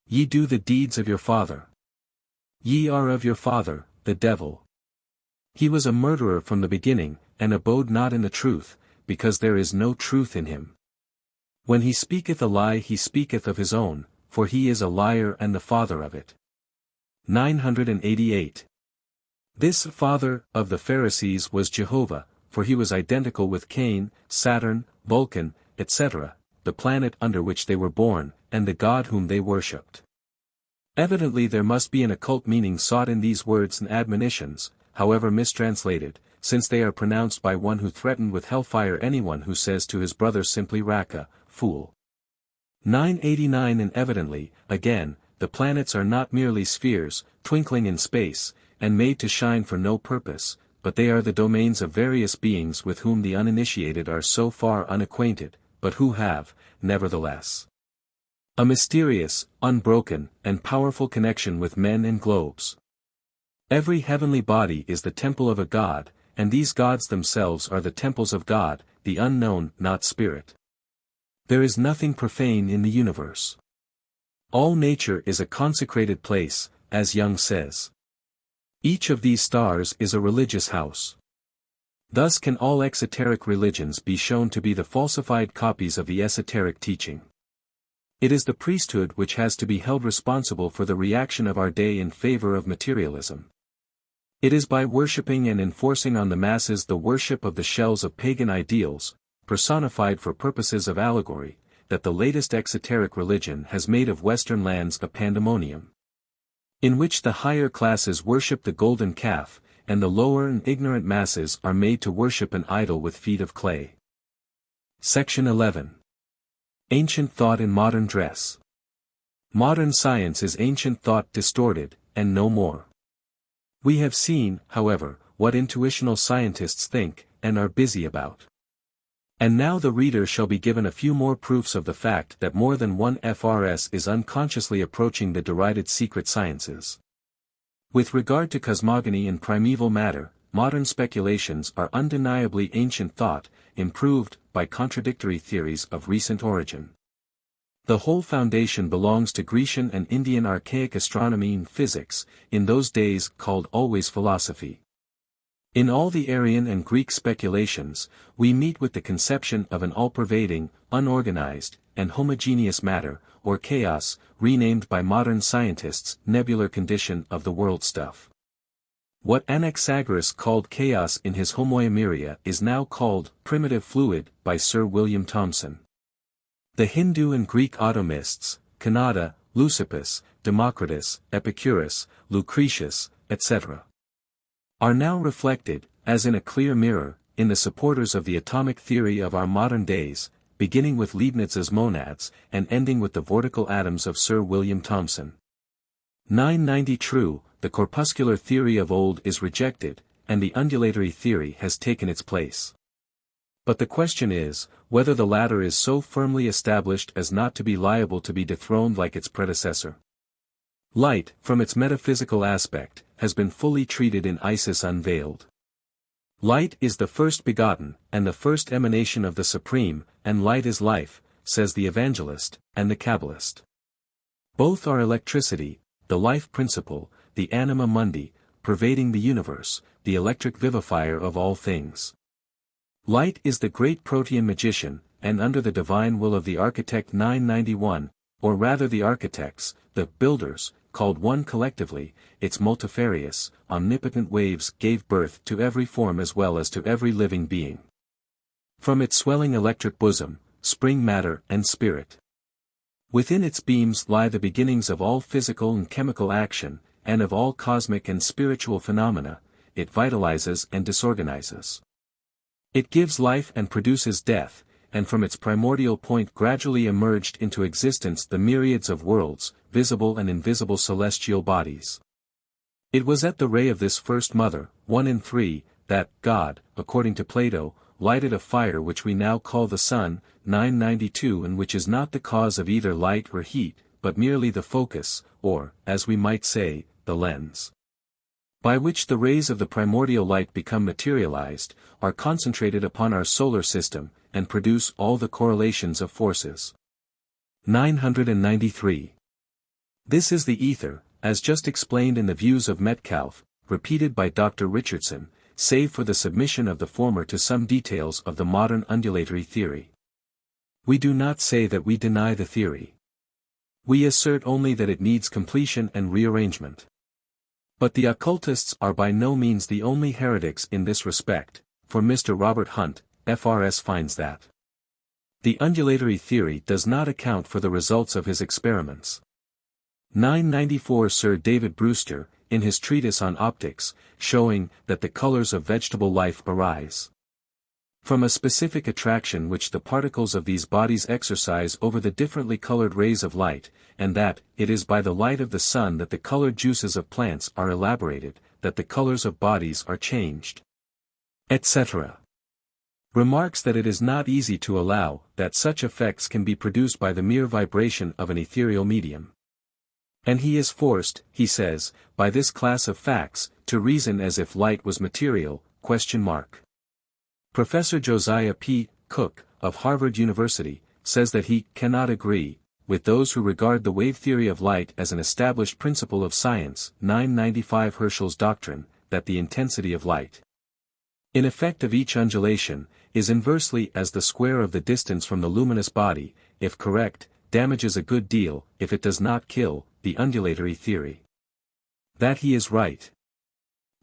Speaker 1: Ye do the deeds of your father. Ye are of your father, the devil. He was a murderer from the beginning, and abode not in the truth, because there is no truth in him. When he speaketh a lie he speaketh of his own, for he is a liar and the father of it. 988. This father of the Pharisees was Jehovah, for he was identical with Cain, Saturn, Vulcan, etc., the planet under which they were born, and the god whom they worshipped. Evidently there must be an occult meaning sought in these words and admonitions, however mistranslated, since they are pronounced by one who threatened with hellfire anyone who says to his brother simply Raka, fool. 989. And evidently, again, the planets are not merely spheres, twinkling in space, and made to shine for no purpose, but they are the domains of various beings with whom the uninitiated are so far unacquainted, but who have, nevertheless, a mysterious, unbroken, and powerful connection with men and globes. Every heavenly body is the temple of a god, and these gods themselves are the temples of God, the unknown, not spirit. There is nothing profane in the universe. All nature is a consecrated place, as Jung says. Each of these stars is a religious house. Thus can all exoteric religions be shown to be the falsified copies of the esoteric teaching. It is the priesthood which has to be held responsible for the reaction of our day in favor of materialism. It is by worshipping and enforcing on the masses the worship of the shells of pagan ideals, personified for purposes of allegory, that the latest exoteric religion has made of Western lands a pandemonium, in which the higher classes worship the golden calf, and the lower and ignorant masses are made to worship an idol with feet of clay. Section 11. Ancient thought in modern dress. Modern science is ancient thought distorted, and no more. We have seen, however, what intuitional scientists think, and are busy about. And now the reader shall be given a few more proofs of the fact that more than one FRS is unconsciously approaching the derided secret sciences. With regard to cosmogony and primeval matter, modern speculations are undeniably ancient thought, improved by contradictory theories of recent origin. The whole foundation belongs to Grecian and Indian archaic astronomy and physics, in those days called always philosophy. In all the Aryan and Greek speculations, we meet with the conception of an all-pervading, unorganized, and homogeneous matter, or chaos, renamed by modern scientists, nebular condition of the world stuff. What Anaxagoras called chaos in his Homoemeria is now called primitive fluid by Sir William Thomson. The Hindu and Greek atomists, Kanada, Leucippus, Democritus, Epicurus, Lucretius, etc., are now reflected, as in a clear mirror, in the supporters of the atomic theory of our modern days, beginning with Leibniz's Monads, and ending with the vortical atoms of Sir William Thomson. 990 True, the corpuscular theory of old is rejected, and the undulatory theory has taken its place. But the question is, whether the latter is so firmly established as not to be liable to be dethroned like its predecessor. Light, from its metaphysical aspect, has been fully treated in Isis Unveiled. Light is the first begotten, and the first emanation of the Supreme, and light is life, says the Evangelist, and the Kabbalist. Both are electricity, the life principle, the anima mundi, pervading the universe, the electric vivifier of all things. Light is the great protean magician, and under the divine will of the architect 991, or rather the architects, the builders, called one collectively, its multifarious, omnipotent waves gave birth to every form as well as to every living being. From its swelling electric bosom, spring matter and spirit. Within its beams lie the beginnings of all physical and chemical action, and of all cosmic and spiritual phenomena. It vitalizes and disorganizes. It gives life and produces death, and from its primordial point gradually emerged into existence the myriads of worlds, visible and invisible celestial bodies. It was at the ray of this first mother, one in three, that God, according to Plato, lighted a fire which we now call the sun, 992, and which is not the cause of either light or heat, but merely the focus, or, as we might say, the lens, by which the rays of the primordial light become materialized, are concentrated upon our solar system, and produce all the correlations of forces. 993. This is the ether, as just explained in the views of Metcalfe, repeated by Dr. Richardson, save for the submission of the former to some details of the modern undulatory theory. We do not say that we deny the theory. We assert only that it needs completion and rearrangement. But the occultists are by no means the only heretics in this respect, for Mr. Robert Hunt, FRS, finds that the undulatory theory does not account for the results of his experiments. 994 Sir David Brewster, in his treatise on optics, showing that the colors of vegetable life arise from a specific attraction which the particles of these bodies exercise over the differently colored rays of light, and that it is by the light of the sun that the colored juices of plants are elaborated, that the colors of bodies are changed, etc. Remarks that it is not easy to allow that such effects can be produced by the mere vibration of an ethereal medium. And he is forced, he says, by this class of facts, to reason as if light was material, ? Professor Josiah P. Cook, of Harvard University, says that he cannot agree with those who regard the wave theory of light as an established principle of science. 995 Herschel's doctrine, that the intensity of light, in effect of each undulation, is inversely as the square of the distance from the luminous body, if correct, damages a good deal, if it does not kill, the undulatory theory. That he is right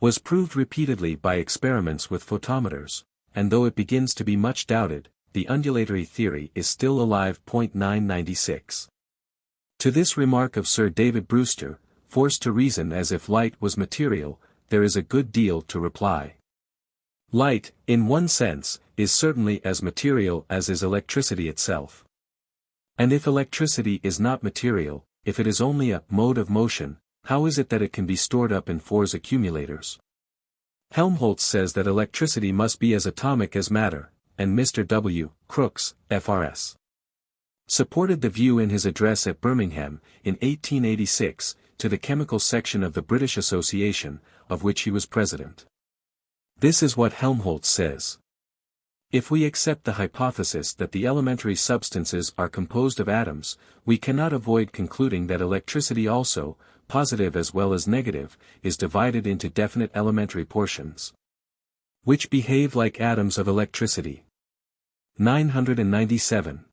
Speaker 1: was proved repeatedly by experiments with photometers, and though it begins to be much doubted, the undulatory theory is still alive. 996. To this remark of Sir David Brewster, forced to reason as if light was material, there is a good deal to reply. Light, in one sense, is certainly as material as is electricity itself. And if electricity is not material, if it is only a mode of motion, how is it that it can be stored up in Fors accumulators? Helmholtz says that electricity must be as atomic as matter, and Mr. W. Crookes, FRS, supported the view in his address at Birmingham, in 1886, to the chemical section of the British Association, of which he was president. This is what Helmholtz says. If we accept the hypothesis that the elementary substances are composed of atoms, we cannot avoid concluding that electricity also, positive as well as negative, is divided into definite elementary portions, which behave like atoms of electricity. 997.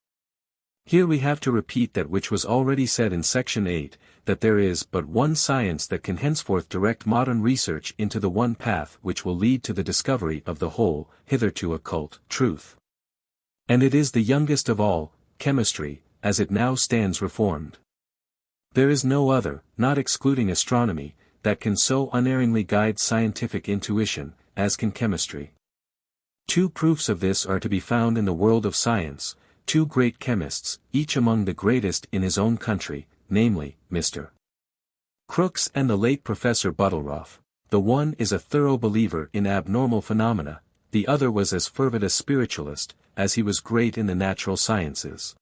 Speaker 1: Here we have to repeat that which was already said in Section 8, that there is but one science that can henceforth direct modern research into the one path which will lead to the discovery of the whole, hitherto occult, truth. And it is the youngest of all, chemistry, as it now stands reformed. There is no other, not excluding astronomy, that can so unerringly guide scientific intuition, as can chemistry. Two proofs of this are to be found in the world of science, two great chemists, each among the greatest in his own country, namely, Mr. Crookes and the late Professor Buttelroth. The one is a thorough believer in abnormal phenomena, the other was as fervid a spiritualist, as he was great in the natural sciences.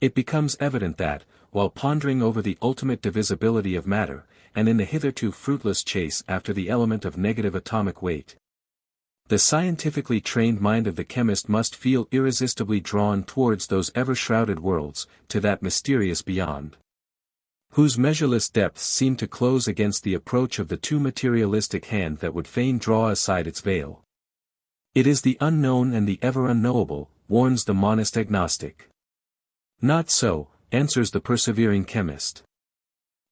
Speaker 1: It becomes evident that, while pondering over the ultimate divisibility of matter, and in the hitherto fruitless chase after the element of negative atomic weight, the scientifically trained mind of the chemist must feel irresistibly drawn towards those ever-shrouded worlds, to that mysterious beyond, whose measureless depths seem to close against the approach of the too materialistic hand that would fain draw aside its veil. It is the unknown and the ever unknowable, warns the monist agnostic. Not so, answers the persevering chemist.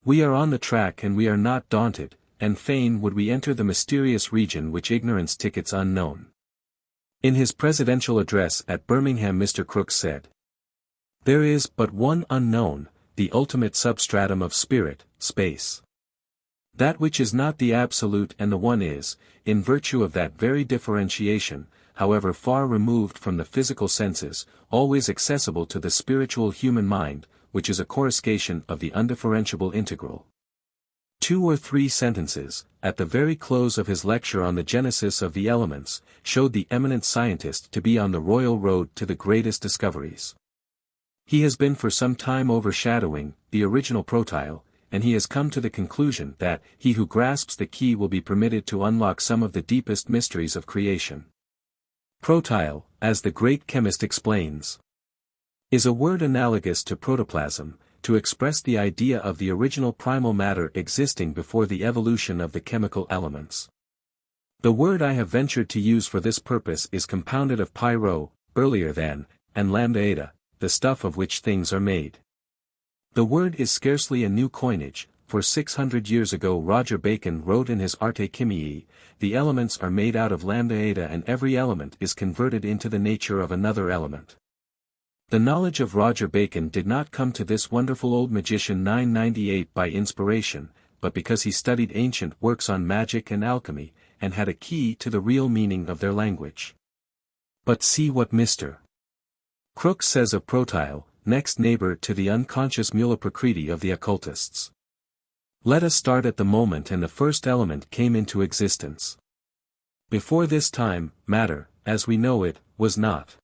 Speaker 1: We are on the track and we are not daunted, and fain would we enter the mysterious region which ignorance tickets unknown. In his presidential address at Birmingham, Mr. Crookes said, "There is but one unknown, the ultimate substratum of spirit, space. That which is not the absolute and the one is, in virtue of that very differentiation, however far removed from the physical senses, always accessible to the spiritual human mind, which is a coruscation of the undifferentiable integral." 2 or 3 sentences, at the very close of his lecture on the genesis of the elements, showed the eminent scientist to be on the royal road to the greatest discoveries. He has been for some time overshadowing the original protyle, and he has come to the conclusion that he who grasps the key will be permitted to unlock some of the deepest mysteries of creation. Protyle, as the great chemist explains, is a word analogous to protoplasm, to express the idea of the original primal matter existing before the evolution of the chemical elements. The word I have ventured to use for this purpose is compounded of pi rho, earlier than, and lambda eta, the stuff of which things are made. The word is scarcely a new coinage, for 600 years ago Roger Bacon wrote in his Arte Chimiae, "The elements are made out of lambda eta and every element is converted into the nature of another element." The knowledge of Roger Bacon did not come to this wonderful old magician 998 by inspiration, but because he studied ancient works on magic and alchemy, and had a key to the real meaning of their language. But see what Mr. Crookes says of protyle, next neighbor to the unconscious mula prakriti of the occultists. Let us start at the moment and the first element came into existence. Before this time, matter, as we know it, was not.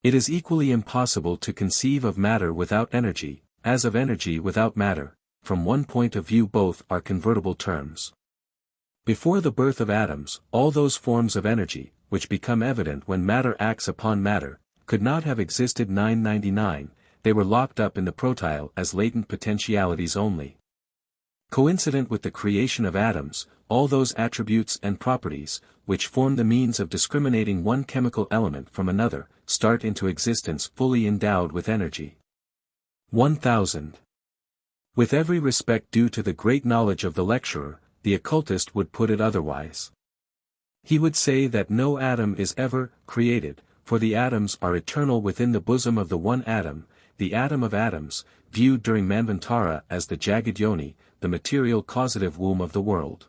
Speaker 1: It is equally impossible to conceive of matter without energy, as of energy without matter. From one point of view both are convertible terms. Before the birth of atoms, all those forms of energy, which become evident when matter acts upon matter, could not have existed. 999, they were locked up in the protyle as latent potentialities only. Coincident with the creation of atoms, all those attributes and properties, which form the means of discriminating one chemical element from another, start into existence fully endowed with energy. 1000. With every respect due to the great knowledge of the lecturer, the occultist would put it otherwise. He would say that no atom is ever created, for the atoms are eternal within the bosom of the one atom, the atom of atoms, viewed during manvantara as the jagged yoni, the material causative womb of the world.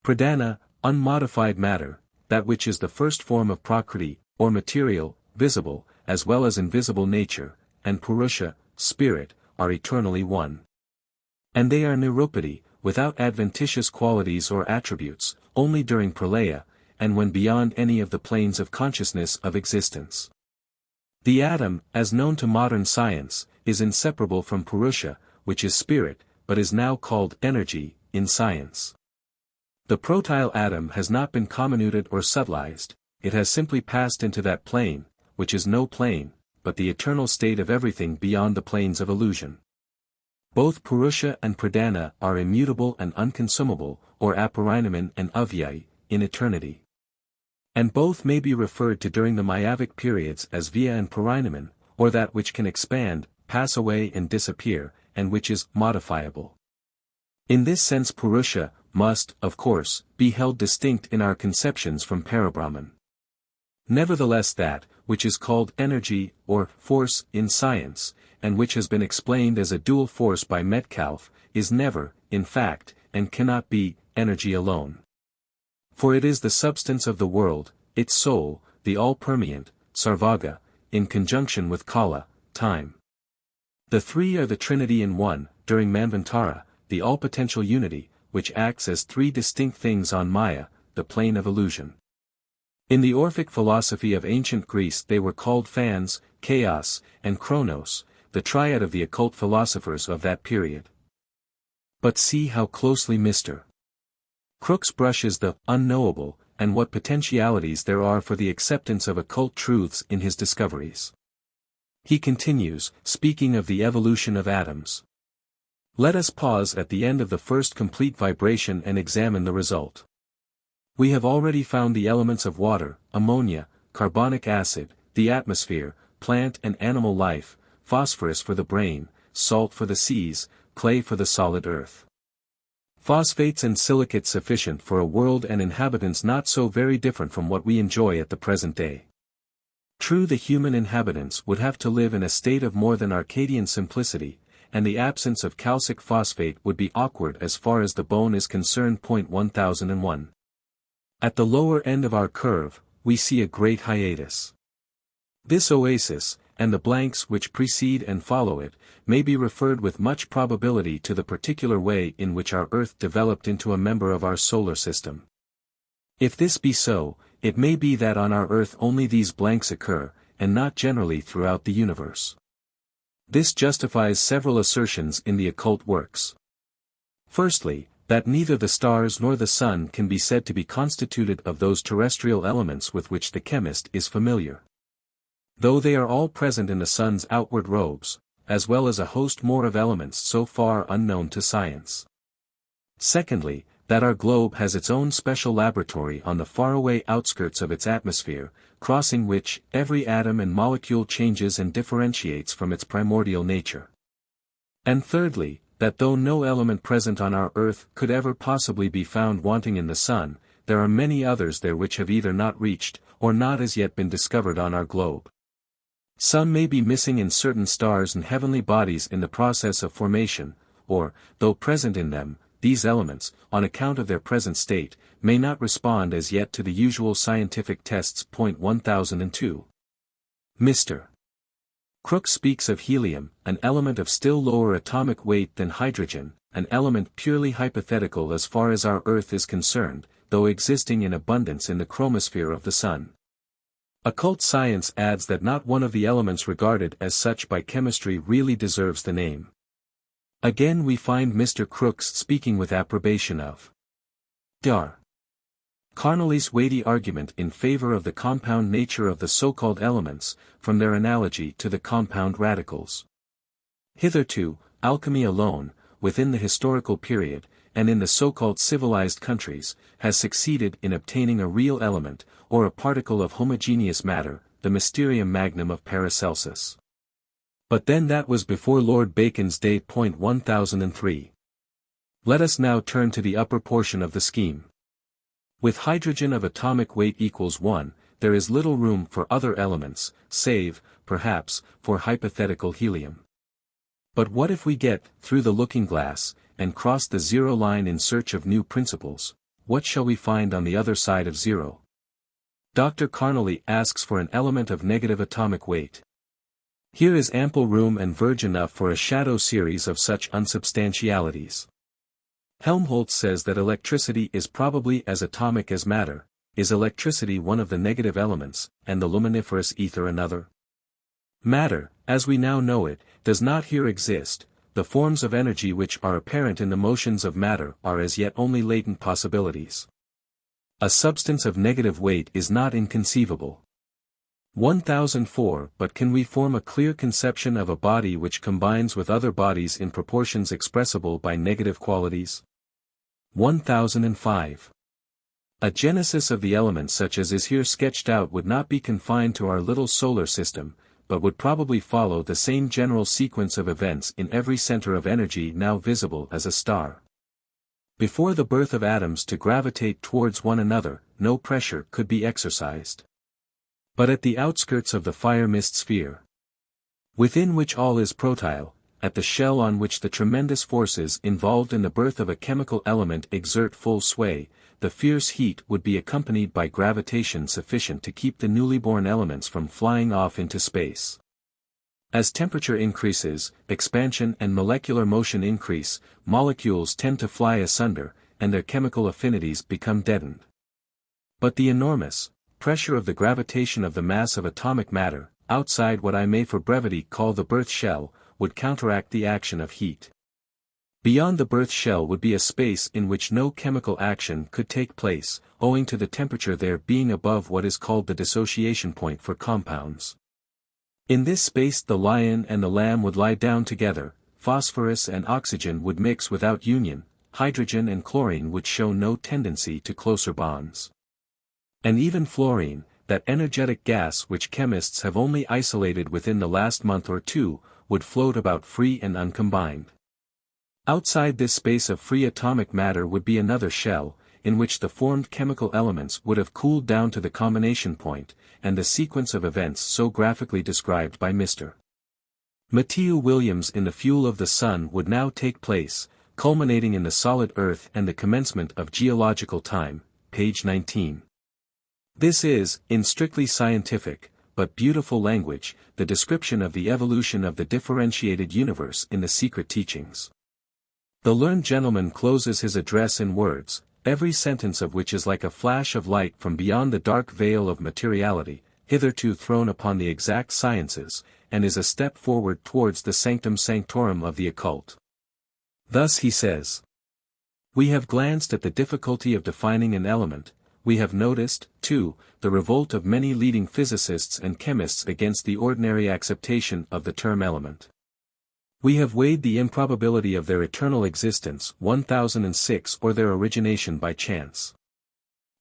Speaker 1: Pradhana, unmodified matter, that which is the first form of prakriti, or material, visible, as well as invisible nature, and purusha, spirit, are eternally one. And they are nirupati, without adventitious qualities or attributes, only during pralaya, and when beyond any of the planes of consciousness of existence. The atom, as known to modern science, is inseparable from purusha, which is spirit, but is now called energy, in science. The protyle atom has not been comminuted or subtilized, it has simply passed into that plane, which is no plane, but the eternal state of everything beyond the planes of illusion. Both purusha and pradhana are immutable and unconsumable, or aparinaman and avyaya, in eternity. And both may be referred to during the Mayavic periods as vya and parinaman, or that which can expand, pass away and disappear, and which is modifiable. In this sense purusha must, of course, be held distinct in our conceptions from parabrahman. Nevertheless that, which is called energy, or force, in science, and which has been explained as a dual force by Metcalfe, is never, in fact, and cannot be, energy alone. For it is the substance of the world, its soul, the all-permeant, sarvaga, in conjunction with Kala, time. The three are the Trinity in one, during Manvantara, the all-potential unity, which acts as three distinct things on Maya, the plane of illusion. In the Orphic philosophy of ancient Greece they were called Phans, Chaos, and Chronos, the triad of the occult philosophers of that period. But see how closely Mr. Crookes brushes the unknowable, and what potentialities there are for the acceptance of occult truths in his discoveries. He continues, speaking of the evolution of atoms. Let us pause at the end of the first complete vibration and examine the result. We have already found the elements of water, ammonia, carbonic acid, the atmosphere, plant and animal life, phosphorus for the brain, salt for the seas, clay for the solid earth. Phosphates and silicates sufficient for a world and inhabitants not so very different from what we enjoy at the present day. True, the human inhabitants would have to live in a state of more than Arcadian simplicity, and the absence of calcic phosphate would be awkward as far as the bone is concerned. 1001. At the lower end of our curve, we see a great hiatus. This oasis, and the blanks which precede and follow it, may be referred with much probability to the particular way in which our Earth developed into a member of our solar system. If this be so, it may be that on our Earth only these blanks occur, and not generally throughout the universe. This justifies several assertions in the occult works. Firstly, that neither the stars nor the sun can be said to be constituted of those terrestrial elements with which the chemist is familiar. Though they are all present in the sun's outward robes, as well as a host more of elements so far unknown to science. Secondly, that our globe has its own special laboratory on the faraway outskirts of its atmosphere, crossing which every atom and molecule changes and differentiates from its primordial nature. And thirdly, that though no element present on our Earth could ever possibly be found wanting in the sun, there are many others there which have either not reached, or not as yet been discovered on our globe. Some may be missing in certain stars and heavenly bodies in the process of formation, or, though present in them, these elements, on account of their present state, may not respond as yet to the usual scientific tests. 1002. Mr. Crookes speaks of helium, an element of still lower atomic weight than hydrogen, an element purely hypothetical as far as our Earth is concerned, though existing in abundance in the chromosphere of the Sun. Occult science adds that not one of the elements regarded as such by chemistry really deserves the name. Again we find Mr. Crookes speaking with approbation of Dr. Carnley's weighty argument in favor of the compound nature of the so-called elements, from their analogy to the compound radicals. Hitherto, alchemy alone, within the historical period, and in the so-called civilized countries, has succeeded in obtaining a real element, or a particle of homogeneous matter, the mysterium magnum of Paracelsus. But then that was before Lord Bacon's day. 1003. Let us now turn to the upper portion of the scheme. With hydrogen of atomic weight equals 1, there is little room for other elements, save, perhaps, for hypothetical helium. But what if we get, through the looking-glass, and cross the zero line in search of new principles? What shall we find on the other side of zero? Dr. Carnley asks for an element of negative atomic weight. Here is ample room and verge enough for a shadow series of such unsubstantialities. Helmholtz says that electricity is probably as atomic as matter. Is electricity one of the negative elements, and the luminiferous ether another? Matter, as we now know it, does not here exist. The forms of energy which are apparent in the motions of matter are as yet only latent possibilities. A substance of negative weight is not inconceivable. 1004. But can we form a clear conception of a body which combines with other bodies in proportions expressible by negative qualities? 1005. A genesis of the elements such as is here sketched out would not be confined to our little solar system, but would probably follow the same general sequence of events in every center of energy now visible as a star. Before the birth of atoms to gravitate towards one another, no pressure could be exercised. But at the outskirts of the fire mist sphere, within which all is protile, at the shell on which the tremendous forces involved in the birth of a chemical element exert full sway, the fierce heat would be accompanied by gravitation sufficient to keep the newly born elements from flying off into space. As temperature increases, expansion and molecular motion increase, molecules tend to fly asunder, and their chemical affinities become deadened. But the enormous pressure of the gravitation of the mass of atomic matter, outside what I may for brevity call the birth shell, would counteract the action of heat. Beyond the birth shell would be a space in which no chemical action could take place, owing to the temperature there being above what is called the dissociation point for compounds. In this space the lion and the lamb would lie down together, phosphorus and oxygen would mix without union, hydrogen and chlorine would show no tendency to closer bonds. And even fluorine, that energetic gas which chemists have only isolated within the last month or two, would float about free and uncombined. Outside this space of free atomic matter would be another shell, in which the formed chemical elements would have cooled down to the combination point, and the sequence of events so graphically described by Mr. Matthew Williams in The Fuel of the Sun would now take place, culminating in the solid earth and the commencement of geological time, page 19. This is, in strictly scientific, but beautiful language, the description of the evolution of the differentiated universe in the secret teachings. The learned gentleman closes his address in words, every sentence of which is like a flash of light from beyond the dark veil of materiality, hitherto thrown upon the exact sciences, and is a step forward towards the sanctum sanctorum of the occult. Thus he says, "We have glanced at the difficulty of defining an element, we have noticed, too, the revolt of many leading physicists and chemists against the ordinary acceptation of the term element. We have weighed the improbability of their eternal existence 1006 or their origination by chance.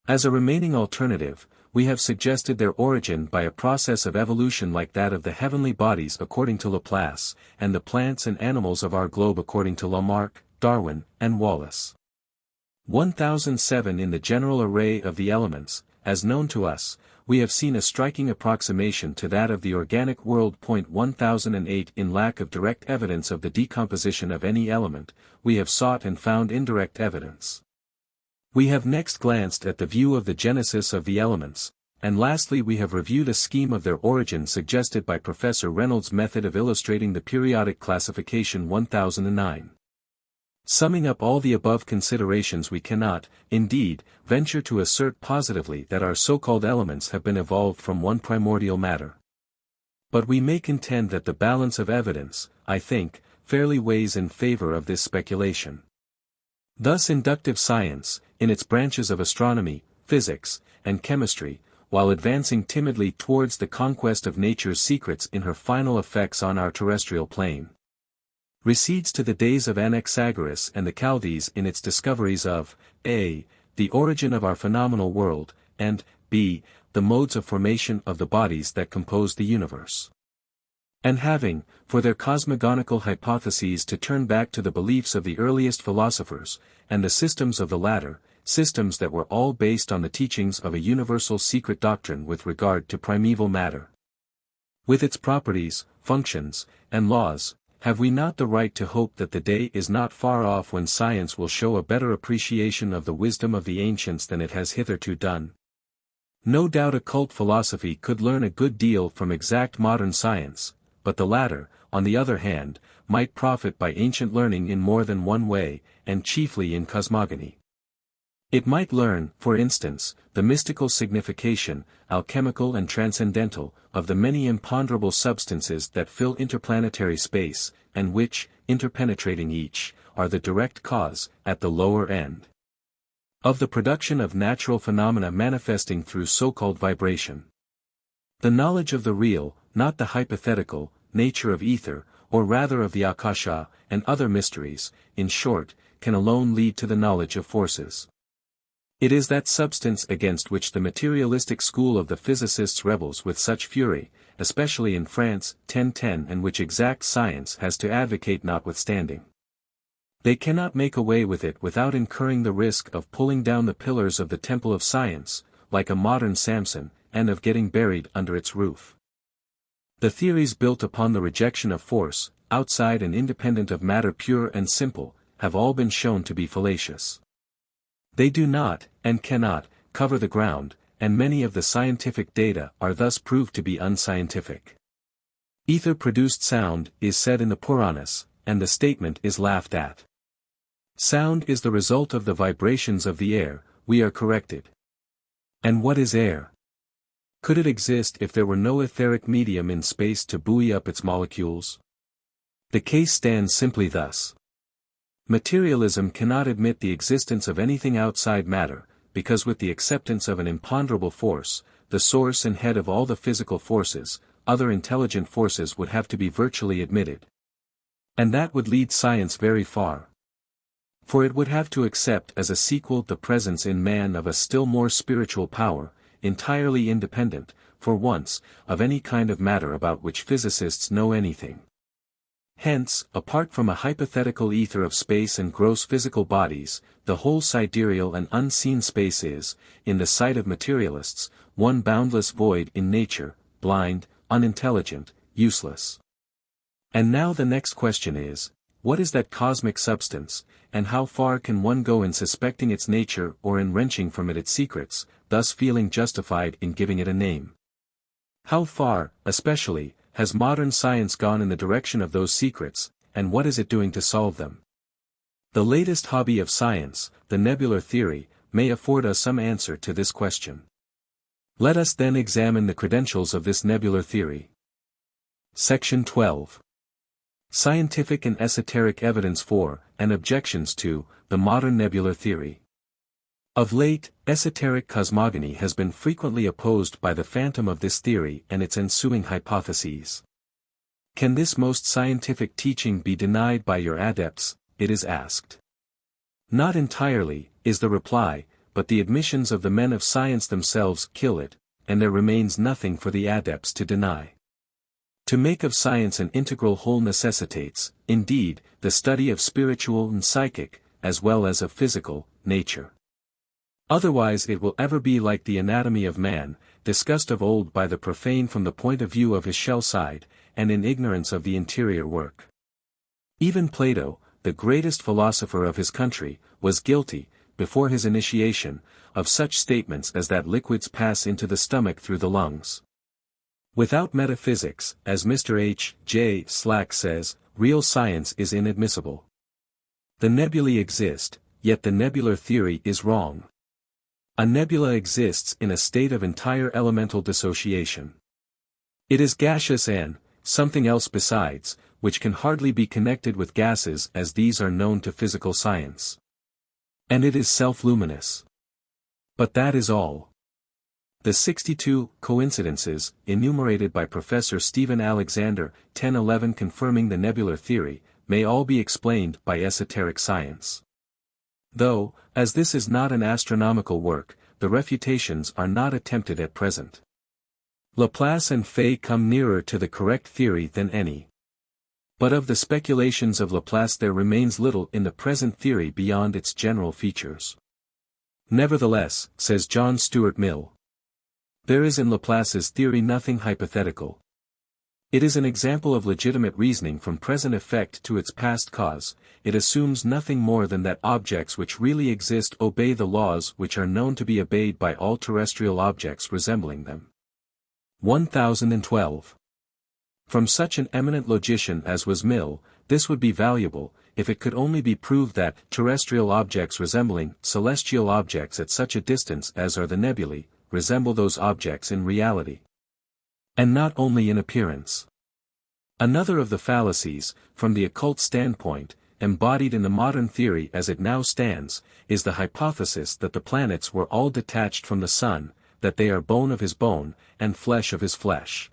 Speaker 1: As a remaining alternative, we have suggested their origin by a process of evolution like that of the heavenly bodies according to Laplace, and the plants and animals of our globe according to Lamarck, Darwin, and Wallace. 1007 in the general array of the elements, as known to us, we have seen a striking approximation to that of the organic world. 1008 in lack of direct evidence of the decomposition of any element, we have sought and found indirect evidence. We have next glanced at the view of the genesis of the elements, and lastly we have reviewed a scheme of their origin suggested by Professor Reynolds' method of illustrating the periodic classification 1009. Summing up all the above considerations, we cannot, indeed, venture to assert positively that our so-called elements have been evolved from one primordial matter. But we may contend that the balance of evidence, I think, fairly weighs in favor of this speculation. Thus inductive science, in its branches of astronomy, physics, and chemistry, while advancing timidly towards the conquest of nature's secrets in her final effects on our terrestrial plane, recedes to the days of Anaxagoras and the Chaldees in its discoveries of a. the origin of our phenomenal world, and b. the modes of formation of the bodies that compose the universe. And having, for their cosmogonical hypotheses to turn back to the beliefs of the earliest philosophers, and the systems of the latter, systems that were all based on the teachings of a universal secret doctrine with regard to primeval matter. With its properties, functions, and laws, have we not the right to hope that the day is not far off when science will show a better appreciation of the wisdom of the ancients than it has hitherto done? No doubt occult philosophy could learn a good deal from exact modern science, but the latter, on the other hand, might profit by ancient learning in more than one way, and chiefly in cosmogony. It might learn, for instance, the mystical signification, alchemical and transcendental, of the many imponderable substances that fill interplanetary space, and which, interpenetrating each, are the direct cause, at the lower end, of the production of natural phenomena manifesting through so-called vibration. The knowledge of the real, not the hypothetical, nature of ether, or rather of the akasha, and other mysteries, in short, can alone lead to the knowledge of forces. It is that substance against which the materialistic school of the physicists rebels with such fury, especially in France, 1010, and which exact science has to advocate notwithstanding. They cannot make away with it without incurring the risk of pulling down the pillars of the temple of science, like a modern Samson, and of getting buried under its roof. The theories built upon the rejection of force, outside and independent of matter pure and simple, have all been shown to be fallacious. They do not, and cannot, cover the ground, and many of the scientific data are thus proved to be unscientific. Ether produced sound, is said in the Puranas, and the statement is laughed at. Sound is the result of the vibrations of the air, we are corrected. And what is air? Could it exist if there were no etheric medium in space to buoy up its molecules? The case stands simply thus. Materialism cannot admit the existence of anything outside matter, because with the acceptance of an imponderable force, the source and head of all the physical forces, other intelligent forces would have to be virtually admitted. And that would lead science very far. For it would have to accept as a sequel the presence in man of a still more spiritual power, entirely independent, for once, of any kind of matter about which physicists know anything. Hence, apart from a hypothetical ether of space and gross physical bodies, the whole sidereal and unseen space is, in the sight of materialists, one boundless void in nature, blind, unintelligent, useless. And now the next question is, what is that cosmic substance, and how far can one go in suspecting its nature or in wrenching from it its secrets, thus feeling justified in giving it a name? How far, especially, has modern science gone in the direction of those secrets, and what is it doing to solve them? The latest hobby of science, the nebular theory, may afford us some answer to this question. Let us then examine the credentials of this nebular theory. Section 12. Scientific and esoteric evidence for, and objections to, the modern nebular theory. Of late, esoteric cosmogony has been frequently opposed by the phantom of this theory and its ensuing hypotheses. Can this most scientific teaching be denied by your adepts, it is asked. Not entirely, is the reply, but the admissions of the men of science themselves kill it, and there remains nothing for the adepts to deny. To make of science an integral whole necessitates, indeed, the study of spiritual and psychic, as well as of physical, nature. Otherwise it will ever be like the anatomy of man, discussed of old by the profane from the point of view of his shell side, and in ignorance of the interior work. Even Plato, the greatest philosopher of his country, was guilty, before his initiation, of such statements as that liquids pass into the stomach through the lungs. Without metaphysics, as Mr. H. J. Slack says, real science is inadmissible. The nebulae exist, yet the nebular theory is wrong. A nebula exists in a state of entire elemental dissociation. It is gaseous and, something else besides, which can hardly be connected with gases as these are known to physical science. And it is self-luminous. But that is all. The 62 coincidences, enumerated by Professor Stephen Alexander, 1011 confirming the nebular theory, may all be explained by esoteric science. Though, as this is not an astronomical work, the refutations are not attempted at present. Laplace and Fay come nearer to the correct theory than any. But of the speculations of Laplace there remains little in the present theory beyond its general features. Nevertheless, says John Stuart Mill, there is in Laplace's theory nothing hypothetical. It is an example of legitimate reasoning from present effect to its past cause. It assumes nothing more than that objects which really exist obey the laws which are known to be obeyed by all terrestrial objects resembling them. 1012. From such an eminent logician as was Mill, this would be valuable, if it could only be proved that terrestrial objects resembling celestial objects at such a distance as are the nebulae, resemble those objects in reality. And not only in appearance. Another of the fallacies, from the occult standpoint, embodied in the modern theory as it now stands, is the hypothesis that the planets were all detached from the Sun, that they are bone of his bone, and flesh of his flesh.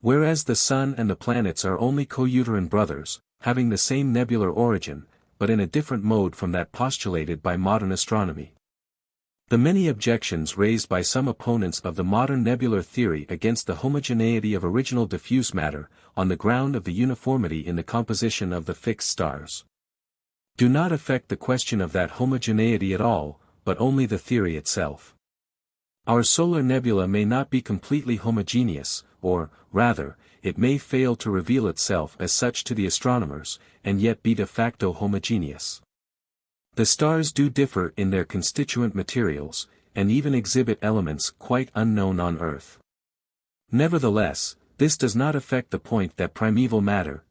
Speaker 1: Whereas the Sun and the planets are only co-uterine brothers, having the same nebular origin, but in a different mode from that postulated by modern astronomy. The many objections raised by some opponents of the modern nebular theory against the homogeneity of original diffuse matter, on the ground of the uniformity in the composition of the fixed stars, do not affect the question of that homogeneity at all, but only the theory itself. Our solar nebula may not be completely homogeneous, or, rather, it may fail to reveal itself as such to the astronomers, and yet be de facto homogeneous. The stars do differ in their constituent materials, and even exhibit elements quite unknown on Earth. Nevertheless, this does not affect the point that primeval matter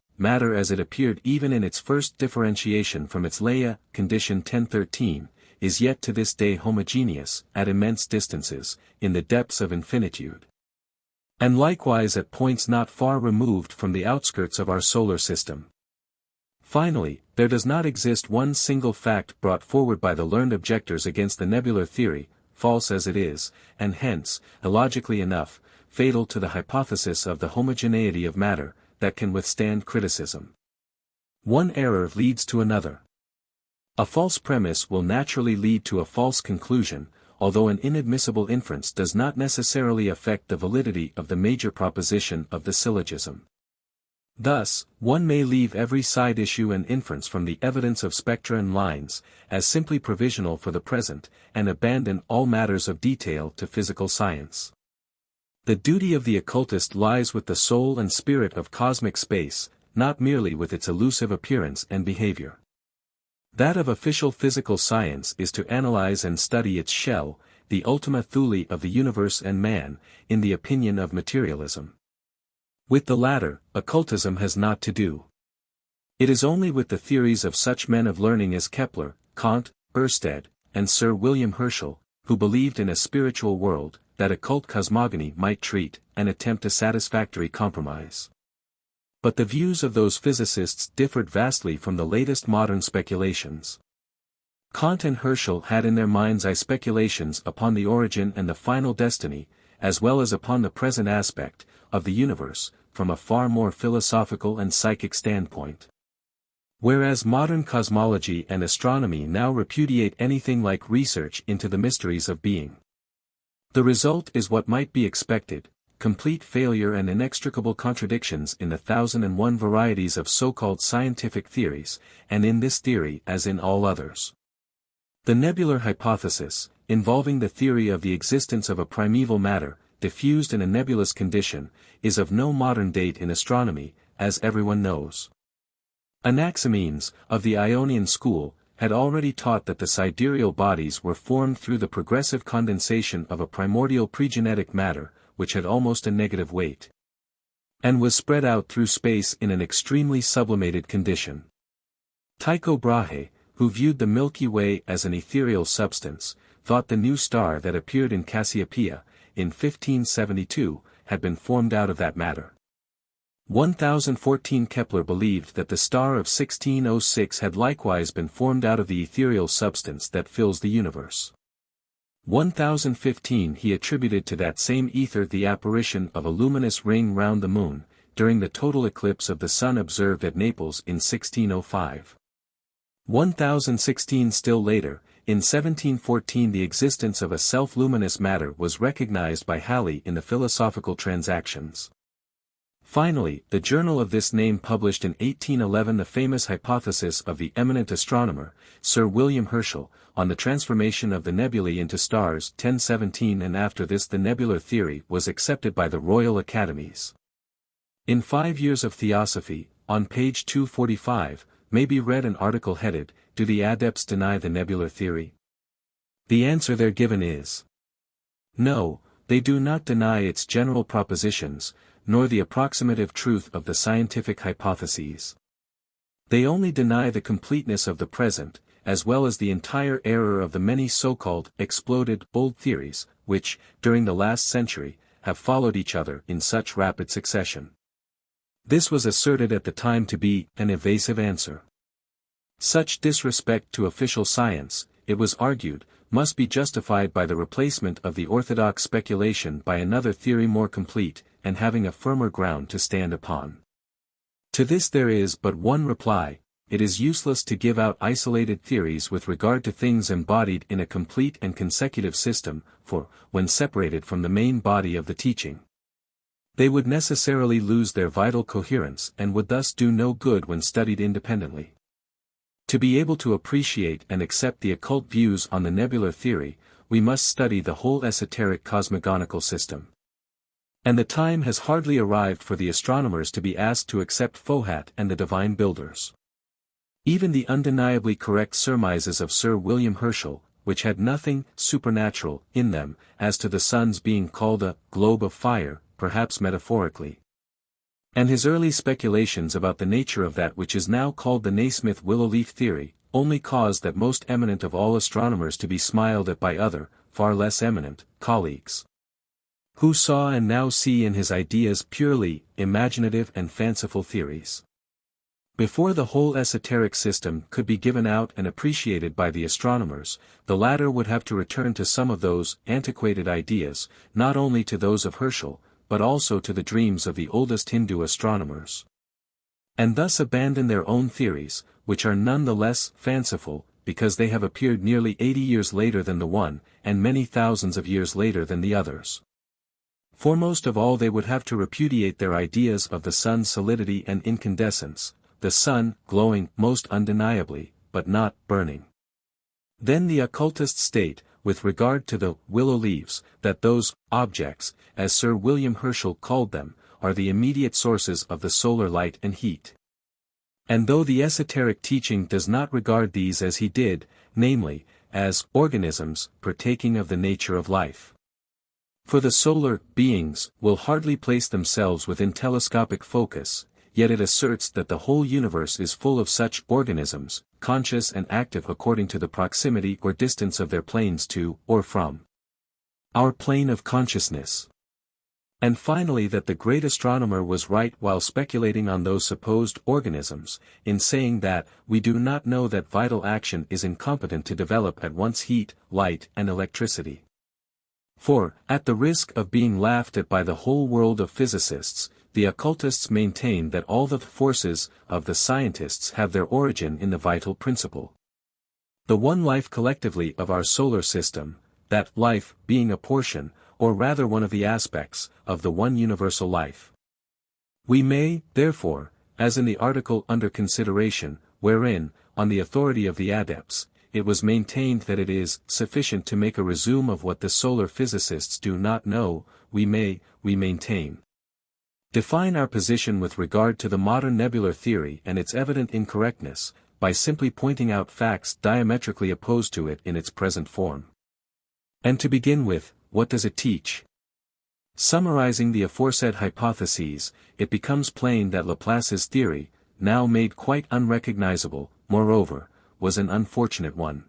Speaker 1: as it appeared even in its first differentiation from its Leia, condition 1013, is yet to this day homogeneous, at immense distances, in the depths of infinitude. And likewise at points not far removed from the outskirts of our solar system. Finally, there does not exist one single fact brought forward by the learned objectors against the nebular theory, false as it is, and hence, illogically enough, fatal to the hypothesis of the homogeneity of matter, that can withstand criticism. One error leads to another. A false premise will naturally lead to a false conclusion, although an inadmissible inference does not necessarily affect the validity of the major proposition of the syllogism. Thus, one may leave every side issue and inference from the evidence of spectra and lines, as simply provisional for the present, and abandon all matters of detail to physical science. The duty of the occultist lies with the soul and spirit of cosmic space, not merely with its elusive appearance and behavior. That of official physical science is to analyze and study its shell, the ultima thule of the universe and man, in the opinion of materialism. With the latter, occultism has naught to do. It is only with the theories of such men of learning as Kepler, Kant, Ørsted, and Sir William Herschel, who believed in a spiritual world, that occult cosmogony might treat, and attempt a satisfactory compromise. But the views of those physicists differed vastly from the latest modern speculations. Kant and Herschel had in their mind's eye speculations upon the origin and the final destiny, as well as upon the present aspect, of the universe, from a far more philosophical and psychic standpoint. Whereas modern cosmology and astronomy now repudiate anything like research into the mysteries of being. The result is what might be expected, complete failure and inextricable contradictions in the 1001 varieties of so-called scientific theories, and in this theory as in all others. The nebular hypothesis, involving the theory of the existence of a primeval matter, diffused in a nebulous condition, is of no modern date in astronomy, as everyone knows. Anaximenes, of the Ionian school, had already taught that the sidereal bodies were formed through the progressive condensation of a primordial pregenetic matter, which had almost a negative weight, and was spread out through space in an extremely sublimated condition. Tycho Brahe, who viewed the Milky Way as an ethereal substance, thought the new star that appeared in Cassiopeia, in 1572, had been formed out of that matter. 1014 Kepler believed that the star of 1606 had likewise been formed out of the ethereal substance that fills the universe. 1015 he attributed to that same ether the apparition of a luminous ring round the moon, during the total eclipse of the sun observed at Naples in 1605. 1016 still later, in 1714 the existence of a self-luminous matter was recognized by Halley in the Philosophical Transactions. Finally, the journal of this name published in 1811 the famous hypothesis of the eminent astronomer, Sir William Herschel, on the transformation of the nebulae into stars 1017, and after this the nebular theory was accepted by the Royal Academies. In 5 Years of Theosophy, on page 245, may be read an article headed, "Do the Adepts Deny the Nebular Theory?" The answer there given is, no, they do not deny its general propositions, nor the approximative truth of the scientific hypotheses. They only deny the completeness of the present, as well as the entire error of the many so-called exploded old theories, which, during the last century, have followed each other in such rapid succession. This was asserted at the time to be an evasive answer. Such disrespect to official science, it was argued, must be justified by the replacement of the orthodox speculation by another theory more complete, and having a firmer ground to stand upon. To this there is but one reply: it is useless to give out isolated theories with regard to things embodied in a complete and consecutive system, for, when separated from the main body of the teaching, they would necessarily lose their vital coherence and would thus do no good when studied independently. To be able to appreciate and accept the occult views on the nebular theory, we must study the whole esoteric cosmogonical system. And the time has hardly arrived for the astronomers to be asked to accept Fohat and the divine builders. Even the undeniably correct surmises of Sir William Herschel, which had nothing supernatural in them, as to the sun's being called a globe of fire, perhaps metaphorically. And his early speculations about the nature of that which is now called the Naismith willow-leaf theory, only caused that most eminent of all astronomers to be smiled at by other, far less eminent, colleagues, who saw and now see in his ideas purely imaginative and fanciful theories. Before the whole esoteric system could be given out and appreciated by the astronomers, the latter would have to return to some of those antiquated ideas, not only to those of Herschel, but also to the dreams of the oldest Hindu astronomers. And thus abandon their own theories, which are none the less fanciful, because they have appeared nearly 80 years later than the one, and many thousands of years later than the others. Foremost of all they would have to repudiate their ideas of the sun's solidity and incandescence, the sun glowing most undeniably, but not burning. Then the occultists state, with regard to the willow leaves, that those objects, as Sir William Herschel called them, are the immediate sources of the solar light and heat. And though the esoteric teaching does not regard these as he did, namely, as organisms partaking of the nature of life. For the solar beings will hardly place themselves within telescopic focus, yet it asserts that the whole universe is full of such organisms, conscious and active according to the proximity or distance of their planes to, or from, our plane of consciousness. And finally that the great astronomer was right while speculating on those supposed organisms, in saying that, we do not know that vital action is incompetent to develop at once heat, light and electricity. For, at the risk of being laughed at by the whole world of physicists, the occultists maintain that all the forces of the scientists have their origin in the vital principle. The one life collectively of our solar system, that life being a portion, or rather one of the aspects, of the one universal life. We may, therefore, as in the article under consideration, wherein, on the authority of the adepts, it was maintained that it is sufficient to make a resume of what the solar physicists do not know, we maintain. Define our position with regard to the modern nebular theory and its evident incorrectness, by simply pointing out facts diametrically opposed to it in its present form. And to begin with, what does it teach? Summarizing the aforesaid hypotheses, it becomes plain that Laplace's theory, now made quite unrecognizable, moreover, was an unfortunate one.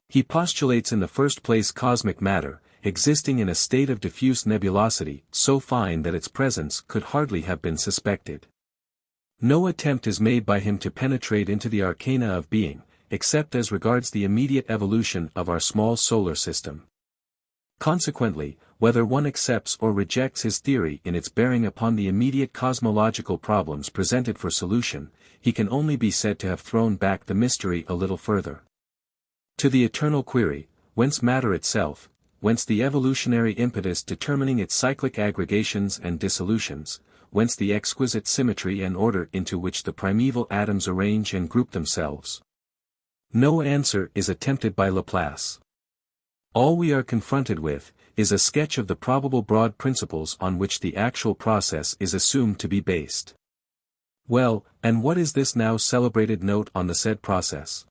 Speaker 1: He postulates in the first place cosmic matter, existing in a state of diffuse nebulosity, so fine that its presence could hardly have been suspected. No attempt is made by him to penetrate into the arcana of being, except as regards the immediate evolution of our small solar system. Consequently, whether one accepts or rejects his theory in its bearing upon the immediate cosmological problems presented for solution, he can only be said to have thrown back the mystery a little further. To the eternal query, whence matter itself, whence the evolutionary impetus determining its cyclic aggregations and dissolutions, whence the exquisite symmetry and order into which the primeval atoms arrange and group themselves. No answer is attempted by Laplace. All we are confronted with, is a sketch of the probable broad principles on which the actual process is assumed to be based. Well, and what is this now celebrated note on the said process?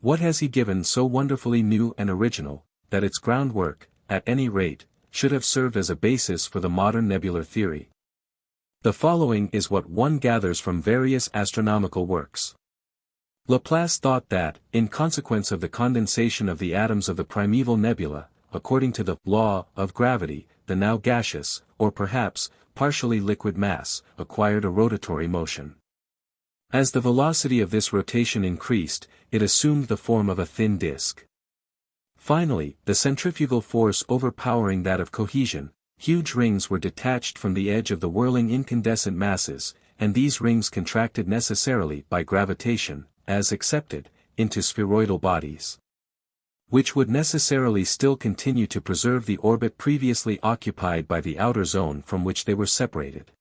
Speaker 1: What has he given so wonderfully new and original, that its groundwork, at any rate, should have served as a basis for the modern nebular theory? The following is what one gathers from various astronomical works. Laplace thought that, in consequence of the condensation of the atoms of the primeval nebula, according to the law of gravity, the now gaseous, or perhaps, partially liquid mass, acquired a rotatory motion. As the velocity of this rotation increased, it assumed the form of a thin disk. Finally, the centrifugal force overpowering that of cohesion, huge rings were detached from the edge of the whirling incandescent masses, and these rings contracted necessarily by gravitation, as accepted, into spheroidal bodies, which would necessarily still continue to preserve the orbit previously occupied by the outer zone from which they were separated.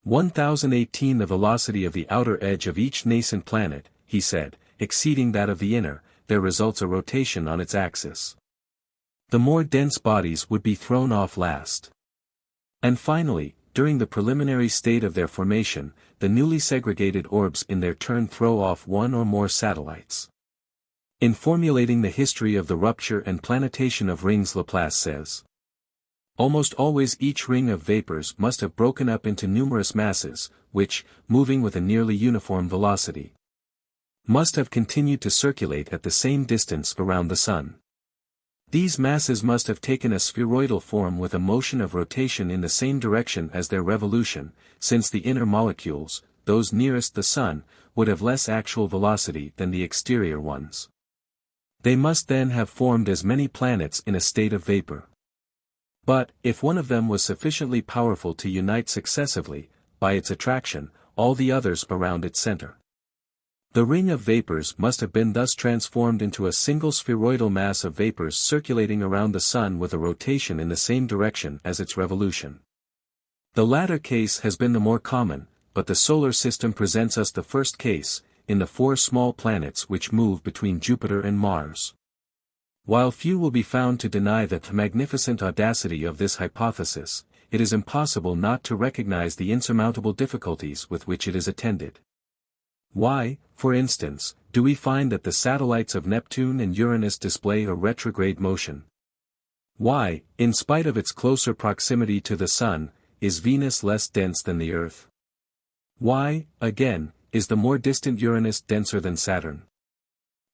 Speaker 1: 1018 The velocity of the outer edge of each nascent planet, he said, exceeding that of the inner, there results a rotation on its axis. The more dense bodies would be thrown off last. And finally, during the preliminary state of their formation, the newly segregated orbs in their turn throw off one or more satellites. In formulating the history of the rupture and planetation of rings, Laplace says, almost always each ring of vapors must have broken up into numerous masses, which, moving with a nearly uniform velocity, must have continued to circulate at the same distance around the Sun. These masses must have taken a spheroidal form with a motion of rotation in the same direction as their revolution, since the inner molecules, those nearest the Sun, would have less actual velocity than the exterior ones. They must then have formed as many planets in a state of vapor. But, if one of them was sufficiently powerful to unite successively, by its attraction, all the others around its center, the ring of vapors must have been thus transformed into a single spheroidal mass of vapors circulating around the Sun with a rotation in the same direction as its revolution. The latter case has been the more common, but the solar system presents us the first case, in the 4 small planets which move between Jupiter and Mars. While few will be found to deny the magnificent audacity of this hypothesis, it is impossible not to recognize the insurmountable difficulties with which it is attended. Why, for instance, do we find that the satellites of Neptune and Uranus display a retrograde motion? Why, in spite of its closer proximity to the Sun, is Venus less dense than the Earth? Why, again, is the more distant Uranus denser than Saturn?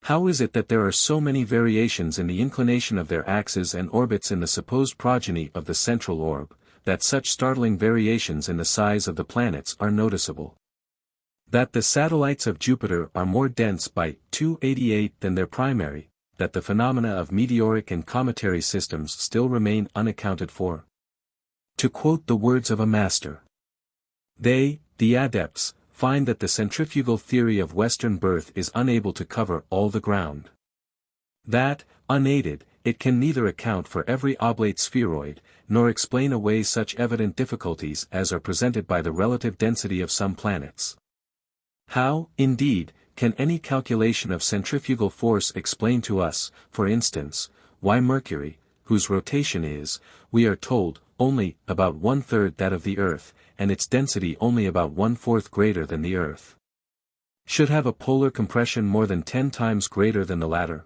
Speaker 1: How is it that there are so many variations in the inclination of their axes and orbits in the supposed progeny of the central orb, that such startling variations in the size of the planets are noticeable? That the satellites of Jupiter are more dense by 288 than their primary, that the phenomena of meteoric and cometary systems still remain unaccounted for? To quote the words of a master, they, the adepts, find that the centrifugal theory of Western birth is unable to cover all the ground. That, unaided, it can neither account for every oblate spheroid, nor explain away such evident difficulties as are presented by the relative density of some planets. How, indeed, can any calculation of centrifugal force explain to us, for instance, why Mercury, whose rotation is, we are told, only about 1/3 that of the Earth, and its density only about 1/4 greater than the Earth, should have a polar compression more than 10 times greater than the latter?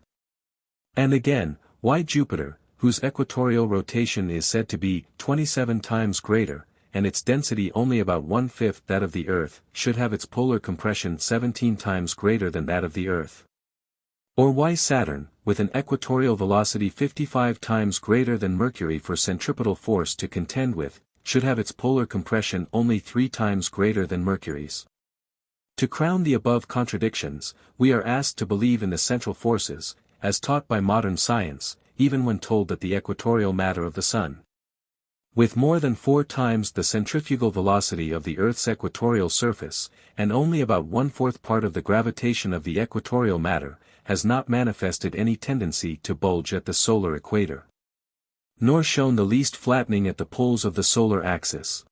Speaker 1: And again, why Jupiter, whose equatorial rotation is said to be 27 times greater, and its density only about 1/5 that of the Earth, should have its polar compression 17 times greater than that of the Earth? Or why Saturn, with an equatorial velocity 55 times greater than Mercury for centripetal force to contend with, should have its polar compression only 3 times greater than Mercury's? To crown the above contradictions, we are asked to believe in the central forces, as taught by modern science, even when told that the equatorial matter of the Sun, with more than 4 times the centrifugal velocity of the Earth's equatorial surface, and only about 1/4 part of the gravitation of the equatorial matter, has not manifested any tendency to bulge at the solar equator, nor shown the least flattening at the poles of the solar axis.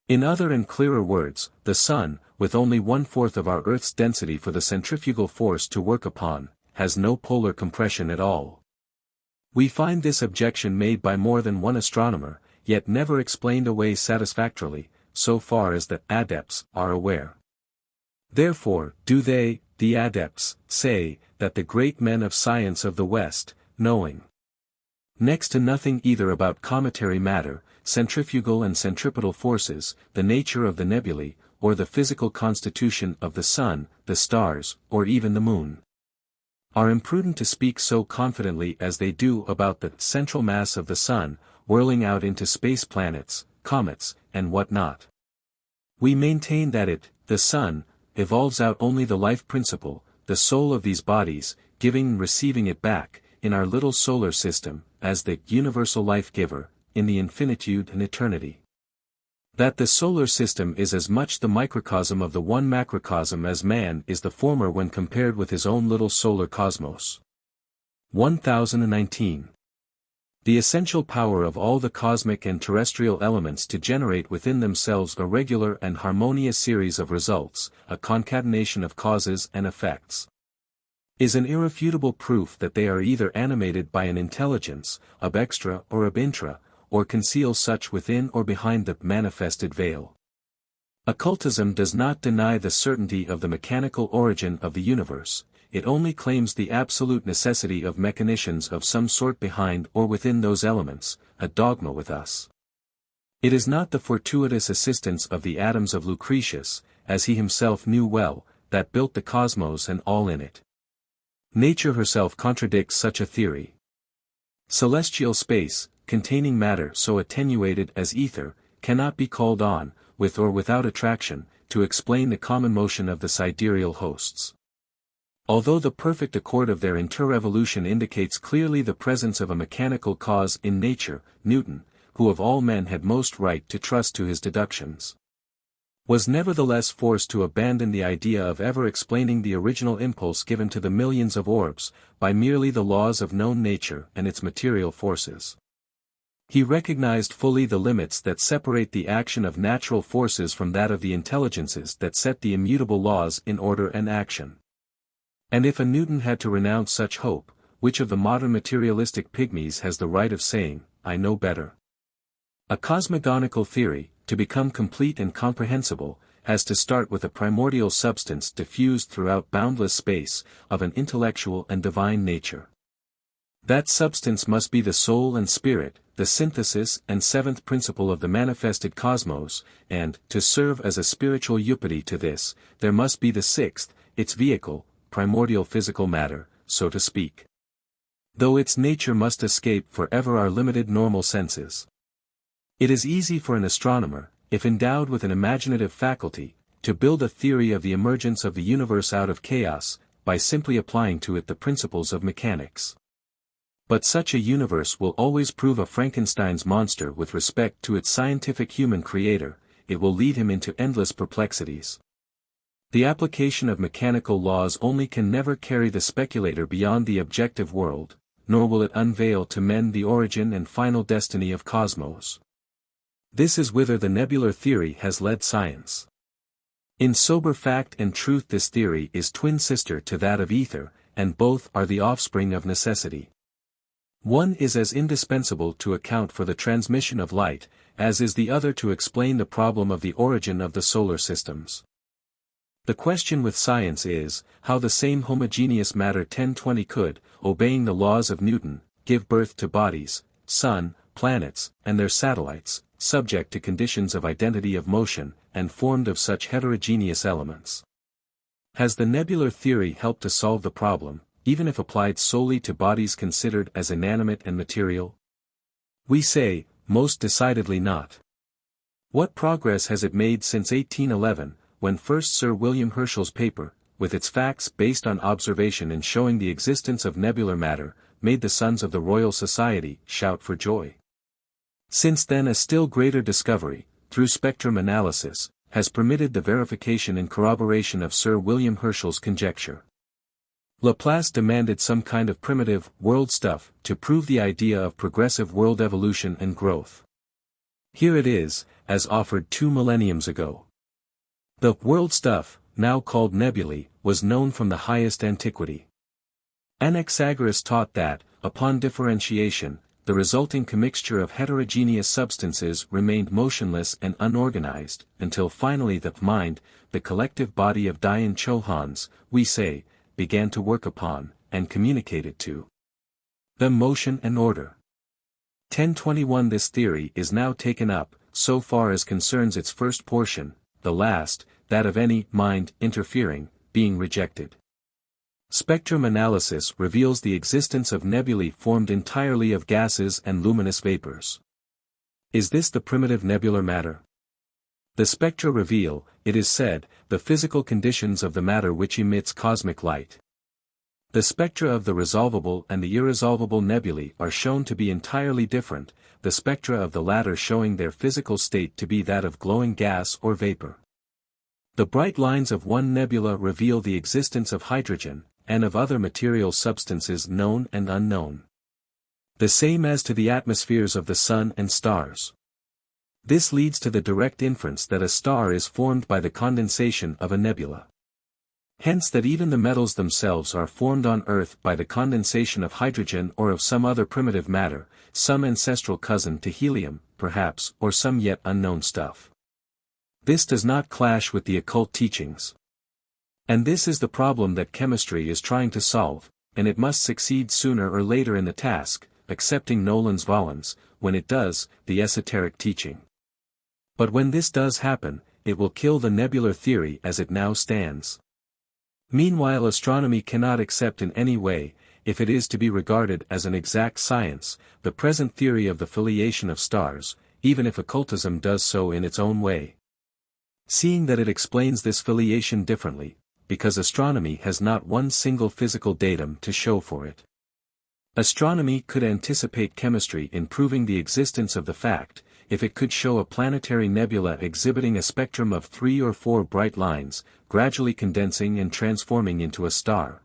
Speaker 1: In other and clearer words, the Sun, with only 1/4 of our Earth's density for the centrifugal force to work upon, has no polar compression at all. We find this objection made by more than one astronomer, yet never explained away satisfactorily, so far as the adepts are aware. Therefore, do they, the adepts, say, that the great men of science of the West, knowing next to nothing either about cometary matter, centrifugal and centripetal forces, the nature of the nebulae, or the physical constitution of the Sun, the stars, or even the Moon, are imprudent to speak so confidently as they do about the central mass of the Sun, whirling out into space planets, comets, and what not? We maintain that it, the Sun, evolves out only the life principle, the soul of these bodies, giving and receiving it back, in our little solar system, as the universal life-giver, in the infinitude and eternity. That the solar system is as much the microcosm of the one macrocosm as man is the former when compared with his own little solar cosmos. 1019. The essential power of all the cosmic and terrestrial elements to generate within themselves a regular and harmonious series of results, a concatenation of causes and effects, is an irrefutable proof that they are either animated by an intelligence, ab extra or ab intra, or conceal such within or behind the manifested veil. Occultism does not deny the certainty of the mechanical origin of the universe, it only claims the absolute necessity of mechanicians of some sort behind or within those elements, a dogma with us. It is not the fortuitous assistance of the atoms of Lucretius, as he himself knew well, that built the cosmos and all in it. Nature herself contradicts such a theory. Celestial space, containing matter so attenuated as ether, cannot be called on, with or without attraction, to explain the common motion of the sidereal hosts. Although the perfect accord of their inter-evolution indicates clearly the presence of a mechanical cause in nature, Newton, who of all men had most right to trust to his deductions, was nevertheless forced to abandon the idea of ever explaining the original impulse given to the millions of orbs, by merely the laws of known nature and its material forces. He recognized fully the limits that separate the action of natural forces from that of the intelligences that set the immutable laws in order and action. And if a Newton had to renounce such hope, which of the modern materialistic pygmies has the right of saying, "I know better"? A cosmogonical theory, to become complete and comprehensible, has to start with a primordial substance diffused throughout boundless space, of an intellectual and divine nature. That substance must be the soul and spirit, the synthesis and seventh principle of the manifested cosmos, and, to serve as a spiritual eupody to this, there must be the sixth, its vehicle, primordial physical matter, so to speak. Though its nature must escape forever our limited normal senses. It is easy for an astronomer, if endowed with an imaginative faculty, to build a theory of the emergence of the universe out of chaos, by simply applying to it the principles of mechanics. But such a universe will always prove a Frankenstein's monster with respect to its scientific human creator, it will lead him into endless perplexities. The application of mechanical laws only can never carry the speculator beyond the objective world, nor will it unveil to men the origin and final destiny of cosmos. This is whither the nebular theory has led science. In sober fact and truth this theory is twin sister to that of ether, and both are the offspring of necessity. One is as indispensable to account for the transmission of light, as is the other to explain the problem of the origin of the solar systems. The question with science is, how the same homogeneous matter 1020 could, obeying the laws of Newton, give birth to bodies, sun, planets, and their satellites, subject to conditions of identity of motion, and formed of such heterogeneous elements. Has the nebular theory helped to solve the problem, even if applied solely to bodies considered as inanimate and material? We say, most decidedly not. What progress has it made since 1811, when first Sir William Herschel's paper, with its facts based on observation and showing the existence of nebular matter, made the sons of the Royal Society shout for joy? Since then a still greater discovery, through spectrum analysis, has permitted the verification and corroboration of Sir William Herschel's conjecture. Laplace demanded some kind of primitive, world stuff, to prove the idea of progressive world evolution and growth. Here it is, as offered 2 millenniums ago. The world stuff, now called nebulae, was known from the highest antiquity. Anaxagoras taught that, upon differentiation, the resulting commixture of heterogeneous substances remained motionless and unorganized, until finally the mind, the collective body of Dayan Chohans, we say, began to work upon, and communicated to them motion and order. 1021 This theory is now taken up, so far as concerns its first portion, the last, that of any mind interfering, being rejected. Spectrum analysis reveals the existence of nebulae formed entirely of gases and luminous vapors. Is this the primitive nebular matter? The spectra reveal, it is said, the physical conditions of the matter which emits cosmic light. The spectra of the resolvable and the irresolvable nebulae are shown to be entirely different, the spectra of the latter showing their physical state to be that of glowing gas or vapor. The bright lines of one nebula reveal the existence of hydrogen, and of other material substances known and unknown. The same as to the atmospheres of the sun and stars. This leads to the direct inference that a star is formed by the condensation of a nebula. Hence that even the metals themselves are formed on Earth by the condensation of hydrogen or of some other primitive matter, some ancestral cousin to helium, perhaps, or some yet unknown stuff. This does not clash with the occult teachings. And this is the problem that chemistry is trying to solve, and it must succeed sooner or later in the task, accepting nolens volens, when it does, the esoteric teaching. But when this does happen, it will kill the nebular theory as it now stands. Meanwhile, astronomy cannot accept in any way, if it is to be regarded as an exact science, the present theory of the filiation of stars, even if occultism does so in its own way. Seeing that it explains this filiation differently, because astronomy has not one single physical datum to show for it. Astronomy could anticipate chemistry in proving the existence of the fact, if it could show a planetary nebula exhibiting a spectrum of 3 or 4 bright lines, gradually condensing and transforming into a star,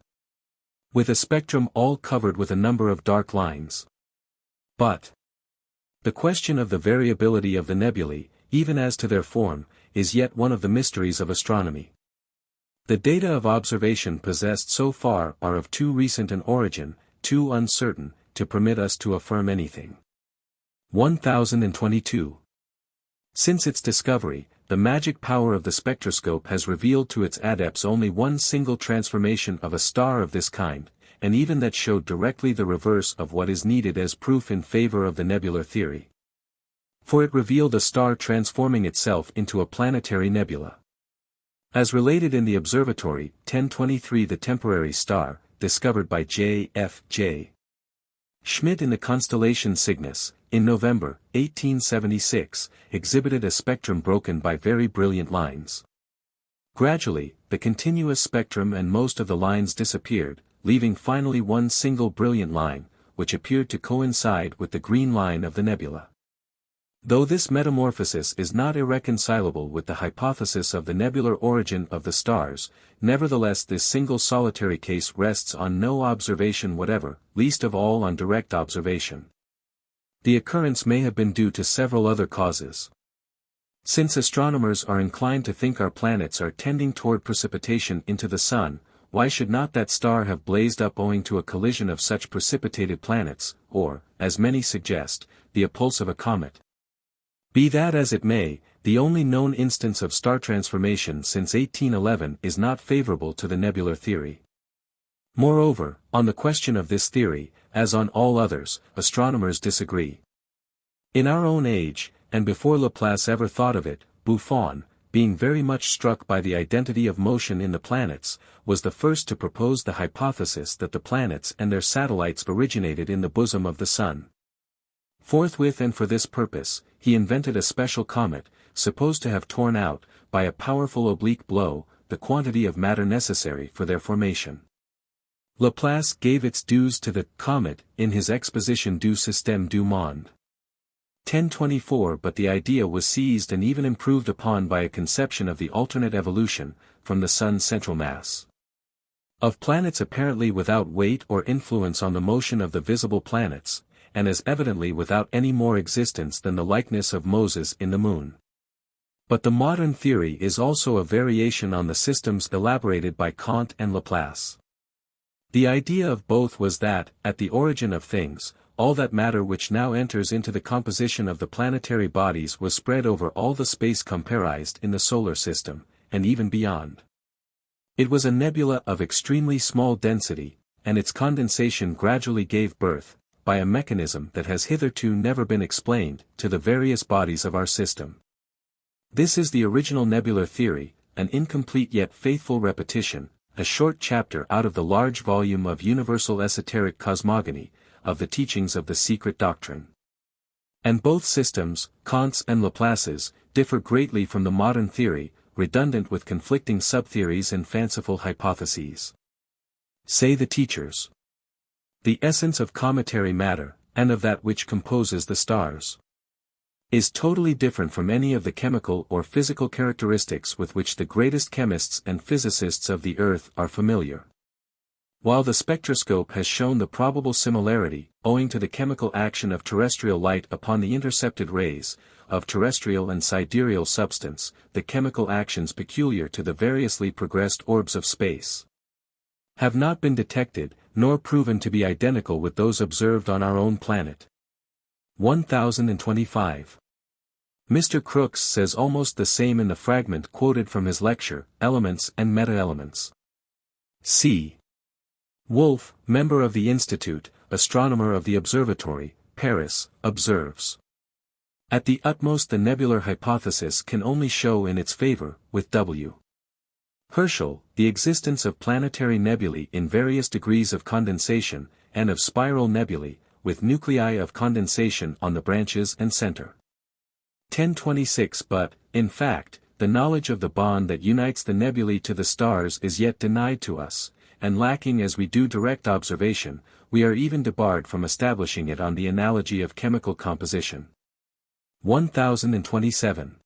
Speaker 1: with a spectrum all covered with a number of dark lines. But the question of the variability of the nebulae, even as to their form, is yet one of the mysteries of astronomy. The data of observation possessed so far are of too recent an origin, too uncertain, to permit us to affirm anything. 1022. Since its discovery, the magic power of the spectroscope has revealed to its adepts only one single transformation of a star of this kind, and even that showed directly the reverse of what is needed as proof in favor of the nebular theory. For it revealed a star transforming itself into a planetary nebula. As related in the observatory, 1023, the temporary star, discovered by J.F.J. Schmidt in the constellation Cygnus, in November, 1876, exhibited a spectrum broken by very brilliant lines. Gradually, the continuous spectrum and most of the lines disappeared, leaving finally one single brilliant line, which appeared to coincide with the green line of the nebula. Though this metamorphosis is not irreconcilable with the hypothesis of the nebular origin of the stars, nevertheless this single solitary case rests on no observation whatever, least of all on direct observation. The occurrence may have been due to several other causes. Since astronomers are inclined to think our planets are tending toward precipitation into the sun, why should not that star have blazed up owing to a collision of such precipitated planets, or, as many suggest, the impulse of a comet? Be that as it may, the only known instance of star transformation since 1811 is not favorable to the nebular theory. Moreover, on the question of this theory, as on all others, astronomers disagree. In our own age, and before Laplace ever thought of it, Buffon, being very much struck by the identity of motion in the planets, was the first to propose the hypothesis that the planets and their satellites originated in the bosom of the sun. Forthwith and for this purpose, he invented a special comet, supposed to have torn out, by a powerful oblique blow, the quantity of matter necessary for their formation. Laplace gave its dues to the comet in his exposition du système du monde. 1024, but the idea was seized and even improved upon by a conception of the alternate evolution, from the sun's central mass, of planets apparently without weight or influence on the motion of the visible planets, and as evidently without any more existence than the likeness of Moses in the moon. But the modern theory is also a variation on the systems elaborated by Kant and Laplace. The idea of both was that, at the origin of things, all that matter which now enters into the composition of the planetary bodies was spread over all the space comparised in the solar system, and even beyond. It was a nebula of extremely small density, and its condensation gradually gave birth, by a mechanism that has hitherto never been explained, to the various bodies of our system. This is the original nebular theory, an incomplete yet faithful repetition, a short chapter out of the large volume of Universal Esoteric Cosmogony, of the teachings of the Secret Doctrine. And both systems, Kant's and Laplace's, differ greatly from the modern theory, redundant with conflicting subtheories and fanciful hypotheses. Say the teachers. The essence of cometary matter, and of that which composes the stars, is totally different from any of the chemical or physical characteristics with which the greatest chemists and physicists of the earth are familiar. While the spectroscope has shown the probable similarity, owing to the chemical action of terrestrial light upon the intercepted rays, of terrestrial and sidereal substance, the chemical actions peculiar to the variously progressed orbs of space have not been detected, nor proven to be identical with those observed on our own planet. 1025. Mr. Crookes says almost the same in the fragment quoted from his lecture, Elements and Meta-Elements. C. Wolf, member of the Institute, astronomer of the Observatory, Paris, observes. At the utmost the nebular hypothesis can only show in its favor, with W. Herschel, the existence of planetary nebulae in various degrees of condensation, and of spiral nebulae, with nuclei of condensation on the branches and center. 1026. But, in fact, the knowledge of the bond that unites the nebulae to the stars is yet denied to us, and lacking as we do direct observation, we are even debarred from establishing it on the analogy of chemical composition. 1027.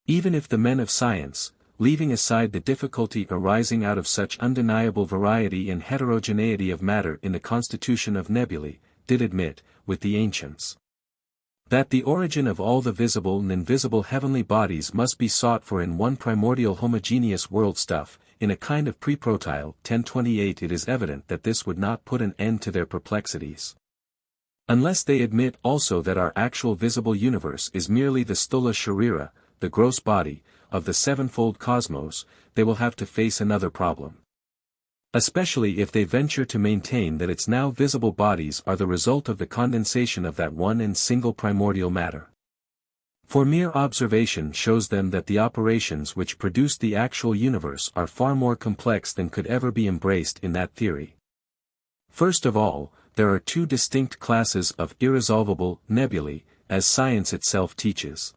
Speaker 1: Even if the men of science, leaving aside the difficulty arising out of such undeniable variety and heterogeneity of matter in the constitution of nebulae, did admit, with the ancients, that the origin of all the visible and invisible heavenly bodies must be sought for in one primordial homogeneous world stuff, in a kind of pre-protyle, 1028, it is evident that this would not put an end to their perplexities. Unless they admit also that our actual visible universe is merely the stula sharira, the gross body, of the sevenfold cosmos, they will have to face another problem. Especially if they venture to maintain that its now visible bodies are the result of the condensation of that one and single primordial matter. For mere observation shows them that the operations which produce the actual universe are far more complex than could ever be embraced in that theory. First of all, there are two distinct classes of irresolvable nebulae, as science itself teaches.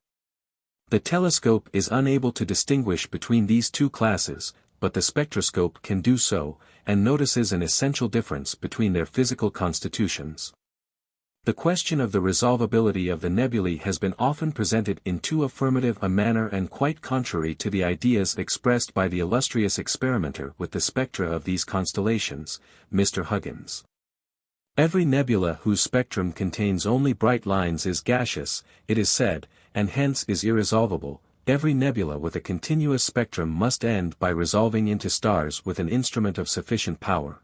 Speaker 1: The telescope is unable to distinguish between these two classes, but the spectroscope can do so, and notices an essential difference between their physical constitutions. The question of the resolvability of the nebulae has been often presented in too affirmative a manner and quite contrary to the ideas expressed by the illustrious experimenter with the spectra of these constellations, Mr. Huggins. Every nebula whose spectrum contains only bright lines is gaseous, it is said, and hence is irresolvable. Every nebula with a continuous spectrum must end by resolving into stars with an instrument of sufficient power.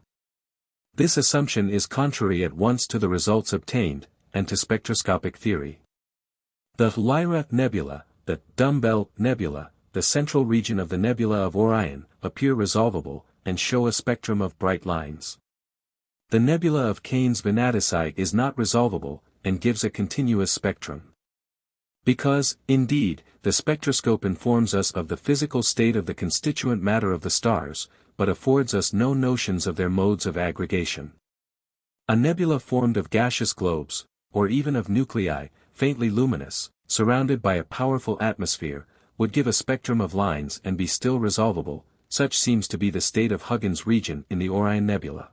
Speaker 1: This assumption is contrary at once to the results obtained, and to spectroscopic theory. The Lyra nebula, the Dumbbell nebula, the central region of the nebula of Orion, appear resolvable, and show a spectrum of bright lines. The nebula of Cain's Venatici is not resolvable, and gives a continuous spectrum. Because, indeed, the spectroscope informs us of the physical state of the constituent matter of the stars, but affords us no notions of their modes of aggregation. A nebula formed of gaseous globes, or even of nuclei, faintly luminous, surrounded by a powerful atmosphere, would give a spectrum of lines and be still resolvable. Such seems to be the state of Huygens region in the Orion nebula.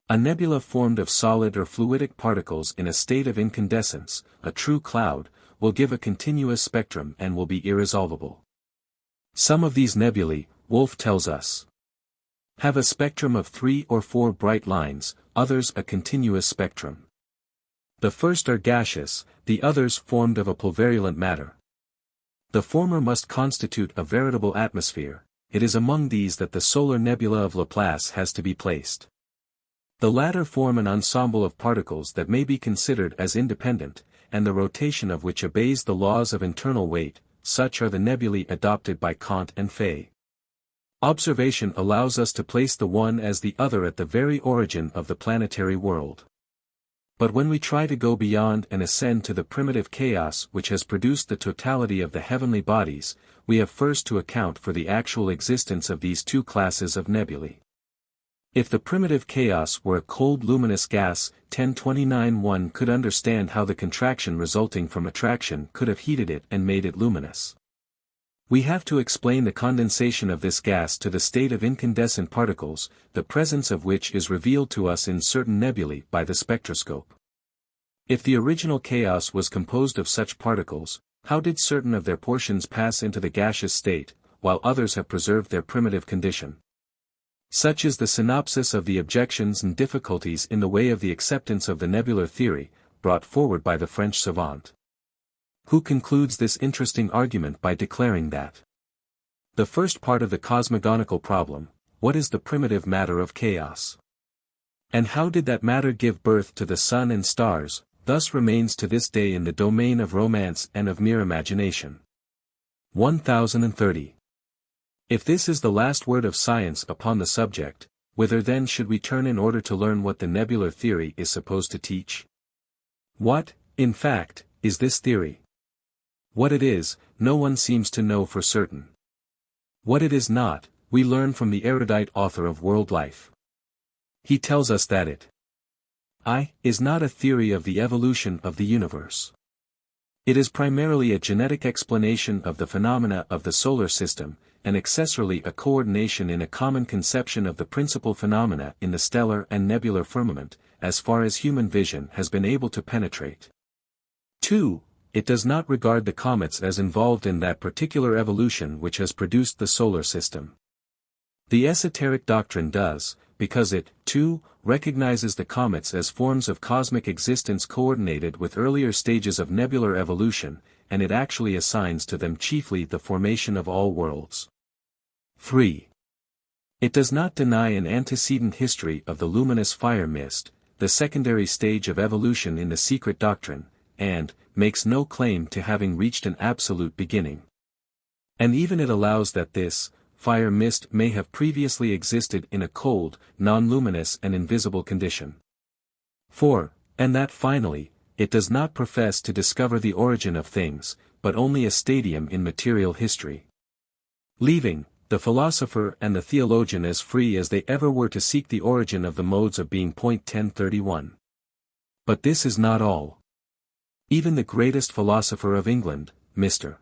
Speaker 1: A nebula formed of solid or fluidic particles in a state of incandescence, a true cloud, will give a continuous spectrum and will be irresolvable. Some of these nebulae, Wolf tells us, have a spectrum of 3 or 4 bright lines, others a continuous spectrum. The first are gaseous, the others formed of a pulverulent matter. The former must constitute a veritable atmosphere. It is among these that the solar nebula of Laplace has to be placed. The latter form an ensemble of particles that may be considered as independent, and the rotation of which obeys the laws of internal weight. Such are the nebulae adopted by Kant and Faye. Observation allows us to place the one as the other at the very origin of the planetary world. But when we try to go beyond and ascend to the primitive chaos which has produced the totality of the heavenly bodies, we have first to account for the actual existence of these two classes of nebulae. If the primitive chaos were a cold luminous gas, 1029 one could understand how the contraction resulting from attraction could have heated it and made it luminous. We have to explain the condensation of this gas to the state of incandescent particles, the presence of which is revealed to us in certain nebulae by the spectroscope. If the original chaos was composed of such particles, how did certain of their portions pass into the gaseous state, while others have preserved their primitive condition? Such is the synopsis of the objections and difficulties in the way of the acceptance of the nebular theory, brought forward by the French savant, who concludes this interesting argument by declaring that the first part of the cosmogonical problem, what is the primitive matter of chaos? And how did that matter give birth to the sun and stars, thus remains to this day in the domain of romance and of mere imagination. 1030. If this is the last word of science upon the subject, whither then should we turn in order to learn what the nebular theory is supposed to teach? What, in fact, is this theory? What it is, no one seems to know for certain. What it is not, we learn from the erudite author of World Life. He tells us that it is not a theory of the evolution of the universe. It is primarily a genetic explanation of the phenomena of the solar system, and accessorily a coordination in a common conception of the principal phenomena in the stellar and nebular firmament, as far as human vision has been able to penetrate. 2. It does not regard the comets as involved in that particular evolution which has produced the solar system. The esoteric doctrine does, because it, too, recognizes the comets as forms of cosmic existence coordinated with earlier stages of nebular evolution, and it actually assigns to them chiefly the formation of all worlds. 3. It does not deny an antecedent history of the luminous fire mist, the secondary stage of evolution in the Secret Doctrine, and makes no claim to having reached an absolute beginning. And even it allows that this fire mist may have previously existed in a cold, non-luminous and invisible condition. 4. And that finally, it does not profess to discover the origin of things, but only a stadium in material history. Leaving the philosopher and the theologian as free as they ever were to seek the origin of the modes of being. 1031. But this is not all. Even the greatest philosopher of England, Mr.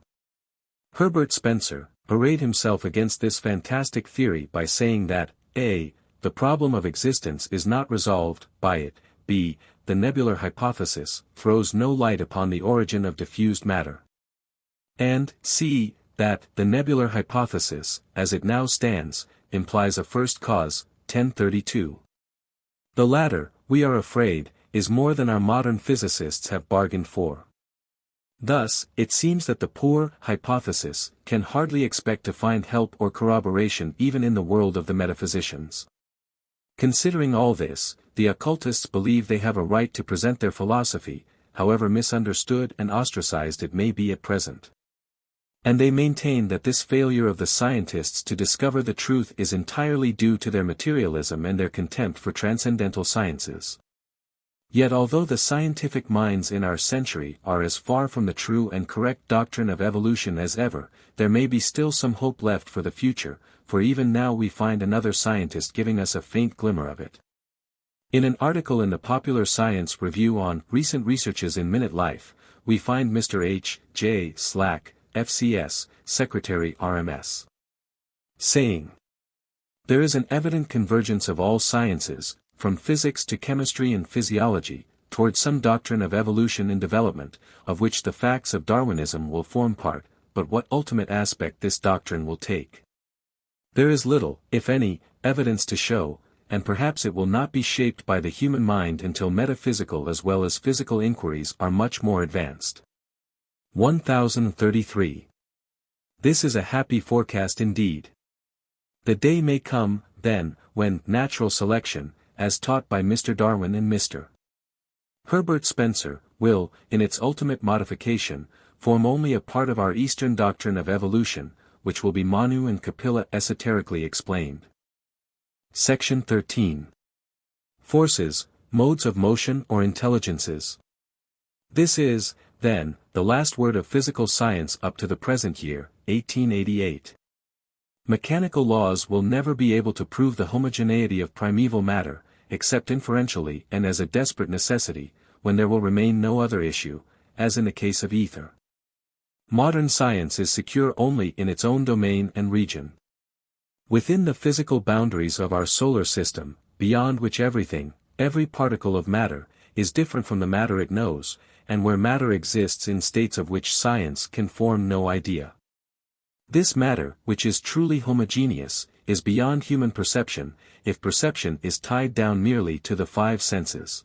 Speaker 1: Herbert Spencer, arrayed himself against this fantastic theory by saying that, a. the problem of existence is not resolved by it, b. the nebular hypothesis throws no light upon the origin of diffused matter, and c. that the nebular hypothesis, as it now stands, implies a first cause. 1032. The latter, we are afraid, is more than our modern physicists have bargained for. Thus, it seems that the poor hypothesis can hardly expect to find help or corroboration even in the world of the metaphysicians. Considering all this, the occultists believe they have a right to present their philosophy, however misunderstood and ostracized it may be at present. And they maintain that this failure of the scientists to discover the truth is entirely due to their materialism and their contempt for transcendental sciences. Yet although the scientific minds in our century are as far from the true and correct doctrine of evolution as ever, there may be still some hope left for the future, for even now we find another scientist giving us a faint glimmer of it. In an article in the Popular Science Review on Recent Researches in Minute Life, we find Mr. H. J. Slack, FCS, Secretary RMS, saying, "There is an evident convergence of all sciences, from physics to chemistry and physiology, toward some doctrine of evolution and development, of which the facts of Darwinism will form part, but what ultimate aspect this doctrine will take, there is little, if any, evidence to show, and perhaps it will not be shaped by the human mind until metaphysical as well as physical inquiries are much more advanced." 1033. This is a happy forecast indeed. The day may come, then, when natural selection, as taught by Mr. Darwin and Mr. Herbert Spencer, will, in its ultimate modification, form only a part of our Eastern doctrine of evolution, which will be Manu and Kapila esoterically explained. Section 13. Forces, modes of motion or intelligences. This is, then, the last word of physical science up to the present year, 1888. Mechanical laws will never be able to prove the homogeneity of primeval matter, except inferentially and as a desperate necessity, when there will remain no other issue, as in the case of ether. Modern science is secure only in its own domain and region. Within the physical boundaries of our solar system, beyond which everything, every particle of matter, is different from the matter it knows, and where matter exists in states of which science can form no idea. This matter, which is truly homogeneous, is beyond human perception, if perception is tied down merely to the five senses.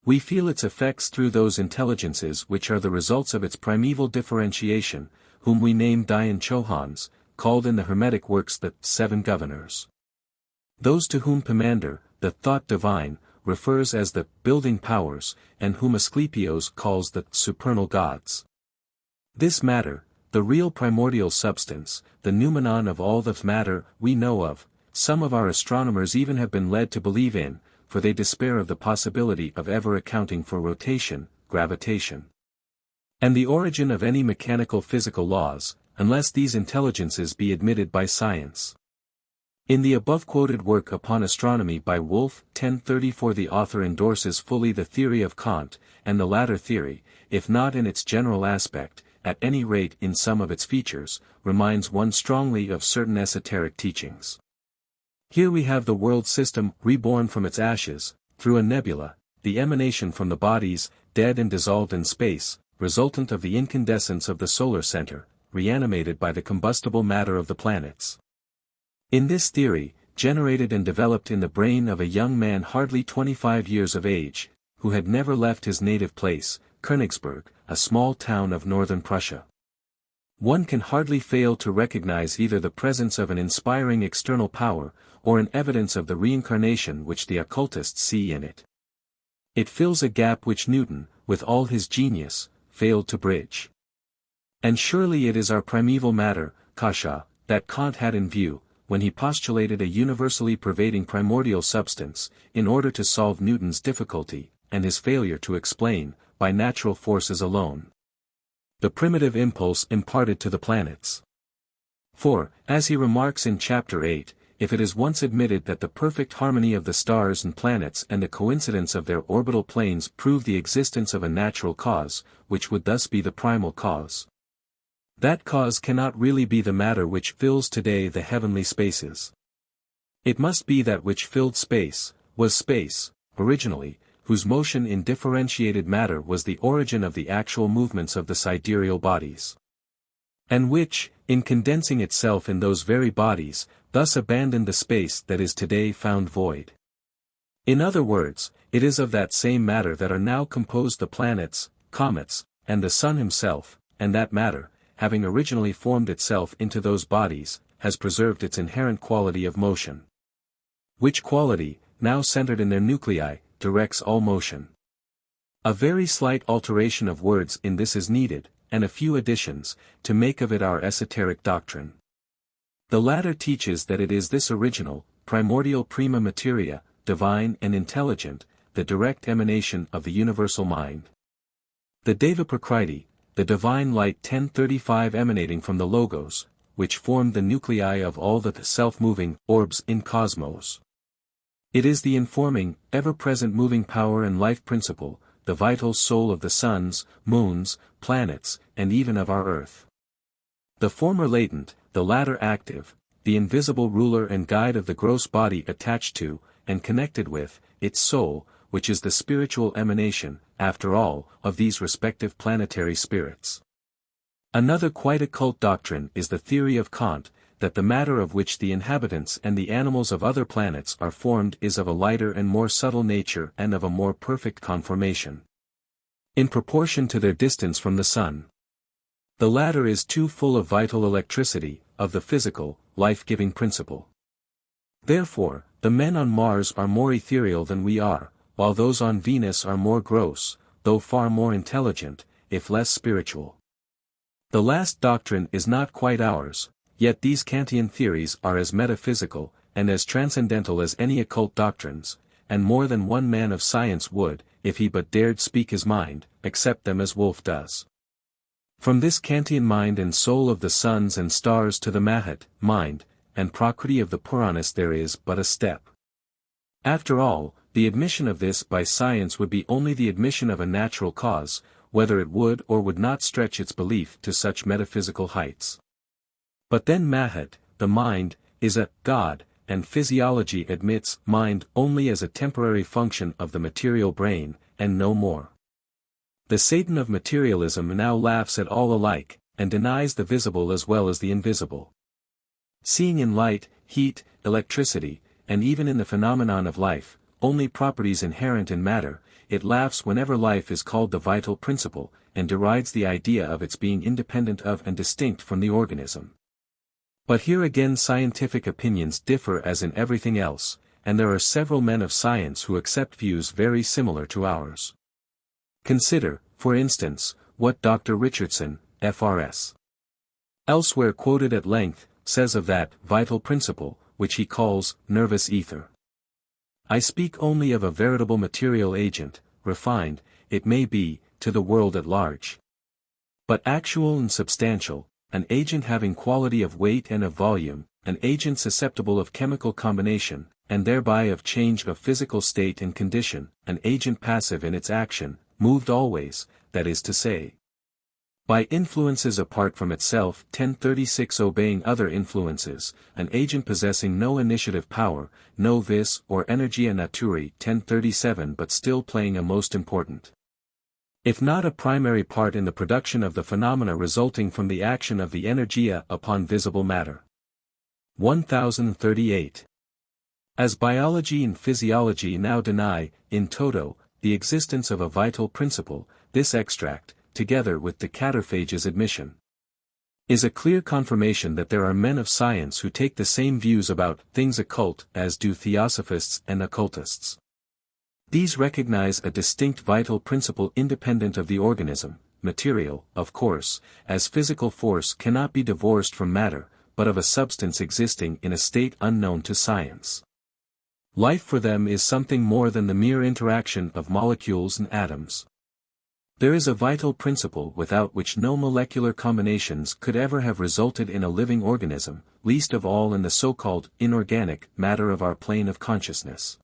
Speaker 1: We feel its effects through those intelligences which are the results of its primeval differentiation, whom we name Dayan Chohans, called in the Hermetic works the seven governors. Those to whom Pomander, the thought divine, refers as the building powers, and whom Asclepios calls the supernal gods. This matter, the real primordial substance, the noumenon of all the matter we know of, some of our astronomers even have been led to believe in, for they despair of the possibility of ever accounting for rotation, gravitation, and the origin of any mechanical physical laws, unless these intelligences be admitted by science. In the above-quoted work Upon Astronomy by Wolff, 1034, the author endorses fully the theory of Kant, and the latter theory, if not in its general aspect, at any rate in some of its features, reminds one strongly of certain esoteric teachings. Here we have the world system reborn from its ashes, through a nebula, the emanation from the bodies, dead and dissolved in space, resultant of the incandescence of the solar center, reanimated by the combustible matter of the planets. In this theory, generated and developed in the brain of a young man hardly 25 years of age, who had never left his native place, Königsberg, a small town of northern Prussia. One can hardly fail to recognize either the presence of an inspiring external power, or an evidence of the reincarnation which the occultists see in it. It fills a gap which Newton, with all his genius, failed to bridge. And surely it is our primeval matter, kasha, that Kant had in view, when he postulated a universally pervading primordial substance, in order to solve Newton's difficulty, and his failure to explain, by natural forces alone, the primitive impulse imparted to the planets. For, as he remarks in Chapter 8, if it is once admitted that the perfect harmony of the stars and planets and the coincidence of their orbital planes prove the existence of a natural cause, which would thus be the primal cause, that cause cannot really be the matter which fills today the heavenly spaces. It must be that which filled space, was space, originally, whose motion in differentiated matter was the origin of the actual movements of the sidereal bodies, and which, in condensing itself in those very bodies, thus abandoned the space that is today found void. In other words, it is of that same matter that are now composed the planets, comets, and the sun himself, and that matter, having originally formed itself into those bodies, has preserved its inherent quality of motion. Which quality, now centered in their nuclei, directs all motion. A very slight alteration of words in this is needed, and a few additions, to make of it our esoteric doctrine. The latter teaches that it is this original, primordial prima materia, divine and intelligent, the direct emanation of the universal mind. The Deva Prakriti, the divine light 1035 emanating from the Logos, which formed the nuclei of all the self-moving orbs in cosmos. It is the informing, ever-present moving power and life principle, the vital soul of the suns, moons, planets, and even of our earth. The former latent, the latter active, the invisible ruler and guide of the gross body attached to, and connected with, its soul, which is the spiritual emanation, after all, of these respective planetary spirits. Another quite occult doctrine is the theory of Kant, that the matter of which the inhabitants and the animals of other planets are formed is of a lighter and more subtle nature and of a more perfect conformation, in proportion to their distance from the sun. The latter is too full of vital electricity, of the physical, life-giving principle. Therefore, the men on Mars are more ethereal than we are, while those on Venus are more gross, though far more intelligent, if less spiritual. The last doctrine is not quite ours, yet these Kantian theories are as metaphysical, and as transcendental as any occult doctrines, and more than one man of science would, if he but dared speak his mind, accept them as Wolff does. From this Kantian mind and soul of the suns and stars to the Mahat, mind, and Prakriti of the Puranas there is but a step. After all, the admission of this by science would be only the admission of a natural cause, whether it would or would not stretch its belief to such metaphysical heights. But then Mahat, the mind, is a God, and physiology admits mind only as a temporary function of the material brain, and no more. The Satan of materialism now laughs at all alike, and denies the visible as well as the invisible. Seeing in light, heat, electricity, and even in the phenomenon of life, only properties inherent in matter, it laughs whenever life is called the vital principle, and derides the idea of its being independent of and distinct from the organism. But here again scientific opinions differ as in everything else, and there are several men of science who accept views very similar to ours. Consider, for instance, what Dr. Richardson, F.R.S. elsewhere quoted at length, says of that vital principle, which he calls nervous ether. I speak only of a veritable material agent, refined, it may be, to the world at large. But actual and substantial, an agent having quality of weight and of volume, an agent susceptible of chemical combination, and thereby of change of physical state and condition, an agent passive in its action, moved always, that is to say, by influences apart from itself. 1036 Obeying other influences, an agent possessing no initiative power, no vis or energia naturae. 1037 but still playing a most important, if not a primary part in the production of the phenomena resulting from the action of the energia upon visible matter. 1038. As biology and physiology now deny, in toto, the existence of a vital principle, this extract, together with the Cataphage's admission, is a clear confirmation that there are men of science who take the same views about things occult as do theosophists and occultists. These recognize a distinct vital principle independent of the organism, material, of course, as physical force cannot be divorced from matter, but of a substance existing in a state unknown to science. Life for them is something more than the mere interaction of molecules and atoms. There is a vital principle without which no molecular combinations could ever have resulted in a living organism, least of all in the so-called inorganic matter of our plane of consciousness.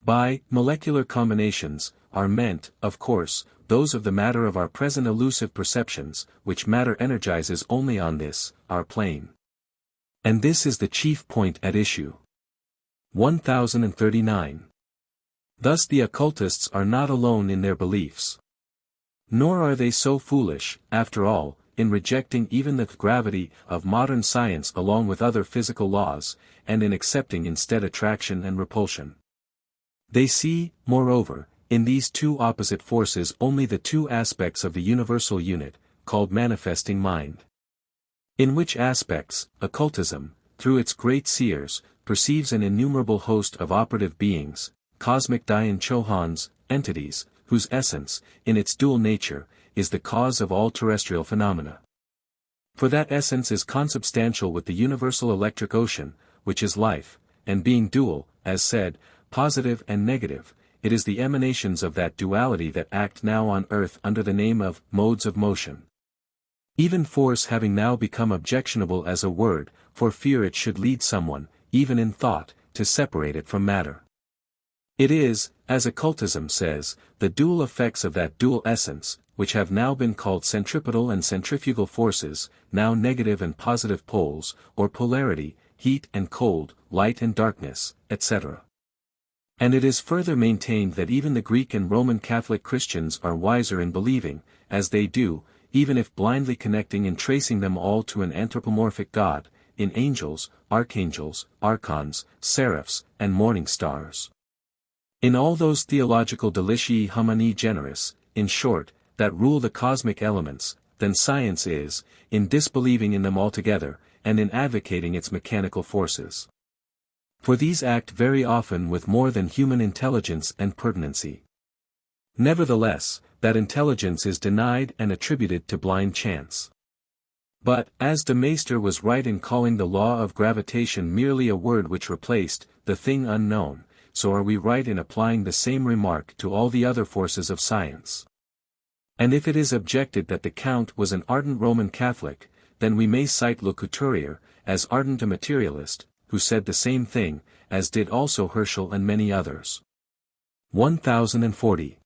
Speaker 1: By molecular combinations are meant, of course, those of the matter of our present elusive perceptions, which matter energizes only on this, our plane. And this is the chief point at issue. 1039. Thus the occultists are not alone in their beliefs. Nor are they so foolish, after all, in rejecting even the gravity of modern science along with other physical laws, and in accepting instead attraction and repulsion. They see, moreover, in these two opposite forces only the two aspects of the universal unit, called manifesting mind. In which aspects, occultism, through its great seers, perceives an innumerable host of operative beings, cosmic Dayan Chohans, entities, whose essence, in its dual nature, is the cause of all terrestrial phenomena. For that essence is consubstantial with the universal electric ocean, which is life, and being dual, as said, positive and negative, it is the emanations of that duality that act now on earth under the name of modes of motion. Even force having now become objectionable as a word, for fear it should lead someone, even in thought, to separate it from matter. It is, as occultism says, the dual effects of that dual essence, which have now been called centripetal and centrifugal forces, now negative and positive poles, or polarity, heat and cold, light and darkness, etc. And it is further maintained that even the Greek and Roman Catholic Christians are wiser in believing, as they do, even if blindly connecting and tracing them all to an anthropomorphic God, in angels, archangels, archons, seraphs, and morning stars. In all those theological delicii humani generis, in short, that rule the cosmic elements, than science is, in disbelieving in them altogether, and in advocating its mechanical forces. For these act very often with more than human intelligence and pertinency. Nevertheless, that intelligence is denied and attributed to blind chance. But, as de Maistre was right in calling the law of gravitation merely a word which replaced the thing unknown, so are we right in applying the same remark to all the other forces of science. And if it is objected that the Count was an ardent Roman Catholic, then we may cite Le Couturier, as ardent a materialist, who said the same thing, as did also Herschel and many others. 1040.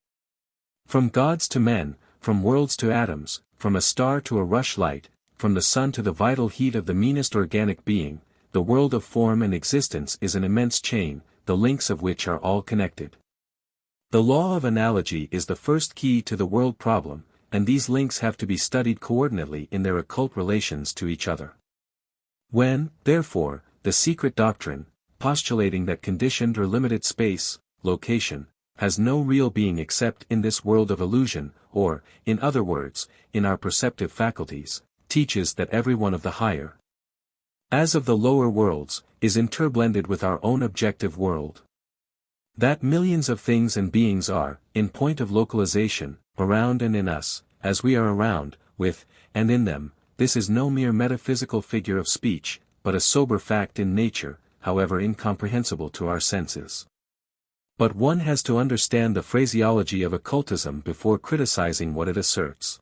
Speaker 1: From gods to men, from worlds to atoms, from a star to a rushlight, from the sun to the vital heat of the meanest organic being, the world of form and existence is an immense chain, the links of which are all connected. The law of analogy is the first key to the world problem, and these links have to be studied coordinately in their occult relations to each other. When, therefore, the Secret Doctrine, postulating that conditioned or limited space, location, has no real being except in this world of illusion, or, in other words, in our perceptive faculties, teaches that every one of the higher, as of the lower worlds, is interblended with our own objective world. That millions of things and beings are, in point of localization, around and in us, as we are around, with, and in them, this is no mere metaphysical figure of speech, but a sober fact in nature, however incomprehensible to our senses. But one has to understand the phraseology of occultism before criticizing what it asserts.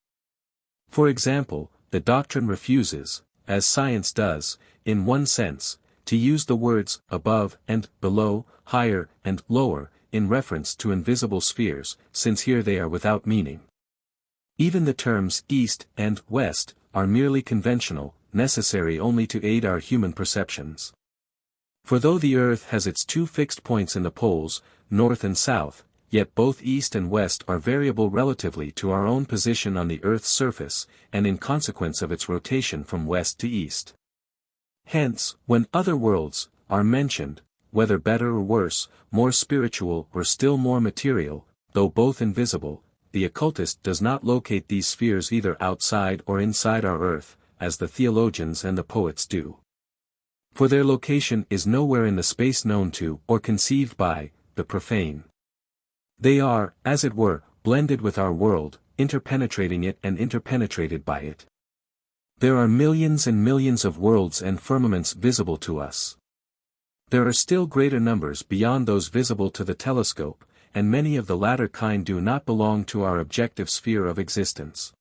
Speaker 1: For example, the doctrine refuses, as science does, in one sense, to use the words above and below, higher and lower, in reference to invisible spheres, since here they are without meaning. Even the terms east and west are merely conventional, necessary only to aid our human perceptions. For though the earth has its two fixed points in the poles, north and south, yet both east and west are variable relatively to our own position on the earth's surface, and in consequence of its rotation from west to east. Hence, when other worlds are mentioned, whether better or worse, more spiritual or still more material, though both invisible, the occultist does not locate these spheres either outside or inside our earth, as the theologians and the poets do. For their location is nowhere in the space known to, or conceived by, the profane. They are, as it were, blended with our world, interpenetrating it and interpenetrated by it. There are millions and millions of worlds and firmaments visible to us. There are still greater numbers beyond those visible to the telescope, and many of the latter kind do not belong to our objective sphere of existence.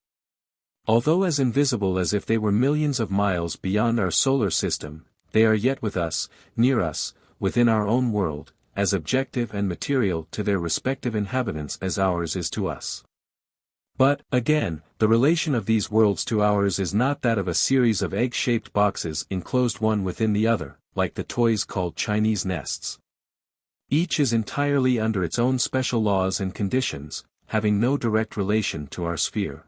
Speaker 1: Although as invisible as if they were millions of miles beyond our solar system, they are yet with us, near us, within our own world, as objective and material to their respective inhabitants as ours is to us. But, again, the relation of these worlds to ours is not that of a series of egg-shaped boxes enclosed one within the other, like the toys called Chinese nests. Each is entirely under its own special laws and conditions, having no direct relation to our sphere.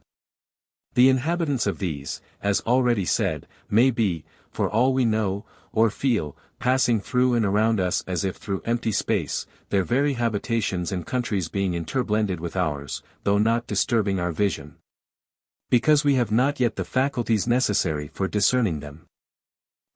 Speaker 1: The inhabitants of these, as already said, may be, for all we know, or feel, passing through and around us as if through empty space, their very habitations and countries being interblended with ours, though not disturbing our vision. Because we have not yet the faculties necessary for discerning them.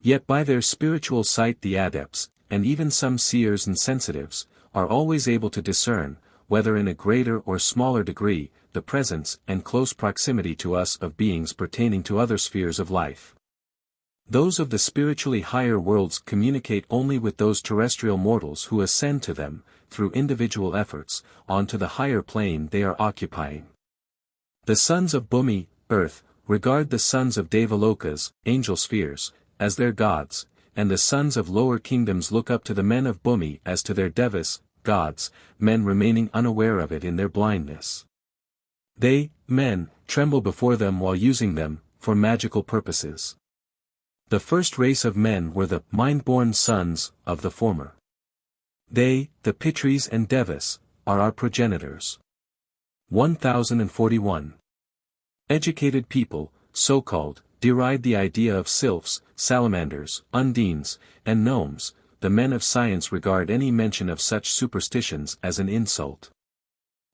Speaker 1: Yet by their spiritual sight the adepts, and even some seers and sensitives, are always able to discern, whether in a greater or smaller degree, the presence and close proximity to us of beings pertaining to other spheres of life. Those of the spiritually higher worlds communicate only with those terrestrial mortals who ascend to them, through individual efforts, onto the higher plane they are occupying. The sons of Bhumi, earth, regard the sons of Devalokas, angel spheres, as their gods, and the sons of lower kingdoms look up to the men of Bhumi as to their devas, gods, men remaining unaware of it in their blindness. They, men, tremble before them while using them, for magical purposes. The first race of men were the mind-born sons of the former. They, the Pitris and Devas, are our progenitors. 1041. Educated people, so-called, deride the idea of sylphs, salamanders, undines, and gnomes. The men of science regard any mention of such superstitions as an insult.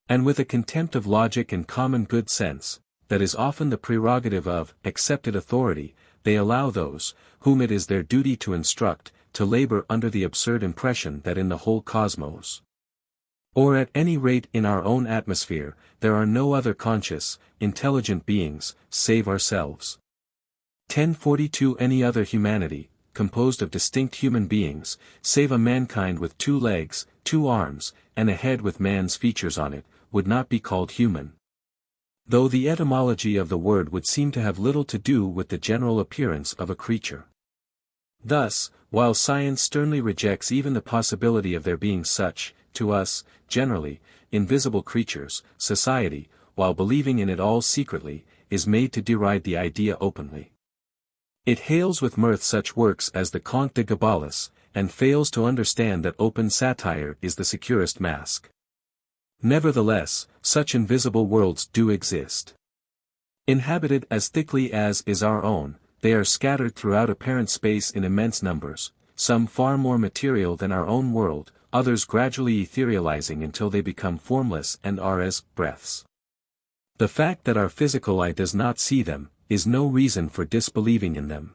Speaker 1: And with a contempt of logic and common good sense, that is often the prerogative of accepted authority, they allow those, whom it is their duty to instruct, to labor under the absurd impression that in the whole cosmos, or at any rate in our own atmosphere, there are no other conscious, intelligent beings, save ourselves. 1042 Any other humanity, composed of distinct human beings, save a mankind with 2 legs, 2 arms, and a head with man's features on it, would not be called human. Though the etymology of the word would seem to have little to do with the general appearance of a creature. Thus, while science sternly rejects even the possibility of there being such, to us, generally, invisible creatures, society, while believing in it all secretly, is made to deride the idea openly. It hails with mirth such works as the Conte de Gabalis, and fails to understand that open satire is the securest mask. Nevertheless, such invisible worlds do exist. Inhabited as thickly as is our own, they are scattered throughout apparent space in immense numbers, some far more material than our own world, others gradually etherealizing until they become formless and are as breaths. The fact that our physical eye does not see them, is no reason for disbelieving in them.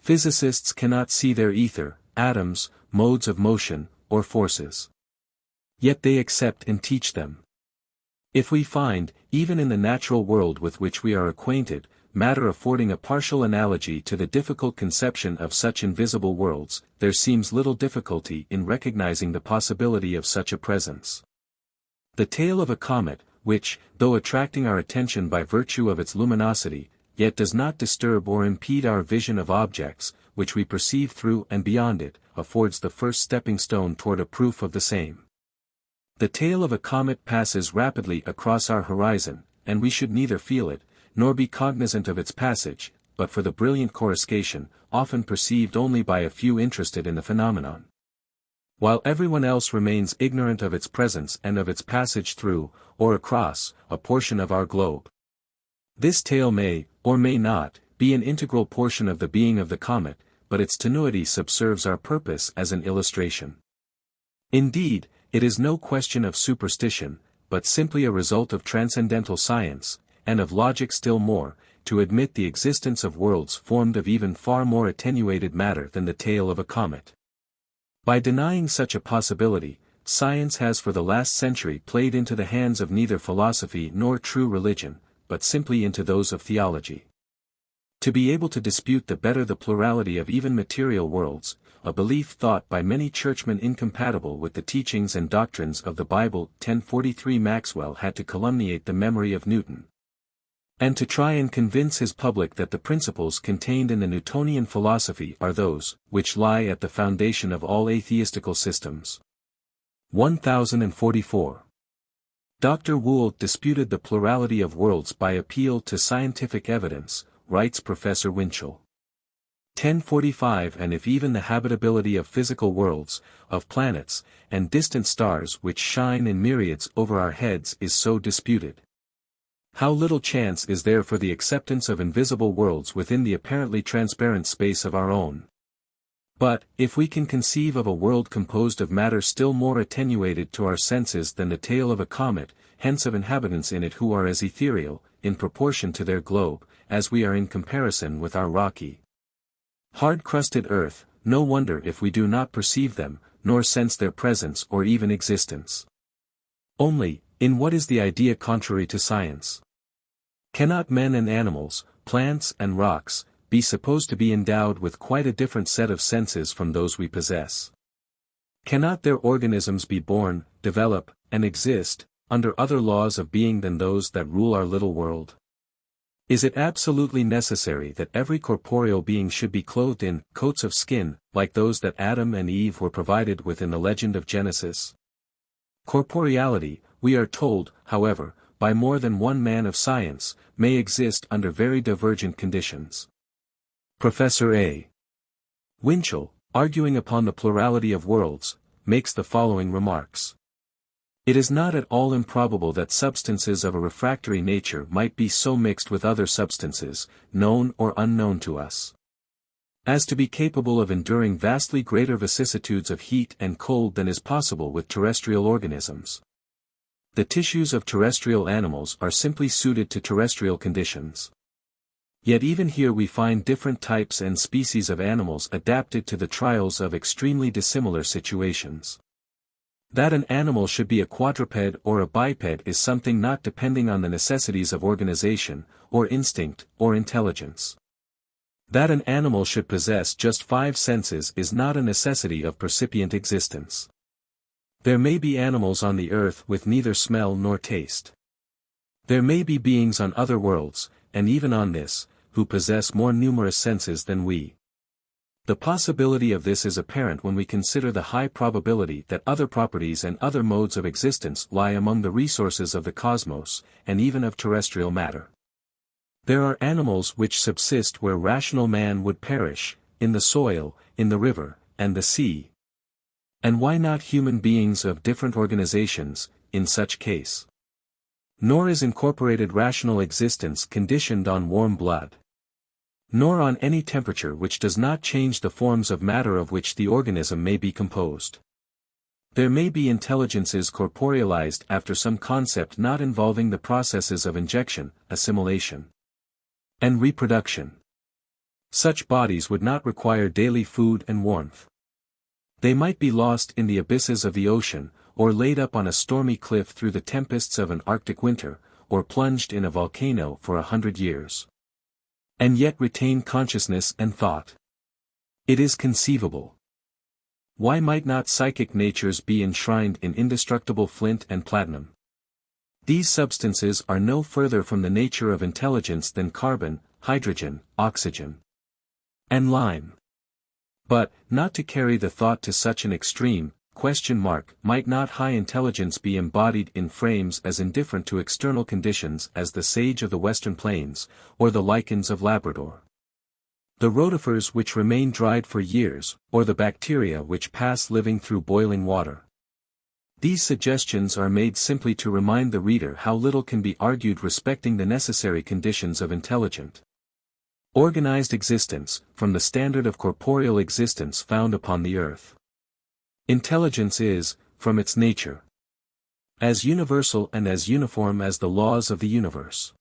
Speaker 1: Physicists cannot see their ether, atoms, modes of motion, or forces. Yet they accept and teach them. If we find, even in the natural world with which we are acquainted, matter affording a partial analogy to the difficult conception of such invisible worlds, there seems little difficulty in recognizing the possibility of such a presence. The tail of a comet, which, though attracting our attention by virtue of its luminosity, yet does not disturb or impede our vision of objects, which we perceive through and beyond it, affords the first stepping stone toward a proof of the same. The tail of a comet passes rapidly across our horizon, and we should neither feel it, nor be cognizant of its passage, but for the brilliant coruscation, often perceived only by a few interested in the phenomenon. While everyone else remains ignorant of its presence and of its passage through, or across, a portion of our globe. This tail may, or may not, be an integral portion of the being of the comet, but its tenuity subserves our purpose as an illustration. Indeed, it is no question of superstition, but simply a result of transcendental science, and of logic still more, to admit the existence of worlds formed of even far more attenuated matter than the tail of a comet. By denying such a possibility, science has for the last century played into the hands of neither philosophy nor true religion, but simply into those of theology. To be able to dispute the plurality of even material worlds, a belief thought by many churchmen incompatible with the teachings and doctrines of the Bible. 1043 Maxwell had to calumniate the memory of Newton. And to try and convince his public that the principles contained in the Newtonian philosophy are those, which lie at the foundation of all atheistical systems. 1044. Dr. Woolf disputed the plurality of worlds by appeal to scientific evidence, writes Professor Winchell. 1045 And if even the habitability of physical worlds, of planets, and distant stars which shine in myriads over our heads is so disputed, how little chance is there for the acceptance of invisible worlds within the apparently transparent space of our own? But, if we can conceive of a world composed of matter still more attenuated to our senses than the tail of a comet, hence of inhabitants in it who are as ethereal, in proportion to their globe, as we are in comparison with our rocky, hard-crusted earth, no wonder if we do not perceive them, nor sense their presence or even existence. Only, in what is the idea contrary to science? Cannot men and animals, plants and rocks, be supposed to be endowed with quite a different set of senses from those we possess? Cannot their organisms be born, develop, and exist, under other laws of being than those that rule our little world? Is it absolutely necessary that every corporeal being should be clothed in coats of skin, like those that Adam and Eve were provided with in the legend of Genesis? Corporeality, we are told, however, by more than one man of science, may exist under very divergent conditions. Professor A. Winchell, arguing upon the plurality of worlds, makes the following remarks. It is not at all improbable that substances of a refractory nature might be so mixed with other substances, known or unknown to us, as to be capable of enduring vastly greater vicissitudes of heat and cold than is possible with terrestrial organisms. The tissues of terrestrial animals are simply suited to terrestrial conditions. Yet even here we find different types and species of animals adapted to the trials of extremely dissimilar situations. That an animal should be a quadruped or a biped is something not depending on the necessities of organization, or instinct, or intelligence. That an animal should possess just 5 senses is not a necessity of percipient existence. There may be animals on the earth with neither smell nor taste. There may be beings on other worlds, and even on this, who possess more numerous senses than we. The possibility of this is apparent when we consider the high probability that other properties and other modes of existence lie among the resources of the cosmos, and even of terrestrial matter. There are animals which subsist where rational man would perish, in the soil, in the river, and the sea. And why not human beings of different organizations, in such case? Nor is incorporated rational existence conditioned on warm blood. nor on any temperature which does not change the forms of matter of which the organism may be composed. There may be intelligences corporealized after some concept not involving the processes of injection, assimilation, and reproduction. Such bodies would not require daily food and warmth. They might be lost in the abysses of the ocean, or laid up on a stormy cliff through the tempests of an Arctic winter, or plunged in a volcano for 100 years. And yet retain consciousness and thought. It is conceivable. Why might not psychic natures be enshrined in indestructible flint and platinum? These substances are no further from the nature of intelligence than carbon, hydrogen, oxygen, and lime. But, not to carry the thought to such an extreme, might not high intelligence be embodied in frames as indifferent to external conditions as the sage of the western plains, or the lichens of Labrador? The rotifers which remain dried for years, or the bacteria which pass living through boiling water. These suggestions are made simply to remind the reader how little can be argued respecting the necessary conditions of intelligent, organized existence, from the standard of corporeal existence found upon the earth. Intelligence is, from its nature, as universal and as uniform as the laws of the universe.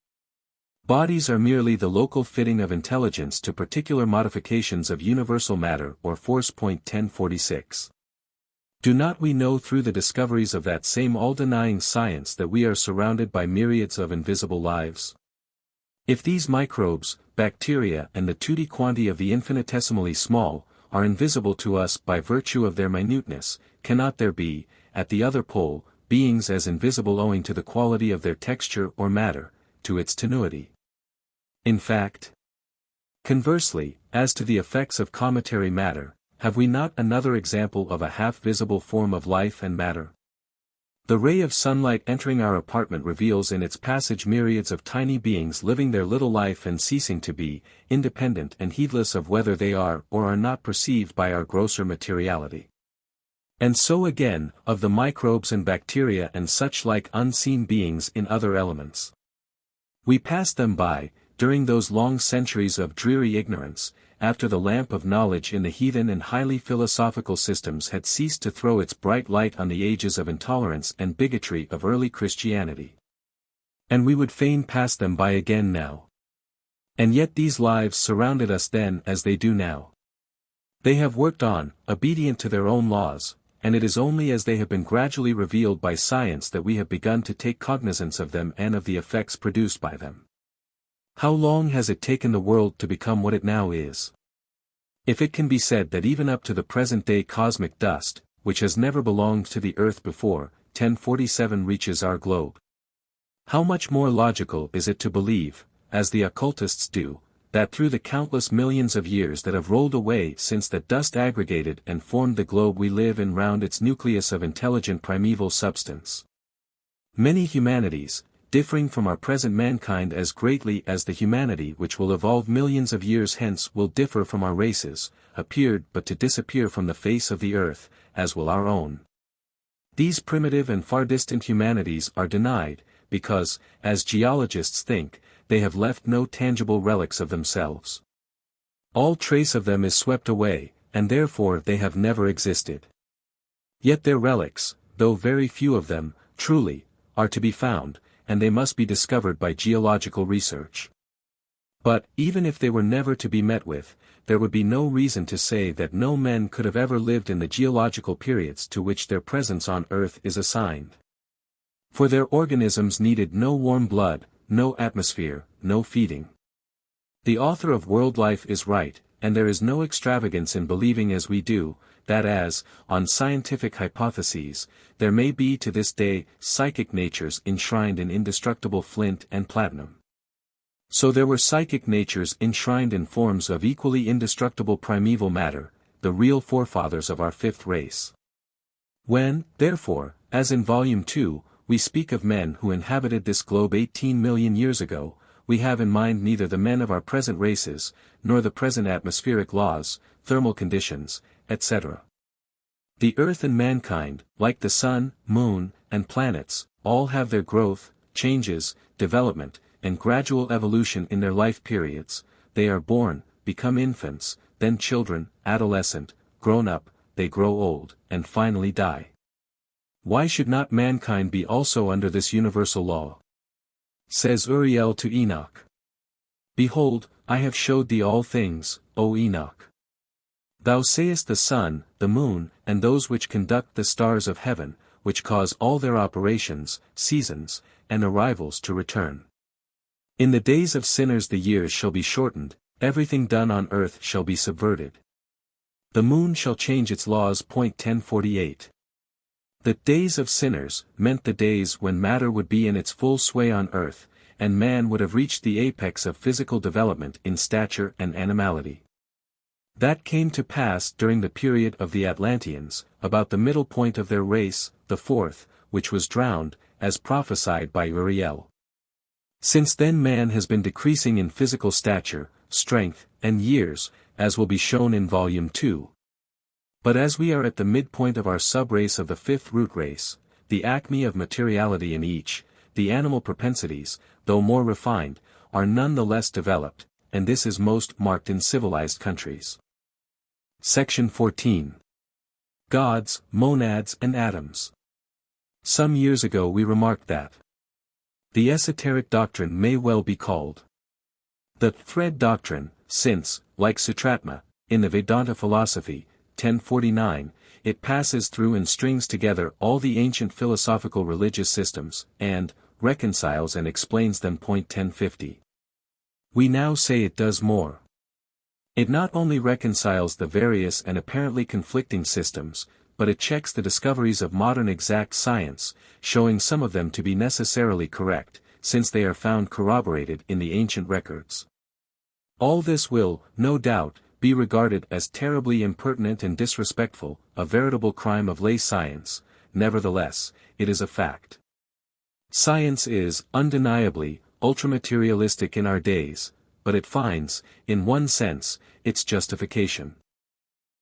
Speaker 1: Bodies are merely the local fitting of intelligence to particular modifications of universal matter or force. 1046. Do not we know through the discoveries of that same all-denying science that we are surrounded by myriads of invisible lives? If these microbes, bacteria and the tutti quanti of the infinitesimally small, are invisible to us by virtue of their minuteness, cannot there be, at the other pole, beings as invisible owing to the quality of their texture or matter, to its tenuity? In fact, conversely, as to the effects of cometary matter, have we not another example of a half-visible form of life and matter? The ray of sunlight entering our apartment reveals in its passage myriads of tiny beings living their little life and ceasing to be, independent and heedless of whether they are or are not perceived by our grosser materiality. And so again, of the microbes and bacteria and such like unseen beings in other elements. We pass them by, during those long centuries of dreary ignorance, after the lamp of knowledge in the heathen and highly philosophical systems had ceased to throw its bright light on the ages of intolerance and bigotry of early Christianity. And we would fain pass them by again now. And yet these lives surrounded us then as they do now. They have worked on, obedient to their own laws, and it is only as they have been gradually revealed by science that we have begun to take cognizance of them and of the effects produced by them. How long has it taken the world to become what it now is? If it can be said that even up to the present day cosmic dust, which has never belonged to the earth before, 1047 reaches our globe. How much more logical is it to believe, as the occultists do, that through the countless millions of years that have rolled away since that dust aggregated and formed the globe we live in round its nucleus of intelligent primeval substance, many humanities, differing from our present mankind as greatly as the humanity which will evolve millions of years hence will differ from our races, appeared but to disappear from the face of the earth, as will our own. These primitive and far distant humanities are denied, because, as geologists think, they have left no tangible relics of themselves. All trace of them is swept away, and therefore they have never existed. Yet their relics, though very few of them, truly, are to be found, and they must be discovered by geological research. But, even if they were never to be met with, there would be no reason to say that no men could have ever lived in the geological periods to which their presence on earth is assigned. For their organisms needed no warm blood, no atmosphere, no feeding. The author of World Life is right, and there is no extravagance in believing as we do, that as, on scientific hypotheses, there may be to this day psychic natures enshrined in indestructible flint and platinum. So there were psychic natures enshrined in forms of equally indestructible primeval matter, the real forefathers of our fifth race. When, therefore, as in Volume 2, we speak of men who inhabited this globe 18 million years ago, we have in mind neither the men of our present races, nor the present atmospheric laws, thermal conditions, etc. The earth and mankind, like the sun, moon, and planets, all have their growth, changes, development, and gradual evolution in their life periods, they are born, become infants, then children, adolescent, grown up, they grow old, and finally die. Why should not mankind be also under this universal law? Says Uriel to Enoch. Behold, I have showed thee all things, O Enoch. Thou sayest the sun, the moon, and those which conduct the stars of heaven, which cause all their operations, seasons, and arrivals to return. In the days of sinners the years shall be shortened, everything done on earth shall be subverted. The moon shall change its laws. 1048. The days of sinners meant the days when matter would be in its full sway on earth, and man would have reached the apex of physical development in stature and animality. That came to pass during the period of the Atlanteans, about the middle point of their race, the fourth, which was drowned, as prophesied by Uriel. Since then man has been decreasing in physical stature, strength, and years, as will be shown in Volume 2. But as we are at the midpoint of our sub-race of the fifth root race, the acme of materiality in each, the animal propensities, though more refined, are none the less developed, and this is most marked in civilized countries. Section 14. Gods, Monads and Atoms. Some years ago we remarked that the Esoteric Doctrine may well be called the thread doctrine, since, like Sutratma, in the Vedanta philosophy, 1049, it passes through and strings together all the ancient philosophical religious systems, and reconciles and explains them. 1050. We now say it does more. It not only reconciles the various and apparently conflicting systems, but it checks the discoveries of modern exact science, showing some of them to be necessarily correct, since they are found corroborated in the ancient records. All this will, no doubt, be regarded as terribly impertinent and disrespectful, a veritable crime of lay science. Nevertheless, it is a fact. Science is, undeniably, ultramaterialistic in our days, but it finds, in one sense, its justification.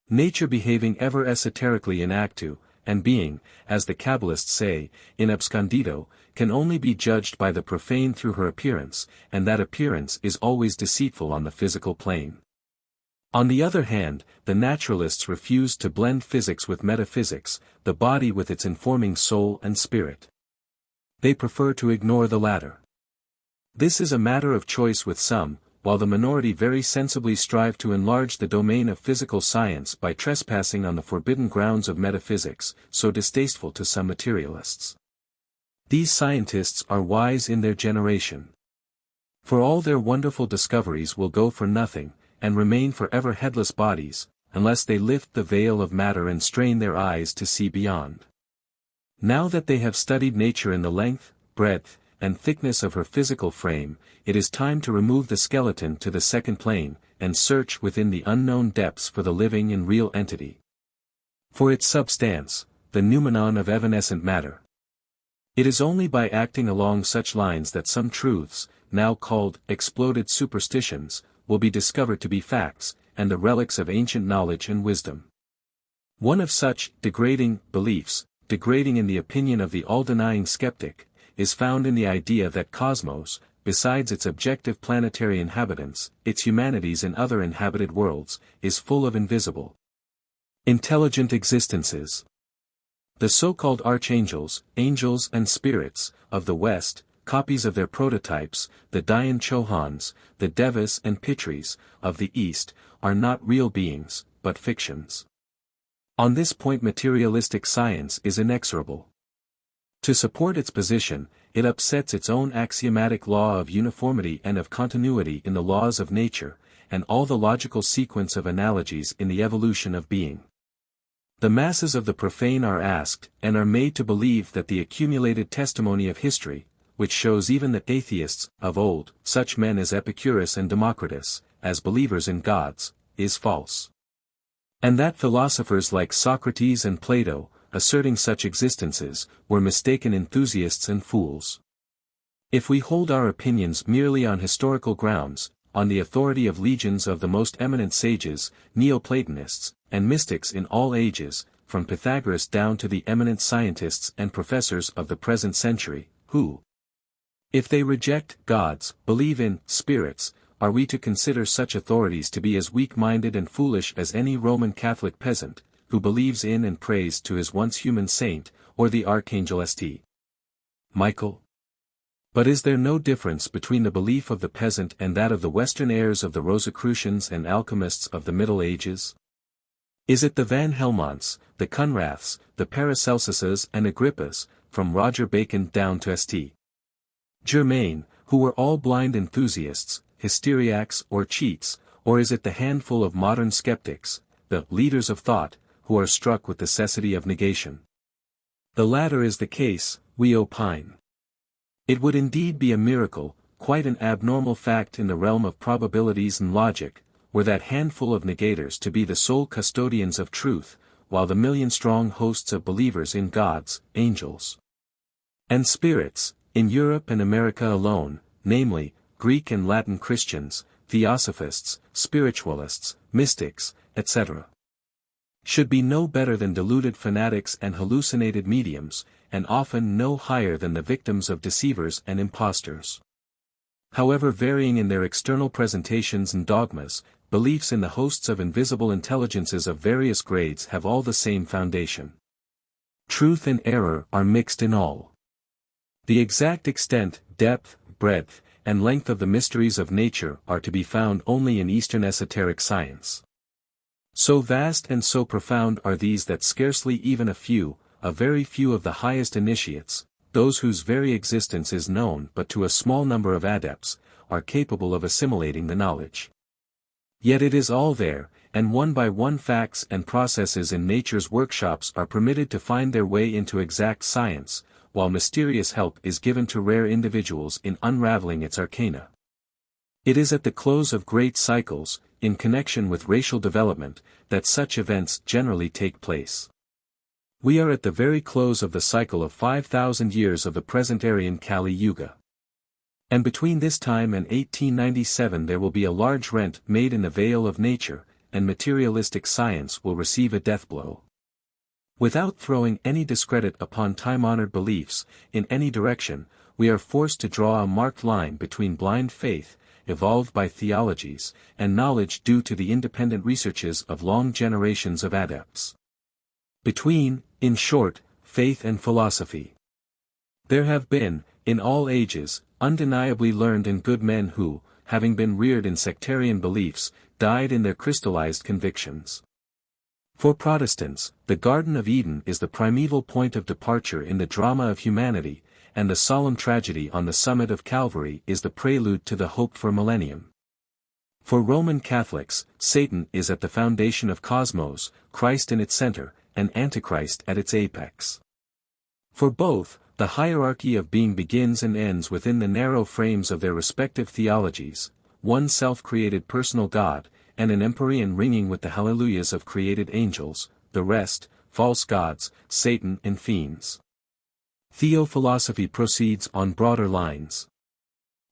Speaker 1: Nature behaving ever esoterically in actu, and being, as the Kabbalists say, in abscondito, can only be judged by the profane through her appearance, and that appearance is always deceitful on the physical plane. On the other hand, the naturalists refuse to blend physics with metaphysics, the body with its informing soul and spirit. They prefer to ignore the latter. This is a matter of choice with some, while the minority very sensibly strive to enlarge the domain of physical science by trespassing on the forbidden grounds of metaphysics, so distasteful to some materialists. These scientists are wise in their generation. For all their wonderful discoveries will go for nothing, and remain forever headless bodies, unless they lift the veil of matter and strain their eyes to see beyond. Now that they have studied nature in the length, breadth, and thickness of her physical frame, it is time to remove the skeleton to the second plane, and search within the unknown depths for the living and real entity. For its substance, the noumenon of evanescent matter. It is only by acting along such lines that some truths, now called exploded superstitions, will be discovered to be facts, and the relics of ancient knowledge and wisdom. One of such degrading beliefs, degrading in the opinion of the all-denying skeptic, is found in the idea that cosmos, besides its objective planetary inhabitants, its humanities and other inhabited worlds, is full of invisible, intelligent existences. The so-called archangels, angels and spirits, of the West, copies of their prototypes, the Dayan Chohans, the Devas and Pitris, of the East, are not real beings, but fictions. On this point materialistic science is inexorable. To support its position, it upsets its own axiomatic law of uniformity and of continuity in the laws of nature, and all the logical sequence of analogies in the evolution of being. The masses of the profane are asked, and are made to believe that the accumulated testimony of history, which shows even the atheists, of old, such men as Epicurus and Democritus, as believers in gods, is false. And that philosophers like Socrates and Plato, asserting such existences, were mistaken enthusiasts and fools. If we hold our opinions merely on historical grounds, on the authority of legions of the most eminent sages, Neoplatonists, and mystics in all ages, from Pythagoras down to the eminent scientists and professors of the present century, who, if they reject gods, believe in spirits, are we to consider such authorities to be as weak-minded and foolish as any Roman Catholic peasant, who believes in and prays to his once human saint, or the Archangel St. Michael? But is there no difference between the belief of the peasant and that of the Western heirs of the Rosicrucians and alchemists of the Middle Ages? Is it the Van Helmonts, the Conraths, the Paracelsuses and Agrippas, from Roger Bacon down to St. Germain, who were all blind enthusiasts, hysteriacs or cheats, or is it the handful of modern skeptics, the leaders of thought, who are struck with the necessity of negation? The latter is the case, we opine. It would indeed be a miracle, quite an abnormal fact in the realm of probabilities and logic, were that handful of negators to be the sole custodians of truth, while the million-strong hosts of believers in gods, angels, and spirits, in Europe and America alone, namely, Greek and Latin Christians, Theosophists, spiritualists, mystics, etc., should be no better than deluded fanatics and hallucinated mediums, and often no higher than the victims of deceivers and impostors. However varying in their external presentations and dogmas, beliefs in the hosts of invisible intelligences of various grades have all the same foundation. Truth and error are mixed in all. The exact extent, depth, breadth, and length of the mysteries of nature are to be found only in Eastern esoteric science. So vast and so profound are these that scarcely even a very few of the highest initiates, those whose very existence is known but to a small number of adepts, are capable of assimilating the knowledge. Yet it is all there, and one by one facts and processes in nature's workshops are permitted to find their way into exact science, while mysterious help is given to rare individuals in unraveling its arcana. It is at the close of great cycles, in connection with racial development, that such events generally take place. We are at the very close of the cycle of 5,000 years of the present Aryan Kali Yuga. And between this time and 1897 there will be a large rent made in the veil of nature, and materialistic science will receive a death blow. Without throwing any discredit upon time-honored beliefs, in any direction, we are forced to draw a marked line between blind faith, evolved by theologies, and knowledge due to the independent researches of long generations of adepts. Between, in short, faith and philosophy. There have been, in all ages, undeniably learned and good men who, having been reared in sectarian beliefs, died in their crystallized convictions. For Protestants, the Garden of Eden is the primeval point of departure in the drama of humanity, and the solemn tragedy on the summit of Calvary is the prelude to the hoped-for millennium. For Roman Catholics, Satan is at the foundation of cosmos, Christ in its center, and Antichrist at its apex. For both, the hierarchy of being begins and ends within the narrow frames of their respective theologies, one self-created personal God, and an empyrean ringing with the hallelujahs of created angels, the rest, false gods, Satan and fiends. Theophilosophy proceeds on broader lines.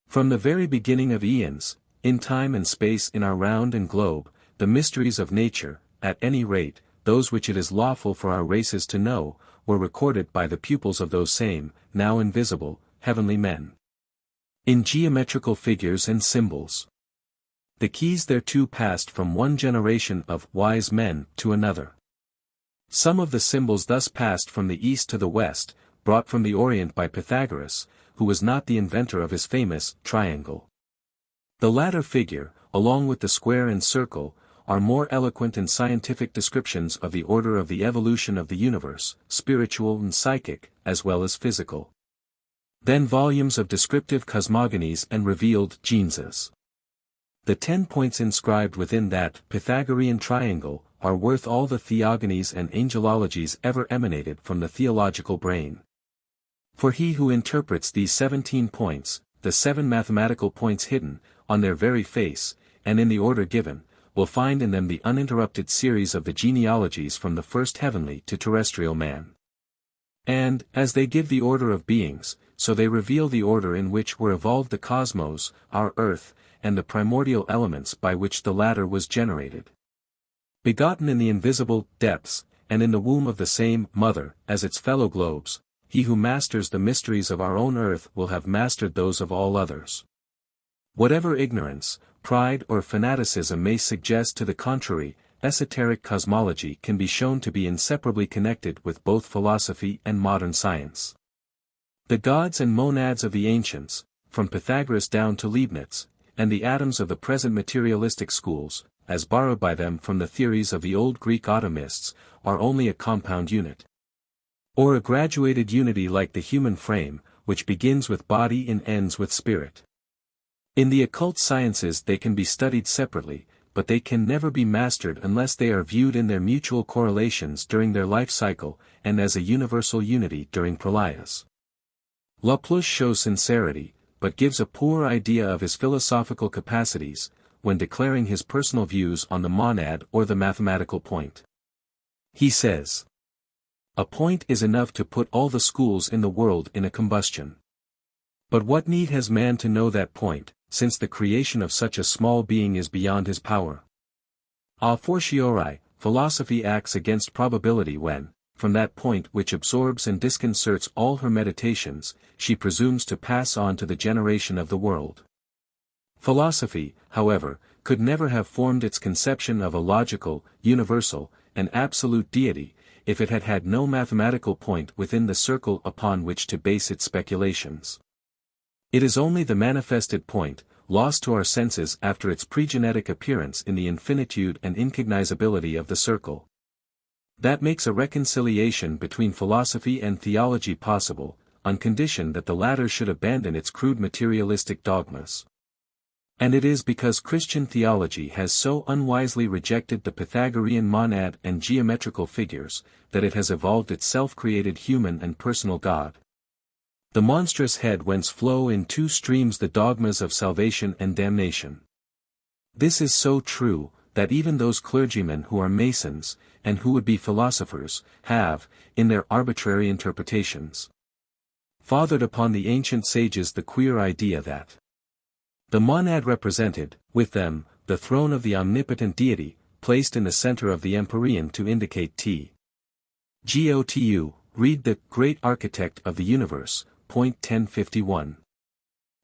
Speaker 1: From the very beginning of eons, in time and space in our round and globe, the mysteries of nature, at any rate, those which it is lawful for our races to know, were recorded by the pupils of those same, now invisible, heavenly men. In geometrical figures and symbols. The keys thereto passed from one generation of wise men to another. Some of the symbols thus passed from the east to the west, brought from the Orient by Pythagoras, who was not the inventor of his famous triangle. The latter figure, along with the square and circle, are more eloquent and scientific descriptions of the order of the evolution of the universe, spiritual and psychic, as well as physical. Then volumes of descriptive cosmogonies and revealed genesis. The 10 points inscribed within that Pythagorean triangle are worth all the theogonies and angelologies ever emanated from the theological brain. For he who interprets these 17 points, the 7 mathematical points hidden, on their very face, and in the order given, will find in them the uninterrupted series of the genealogies from the first heavenly to terrestrial man. And, as they give the order of beings, so they reveal the order in which were evolved the cosmos, our earth, and the primordial elements by which the latter was generated. Begotten in the invisible depths, and in the womb of the same mother as its fellow globes, he who masters the mysteries of our own earth will have mastered those of all others. Whatever ignorance, pride or fanaticism may suggest to the contrary, esoteric cosmology can be shown to be inseparably connected with both philosophy and modern science. The gods and monads of the ancients, from Pythagoras down to Leibniz, and the atoms of the present materialistic schools, as borrowed by them from the theories of the old Greek atomists, are only a compound unit. Or a graduated unity like the human frame, which begins with body and ends with spirit. In the occult sciences they can be studied separately, but they can never be mastered unless they are viewed in their mutual correlations during their life cycle, and as a universal unity during pralayas. Laplace shows sincerity, but gives a poor idea of his philosophical capacities, when declaring his personal views on the monad or the mathematical point. He says, "A point is enough to put all the schools in the world in a combustion. But what need has man to know that point, since the creation of such a small being is beyond his power? A fortiori, philosophy acts against probability when, from that point which absorbs and disconcerts all her meditations, she presumes to pass on to the generation of the world." Philosophy, however, could never have formed its conception of a logical, universal, and absolute deity, if it had had no mathematical point within the circle upon which to base its speculations. It is only the manifested point, lost to our senses after its pregenetic appearance in the infinitude and incognizability of the circle, that makes a reconciliation between philosophy and theology possible, on condition that the latter should abandon its crude materialistic dogmas. And it is because Christian theology has so unwisely rejected the Pythagorean monad and geometrical figures, that it has evolved its self-created human and personal God. The monstrous head whence flow in two streams the dogmas of salvation and damnation. This is so true, that even those clergymen who are Masons, and who would be philosophers, have, in their arbitrary interpretations, fathered upon the ancient sages the queer idea that the monad represented, with them, the throne of the omnipotent deity, placed in the center of the empyrean to indicate T.G.O.T.U., read the great architect of the universe, point 1051.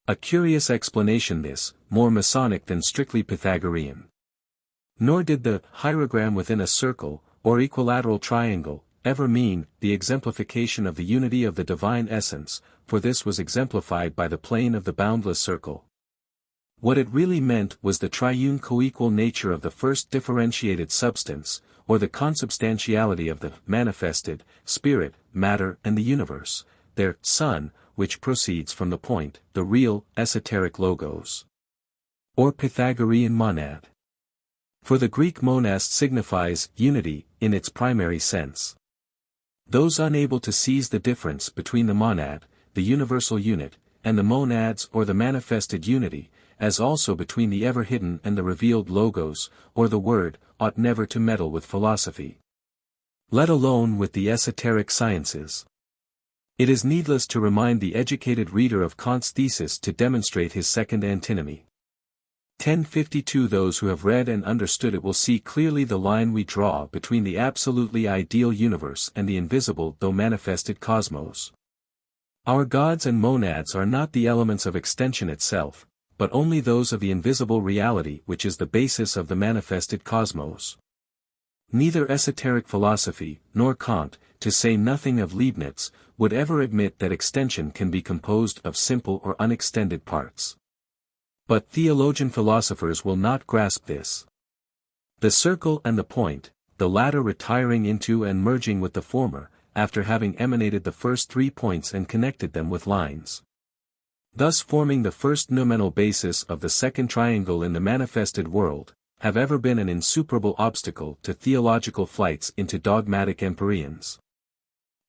Speaker 1: A curious explanation this, more Masonic than strictly Pythagorean. Nor did the hierogram within a circle, or equilateral triangle, ever mean the exemplification of the unity of the divine essence, for this was exemplified by the plane of the boundless circle. What it really meant was the triune coequal nature of the first differentiated substance, or the consubstantiality of the manifested spirit, matter and the universe, their son, which proceeds from the point, the real, esoteric logos. Or Pythagorean monad. For the Greek monast signifies unity, in its primary sense. Those unable to seize the difference between the monad, the universal unit, and the monads or the manifested unity, as also between the ever-hidden and the revealed logos, or the word, ought never to meddle with philosophy, let alone with the esoteric sciences. It is needless to remind the educated reader of Kant's thesis to demonstrate his second antinomy. 1052. Those who have read and understood it will see clearly the line we draw between the absolutely ideal universe and the invisible though manifested cosmos. Our gods and monads are not the elements of extension itself, but only those of the invisible reality which is the basis of the manifested cosmos. Neither esoteric philosophy, nor Kant, to say nothing of Leibniz, would ever admit that extension can be composed of simple or unextended parts. But theologian philosophers will not grasp this. The circle and the point, the latter retiring into and merging with the former, after having emanated the first 3 points and connected them with lines, thus forming the first noumenal basis of the second triangle in the manifested world, have ever been an insuperable obstacle to theological flights into dogmatic empyreans.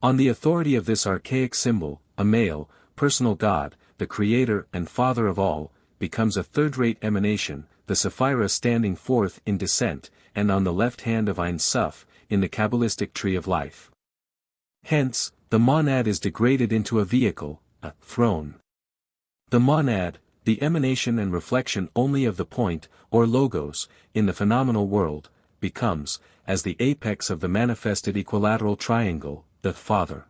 Speaker 1: On the authority of this archaic symbol, a male, personal God, the creator and father of all, becomes a third-rate emanation, the Sapphira standing forth in descent, and on the left hand of Ein Sof, in the Kabbalistic tree of life. Hence, the monad is degraded into a vehicle, a throne. The monad, the emanation and reflection only of the point, or logos, in the phenomenal world, becomes, as the apex of the manifested equilateral triangle, the father.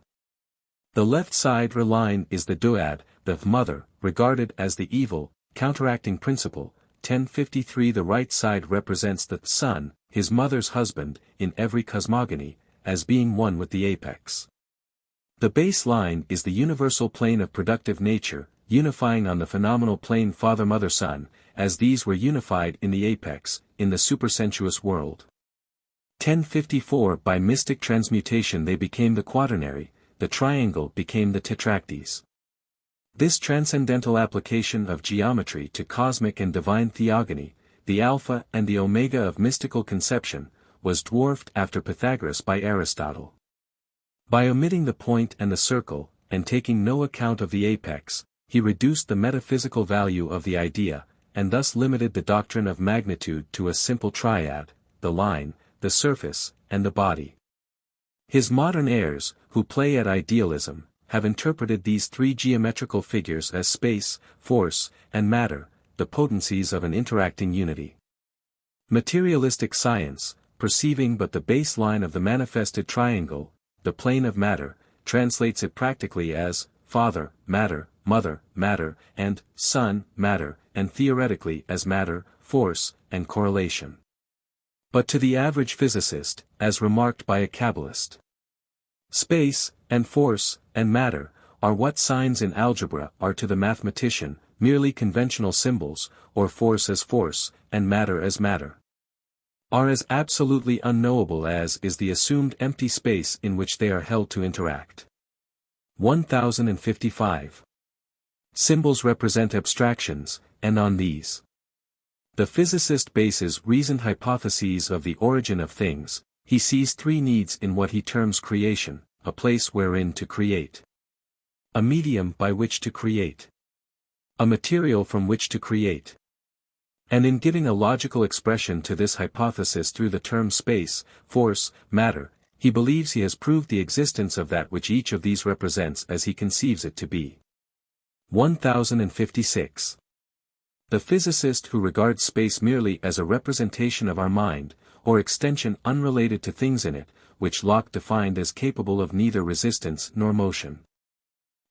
Speaker 1: The left side line is the duad, the mother, regarded as the evil, counteracting principle, 1053. The right side represents the sun, his mother's husband, in every cosmogony, as being one with the apex. The base line is the universal plane of productive nature, unifying on the phenomenal plane father-mother-son, as these were unified in the apex, in the supersensuous world. 1054. By mystic transmutation they became the quaternary, the triangle became the tetractys. This transcendental application of geometry to cosmic and divine theogony, the alpha and the omega of mystical conception, was dwarfed after Pythagoras by Aristotle. By omitting the point and the circle, and taking no account of the apex, he reduced the metaphysical value of the idea, and thus limited the doctrine of magnitude to a simple triad, the line, the surface, and the body. His modern heirs, who play at idealism, have interpreted these three geometrical figures as space, force, and matter, the potencies of an interacting unity. Materialistic science, perceiving but the base line of the manifested triangle, the plane of matter, translates it practically as father, matter, mother, matter, and son, matter, and theoretically as matter, force, and correlation. But to the average physicist, as remarked by a Kabbalist, space, and force, and matter, are what signs in algebra are to the mathematician, merely conventional symbols, or force as force, and matter as matter. Are as absolutely unknowable as is the assumed empty space in which they are held to interact. 1055. Symbols represent abstractions, and on these the physicist bases reasoned hypotheses of the origin of things. He sees three needs in what he terms creation: a place wherein to create, a medium by which to create, a material from which to create. And in giving a logical expression to this hypothesis through the term space, force, matter, he believes he has proved the existence of that which each of these represents as he conceives it to be. 1056. The physicist who regards space merely as a representation of our mind, or extension unrelated to things in it, which Locke defined as capable of neither resistance nor motion.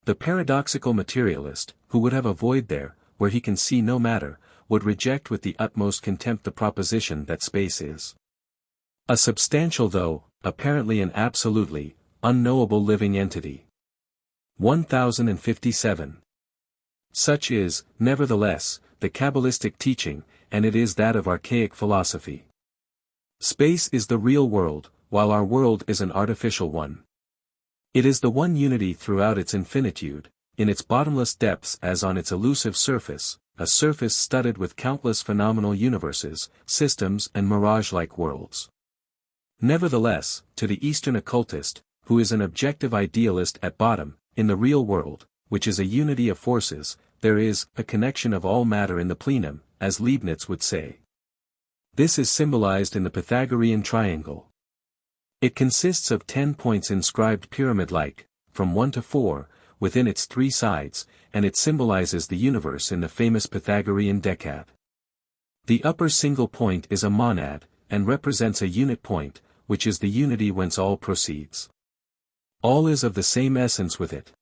Speaker 1: The paradoxical materialist, who would have a void there, where he can see no matter, would reject with the utmost contempt the proposition that space is a substantial though, apparently an absolutely, unknowable living entity. 1057. Such is, nevertheless, the Kabbalistic teaching, and it is that of archaic philosophy. Space is the real world, while our world is an artificial one. It is the one unity throughout its infinitude, in its bottomless depths as on its elusive surface, a surface studded with countless phenomenal universes, systems and mirage-like worlds. Nevertheless, to the Eastern occultist, who is an objective idealist at bottom, in the real world, which is a unity of forces, there is a connection of all matter in the plenum, as Leibniz would say. This is symbolized in the Pythagorean triangle. It consists of 10 points inscribed pyramid-like, from 1 to 4, within its three sides, and it symbolizes the universe in the famous Pythagorean decad. The upper single point is a monad, and represents a unit point, which is the unity whence all proceeds. All is of the same essence with it.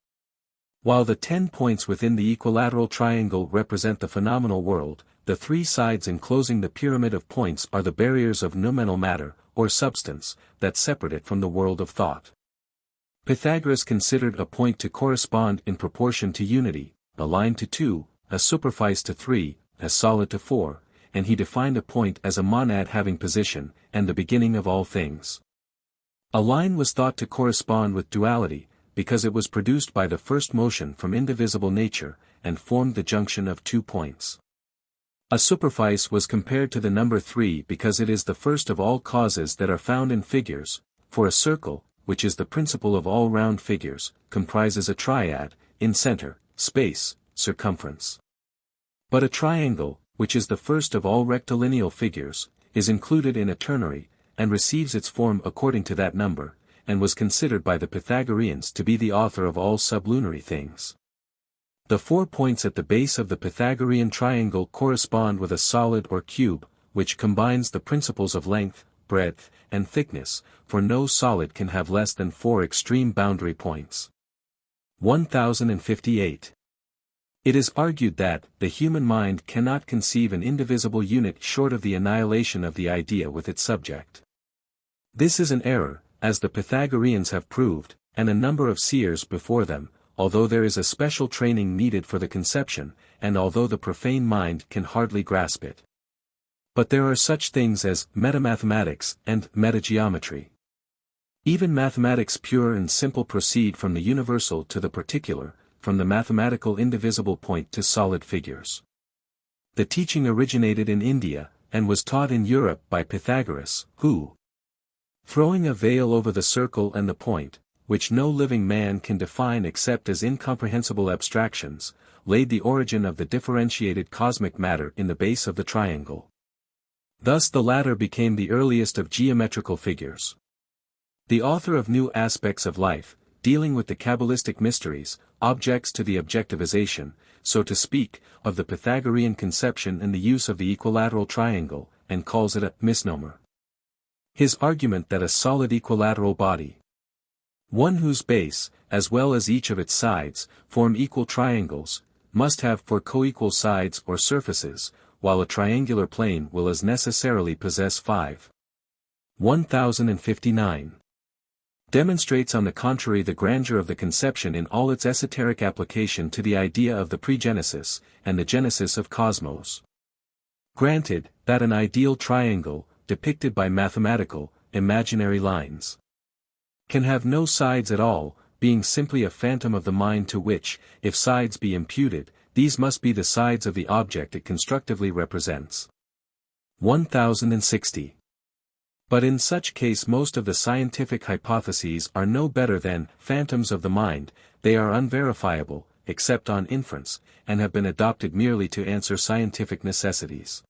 Speaker 1: While the 10 points within the equilateral triangle represent the phenomenal world, the three sides enclosing the pyramid of points are the barriers of noumenal matter, or substance, that separate it from the world of thought. Pythagoras considered a point to correspond in proportion to unity, a line to 2, a superfice to 3, a solid to 4, and he defined a point as a monad having position, and the beginning of all things. A line was thought to correspond with duality, because it was produced by the first motion from indivisible nature, and formed the junction of 2 points. A superfice was compared to the number 3 because it is the first of all causes that are found in figures, for a circle, which is the principle of all round figures, comprises a triad, in center, space, circumference. But a triangle, which is the first of all rectilineal figures, is included in a ternary, and receives its form according to that number, and was considered by the Pythagoreans to be the author of all sublunary things. The 4 points at the base of the Pythagorean triangle correspond with a solid or cube, which combines the principles of length, breadth, and thickness, for no solid can have less than 4 extreme boundary points. 1058. It is argued that the human mind cannot conceive an indivisible unit short of the annihilation of the idea with its subject. This is an error, as the Pythagoreans have proved, and a number of seers before them, although there is a special training needed for the conception, and although the profane mind can hardly grasp it. But there are such things as metamathematics and metageometry. Even mathematics pure and simple proceed from the universal to the particular, from the mathematical indivisible point to solid figures. The teaching originated in India, and was taught in Europe by Pythagoras, who, throwing a veil over the circle and the point, which no living man can define except as incomprehensible abstractions, laid the origin of the differentiated cosmic matter in the base of the triangle. Thus the latter became the earliest of geometrical figures. The author of New Aspects of Life, dealing with the Kabbalistic mysteries, objects to the objectivization, so to speak, of the Pythagorean conception and the use of the equilateral triangle, and calls it a misnomer. His argument that a solid equilateral body, one whose base, as well as each of its sides, form equal triangles, must have four coequal sides or surfaces, while a triangular plane will as necessarily possess 5. 1059. Demonstrates on the contrary the grandeur of the conception in all its esoteric application to the idea of the pregenesis, and the genesis of cosmos. Granted, that an ideal triangle, depicted by mathematical, imaginary lines, can have no sides at all, being simply a phantom of the mind to which, if sides be imputed, these must be the sides of the object it constructively represents. 1060. But in such case most of the scientific hypotheses are no better than phantoms of the mind, they are unverifiable, except on inference, and have been adopted merely to answer scientific necessities.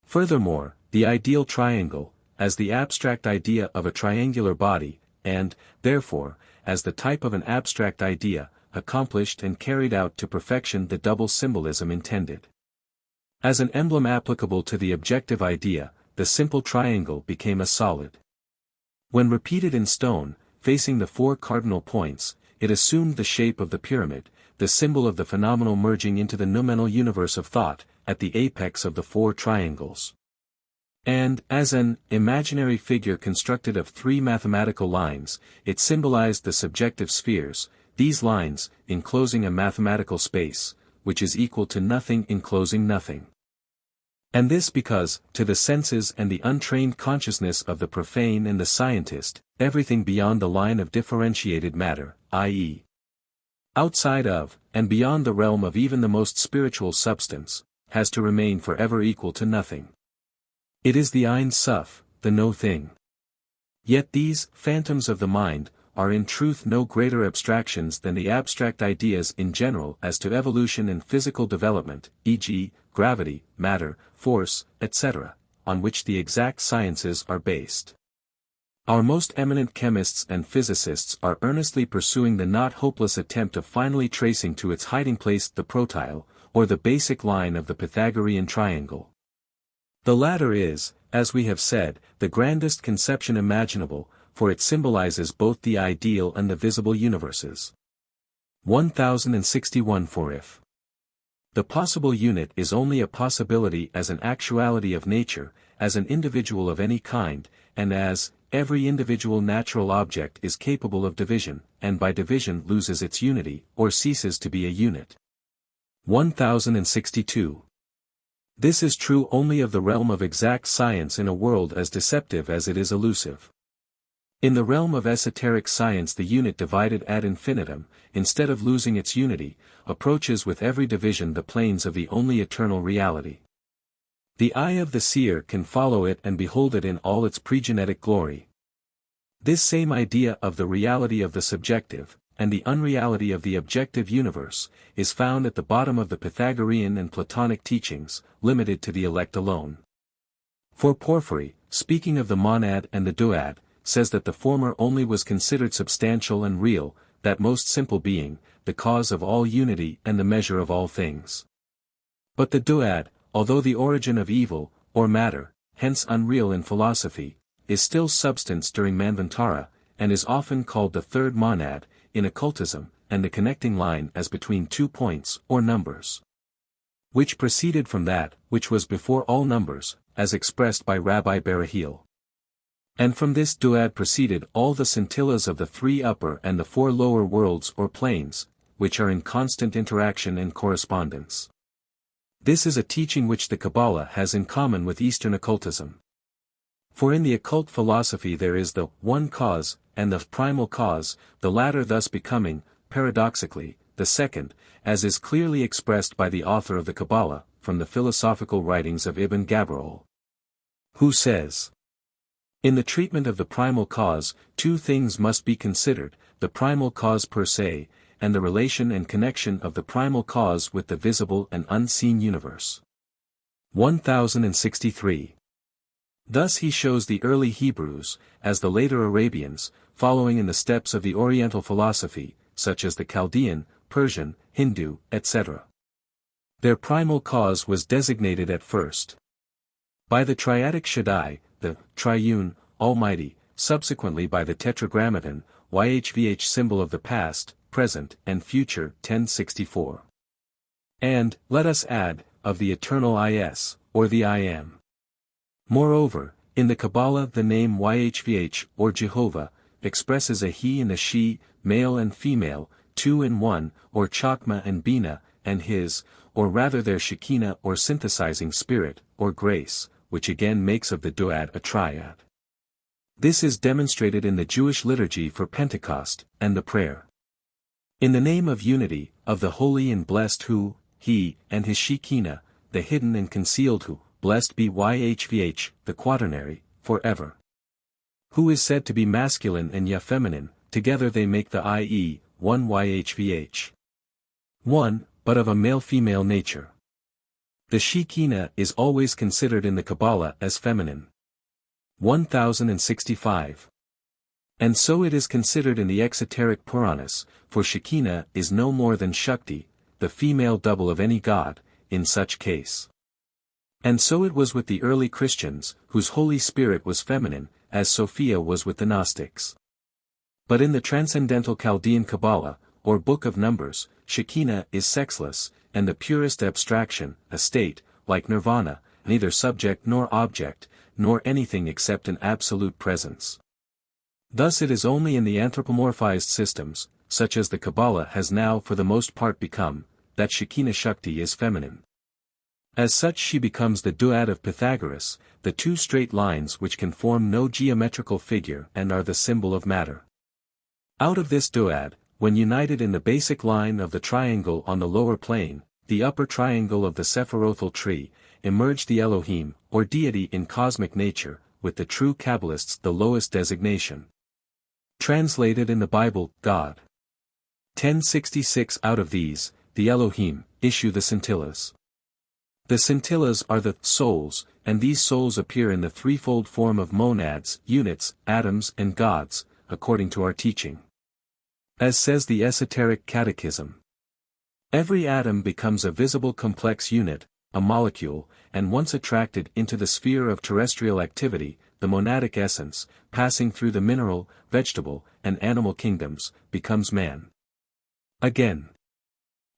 Speaker 1: Furthermore, the ideal triangle, as the abstract idea of a triangular body, and, therefore, as the type of an abstract idea, accomplished and carried out to perfection the double symbolism intended. As an emblem applicable to the objective idea, the simple triangle became a solid. When repeated in stone, facing the 4 cardinal points, it assumed the shape of the pyramid, the symbol of the phenomenal merging into the noumenal universe of thought, at the apex of the 4 triangles. And, as an imaginary figure constructed of 3 mathematical lines, it symbolized the subjective spheres, these lines, enclosing a mathematical space, which is equal to nothing enclosing nothing. And this because, to the senses and the untrained consciousness of the profane and the scientist, everything beyond the line of differentiated matter, i.e., outside of, and beyond the realm of even the most spiritual substance, has to remain forever equal to nothing. It is the Ein Sof, the no thing. Yet these phantoms of the mind are in truth no greater abstractions than the abstract ideas in general as to evolution and physical development, e.g., gravity, matter, force, etc., on which the exact sciences are based. Our most eminent chemists and physicists are earnestly pursuing the not hopeless attempt of finally tracing to its hiding place the protyle, or the basic line of the Pythagorean triangle. The latter is, as we have said, the grandest conception imaginable, for it symbolizes both the ideal and the visible universes. 1061. For if the possible unit is only a possibility as an actuality of nature, as an individual of any kind, and as every individual natural object is capable of division, and by division loses its unity, or ceases to be a unit. 1062. This is true only of the realm of exact science in a world as deceptive as it is elusive. In the realm of esoteric science the unit divided ad infinitum, instead of losing its unity, approaches with every division the planes of the only eternal reality. The eye of the seer can follow it and behold it in all its pregenetic glory. This same idea of the reality of the subjective, and the unreality of the objective universe, is found at the bottom of the Pythagorean and Platonic teachings, limited to the elect alone. For Porphyry, speaking of the monad and the duad, says that the former only was considered substantial and real, that most simple being, the cause of all unity and the measure of all things. But the duad, although the origin of evil, or matter, hence unreal in philosophy, is still substance during manvantara, and is often called the third monad, in occultism, and the connecting line as between 2 points, or numbers, which proceeded from that, which was before all numbers, as expressed by Rabbi Barahiel. And from this duad proceeded all the scintillas of the 3 upper and the 4 lower worlds or planes, which are in constant interaction and correspondence. This is a teaching which the Kabbalah has in common with Eastern occultism. For in the occult philosophy there is the one cause, and the primal cause, the latter thus becoming, paradoxically, the second, as is clearly expressed by the author of the Kabbalah, from the philosophical writings of Ibn Gabirol, who says, in the treatment of the primal cause, 2 things must be considered, the primal cause per se, and the relation and connection of the primal cause with the visible and unseen universe. 1063. Thus he shows the early Hebrews, as the later Arabians, following in the steps of the Oriental philosophy, such as the Chaldean, Persian, Hindu, etc. Their primal cause was designated at first by the triadic Shaddai, the triune, almighty, subsequently by the tetragrammaton, YHVH symbol of the past, present, and future, 1064. And, let us add, of the eternal Is, or the I Am. Moreover, in the Kabbalah the name YHVH, or Jehovah, expresses a he and a she, male and female, 2 in 1, or Chakma and Bina, and his, or rather their Shekinah or synthesizing spirit, or grace, which again makes of the duad a triad. This is demonstrated in the Jewish liturgy for Pentecost, and the prayer. In the name of unity, of the holy and blessed who, he, and his Shekinah, the hidden and concealed who, blessed be YHVH, the quaternary, forever. Who is said to be masculine and Yah feminine, together they make the i.e., one YHVH. 1, but of a male-female nature. The Shekinah is always considered in the Kabbalah as feminine. 1065. And so it is considered in the Esoteric Puranas, for Shekinah is no more than Shakti, the female double of any god, in such case. And so it was with the early Christians, whose Holy Spirit was feminine, as Sophia was with the Gnostics. But in the Transcendental Chaldean Kabbalah, or Book of Numbers, Shekinah is sexless, and the purest abstraction, a state, like nirvana, neither subject nor object, nor anything except an absolute presence. Thus it is only in the anthropomorphized systems, such as the Kabbalah has now for the most part become, that Shekinah Shakti is feminine. As such she becomes the duad of Pythagoras, the 2 straight lines which can form no geometrical figure and are the symbol of matter. Out of this duad, when united in the basic line of the triangle on the lower plane, the upper triangle of the Sephirothal tree, emerged the Elohim, or deity in cosmic nature, with the true Kabbalists the lowest designation. Translated in the Bible, God. 1066 Out of these, the Elohim, issue the scintillas. The scintillas are the souls, and these souls appear in the threefold form of monads, units, atoms and gods, according to our teaching. As says the Esoteric Catechism, every atom becomes a visible complex unit, a molecule, and once attracted into the sphere of terrestrial activity, the monadic essence, passing through the mineral, vegetable, and animal kingdoms, becomes man. Again,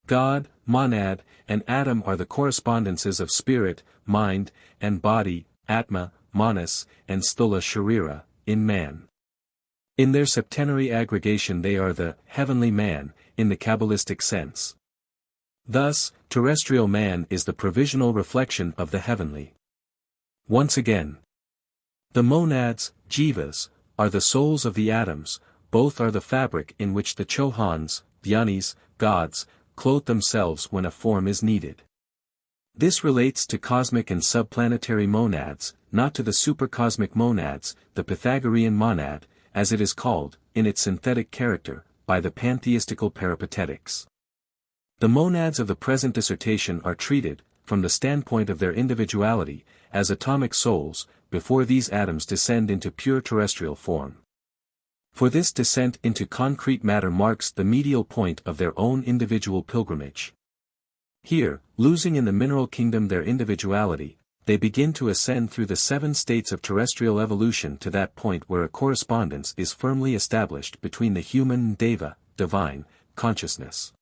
Speaker 1: God, monad, and atom are the correspondences of spirit, mind, and body, atma, manas, and stula sharira, in man. In their septenary aggregation they are the heavenly man, in the Kabbalistic sense. Thus, terrestrial man is the provisional reflection of the heavenly. Once again, the monads, jivas, are the souls of the atoms, both are the fabric in which the chohans, dhyanis, gods, clothe themselves when a form is needed. This relates to cosmic and subplanetary monads, not to the supercosmic monads, the Pythagorean monad, as it is called, in its synthetic character, by the pantheistical peripatetics. The monads of the present dissertation are treated, from the standpoint of their individuality, as atomic souls, before these atoms descend into pure terrestrial form. For this descent into concrete matter marks the medial point of their own individual pilgrimage. Here, losing in the mineral kingdom their individuality, they begin to ascend through the 7 states of terrestrial evolution to that point where a correspondence is firmly established between the human and deva, divine, consciousness.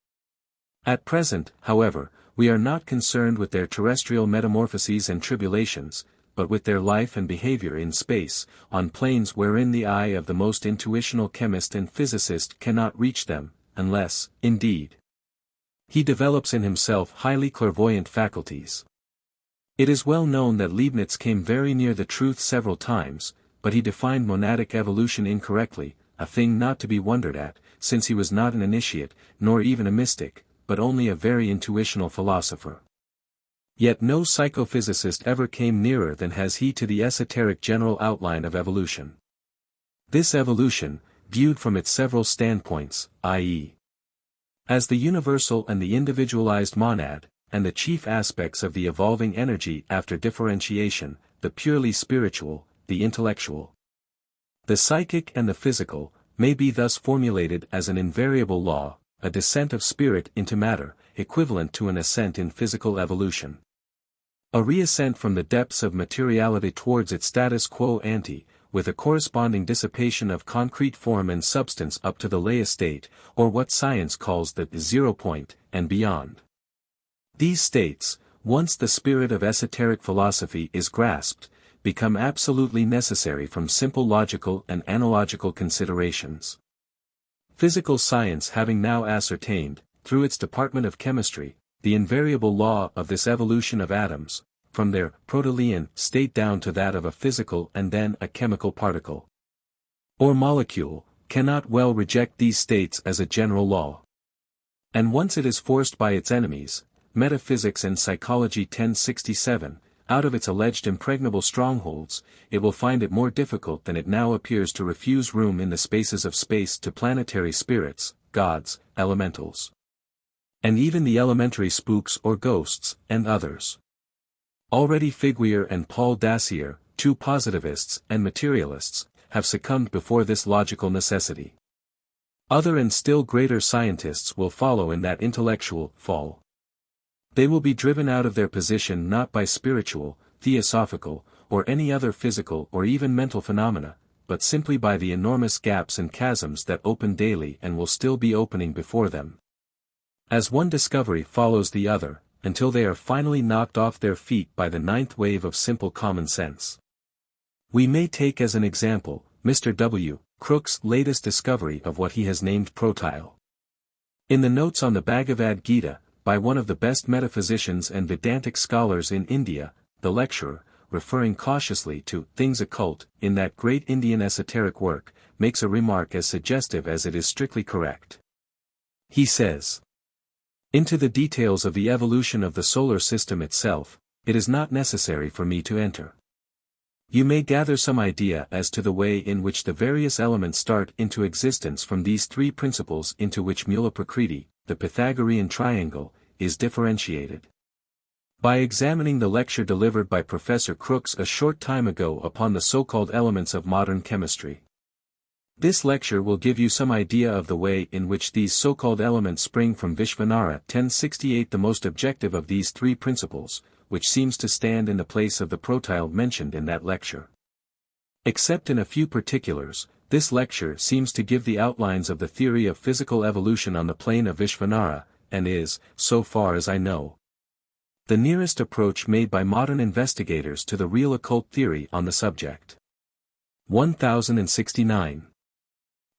Speaker 1: At present, however, we are not concerned with their terrestrial metamorphoses and tribulations, but with their life and behavior in space, on planes wherein the eye of the most intuitional chemist and physicist cannot reach them, unless, indeed, he develops in himself highly clairvoyant faculties. It is well known that Leibniz came very near the truth several times, but he defined monadic evolution incorrectly, a thing not to be wondered at, since he was not an initiate, nor even a mystic, but only a very intuitional philosopher. Yet no psychophysicist ever came nearer than has he to the esoteric general outline of evolution. This evolution, viewed from its several standpoints, i.e., as the universal and the individualized monad, and the chief aspects of the evolving energy after differentiation, the purely spiritual, the intellectual, the psychic and the physical, may be thus formulated as an invariable law, a descent of spirit into matter, equivalent to an ascent in physical evolution. A reascent from the depths of materiality towards its status quo ante, with a corresponding dissipation of concrete form and substance up to the lay state, or what science calls the zero point, and beyond. These states, once the spirit of esoteric philosophy is grasped, become absolutely necessary from simple logical and analogical considerations. Physical science having now ascertained, through its department of chemistry, the invariable law of this evolution of atoms, from their protean state down to that of a physical and then a chemical particle or molecule, cannot well reject these states as a general law. And once it is forced by its enemies, Metaphysics and Psychology 1067, out of its alleged impregnable strongholds, it will find it more difficult than it now appears to refuse room in the spaces of space to planetary spirits, gods, elementals, and even the elementary spooks or ghosts, and others. Already Figuier and Paul Dacier, two positivists and materialists, have succumbed before this logical necessity. Other and still greater scientists will follow in that intellectual fall. They will be driven out of their position not by spiritual, theosophical, or any other physical or even mental phenomena, but simply by the enormous gaps and chasms that open daily and will still be opening before them. As one discovery follows the other, until they are finally knocked off their feet by the ninth wave of simple common sense. We may take as an example, Mr. W. Crookes' latest discovery of what he has named protyle. In the notes on the Bhagavad Gita, by one of the best metaphysicians and Vedantic scholars in India, the lecturer, referring cautiously to things occult in that great Indian esoteric work, makes a remark as suggestive as it is strictly correct. He says, "Into the details of the evolution of the solar system itself, it is not necessary for me to enter. You may gather some idea as to the way in which the various elements start into existence from these three principles into which Mula Prakriti, the Pythagorean triangle, is differentiated, by examining the lecture delivered by Professor Crookes a short time ago upon the so-called elements of modern chemistry. This lecture will give you some idea of the way in which these so-called elements spring from Vishvanara 1068, the most objective of these three principles, which seems to stand in the place of the protyle mentioned in that lecture. Except in a few particulars, this lecture seems to give the outlines of the theory of physical evolution on the plane of Vishvanara, and is, so far as I know, the nearest approach made by modern investigators to the real occult theory on the subject." 1069.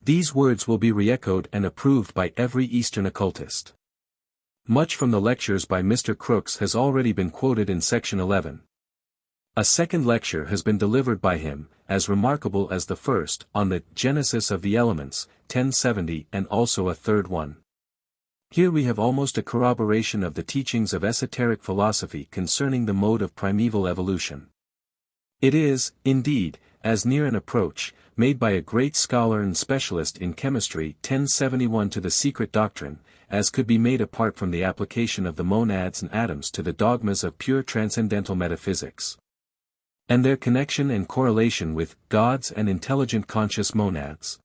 Speaker 1: These words will be re-echoed and approved by every Eastern occultist. Much from the lectures by Mr. Crookes has already been quoted in section 11. A second lecture has been delivered by him, as remarkable as the first, on the Genesis of the Elements, 1070, and also a third one. Here we have almost a corroboration of the teachings of esoteric philosophy concerning the mode of primeval evolution. It is, indeed, as near an approach, made by a great scholar and specialist in chemistry 1071 to the Secret Doctrine, as could be made apart from the application of the monads and atoms to the dogmas of pure transcendental metaphysics, and their connection and correlation with gods and intelligent conscious monads.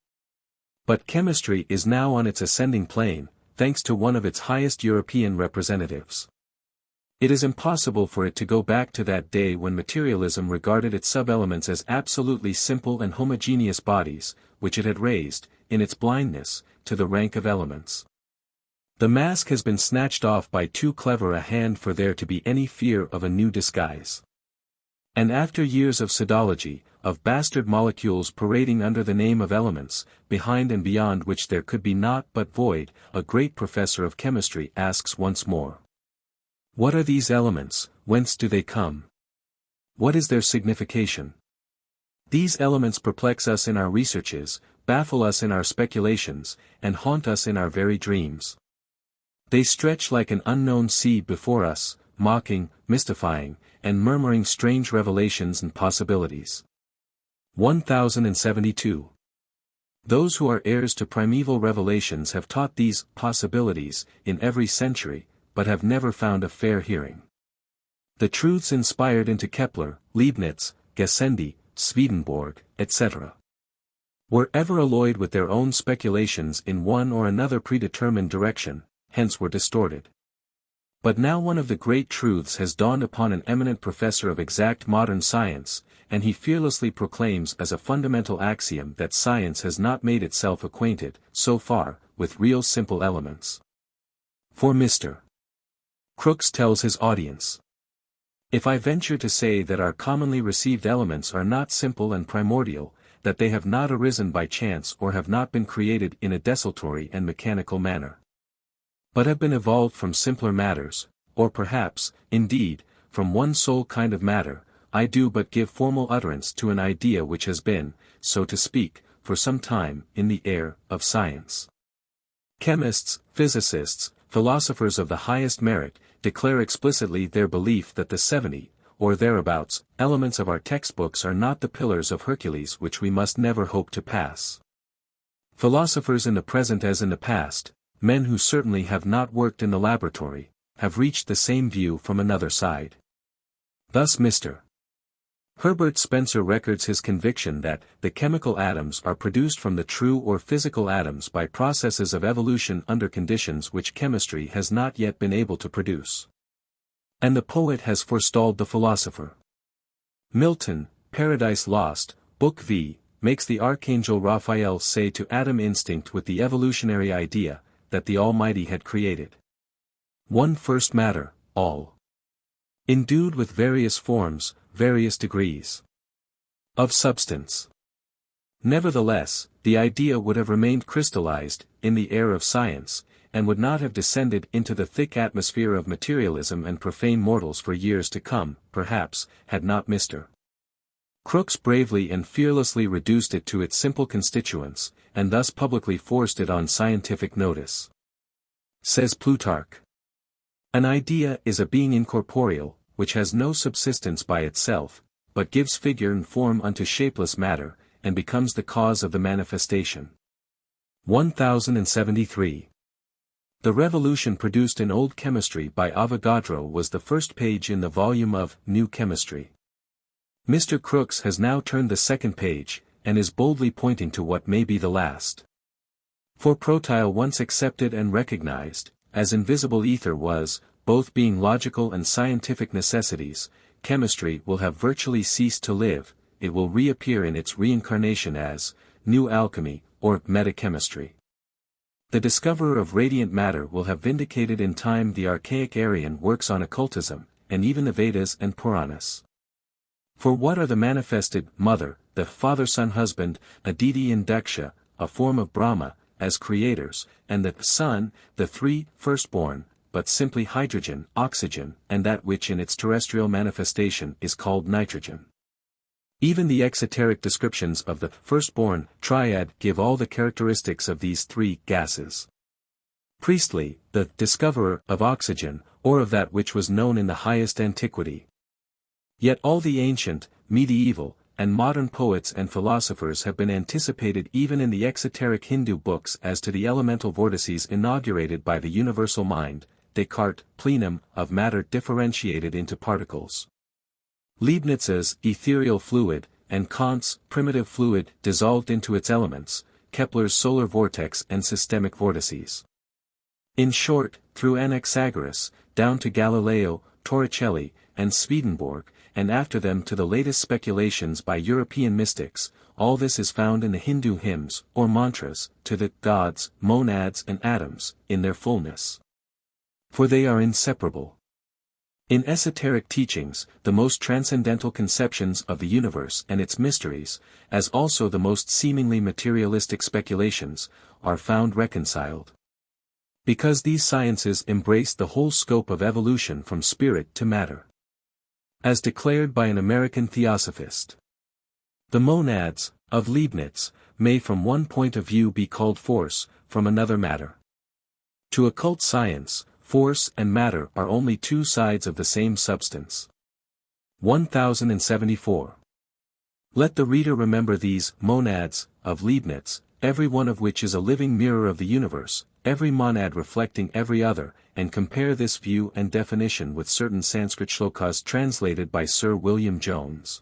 Speaker 1: But chemistry is now on its ascending plane, thanks to one of its highest European representatives. It is impossible for it to go back to that day when materialism regarded its sub-elements as absolutely simple and homogeneous bodies, which it had raised, in its blindness, to the rank of elements. The mask has been snatched off by too clever a hand for there to be any fear of a new disguise. And after years of pseudology, of bastard molecules parading under the name of elements, behind and beyond which there could be naught but void, a great professor of chemistry asks once more. What are these elements, whence do they come? What is their signification? These elements perplex us in our researches, baffle us in our speculations, and haunt us in our very dreams. They stretch like an unknown sea before us, mocking, mystifying, and murmuring strange revelations and possibilities. 1072. Those who are heirs to primeval revelations have taught these possibilities in every century, but have never found a fair hearing. The truths inspired into Kepler, Leibniz, Gassendi, Swedenborg, etc. were ever alloyed with their own speculations in one or another predetermined direction, hence were distorted. But now one of the great truths has dawned upon an eminent professor of exact modern science, and he fearlessly proclaims as a fundamental axiom that science has not made itself acquainted, so far, with real simple elements. For Mr. Crookes tells his audience, if I venture to say that our commonly received elements are not simple and primordial, that they have not arisen by chance or have not been created in a desultory and mechanical manner, but have been evolved from simpler matters, or perhaps, indeed, from one sole kind of matter, I do but give formal utterance to an idea which has been, so to speak, for some time, in the air of science. Chemists, physicists, philosophers of the highest merit, declare explicitly their belief that the 70, or thereabouts, elements of our textbooks are not the pillars of Hercules which we must never hope to pass. Philosophers in the present as in the past, men who certainly have not worked in the laboratory, have reached the same view from another side. Thus Mr. Herbert Spencer records his conviction that the chemical atoms are produced from the true or physical atoms by processes of evolution under conditions which chemistry has not yet been able to produce. And the poet has forestalled the philosopher. Milton, Paradise Lost, Book V, makes the archangel Raphael say to Adam instinct with the evolutionary idea, that the Almighty had created one first matter, all endued with various forms, various degrees of substance. Nevertheless, the idea would have remained crystallized, in the air of science, and would not have descended into the thick atmosphere of materialism and profane mortals for years to come, perhaps, had not Mr. Crookes bravely and fearlessly reduced it to its simple constituents, and thus publicly forced it on scientific notice. Says Plutarch, an idea is a being incorporeal, which has no subsistence by itself, but gives figure and form unto shapeless matter, and becomes the cause of the manifestation. 1073. The revolution produced in old chemistry by Avogadro was the first page in the volume of New Chemistry. Mr. Crookes has now turned the second page, and is boldly pointing to what may be the last. For protyle once accepted and recognized, as invisible ether was, both being logical and scientific necessities, chemistry will have virtually ceased to live, it will reappear in its reincarnation as new alchemy, or metachemistry. The discoverer of radiant matter will have vindicated in time the archaic Aryan works on occultism, and even the Vedas and Puranas. For what are the manifested mother, the father-son-husband, Aditi and Daksha, a form of Brahma, as creators, and the son, the three firstborn, but simply hydrogen, oxygen, and that which in its terrestrial manifestation is called nitrogen. Even the exoteric descriptions of the firstborn triad give all the characteristics of these three gases. Priestley, the discoverer of oxygen, or of that which was known in the highest antiquity. Yet all the ancient, medieval, and modern poets and philosophers have been anticipated even in the exoteric Hindu books as to the elemental vortices inaugurated by the universal mind, Descartes' plenum of matter differentiated into particles. Leibniz's ethereal fluid, and Kant's primitive fluid dissolved into its elements, Kepler's solar vortex and systemic vortices. In short, through Anaxagoras, down to Galileo, Torricelli, and Swedenborg, and after them to the latest speculations by European mystics, all this is found in the Hindu hymns, or mantras, to the gods, monads and atoms, in their fullness. For they are inseparable. In esoteric teachings, the most transcendental conceptions of the universe and its mysteries, as also the most seemingly materialistic speculations, are found reconciled. Because these sciences embrace the whole scope of evolution from spirit to matter. As declared by an American theosophist, the monads, of Leibniz, may from one point of view be called force, from another matter. To occult science, force and matter are only two sides of the same substance. 1074. Let the reader remember these monads, of Leibniz, every one of which is a living mirror of the universe, every monad reflecting every other, and compare this view and definition with certain Sanskrit shlokas translated by Sir William Jones,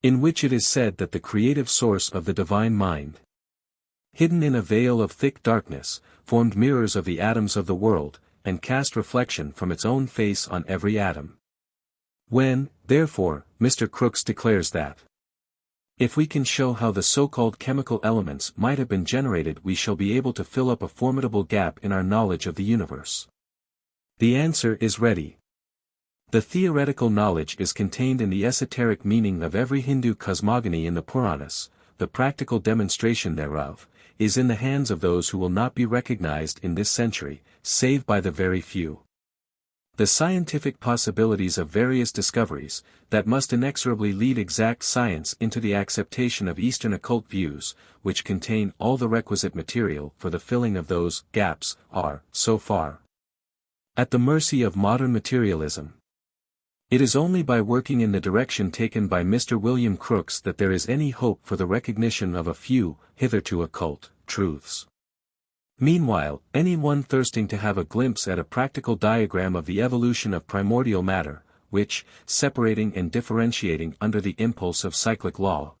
Speaker 1: in which it is said that the creative source of the divine mind, hidden in a veil of thick darkness, formed mirrors of the atoms of the world, and cast reflection from its own face on every atom. When, therefore, Mr. Crookes declares that, if we can show how the so-called chemical elements might have been generated, we shall be able to fill up a formidable gap in our knowledge of the universe. The answer is ready. The theoretical knowledge is contained in the esoteric meaning of every Hindu cosmogony in the Puranas, the practical demonstration thereof is in the hands of those who will not be recognized in this century, save by the very few. The scientific possibilities of various discoveries, that must inexorably lead exact science into the acceptation of Eastern occult views, which contain all the requisite material for the filling of those gaps, are, so far, at the mercy of modern materialism. It is only by working in the direction taken by Mr. William Crookes that there is any hope for the recognition of a few, hitherto occult, truths. Meanwhile, anyone thirsting to have a glimpse at a practical diagram of the evolution of primordial matter, which, separating and differentiating under the impulse of cyclic law,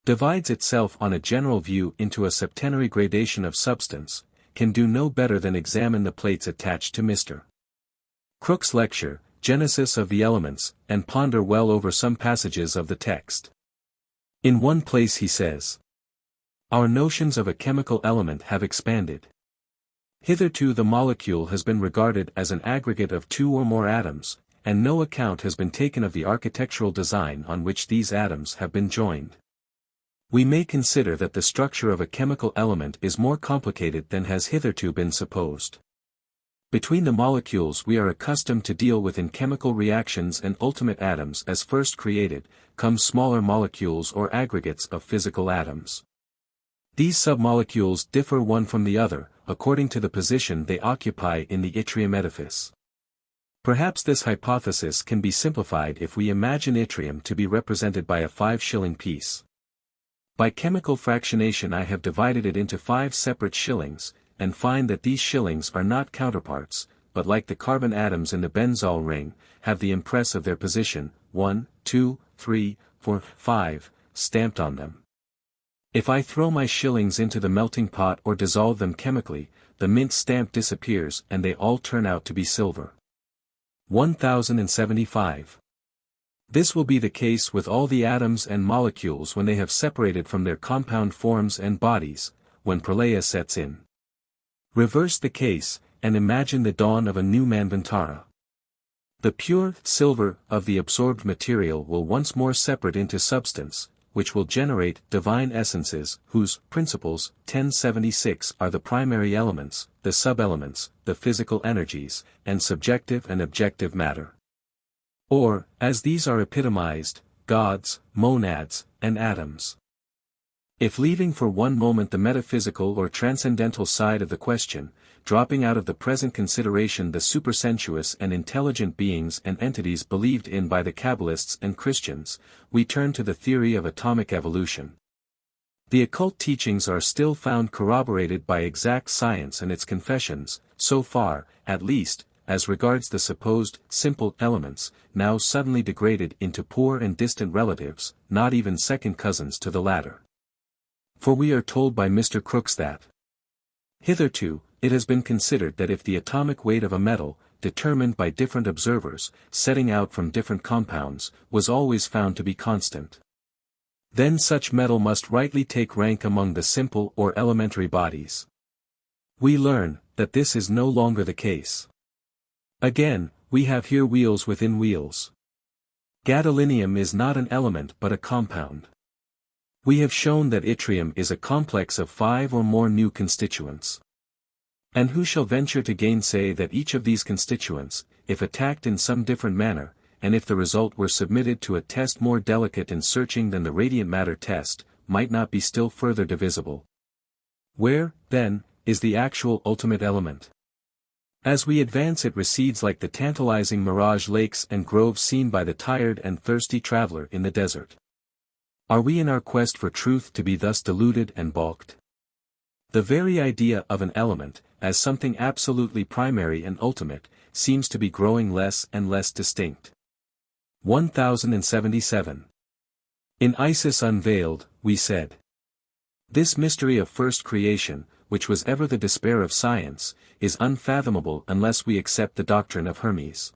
Speaker 1: divides itself on a general view into a septenary gradation of substance, can do no better than examine the plates attached to Mr. Crookes' lecture, Genesis of the Elements, and ponder well over some passages of the text. In one place he says, our notions of a chemical element have expanded. Hitherto the molecule has been regarded as an aggregate of two or more atoms, and no account has been taken of the architectural design on which these atoms have been joined. We may consider that the structure of a chemical element is more complicated than has hitherto been supposed. Between the molecules we are accustomed to deal with in chemical reactions and ultimate atoms as first created, come smaller molecules or aggregates of physical atoms. These submolecules differ one from the other, according to the position they occupy in the yttrium edifice. Perhaps this hypothesis can be simplified if we imagine yttrium to be represented by a 5-shilling piece. By chemical fractionation I have divided it into 5 separate shillings, and find that these shillings are not counterparts, but like the carbon atoms in the benzol ring, have the impress of their position, 1, 2, 3, 4, 5, stamped on them. If I throw my shillings into the melting pot or dissolve them chemically, the mint stamp disappears and they all turn out to be silver. 1075. This will be the case with all the atoms and molecules when they have separated from their compound forms and bodies, when pralaya sets in. Reverse the case, and imagine the dawn of a new manvantara. The pure silver of the absorbed material will once more separate into substance, which will generate divine essences, whose principles, 1076, are the primary elements, the sub-elements, the physical energies, and subjective and objective matter. Or, as these are epitomized, gods, monads, and atoms. If leaving for one moment the metaphysical or transcendental side of the question, dropping out of the present consideration the supersensuous and intelligent beings and entities believed in by the Kabbalists and Christians, we turn to the theory of atomic evolution. The occult teachings are still found corroborated by exact science and its confessions, so far, at least, as regards the supposed simple elements, now suddenly degraded into poor and distant relatives, not even second cousins to the latter. For we are told by Mr. Crookes that hitherto, it has been considered that if the atomic weight of a metal, determined by different observers, setting out from different compounds, was always found to be constant. Then such metal must rightly take rank among the simple or elementary bodies. We learn that this is no longer the case. Again, we have here wheels within wheels. Gadolinium is not an element but a compound. We have shown that yttrium is a complex of 5 or more new constituents. And who shall venture to gainsay that each of these constituents, if attacked in some different manner, and if the result were submitted to a test more delicate and searching than the radiant matter test, might not be still further divisible? Where, then, is the actual ultimate element? As we advance it recedes like the tantalizing mirage lakes and groves seen by the tired and thirsty traveler in the desert. Are we in our quest for truth to be thus deluded and balked? The very idea of an element, as something absolutely primary and ultimate, seems to be growing less and less distinct. 1077. In Isis Unveiled, we said. This mystery of first creation, which was ever the despair of science, is unfathomable unless we accept the doctrine of Hermes.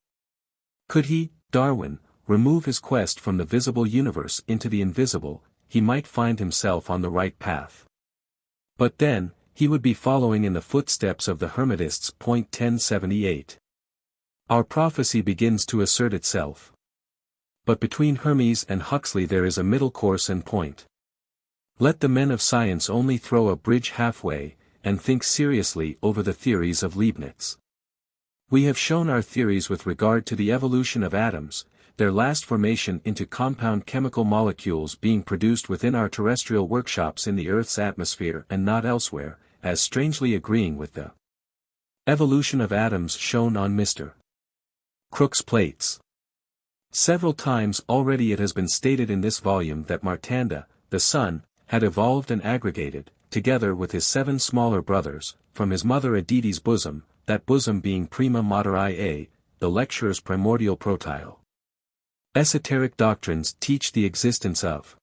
Speaker 1: Could he, Darwin, remove his quest from the visible universe into the invisible, he might find himself on the right path. But then, he would be following in the footsteps of the Hermetists. 1078. Our prophecy begins to assert itself. But between Hermes and Huxley there is a middle course and point. Let the men of science only throw a bridge halfway, and think seriously over the theories of Leibniz. We have shown our theories with regard to the evolution of atoms, their last formation into compound chemical molecules being produced within our terrestrial workshops in the Earth's atmosphere and not elsewhere, as strangely agreeing with the evolution of atoms shown on Mr. Crookes' plates. Several times already it has been stated in this volume that Martanda, the Sun, had evolved and aggregated, together with his 7 smaller brothers, from his mother Aditi's bosom, that bosom being prima mater ia, the lecturer's primordial protyle. Esoteric doctrines teach the existence of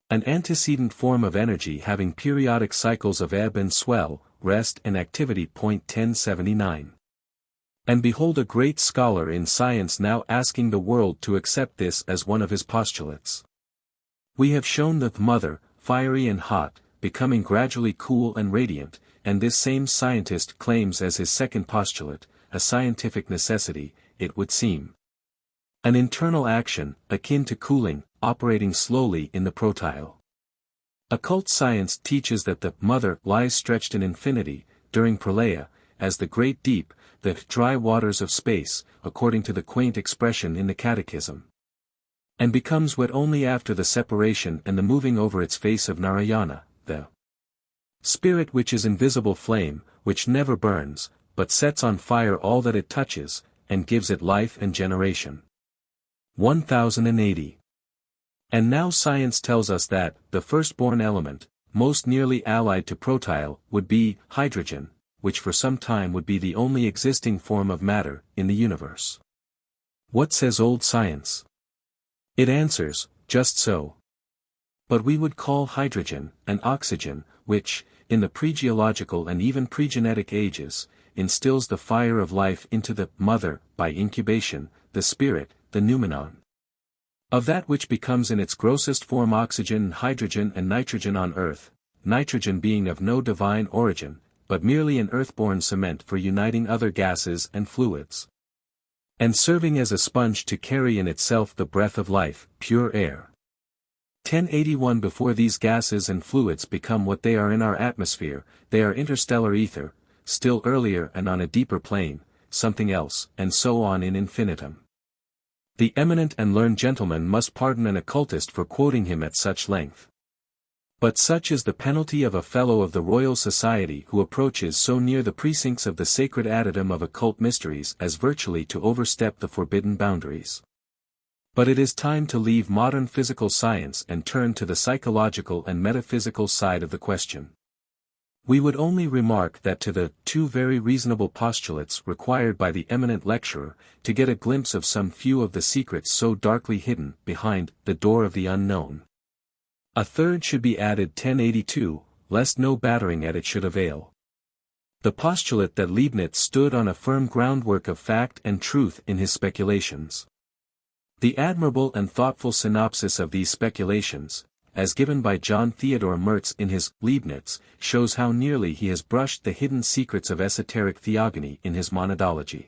Speaker 1: an antecedent form of energy having periodic cycles of ebb and swell, rest and activity. 1079. And behold a great scholar in science now asking the world to accept this as one of his postulates. We have shown the mother, fiery and hot, becoming gradually cool and radiant, and this same scientist claims as his second postulate, a scientific necessity, it would seem. An internal action, akin to cooling, operating slowly in the protyle. Occult science teaches that the mother lies stretched in infinity, during pralaya, as the great deep, the dry waters of space, according to the quaint expression in the Catechism. And becomes wet only after the separation and the moving over its face of Narayana, the spirit which is invisible flame, which never burns, but sets on fire all that it touches, and gives it life and generation. 1080. And now science tells us that, the firstborn element, most nearly allied to protyle, would be hydrogen, which for some time would be the only existing form of matter in the universe. What says old science? It answers, just so. But we would call hydrogen, and oxygen, which, in the pre-geological and even pre-genetic ages, instills the fire of life into the mother, by incubation, the spirit, the noumenon. Of that which becomes in its grossest form oxygen, hydrogen and nitrogen on earth, nitrogen being of no divine origin, but merely an earthborn cement for uniting other gases and fluids. And serving as a sponge to carry in itself the breath of life, pure air. 1081. Before these gases and fluids become what they are in our atmosphere, they are interstellar ether, still earlier and on a deeper plane, something else, and so on in infinitum. The eminent and learned gentleman must pardon an occultist for quoting him at such length. But such is the penalty of a fellow of the Royal Society who approaches so near the precincts of the sacred addendum of occult mysteries as virtually to overstep the forbidden boundaries. But it is time to leave modern physical science and turn to the psychological and metaphysical side of the question. We would only remark that to the 2 very reasonable postulates required by the eminent lecturer, to get a glimpse of some few of the secrets so darkly hidden behind the door of the unknown. A third should be added. 1082, lest no battering at it should avail. The postulate that Leibniz stood on a firm groundwork of fact and truth in his speculations. The admirable and thoughtful synopsis of these speculations, as given by John Theodore Mertz in his Leibniz, shows how nearly he has brushed the hidden secrets of esoteric theogony in his monadology.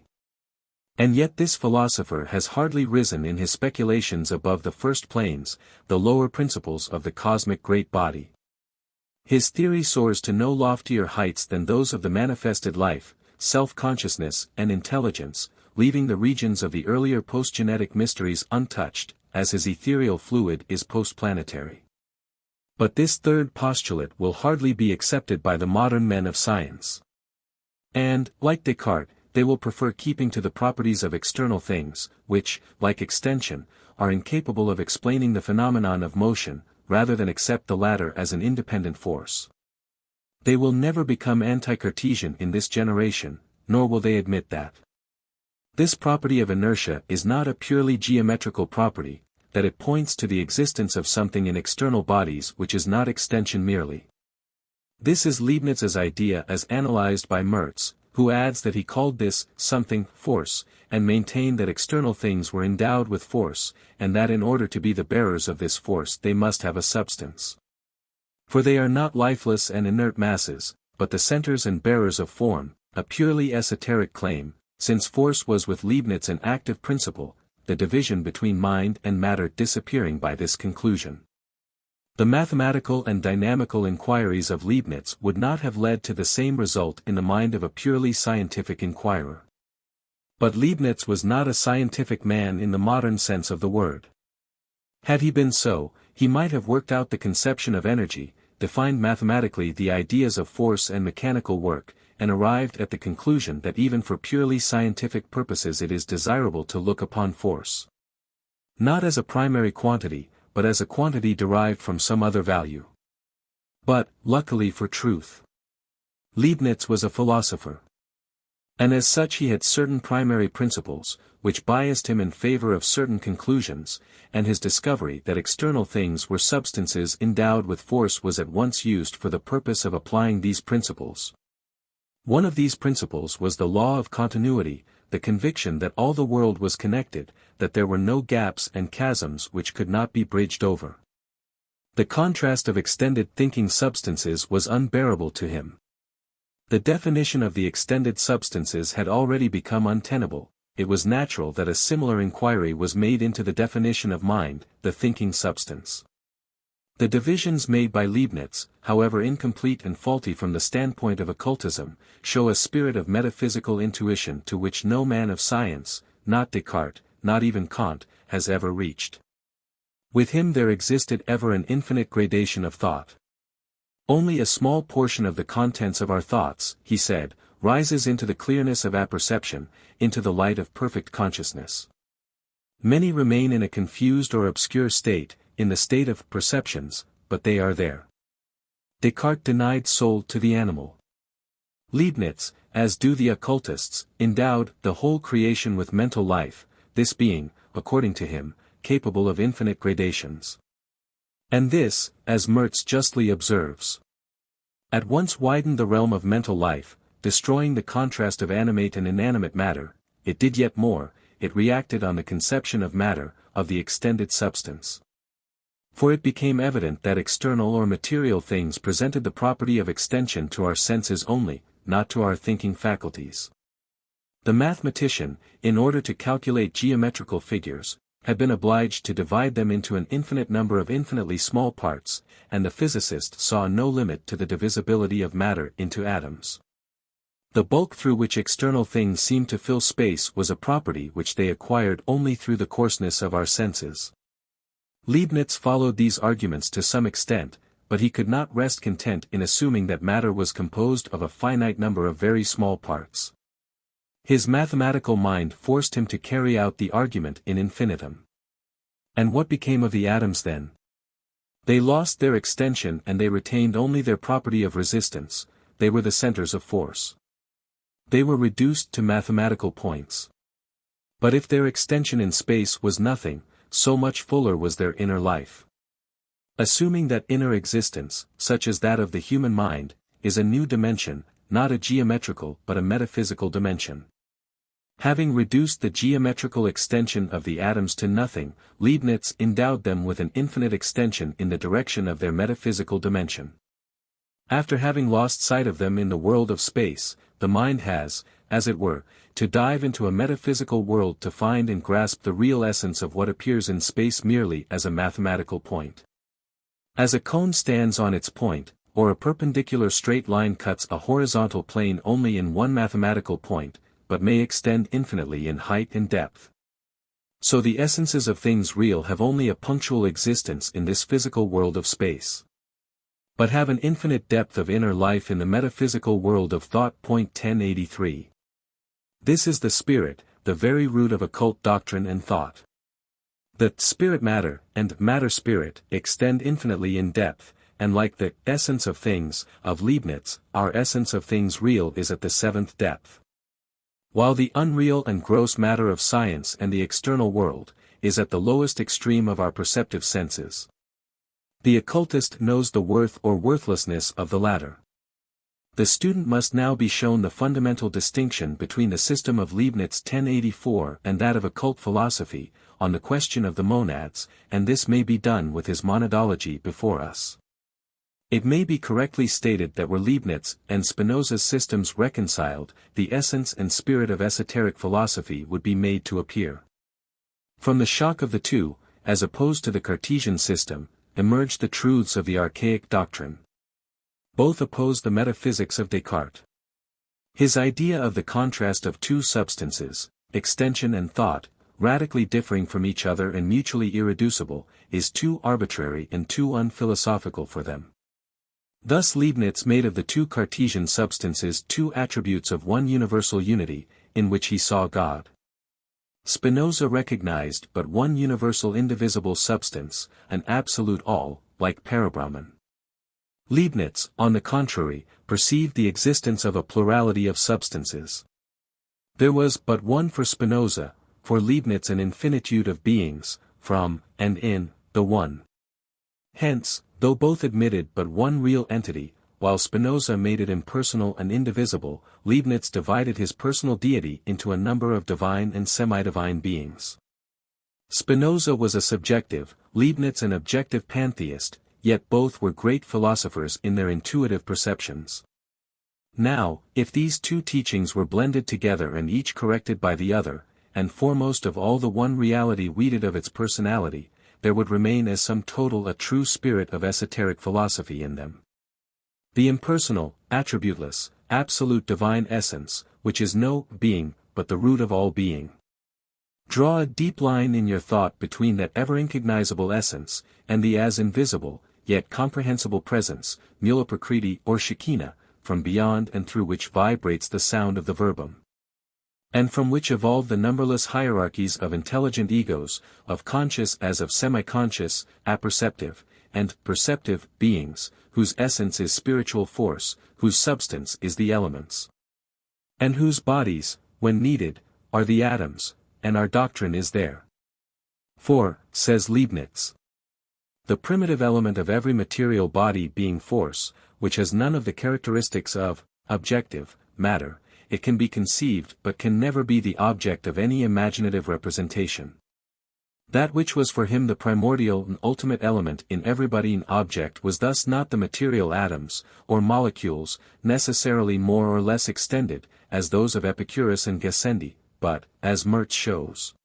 Speaker 1: And yet this philosopher has hardly risen in his speculations above the first planes, the lower principles of the cosmic great body. His theory soars to no loftier heights than those of the manifested life, self-consciousness and intelligence, leaving the regions of the earlier post-genetic mysteries untouched, as his ethereal fluid is post-planetary. But this third postulate will hardly be accepted by the modern men of science. And, like Descartes, they will prefer keeping to the properties of external things, which, like extension, are incapable of explaining the phenomenon of motion, rather than accept the latter as an independent force. They will never become anti-Cartesian in this generation, nor will they admit that this property of inertia is not a purely geometrical property, that it points to the existence of something in external bodies which is not extension merely. This is Leibniz's idea as analyzed by Mertz, who adds that he called this something force, and maintained that external things were endowed with force, and that in order to be the bearers of this force they must have a substance. For they are not lifeless and inert masses, but the centers and bearers of form, a purely esoteric claim, since force was with Leibniz an active principle, the division between mind and matter disappearing by this conclusion. The mathematical and dynamical inquiries of Leibniz would not have led to the same result in the mind of a purely scientific inquirer. But Leibniz was not a scientific man in the modern sense of the word. Had he been so, he might have worked out the conception of energy, defined mathematically the ideas of force and mechanical work, and arrived at the conclusion that even for purely scientific purposes it is desirable to look upon force not as a primary quantity, but as a quantity derived from some other value. But, luckily for truth, Leibniz was a philosopher. And as such he had certain primary principles, which biased him in favor of certain conclusions, and his discovery that external things were substances endowed with force was at once used for the purpose of applying these principles. One of these principles was the law of continuity, the conviction that all the world was connected, that there were no gaps and chasms which could not be bridged over. The contrast of extended thinking substances was unbearable to him. The definition of the extended substances had already become untenable. It was natural that a similar inquiry was made into the definition of mind, the thinking substance. The divisions made by Leibniz, however incomplete and faulty from the standpoint of occultism, show a spirit of metaphysical intuition to which no man of science, not Descartes, not even Kant, has ever reached. With him there existed ever an infinite gradation of thought. Only a small portion of the contents of our thoughts, he said, rises into the clearness of apperception, into the light of perfect consciousness. Many remain in a confused or obscure state, in the state of perceptions, but they are there. Descartes denied soul to the animal. Leibniz, as do the occultists, endowed the whole creation with mental life, this being, according to him, capable of infinite gradations. And this, as Mertz justly observes, at once widened the realm of mental life, destroying the contrast of animate and inanimate matter. It did yet more, it reacted on the conception of matter, of the extended substance. For it became evident that external or material things presented the property of extension to our senses only, not to our thinking faculties. The mathematician, in order to calculate geometrical figures, had been obliged to divide them into an infinite number of infinitely small parts, and the physicist saw no limit to the divisibility of matter into atoms. The bulk through which external things seem to fill space was a property which they acquired only through the coarseness of our senses. Leibniz followed these arguments to some extent, but he could not rest content in assuming that matter was composed of a finite number of very small parts. His mathematical mind forced him to carry out the argument in infinitum. And what became of the atoms then? They lost their extension and they retained only their property of resistance. They were the centers of force. They were reduced to mathematical points. But if their extension in space was nothing, so much fuller was their inner life. Assuming that inner existence, such as that of the human mind, is a new dimension, not a geometrical but a metaphysical dimension. Having reduced the geometrical extension of the atoms to nothing, Leibniz endowed them with an infinite extension in the direction of their metaphysical dimension. After having lost sight of them in the world of space, the mind has, as it were, to dive into a metaphysical world to find and grasp the real essence of what appears in space merely as a mathematical point. As a cone stands on its point, or a perpendicular straight line cuts a horizontal plane only in one mathematical point, but may extend infinitely in height and depth. So the essences of things real have only a punctual existence in this physical world of space, but have an infinite depth of inner life in the metaphysical world of thought. 1083. This is the spirit, the very root of occult doctrine and thought. The spirit-matter and matter-spirit extend infinitely in depth, and like the essence of things of Leibniz, our essence of things real is at the seventh depth. While the unreal and gross matter of science and the external world is at the lowest extreme of our perceptive senses. The occultist knows the worth or worthlessness of the latter. The student must now be shown the fundamental distinction between the system of Leibniz 1084 and that of occult philosophy, on the question of the monads, and this may be done with his monadology before us. It may be correctly stated that were Leibniz and Spinoza's systems reconciled, the essence and spirit of esoteric philosophy would be made to appear. From the shock of the two, as opposed to the Cartesian system, emerged the truths of the archaic doctrine. Both oppose the metaphysics of Descartes. His idea of the contrast of two substances, extension and thought, radically differing from each other and mutually irreducible, is too arbitrary and too unphilosophical for them. Thus Leibniz made of the two Cartesian substances two attributes of one universal unity, in which he saw God. Spinoza recognized but one universal indivisible substance, an absolute all, like Parabrahman. Leibniz, on the contrary, perceived the existence of a plurality of substances. There was but one for Spinoza, for Leibniz an infinitude of beings, from, and in, the one. Hence, though both admitted but one real entity, while Spinoza made it impersonal and indivisible, Leibniz divided his personal deity into a number of divine and semi-divine beings. Spinoza was a subjective, Leibniz an objective pantheist, yet both were great philosophers in their intuitive perceptions. Now, if these two teachings were blended together and each corrected by the other, and foremost of all the one reality weeded of its personality, there would remain as sum total a true spirit of esoteric philosophy in them. The impersonal, attributeless, absolute divine essence, which is no being, but the root of all being. Draw a deep line in your thought between that ever-incognizable essence, and the as invisible, yet comprehensible presence, Mula-Prakriti or Shekinah, from beyond and through which vibrates the sound of the verbum. And from which evolve the numberless hierarchies of intelligent egos, of conscious as of semi-conscious, apperceptive, and perceptive beings, whose essence is spiritual force, whose substance is the elements. And whose bodies, when needed, are the atoms, and our doctrine is there. For, says Leibniz, the primitive element of every material body being force, which has none of the characteristics of objective matter, it can be conceived but can never be the object of any imaginative representation. That which was for him the primordial and ultimate element in everybody an object was thus not the material atoms, or molecules, necessarily more or less extended, as those of Epicurus and Gassendi, but, as Mertz shows,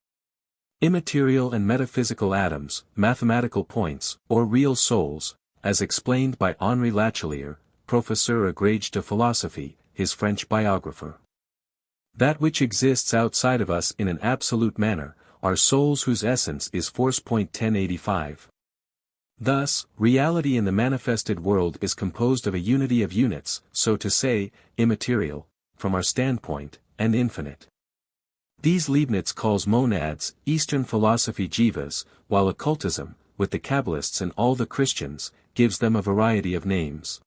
Speaker 1: immaterial and metaphysical atoms, mathematical points, or real souls, as explained by Henri Lachelier, Professeur agrégé de philosophie, his French biographer. That which exists outside of us in an absolute manner, are souls whose essence is force. 1085. Thus, reality in the manifested world is composed of a unity of units, so to say, immaterial, from our standpoint, and infinite. These Leibniz calls monads, Eastern philosophy jivas, while occultism, with the Kabbalists and all the Christians, gives them a variety of names.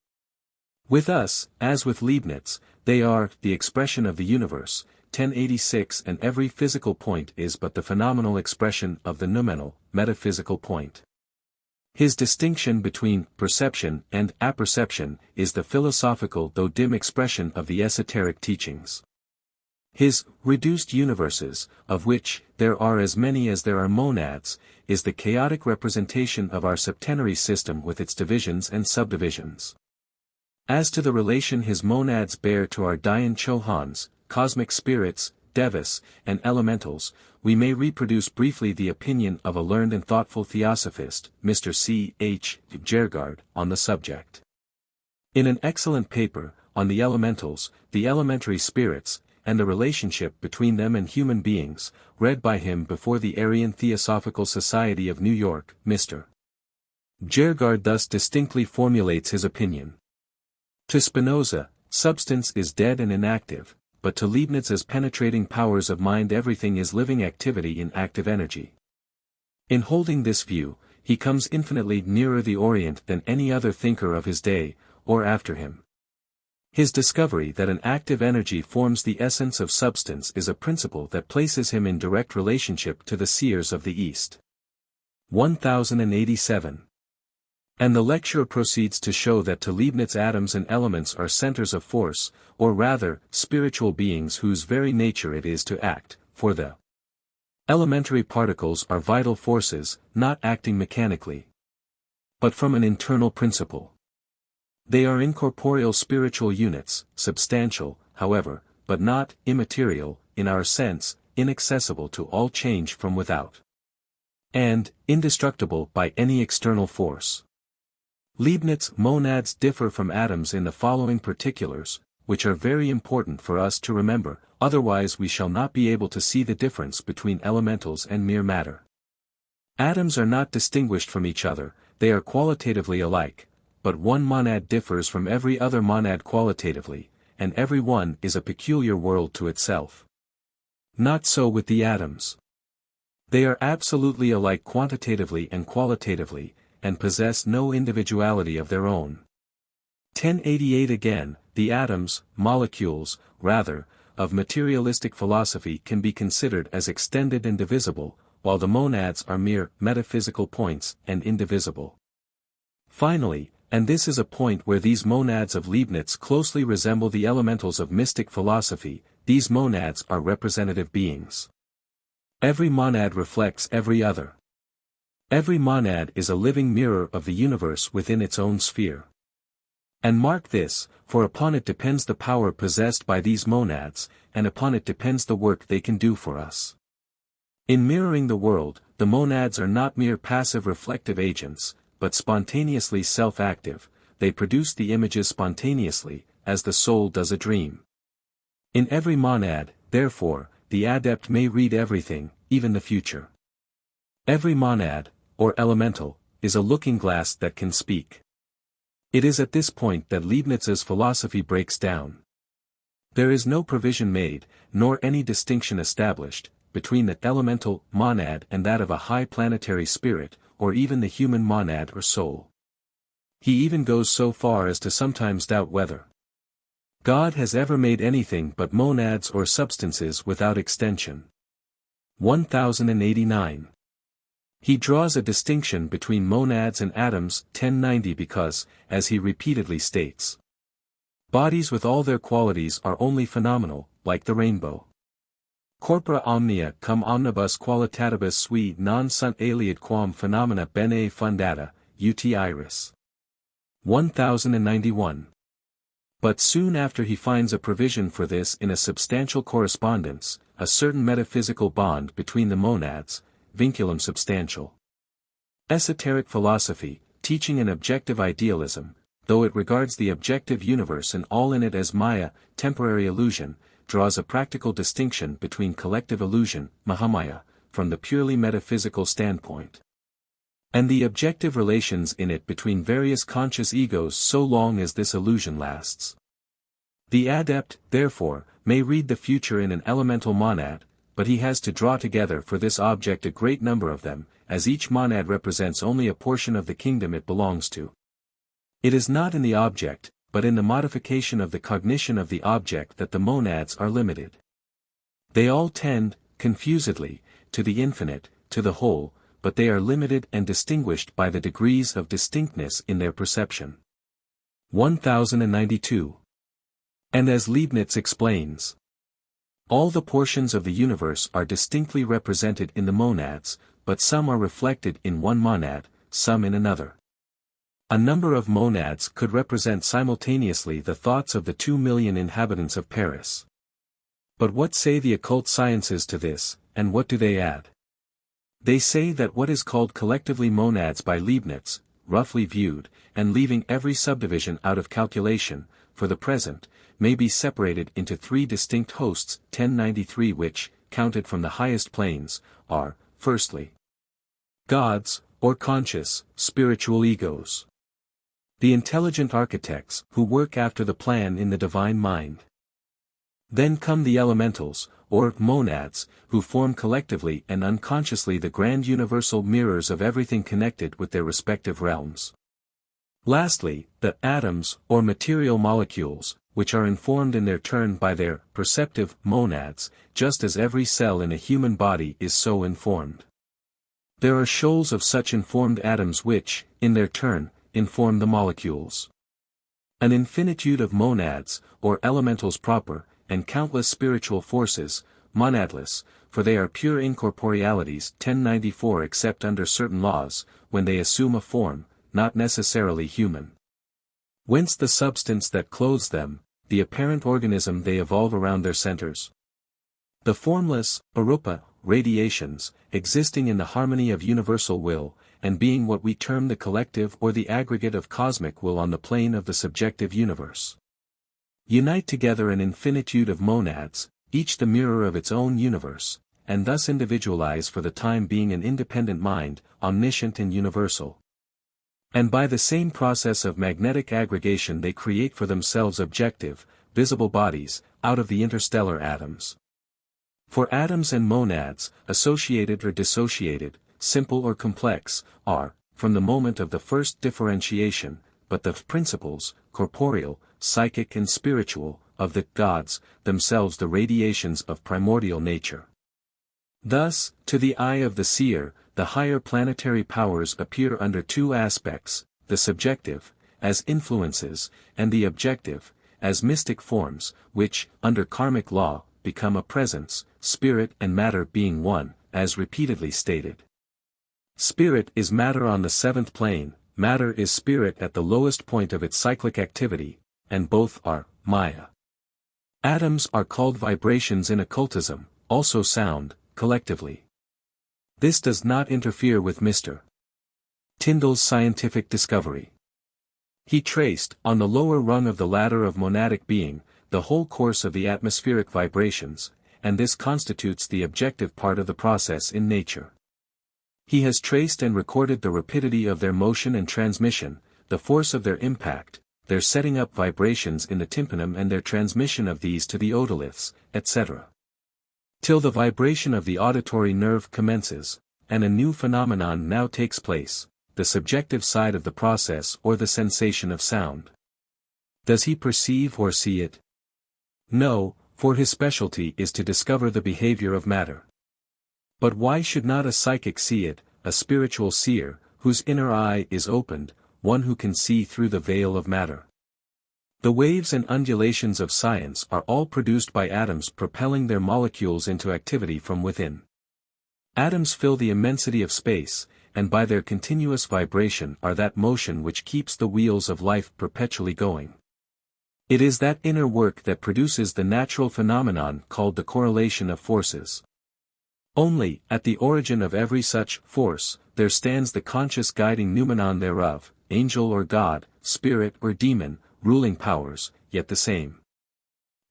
Speaker 1: With us, as with Leibniz, they are the expression of the universe, 1086, and every physical point is but the phenomenal expression of the noumenal, metaphysical point. His distinction between perception and apperception is the philosophical though dim expression of the esoteric teachings. His reduced universes, of which there are as many as there are monads, is the chaotic representation of our septenary system with its divisions and subdivisions. As to the relation his monads bear to our Dayan Chohans, cosmic spirits, devas, and elementals, we may reproduce briefly the opinion of a learned and thoughtful theosophist, Mr. C. H. Kierkegaard, on the subject. In an excellent paper, on the elementals, the elementary spirits, and the relationship between them and human beings, read by him before the Aryan Theosophical Society of New York, Mr. Kierkegaard thus distinctly formulates his opinion. To Spinoza, substance is dead and inactive, but to Leibniz as penetrating powers of mind everything is living activity in active energy. In holding this view, he comes infinitely nearer the Orient than any other thinker of his day, or after him. His discovery that an active energy forms the essence of substance is a principle that places him in direct relationship to the seers of the East. 1087. And the lecture proceeds to show that to Leibniz atoms and elements are centers of force, or rather, spiritual beings whose very nature it is to act, for the elementary particles are vital forces, not acting mechanically, but from an internal principle. They are incorporeal spiritual units, substantial, however, but not immaterial, in our sense, inaccessible to all change from without, and indestructible by any external force. Leibniz monads differ from atoms in the following particulars, which are very important for us to remember, otherwise we shall not be able to see the difference between elementals and mere matter. Atoms are not distinguished from each other, they are qualitatively alike, but one monad differs from every other monad qualitatively, and every one is a peculiar world to itself. Not so with the atoms. They are absolutely alike quantitatively and qualitatively, and possess no individuality of their own. 1088 Again, the atoms, molecules, rather, of materialistic philosophy can be considered as extended and divisible, while the monads are mere metaphysical points and indivisible. Finally, and this is a point where these monads of Leibniz closely resemble the elementals of mystic philosophy, these monads are representative beings. Every monad reflects every other. Every monad is a living mirror of the universe within its own sphere. And mark this, for upon it depends the power possessed by these monads, and upon it depends the work they can do for us. In mirroring the world, the monads are not mere passive reflective agents, but spontaneously self-active, they produce the images spontaneously, as the soul does a dream. In every monad, therefore, the adept may read everything, even the future. Every monad, or elemental, is a looking-glass that can speak. It is at this point that Leibniz's philosophy breaks down. There is no provision made, nor any distinction established, between the elemental monad and that of a high planetary spirit, or even the human monad or soul. He even goes so far as to sometimes doubt whether God has ever made anything but monads or substances without extension. 1089. He draws a distinction between monads and atoms, 1090 because, as he repeatedly states, bodies with all their qualities are only phenomenal, like the rainbow. Corpora omnia cum omnibus qualitatibus sui non sunt aliud quam phenomena bene fundata, ut iris. 1091. But soon after he finds a provision for this in a substantial correspondence, a certain metaphysical bond between the monads, vinculum substantial. Esoteric philosophy, teaching an objective idealism, though it regards the objective universe and all in it as maya, temporary illusion, draws a practical distinction between collective illusion, mahamaya, from the purely metaphysical standpoint, and the objective relations in it between various conscious egos so long as this illusion lasts. The adept, therefore, may read the future in an elemental monad, but he has to draw together for this object a great number of them, as each monad represents only a portion of the kingdom it belongs to. It is not in the object, but in the modification of the cognition of the object that the monads are limited. They all tend, confusedly, to the infinite, to the whole, but they are limited and distinguished by the degrees of distinctness in their perception. 1092. And as Leibniz explains, all the portions of the universe are distinctly represented in the monads, but some are reflected in one monad, some in another. A number of monads could represent simultaneously the thoughts of the 2 million inhabitants of Paris. But what say the occult sciences to this, and what do they add? They say that what is called collectively monads by Leibniz, roughly viewed, and leaving every subdivision out of calculation, for the present, may be separated into 3 distinct hosts, 1093, which, counted from the highest planes, are, firstly, gods, or conscious, spiritual egos. The intelligent architects, who work after the plan in the divine mind. Then come the elementals, or monads, who form collectively and unconsciously the grand universal mirrors of everything connected with their respective realms. Lastly, the atoms, or material molecules, which are informed in their turn by their perceptive monads, just as every cell in a human body is so informed. There are shoals of such informed atoms which, in their turn, inform the molecules. An infinitude of monads, or elementals proper, and countless spiritual forces, monadless, for they are pure incorporealities, 1094, except under certain laws, when they assume a form, not necessarily human. Whence the substance that clothes them, the apparent organism they evolve around their centers. The formless, arupa, radiations, existing in the harmony of universal will, and being what we term the collective or the aggregate of cosmic will on the plane of the subjective universe. Unite together an infinitude of monads, each the mirror of its own universe, and thus individualize for the time being an independent mind, omniscient and universal. And by the same process of magnetic aggregation they create for themselves objective, visible bodies, out of the interstellar atoms. For atoms and monads, associated or dissociated, simple or complex, are, from the moment of the first differentiation, but the principles, corporeal, psychic and spiritual, of the gods, themselves the radiations of primordial nature. Thus, to the eye of the seer, the higher planetary powers appear under 2 aspects, the subjective, as influences, and the objective, as mystic forms, which, under karmic law, become a presence, spirit and matter being one, as repeatedly stated. Spirit is matter on the 7th plane, matter is spirit at the lowest point of its cyclic activity, and both are Maya. Atoms are called vibrations in occultism, also sound, collectively. This does not interfere with Mr. Tyndall's scientific discovery. He traced, on the lower rung of the ladder of monadic being, the whole course of the atmospheric vibrations, and this constitutes the objective part of the process in nature. He has traced and recorded the rapidity of their motion and transmission, the force of their impact, their setting up vibrations in the tympanum and their transmission of these to the otoliths, etc. Till the vibration of the auditory nerve commences, and a new phenomenon now takes place, the subjective side of the process or the sensation of sound. Does he perceive or see it? No, for his specialty is to discover the behavior of matter. But why should not a psychic see it, a spiritual seer, whose inner eye is opened, one who can see through the veil of matter? The waves and undulations of science are all produced by atoms propelling their molecules into activity from within. Atoms fill the immensity of space, and by their continuous vibration are that motion which keeps the wheels of life perpetually going. It is that inner work that produces the natural phenomenon called the correlation of forces. Only, at the origin of every such force, there stands the conscious guiding noumenon thereof, angel or god, spirit or demon, ruling powers, yet the same.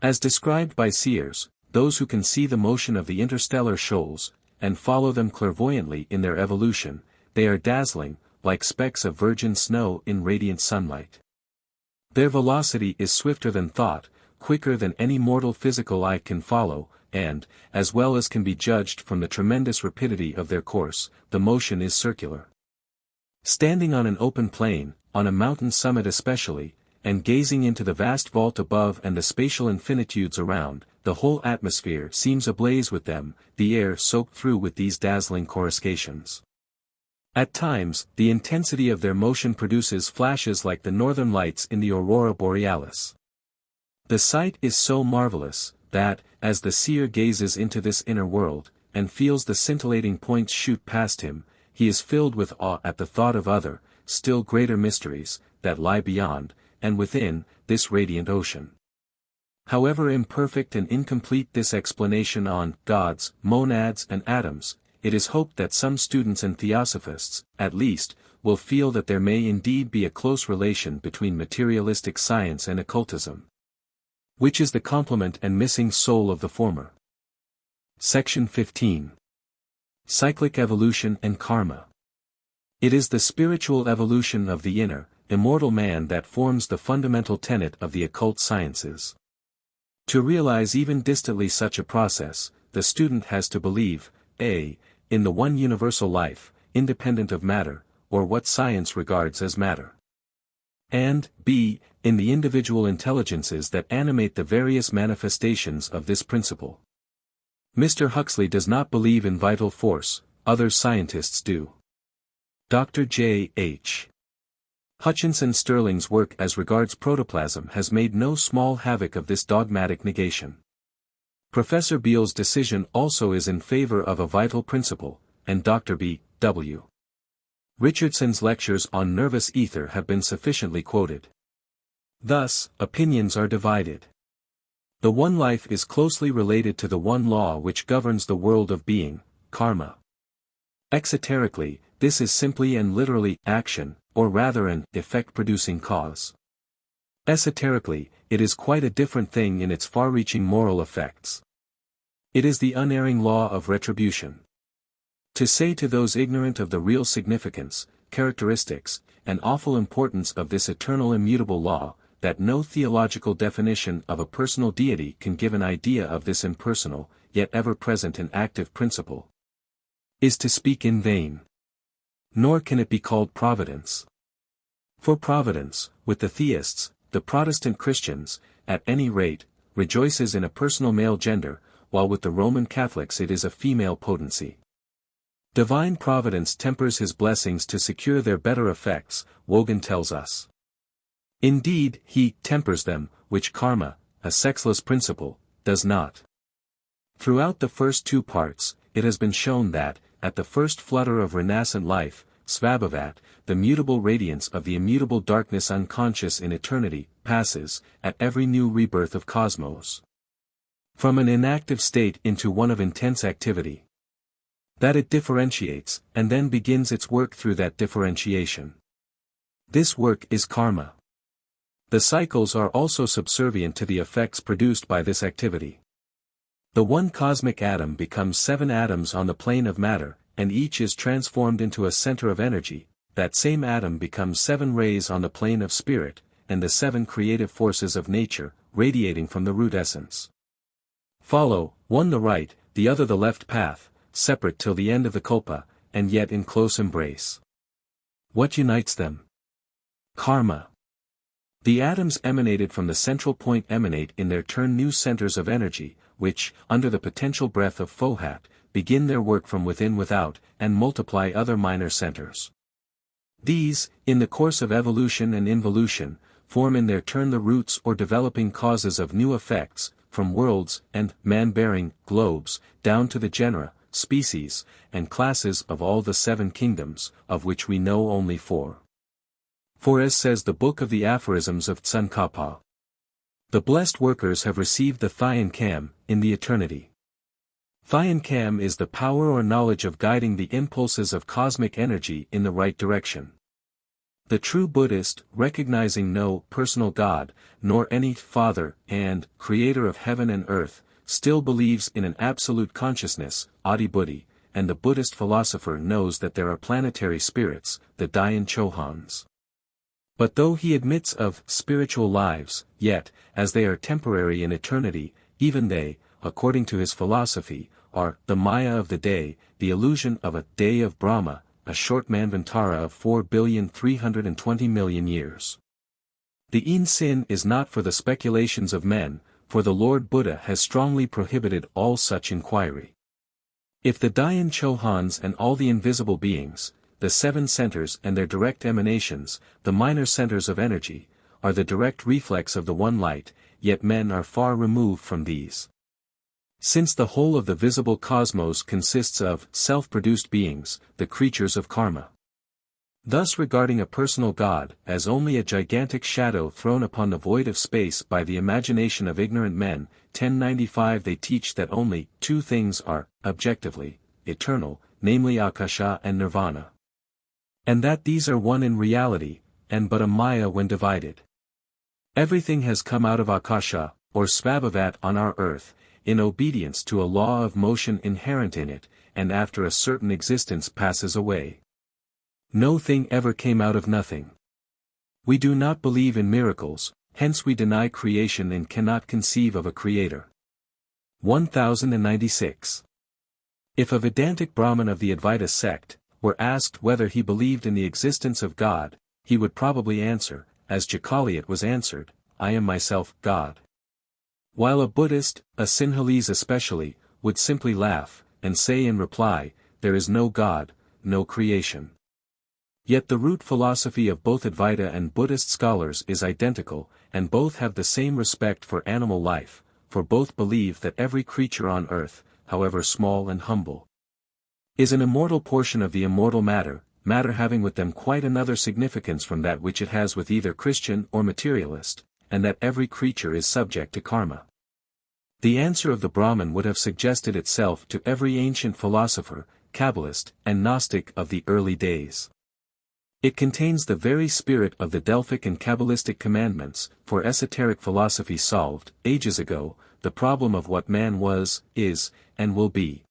Speaker 1: As described by seers, those who can see the motion of the interstellar shoals, and follow them clairvoyantly in their evolution, they are dazzling, like specks of virgin snow in radiant sunlight. Their velocity is swifter than thought, quicker than any mortal physical eye can follow, and, as well as can be judged from the tremendous rapidity of their course, the motion is circular. Standing on an open plain, on a mountain summit especially, and gazing into the vast vault above and the spatial infinitudes around, the whole atmosphere seems ablaze with them, the air soaked through with these dazzling coruscations. At times, the intensity of their motion produces flashes like the northern lights in the aurora borealis. The sight is so marvelous, that, as the seer gazes into this inner world, and feels the scintillating points shoot past him, he is filled with awe at the thought of other, still greater mysteries, that lie beyond, and within, this radiant ocean. However imperfect and incomplete this explanation on gods, monads and atoms, it is hoped that some students and theosophists, at least, will feel that there may indeed be a close relation between materialistic science and occultism. Which is the complement and missing soul of the former? Section 15. Cyclic evolution and karma. It is the spiritual evolution of the inner, immortal man that forms the fundamental tenet of the occult sciences. To realize even distantly such a process, the student has to believe, a. in the one universal life, independent of matter, or what science regards as matter. And, b. in the individual intelligences that animate the various manifestations of this principle. Mr. Huxley does not believe in vital force, other scientists do. Dr. J. H. Hutchinson Sterling's work as regards protoplasm has made no small havoc of this dogmatic negation. Professor Beale's decision also is in favor of a vital principle, and Dr. B. W. Richardson's lectures on nervous ether have been sufficiently quoted. Thus, opinions are divided. The one life is closely related to the one law which governs the world of being, karma. Exoterically, this is simply and literally action, or rather an effect-producing cause. Esoterically, it is quite a different thing in its far-reaching moral effects. It is the unerring law of retribution. To say to those ignorant of the real significance, characteristics, and awful importance of this eternal immutable law, that no theological definition of a personal deity can give an idea of this impersonal, yet ever-present and active principle, is to speak in vain. Nor can it be called providence. For providence, with the theists, the Protestant Christians, at any rate, rejoices in a personal male gender, while with the Roman Catholics it is a female potency. Divine providence tempers his blessings to secure their better effects, Wogan tells us. Indeed, he tempers them, which karma, a sexless principle, does not. Throughout the first two parts, it has been shown that, at the first flutter of renascent life, Svabhavat, the mutable radiance of the immutable darkness unconscious in eternity, passes, at every new rebirth of cosmos, from an inactive state into one of intense activity. That it differentiates, and then begins its work through that differentiation. This work is karma. The cycles are also subservient to the effects produced by this activity. The one cosmic atom becomes 7 atoms on the plane of matter, and each is transformed into a center of energy. That same atom becomes 7 rays on the plane of spirit, and the 7 creative forces of nature, radiating from the root essence. Follow, one the right, the other the left path, separate till the end of the kalpa, and yet in close embrace. What unites them? Karma. The atoms emanated from the central point emanate in their turn new centers of energy, which, under the potential breath of Fohat, begin their work from within without, and multiply other minor centers. These, in the course of evolution and involution, form in their turn the roots or developing causes of new effects, from worlds and man-bearing globes, down to the genera, species, and classes of all the 7 kingdoms, of which we know only 4. For as says the book of the aphorisms of Tsongkhapa, the blessed workers have received the Thyan Kam, in the eternity. Thyan Kam is the power or knowledge of guiding the impulses of cosmic energy in the right direction. The true Buddhist, recognizing no personal God, nor any Father and Creator of heaven and earth, still believes in an absolute consciousness, Adi-Buddhi, and the Buddhist philosopher knows that there are planetary spirits, the Dayan Chohans. But though he admits of spiritual lives, yet, as they are temporary in eternity, even they, according to his philosophy, are the Maya of the day, the illusion of a day of Brahma, a short manvantara of 4,320,000,000 years. The Ein-Sin is not for the speculations of men, for the Lord Buddha has strongly prohibited all such inquiry. If the Dayan Chohans and all the invisible beings, the seven centers and their direct emanations, the minor centers of energy, are the direct reflex of the one light, yet men are far removed from these. Since the whole of the visible cosmos consists of self-produced beings, the creatures of karma. Thus regarding a personal God as only a gigantic shadow thrown upon the void of space by the imagination of ignorant men, 1095 they teach that only two things are, objectively, eternal, namely Akasha and Nirvana. And that these are one in reality, and but a Maya when divided. Everything has come out of Akasha, or Svabhavat on our earth, in obedience to a law of motion inherent in it, and after a certain existence passes away. No thing ever came out of nothing. We do not believe in miracles, hence we deny creation and cannot conceive of a creator. 1096. If a Vedantic Brahmin of the Advaita sect were asked whether he believed in the existence of God, he would probably answer, as Chakaliyat was answered, I am myself God. While a Buddhist, a Sinhalese especially, would simply laugh, and say in reply, there is no God, no creation. Yet the root philosophy of both Advaita and Buddhist scholars is identical, and both have the same respect for animal life, for both believe that every creature on earth, however small and humble, is an immortal portion of the immortal matter, matter having with them quite another significance from that which it has with either Christian or materialist, and that every creature is subject to karma. The answer of the Brahmin would have suggested itself to every ancient philosopher, Kabbalist, and Gnostic of the early days. It contains the very spirit of the Delphic and Kabbalistic commandments, for esoteric philosophy solved, ages ago, the problem of what man was, is, and will be.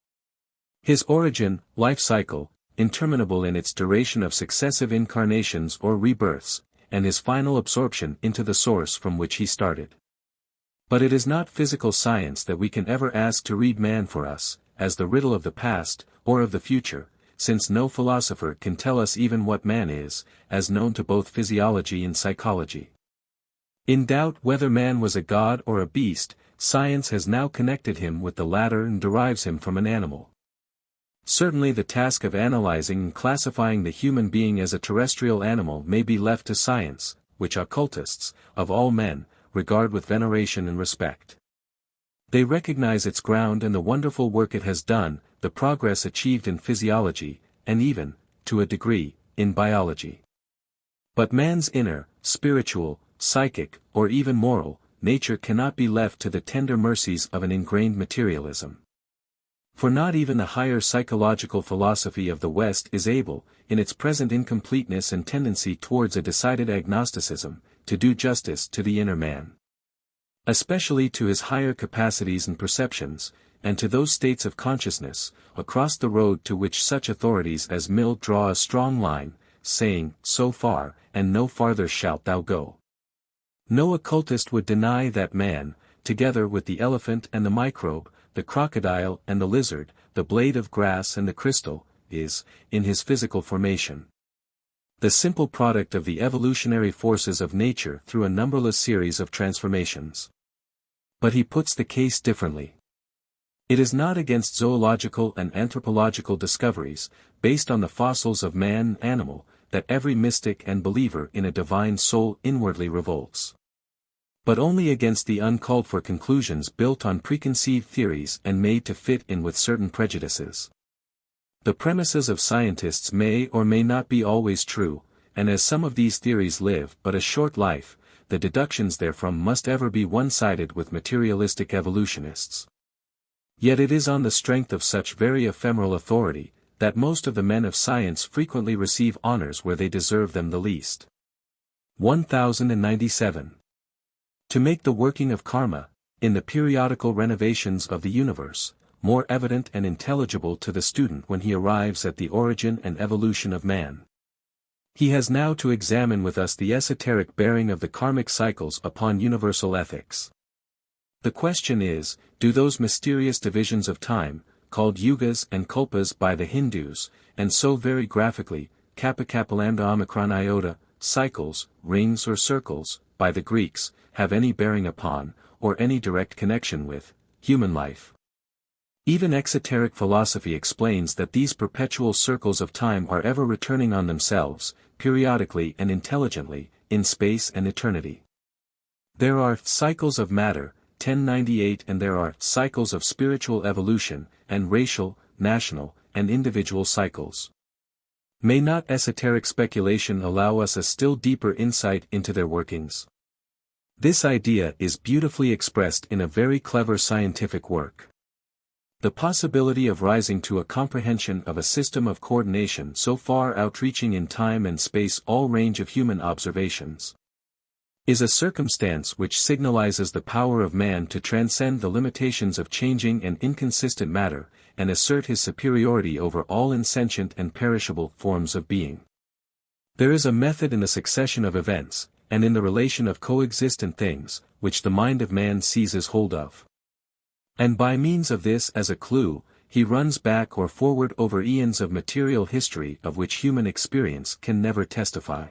Speaker 1: His origin, life cycle, interminable in its duration of successive incarnations or rebirths, and his final absorption into the source from which he started. But it is not physical science that we can ever ask to read man for us, as the riddle of the past, or of the future, since no philosopher can tell us even what man is, as known to both physiology and psychology. In doubt whether man was a god or a beast, science has now connected him with the latter and derives him from an animal. Certainly the task of analyzing and classifying the human being as a terrestrial animal may be left to science, which occultists, of all men, regard with veneration and respect. They recognize its ground and the wonderful work it has done, the progress achieved in physiology, and even, to a degree, in biology. But man's inner, spiritual, psychic, or even moral, nature cannot be left to the tender mercies of an ingrained materialism. For not even the higher psychological philosophy of the West is able, in its present incompleteness and tendency towards a decided agnosticism, to do justice to the inner man. Especially to his higher capacities and perceptions, and to those states of consciousness, across the road to which such authorities as Mill draw a strong line, saying, so far, and no farther shalt thou go. No occultist would deny that man, together with the elephant and the microbe, the crocodile and the lizard, the blade of grass and the crystal, is, in his physical formation, the simple product of the evolutionary forces of nature through a numberless series of transformations. But he puts the case differently. It is not against zoological and anthropological discoveries, based on the fossils of man and animal, that every mystic and believer in a divine soul inwardly revolts. But only against the uncalled-for conclusions built on preconceived theories and made to fit in with certain prejudices. The premises of scientists may or may not be always true, and as some of these theories live but a short life, the deductions therefrom must ever be one-sided with materialistic evolutionists. Yet it is on the strength of such very ephemeral authority, that most of the men of science frequently receive honors where they deserve them the least. 1097. To make the working of karma, in the periodical renovations of the universe, more evident and intelligible to the student when he arrives at the origin and evolution of man, he has now to examine with us the esoteric bearing of the karmic cycles upon universal ethics. The question is, do those mysterious divisions of time, called Yugas and Kalpas by the Hindus, and so very graphically, Kappa Kappa Lambda Omicron Iota, cycles, rings or circles, by the Greeks, have any bearing upon, or any direct connection with, human life? Even exoteric philosophy explains that these perpetual circles of time are ever returning on themselves, periodically and intelligently, in space and eternity. There are cycles of matter, 1098, and there are cycles of spiritual evolution, and racial, national, and individual cycles. May not esoteric speculation allow us a still deeper insight into their workings? This idea is beautifully expressed in a very clever scientific work. The possibility of rising to a comprehension of a system of coordination so far outreaching in time and space all range of human observations is a circumstance which signalizes the power of man to transcend the limitations of changing and inconsistent matter, and assert his superiority over all insentient and perishable forms of being. There is a method in the succession of events, and in the relation of coexistent things, which the mind of man seizes hold of. And by means of this as a clue, he runs back or forward over eons of material history of which human experience can never testify.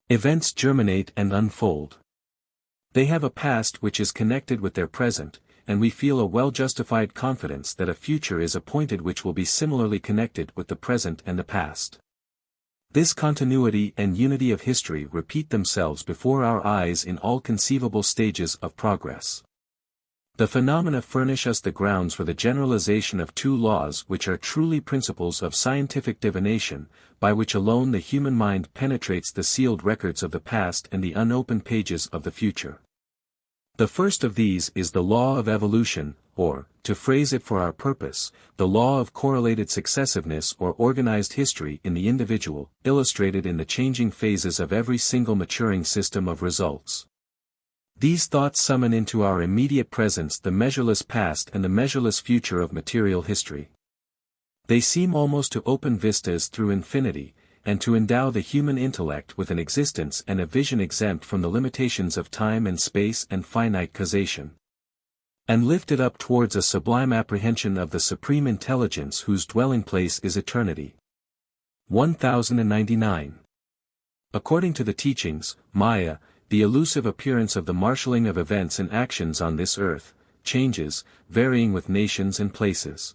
Speaker 1: Events germinate and unfold. They have a past which is connected with their present, and we feel a well-justified confidence that a future is appointed which will be similarly connected with the present and the past. This continuity and unity of history repeat themselves before our eyes in all conceivable stages of progress. The phenomena furnish us the grounds for the generalization of two laws which are truly principles of scientific divination, by which alone the human mind penetrates the sealed records of the past and the unopened pages of the future. The first of these is the law of evolution, or, to phrase it for our purpose, the law of correlated successiveness or organized history in the individual, illustrated in the changing phases of every single maturing system of results. These thoughts summon into our immediate presence the measureless past and the measureless future of material history. They seem almost to open vistas through infinity, and to endow the human intellect with an existence and a vision exempt from the limitations of time and space and finite causation, and lift it up towards a sublime apprehension of the supreme intelligence whose dwelling place is eternity. 1099. According to the teachings, Maya, the elusive appearance of the marshalling of events and actions on this earth, changes, varying with nations and places.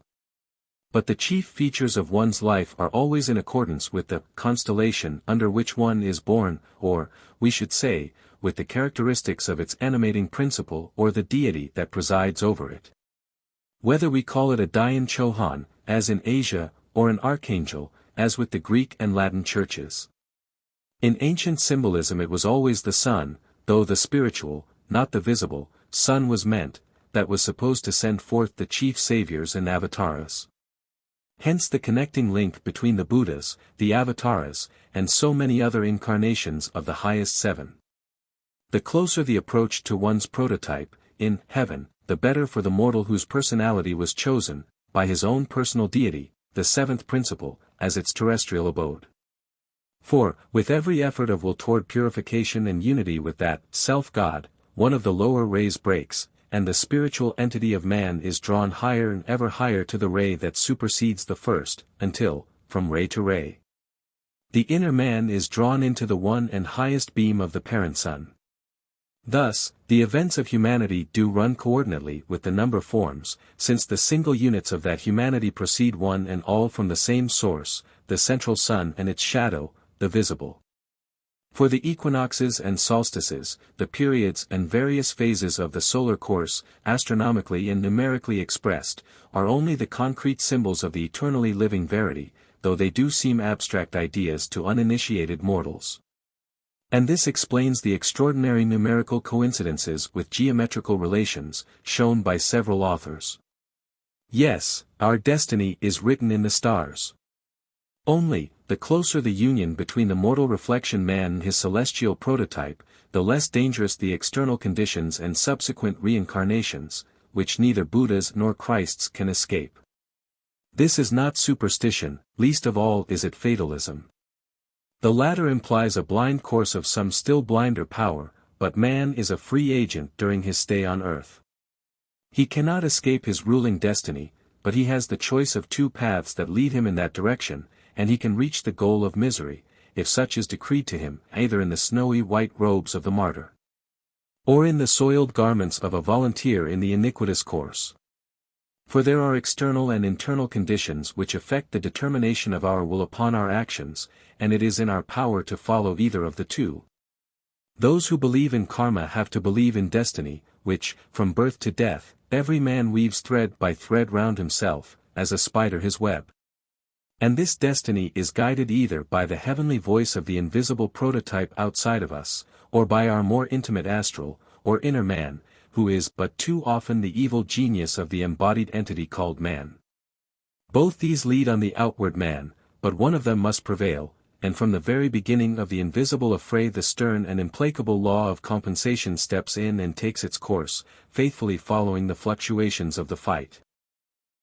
Speaker 1: But the chief features of one's life are always in accordance with the constellation under which one is born, or, we should say, with the characteristics of its animating principle or the deity that presides over it. Whether we call it a Dayan Chohan, as in Asia, or an archangel, as with the Greek and Latin churches. In ancient symbolism it was always the sun, though the spiritual, not the visible, sun was meant, that was supposed to send forth the chief saviors and avatars. Hence the connecting link between the Buddhas, the avatars, and so many other incarnations of the highest seven. The closer the approach to one's prototype, in heaven, the better for the mortal whose personality was chosen, by his own personal deity, the seventh principle, as its terrestrial abode. For, with every effort of will toward purification and unity with that self-God, one of the lower rays breaks, and the spiritual entity of man is drawn higher and ever higher to the ray that supersedes the first, until, from ray to ray, the inner man is drawn into the one and highest beam of the parent sun. Thus, the events of humanity do run coordinately with the number forms, since the single units of that humanity proceed one and all from the same source, the central sun and its shadow, the visible. For the equinoxes and solstices, the periods and various phases of the solar course, astronomically and numerically expressed, are only the concrete symbols of the eternally living verity, though they do seem abstract ideas to uninitiated mortals. And this explains the extraordinary numerical coincidences with geometrical relations, shown by several authors. Yes, our destiny is written in the stars. Only, the closer the union between the mortal reflection man and his celestial prototype, the less dangerous the external conditions and subsequent reincarnations, which neither Buddhas nor Christs can escape. This is not superstition, least of all is it fatalism. The latter implies a blind course of some still blinder power, but man is a free agent during his stay on earth. He cannot escape his ruling destiny, but he has the choice of two paths that lead him in that direction, and he can reach the goal of misery, if such is decreed to him, either in the snowy white robes of the martyr, or in the soiled garments of a volunteer in the iniquitous course. For there are external and internal conditions which affect the determination of our will upon our actions, and it is in our power to follow either of the two. Those who believe in karma have to believe in destiny, which, from birth to death, every man weaves thread by thread round himself, as a spider his web. And this destiny is guided either by the heavenly voice of the invisible prototype outside of us, or by our more intimate astral, or inner man, who is but too often the evil genius of the embodied entity called man. Both these lead on the outward man, but one of them must prevail, and from the very beginning of the invisible affray the stern and implacable law of compensation steps in and takes its course, faithfully following the fluctuations of the fight.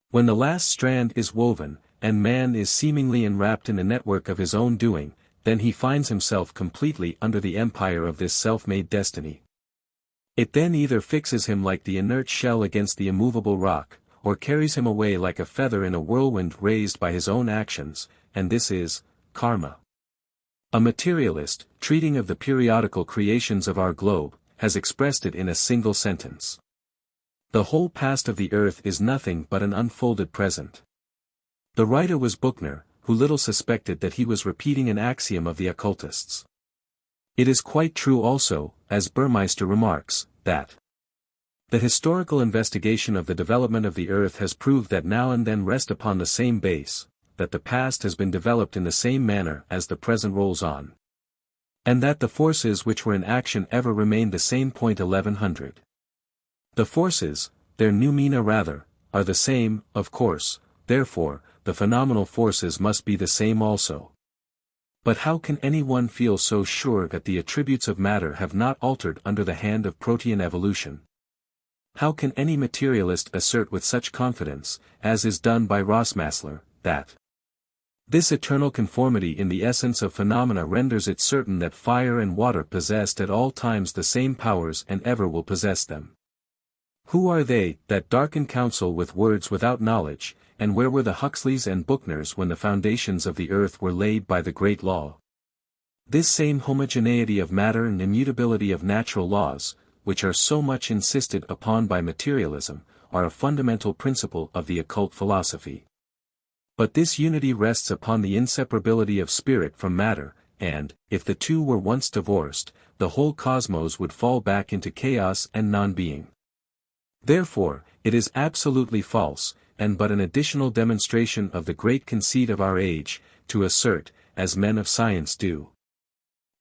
Speaker 1: When the last strand is woven, and man is seemingly enwrapped in the network of his own doing, then he finds himself completely under the empire of this self-made destiny. It then either fixes him like the inert shell against the immovable rock, or carries him away like a feather in a whirlwind raised by his own actions, and this is karma. A materialist, treating of the periodical creations of our globe, has expressed it in a single sentence. The whole past of the earth is nothing but an unfolded present. The writer was Buchner, who little suspected that he was repeating an axiom of the occultists. It is quite true also, as Burmeister remarks, that the historical investigation of the development of the earth has proved that now and then rest upon the same base, that the past has been developed in the same manner as the present rolls on. And that the forces which were in action ever remain the same. 1100. The forces, their noumena rather, are the same, of course, therefore, the phenomenal forces must be the same also. But how can anyone feel so sure that the attributes of matter have not altered under the hand of protean evolution? How can any materialist assert with such confidence, as is done by Rossmassler, that this eternal conformity in the essence of phenomena renders it certain that fire and water possessed at all times the same powers and ever will possess them? Who are they that darken counsel with words without knowledge, and where were the Huxleys and Buchners when the foundations of the earth were laid by the great law? This same homogeneity of matter and immutability of natural laws, which are so much insisted upon by materialism, are a fundamental principle of the occult philosophy. But this unity rests upon the inseparability of spirit from matter, and, if the two were once divorced, the whole cosmos would fall back into chaos and non-being. Therefore, it is absolutely false, and but an additional demonstration of the great conceit of our age, to assert, as men of science do,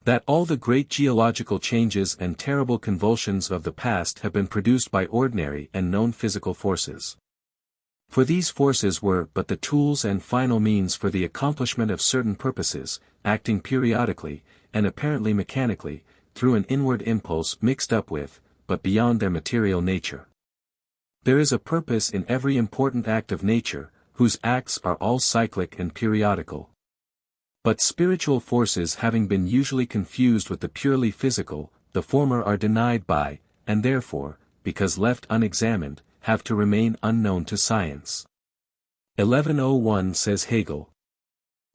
Speaker 1: that all the great geological changes and terrible convulsions of the past have been produced by ordinary and known physical forces. For these forces were but the tools and final means for the accomplishment of certain purposes, acting periodically, and apparently mechanically, through an inward impulse mixed up with, but beyond their material nature. There is a purpose in every important act of nature, whose acts are all cyclic and periodical. But spiritual forces having been usually confused with the purely physical, the former are denied by, and therefore, because left unexamined, have to remain unknown to science. 1101 says Hegel.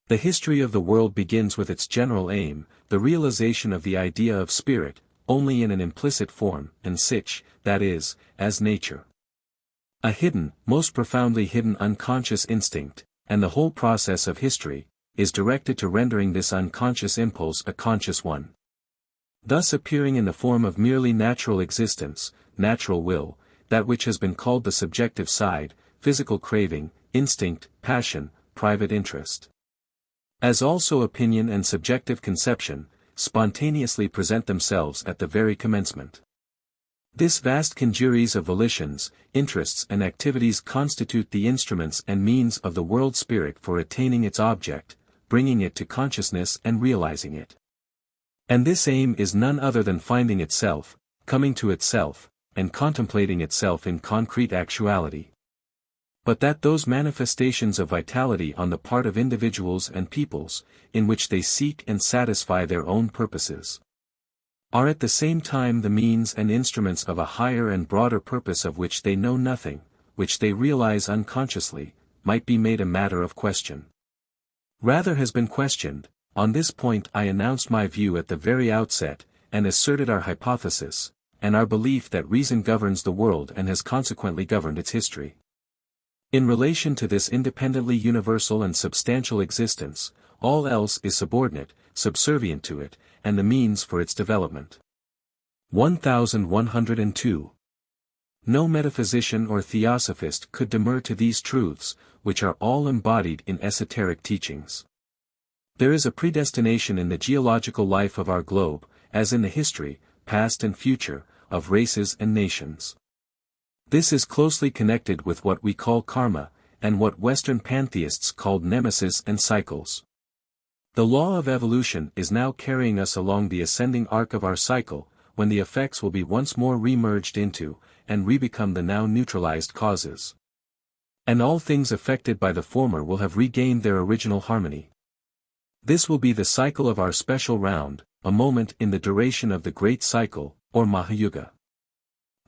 Speaker 1: The history of the world begins with its general aim, the realization of the idea of spirit, only in an implicit form, and sich, that is, as nature. A hidden, most profoundly hidden unconscious instinct, and the whole process of history, is directed to rendering this unconscious impulse a conscious one. Thus appearing in the form of merely natural existence, natural will, that which has been called the subjective side, physical craving, instinct, passion, private interest. As also opinion and subjective conception, spontaneously present themselves at the very commencement. This vast congeries of volitions, interests and activities constitute the instruments and means of the world spirit for attaining its object, bringing it to consciousness and realizing it. And this aim is none other than finding itself, coming to itself, and contemplating itself in concrete actuality. But that those manifestations of vitality on the part of individuals and peoples, in which they seek and satisfy their own purposes, are at the same time the means and instruments of a higher and broader purpose of which they know nothing, which they realize unconsciously, might be made a matter of question. Rather has been questioned. On this point I announced my view at the very outset, and asserted our hypothesis, and our belief that reason governs the world and has consequently governed its history. In relation to this independently universal and substantial existence, all else is subordinate, subservient to it, and the means for its development. 1102. No metaphysician or theosophist could demur to these truths, which are all embodied in esoteric teachings. There is a predestination in the geological life of our globe, as in the history, past and future, of races and nations. This is closely connected with what we call karma, and what Western pantheists called nemesis and cycles. The law of evolution is now carrying us along the ascending arc of our cycle, when the effects will be once more re-merged into, and re-become the now neutralized causes. And all things affected by the former will have regained their original harmony. This will be the cycle of our special round, a moment in the duration of the great cycle, or Mahayuga.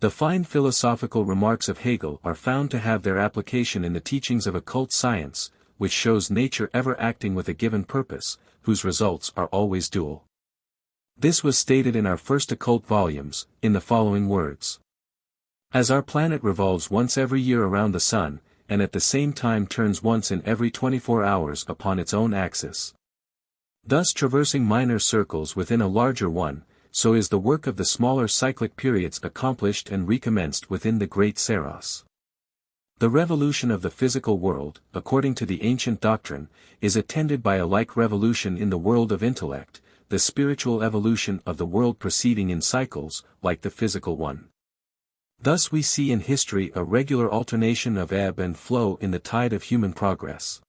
Speaker 1: The fine philosophical remarks of Hegel are found to have their application in the teachings of occult science, which shows nature ever acting with a given purpose, whose results are always dual. This was stated in our first occult volumes, in the following words. As our planet revolves once every year around the sun, and at the same time turns once in every 24 hours upon its own axis, thus traversing minor circles within a larger one, so is the work of the smaller cyclic periods accomplished and recommenced within the great Saros. The revolution of the physical world, according to the ancient doctrine, is attended by a like revolution in the world of intellect, the spiritual evolution of the world proceeding in cycles, like the physical one. Thus we see in history a regular alternation of ebb and flow in the tide of human progress.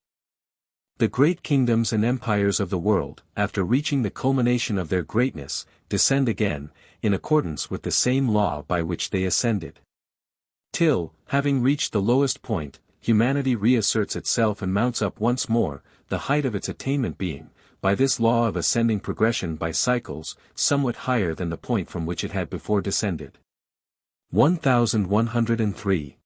Speaker 1: The great kingdoms and empires of the world, after reaching the culmination of their greatness, descend again, in accordance with the same law by which they ascended. Till, having reached the lowest point, humanity reasserts itself and mounts up once more, the height of its attainment being, by this law of ascending progression by cycles, somewhat higher than the point from which it had before descended. 1103.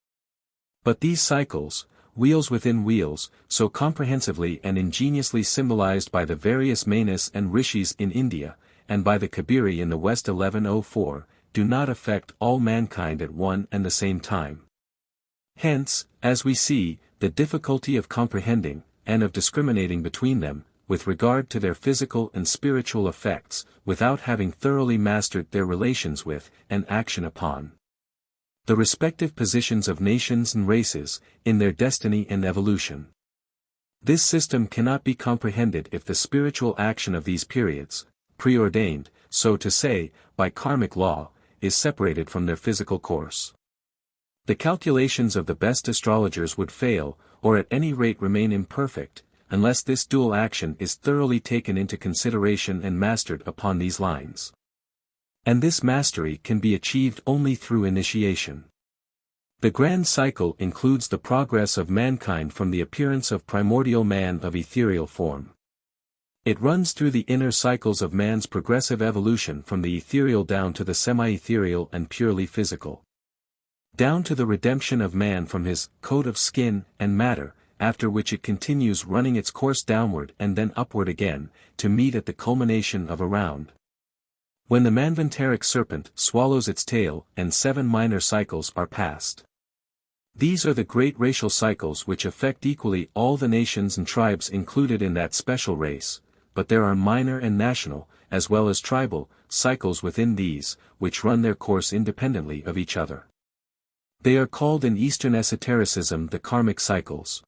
Speaker 1: But these cycles, wheels within wheels, so comprehensively and ingeniously symbolized by the various Manas and Rishis in India, and by the Kabiri in the West 1104, do not affect all mankind at one and the same time. Hence, as we see, the difficulty of comprehending, and of discriminating between them, with regard to their physical and spiritual effects, without having thoroughly mastered their relations with, and action upon, the respective positions of nations and races, in their destiny and evolution. This system cannot be comprehended if the spiritual action of these periods, preordained, so to say, by karmic law, is separated from their physical course. The calculations of the best astrologers would fail, or at any rate remain imperfect, unless this dual action is thoroughly taken into consideration and mastered upon these lines. And this mastery can be achieved only through initiation. The grand cycle includes the progress of mankind from the appearance of primordial man of ethereal form. It runs through the inner cycles of man's progressive evolution from the ethereal down to the semi-ethereal and purely physical. Down to the redemption of man from his coat of skin and matter, after which it continues running its course downward and then upward again, to meet at the culmination of a round, when the manvantaric serpent swallows its tail and 7 minor cycles are passed. These are the great racial cycles which affect equally all the nations and tribes included in that special race, but there are minor and national, as well as tribal, cycles within these, which run their course independently of each other. They are called in Eastern esotericism the karmic cycles.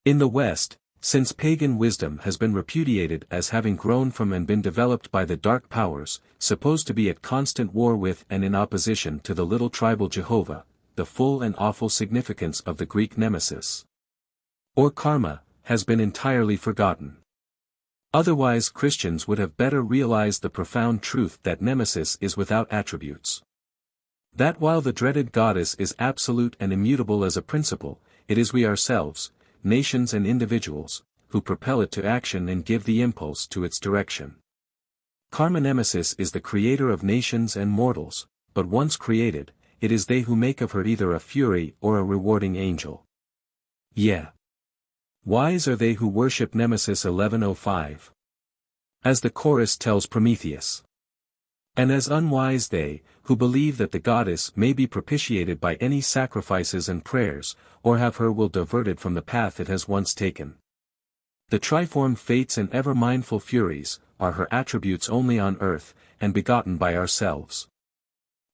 Speaker 1: In the West, since pagan wisdom has been repudiated as having grown from and been developed by the dark powers, supposed to be at constant war with and in opposition to the little tribal Jehovah, the full and awful significance of the Greek nemesis, or karma, has been entirely forgotten. Otherwise Christians would have better realized the profound truth that nemesis is without attributes. That while the dreaded goddess is absolute and immutable as a principle, it is we ourselves, nations and individuals, who propel it to action and give the impulse to its direction. Karma nemesis is the creator of nations and mortals, but once created, it is they who make of her either a fury or a rewarding angel. Yeah. Wise are they who worship Nemesis 1105. As the chorus tells Prometheus. And as unwise they, who believe that the goddess may be propitiated by any sacrifices and prayers, or have her will diverted from the path it has once taken. The triform fates and ever-mindful furies, are her attributes only on earth, and begotten by ourselves.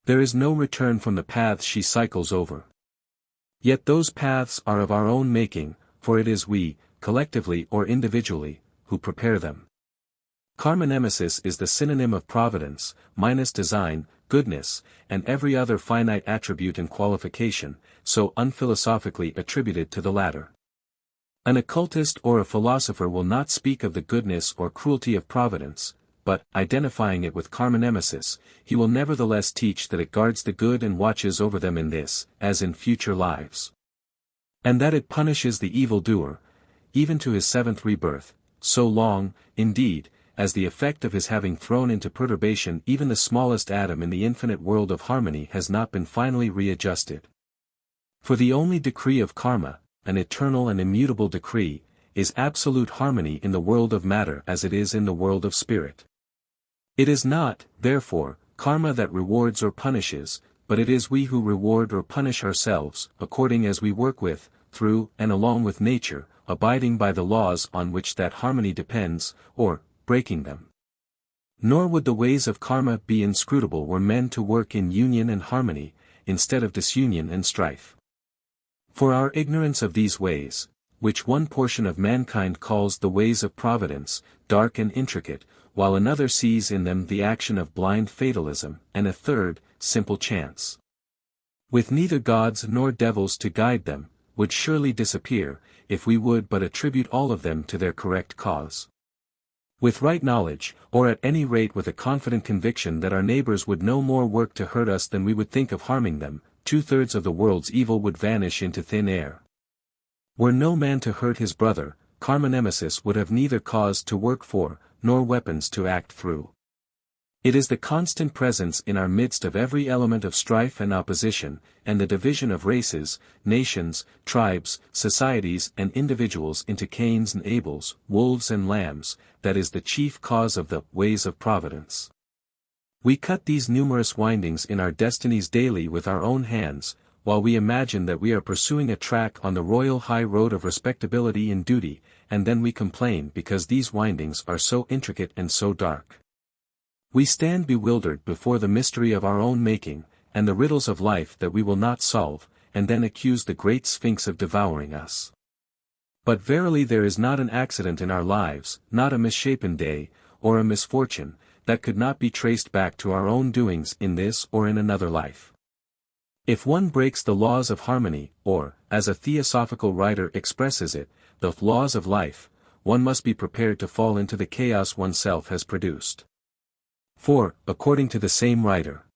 Speaker 1: There is no return from the paths she cycles over. Yet those paths are of our own making, for it is we, collectively or individually, who prepare them. Karma nemesis is the synonym of providence, minus design, goodness, and every other finite attribute and qualification, so unphilosophically attributed to the latter. An occultist or a philosopher will not speak of the goodness or cruelty of providence, but, identifying it with karma nemesis, he will nevertheless teach that it guards the good and watches over them in this, as in future lives. And that it punishes the evildoer, even to his seventh rebirth, so long, indeed, as the effect of his having thrown into perturbation even the smallest atom in the infinite world of harmony has not been finally readjusted. For the only decree of karma, an eternal and immutable decree, is absolute harmony in the world of matter as it is in the world of spirit. It is not, therefore, karma that rewards or punishes, but it is we who reward or punish ourselves, according as we work with, through, and along with nature, abiding by the laws on which that harmony depends, or, breaking them. Nor would the ways of karma be inscrutable were men to work in union and harmony, instead of disunion and strife. For our ignorance of these ways, which one portion of mankind calls the ways of providence, dark and intricate, while another sees in them the action of blind fatalism, and a third, simple chance. With neither gods nor devils to guide them, would surely disappear, if we would but attribute all of them to their correct cause. With right knowledge, or at any rate with a confident conviction that our neighbors would no more work to hurt us than we would think of harming them, 2/3 of the world's evil would vanish into thin air. Were no man to hurt his brother, karma nemesis would have neither cause to work for, nor weapons to act through. It is the constant presence in our midst of every element of strife and opposition, and the division of races, nations, tribes, societies and individuals into Cains and Abels, wolves and lambs, that is the chief cause of the ways of providence. We cut these numerous windings in our destinies daily with our own hands, while we imagine that we are pursuing a track on the royal high road of respectability and duty, and then we complain because these windings are so intricate and so dark. We stand bewildered before the mystery of our own making, and the riddles of life that we will not solve, and then accuse the great Sphinx of devouring us. But verily there is not an accident in our lives, not a misshapen day, or a misfortune, that could not be traced back to our own doings in this or in another life. If one breaks the laws of harmony, or, as a theosophical writer expresses it, the laws of life, one must be prepared to fall into the chaos oneself has produced. For, according to the same writer,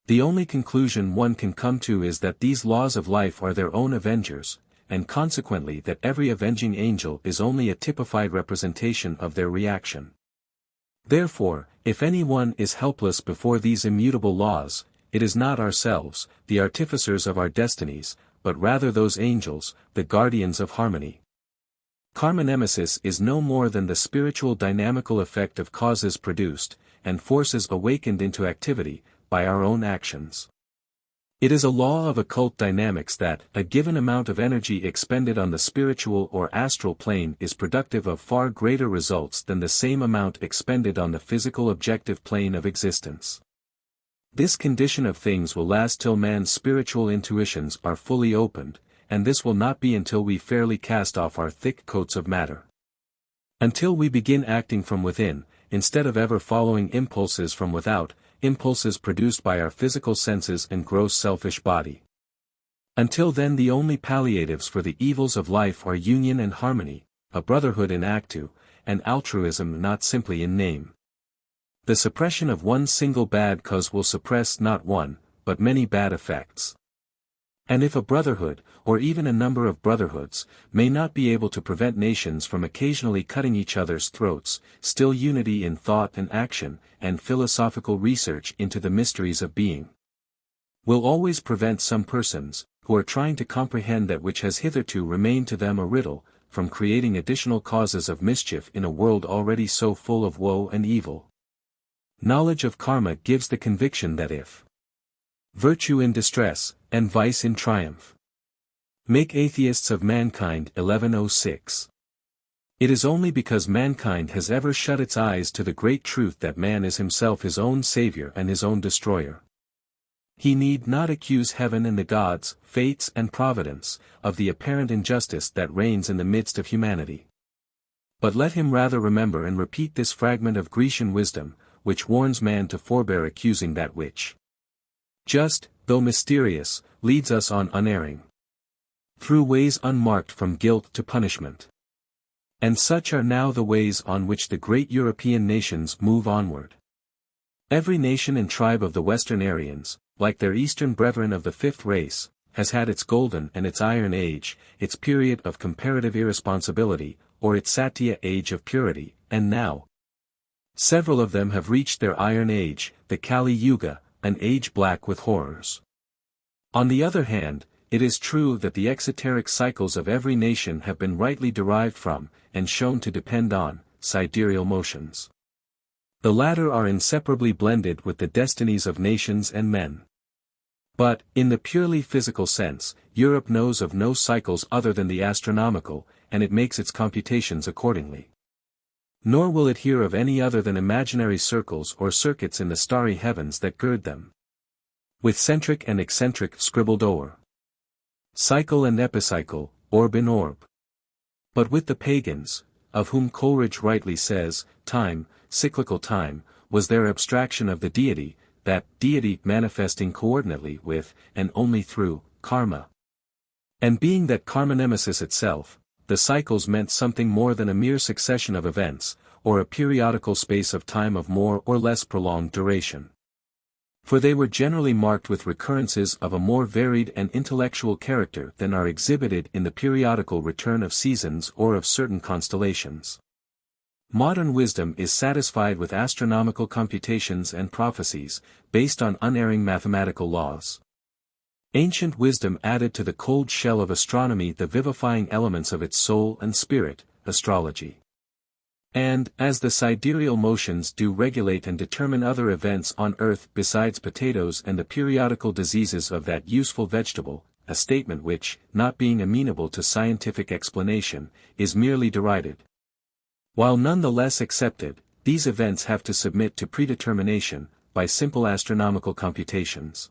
Speaker 1: the only conclusion one can come to is that these laws of life are their own avengers, and consequently that every avenging angel is only a typified representation of their reaction. Therefore, if any one is helpless before these immutable laws, it is not ourselves, the artificers of our destinies, but rather those angels, the guardians of harmony. Karma nemesis is no more than the spiritual dynamical effect of causes produced, and forces awakened into activity, by our own actions. It is a law of occult dynamics that a given amount of energy expended on the spiritual or astral plane is productive of far greater results than the same amount expended on the physical objective plane of existence. This condition of things will last till man's spiritual intuitions are fully opened, and this will not be until we fairly cast off our thick coats of matter. Until we begin acting from within, instead of ever following impulses from without, impulses produced by our physical senses and gross selfish body. Until then the only palliatives for the evils of life are union and harmony, a brotherhood in actu, and altruism not simply in name. The suppression of one single bad cause will suppress not one, but many bad effects. And if a brotherhood, or even a number of brotherhoods, may not be able to prevent nations from occasionally cutting each other's throats, still unity in thought and action, and philosophical research into the mysteries of being, will always prevent some persons, who are trying to comprehend that which has hitherto remained to them a riddle, from creating additional causes of mischief in a world already so full of woe and evil. Knowledge of karma gives the conviction that if virtue in distress, and vice in triumph, make atheists of mankind. 1106. It is only because mankind has ever shut its eyes to the great truth that man is himself his own savior and his own destroyer. He need not accuse heaven and the gods, fates and providence, of the apparent injustice that reigns in the midst of humanity. But let him rather remember and repeat this fragment of Grecian wisdom, which warns man to forbear accusing that which, just, though mysterious, leads us on unerring, through ways unmarked from guilt to punishment. And such are now the ways on which the great European nations move onward. Every nation and tribe of the Western Aryans, like their Eastern brethren of the fifth race, has had its golden and its iron age, its period of comparative irresponsibility, or its Satya age of purity, and now several of them have reached their iron age, the Kali Yuga, an age black with horrors. On the other hand, it is true that the exoteric cycles of every nation have been rightly derived from, and shown to depend on, sidereal motions. The latter are inseparably blended with the destinies of nations and men. But, in the purely physical sense, Europe knows of no cycles other than the astronomical, and it makes its computations accordingly. Nor will it hear of any other than imaginary circles or circuits in the starry heavens that gird them, with centric and eccentric scribbled o'er. Cycle and epicycle, orb in orb. But with the pagans, of whom Coleridge rightly says, time, cyclical time, was their abstraction of the deity, that deity manifesting coordinately with, and only through, karma. And being that karma nemesis itself, the cycles meant something more than a mere succession of events, or a periodical space of time of more or less prolonged duration. For they were generally marked with recurrences of a more varied and intellectual character than are exhibited in the periodical return of seasons or of certain constellations. Modern wisdom is satisfied with astronomical computations and prophecies, based on unerring mathematical laws. Ancient wisdom added to the cold shell of astronomy the vivifying elements of its soul and spirit, astrology. And, as the sidereal motions do regulate and determine other events on earth besides potatoes and the periodical diseases of that useful vegetable, a statement which, not being amenable to scientific explanation, is merely derided. While none the less accepted, these events have to submit to predetermination, by simple astronomical computations.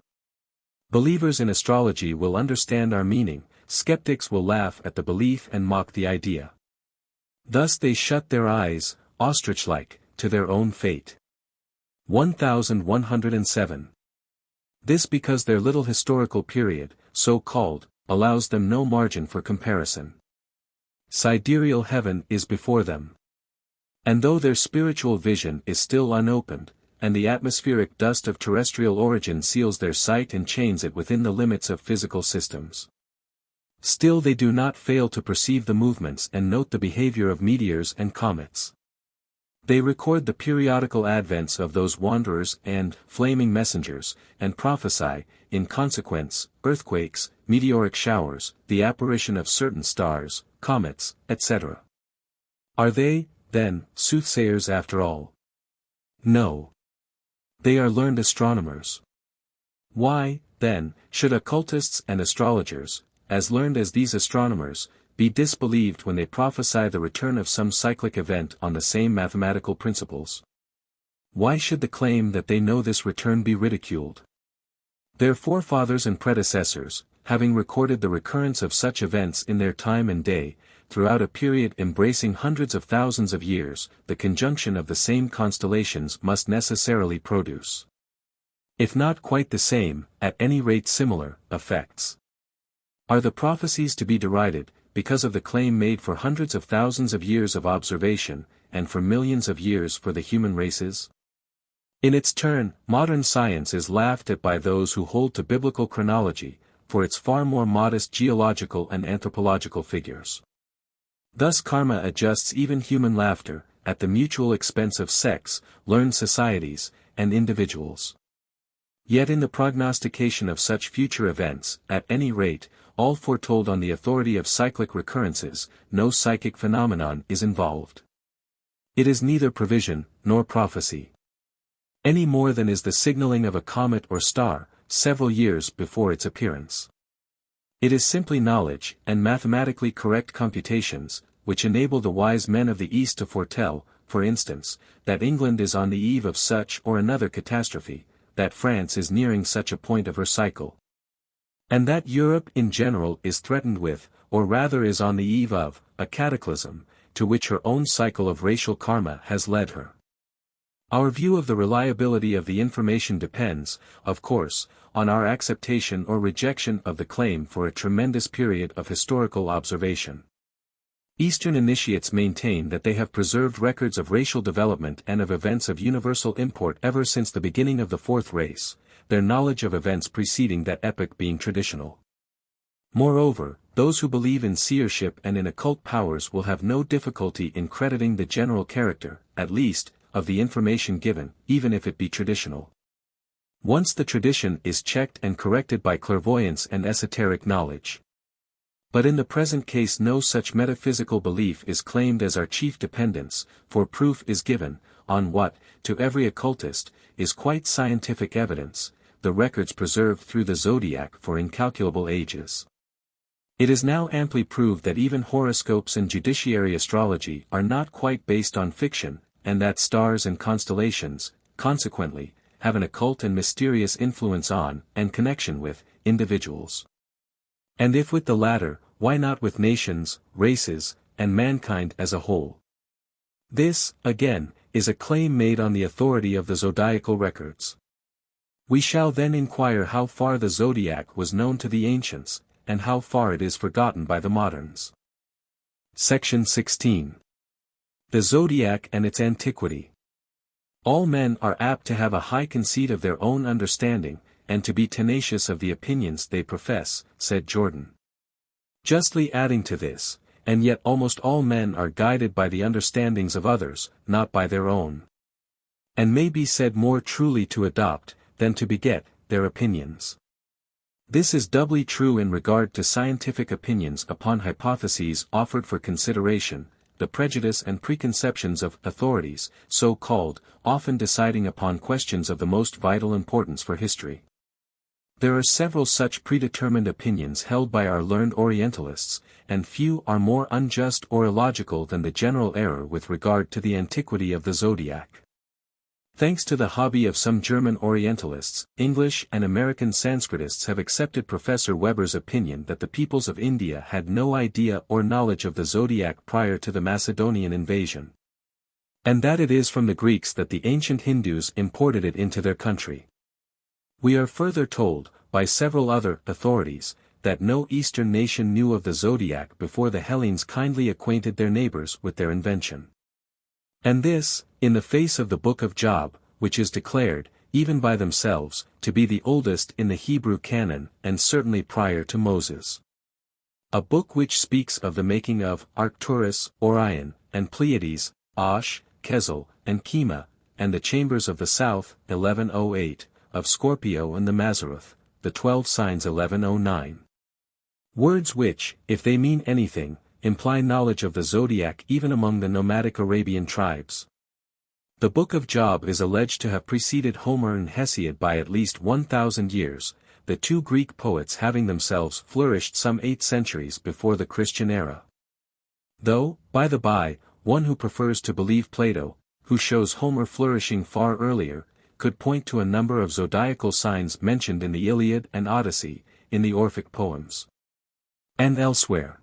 Speaker 1: Believers in astrology will understand our meaning, skeptics will laugh at the belief and mock the idea. Thus they shut their eyes, ostrich-like, to their own fate. 1107. This because their little historical period, so called, allows them no margin for comparison. Sidereal heaven is before them. And though their spiritual vision is still unopened, and the atmospheric dust of terrestrial origin seals their sight and chains it within the limits of physical systems, still they do not fail to perceive the movements and note the behavior of meteors and comets. They record the periodical advents of those wanderers and flaming messengers, and prophesy, in consequence, earthquakes, meteoric showers, the apparition of certain stars, comets, etc. Are they, then, soothsayers after all? No. They are learned astronomers. Why, then, should occultists and astrologers, as learned as these astronomers, be disbelieved when they prophesy the return of some cyclic event on the same mathematical principles? Why should the claim that they know this return be ridiculed? Their forefathers and predecessors, having recorded the recurrence of such events in their time and day, throughout a period embracing hundreds of thousands of years, the conjunction of the same constellations must necessarily produce, if not quite the same, at any rate similar, effects. Are the prophecies to be derided, because of the claim made for hundreds of thousands of years of observation, and for millions of years for the human races? In its turn, modern science is laughed at by those who hold to biblical chronology, for its far more modest geological and anthropological figures. Thus karma adjusts even human laughter, at the mutual expense of sects, learned societies, and individuals. Yet in the prognostication of such future events, at any rate, all foretold on the authority of cyclic recurrences, no psychic phenomenon is involved. It is neither prevision, nor prophecy. any more than is the signaling of a comet or star, several years before its appearance. It is simply knowledge, and mathematically correct computations, which enable the wise men of the East to foretell, for instance, that England is on the eve of such or another catastrophe, that France is nearing such a point of her cycle, and that Europe in general is threatened with, or rather is on the eve of, a cataclysm, to which her own cycle of racial karma has led her. Our view of the reliability of the information depends, of course, on our acceptation or rejection of the claim for a tremendous period of historical observation. Eastern initiates maintain that they have preserved records of racial development and of events of universal import ever since the beginning of the fourth race, their knowledge of events preceding that epoch being traditional. Moreover, those who believe in seership and in occult powers will have no difficulty in crediting the general character, at least, of the information given, even if it be traditional. Once the tradition is checked and corrected by clairvoyance and esoteric knowledge. But in the present case no such metaphysical belief is claimed as our chief dependence, for proof is given, on what, to every occultist, is quite scientific evidence, the records preserved through the Zodiac for incalculable ages. It is now amply proved that even horoscopes and judiciary astrology are not quite based on fiction, and that stars and constellations, consequently, have an occult and mysterious influence on, and connection with, individuals. And if with the latter, why not with nations, races, and mankind as a whole? This, again, is a claim made on the authority of the zodiacal records. We shall then inquire how far the zodiac was known to the ancients, and how far it is forgotten by the moderns. Section 16. The Zodiac and its Antiquity. All men are apt to have a high conceit of their own understanding, and to be tenacious of the opinions they profess, said Jordan. Justly adding to this, and yet almost all men are guided by the understandings of others, not by their own. And may be said more truly to adopt, than to beget, their opinions. This is doubly true in regard to scientific opinions upon hypotheses offered for consideration, the prejudice and preconceptions of authorities, so called, often deciding upon questions of the most vital importance for history. There are several such predetermined opinions held by our learned Orientalists, and few are more unjust or illogical than the general error with regard to the antiquity of the zodiac. Thanks to the hobby of some German Orientalists, English and American Sanskritists have accepted Professor Weber's opinion that the peoples of India had no idea or knowledge of the zodiac prior to the Macedonian invasion, and that it is from the Greeks that the ancient Hindus imported it into their country. We are further told, by several other authorities, that no Eastern nation knew of the zodiac before the Hellenes kindly acquainted their neighbors with their invention. And this, in the face of the Book of Job, which is declared, even by themselves, to be the oldest in the Hebrew canon, and certainly prior to Moses. A book which speaks of the making of Arcturus, Orion, and Pleiades, Osh, Kesel, and Kema, and the chambers of the south, 1108, of Scorpio and the Mazzaroth, the 12 signs 1109. Words which, if they mean anything, imply knowledge of the zodiac even among the nomadic Arabian tribes. The Book of Job is alleged to have preceded Homer and Hesiod by at least 1,000 years, the two Greek poets having themselves flourished some 8 centuries before the Christian era. Though, by the by, one who prefers to believe Plato, who shows Homer flourishing far earlier, could point to a number of zodiacal signs mentioned in the Iliad and Odyssey, in the Orphic poems, and elsewhere.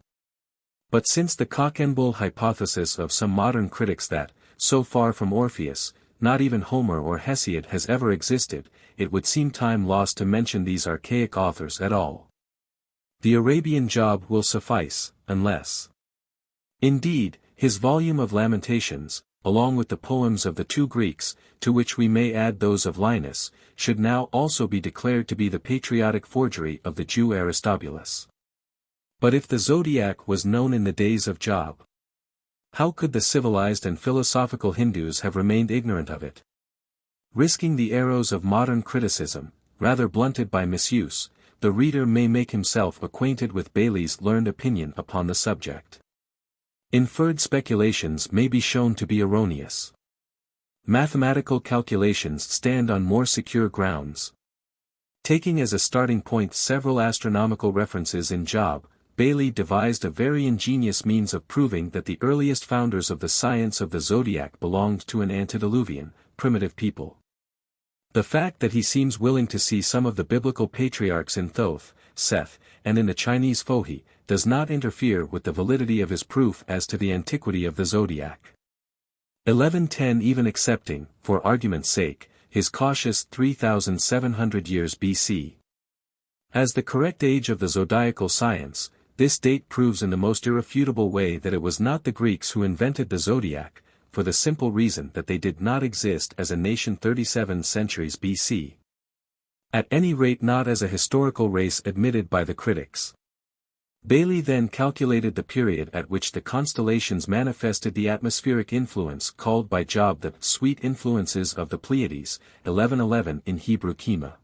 Speaker 1: But since the cock-and-bull hypothesis of some modern critics that, so far from Orpheus, not even Homer or Hesiod has ever existed, it would seem time lost to mention these archaic authors at all. The Arabian Job will suffice, unless. Indeed, his volume of Lamentations, along with the poems of the two Greeks, to which we may add those of Linus, should now also be declared to be the patriotic forgery of the Jew Aristobulus. But if the zodiac was known in the days of Job, how could the civilized and philosophical Hindus have remained ignorant of it? Risking the arrows of modern criticism, rather blunted by misuse, the reader may make himself acquainted with Bailey's learned opinion upon the subject. Inferred speculations may be shown to be erroneous. mathematical calculations stand on more secure grounds. Taking as a starting point several astronomical references in Job, Bailey devised a very ingenious means of proving that the earliest founders of the science of the zodiac belonged to an antediluvian, primitive people. The fact that he seems willing to see some of the biblical patriarchs in Thoth, Seth, and in the Chinese Fohi, does not interfere with the validity of his proof as to the antiquity of the zodiac. 1110 even accepting, for argument's sake, his cautious 3,700 years BC. As the correct age of the zodiacal science, this date proves in the most irrefutable way that it was not the Greeks who invented the zodiac, for the simple reason that they did not exist as a nation 37 centuries BC. At any rate not as a historical race admitted by the critics. Bailey then calculated the period at which the constellations manifested the atmospheric influence called by Job the sweet influences of the Pleiades, 1111 in Hebrew Kema.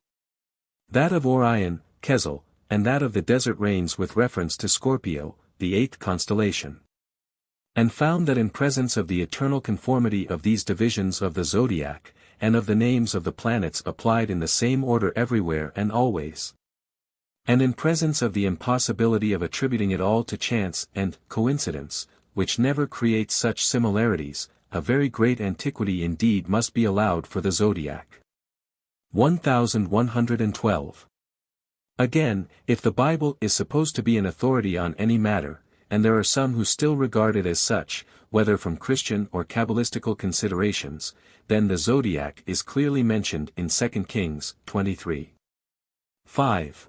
Speaker 1: That of Orion, Kesel, and that of the desert rains with reference to Scorpio, the eighth constellation. And found that in presence of the eternal conformity of these divisions of the zodiac, and of the names of the planets applied in the same order everywhere and always, and in presence of the impossibility of attributing it all to chance and coincidence, which never creates such similarities, a very great antiquity indeed must be allowed for the zodiac. 1112. Again, if the Bible is supposed to be an authority on any matter, and there are some who still regard it as such, whether from Christian or Kabbalistical considerations, then the zodiac is clearly mentioned in 2 Kings 23. 5.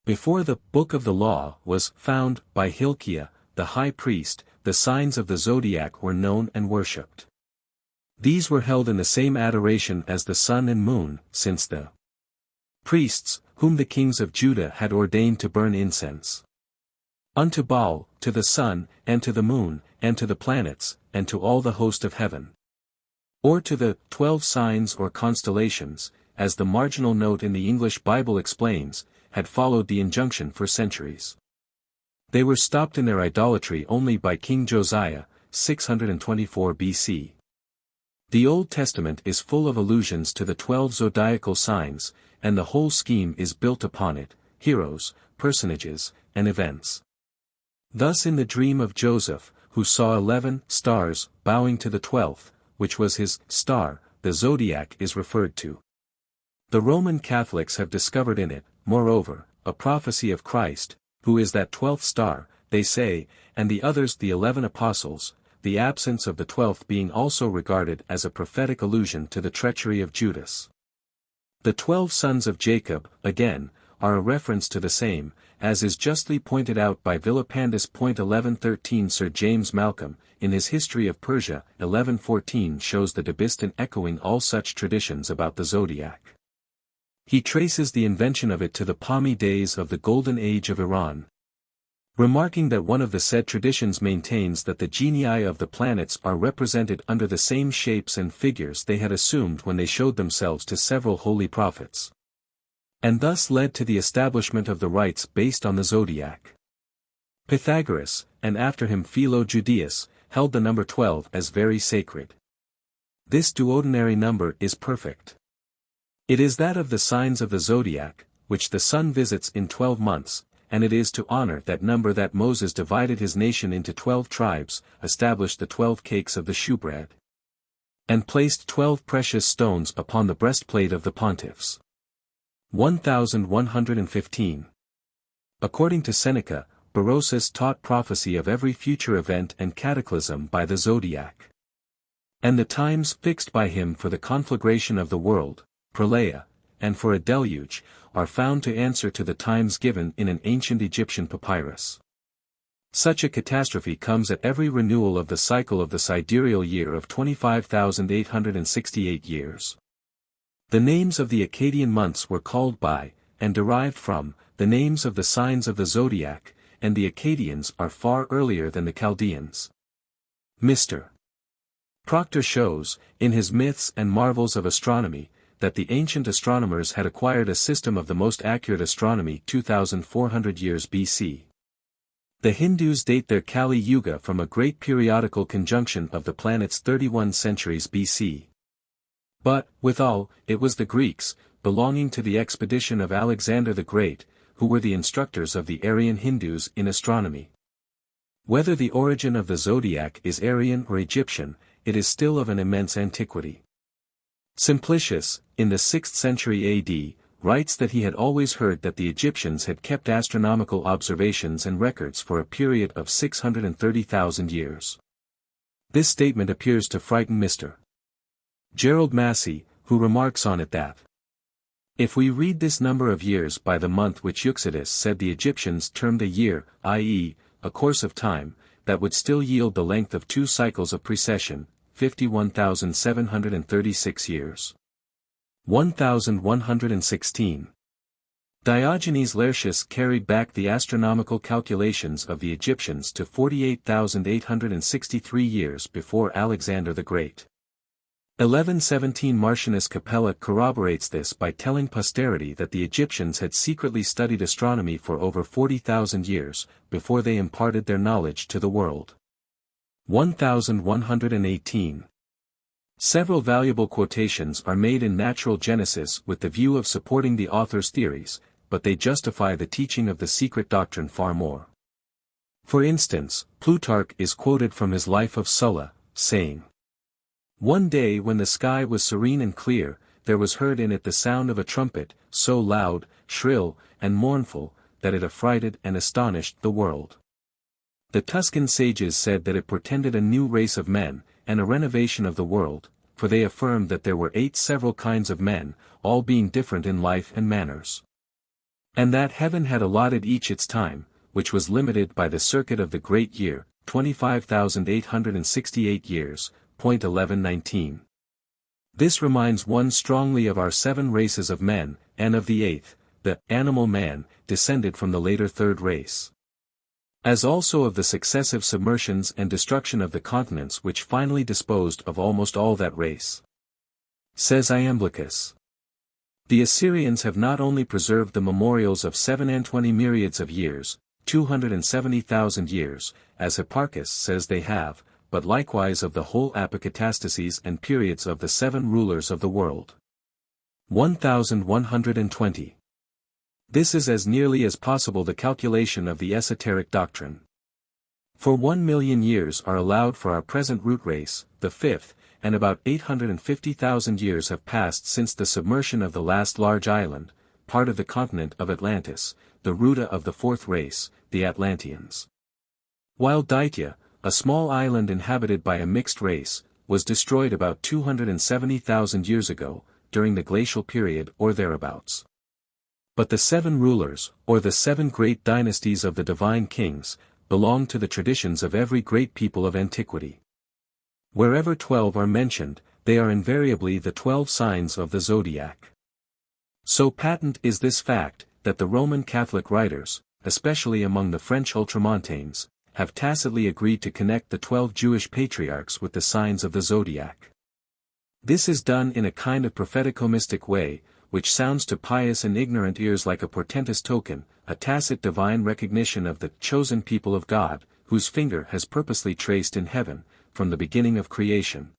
Speaker 1: Before the Book of the Law was found by Hilkiah, the high priest, the signs of the zodiac were known and worshipped. These were held in the same adoration as the sun and moon, since the priests, whom the kings of Judah had ordained to burn incense unto Baal, to the sun, and to the moon, and to the planets, and to all the host of heaven, or to the 12 signs or constellations, as the marginal note in the English Bible explains, had followed the injunction for centuries. They were stopped in their idolatry only by King Josiah, 624 BC. The Old Testament is full of allusions to the 12 zodiacal signs, and the whole scheme is built upon it, heroes, personages, and events. Thus in the dream of Joseph, who saw 11 stars bowing to the 12th, which was his star, the zodiac is referred to. The Roman Catholics have discovered in it, moreover, a prophecy of Christ, who is that 12th star, they say, and the others the 11 apostles, the absence of the 12th being also regarded as a prophetic allusion to the treachery of Judas. The 12 sons of Jacob, again, are a reference to the same, as is justly pointed out by Vilipandus. 1113. Sir James Malcolm, in his History of Persia, 1114 shows the Dabistan echoing all such traditions about the zodiac. He traces the invention of it to the palmy days of the Golden Age of Iran, remarking that one of the said traditions maintains that the genii of the planets are represented under the same shapes and figures they had assumed when they showed themselves to several holy prophets, and thus led to the establishment of the rites based on the zodiac. Pythagoras, and after him Philo Judaeus, held the number 12 as very sacred. This duodenary number is perfect. It is that of the signs of the zodiac, which the sun visits in 12 months, and it is to honor that number that Moses divided his nation into 12 tribes, established the 12 cakes of the shewbread, and placed 12 precious stones upon the breastplate of the pontiffs. 1115. According to Seneca, Berosus taught prophecy of every future event and cataclysm by the zodiac, and the times fixed by him for the conflagration of the world, pralaya, and for a deluge, are found to answer to the times given in an ancient Egyptian papyrus. Such a catastrophe comes at every renewal of the cycle of the sidereal year of 25,868 years. The names of the Akkadian months were called by, and derived from, the names of the signs of the zodiac, and the Akkadians are far earlier than the Chaldeans. Mr. Proctor shows, in his Myths and Marvels of Astronomy, that the ancient astronomers had acquired a system of the most accurate astronomy 2,400 years BC. The Hindus date their Kali Yuga from a great periodical conjunction of the planets 31 centuries BC. But, withal, it was the Greeks, belonging to the expedition of Alexander the Great, who were the instructors of the Aryan Hindus in astronomy. Whether the origin of the zodiac is Aryan or Egyptian, it is still of an immense antiquity. Simplicius, in the 6th century AD, writes that he had always heard that the Egyptians had kept astronomical observations and records for a period of 630,000 years. This statement appears to frighten Mr. Gerald Massey, who remarks on it that, if we read this number of years by the month which Euclides said the Egyptians termed a year, i.e., a course of time, that would still yield the length of 2 cycles of precession, 51,736 years. 1116. Diogenes Laertius carried back the astronomical calculations of the Egyptians to 48,863 years before Alexander the Great. 1117 Martianus Capella corroborates this by telling posterity that the Egyptians had secretly studied astronomy for over 40,000 years, before they imparted their knowledge to the world. 1118. Several valuable quotations are made in Natural Genesis with the view of supporting the author's theories, but they justify the teaching of the Secret Doctrine far more. For instance, Plutarch is quoted from his Life of Sulla, saying, "One day when the sky was serene and clear, there was heard in it the sound of a trumpet, so loud, shrill, and mournful, that it affrighted and astonished the world. The Tuscan sages said that it portended a new race of men, and a renovation of the world, for they affirmed that there were 8 several kinds of men, all being different in life and manners. And that heaven had allotted each its time, which was limited by the circuit of the great year, 25,868 years, point 1119. This reminds one strongly of our 7 races of men, and of the 8th, the animal man, descended from the later 3rd race. As also of the successive submersions and destruction of the continents which finally disposed of almost all that race. Says Iamblichus. The Assyrians have not only preserved the memorials of 27 myriads of years, 270,000 years, as Hipparchus says they have, but likewise of the whole apocatastases and periods of the 7 rulers of the world. 1120. This is as nearly as possible the calculation of the Esoteric Doctrine. For 1,000,000 years are allowed for our present root race, the 5th, and about 850,000 years have passed since the submersion of the last large island, part of the continent of Atlantis, the Ruta of the 4th race, the Atlanteans. While Daitya, a small island inhabited by a mixed race, was destroyed about 270,000 years ago, during the glacial period or thereabouts. But the 7 rulers, or the 7 great dynasties of the divine kings, belong to the traditions of every great people of antiquity. Wherever 12 are mentioned, they are invariably the 12 signs of the zodiac. So patent is this fact, that the Roman Catholic writers, especially among the French ultramontanes, have tacitly agreed to connect the 12 Jewish patriarchs with the signs of the zodiac. This is done in a kind of prophetico-mystic way, which sounds to pious and ignorant ears like a portentous token, a tacit divine recognition of the chosen people of God, whose finger has purposely traced in heaven, from the beginning of creation,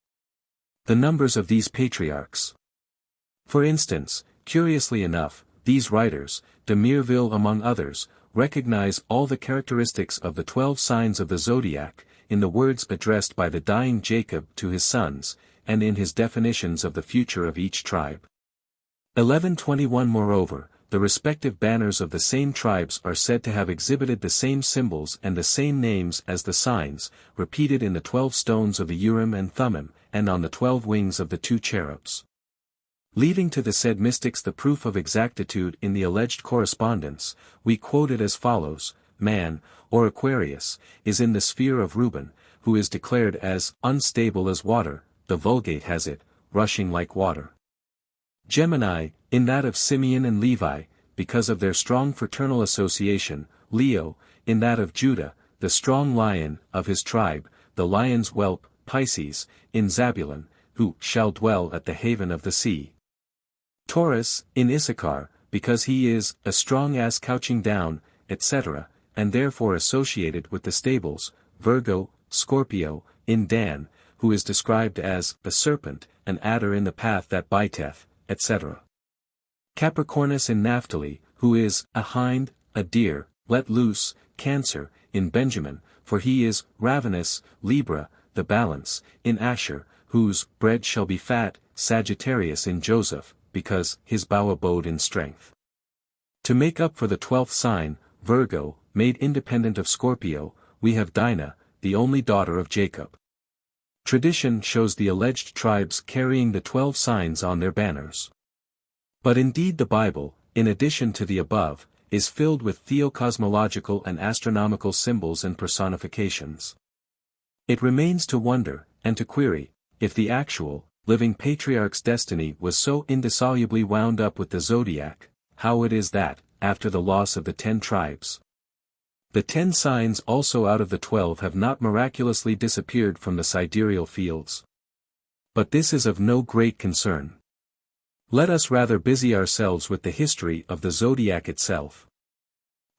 Speaker 1: the numbers of these patriarchs. For instance, curiously enough, these writers, de Mireville among others, recognize all the characteristics of the 12 signs of the zodiac, in the words addressed by the dying Jacob to his sons, and in his definitions of the future of each tribe. 1121 Moreover, the respective banners of the same tribes are said to have exhibited the same symbols and the same names as the signs, repeated in the 12 stones of the Urim and Thummim, and on the 12 wings of the 2 cherubs. Leaving to the said mystics the proof of exactitude in the alleged correspondence, we quote it as follows: Man, or Aquarius, is in the sphere of Reuben, who is declared as unstable as water, the Vulgate has it, rushing like water. Gemini, in that of Simeon and Levi, because of their strong fraternal association. Leo, in that of Judah, the strong lion of his tribe, the lion's whelp. Pisces, in Zabulon, who shall dwell at the haven of the sea. Taurus, in Issachar, because he is a strong ass couching down, etc., and therefore associated with the stables. Virgo, Scorpio, in Dan, who is described as a serpent, an adder in the path that biteth, etc. Capricornus in Naphtali, who is a hind, a deer, let loose, Cancer, in Benjamin, for he is ravenous, Libra, the balance, in Asher, whose bread shall be fat, Sagittarius in Joseph, because his bow abode in strength. To make up for the 12th sign, Virgo, made independent of Scorpio, we have Dinah, the only daughter of Jacob. Tradition shows the alleged tribes carrying the 12 signs on their banners. But indeed the Bible, in addition to the above, is filled with theocosmological and astronomical symbols and personifications. It remains to wonder, and to query, if the actual, living patriarch's destiny was so indissolubly wound up with the zodiac, how it is that, after the loss of the 10 tribes, the 10 signs also out of the 12 have not miraculously disappeared from the sidereal fields. But this is of no great concern. Let us rather busy ourselves with the history of the zodiac itself.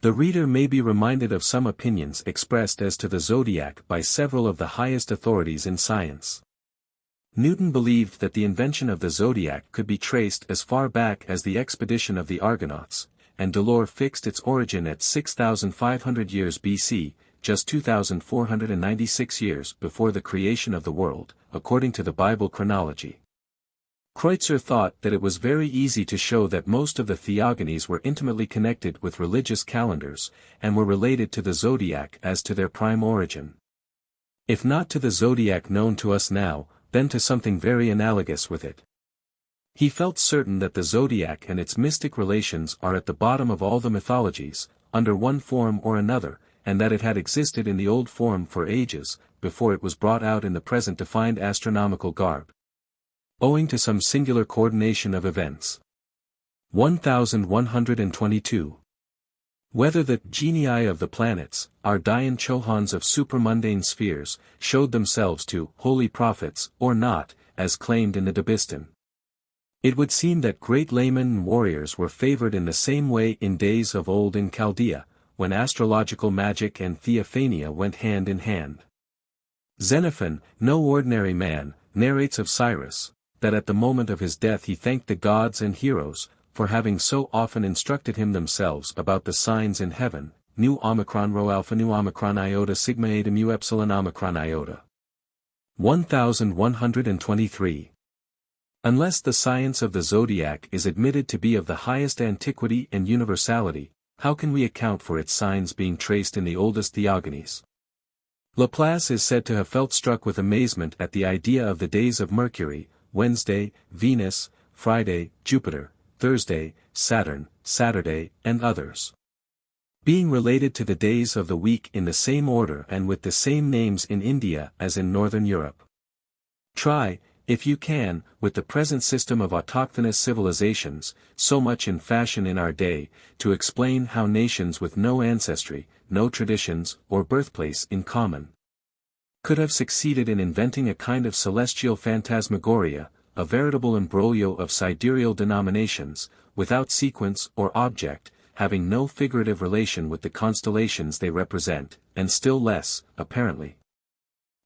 Speaker 1: The reader may be reminded of some opinions expressed as to the zodiac by several of the highest authorities in science. Newton believed that the invention of the zodiac could be traced as far back as the expedition of the Argonauts, and Delors fixed its origin at 6,500 years BC, just 2,496 years before the creation of the world, according to the Bible chronology. Kreutzer thought that it was very easy to show that most of the theogonies were intimately connected with religious calendars, and were related to the zodiac as to their prime origin. If not to the zodiac known to us now, then to something very analogous with it. He felt certain that the zodiac and its mystic relations are at the bottom of all the mythologies, under one form or another, and that it had existed in the old form for ages, before it was brought out in the present defined astronomical garb, owing to some singular coordination of events. 1122. Whether the genii of the planets, our Dayan Chohans of supermundane spheres, showed themselves to holy prophets or not, as claimed in the Dabistan. It would seem that great laymen and warriors were favored in the same way in days of old in Chaldea, when astrological magic and theophania went hand in hand. Xenophon, no ordinary man, narrates of Cyrus, that at the moment of his death he thanked the gods and heroes, for having so often instructed him themselves about the signs in heaven, nu omicron rho alpha nu omicron iota sigma eta mu epsilon omicron iota. 1123. Unless the science of the zodiac is admitted to be of the highest antiquity and universality, how can we account for its signs being traced in the oldest theogonies? Laplace is said to have felt struck with amazement at the idea of the days of Mercury, Wednesday, Venus, Friday, Jupiter, Thursday, Saturn, Saturday, and others, being related to the days of the week in the same order and with the same names in India as in Northern Europe. Try, if you can, with the present system of autochthonous civilizations, so much in fashion in our day, to explain how nations with no ancestry, no traditions, or birthplace in common, could have succeeded in inventing a kind of celestial phantasmagoria, a veritable imbroglio of sidereal denominations, without sequence or object, having no figurative relation with the constellations they represent, and still less, apparently,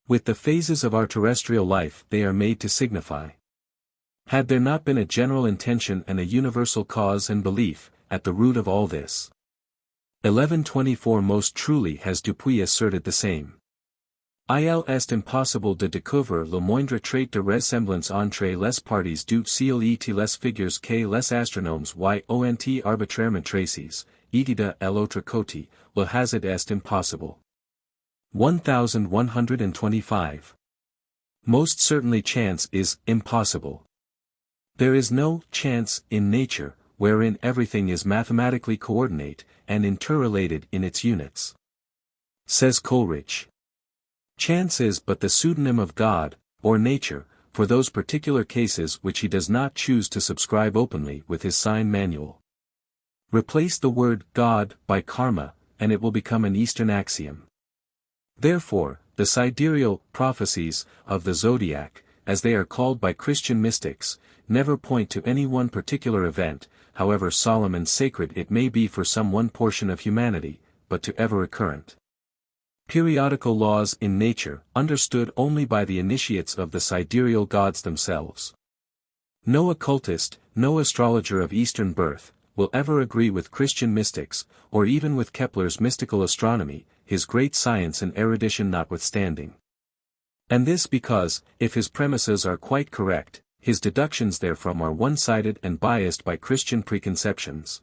Speaker 1: with the phases of our terrestrial life they are made to signify. Had there not been a general intention and a universal cause and belief, at the root of all this? 1124 Most truly has Dupuy asserted the same. Il est impossible de découvrir le moindre trait de ressemblance entre les parties du ciel et les figures que les astronomes ont arbitrairement traces, et de l'autre côté, le hasard est impossible. 1125. Most certainly chance is impossible. There is no chance in nature, wherein everything is mathematically coordinate, and interrelated in its units. Says Coleridge. Chance is but the pseudonym of God, or nature, for those particular cases which he does not choose to subscribe openly with his sign manual. Replace the word God by karma, and it will become an Eastern axiom. Therefore, the sidereal prophecies of the zodiac, as they are called by Christian mystics, never point to any one particular event, however solemn and sacred it may be for some one portion of humanity, but to ever recurrent Periodical laws in nature, understood only by the initiates of the sidereal gods themselves. No occultist, no astrologer of Eastern birth, will ever agree with Christian mystics, or even with Kepler's mystical astronomy, his great science and erudition notwithstanding. And this because, if his premises are quite correct, his deductions therefrom are one-sided and biased by Christian preconceptions.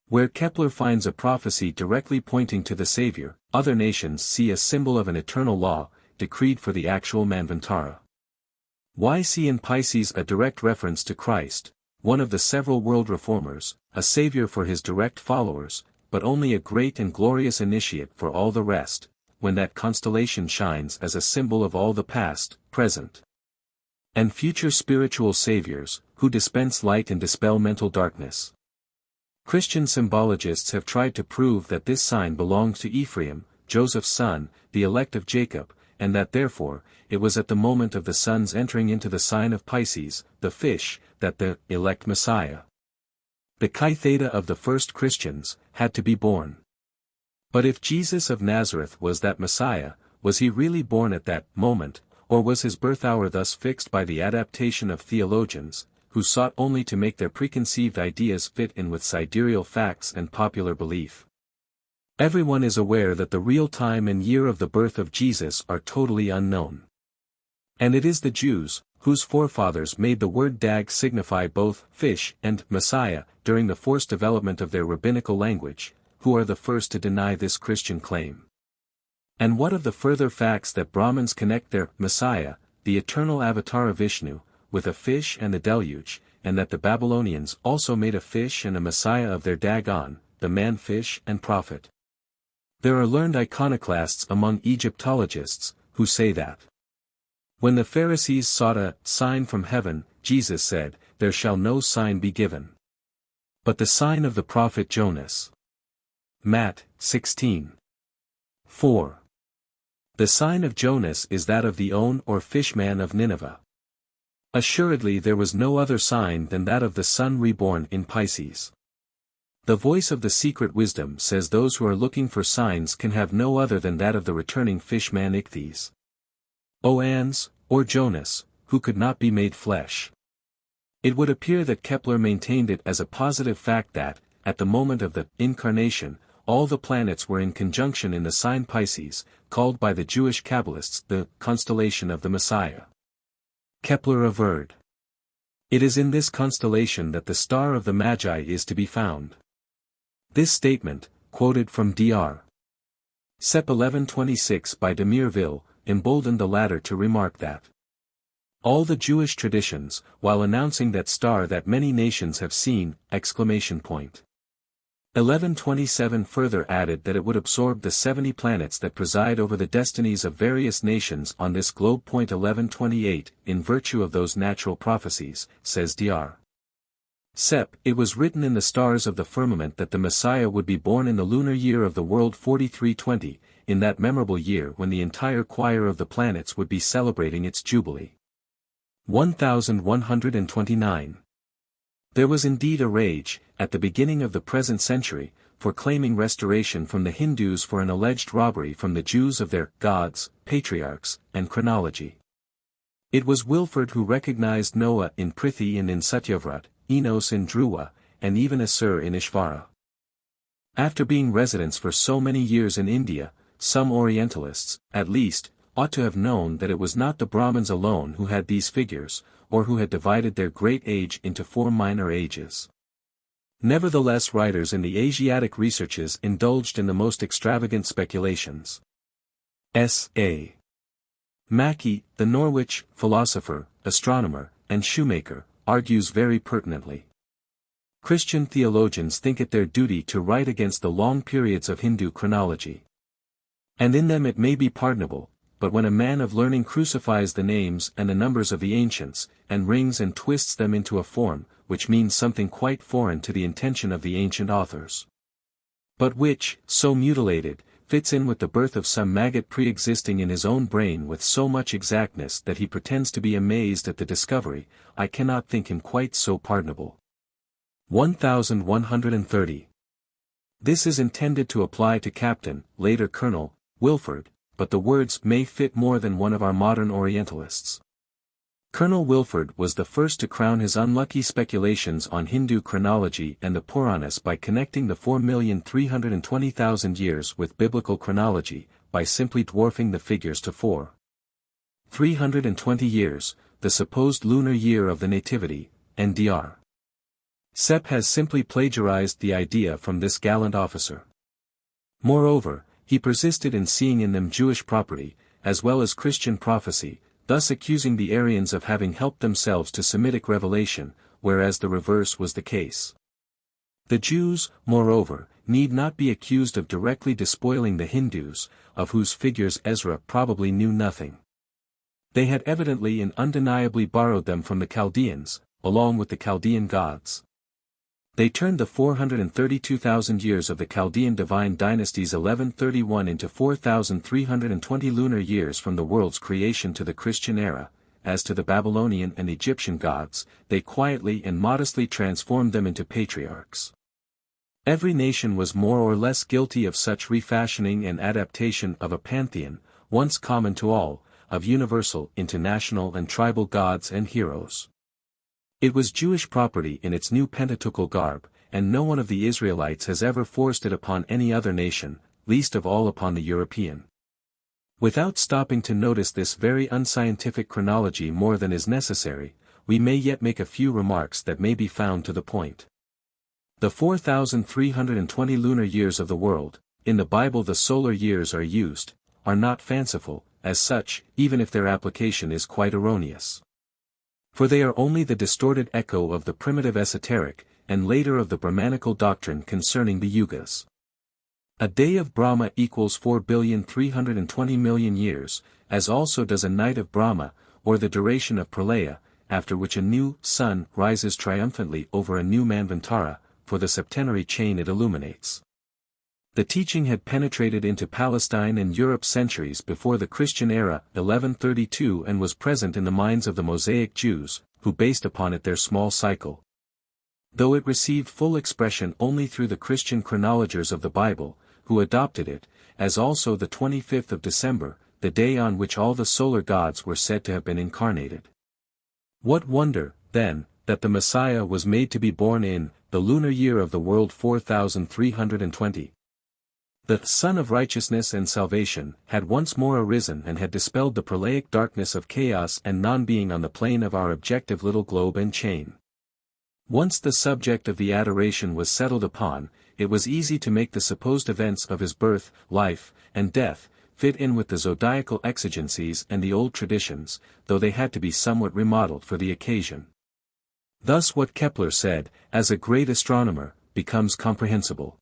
Speaker 1: Where Kepler finds a prophecy directly pointing to the Savior, other nations see a symbol of an eternal law, decreed for the actual manvantara. Why see in Pisces a direct reference to Christ, one of the several world reformers, a Savior for his direct followers, but only a great and glorious initiate for all the rest, when that constellation shines as a symbol of all the past, present, and future spiritual saviors, who dispense light and dispel mental darkness? Christian symbologists have tried to prove that this sign belonged to Ephraim, Joseph's son, the elect of Jacob, and that therefore, it was at the moment of the sun's entering into the sign of Pisces, the fish, that the elect Messiah, the Chi Theta of the first Christians, had to be born. But if Jesus of Nazareth was that Messiah, was he really born at that moment, or was his birth hour thus fixed by the adaptation of theologians, who sought only to make their preconceived ideas fit in with sidereal facts and popular belief? Everyone is aware that the real time and year of the birth of Jesus are totally unknown. And it is the Jews, whose forefathers made the word dag signify both fish and Messiah, during the forced development of their rabbinical language, who are the first to deny this Christian claim. And what of the further facts that Brahmins connect their Messiah, the eternal avatar of Vishnu, with a fish and the deluge, and that the Babylonians also made a fish and a Messiah of their Dagon, the man-fish and prophet? There are learned iconoclasts among Egyptologists, who say that when the Pharisees sought a sign from heaven, Jesus said, "There shall no sign be given but the sign of the prophet Jonas." Matt. 16:4. The sign of Jonas is that of the On or fishman of Nineveh. Assuredly there was no other sign than that of the sun reborn in Pisces. The voice of the secret wisdom says those who are looking for signs can have no other than that of the returning fishman Ichthys, Oans, or Jonas, who could not be made flesh. It would appear that Kepler maintained it as a positive fact that, at the moment of the incarnation, all the planets were in conjunction in the sign Pisces, called by the Jewish Kabbalists the constellation of the Messiah. Kepler averred, "It is in this constellation that the star of the Magi is to be found." This statement, quoted from Dr. Sep 1126 by de Mireville, emboldened the latter to remark that all the Jewish traditions, while announcing that star that many nations have seen, 1127 further added that it would absorb the 70 planets that preside over the destinies of various nations on this globe. 1128, in virtue of those natural prophecies, says Dr. Sep, it was written in the stars of the firmament that the Messiah would be born in the lunar year of the world 4320, in that memorable year when the entire choir of the planets would be celebrating its jubilee. 1129. There was indeed a rage, at the beginning of the present century, for claiming restoration from the Hindus for an alleged robbery from the Jews of their gods, patriarchs, and chronology. It was Wilford who recognized Noah in Prithi and in Satyavrat, Enos in Dhruva, and even Asur in Ishvara. After being residents for so many years in India, some Orientalists, at least, ought to have known that it was not the Brahmins alone who had these figures, or who had divided their great age into 4 minor ages. Nevertheless, writers in the Asiatic researches indulged in the most extravagant speculations. S.A. Mackey, the Norwich philosopher, astronomer, and shoemaker, argues very pertinently. Christian theologians think it their duty to write against the long periods of Hindu chronology. And in them it may be pardonable, but when a man of learning crucifies the names and the numbers of the ancients, and wrings and twists them into a form, which means something quite foreign to the intention of the ancient authors, but which, so mutilated, fits in with the birth of some maggot pre-existing in his own brain with so much exactness that he pretends to be amazed at the discovery, I cannot think him quite so pardonable. 1130. This is intended to apply to Captain, later Colonel, Wilford, but the words may fit more than one of our modern Orientalists. Colonel Wilford was the first to crown his unlucky speculations on Hindu chronology and the Puranas by connecting the 4,320,000 years with biblical chronology, by simply dwarfing the figures to 4,320 years, the supposed lunar year of the Nativity, NDR. Sepp has simply plagiarized the idea from this gallant officer. Moreover, he persisted in seeing in them Jewish property, as well as Christian prophecy, thus accusing the Arians of having helped themselves to Semitic revelation, whereas the reverse was the case. The Jews, moreover, need not be accused of directly despoiling the Hindus, of whose figures Ezra probably knew nothing. They had evidently and undeniably borrowed them from the Chaldeans, along with the Chaldean gods. They turned the 432,000 years of the Chaldean divine dynasties 1131 into 4,320 lunar years from the world's creation to the Christian era. As to the Babylonian and Egyptian gods, they quietly and modestly transformed them into patriarchs. Every nation was more or less guilty of such refashioning and adaptation of a pantheon, once common to all, of universal into national and tribal gods and heroes. It was Jewish property in its new Pentateuchal garb, and no one of the Israelites has ever forced it upon any other nation, least of all upon the European. Without stopping to notice this very unscientific chronology more than is necessary, we may yet make a few remarks that may be found to the point. The 4,320 lunar years of the world, in the Bible the solar years are used, are not fanciful, as such, even if their application is quite erroneous. For they are only the distorted echo of the primitive esoteric, and later of the Brahmanical doctrine concerning the Yugas. A day of Brahma equals 4,320,000,000 years, as also does a night of Brahma, or the duration of pralaya, after which a new sun rises triumphantly over a new manvantara, for the septenary chain it illuminates. The teaching had penetrated into Palestine and Europe centuries before the Christian era 1132 and was present in the minds of the Mosaic Jews, who based upon it their small cycle. Though it received full expression only through the Christian chronologers of the Bible, who adopted it, as also the 25th of December, the day on which all the solar gods were said to have been incarnated. What wonder, then, that the Messiah was made to be born in the lunar year of the world 4,320. The Sun of Righteousness and Salvation had once more arisen and had dispelled the pralaic darkness of chaos and non-being on the plane of our objective little globe and chain. Once the subject of the adoration was settled upon, it was easy to make the supposed events of his birth, life, and death, fit in with the zodiacal exigencies and the old traditions, though they had to be somewhat remodeled for the occasion. Thus what Kepler said, as a great astronomer, becomes comprehensible.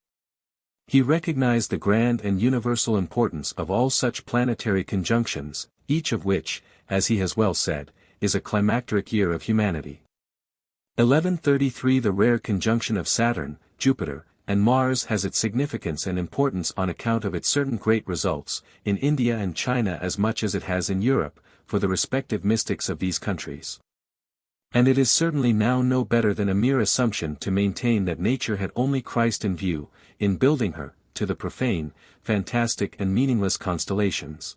Speaker 1: He recognized the grand and universal importance of all such planetary conjunctions, each of which, as he has well said, is a climacteric year of humanity. 1133 The rare conjunction of Saturn, Jupiter, and Mars has its significance and importance on account of its certain great results, in India and China as much as it has in Europe, for the respective mystics of these countries. And it is certainly now no better than a mere assumption to maintain that nature had only Christ in view, in building her, to the profane, fantastic and meaningless constellations.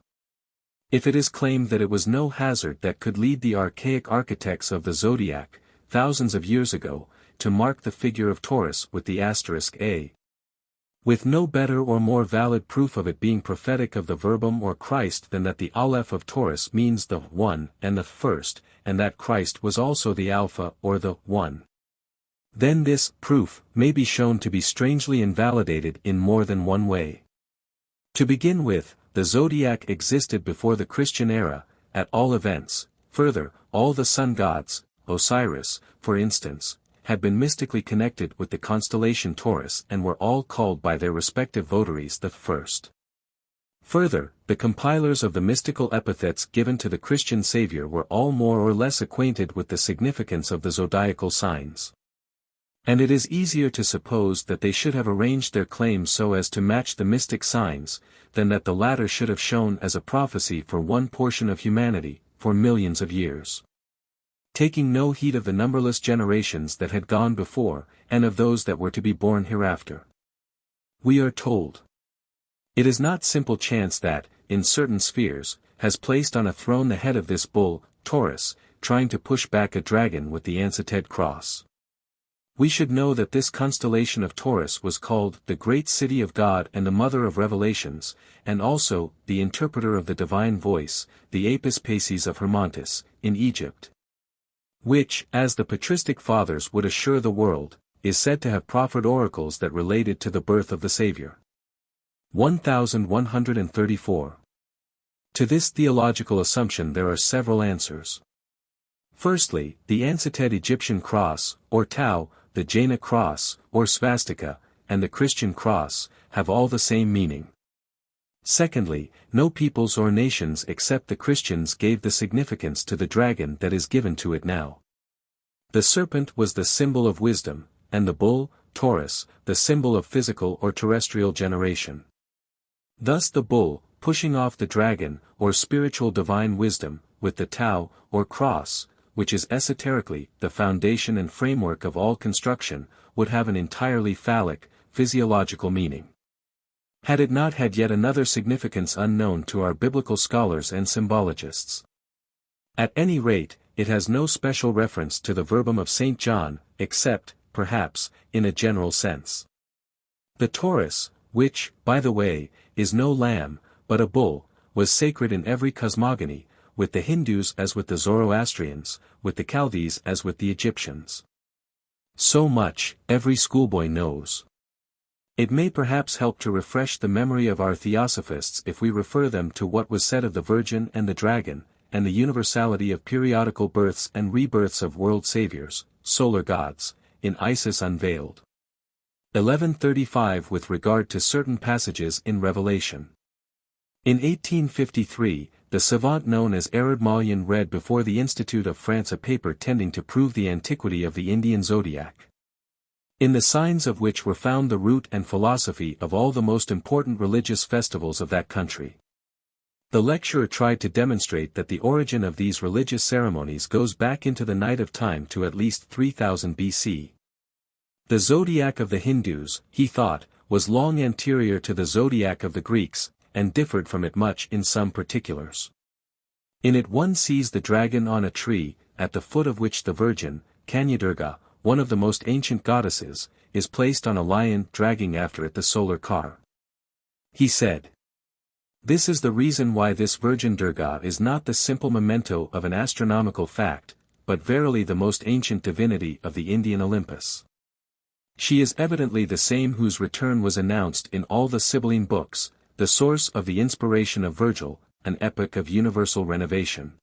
Speaker 1: If it is claimed that it was no hazard that could lead the archaic architects of the Zodiac, thousands of years ago, to mark the figure of Taurus with the asterisk A. With no better or more valid proof of it being prophetic of the verbum or Christ than that the Aleph of Taurus means the one and the first, and that Christ was also the Alpha or the one. Then this proof may be shown to be strangely invalidated in more than one way. To begin with, the Zodiac existed before the Christian era, at all events. Further, all the sun gods, Osiris, for instance, had been mystically connected with the constellation Taurus and were all called by their respective votaries the first. Further, the compilers of the mystical epithets given to the Christian Savior were all more or less acquainted with the significance of the zodiacal signs. And it is easier to suppose that they should have arranged their claims so as to match the mystic signs, than that the latter should have shown as a prophecy for one portion of humanity, for millions of years. Taking no heed of the numberless generations that had gone before, and of those that were to be born hereafter. We are told. It is not simple chance that, in certain spheres, has placed on a throne the head of this bull, Taurus, trying to push back a dragon with the ancetid cross. We should know that this constellation of Taurus was called the Great City of God and the Mother of Revelations, and also, the interpreter of the divine voice, the Apis Paces of Hermontis, in Egypt. Which, as the patristic fathers would assure the world, is said to have proffered oracles that related to the birth of the Savior. 1134. To this theological assumption there are several answers. Firstly, the ancetid Egyptian cross, or Tau, the Jaina cross, or swastika, and the Christian cross, have all the same meaning. Secondly, no peoples or nations except the Christians gave the significance to the dragon that is given to it now. The serpent was the symbol of wisdom, and the bull, Taurus, the symbol of physical or terrestrial generation. Thus the bull, pushing off the dragon, or spiritual divine wisdom, with the Tau, or cross, which is esoterically the foundation and framework of all construction, would have an entirely phallic, physiological meaning. Had it not had yet another significance unknown to our biblical scholars and symbologists. At any rate, it has no special reference to the verbum of St. John, except, perhaps, in a general sense. The Taurus, which, by the way, is no lamb, but a bull, was sacred in every cosmogony, with the Hindus as with the Zoroastrians, with the Chaldees as with the Egyptians. So much, every schoolboy knows. It may perhaps help to refresh the memory of our Theosophists if we refer them to what was said of the Virgin and the Dragon, and the universality of periodical births and rebirths of world saviors, solar gods, in Isis Unveiled. 1135 with regard to certain passages in Revelation. In 1853, the savant known as Erard Mallion read before the Institute of France a paper tending to prove the antiquity of the Indian zodiac. In the signs of which were found the root and philosophy of all the most important religious festivals of that country. The lecturer tried to demonstrate that the origin of these religious ceremonies goes back into the night of time to at least 3000 BC. The zodiac of the Hindus, he thought, was long anterior to the zodiac of the Greeks, and differed from it much in some particulars. In it one sees the dragon on a tree, at the foot of which the Virgin, Kanyadurga, one of the most ancient goddesses, is placed on a lion dragging after it the solar car. He said, "This is the reason why this Virgin Durga is not the simple memento of an astronomical fact, but verily the most ancient divinity of the Indian Olympus. She is evidently the same whose return was announced in all the Sibylline books, the source of the inspiration of Virgil, an epoch of universal renovation.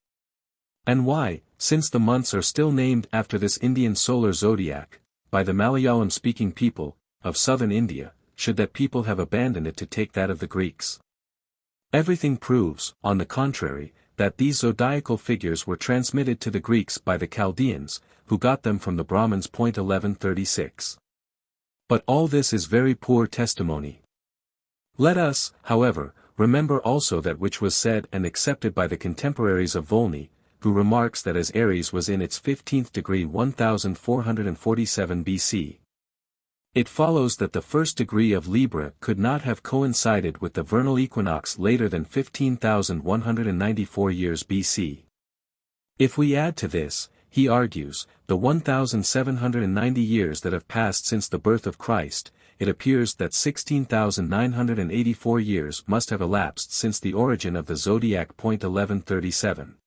Speaker 1: And why, since the months are still named after this Indian solar zodiac, by the Malayalam-speaking people, of southern India, should that people have abandoned it to take that of the Greeks? Everything proves, on the contrary, that these zodiacal figures were transmitted to the Greeks by the Chaldeans, who got them from the Brahmins. 1136. But all this is very poor testimony. Let us, however, remember also that which was said and accepted by the contemporaries of Volney, who remarks that as Aries was in its 15th degree 1447 BC. It follows that the first degree of Libra could not have coincided with the vernal equinox later than 15,194 years BC. If we add to this, he argues, the 1,790 years that have passed since the birth of Christ, it appears that 16,984 years must have elapsed since the origin of the zodiac. 1137.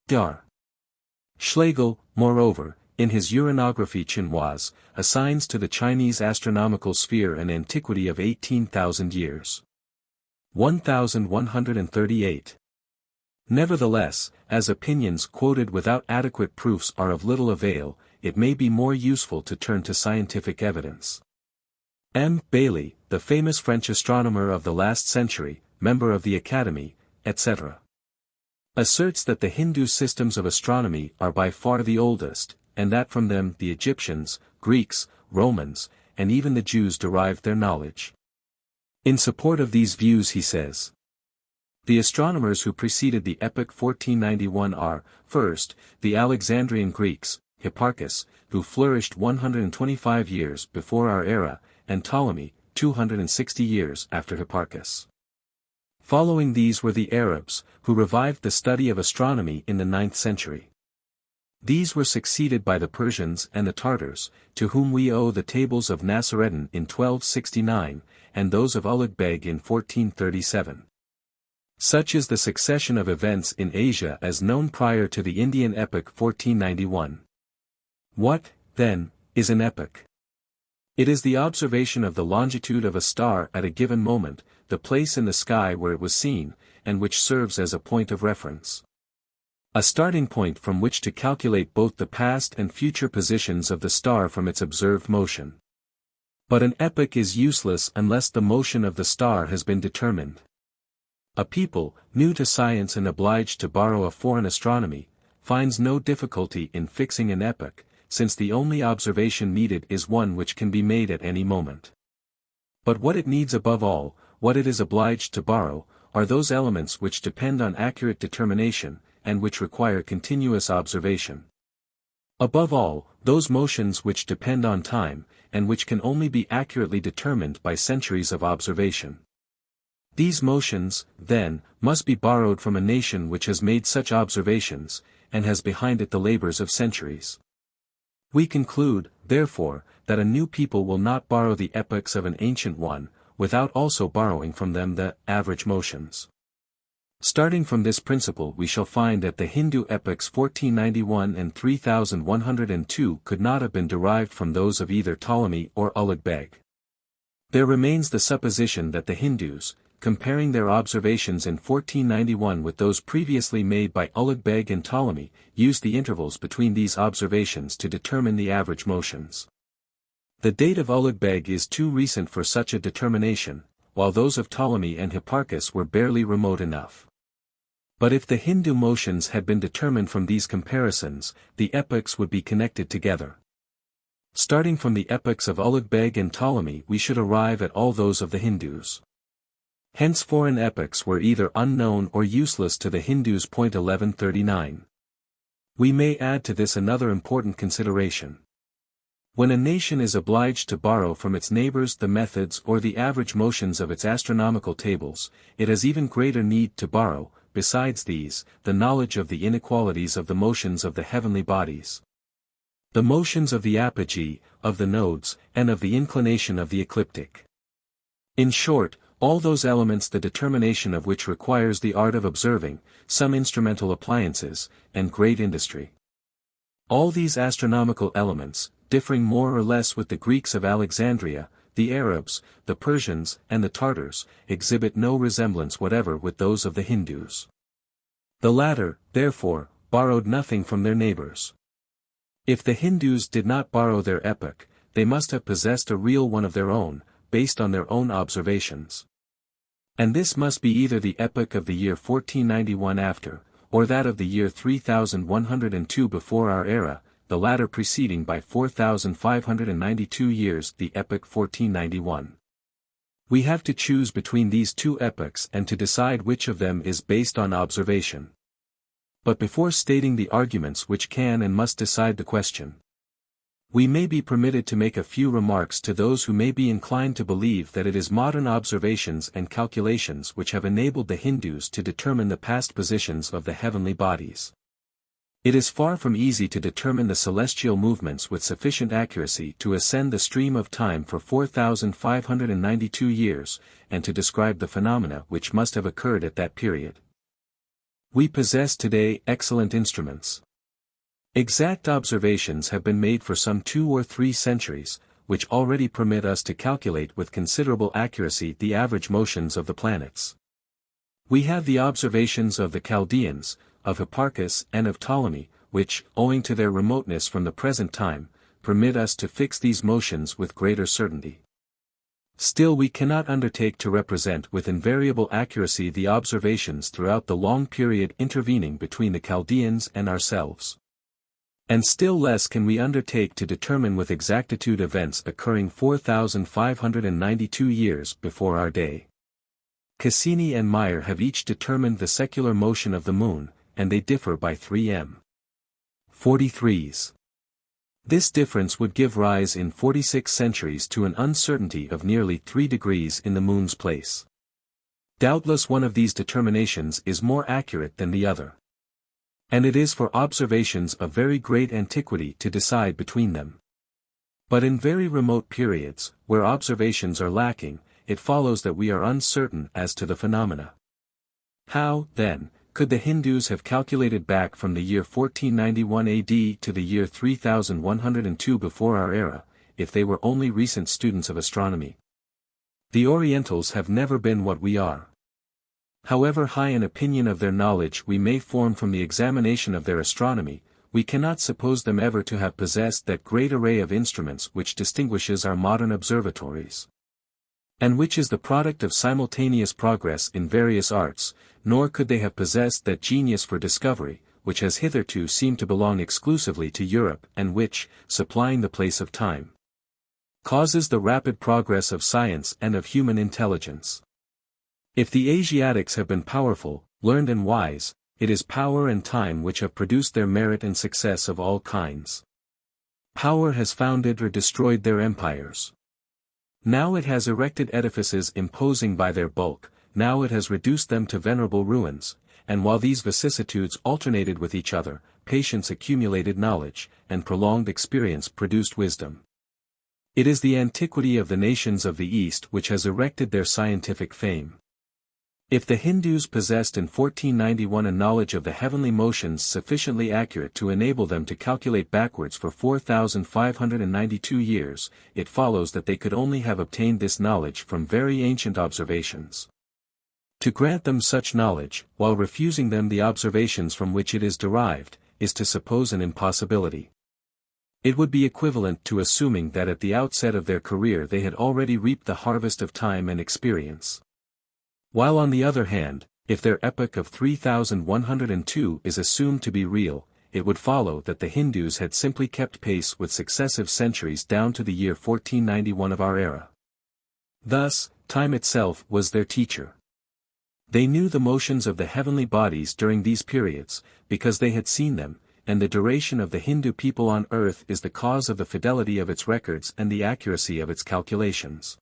Speaker 1: Dar. Schlegel, moreover, in his Uranography Chinoise, assigns to the Chinese astronomical sphere an antiquity of 18,000 years. 1138. Nevertheless, as opinions quoted without adequate proofs are of little avail, it may be more useful to turn to scientific evidence. M. Bailly, the famous French astronomer of the last century, member of the Academy, etc., asserts that the Hindu systems of astronomy are by far the oldest, and that from them the Egyptians, Greeks, Romans, and even the Jews derived their knowledge. In support of these views he says, the astronomers who preceded the epoch 1491 are, first, the Alexandrian Greeks, Hipparchus, who flourished 125 years before our era, and Ptolemy, 260 years after Hipparchus. Following these were the Arabs, who revived the study of astronomy in the 9th century. These were succeeded by the Persians and the Tartars, to whom we owe the tables of Nasreddin in 1269, and those of Ulugh Beg in 1437. Such is the succession of events in Asia as known prior to the Indian epoch 1491. What, then, is an epoch? It is the observation of the longitude of a star at a given moment, the place in the sky where it was seen, and which serves as a point of reference. A starting point from which to calculate both the past and future positions of the star from its observed motion. But an epoch is useless unless the motion of the star has been determined. A people, new to science and obliged to borrow a foreign astronomy, finds no difficulty in fixing an epoch, since the only observation needed is one which can be made at any moment. But what it needs above all, what it is obliged to borrow, are those elements which depend on accurate determination, and which require continuous observation. Above all, those motions which depend on time, and which can only be accurately determined by centuries of observation. These motions, then, must be borrowed from a nation which has made such observations, and has behind it the labors of centuries. We conclude, therefore, that a new people will not borrow the epochs of an ancient one, without also borrowing from them the average motions. Starting from this principle we shall find that the Hindu epochs 1491 and 3102 could not have been derived from those of either Ptolemy or Ulugh Beg. There remains the supposition that the Hindus, comparing their observations in 1491 with those previously made by Ulugh Beg and Ptolemy, used the intervals between these observations to determine the average motions. The date of Ulugh Beg is too recent for such a determination, while those of Ptolemy and Hipparchus were barely remote enough. But if the Hindu motions had been determined from these comparisons, the epochs would be connected together. Starting from the epochs of Ulugh Beg and Ptolemy we should arrive at all those of the Hindus. Hence foreign epochs were either unknown or useless to the Hindus. 1139. We may add to this another important consideration. When a nation is obliged to borrow from its neighbors the methods or the average motions of its astronomical tables, it has even greater need to borrow, besides these, the knowledge of the inequalities of the motions of the heavenly bodies. The motions of the apogee, of the nodes, and of the inclination of the ecliptic. In short, all those elements the determination of which requires the art of observing, some instrumental appliances, and great industry. All these astronomical elements, differing more or less with the Greeks of Alexandria, the Arabs, the Persians, and the Tartars, exhibit no resemblance whatever with those of the Hindus. The latter, therefore, borrowed nothing from their neighbors. If the Hindus did not borrow their epoch, they must have possessed a real one of their own, based on their own observations. And this must be either the epoch of the year 1491 after, or that of the year 3102 before our era, the latter preceding by 4592 years the epoch 1491. We have to choose between these two epochs and to decide which of them is based on observation. But before stating the arguments which can and must decide the question, we may be permitted to make a few remarks to those who may be inclined to believe that it is modern observations and calculations which have enabled the Hindus to determine the past positions of the heavenly bodies. It is far from easy to determine the celestial movements with sufficient accuracy to ascend the stream of time for 4592 years, and to describe the phenomena which must have occurred at that period. We possess today excellent instruments. Exact observations have been made for some 2 or 3 centuries, which already permit us to calculate with considerable accuracy the average motions of the planets. We have the observations of the Chaldeans, of Hipparchus and of Ptolemy, which, owing to their remoteness from the present time, permit us to fix these motions with greater certainty. Still we cannot undertake to represent with invariable accuracy the observations throughout the long period intervening between the Chaldeans and ourselves. And still less can we undertake to determine with exactitude events occurring 4592 years before our day. Cassini and Meyer have each determined the secular motion of the moon, and they differ by 3 m. 43s. This difference would give rise in 46 centuries to an uncertainty of nearly 3 degrees in the moon's place. Doubtless one of these determinations is more accurate than the other. And it is for observations of very great antiquity to decide between them. But in very remote periods, where observations are lacking, it follows that we are uncertain as to the phenomena. How, then, could the Hindus have calculated back from the year 1491 AD to the year 3102 before our era, if they were only recent students of astronomy? The Orientals have never been what we are. However high an opinion of their knowledge we may form from the examination of their astronomy, we cannot suppose them ever to have possessed that great array of instruments which distinguishes our modern observatories, and which is the product of simultaneous progress in various arts, nor could they have possessed that genius for discovery, which has hitherto seemed to belong exclusively to Europe and which, supplying the place of time, causes the rapid progress of science and of human intelligence. If the Asiatics have been powerful, learned and wise, it is power and time which have produced their merit and success of all kinds. Power has founded or destroyed their empires. Now it has erected edifices imposing by their bulk, now it has reduced them to venerable ruins, and while these vicissitudes alternated with each other, patience accumulated knowledge, and prolonged experience produced wisdom. It is the antiquity of the nations of the East which has erected their scientific fame. If the Hindus possessed in 1491 a knowledge of the heavenly motions sufficiently accurate to enable them to calculate backwards for 4,592 years, it follows that they could only have obtained this knowledge from very ancient observations. To grant them such knowledge, while refusing them the observations from which it is derived, is to suppose an impossibility. It would be equivalent to assuming that at the outset of their career they had already reaped the harvest of time and experience. While on the other hand, if their epoch of 3102 is assumed to be real, it would follow that the Hindus had simply kept pace with successive centuries down to the year 1491 of our era. Thus, time itself was their teacher. They knew the motions of the heavenly bodies during these periods, because they had seen them, and the duration of the Hindu people on earth is the cause of the fidelity of its records and the accuracy of its calculations.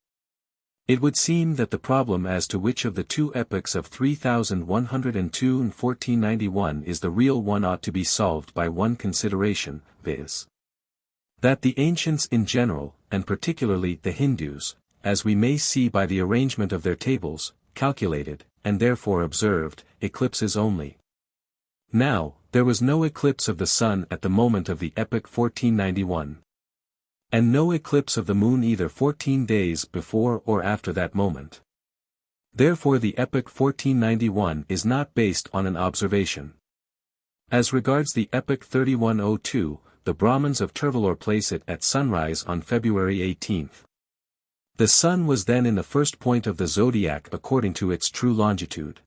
Speaker 1: It would seem that the problem as to which of the two epochs of 3102 and 1491 is the real one ought to be solved by one consideration, viz. that the ancients in general, and particularly the Hindus, as we may see by the arrangement of their tables, calculated, and therefore observed, eclipses only. Now, there was no eclipse of the sun at the moment of the epoch 1491. And no eclipse of the moon either 14 days before or after that moment. Therefore the epoch 1491 is not based on an observation. As regards the epoch 3102, the Brahmins of Tervalore place it at sunrise on February 18. The sun was then in the first point of the zodiac according to its true longitude.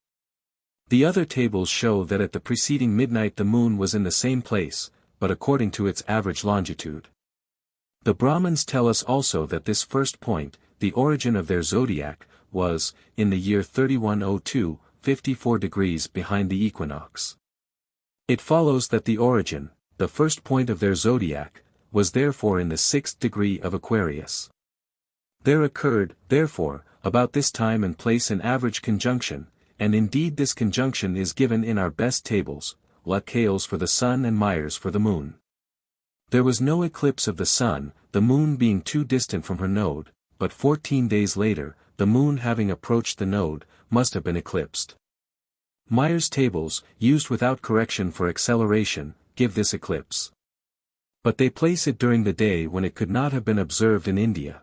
Speaker 1: The other tables show that at the preceding midnight the moon was in the same place, but according to its average longitude. The Brahmins tell us also that this first point, the origin of their zodiac, was, in the year 3102, 54 degrees behind the equinox. It follows that the origin, the first point of their zodiac, was therefore in the 6th degree of Aquarius. There occurred, therefore, about this time and place an average conjunction, and indeed this conjunction is given in our best tables, Lacaille's for the sun and Meyer's for the moon. There was no eclipse of the sun, the moon being too distant from her node, but 14 days later, the moon having approached the node, must have been eclipsed. Meyer's tables, used without correction for acceleration, give this eclipse. But they place it during the day when it could not have been observed in India.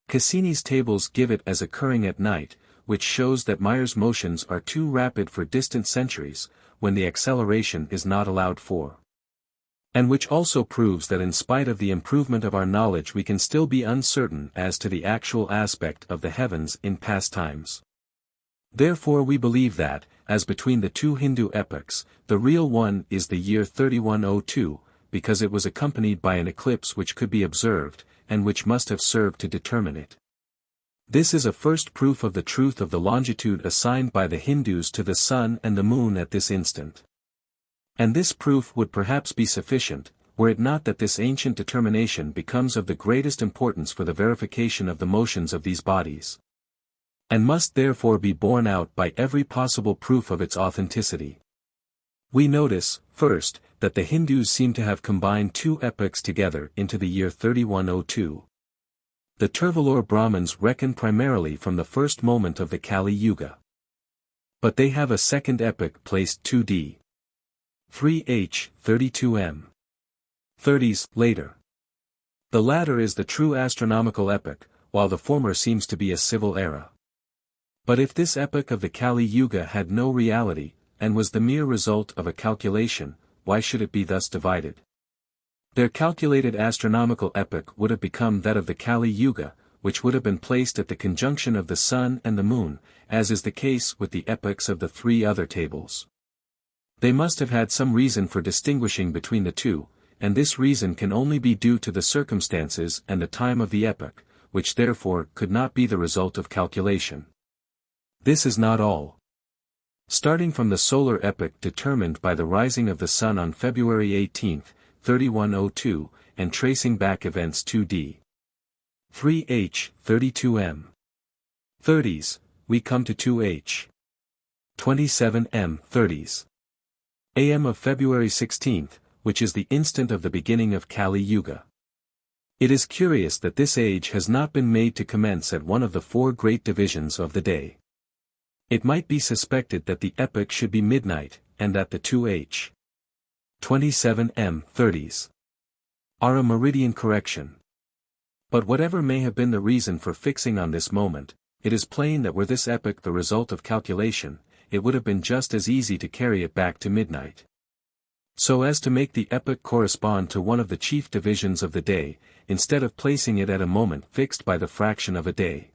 Speaker 1: Cassini's tables give it as occurring at night, which shows that Meyer's motions are too rapid for distant centuries, when the acceleration is not allowed for. And which also proves that in spite of the improvement of our knowledge we can still be uncertain as to the actual aspect of the heavens in past times. Therefore we believe that, as between the two Hindu epochs, the real one is the year 3102, because it was accompanied by an eclipse which could be observed, and which must have served to determine it. This is a first proof of the truth of the longitude assigned by the Hindus to the sun and the moon at this instant. And this proof would perhaps be sufficient, were it not that this ancient determination becomes of the greatest importance for the verification of the motions of these bodies, and must therefore be borne out by every possible proof of its authenticity. We notice, first, that the Hindus seem to have combined two epochs together into the year 3102. The Turvalur Brahmins reckon primarily from the first moment of the Kali Yuga. But they have a second epoch placed 2d. 3h, 32m. 30s, later. The latter is the true astronomical epoch, while the former seems to be a civil era. But if this epoch of the Kali Yuga had no reality, and was the mere result of a calculation, why should it be thus divided? Their calculated astronomical epoch would have become that of the Kali Yuga, which would have been placed at the conjunction of the sun and the moon, as is the case with the epochs of the three other tables. They must have had some reason for distinguishing between the two, and this reason can only be due to the circumstances and the time of the epoch, which therefore could not be the result of calculation. This is not all. Starting from the solar epoch determined by the rising of the sun on February 18, 3102, and tracing back events 2d. 3h, 32m. 30s, we come to 2h. 27m, 30s. am of February 16, which is the instant of the beginning of Kali Yuga. It is curious that this age has not been made to commence at one of the four great divisions of the day. It might be suspected that the epoch should be midnight, and that the 2h. 27m 30s are a meridian correction. But whatever may have been the reason for fixing on this moment, it is plain that were this epoch the result of calculation, it would have been just as easy to carry it back to midnight, so as to make the epoch correspond to one of the chief divisions of the day, instead of placing it at a moment fixed by the fraction of a day.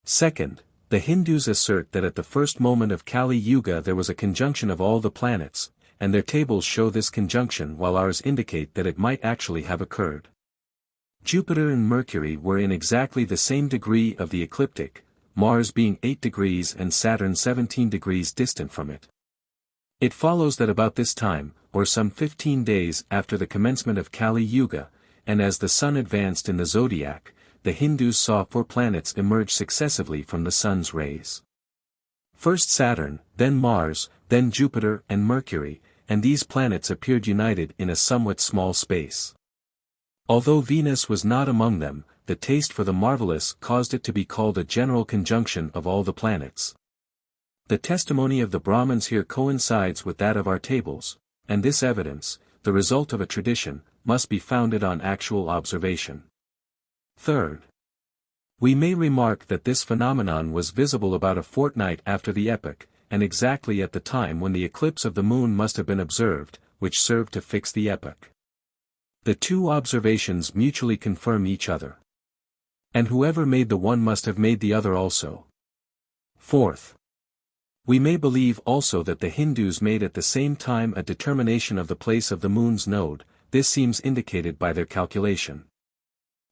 Speaker 1: Second, the Hindus assert that at the first moment of Kali Yuga there was a conjunction of all the planets, and their tables show this conjunction while ours indicate that it might actually have occurred. Jupiter and Mercury were in exactly the same degree of the ecliptic, Mars being 8 degrees and Saturn 17 degrees distant from it. It follows that about this time, or some 15 days after the commencement of Kali Yuga, and as the sun advanced in the Zodiac, the Hindus saw 4 planets emerge successively from the sun's rays. First Saturn, then Mars, then Jupiter and Mercury, and these planets appeared united in a somewhat small space. Although Venus was not among them, the taste for the marvelous caused it to be called a general conjunction of all the planets. The testimony of the Brahmins here coincides with that of our tables, and this evidence, the result of a tradition, must be founded on actual observation. Third, we may remark that this phenomenon was visible about a fortnight after the epoch, and exactly at the time when the eclipse of the moon must have been observed, which served to fix the epoch. The two observations mutually confirm each other. And whoever made the one must have made the other also. Fourth, we may believe also that the Hindus made at the same time a determination of the place of the moon's node. This seems indicated by their calculation.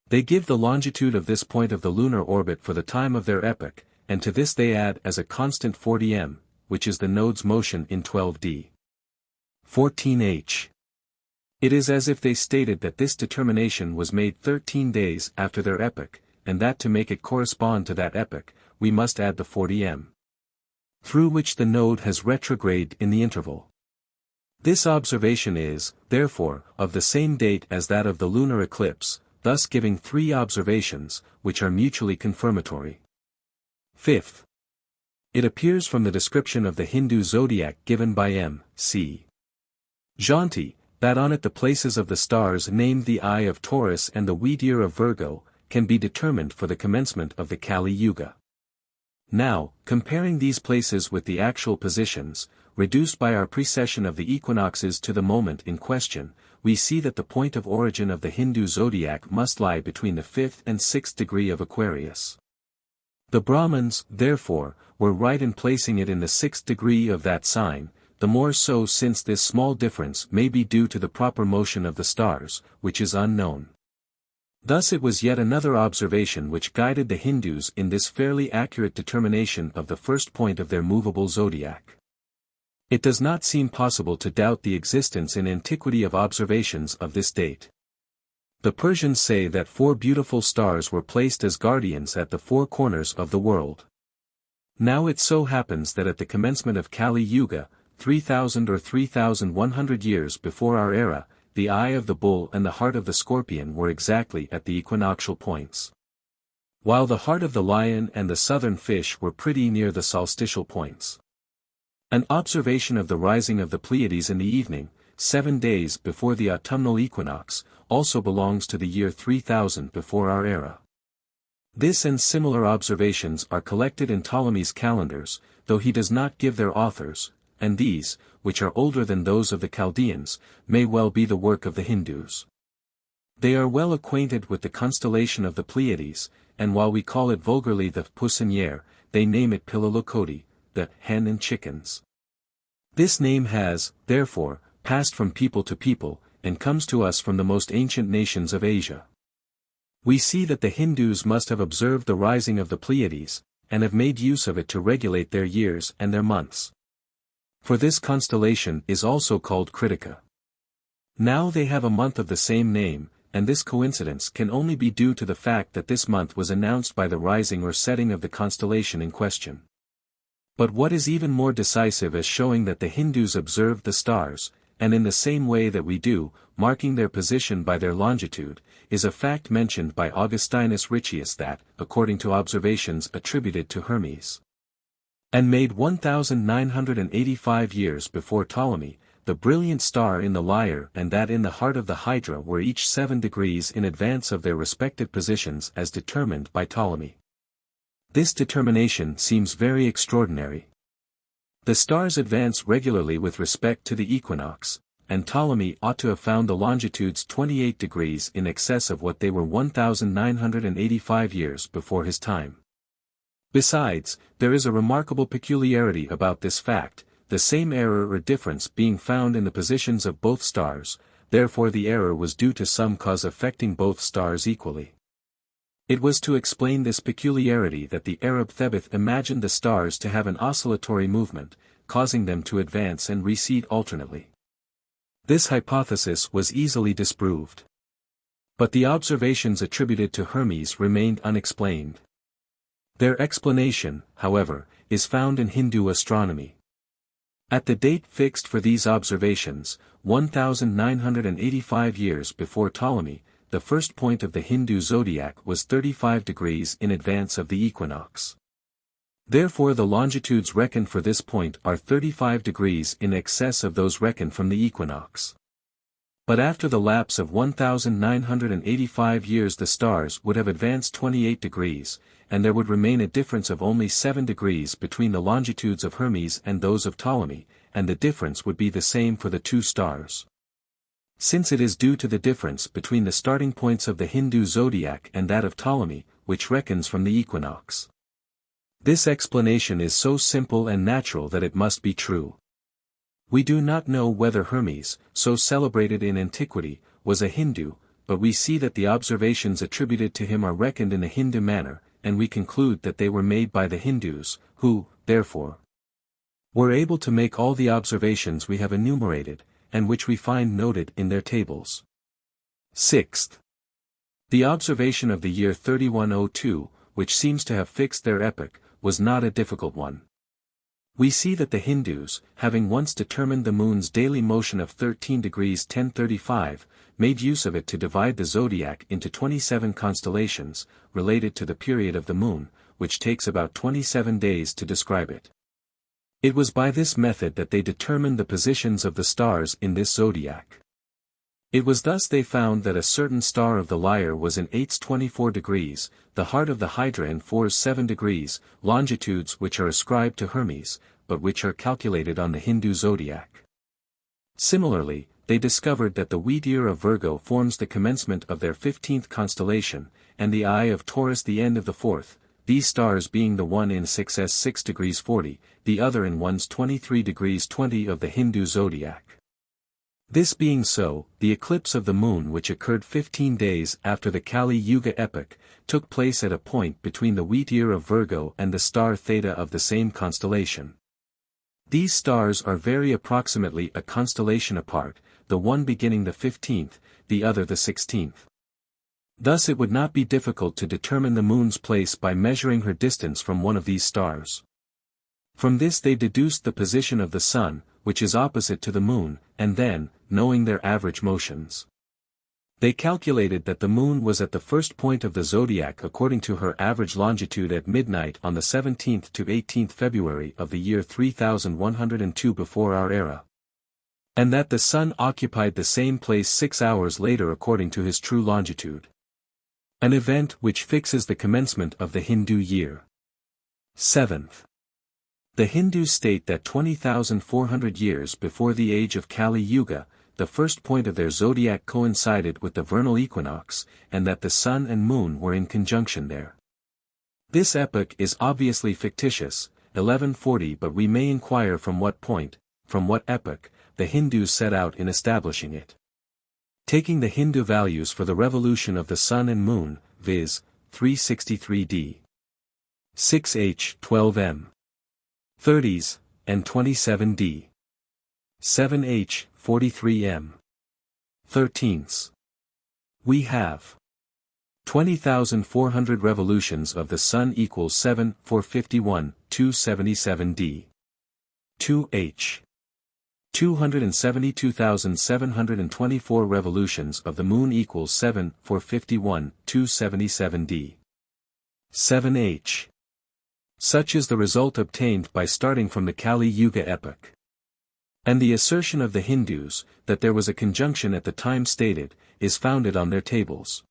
Speaker 1: They give the longitude of this point of the lunar orbit for the time of their epoch, and to this they add as a constant 40m, which is the node's motion in 12d. 14h. It is as if they stated that this determination was made 13 days after their epoch, and that to make it correspond to that epoch, we must add the 40m, through which the node has retrograded in the interval. This observation is, therefore, of the same date as that of the lunar eclipse, thus giving 3 observations, which are mutually confirmatory. Fifth, it appears from the description of the Hindu zodiac given by M.C. Janti, that on it the places of the stars named the Eye of Taurus and the wheat ear of Virgo, can be determined for the commencement of the Kali Yuga. Now, comparing these places with the actual positions, reduced by our precession of the equinoxes to the moment in question, we see that the point of origin of the Hindu zodiac must lie between the 5th and 6th degree of Aquarius. The Brahmins, therefore, were right in placing it in the 6th degree of that sign, the more so since this small difference may be due to the proper motion of the stars, which is unknown. Thus it was yet another observation which guided the Hindus in this fairly accurate determination of the first point of their movable zodiac. It does not seem possible to doubt the existence in antiquity of observations of this date. The Persians say that 4 beautiful stars were placed as guardians at the 4 corners of the world. Now it so happens that at the commencement of Kali Yuga, 3000 or 3100 years before our era, the eye of the bull and the heart of the scorpion were exactly at the equinoctial points, while the heart of the lion and the southern fish were pretty near the solstitial points. An observation of the rising of the Pleiades in the evening, 7 days before the autumnal equinox, also belongs to the year 3000 before our era. This and similar observations are collected in Ptolemy's calendars, though he does not give their authors, and these, which are older than those of the Chaldeans, may well be the work of the Hindus. They are well acquainted with the constellation of the Pleiades, and while we call it vulgarly the Poussiniere, they name it Pilalokoti, the hen and chickens. This name has, therefore, passed from people to people, and comes to us from the most ancient nations of Asia. We see that the Hindus must have observed the rising of the Pleiades, and have made use of it to regulate their years and their months. For this constellation is also called Kritika. Now they have a month of the same name, and this coincidence can only be due to the fact that this month was announced by the rising or setting of the constellation in question. But what is even more decisive as showing that the Hindus observed the stars, and in the same way that we do, marking their position by their longitude, is a fact mentioned by Augustinus Riccius that, according to observations attributed to Hermes, and made 1985 years before Ptolemy, the brilliant star in the Lyre and that in the heart of the Hydra were each 7 degrees in advance of their respective positions as determined by Ptolemy. This determination seems very extraordinary. The stars advance regularly with respect to the equinox, and Ptolemy ought to have found the longitudes 28 degrees in excess of what they were 1985 years before his time. Besides, there is a remarkable peculiarity about this fact, the same error or difference being found in the positions of both stars, therefore the error was due to some cause affecting both stars equally. It was to explain this peculiarity that the Arab Thebeth imagined the stars to have an oscillatory movement, causing them to advance and recede alternately. This hypothesis was easily disproved. But the observations attributed to Hermes remained unexplained. Their explanation, however, is found in Hindu astronomy. At the date fixed for these observations, 1985 years before Ptolemy, the first point of the Hindu zodiac was 35 degrees in advance of the equinox. Therefore the longitudes reckoned for this point are 35 degrees in excess of those reckoned from the equinox. But after the lapse of 1985 years the stars would have advanced 28 degrees, and there would remain a difference of only 7 degrees between the longitudes of Hermes and those of Ptolemy, and the difference would be the same for the two stars. Since it is due to the difference between the starting points of the Hindu zodiac and that of Ptolemy, which reckons from the equinox. This explanation is so simple and natural that it must be true. We do not know whether Hermes, so celebrated in antiquity, was a Hindu, but we see that the observations attributed to him are reckoned in a Hindu manner, and we conclude that they were made by the Hindus, who, therefore, were able to make all the observations we have enumerated, and which we find noted in their tables. Sixth, the observation of the year 3102, which seems to have fixed their epoch, was not a difficult one. We see that the Hindus, having once determined the moon's daily motion of 13 degrees 1035, made use of it to divide the zodiac into 27 constellations, related to the period of the moon, which takes about 27 days to describe it. It was by this method that they determined the positions of the stars in this zodiac. It was thus they found that a certain star of the Lyre was in 8's 24 degrees, the heart of the Hydra in 4's 7 degrees, longitudes which are ascribed to Hermes, but which are calculated on the Hindu zodiac. Similarly, they discovered that the wheat year of Virgo forms the commencement of their 15th constellation, and the eye of Taurus the end of the 4th, these stars being the one in 6's 6 degrees 40, the other in 1's 23 degrees 20 of the Hindu zodiac. This being so, the eclipse of the moon which occurred 15 days after the Kali Yuga epoch, took place at a point between the wheat year of Virgo and the star Theta of the same constellation. These stars are very approximately a constellation apart, the one beginning the 15th, the other the 16th. Thus it would not be difficult to determine the moon's place by measuring her distance from one of these stars. From this they deduced the position of the sun, which is opposite to the moon, and then, knowing their average motions, they calculated that the moon was at the first point of the zodiac according to her average longitude at midnight on the 17th to 18th February of the year 3102 before our era. And that the sun occupied the same place 6 hours later according to his true longitude. An event which fixes the commencement of the Hindu year. 7th. The Hindus state that 20,400 years before the age of Kali Yuga, the first point of their zodiac coincided with the vernal equinox, and that the sun and moon were in conjunction there. This epoch is obviously fictitious, 1140, but we may inquire from what point, from what epoch, the Hindus set out in establishing it. Taking the Hindu values for the revolution of the sun and moon, viz., 363d, 6h 12m, 30s, and 27d, 7h 43m, 13ths. We have 20,400 revolutions of the sun equals 7 451 277d. 2h. 272,724 revolutions of the moon equals 7 451 277d. 7h. Such is the result obtained by starting from the Kali Yuga epoch. And the assertion of the Hindus, that there was a conjunction at the time stated, is founded on their tables.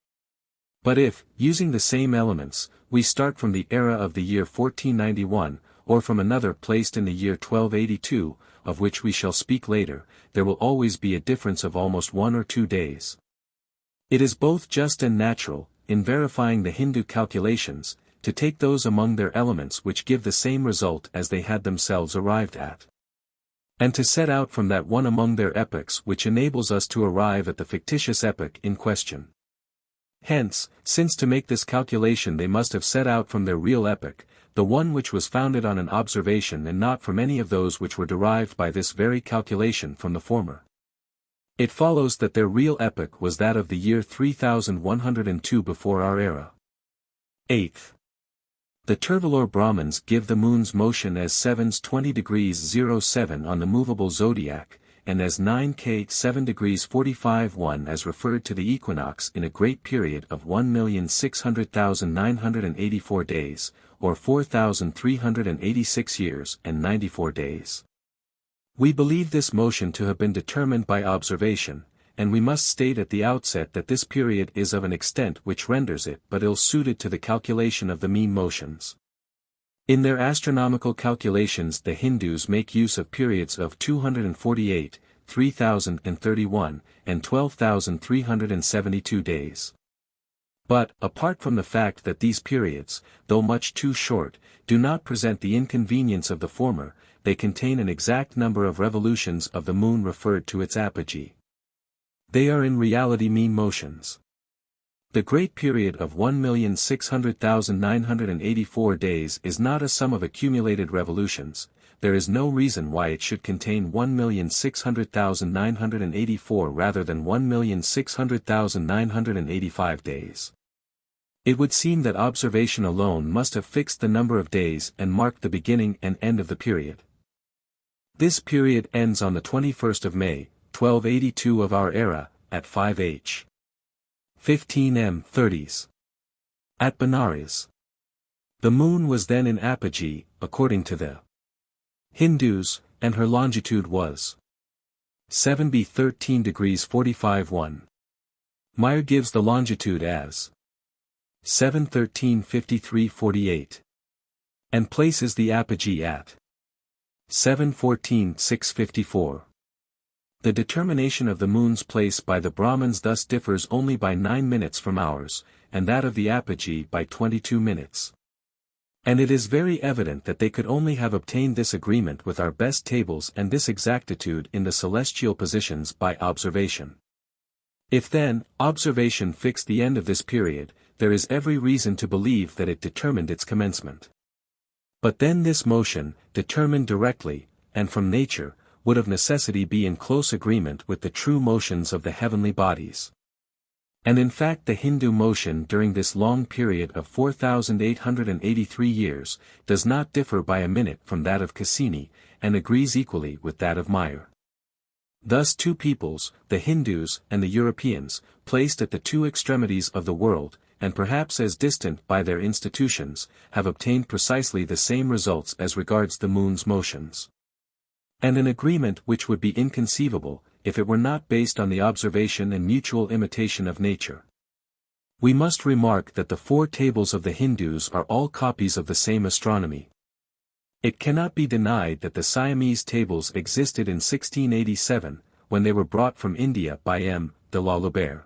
Speaker 1: But if, using the same elements, we start from the era of the year 1491, or from another placed in the year 1282, of which we shall speak later, there will always be a difference of almost 1 or 2 days. It is both just and natural, in verifying the Hindu calculations, to take those among their elements which give the same result as they had themselves arrived at, and to set out from that one among their epochs which enables us to arrive at the fictitious epoch in question. Hence, since to make this calculation they must have set out from their real epoch, the one which was founded on an observation and not from any of those which were derived by this very calculation from the former, it follows that their real epoch was that of the year 3102 before our era. 8th. The Turvalor Brahmins give the moon's motion as 7's 20 degrees 07 on the movable zodiac, and as 9k 7 degrees 45 1 as referred to the equinox in a great period of 1,600,984 days, or 4,386 years and 94 days. We believe this motion to have been determined by observation, and we must state at the outset that this period is of an extent which renders it but ill-suited to the calculation of the mean motions. In their astronomical calculations the Hindus make use of periods of 248, 3,031, and 12,372 days. But, apart from the fact that these periods, though much too short, do not present the inconvenience of the former, they contain an exact number of revolutions of the moon referred to its apogee. They are in reality mean motions. The great period of 1,600,984 days is not a sum of accumulated revolutions. There is no reason why it should contain 1,600,984 rather than 1,600,985 days. It would seem that observation alone must have fixed the number of days and marked the beginning and end of the period. This period ends on the 21st of May, 1282 of our era, at 5h. 15m 30s. At Benares. The moon was then in apogee, according to the Hindus, and her longitude was 7b 13 degrees 45 1. Meyer gives the longitude as 713 53 48, and places the apogee at 714 654. The determination of the moon's place by the Brahmins thus differs only by 9 minutes from ours, and that of the apogee by 22 minutes. And it is very evident that they could only have obtained this agreement with our best tables and this exactitude in the celestial positions by observation. If then, observation fixed the end of this period, there is every reason to believe that it determined its commencement. But then this motion, determined directly, and from nature, would of necessity be in close agreement with the true motions of the heavenly bodies. And in fact the Hindu motion during this long period of 4,883 years, does not differ by a minute from that of Cassini, and agrees equally with that of Meyer. Thus two peoples, the Hindus and the Europeans, placed at the two extremities of the world, and perhaps as distant by their institutions, have obtained precisely the same results as regards the moon's motions. And an agreement which would be inconceivable, if it were not based on the observation and mutual imitation of nature. We must remark that the four tables of the Hindus are all copies of the same astronomy. It cannot be denied that the Siamese tables existed in 1687, when they were brought from India by M. de Laulibert.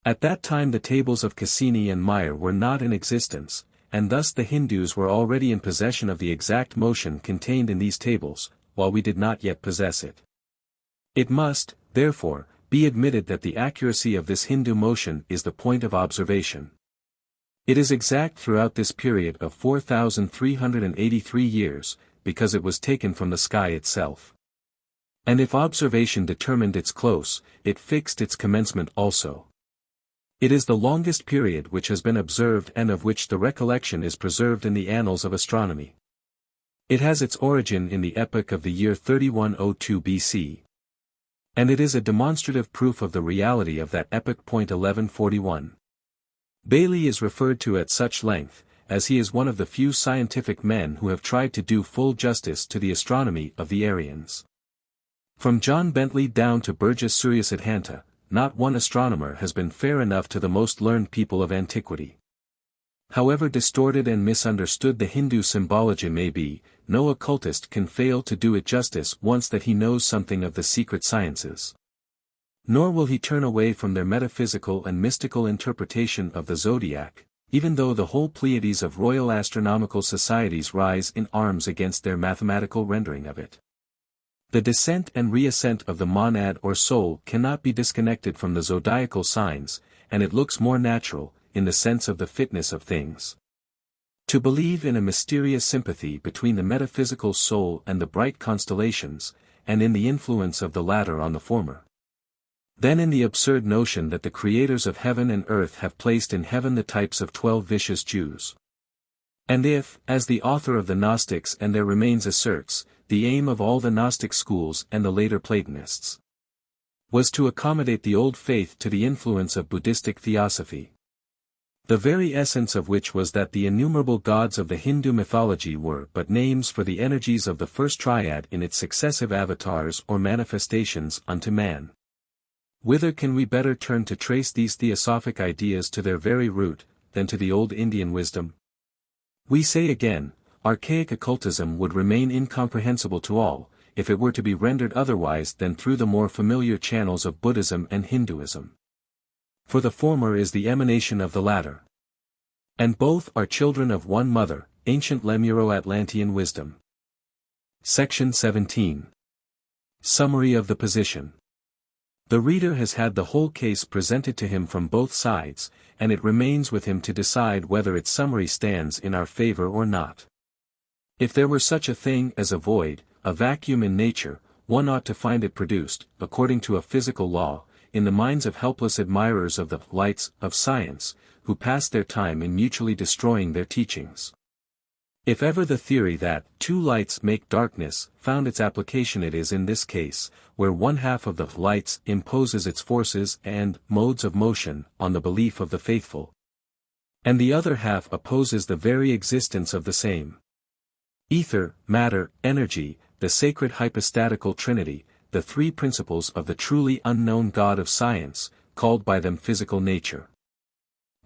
Speaker 1: At that time the tables of Cassini and Meyer were not in existence, and thus the Hindus were already in possession of the exact motion contained in these tables, while we did not yet possess it. It must, therefore, be admitted that the accuracy of this Hindu motion is the point of observation. It is exact throughout this period of 4,383 years, because it was taken from the sky itself. And if observation determined its close, it fixed its commencement also. It is the longest period which has been observed and of which the recollection is preserved in the annals of astronomy. It has its origin in the epoch of the year 3102 BC. And it is a demonstrative proof of the reality of that epoch. 1141. Bailey is referred to at such length, as he is one of the few scientific men who have tried to do full justice to the astronomy of the Aryans. From John Bentley down to Burgess Suryasiddhanta, not one astronomer has been fair enough to the most learned people of antiquity. However distorted and misunderstood the Hindu symbology may be, no occultist can fail to do it justice once that he knows something of the secret sciences. Nor will he turn away from their metaphysical and mystical interpretation of the Zodiac, even though the whole Pleiades of Royal Astronomical Societies rise in arms against their mathematical rendering of it. The descent and reascent of the monad or soul cannot be disconnected from the zodiacal signs, and it looks more natural, in the sense of the fitness of things, to believe in a mysterious sympathy between the metaphysical soul and the bright constellations, and in the influence of the latter on the former, than in the absurd notion that the creators of heaven and earth have placed in heaven the types of 12 vicious Jews. And if, as the author of the Gnostics and Their Remains asserts, the aim of all the Gnostic schools and the later Platonists was to accommodate the old faith to the influence of Buddhistic Theosophy, the very essence of which was that the innumerable gods of the Hindu mythology were but names for the energies of the first triad in its successive avatars or manifestations unto man. Whither can we better turn to trace these theosophic ideas to their very root, than to the old Indian wisdom? We say again, archaic occultism would remain incomprehensible to all, if it were to be rendered otherwise than through the more familiar channels of Buddhism and Hinduism. For the former is the emanation of the latter. And both are children of one mother, ancient Lemuro-Atlantean wisdom. Section 17. Summary of the position. The reader has had the whole case presented to him from both sides, and it remains with him to decide whether its summary stands in our favor or not. If there were such a thing as a void, a vacuum in nature, one ought to find it produced, according to a physical law, in the minds of helpless admirers of the lights of science, who pass their time in mutually destroying their teachings. If ever the theory that two lights make darkness found its application, it is in this case, where one half of the lights imposes its forces and modes of motion on the belief of the faithful, and the other half opposes the very existence of the same. Ether, matter, energy, the sacred hypostatical trinity, the three principles of the truly unknown God of science, called by them physical nature.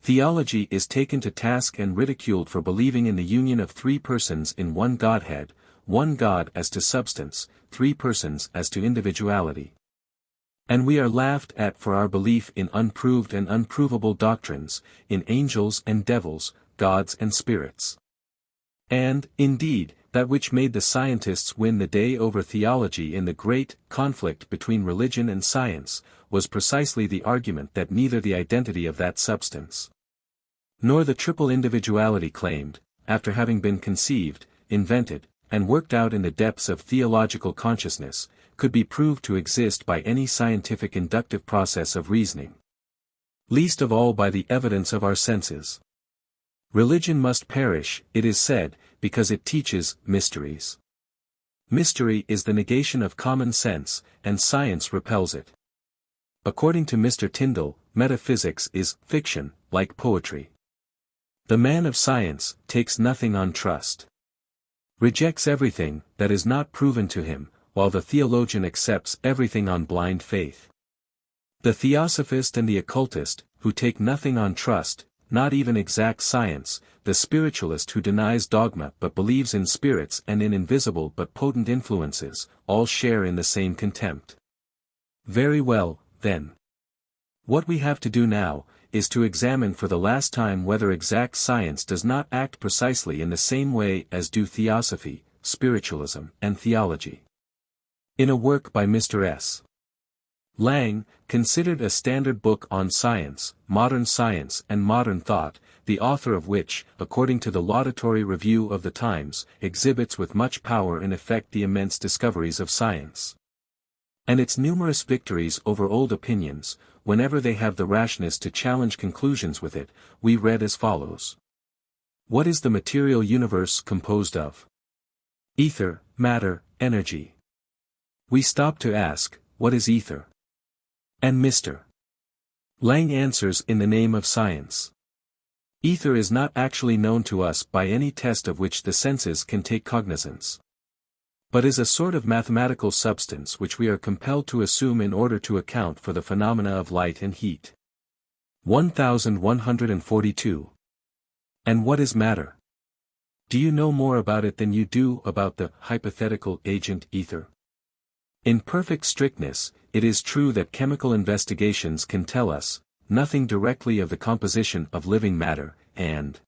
Speaker 1: Theology is taken to task and ridiculed for believing in the union of three persons in one Godhead, one God as to substance, three persons as to individuality. And we are laughed at for our belief in unproved and unprovable doctrines, in angels and devils, gods and spirits. And, indeed, that which made the scientists win the day over theology in the great conflict between religion and science, was precisely the argument that neither the identity of that substance, nor the triple individuality claimed, after having been conceived, invented, and worked out in the depths of theological consciousness, could be proved to exist by any scientific inductive process of reasoning. Least of all by the evidence of our senses. Religion must perish, it is said, because it teaches mysteries. Mystery is the negation of common sense, and science repels it. According to Mr. Tyndall, metaphysics is fiction, like poetry. The man of science takes nothing on trust. Rejects everything that is not proven to him, while the theologian accepts everything on blind faith. The theosophist and the occultist, who take nothing on trust, not even exact science, the spiritualist who denies dogma but believes in spirits and in invisible but potent influences, all share in the same contempt. Very well, then. What we have to do now, is to examine for the last time whether exact science does not act precisely in the same way as do theosophy, spiritualism, and theology. In a work by Mr. S. Lang, considered a standard book on science and modern thought, the author of which, according to the laudatory review of the Times, exhibits with much power and effect the immense discoveries of science and its numerous victories over old opinions, whenever they have the rashness to challenge conclusions with it, we read as follows. What is the material universe composed of? Ether, matter, energy. We stop to ask, what is ether? And Mr. Lang answers in the name of science. Ether is not actually known to us by any test of which the senses can take cognizance, but is a sort of mathematical substance which we are compelled to assume in order to account for the phenomena of light and heat. 1142. And what is matter? Do you know more about it than you do about the hypothetical agent ether? In perfect strictness, it is true that chemical investigations can tell us nothing directly of the composition of living matter, and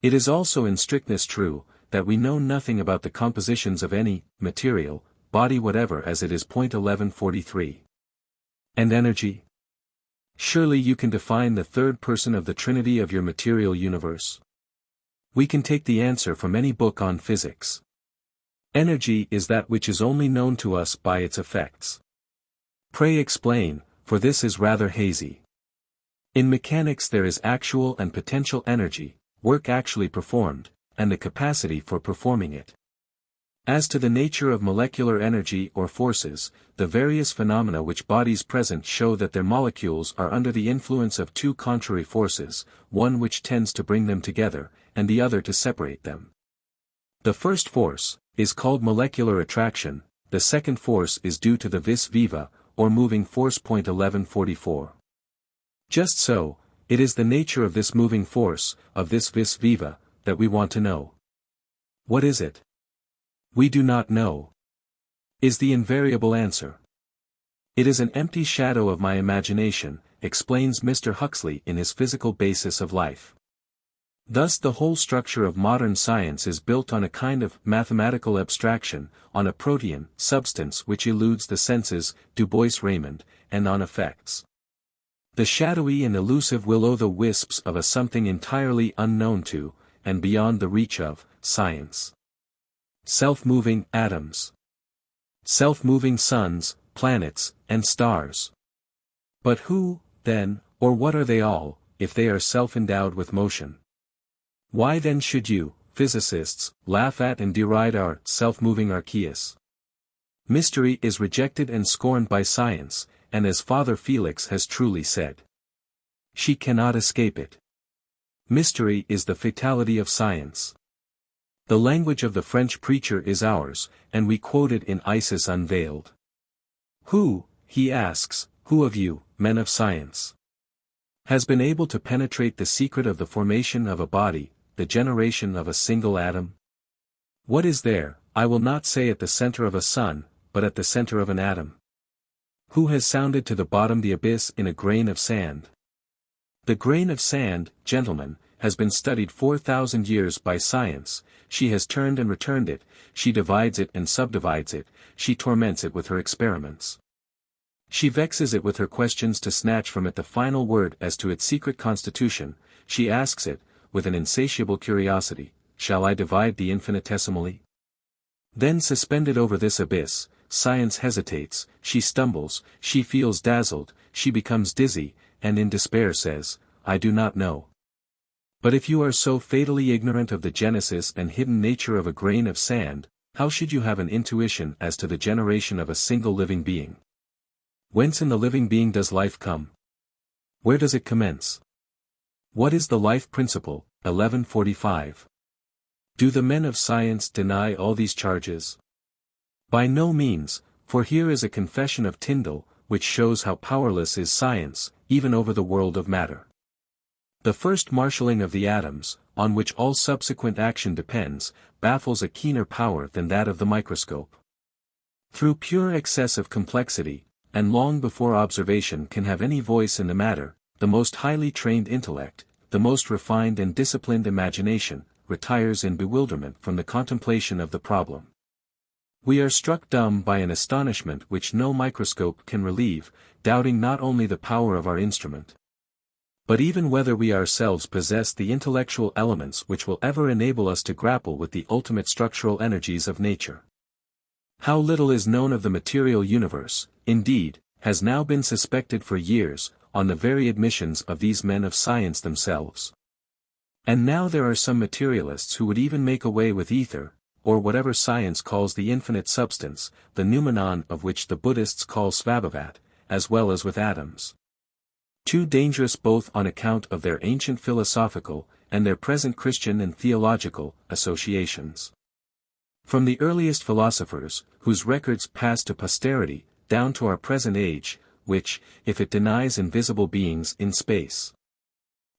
Speaker 1: it is also in strictness true that we know nothing about the compositions of any material body whatever, as it is. 1143. And energy? Surely you can define the third person of the trinity of your material universe? We can take the answer from any book on physics. Energy is that which is only known to us by its effects. Pray explain, for this is rather hazy. In mechanics there is actual and potential energy, work actually performed, and the capacity for performing it. As to the nature of molecular energy or forces, the various phenomena which bodies present show that their molecules are under the influence of two contrary forces, one which tends to bring them together, and the other to separate them. The first force is called molecular attraction, the second force is due to the vis viva, or moving force. 1144. Just so, it is the nature of this moving force, of this vis viva, that we want to know. What is it? We do not know, is the invariable answer. It is an empty shadow of my imagination, explains Mr. Huxley in his Physical Basis of Life. Thus the whole structure of modern science is built on a kind of mathematical abstraction, on a protean substance which eludes the senses, Du Bois-Reymond, and on effects. The shadowy and elusive will-o'-the-wisps of a something entirely unknown to, and beyond the reach of, science. Self-moving atoms. Self-moving suns, planets, and stars. But who, then, or what are they all, if they are self-endowed with motion? Why then should you, physicists, laugh at and deride our self-moving archaeus? Mystery is rejected and scorned by science, and as Father Felix has truly said, she cannot escape it. Mystery is the fatality of science. The language of the French preacher is ours, and we quote it in Isis Unveiled. Who, he asks, who of you, men of science, has been able to penetrate the secret of the formation of a body, the generation of a single atom? What is there, I will not say at the center of a sun, but at the center of an atom? Who has sounded to the bottom the abyss in a grain of sand? The grain of sand, gentlemen, has been studied 4,000 years by science, she has turned and returned it, she divides it and subdivides it, she torments it with her experiments. She vexes it with her questions to snatch from it the final word as to its secret constitution, she asks it, with an insatiable curiosity, shall I divide the infinitesimally? Then suspended over this abyss, science hesitates, she stumbles, she feels dazzled, she becomes dizzy, and in despair says, I do not know. But if you are so fatally ignorant of the genesis and hidden nature of a grain of sand, how should you have an intuition as to the generation of a single living being? Whence in the living being does life come? Where does it commence? What is the life principle? 1145. Do the men of science deny all these charges? By no means, for here is a confession of Tyndall, which shows how powerless is science, even over the world of matter. The first marshalling of the atoms, on which all subsequent action depends, baffles a keener power than that of the microscope. Through pure excess of complexity, and long before observation can have any voice in the matter, the most highly trained intellect, the most refined and disciplined imagination, retires in bewilderment from the contemplation of the problem. We are struck dumb by an astonishment which no microscope can relieve, doubting not only the power of our instrument, but even whether we ourselves possess the intellectual elements which will ever enable us to grapple with the ultimate structural energies of nature. How little is known of the material universe, indeed, has now been suspected for years, on the very admissions of these men of science themselves. And now there are some materialists who would even make away with ether, or whatever science calls the infinite substance, the noumenon of which the Buddhists call svabhavat, as well as with atoms. Too dangerous both on account of their ancient philosophical, and their present Christian and theological, associations. From the earliest philosophers, whose records pass to posterity, down to our present age, which, if it denies invisible beings in space,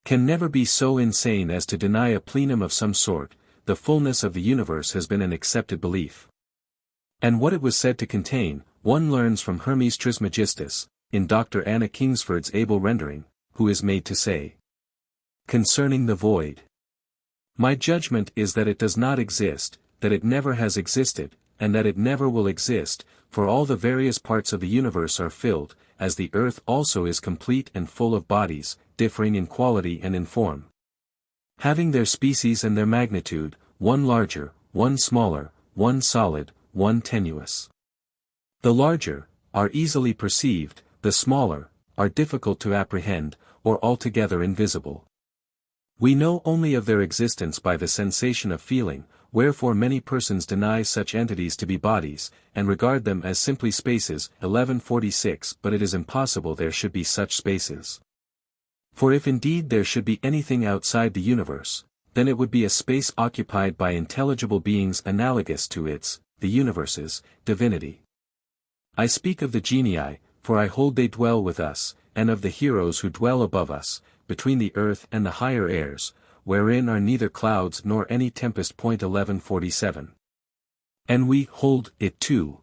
Speaker 1: can never be so insane as to deny a plenum of some sort, the fullness of the universe has been an accepted belief. And what it was said to contain, one learns from Hermes Trismegistus, in Dr. Anna Kingsford's able rendering, who is made to say, concerning the void, my judgment is that it does not exist, that it never has existed, and that it never will exist, for all the various parts of the universe are filled, as the earth also is complete and full of bodies, differing in quality and in form, having their species and their magnitude, one larger, one smaller, one solid, one tenuous. The larger are easily perceived, the smaller are difficult to apprehend, or altogether invisible. We know only of their existence by the sensation of feeling, wherefore many persons deny such entities to be bodies, and regard them as simply spaces. 1146. But it is impossible there should be such spaces. For if indeed there should be anything outside the universe, then it would be a space occupied by intelligible beings analogous to its, the universe's, divinity. I speak of the genii, for I hold they dwell with us, and of the heroes who dwell above us, between the earth and the higher airs, wherein are neither clouds nor any tempest. 1147. And we hold it too.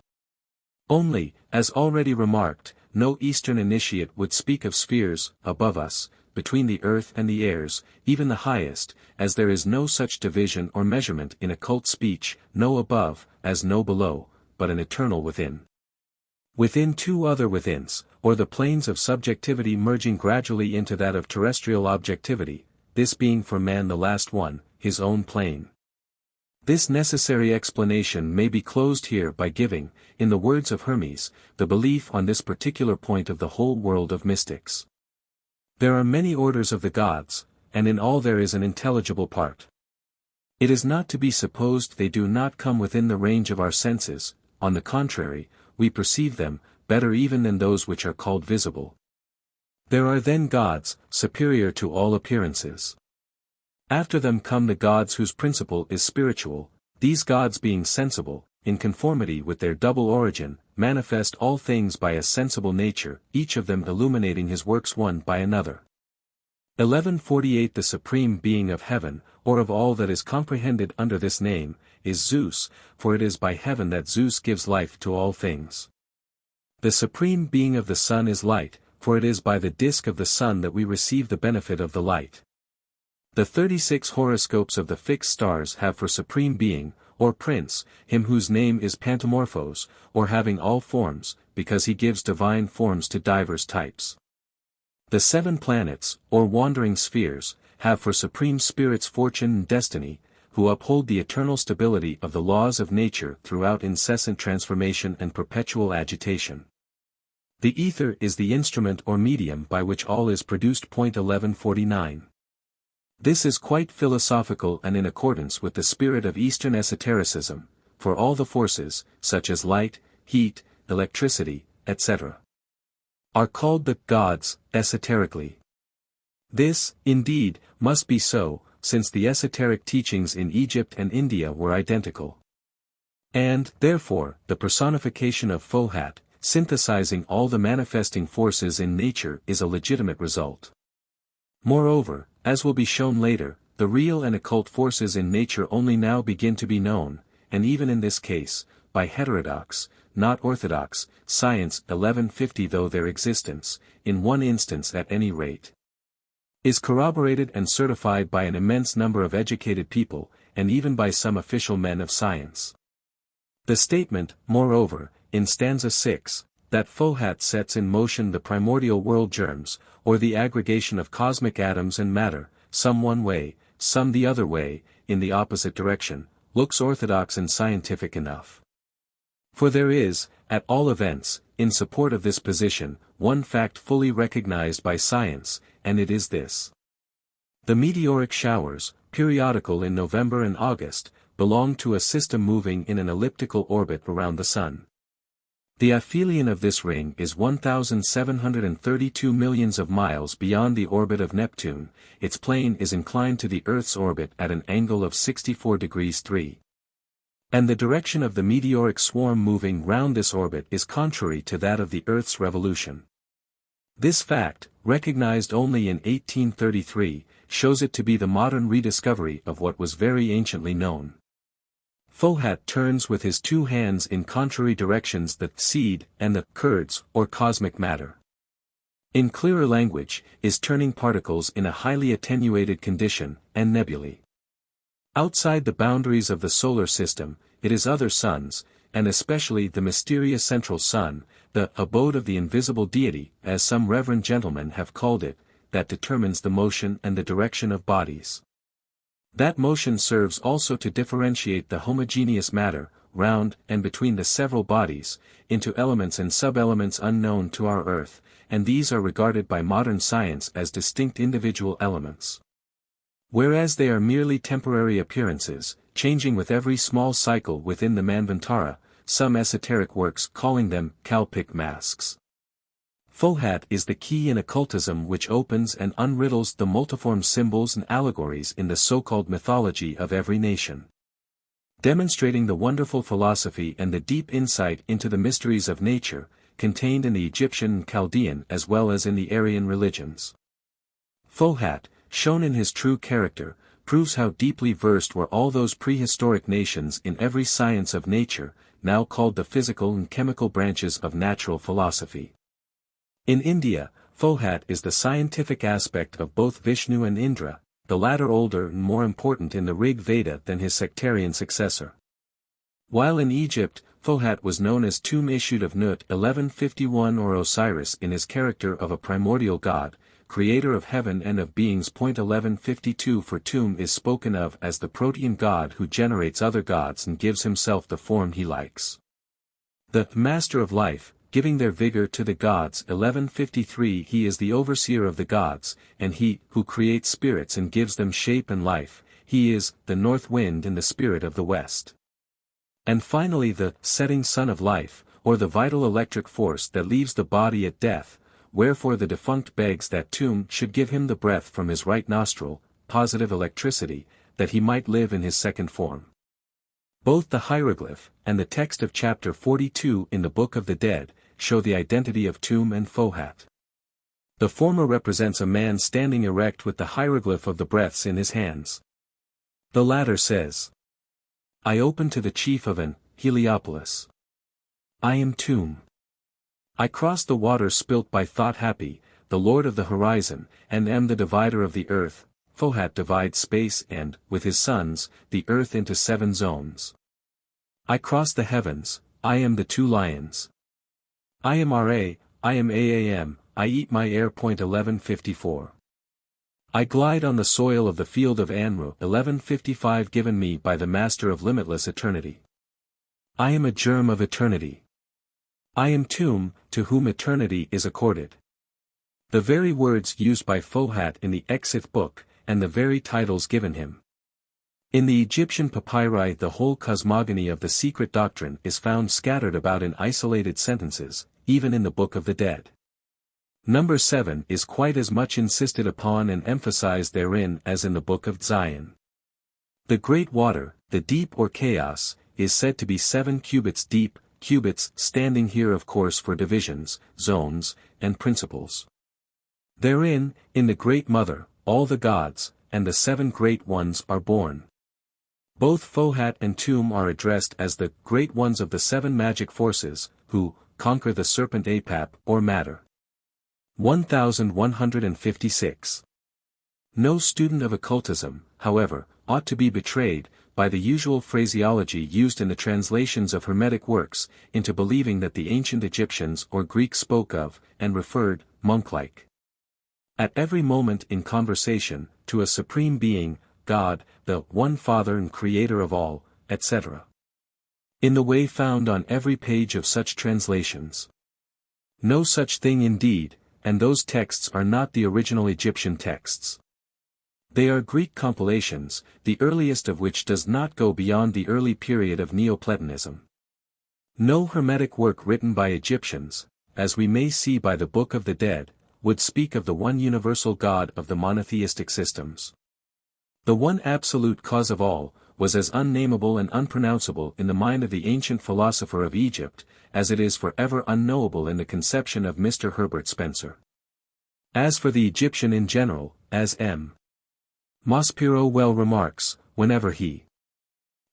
Speaker 1: Only, as already remarked, no Eastern initiate would speak of spheres, above us, between the earth and the airs, even the highest, as there is no such division or measurement in occult speech, no above, as no below, but an eternal within. Within two other withins, or the planes of subjectivity merging gradually into that of terrestrial objectivity, this being for man the last one, his own plane. This necessary explanation may be closed here by giving, in the words of Hermes, the belief on this particular point of the whole world of mystics. There are many orders of the gods, and in all there is an intelligible part. It is not to be supposed they do not come within the range of our senses, on the contrary, we perceive them, better even than those which are called visible. There are then gods, superior to all appearances. After them come the gods whose principle is spiritual, these gods being sensible, in conformity with their double origin, manifest all things by a sensible nature, each of them illuminating his works one by another. 1148. The supreme being of heaven, or of all that is comprehended under this name, is Zeus, for it is by heaven that Zeus gives life to all things. The supreme being of the sun is light, for it is by the disk of the sun that we receive the benefit of the light. The 36 horoscopes of the fixed stars have for supreme being, or prince, him whose name is Pantamorphos, or having all forms, because he gives divine forms to divers types. The 7 planets, or wandering spheres, have for supreme spirits fortune and destiny, who uphold the eternal stability of the laws of nature throughout incessant transformation and perpetual agitation. The ether is the instrument or medium by which all is produced. 1149. This is quite philosophical and in accordance with the spirit of Eastern esotericism, for all the forces, such as light, heat, electricity, etc., are called the gods, esoterically. This, indeed, must be so, since the esoteric teachings in Egypt and India were identical. And, therefore, the personification of Fohat, synthesizing all the manifesting forces in nature, is a legitimate result. Moreover, as will be shown later, the real and occult forces in nature only now begin to be known, and even in this case, by heterodox, not orthodox, science. 1150, though their existence, in one instance at any rate, is corroborated and certified by an immense number of educated people, and even by some official men of science. The statement, moreover, in stanza 6, that Fohat sets in motion the primordial world germs, or the aggregation of cosmic atoms and matter, some one way, some the other way, in the opposite direction, looks orthodox and scientific enough. For there is, at all events, in support of this position, one fact fully recognized by science, and it is this. The meteoric showers, periodical in November and August, belong to a system moving in an elliptical orbit around the Sun. The aphelion of this ring is 1,732 millions of miles beyond the orbit of Neptune. Its plane is inclined to the Earth's orbit at an angle of 64 degrees 3. And the direction of the meteoric swarm moving round this orbit is contrary to that of the Earth's revolution. This fact, recognized only in 1833, shows it to be the modern rediscovery of what was very anciently known. Fohat turns with his two hands in contrary directions the seed and the curds, or cosmic matter. In clearer language, is turning particles in a highly attenuated condition, and nebulae. Outside the boundaries of the solar system, it is other suns, and especially the mysterious central sun, the abode of the invisible deity, as some reverend gentlemen have called it, that determines the motion and the direction of bodies. That motion serves also to differentiate the homogeneous matter, round and between the several bodies, into elements and sub-elements unknown to our Earth, and these are regarded by modern science as distinct individual elements. Whereas they are merely temporary appearances, changing with every small cycle within the manvantara, some esoteric works calling them Kalpic masks. Fohat is the key in occultism which opens and unriddles the multiform symbols and allegories in the so-called mythology of every nation. Demonstrating the wonderful philosophy and the deep insight into the mysteries of nature, contained in the Egyptian and Chaldean as well as in the Aryan religions. Fohat, shown in his true character, proves how deeply versed were all those prehistoric nations in every science of nature, now called the physical and chemical branches of natural philosophy. In India, Fohat is the scientific aspect of both Vishnu and Indra, the latter older and more important in the Rig Veda than his sectarian successor. While in Egypt, Fohat was known as Tum issued of Nut 1151 or Osiris in his character of a primordial god, creator of heaven and of beings. 1152 For Tum is spoken of as the protean god who generates other gods and gives himself the form he likes. The master of life, giving their vigor to the gods. 1153 He is the overseer of the gods, and he, who creates spirits and gives them shape and life, he is, the north wind and the spirit of the west. And finally the, setting sun of life, or the vital electric force that leaves the body at death, wherefore the defunct begs that Tum should give him the breath from his right nostril, positive electricity, that he might live in his second form. Both the hieroglyph, and the text of chapter 42 in the Book of the Dead, show the identity of Tum and Fohat. The former represents a man standing erect with the hieroglyph of the breaths in his hands. The latter says, I open to the chief of an, Heliopolis. I am Tum. I cross the water spilt by thought happy, the lord of the horizon, and am the divider of the earth. Fohat divides space and, with his sons, the earth into 7 zones. I cross the heavens, I am the 2 lions. I am Ra, I am Aam, I eat my air. 1154. I glide on the soil of the field of Anru 1155 given me by the Master of limitless eternity. I am a germ of eternity. I am tomb, to whom eternity is accorded. The very words used by Fohat in the XIII book, and the very titles given him. In the Egyptian papyri the whole cosmogony of the Secret Doctrine is found scattered about in isolated sentences, even in the Book of the Dead. Number 7 is quite as much insisted upon and emphasized therein as in the Book of XIII. The great water, the deep or chaos, is said to be 7 cubits deep, cubits standing here of course for divisions, zones, and principles. Therein, in the Great Mother, all the gods, and the 7 great ones are born. Both Fohat and Tomb are addressed as the great ones of the 7 magic forces, who conquer the serpent Apap or matter. 1156. No student of occultism, however, ought to be betrayed, by the usual phraseology used in the translations of Hermetic works, into believing that the ancient Egyptians or Greeks spoke of, and referred, monk-like. At every moment in conversation, to a supreme being, God, the one Father and Creator of all, etc. In the way found on every page of such translations. No such thing indeed, and those texts are not the original Egyptian texts. They are Greek compilations, the earliest of which does not go beyond the early period of Neoplatonism. No Hermetic work written by Egyptians, as we may see by the Book of the Dead, would speak of the one universal God of the monotheistic systems. The one absolute cause of all, was as unnameable and unpronounceable in the mind of the ancient philosopher of Egypt, as it is forever unknowable in the conception of Mr. Herbert Spencer. As for the Egyptian in general, as M. Maspero well remarks, whenever he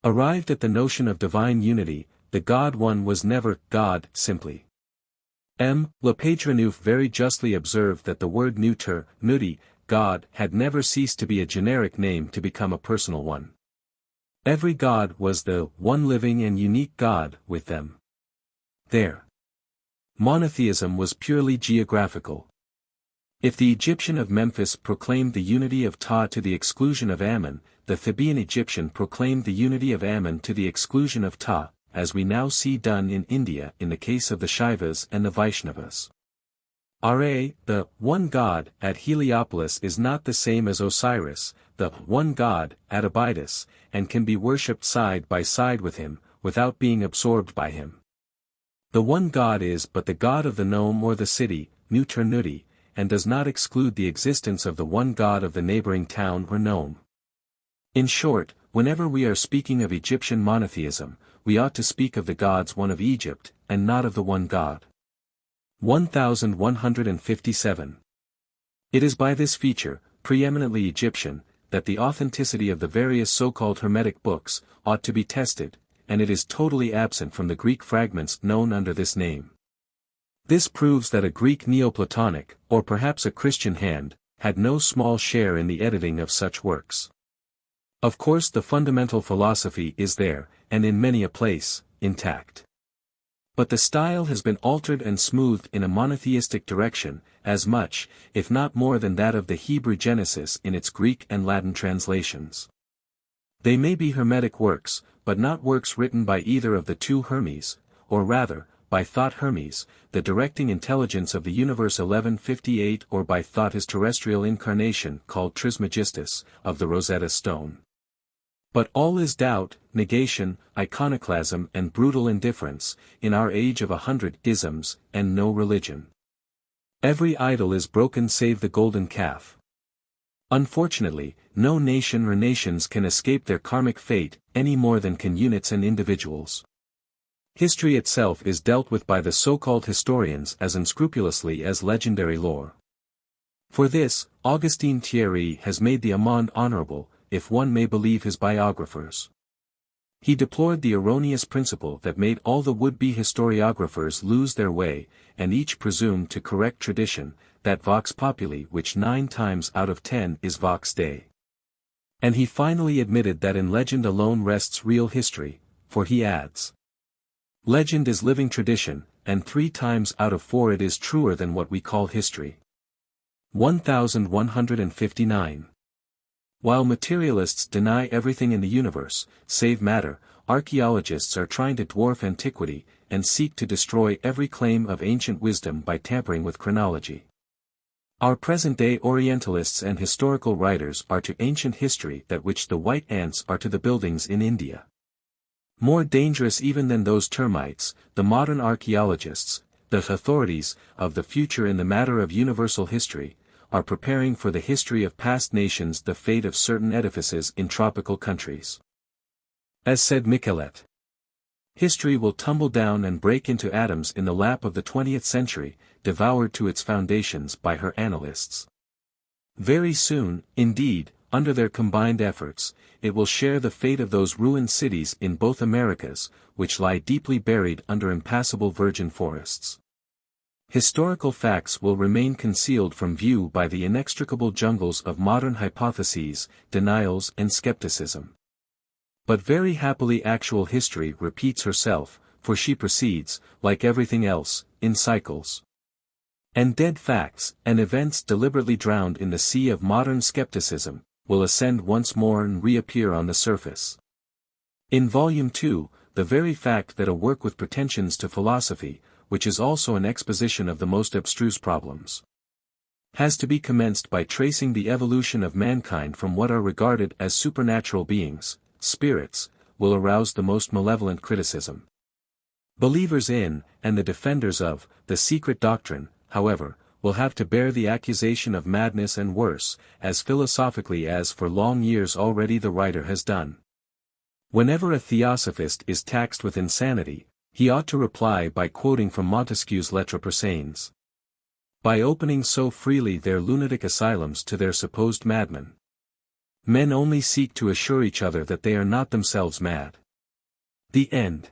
Speaker 1: arrived at the notion of divine unity, the God one was never God simply. M. Le Patronneuf very justly observed that the word neuter, nuti, God, had never ceased to be a generic name to become a personal one. Every God was the one living and unique God with them. Their monotheism was purely geographical. If the Egyptian of Memphis proclaimed the unity of Ptah to the exclusion of Ammon, the Theban Egyptian proclaimed the unity of Ammon to the exclusion of Ptah, as we now see done in India in the case of the Shaivas and the Vaishnavas. Ra, the one God at Heliopolis is not the same as Osiris, the one God at Abydos, and can be worshipped side by side with him, without being absorbed by him. The one God is but the God of the nome or the city, neuter nuti, and does not exclude the existence of the one God of the neighboring town or nome. In short, whenever we are speaking of Egyptian monotheism, we ought to speak of the gods one of Egypt, and not of the one God. 1157. It is by this feature, preeminently Egyptian, that the authenticity of the various so-called Hermetic books ought to be tested, and it is totally absent from the Greek fragments known under this name. This proves that a Greek Neoplatonic, or perhaps a Christian hand, had no small share in the editing of such works. Of course the fundamental philosophy is there, and in many a place, intact. But the style has been altered and smoothed in a monotheistic direction, as much, if not more than that of the Hebrew Genesis in its Greek and Latin translations. They may be Hermetic works, but not works written by either of the two Hermes, or rather, by thought Hermes, the directing intelligence of the universe 1158, or by thought his terrestrial incarnation called Trismegistus, of the Rosetta Stone. But all is doubt, negation, iconoclasm and brutal indifference, in our age of 100 isms, and no religion. Every idol is broken save the golden calf. Unfortunately, no nation or nations can escape their karmic fate, any more than can units and individuals. History itself is dealt with by the so-called historians as unscrupulously as legendary lore. For this, Augustin Thierry has made the amende honorable, if one may believe his biographers. He deplored the erroneous principle that made all the would-be historiographers lose their way, and each presumed to correct tradition, that vox populi which 9 times out of 10 is vox Dei. And he finally admitted that in legend alone rests real history, for he adds, legend is living tradition, and 3 times out of 4 it is truer than what we call history. 1159. While materialists deny everything in the universe, save matter, archaeologists are trying to dwarf antiquity, and seek to destroy every claim of ancient wisdom by tampering with chronology. Our present-day Orientalists and historical writers are to ancient history that which the white ants are to the buildings in India. More dangerous even than those termites, the modern archaeologists, the authorities of the future in the matter of universal history, are preparing for the history of past nations, the fate of certain edifices in tropical countries. As said Michelet, history will tumble down and break into atoms in the lap of the 20th century, devoured to its foundations by her analysts. Very soon, indeed, under their combined efforts, it will share the fate of those ruined cities in both Americas, which lie deeply buried under impassable virgin forests. Historical facts will remain concealed from view by the inextricable jungles of modern hypotheses, denials and skepticism. But very happily actual history repeats herself, for she proceeds, like everything else, in cycles. And dead facts, and events deliberately drowned in the sea of modern skepticism, will ascend once more and reappear on the surface. In Volume 2, the very fact that a work with pretensions to philosophy, which is also an exposition of the most abstruse problems, has to be commenced by tracing the evolution of mankind from what are regarded as supernatural beings, spirits, will arouse the most malevolent criticism. Believers in, and the defenders of, the secret doctrine, however, will have to bear the accusation of madness and worse, as philosophically as for long years already the writer has done. Whenever a theosophist is taxed with insanity, he ought to reply by quoting from Montesquieu's Lettres Persanes. By opening so freely their lunatic asylums to their supposed madmen, men only seek to assure each other that they are not themselves mad. The end.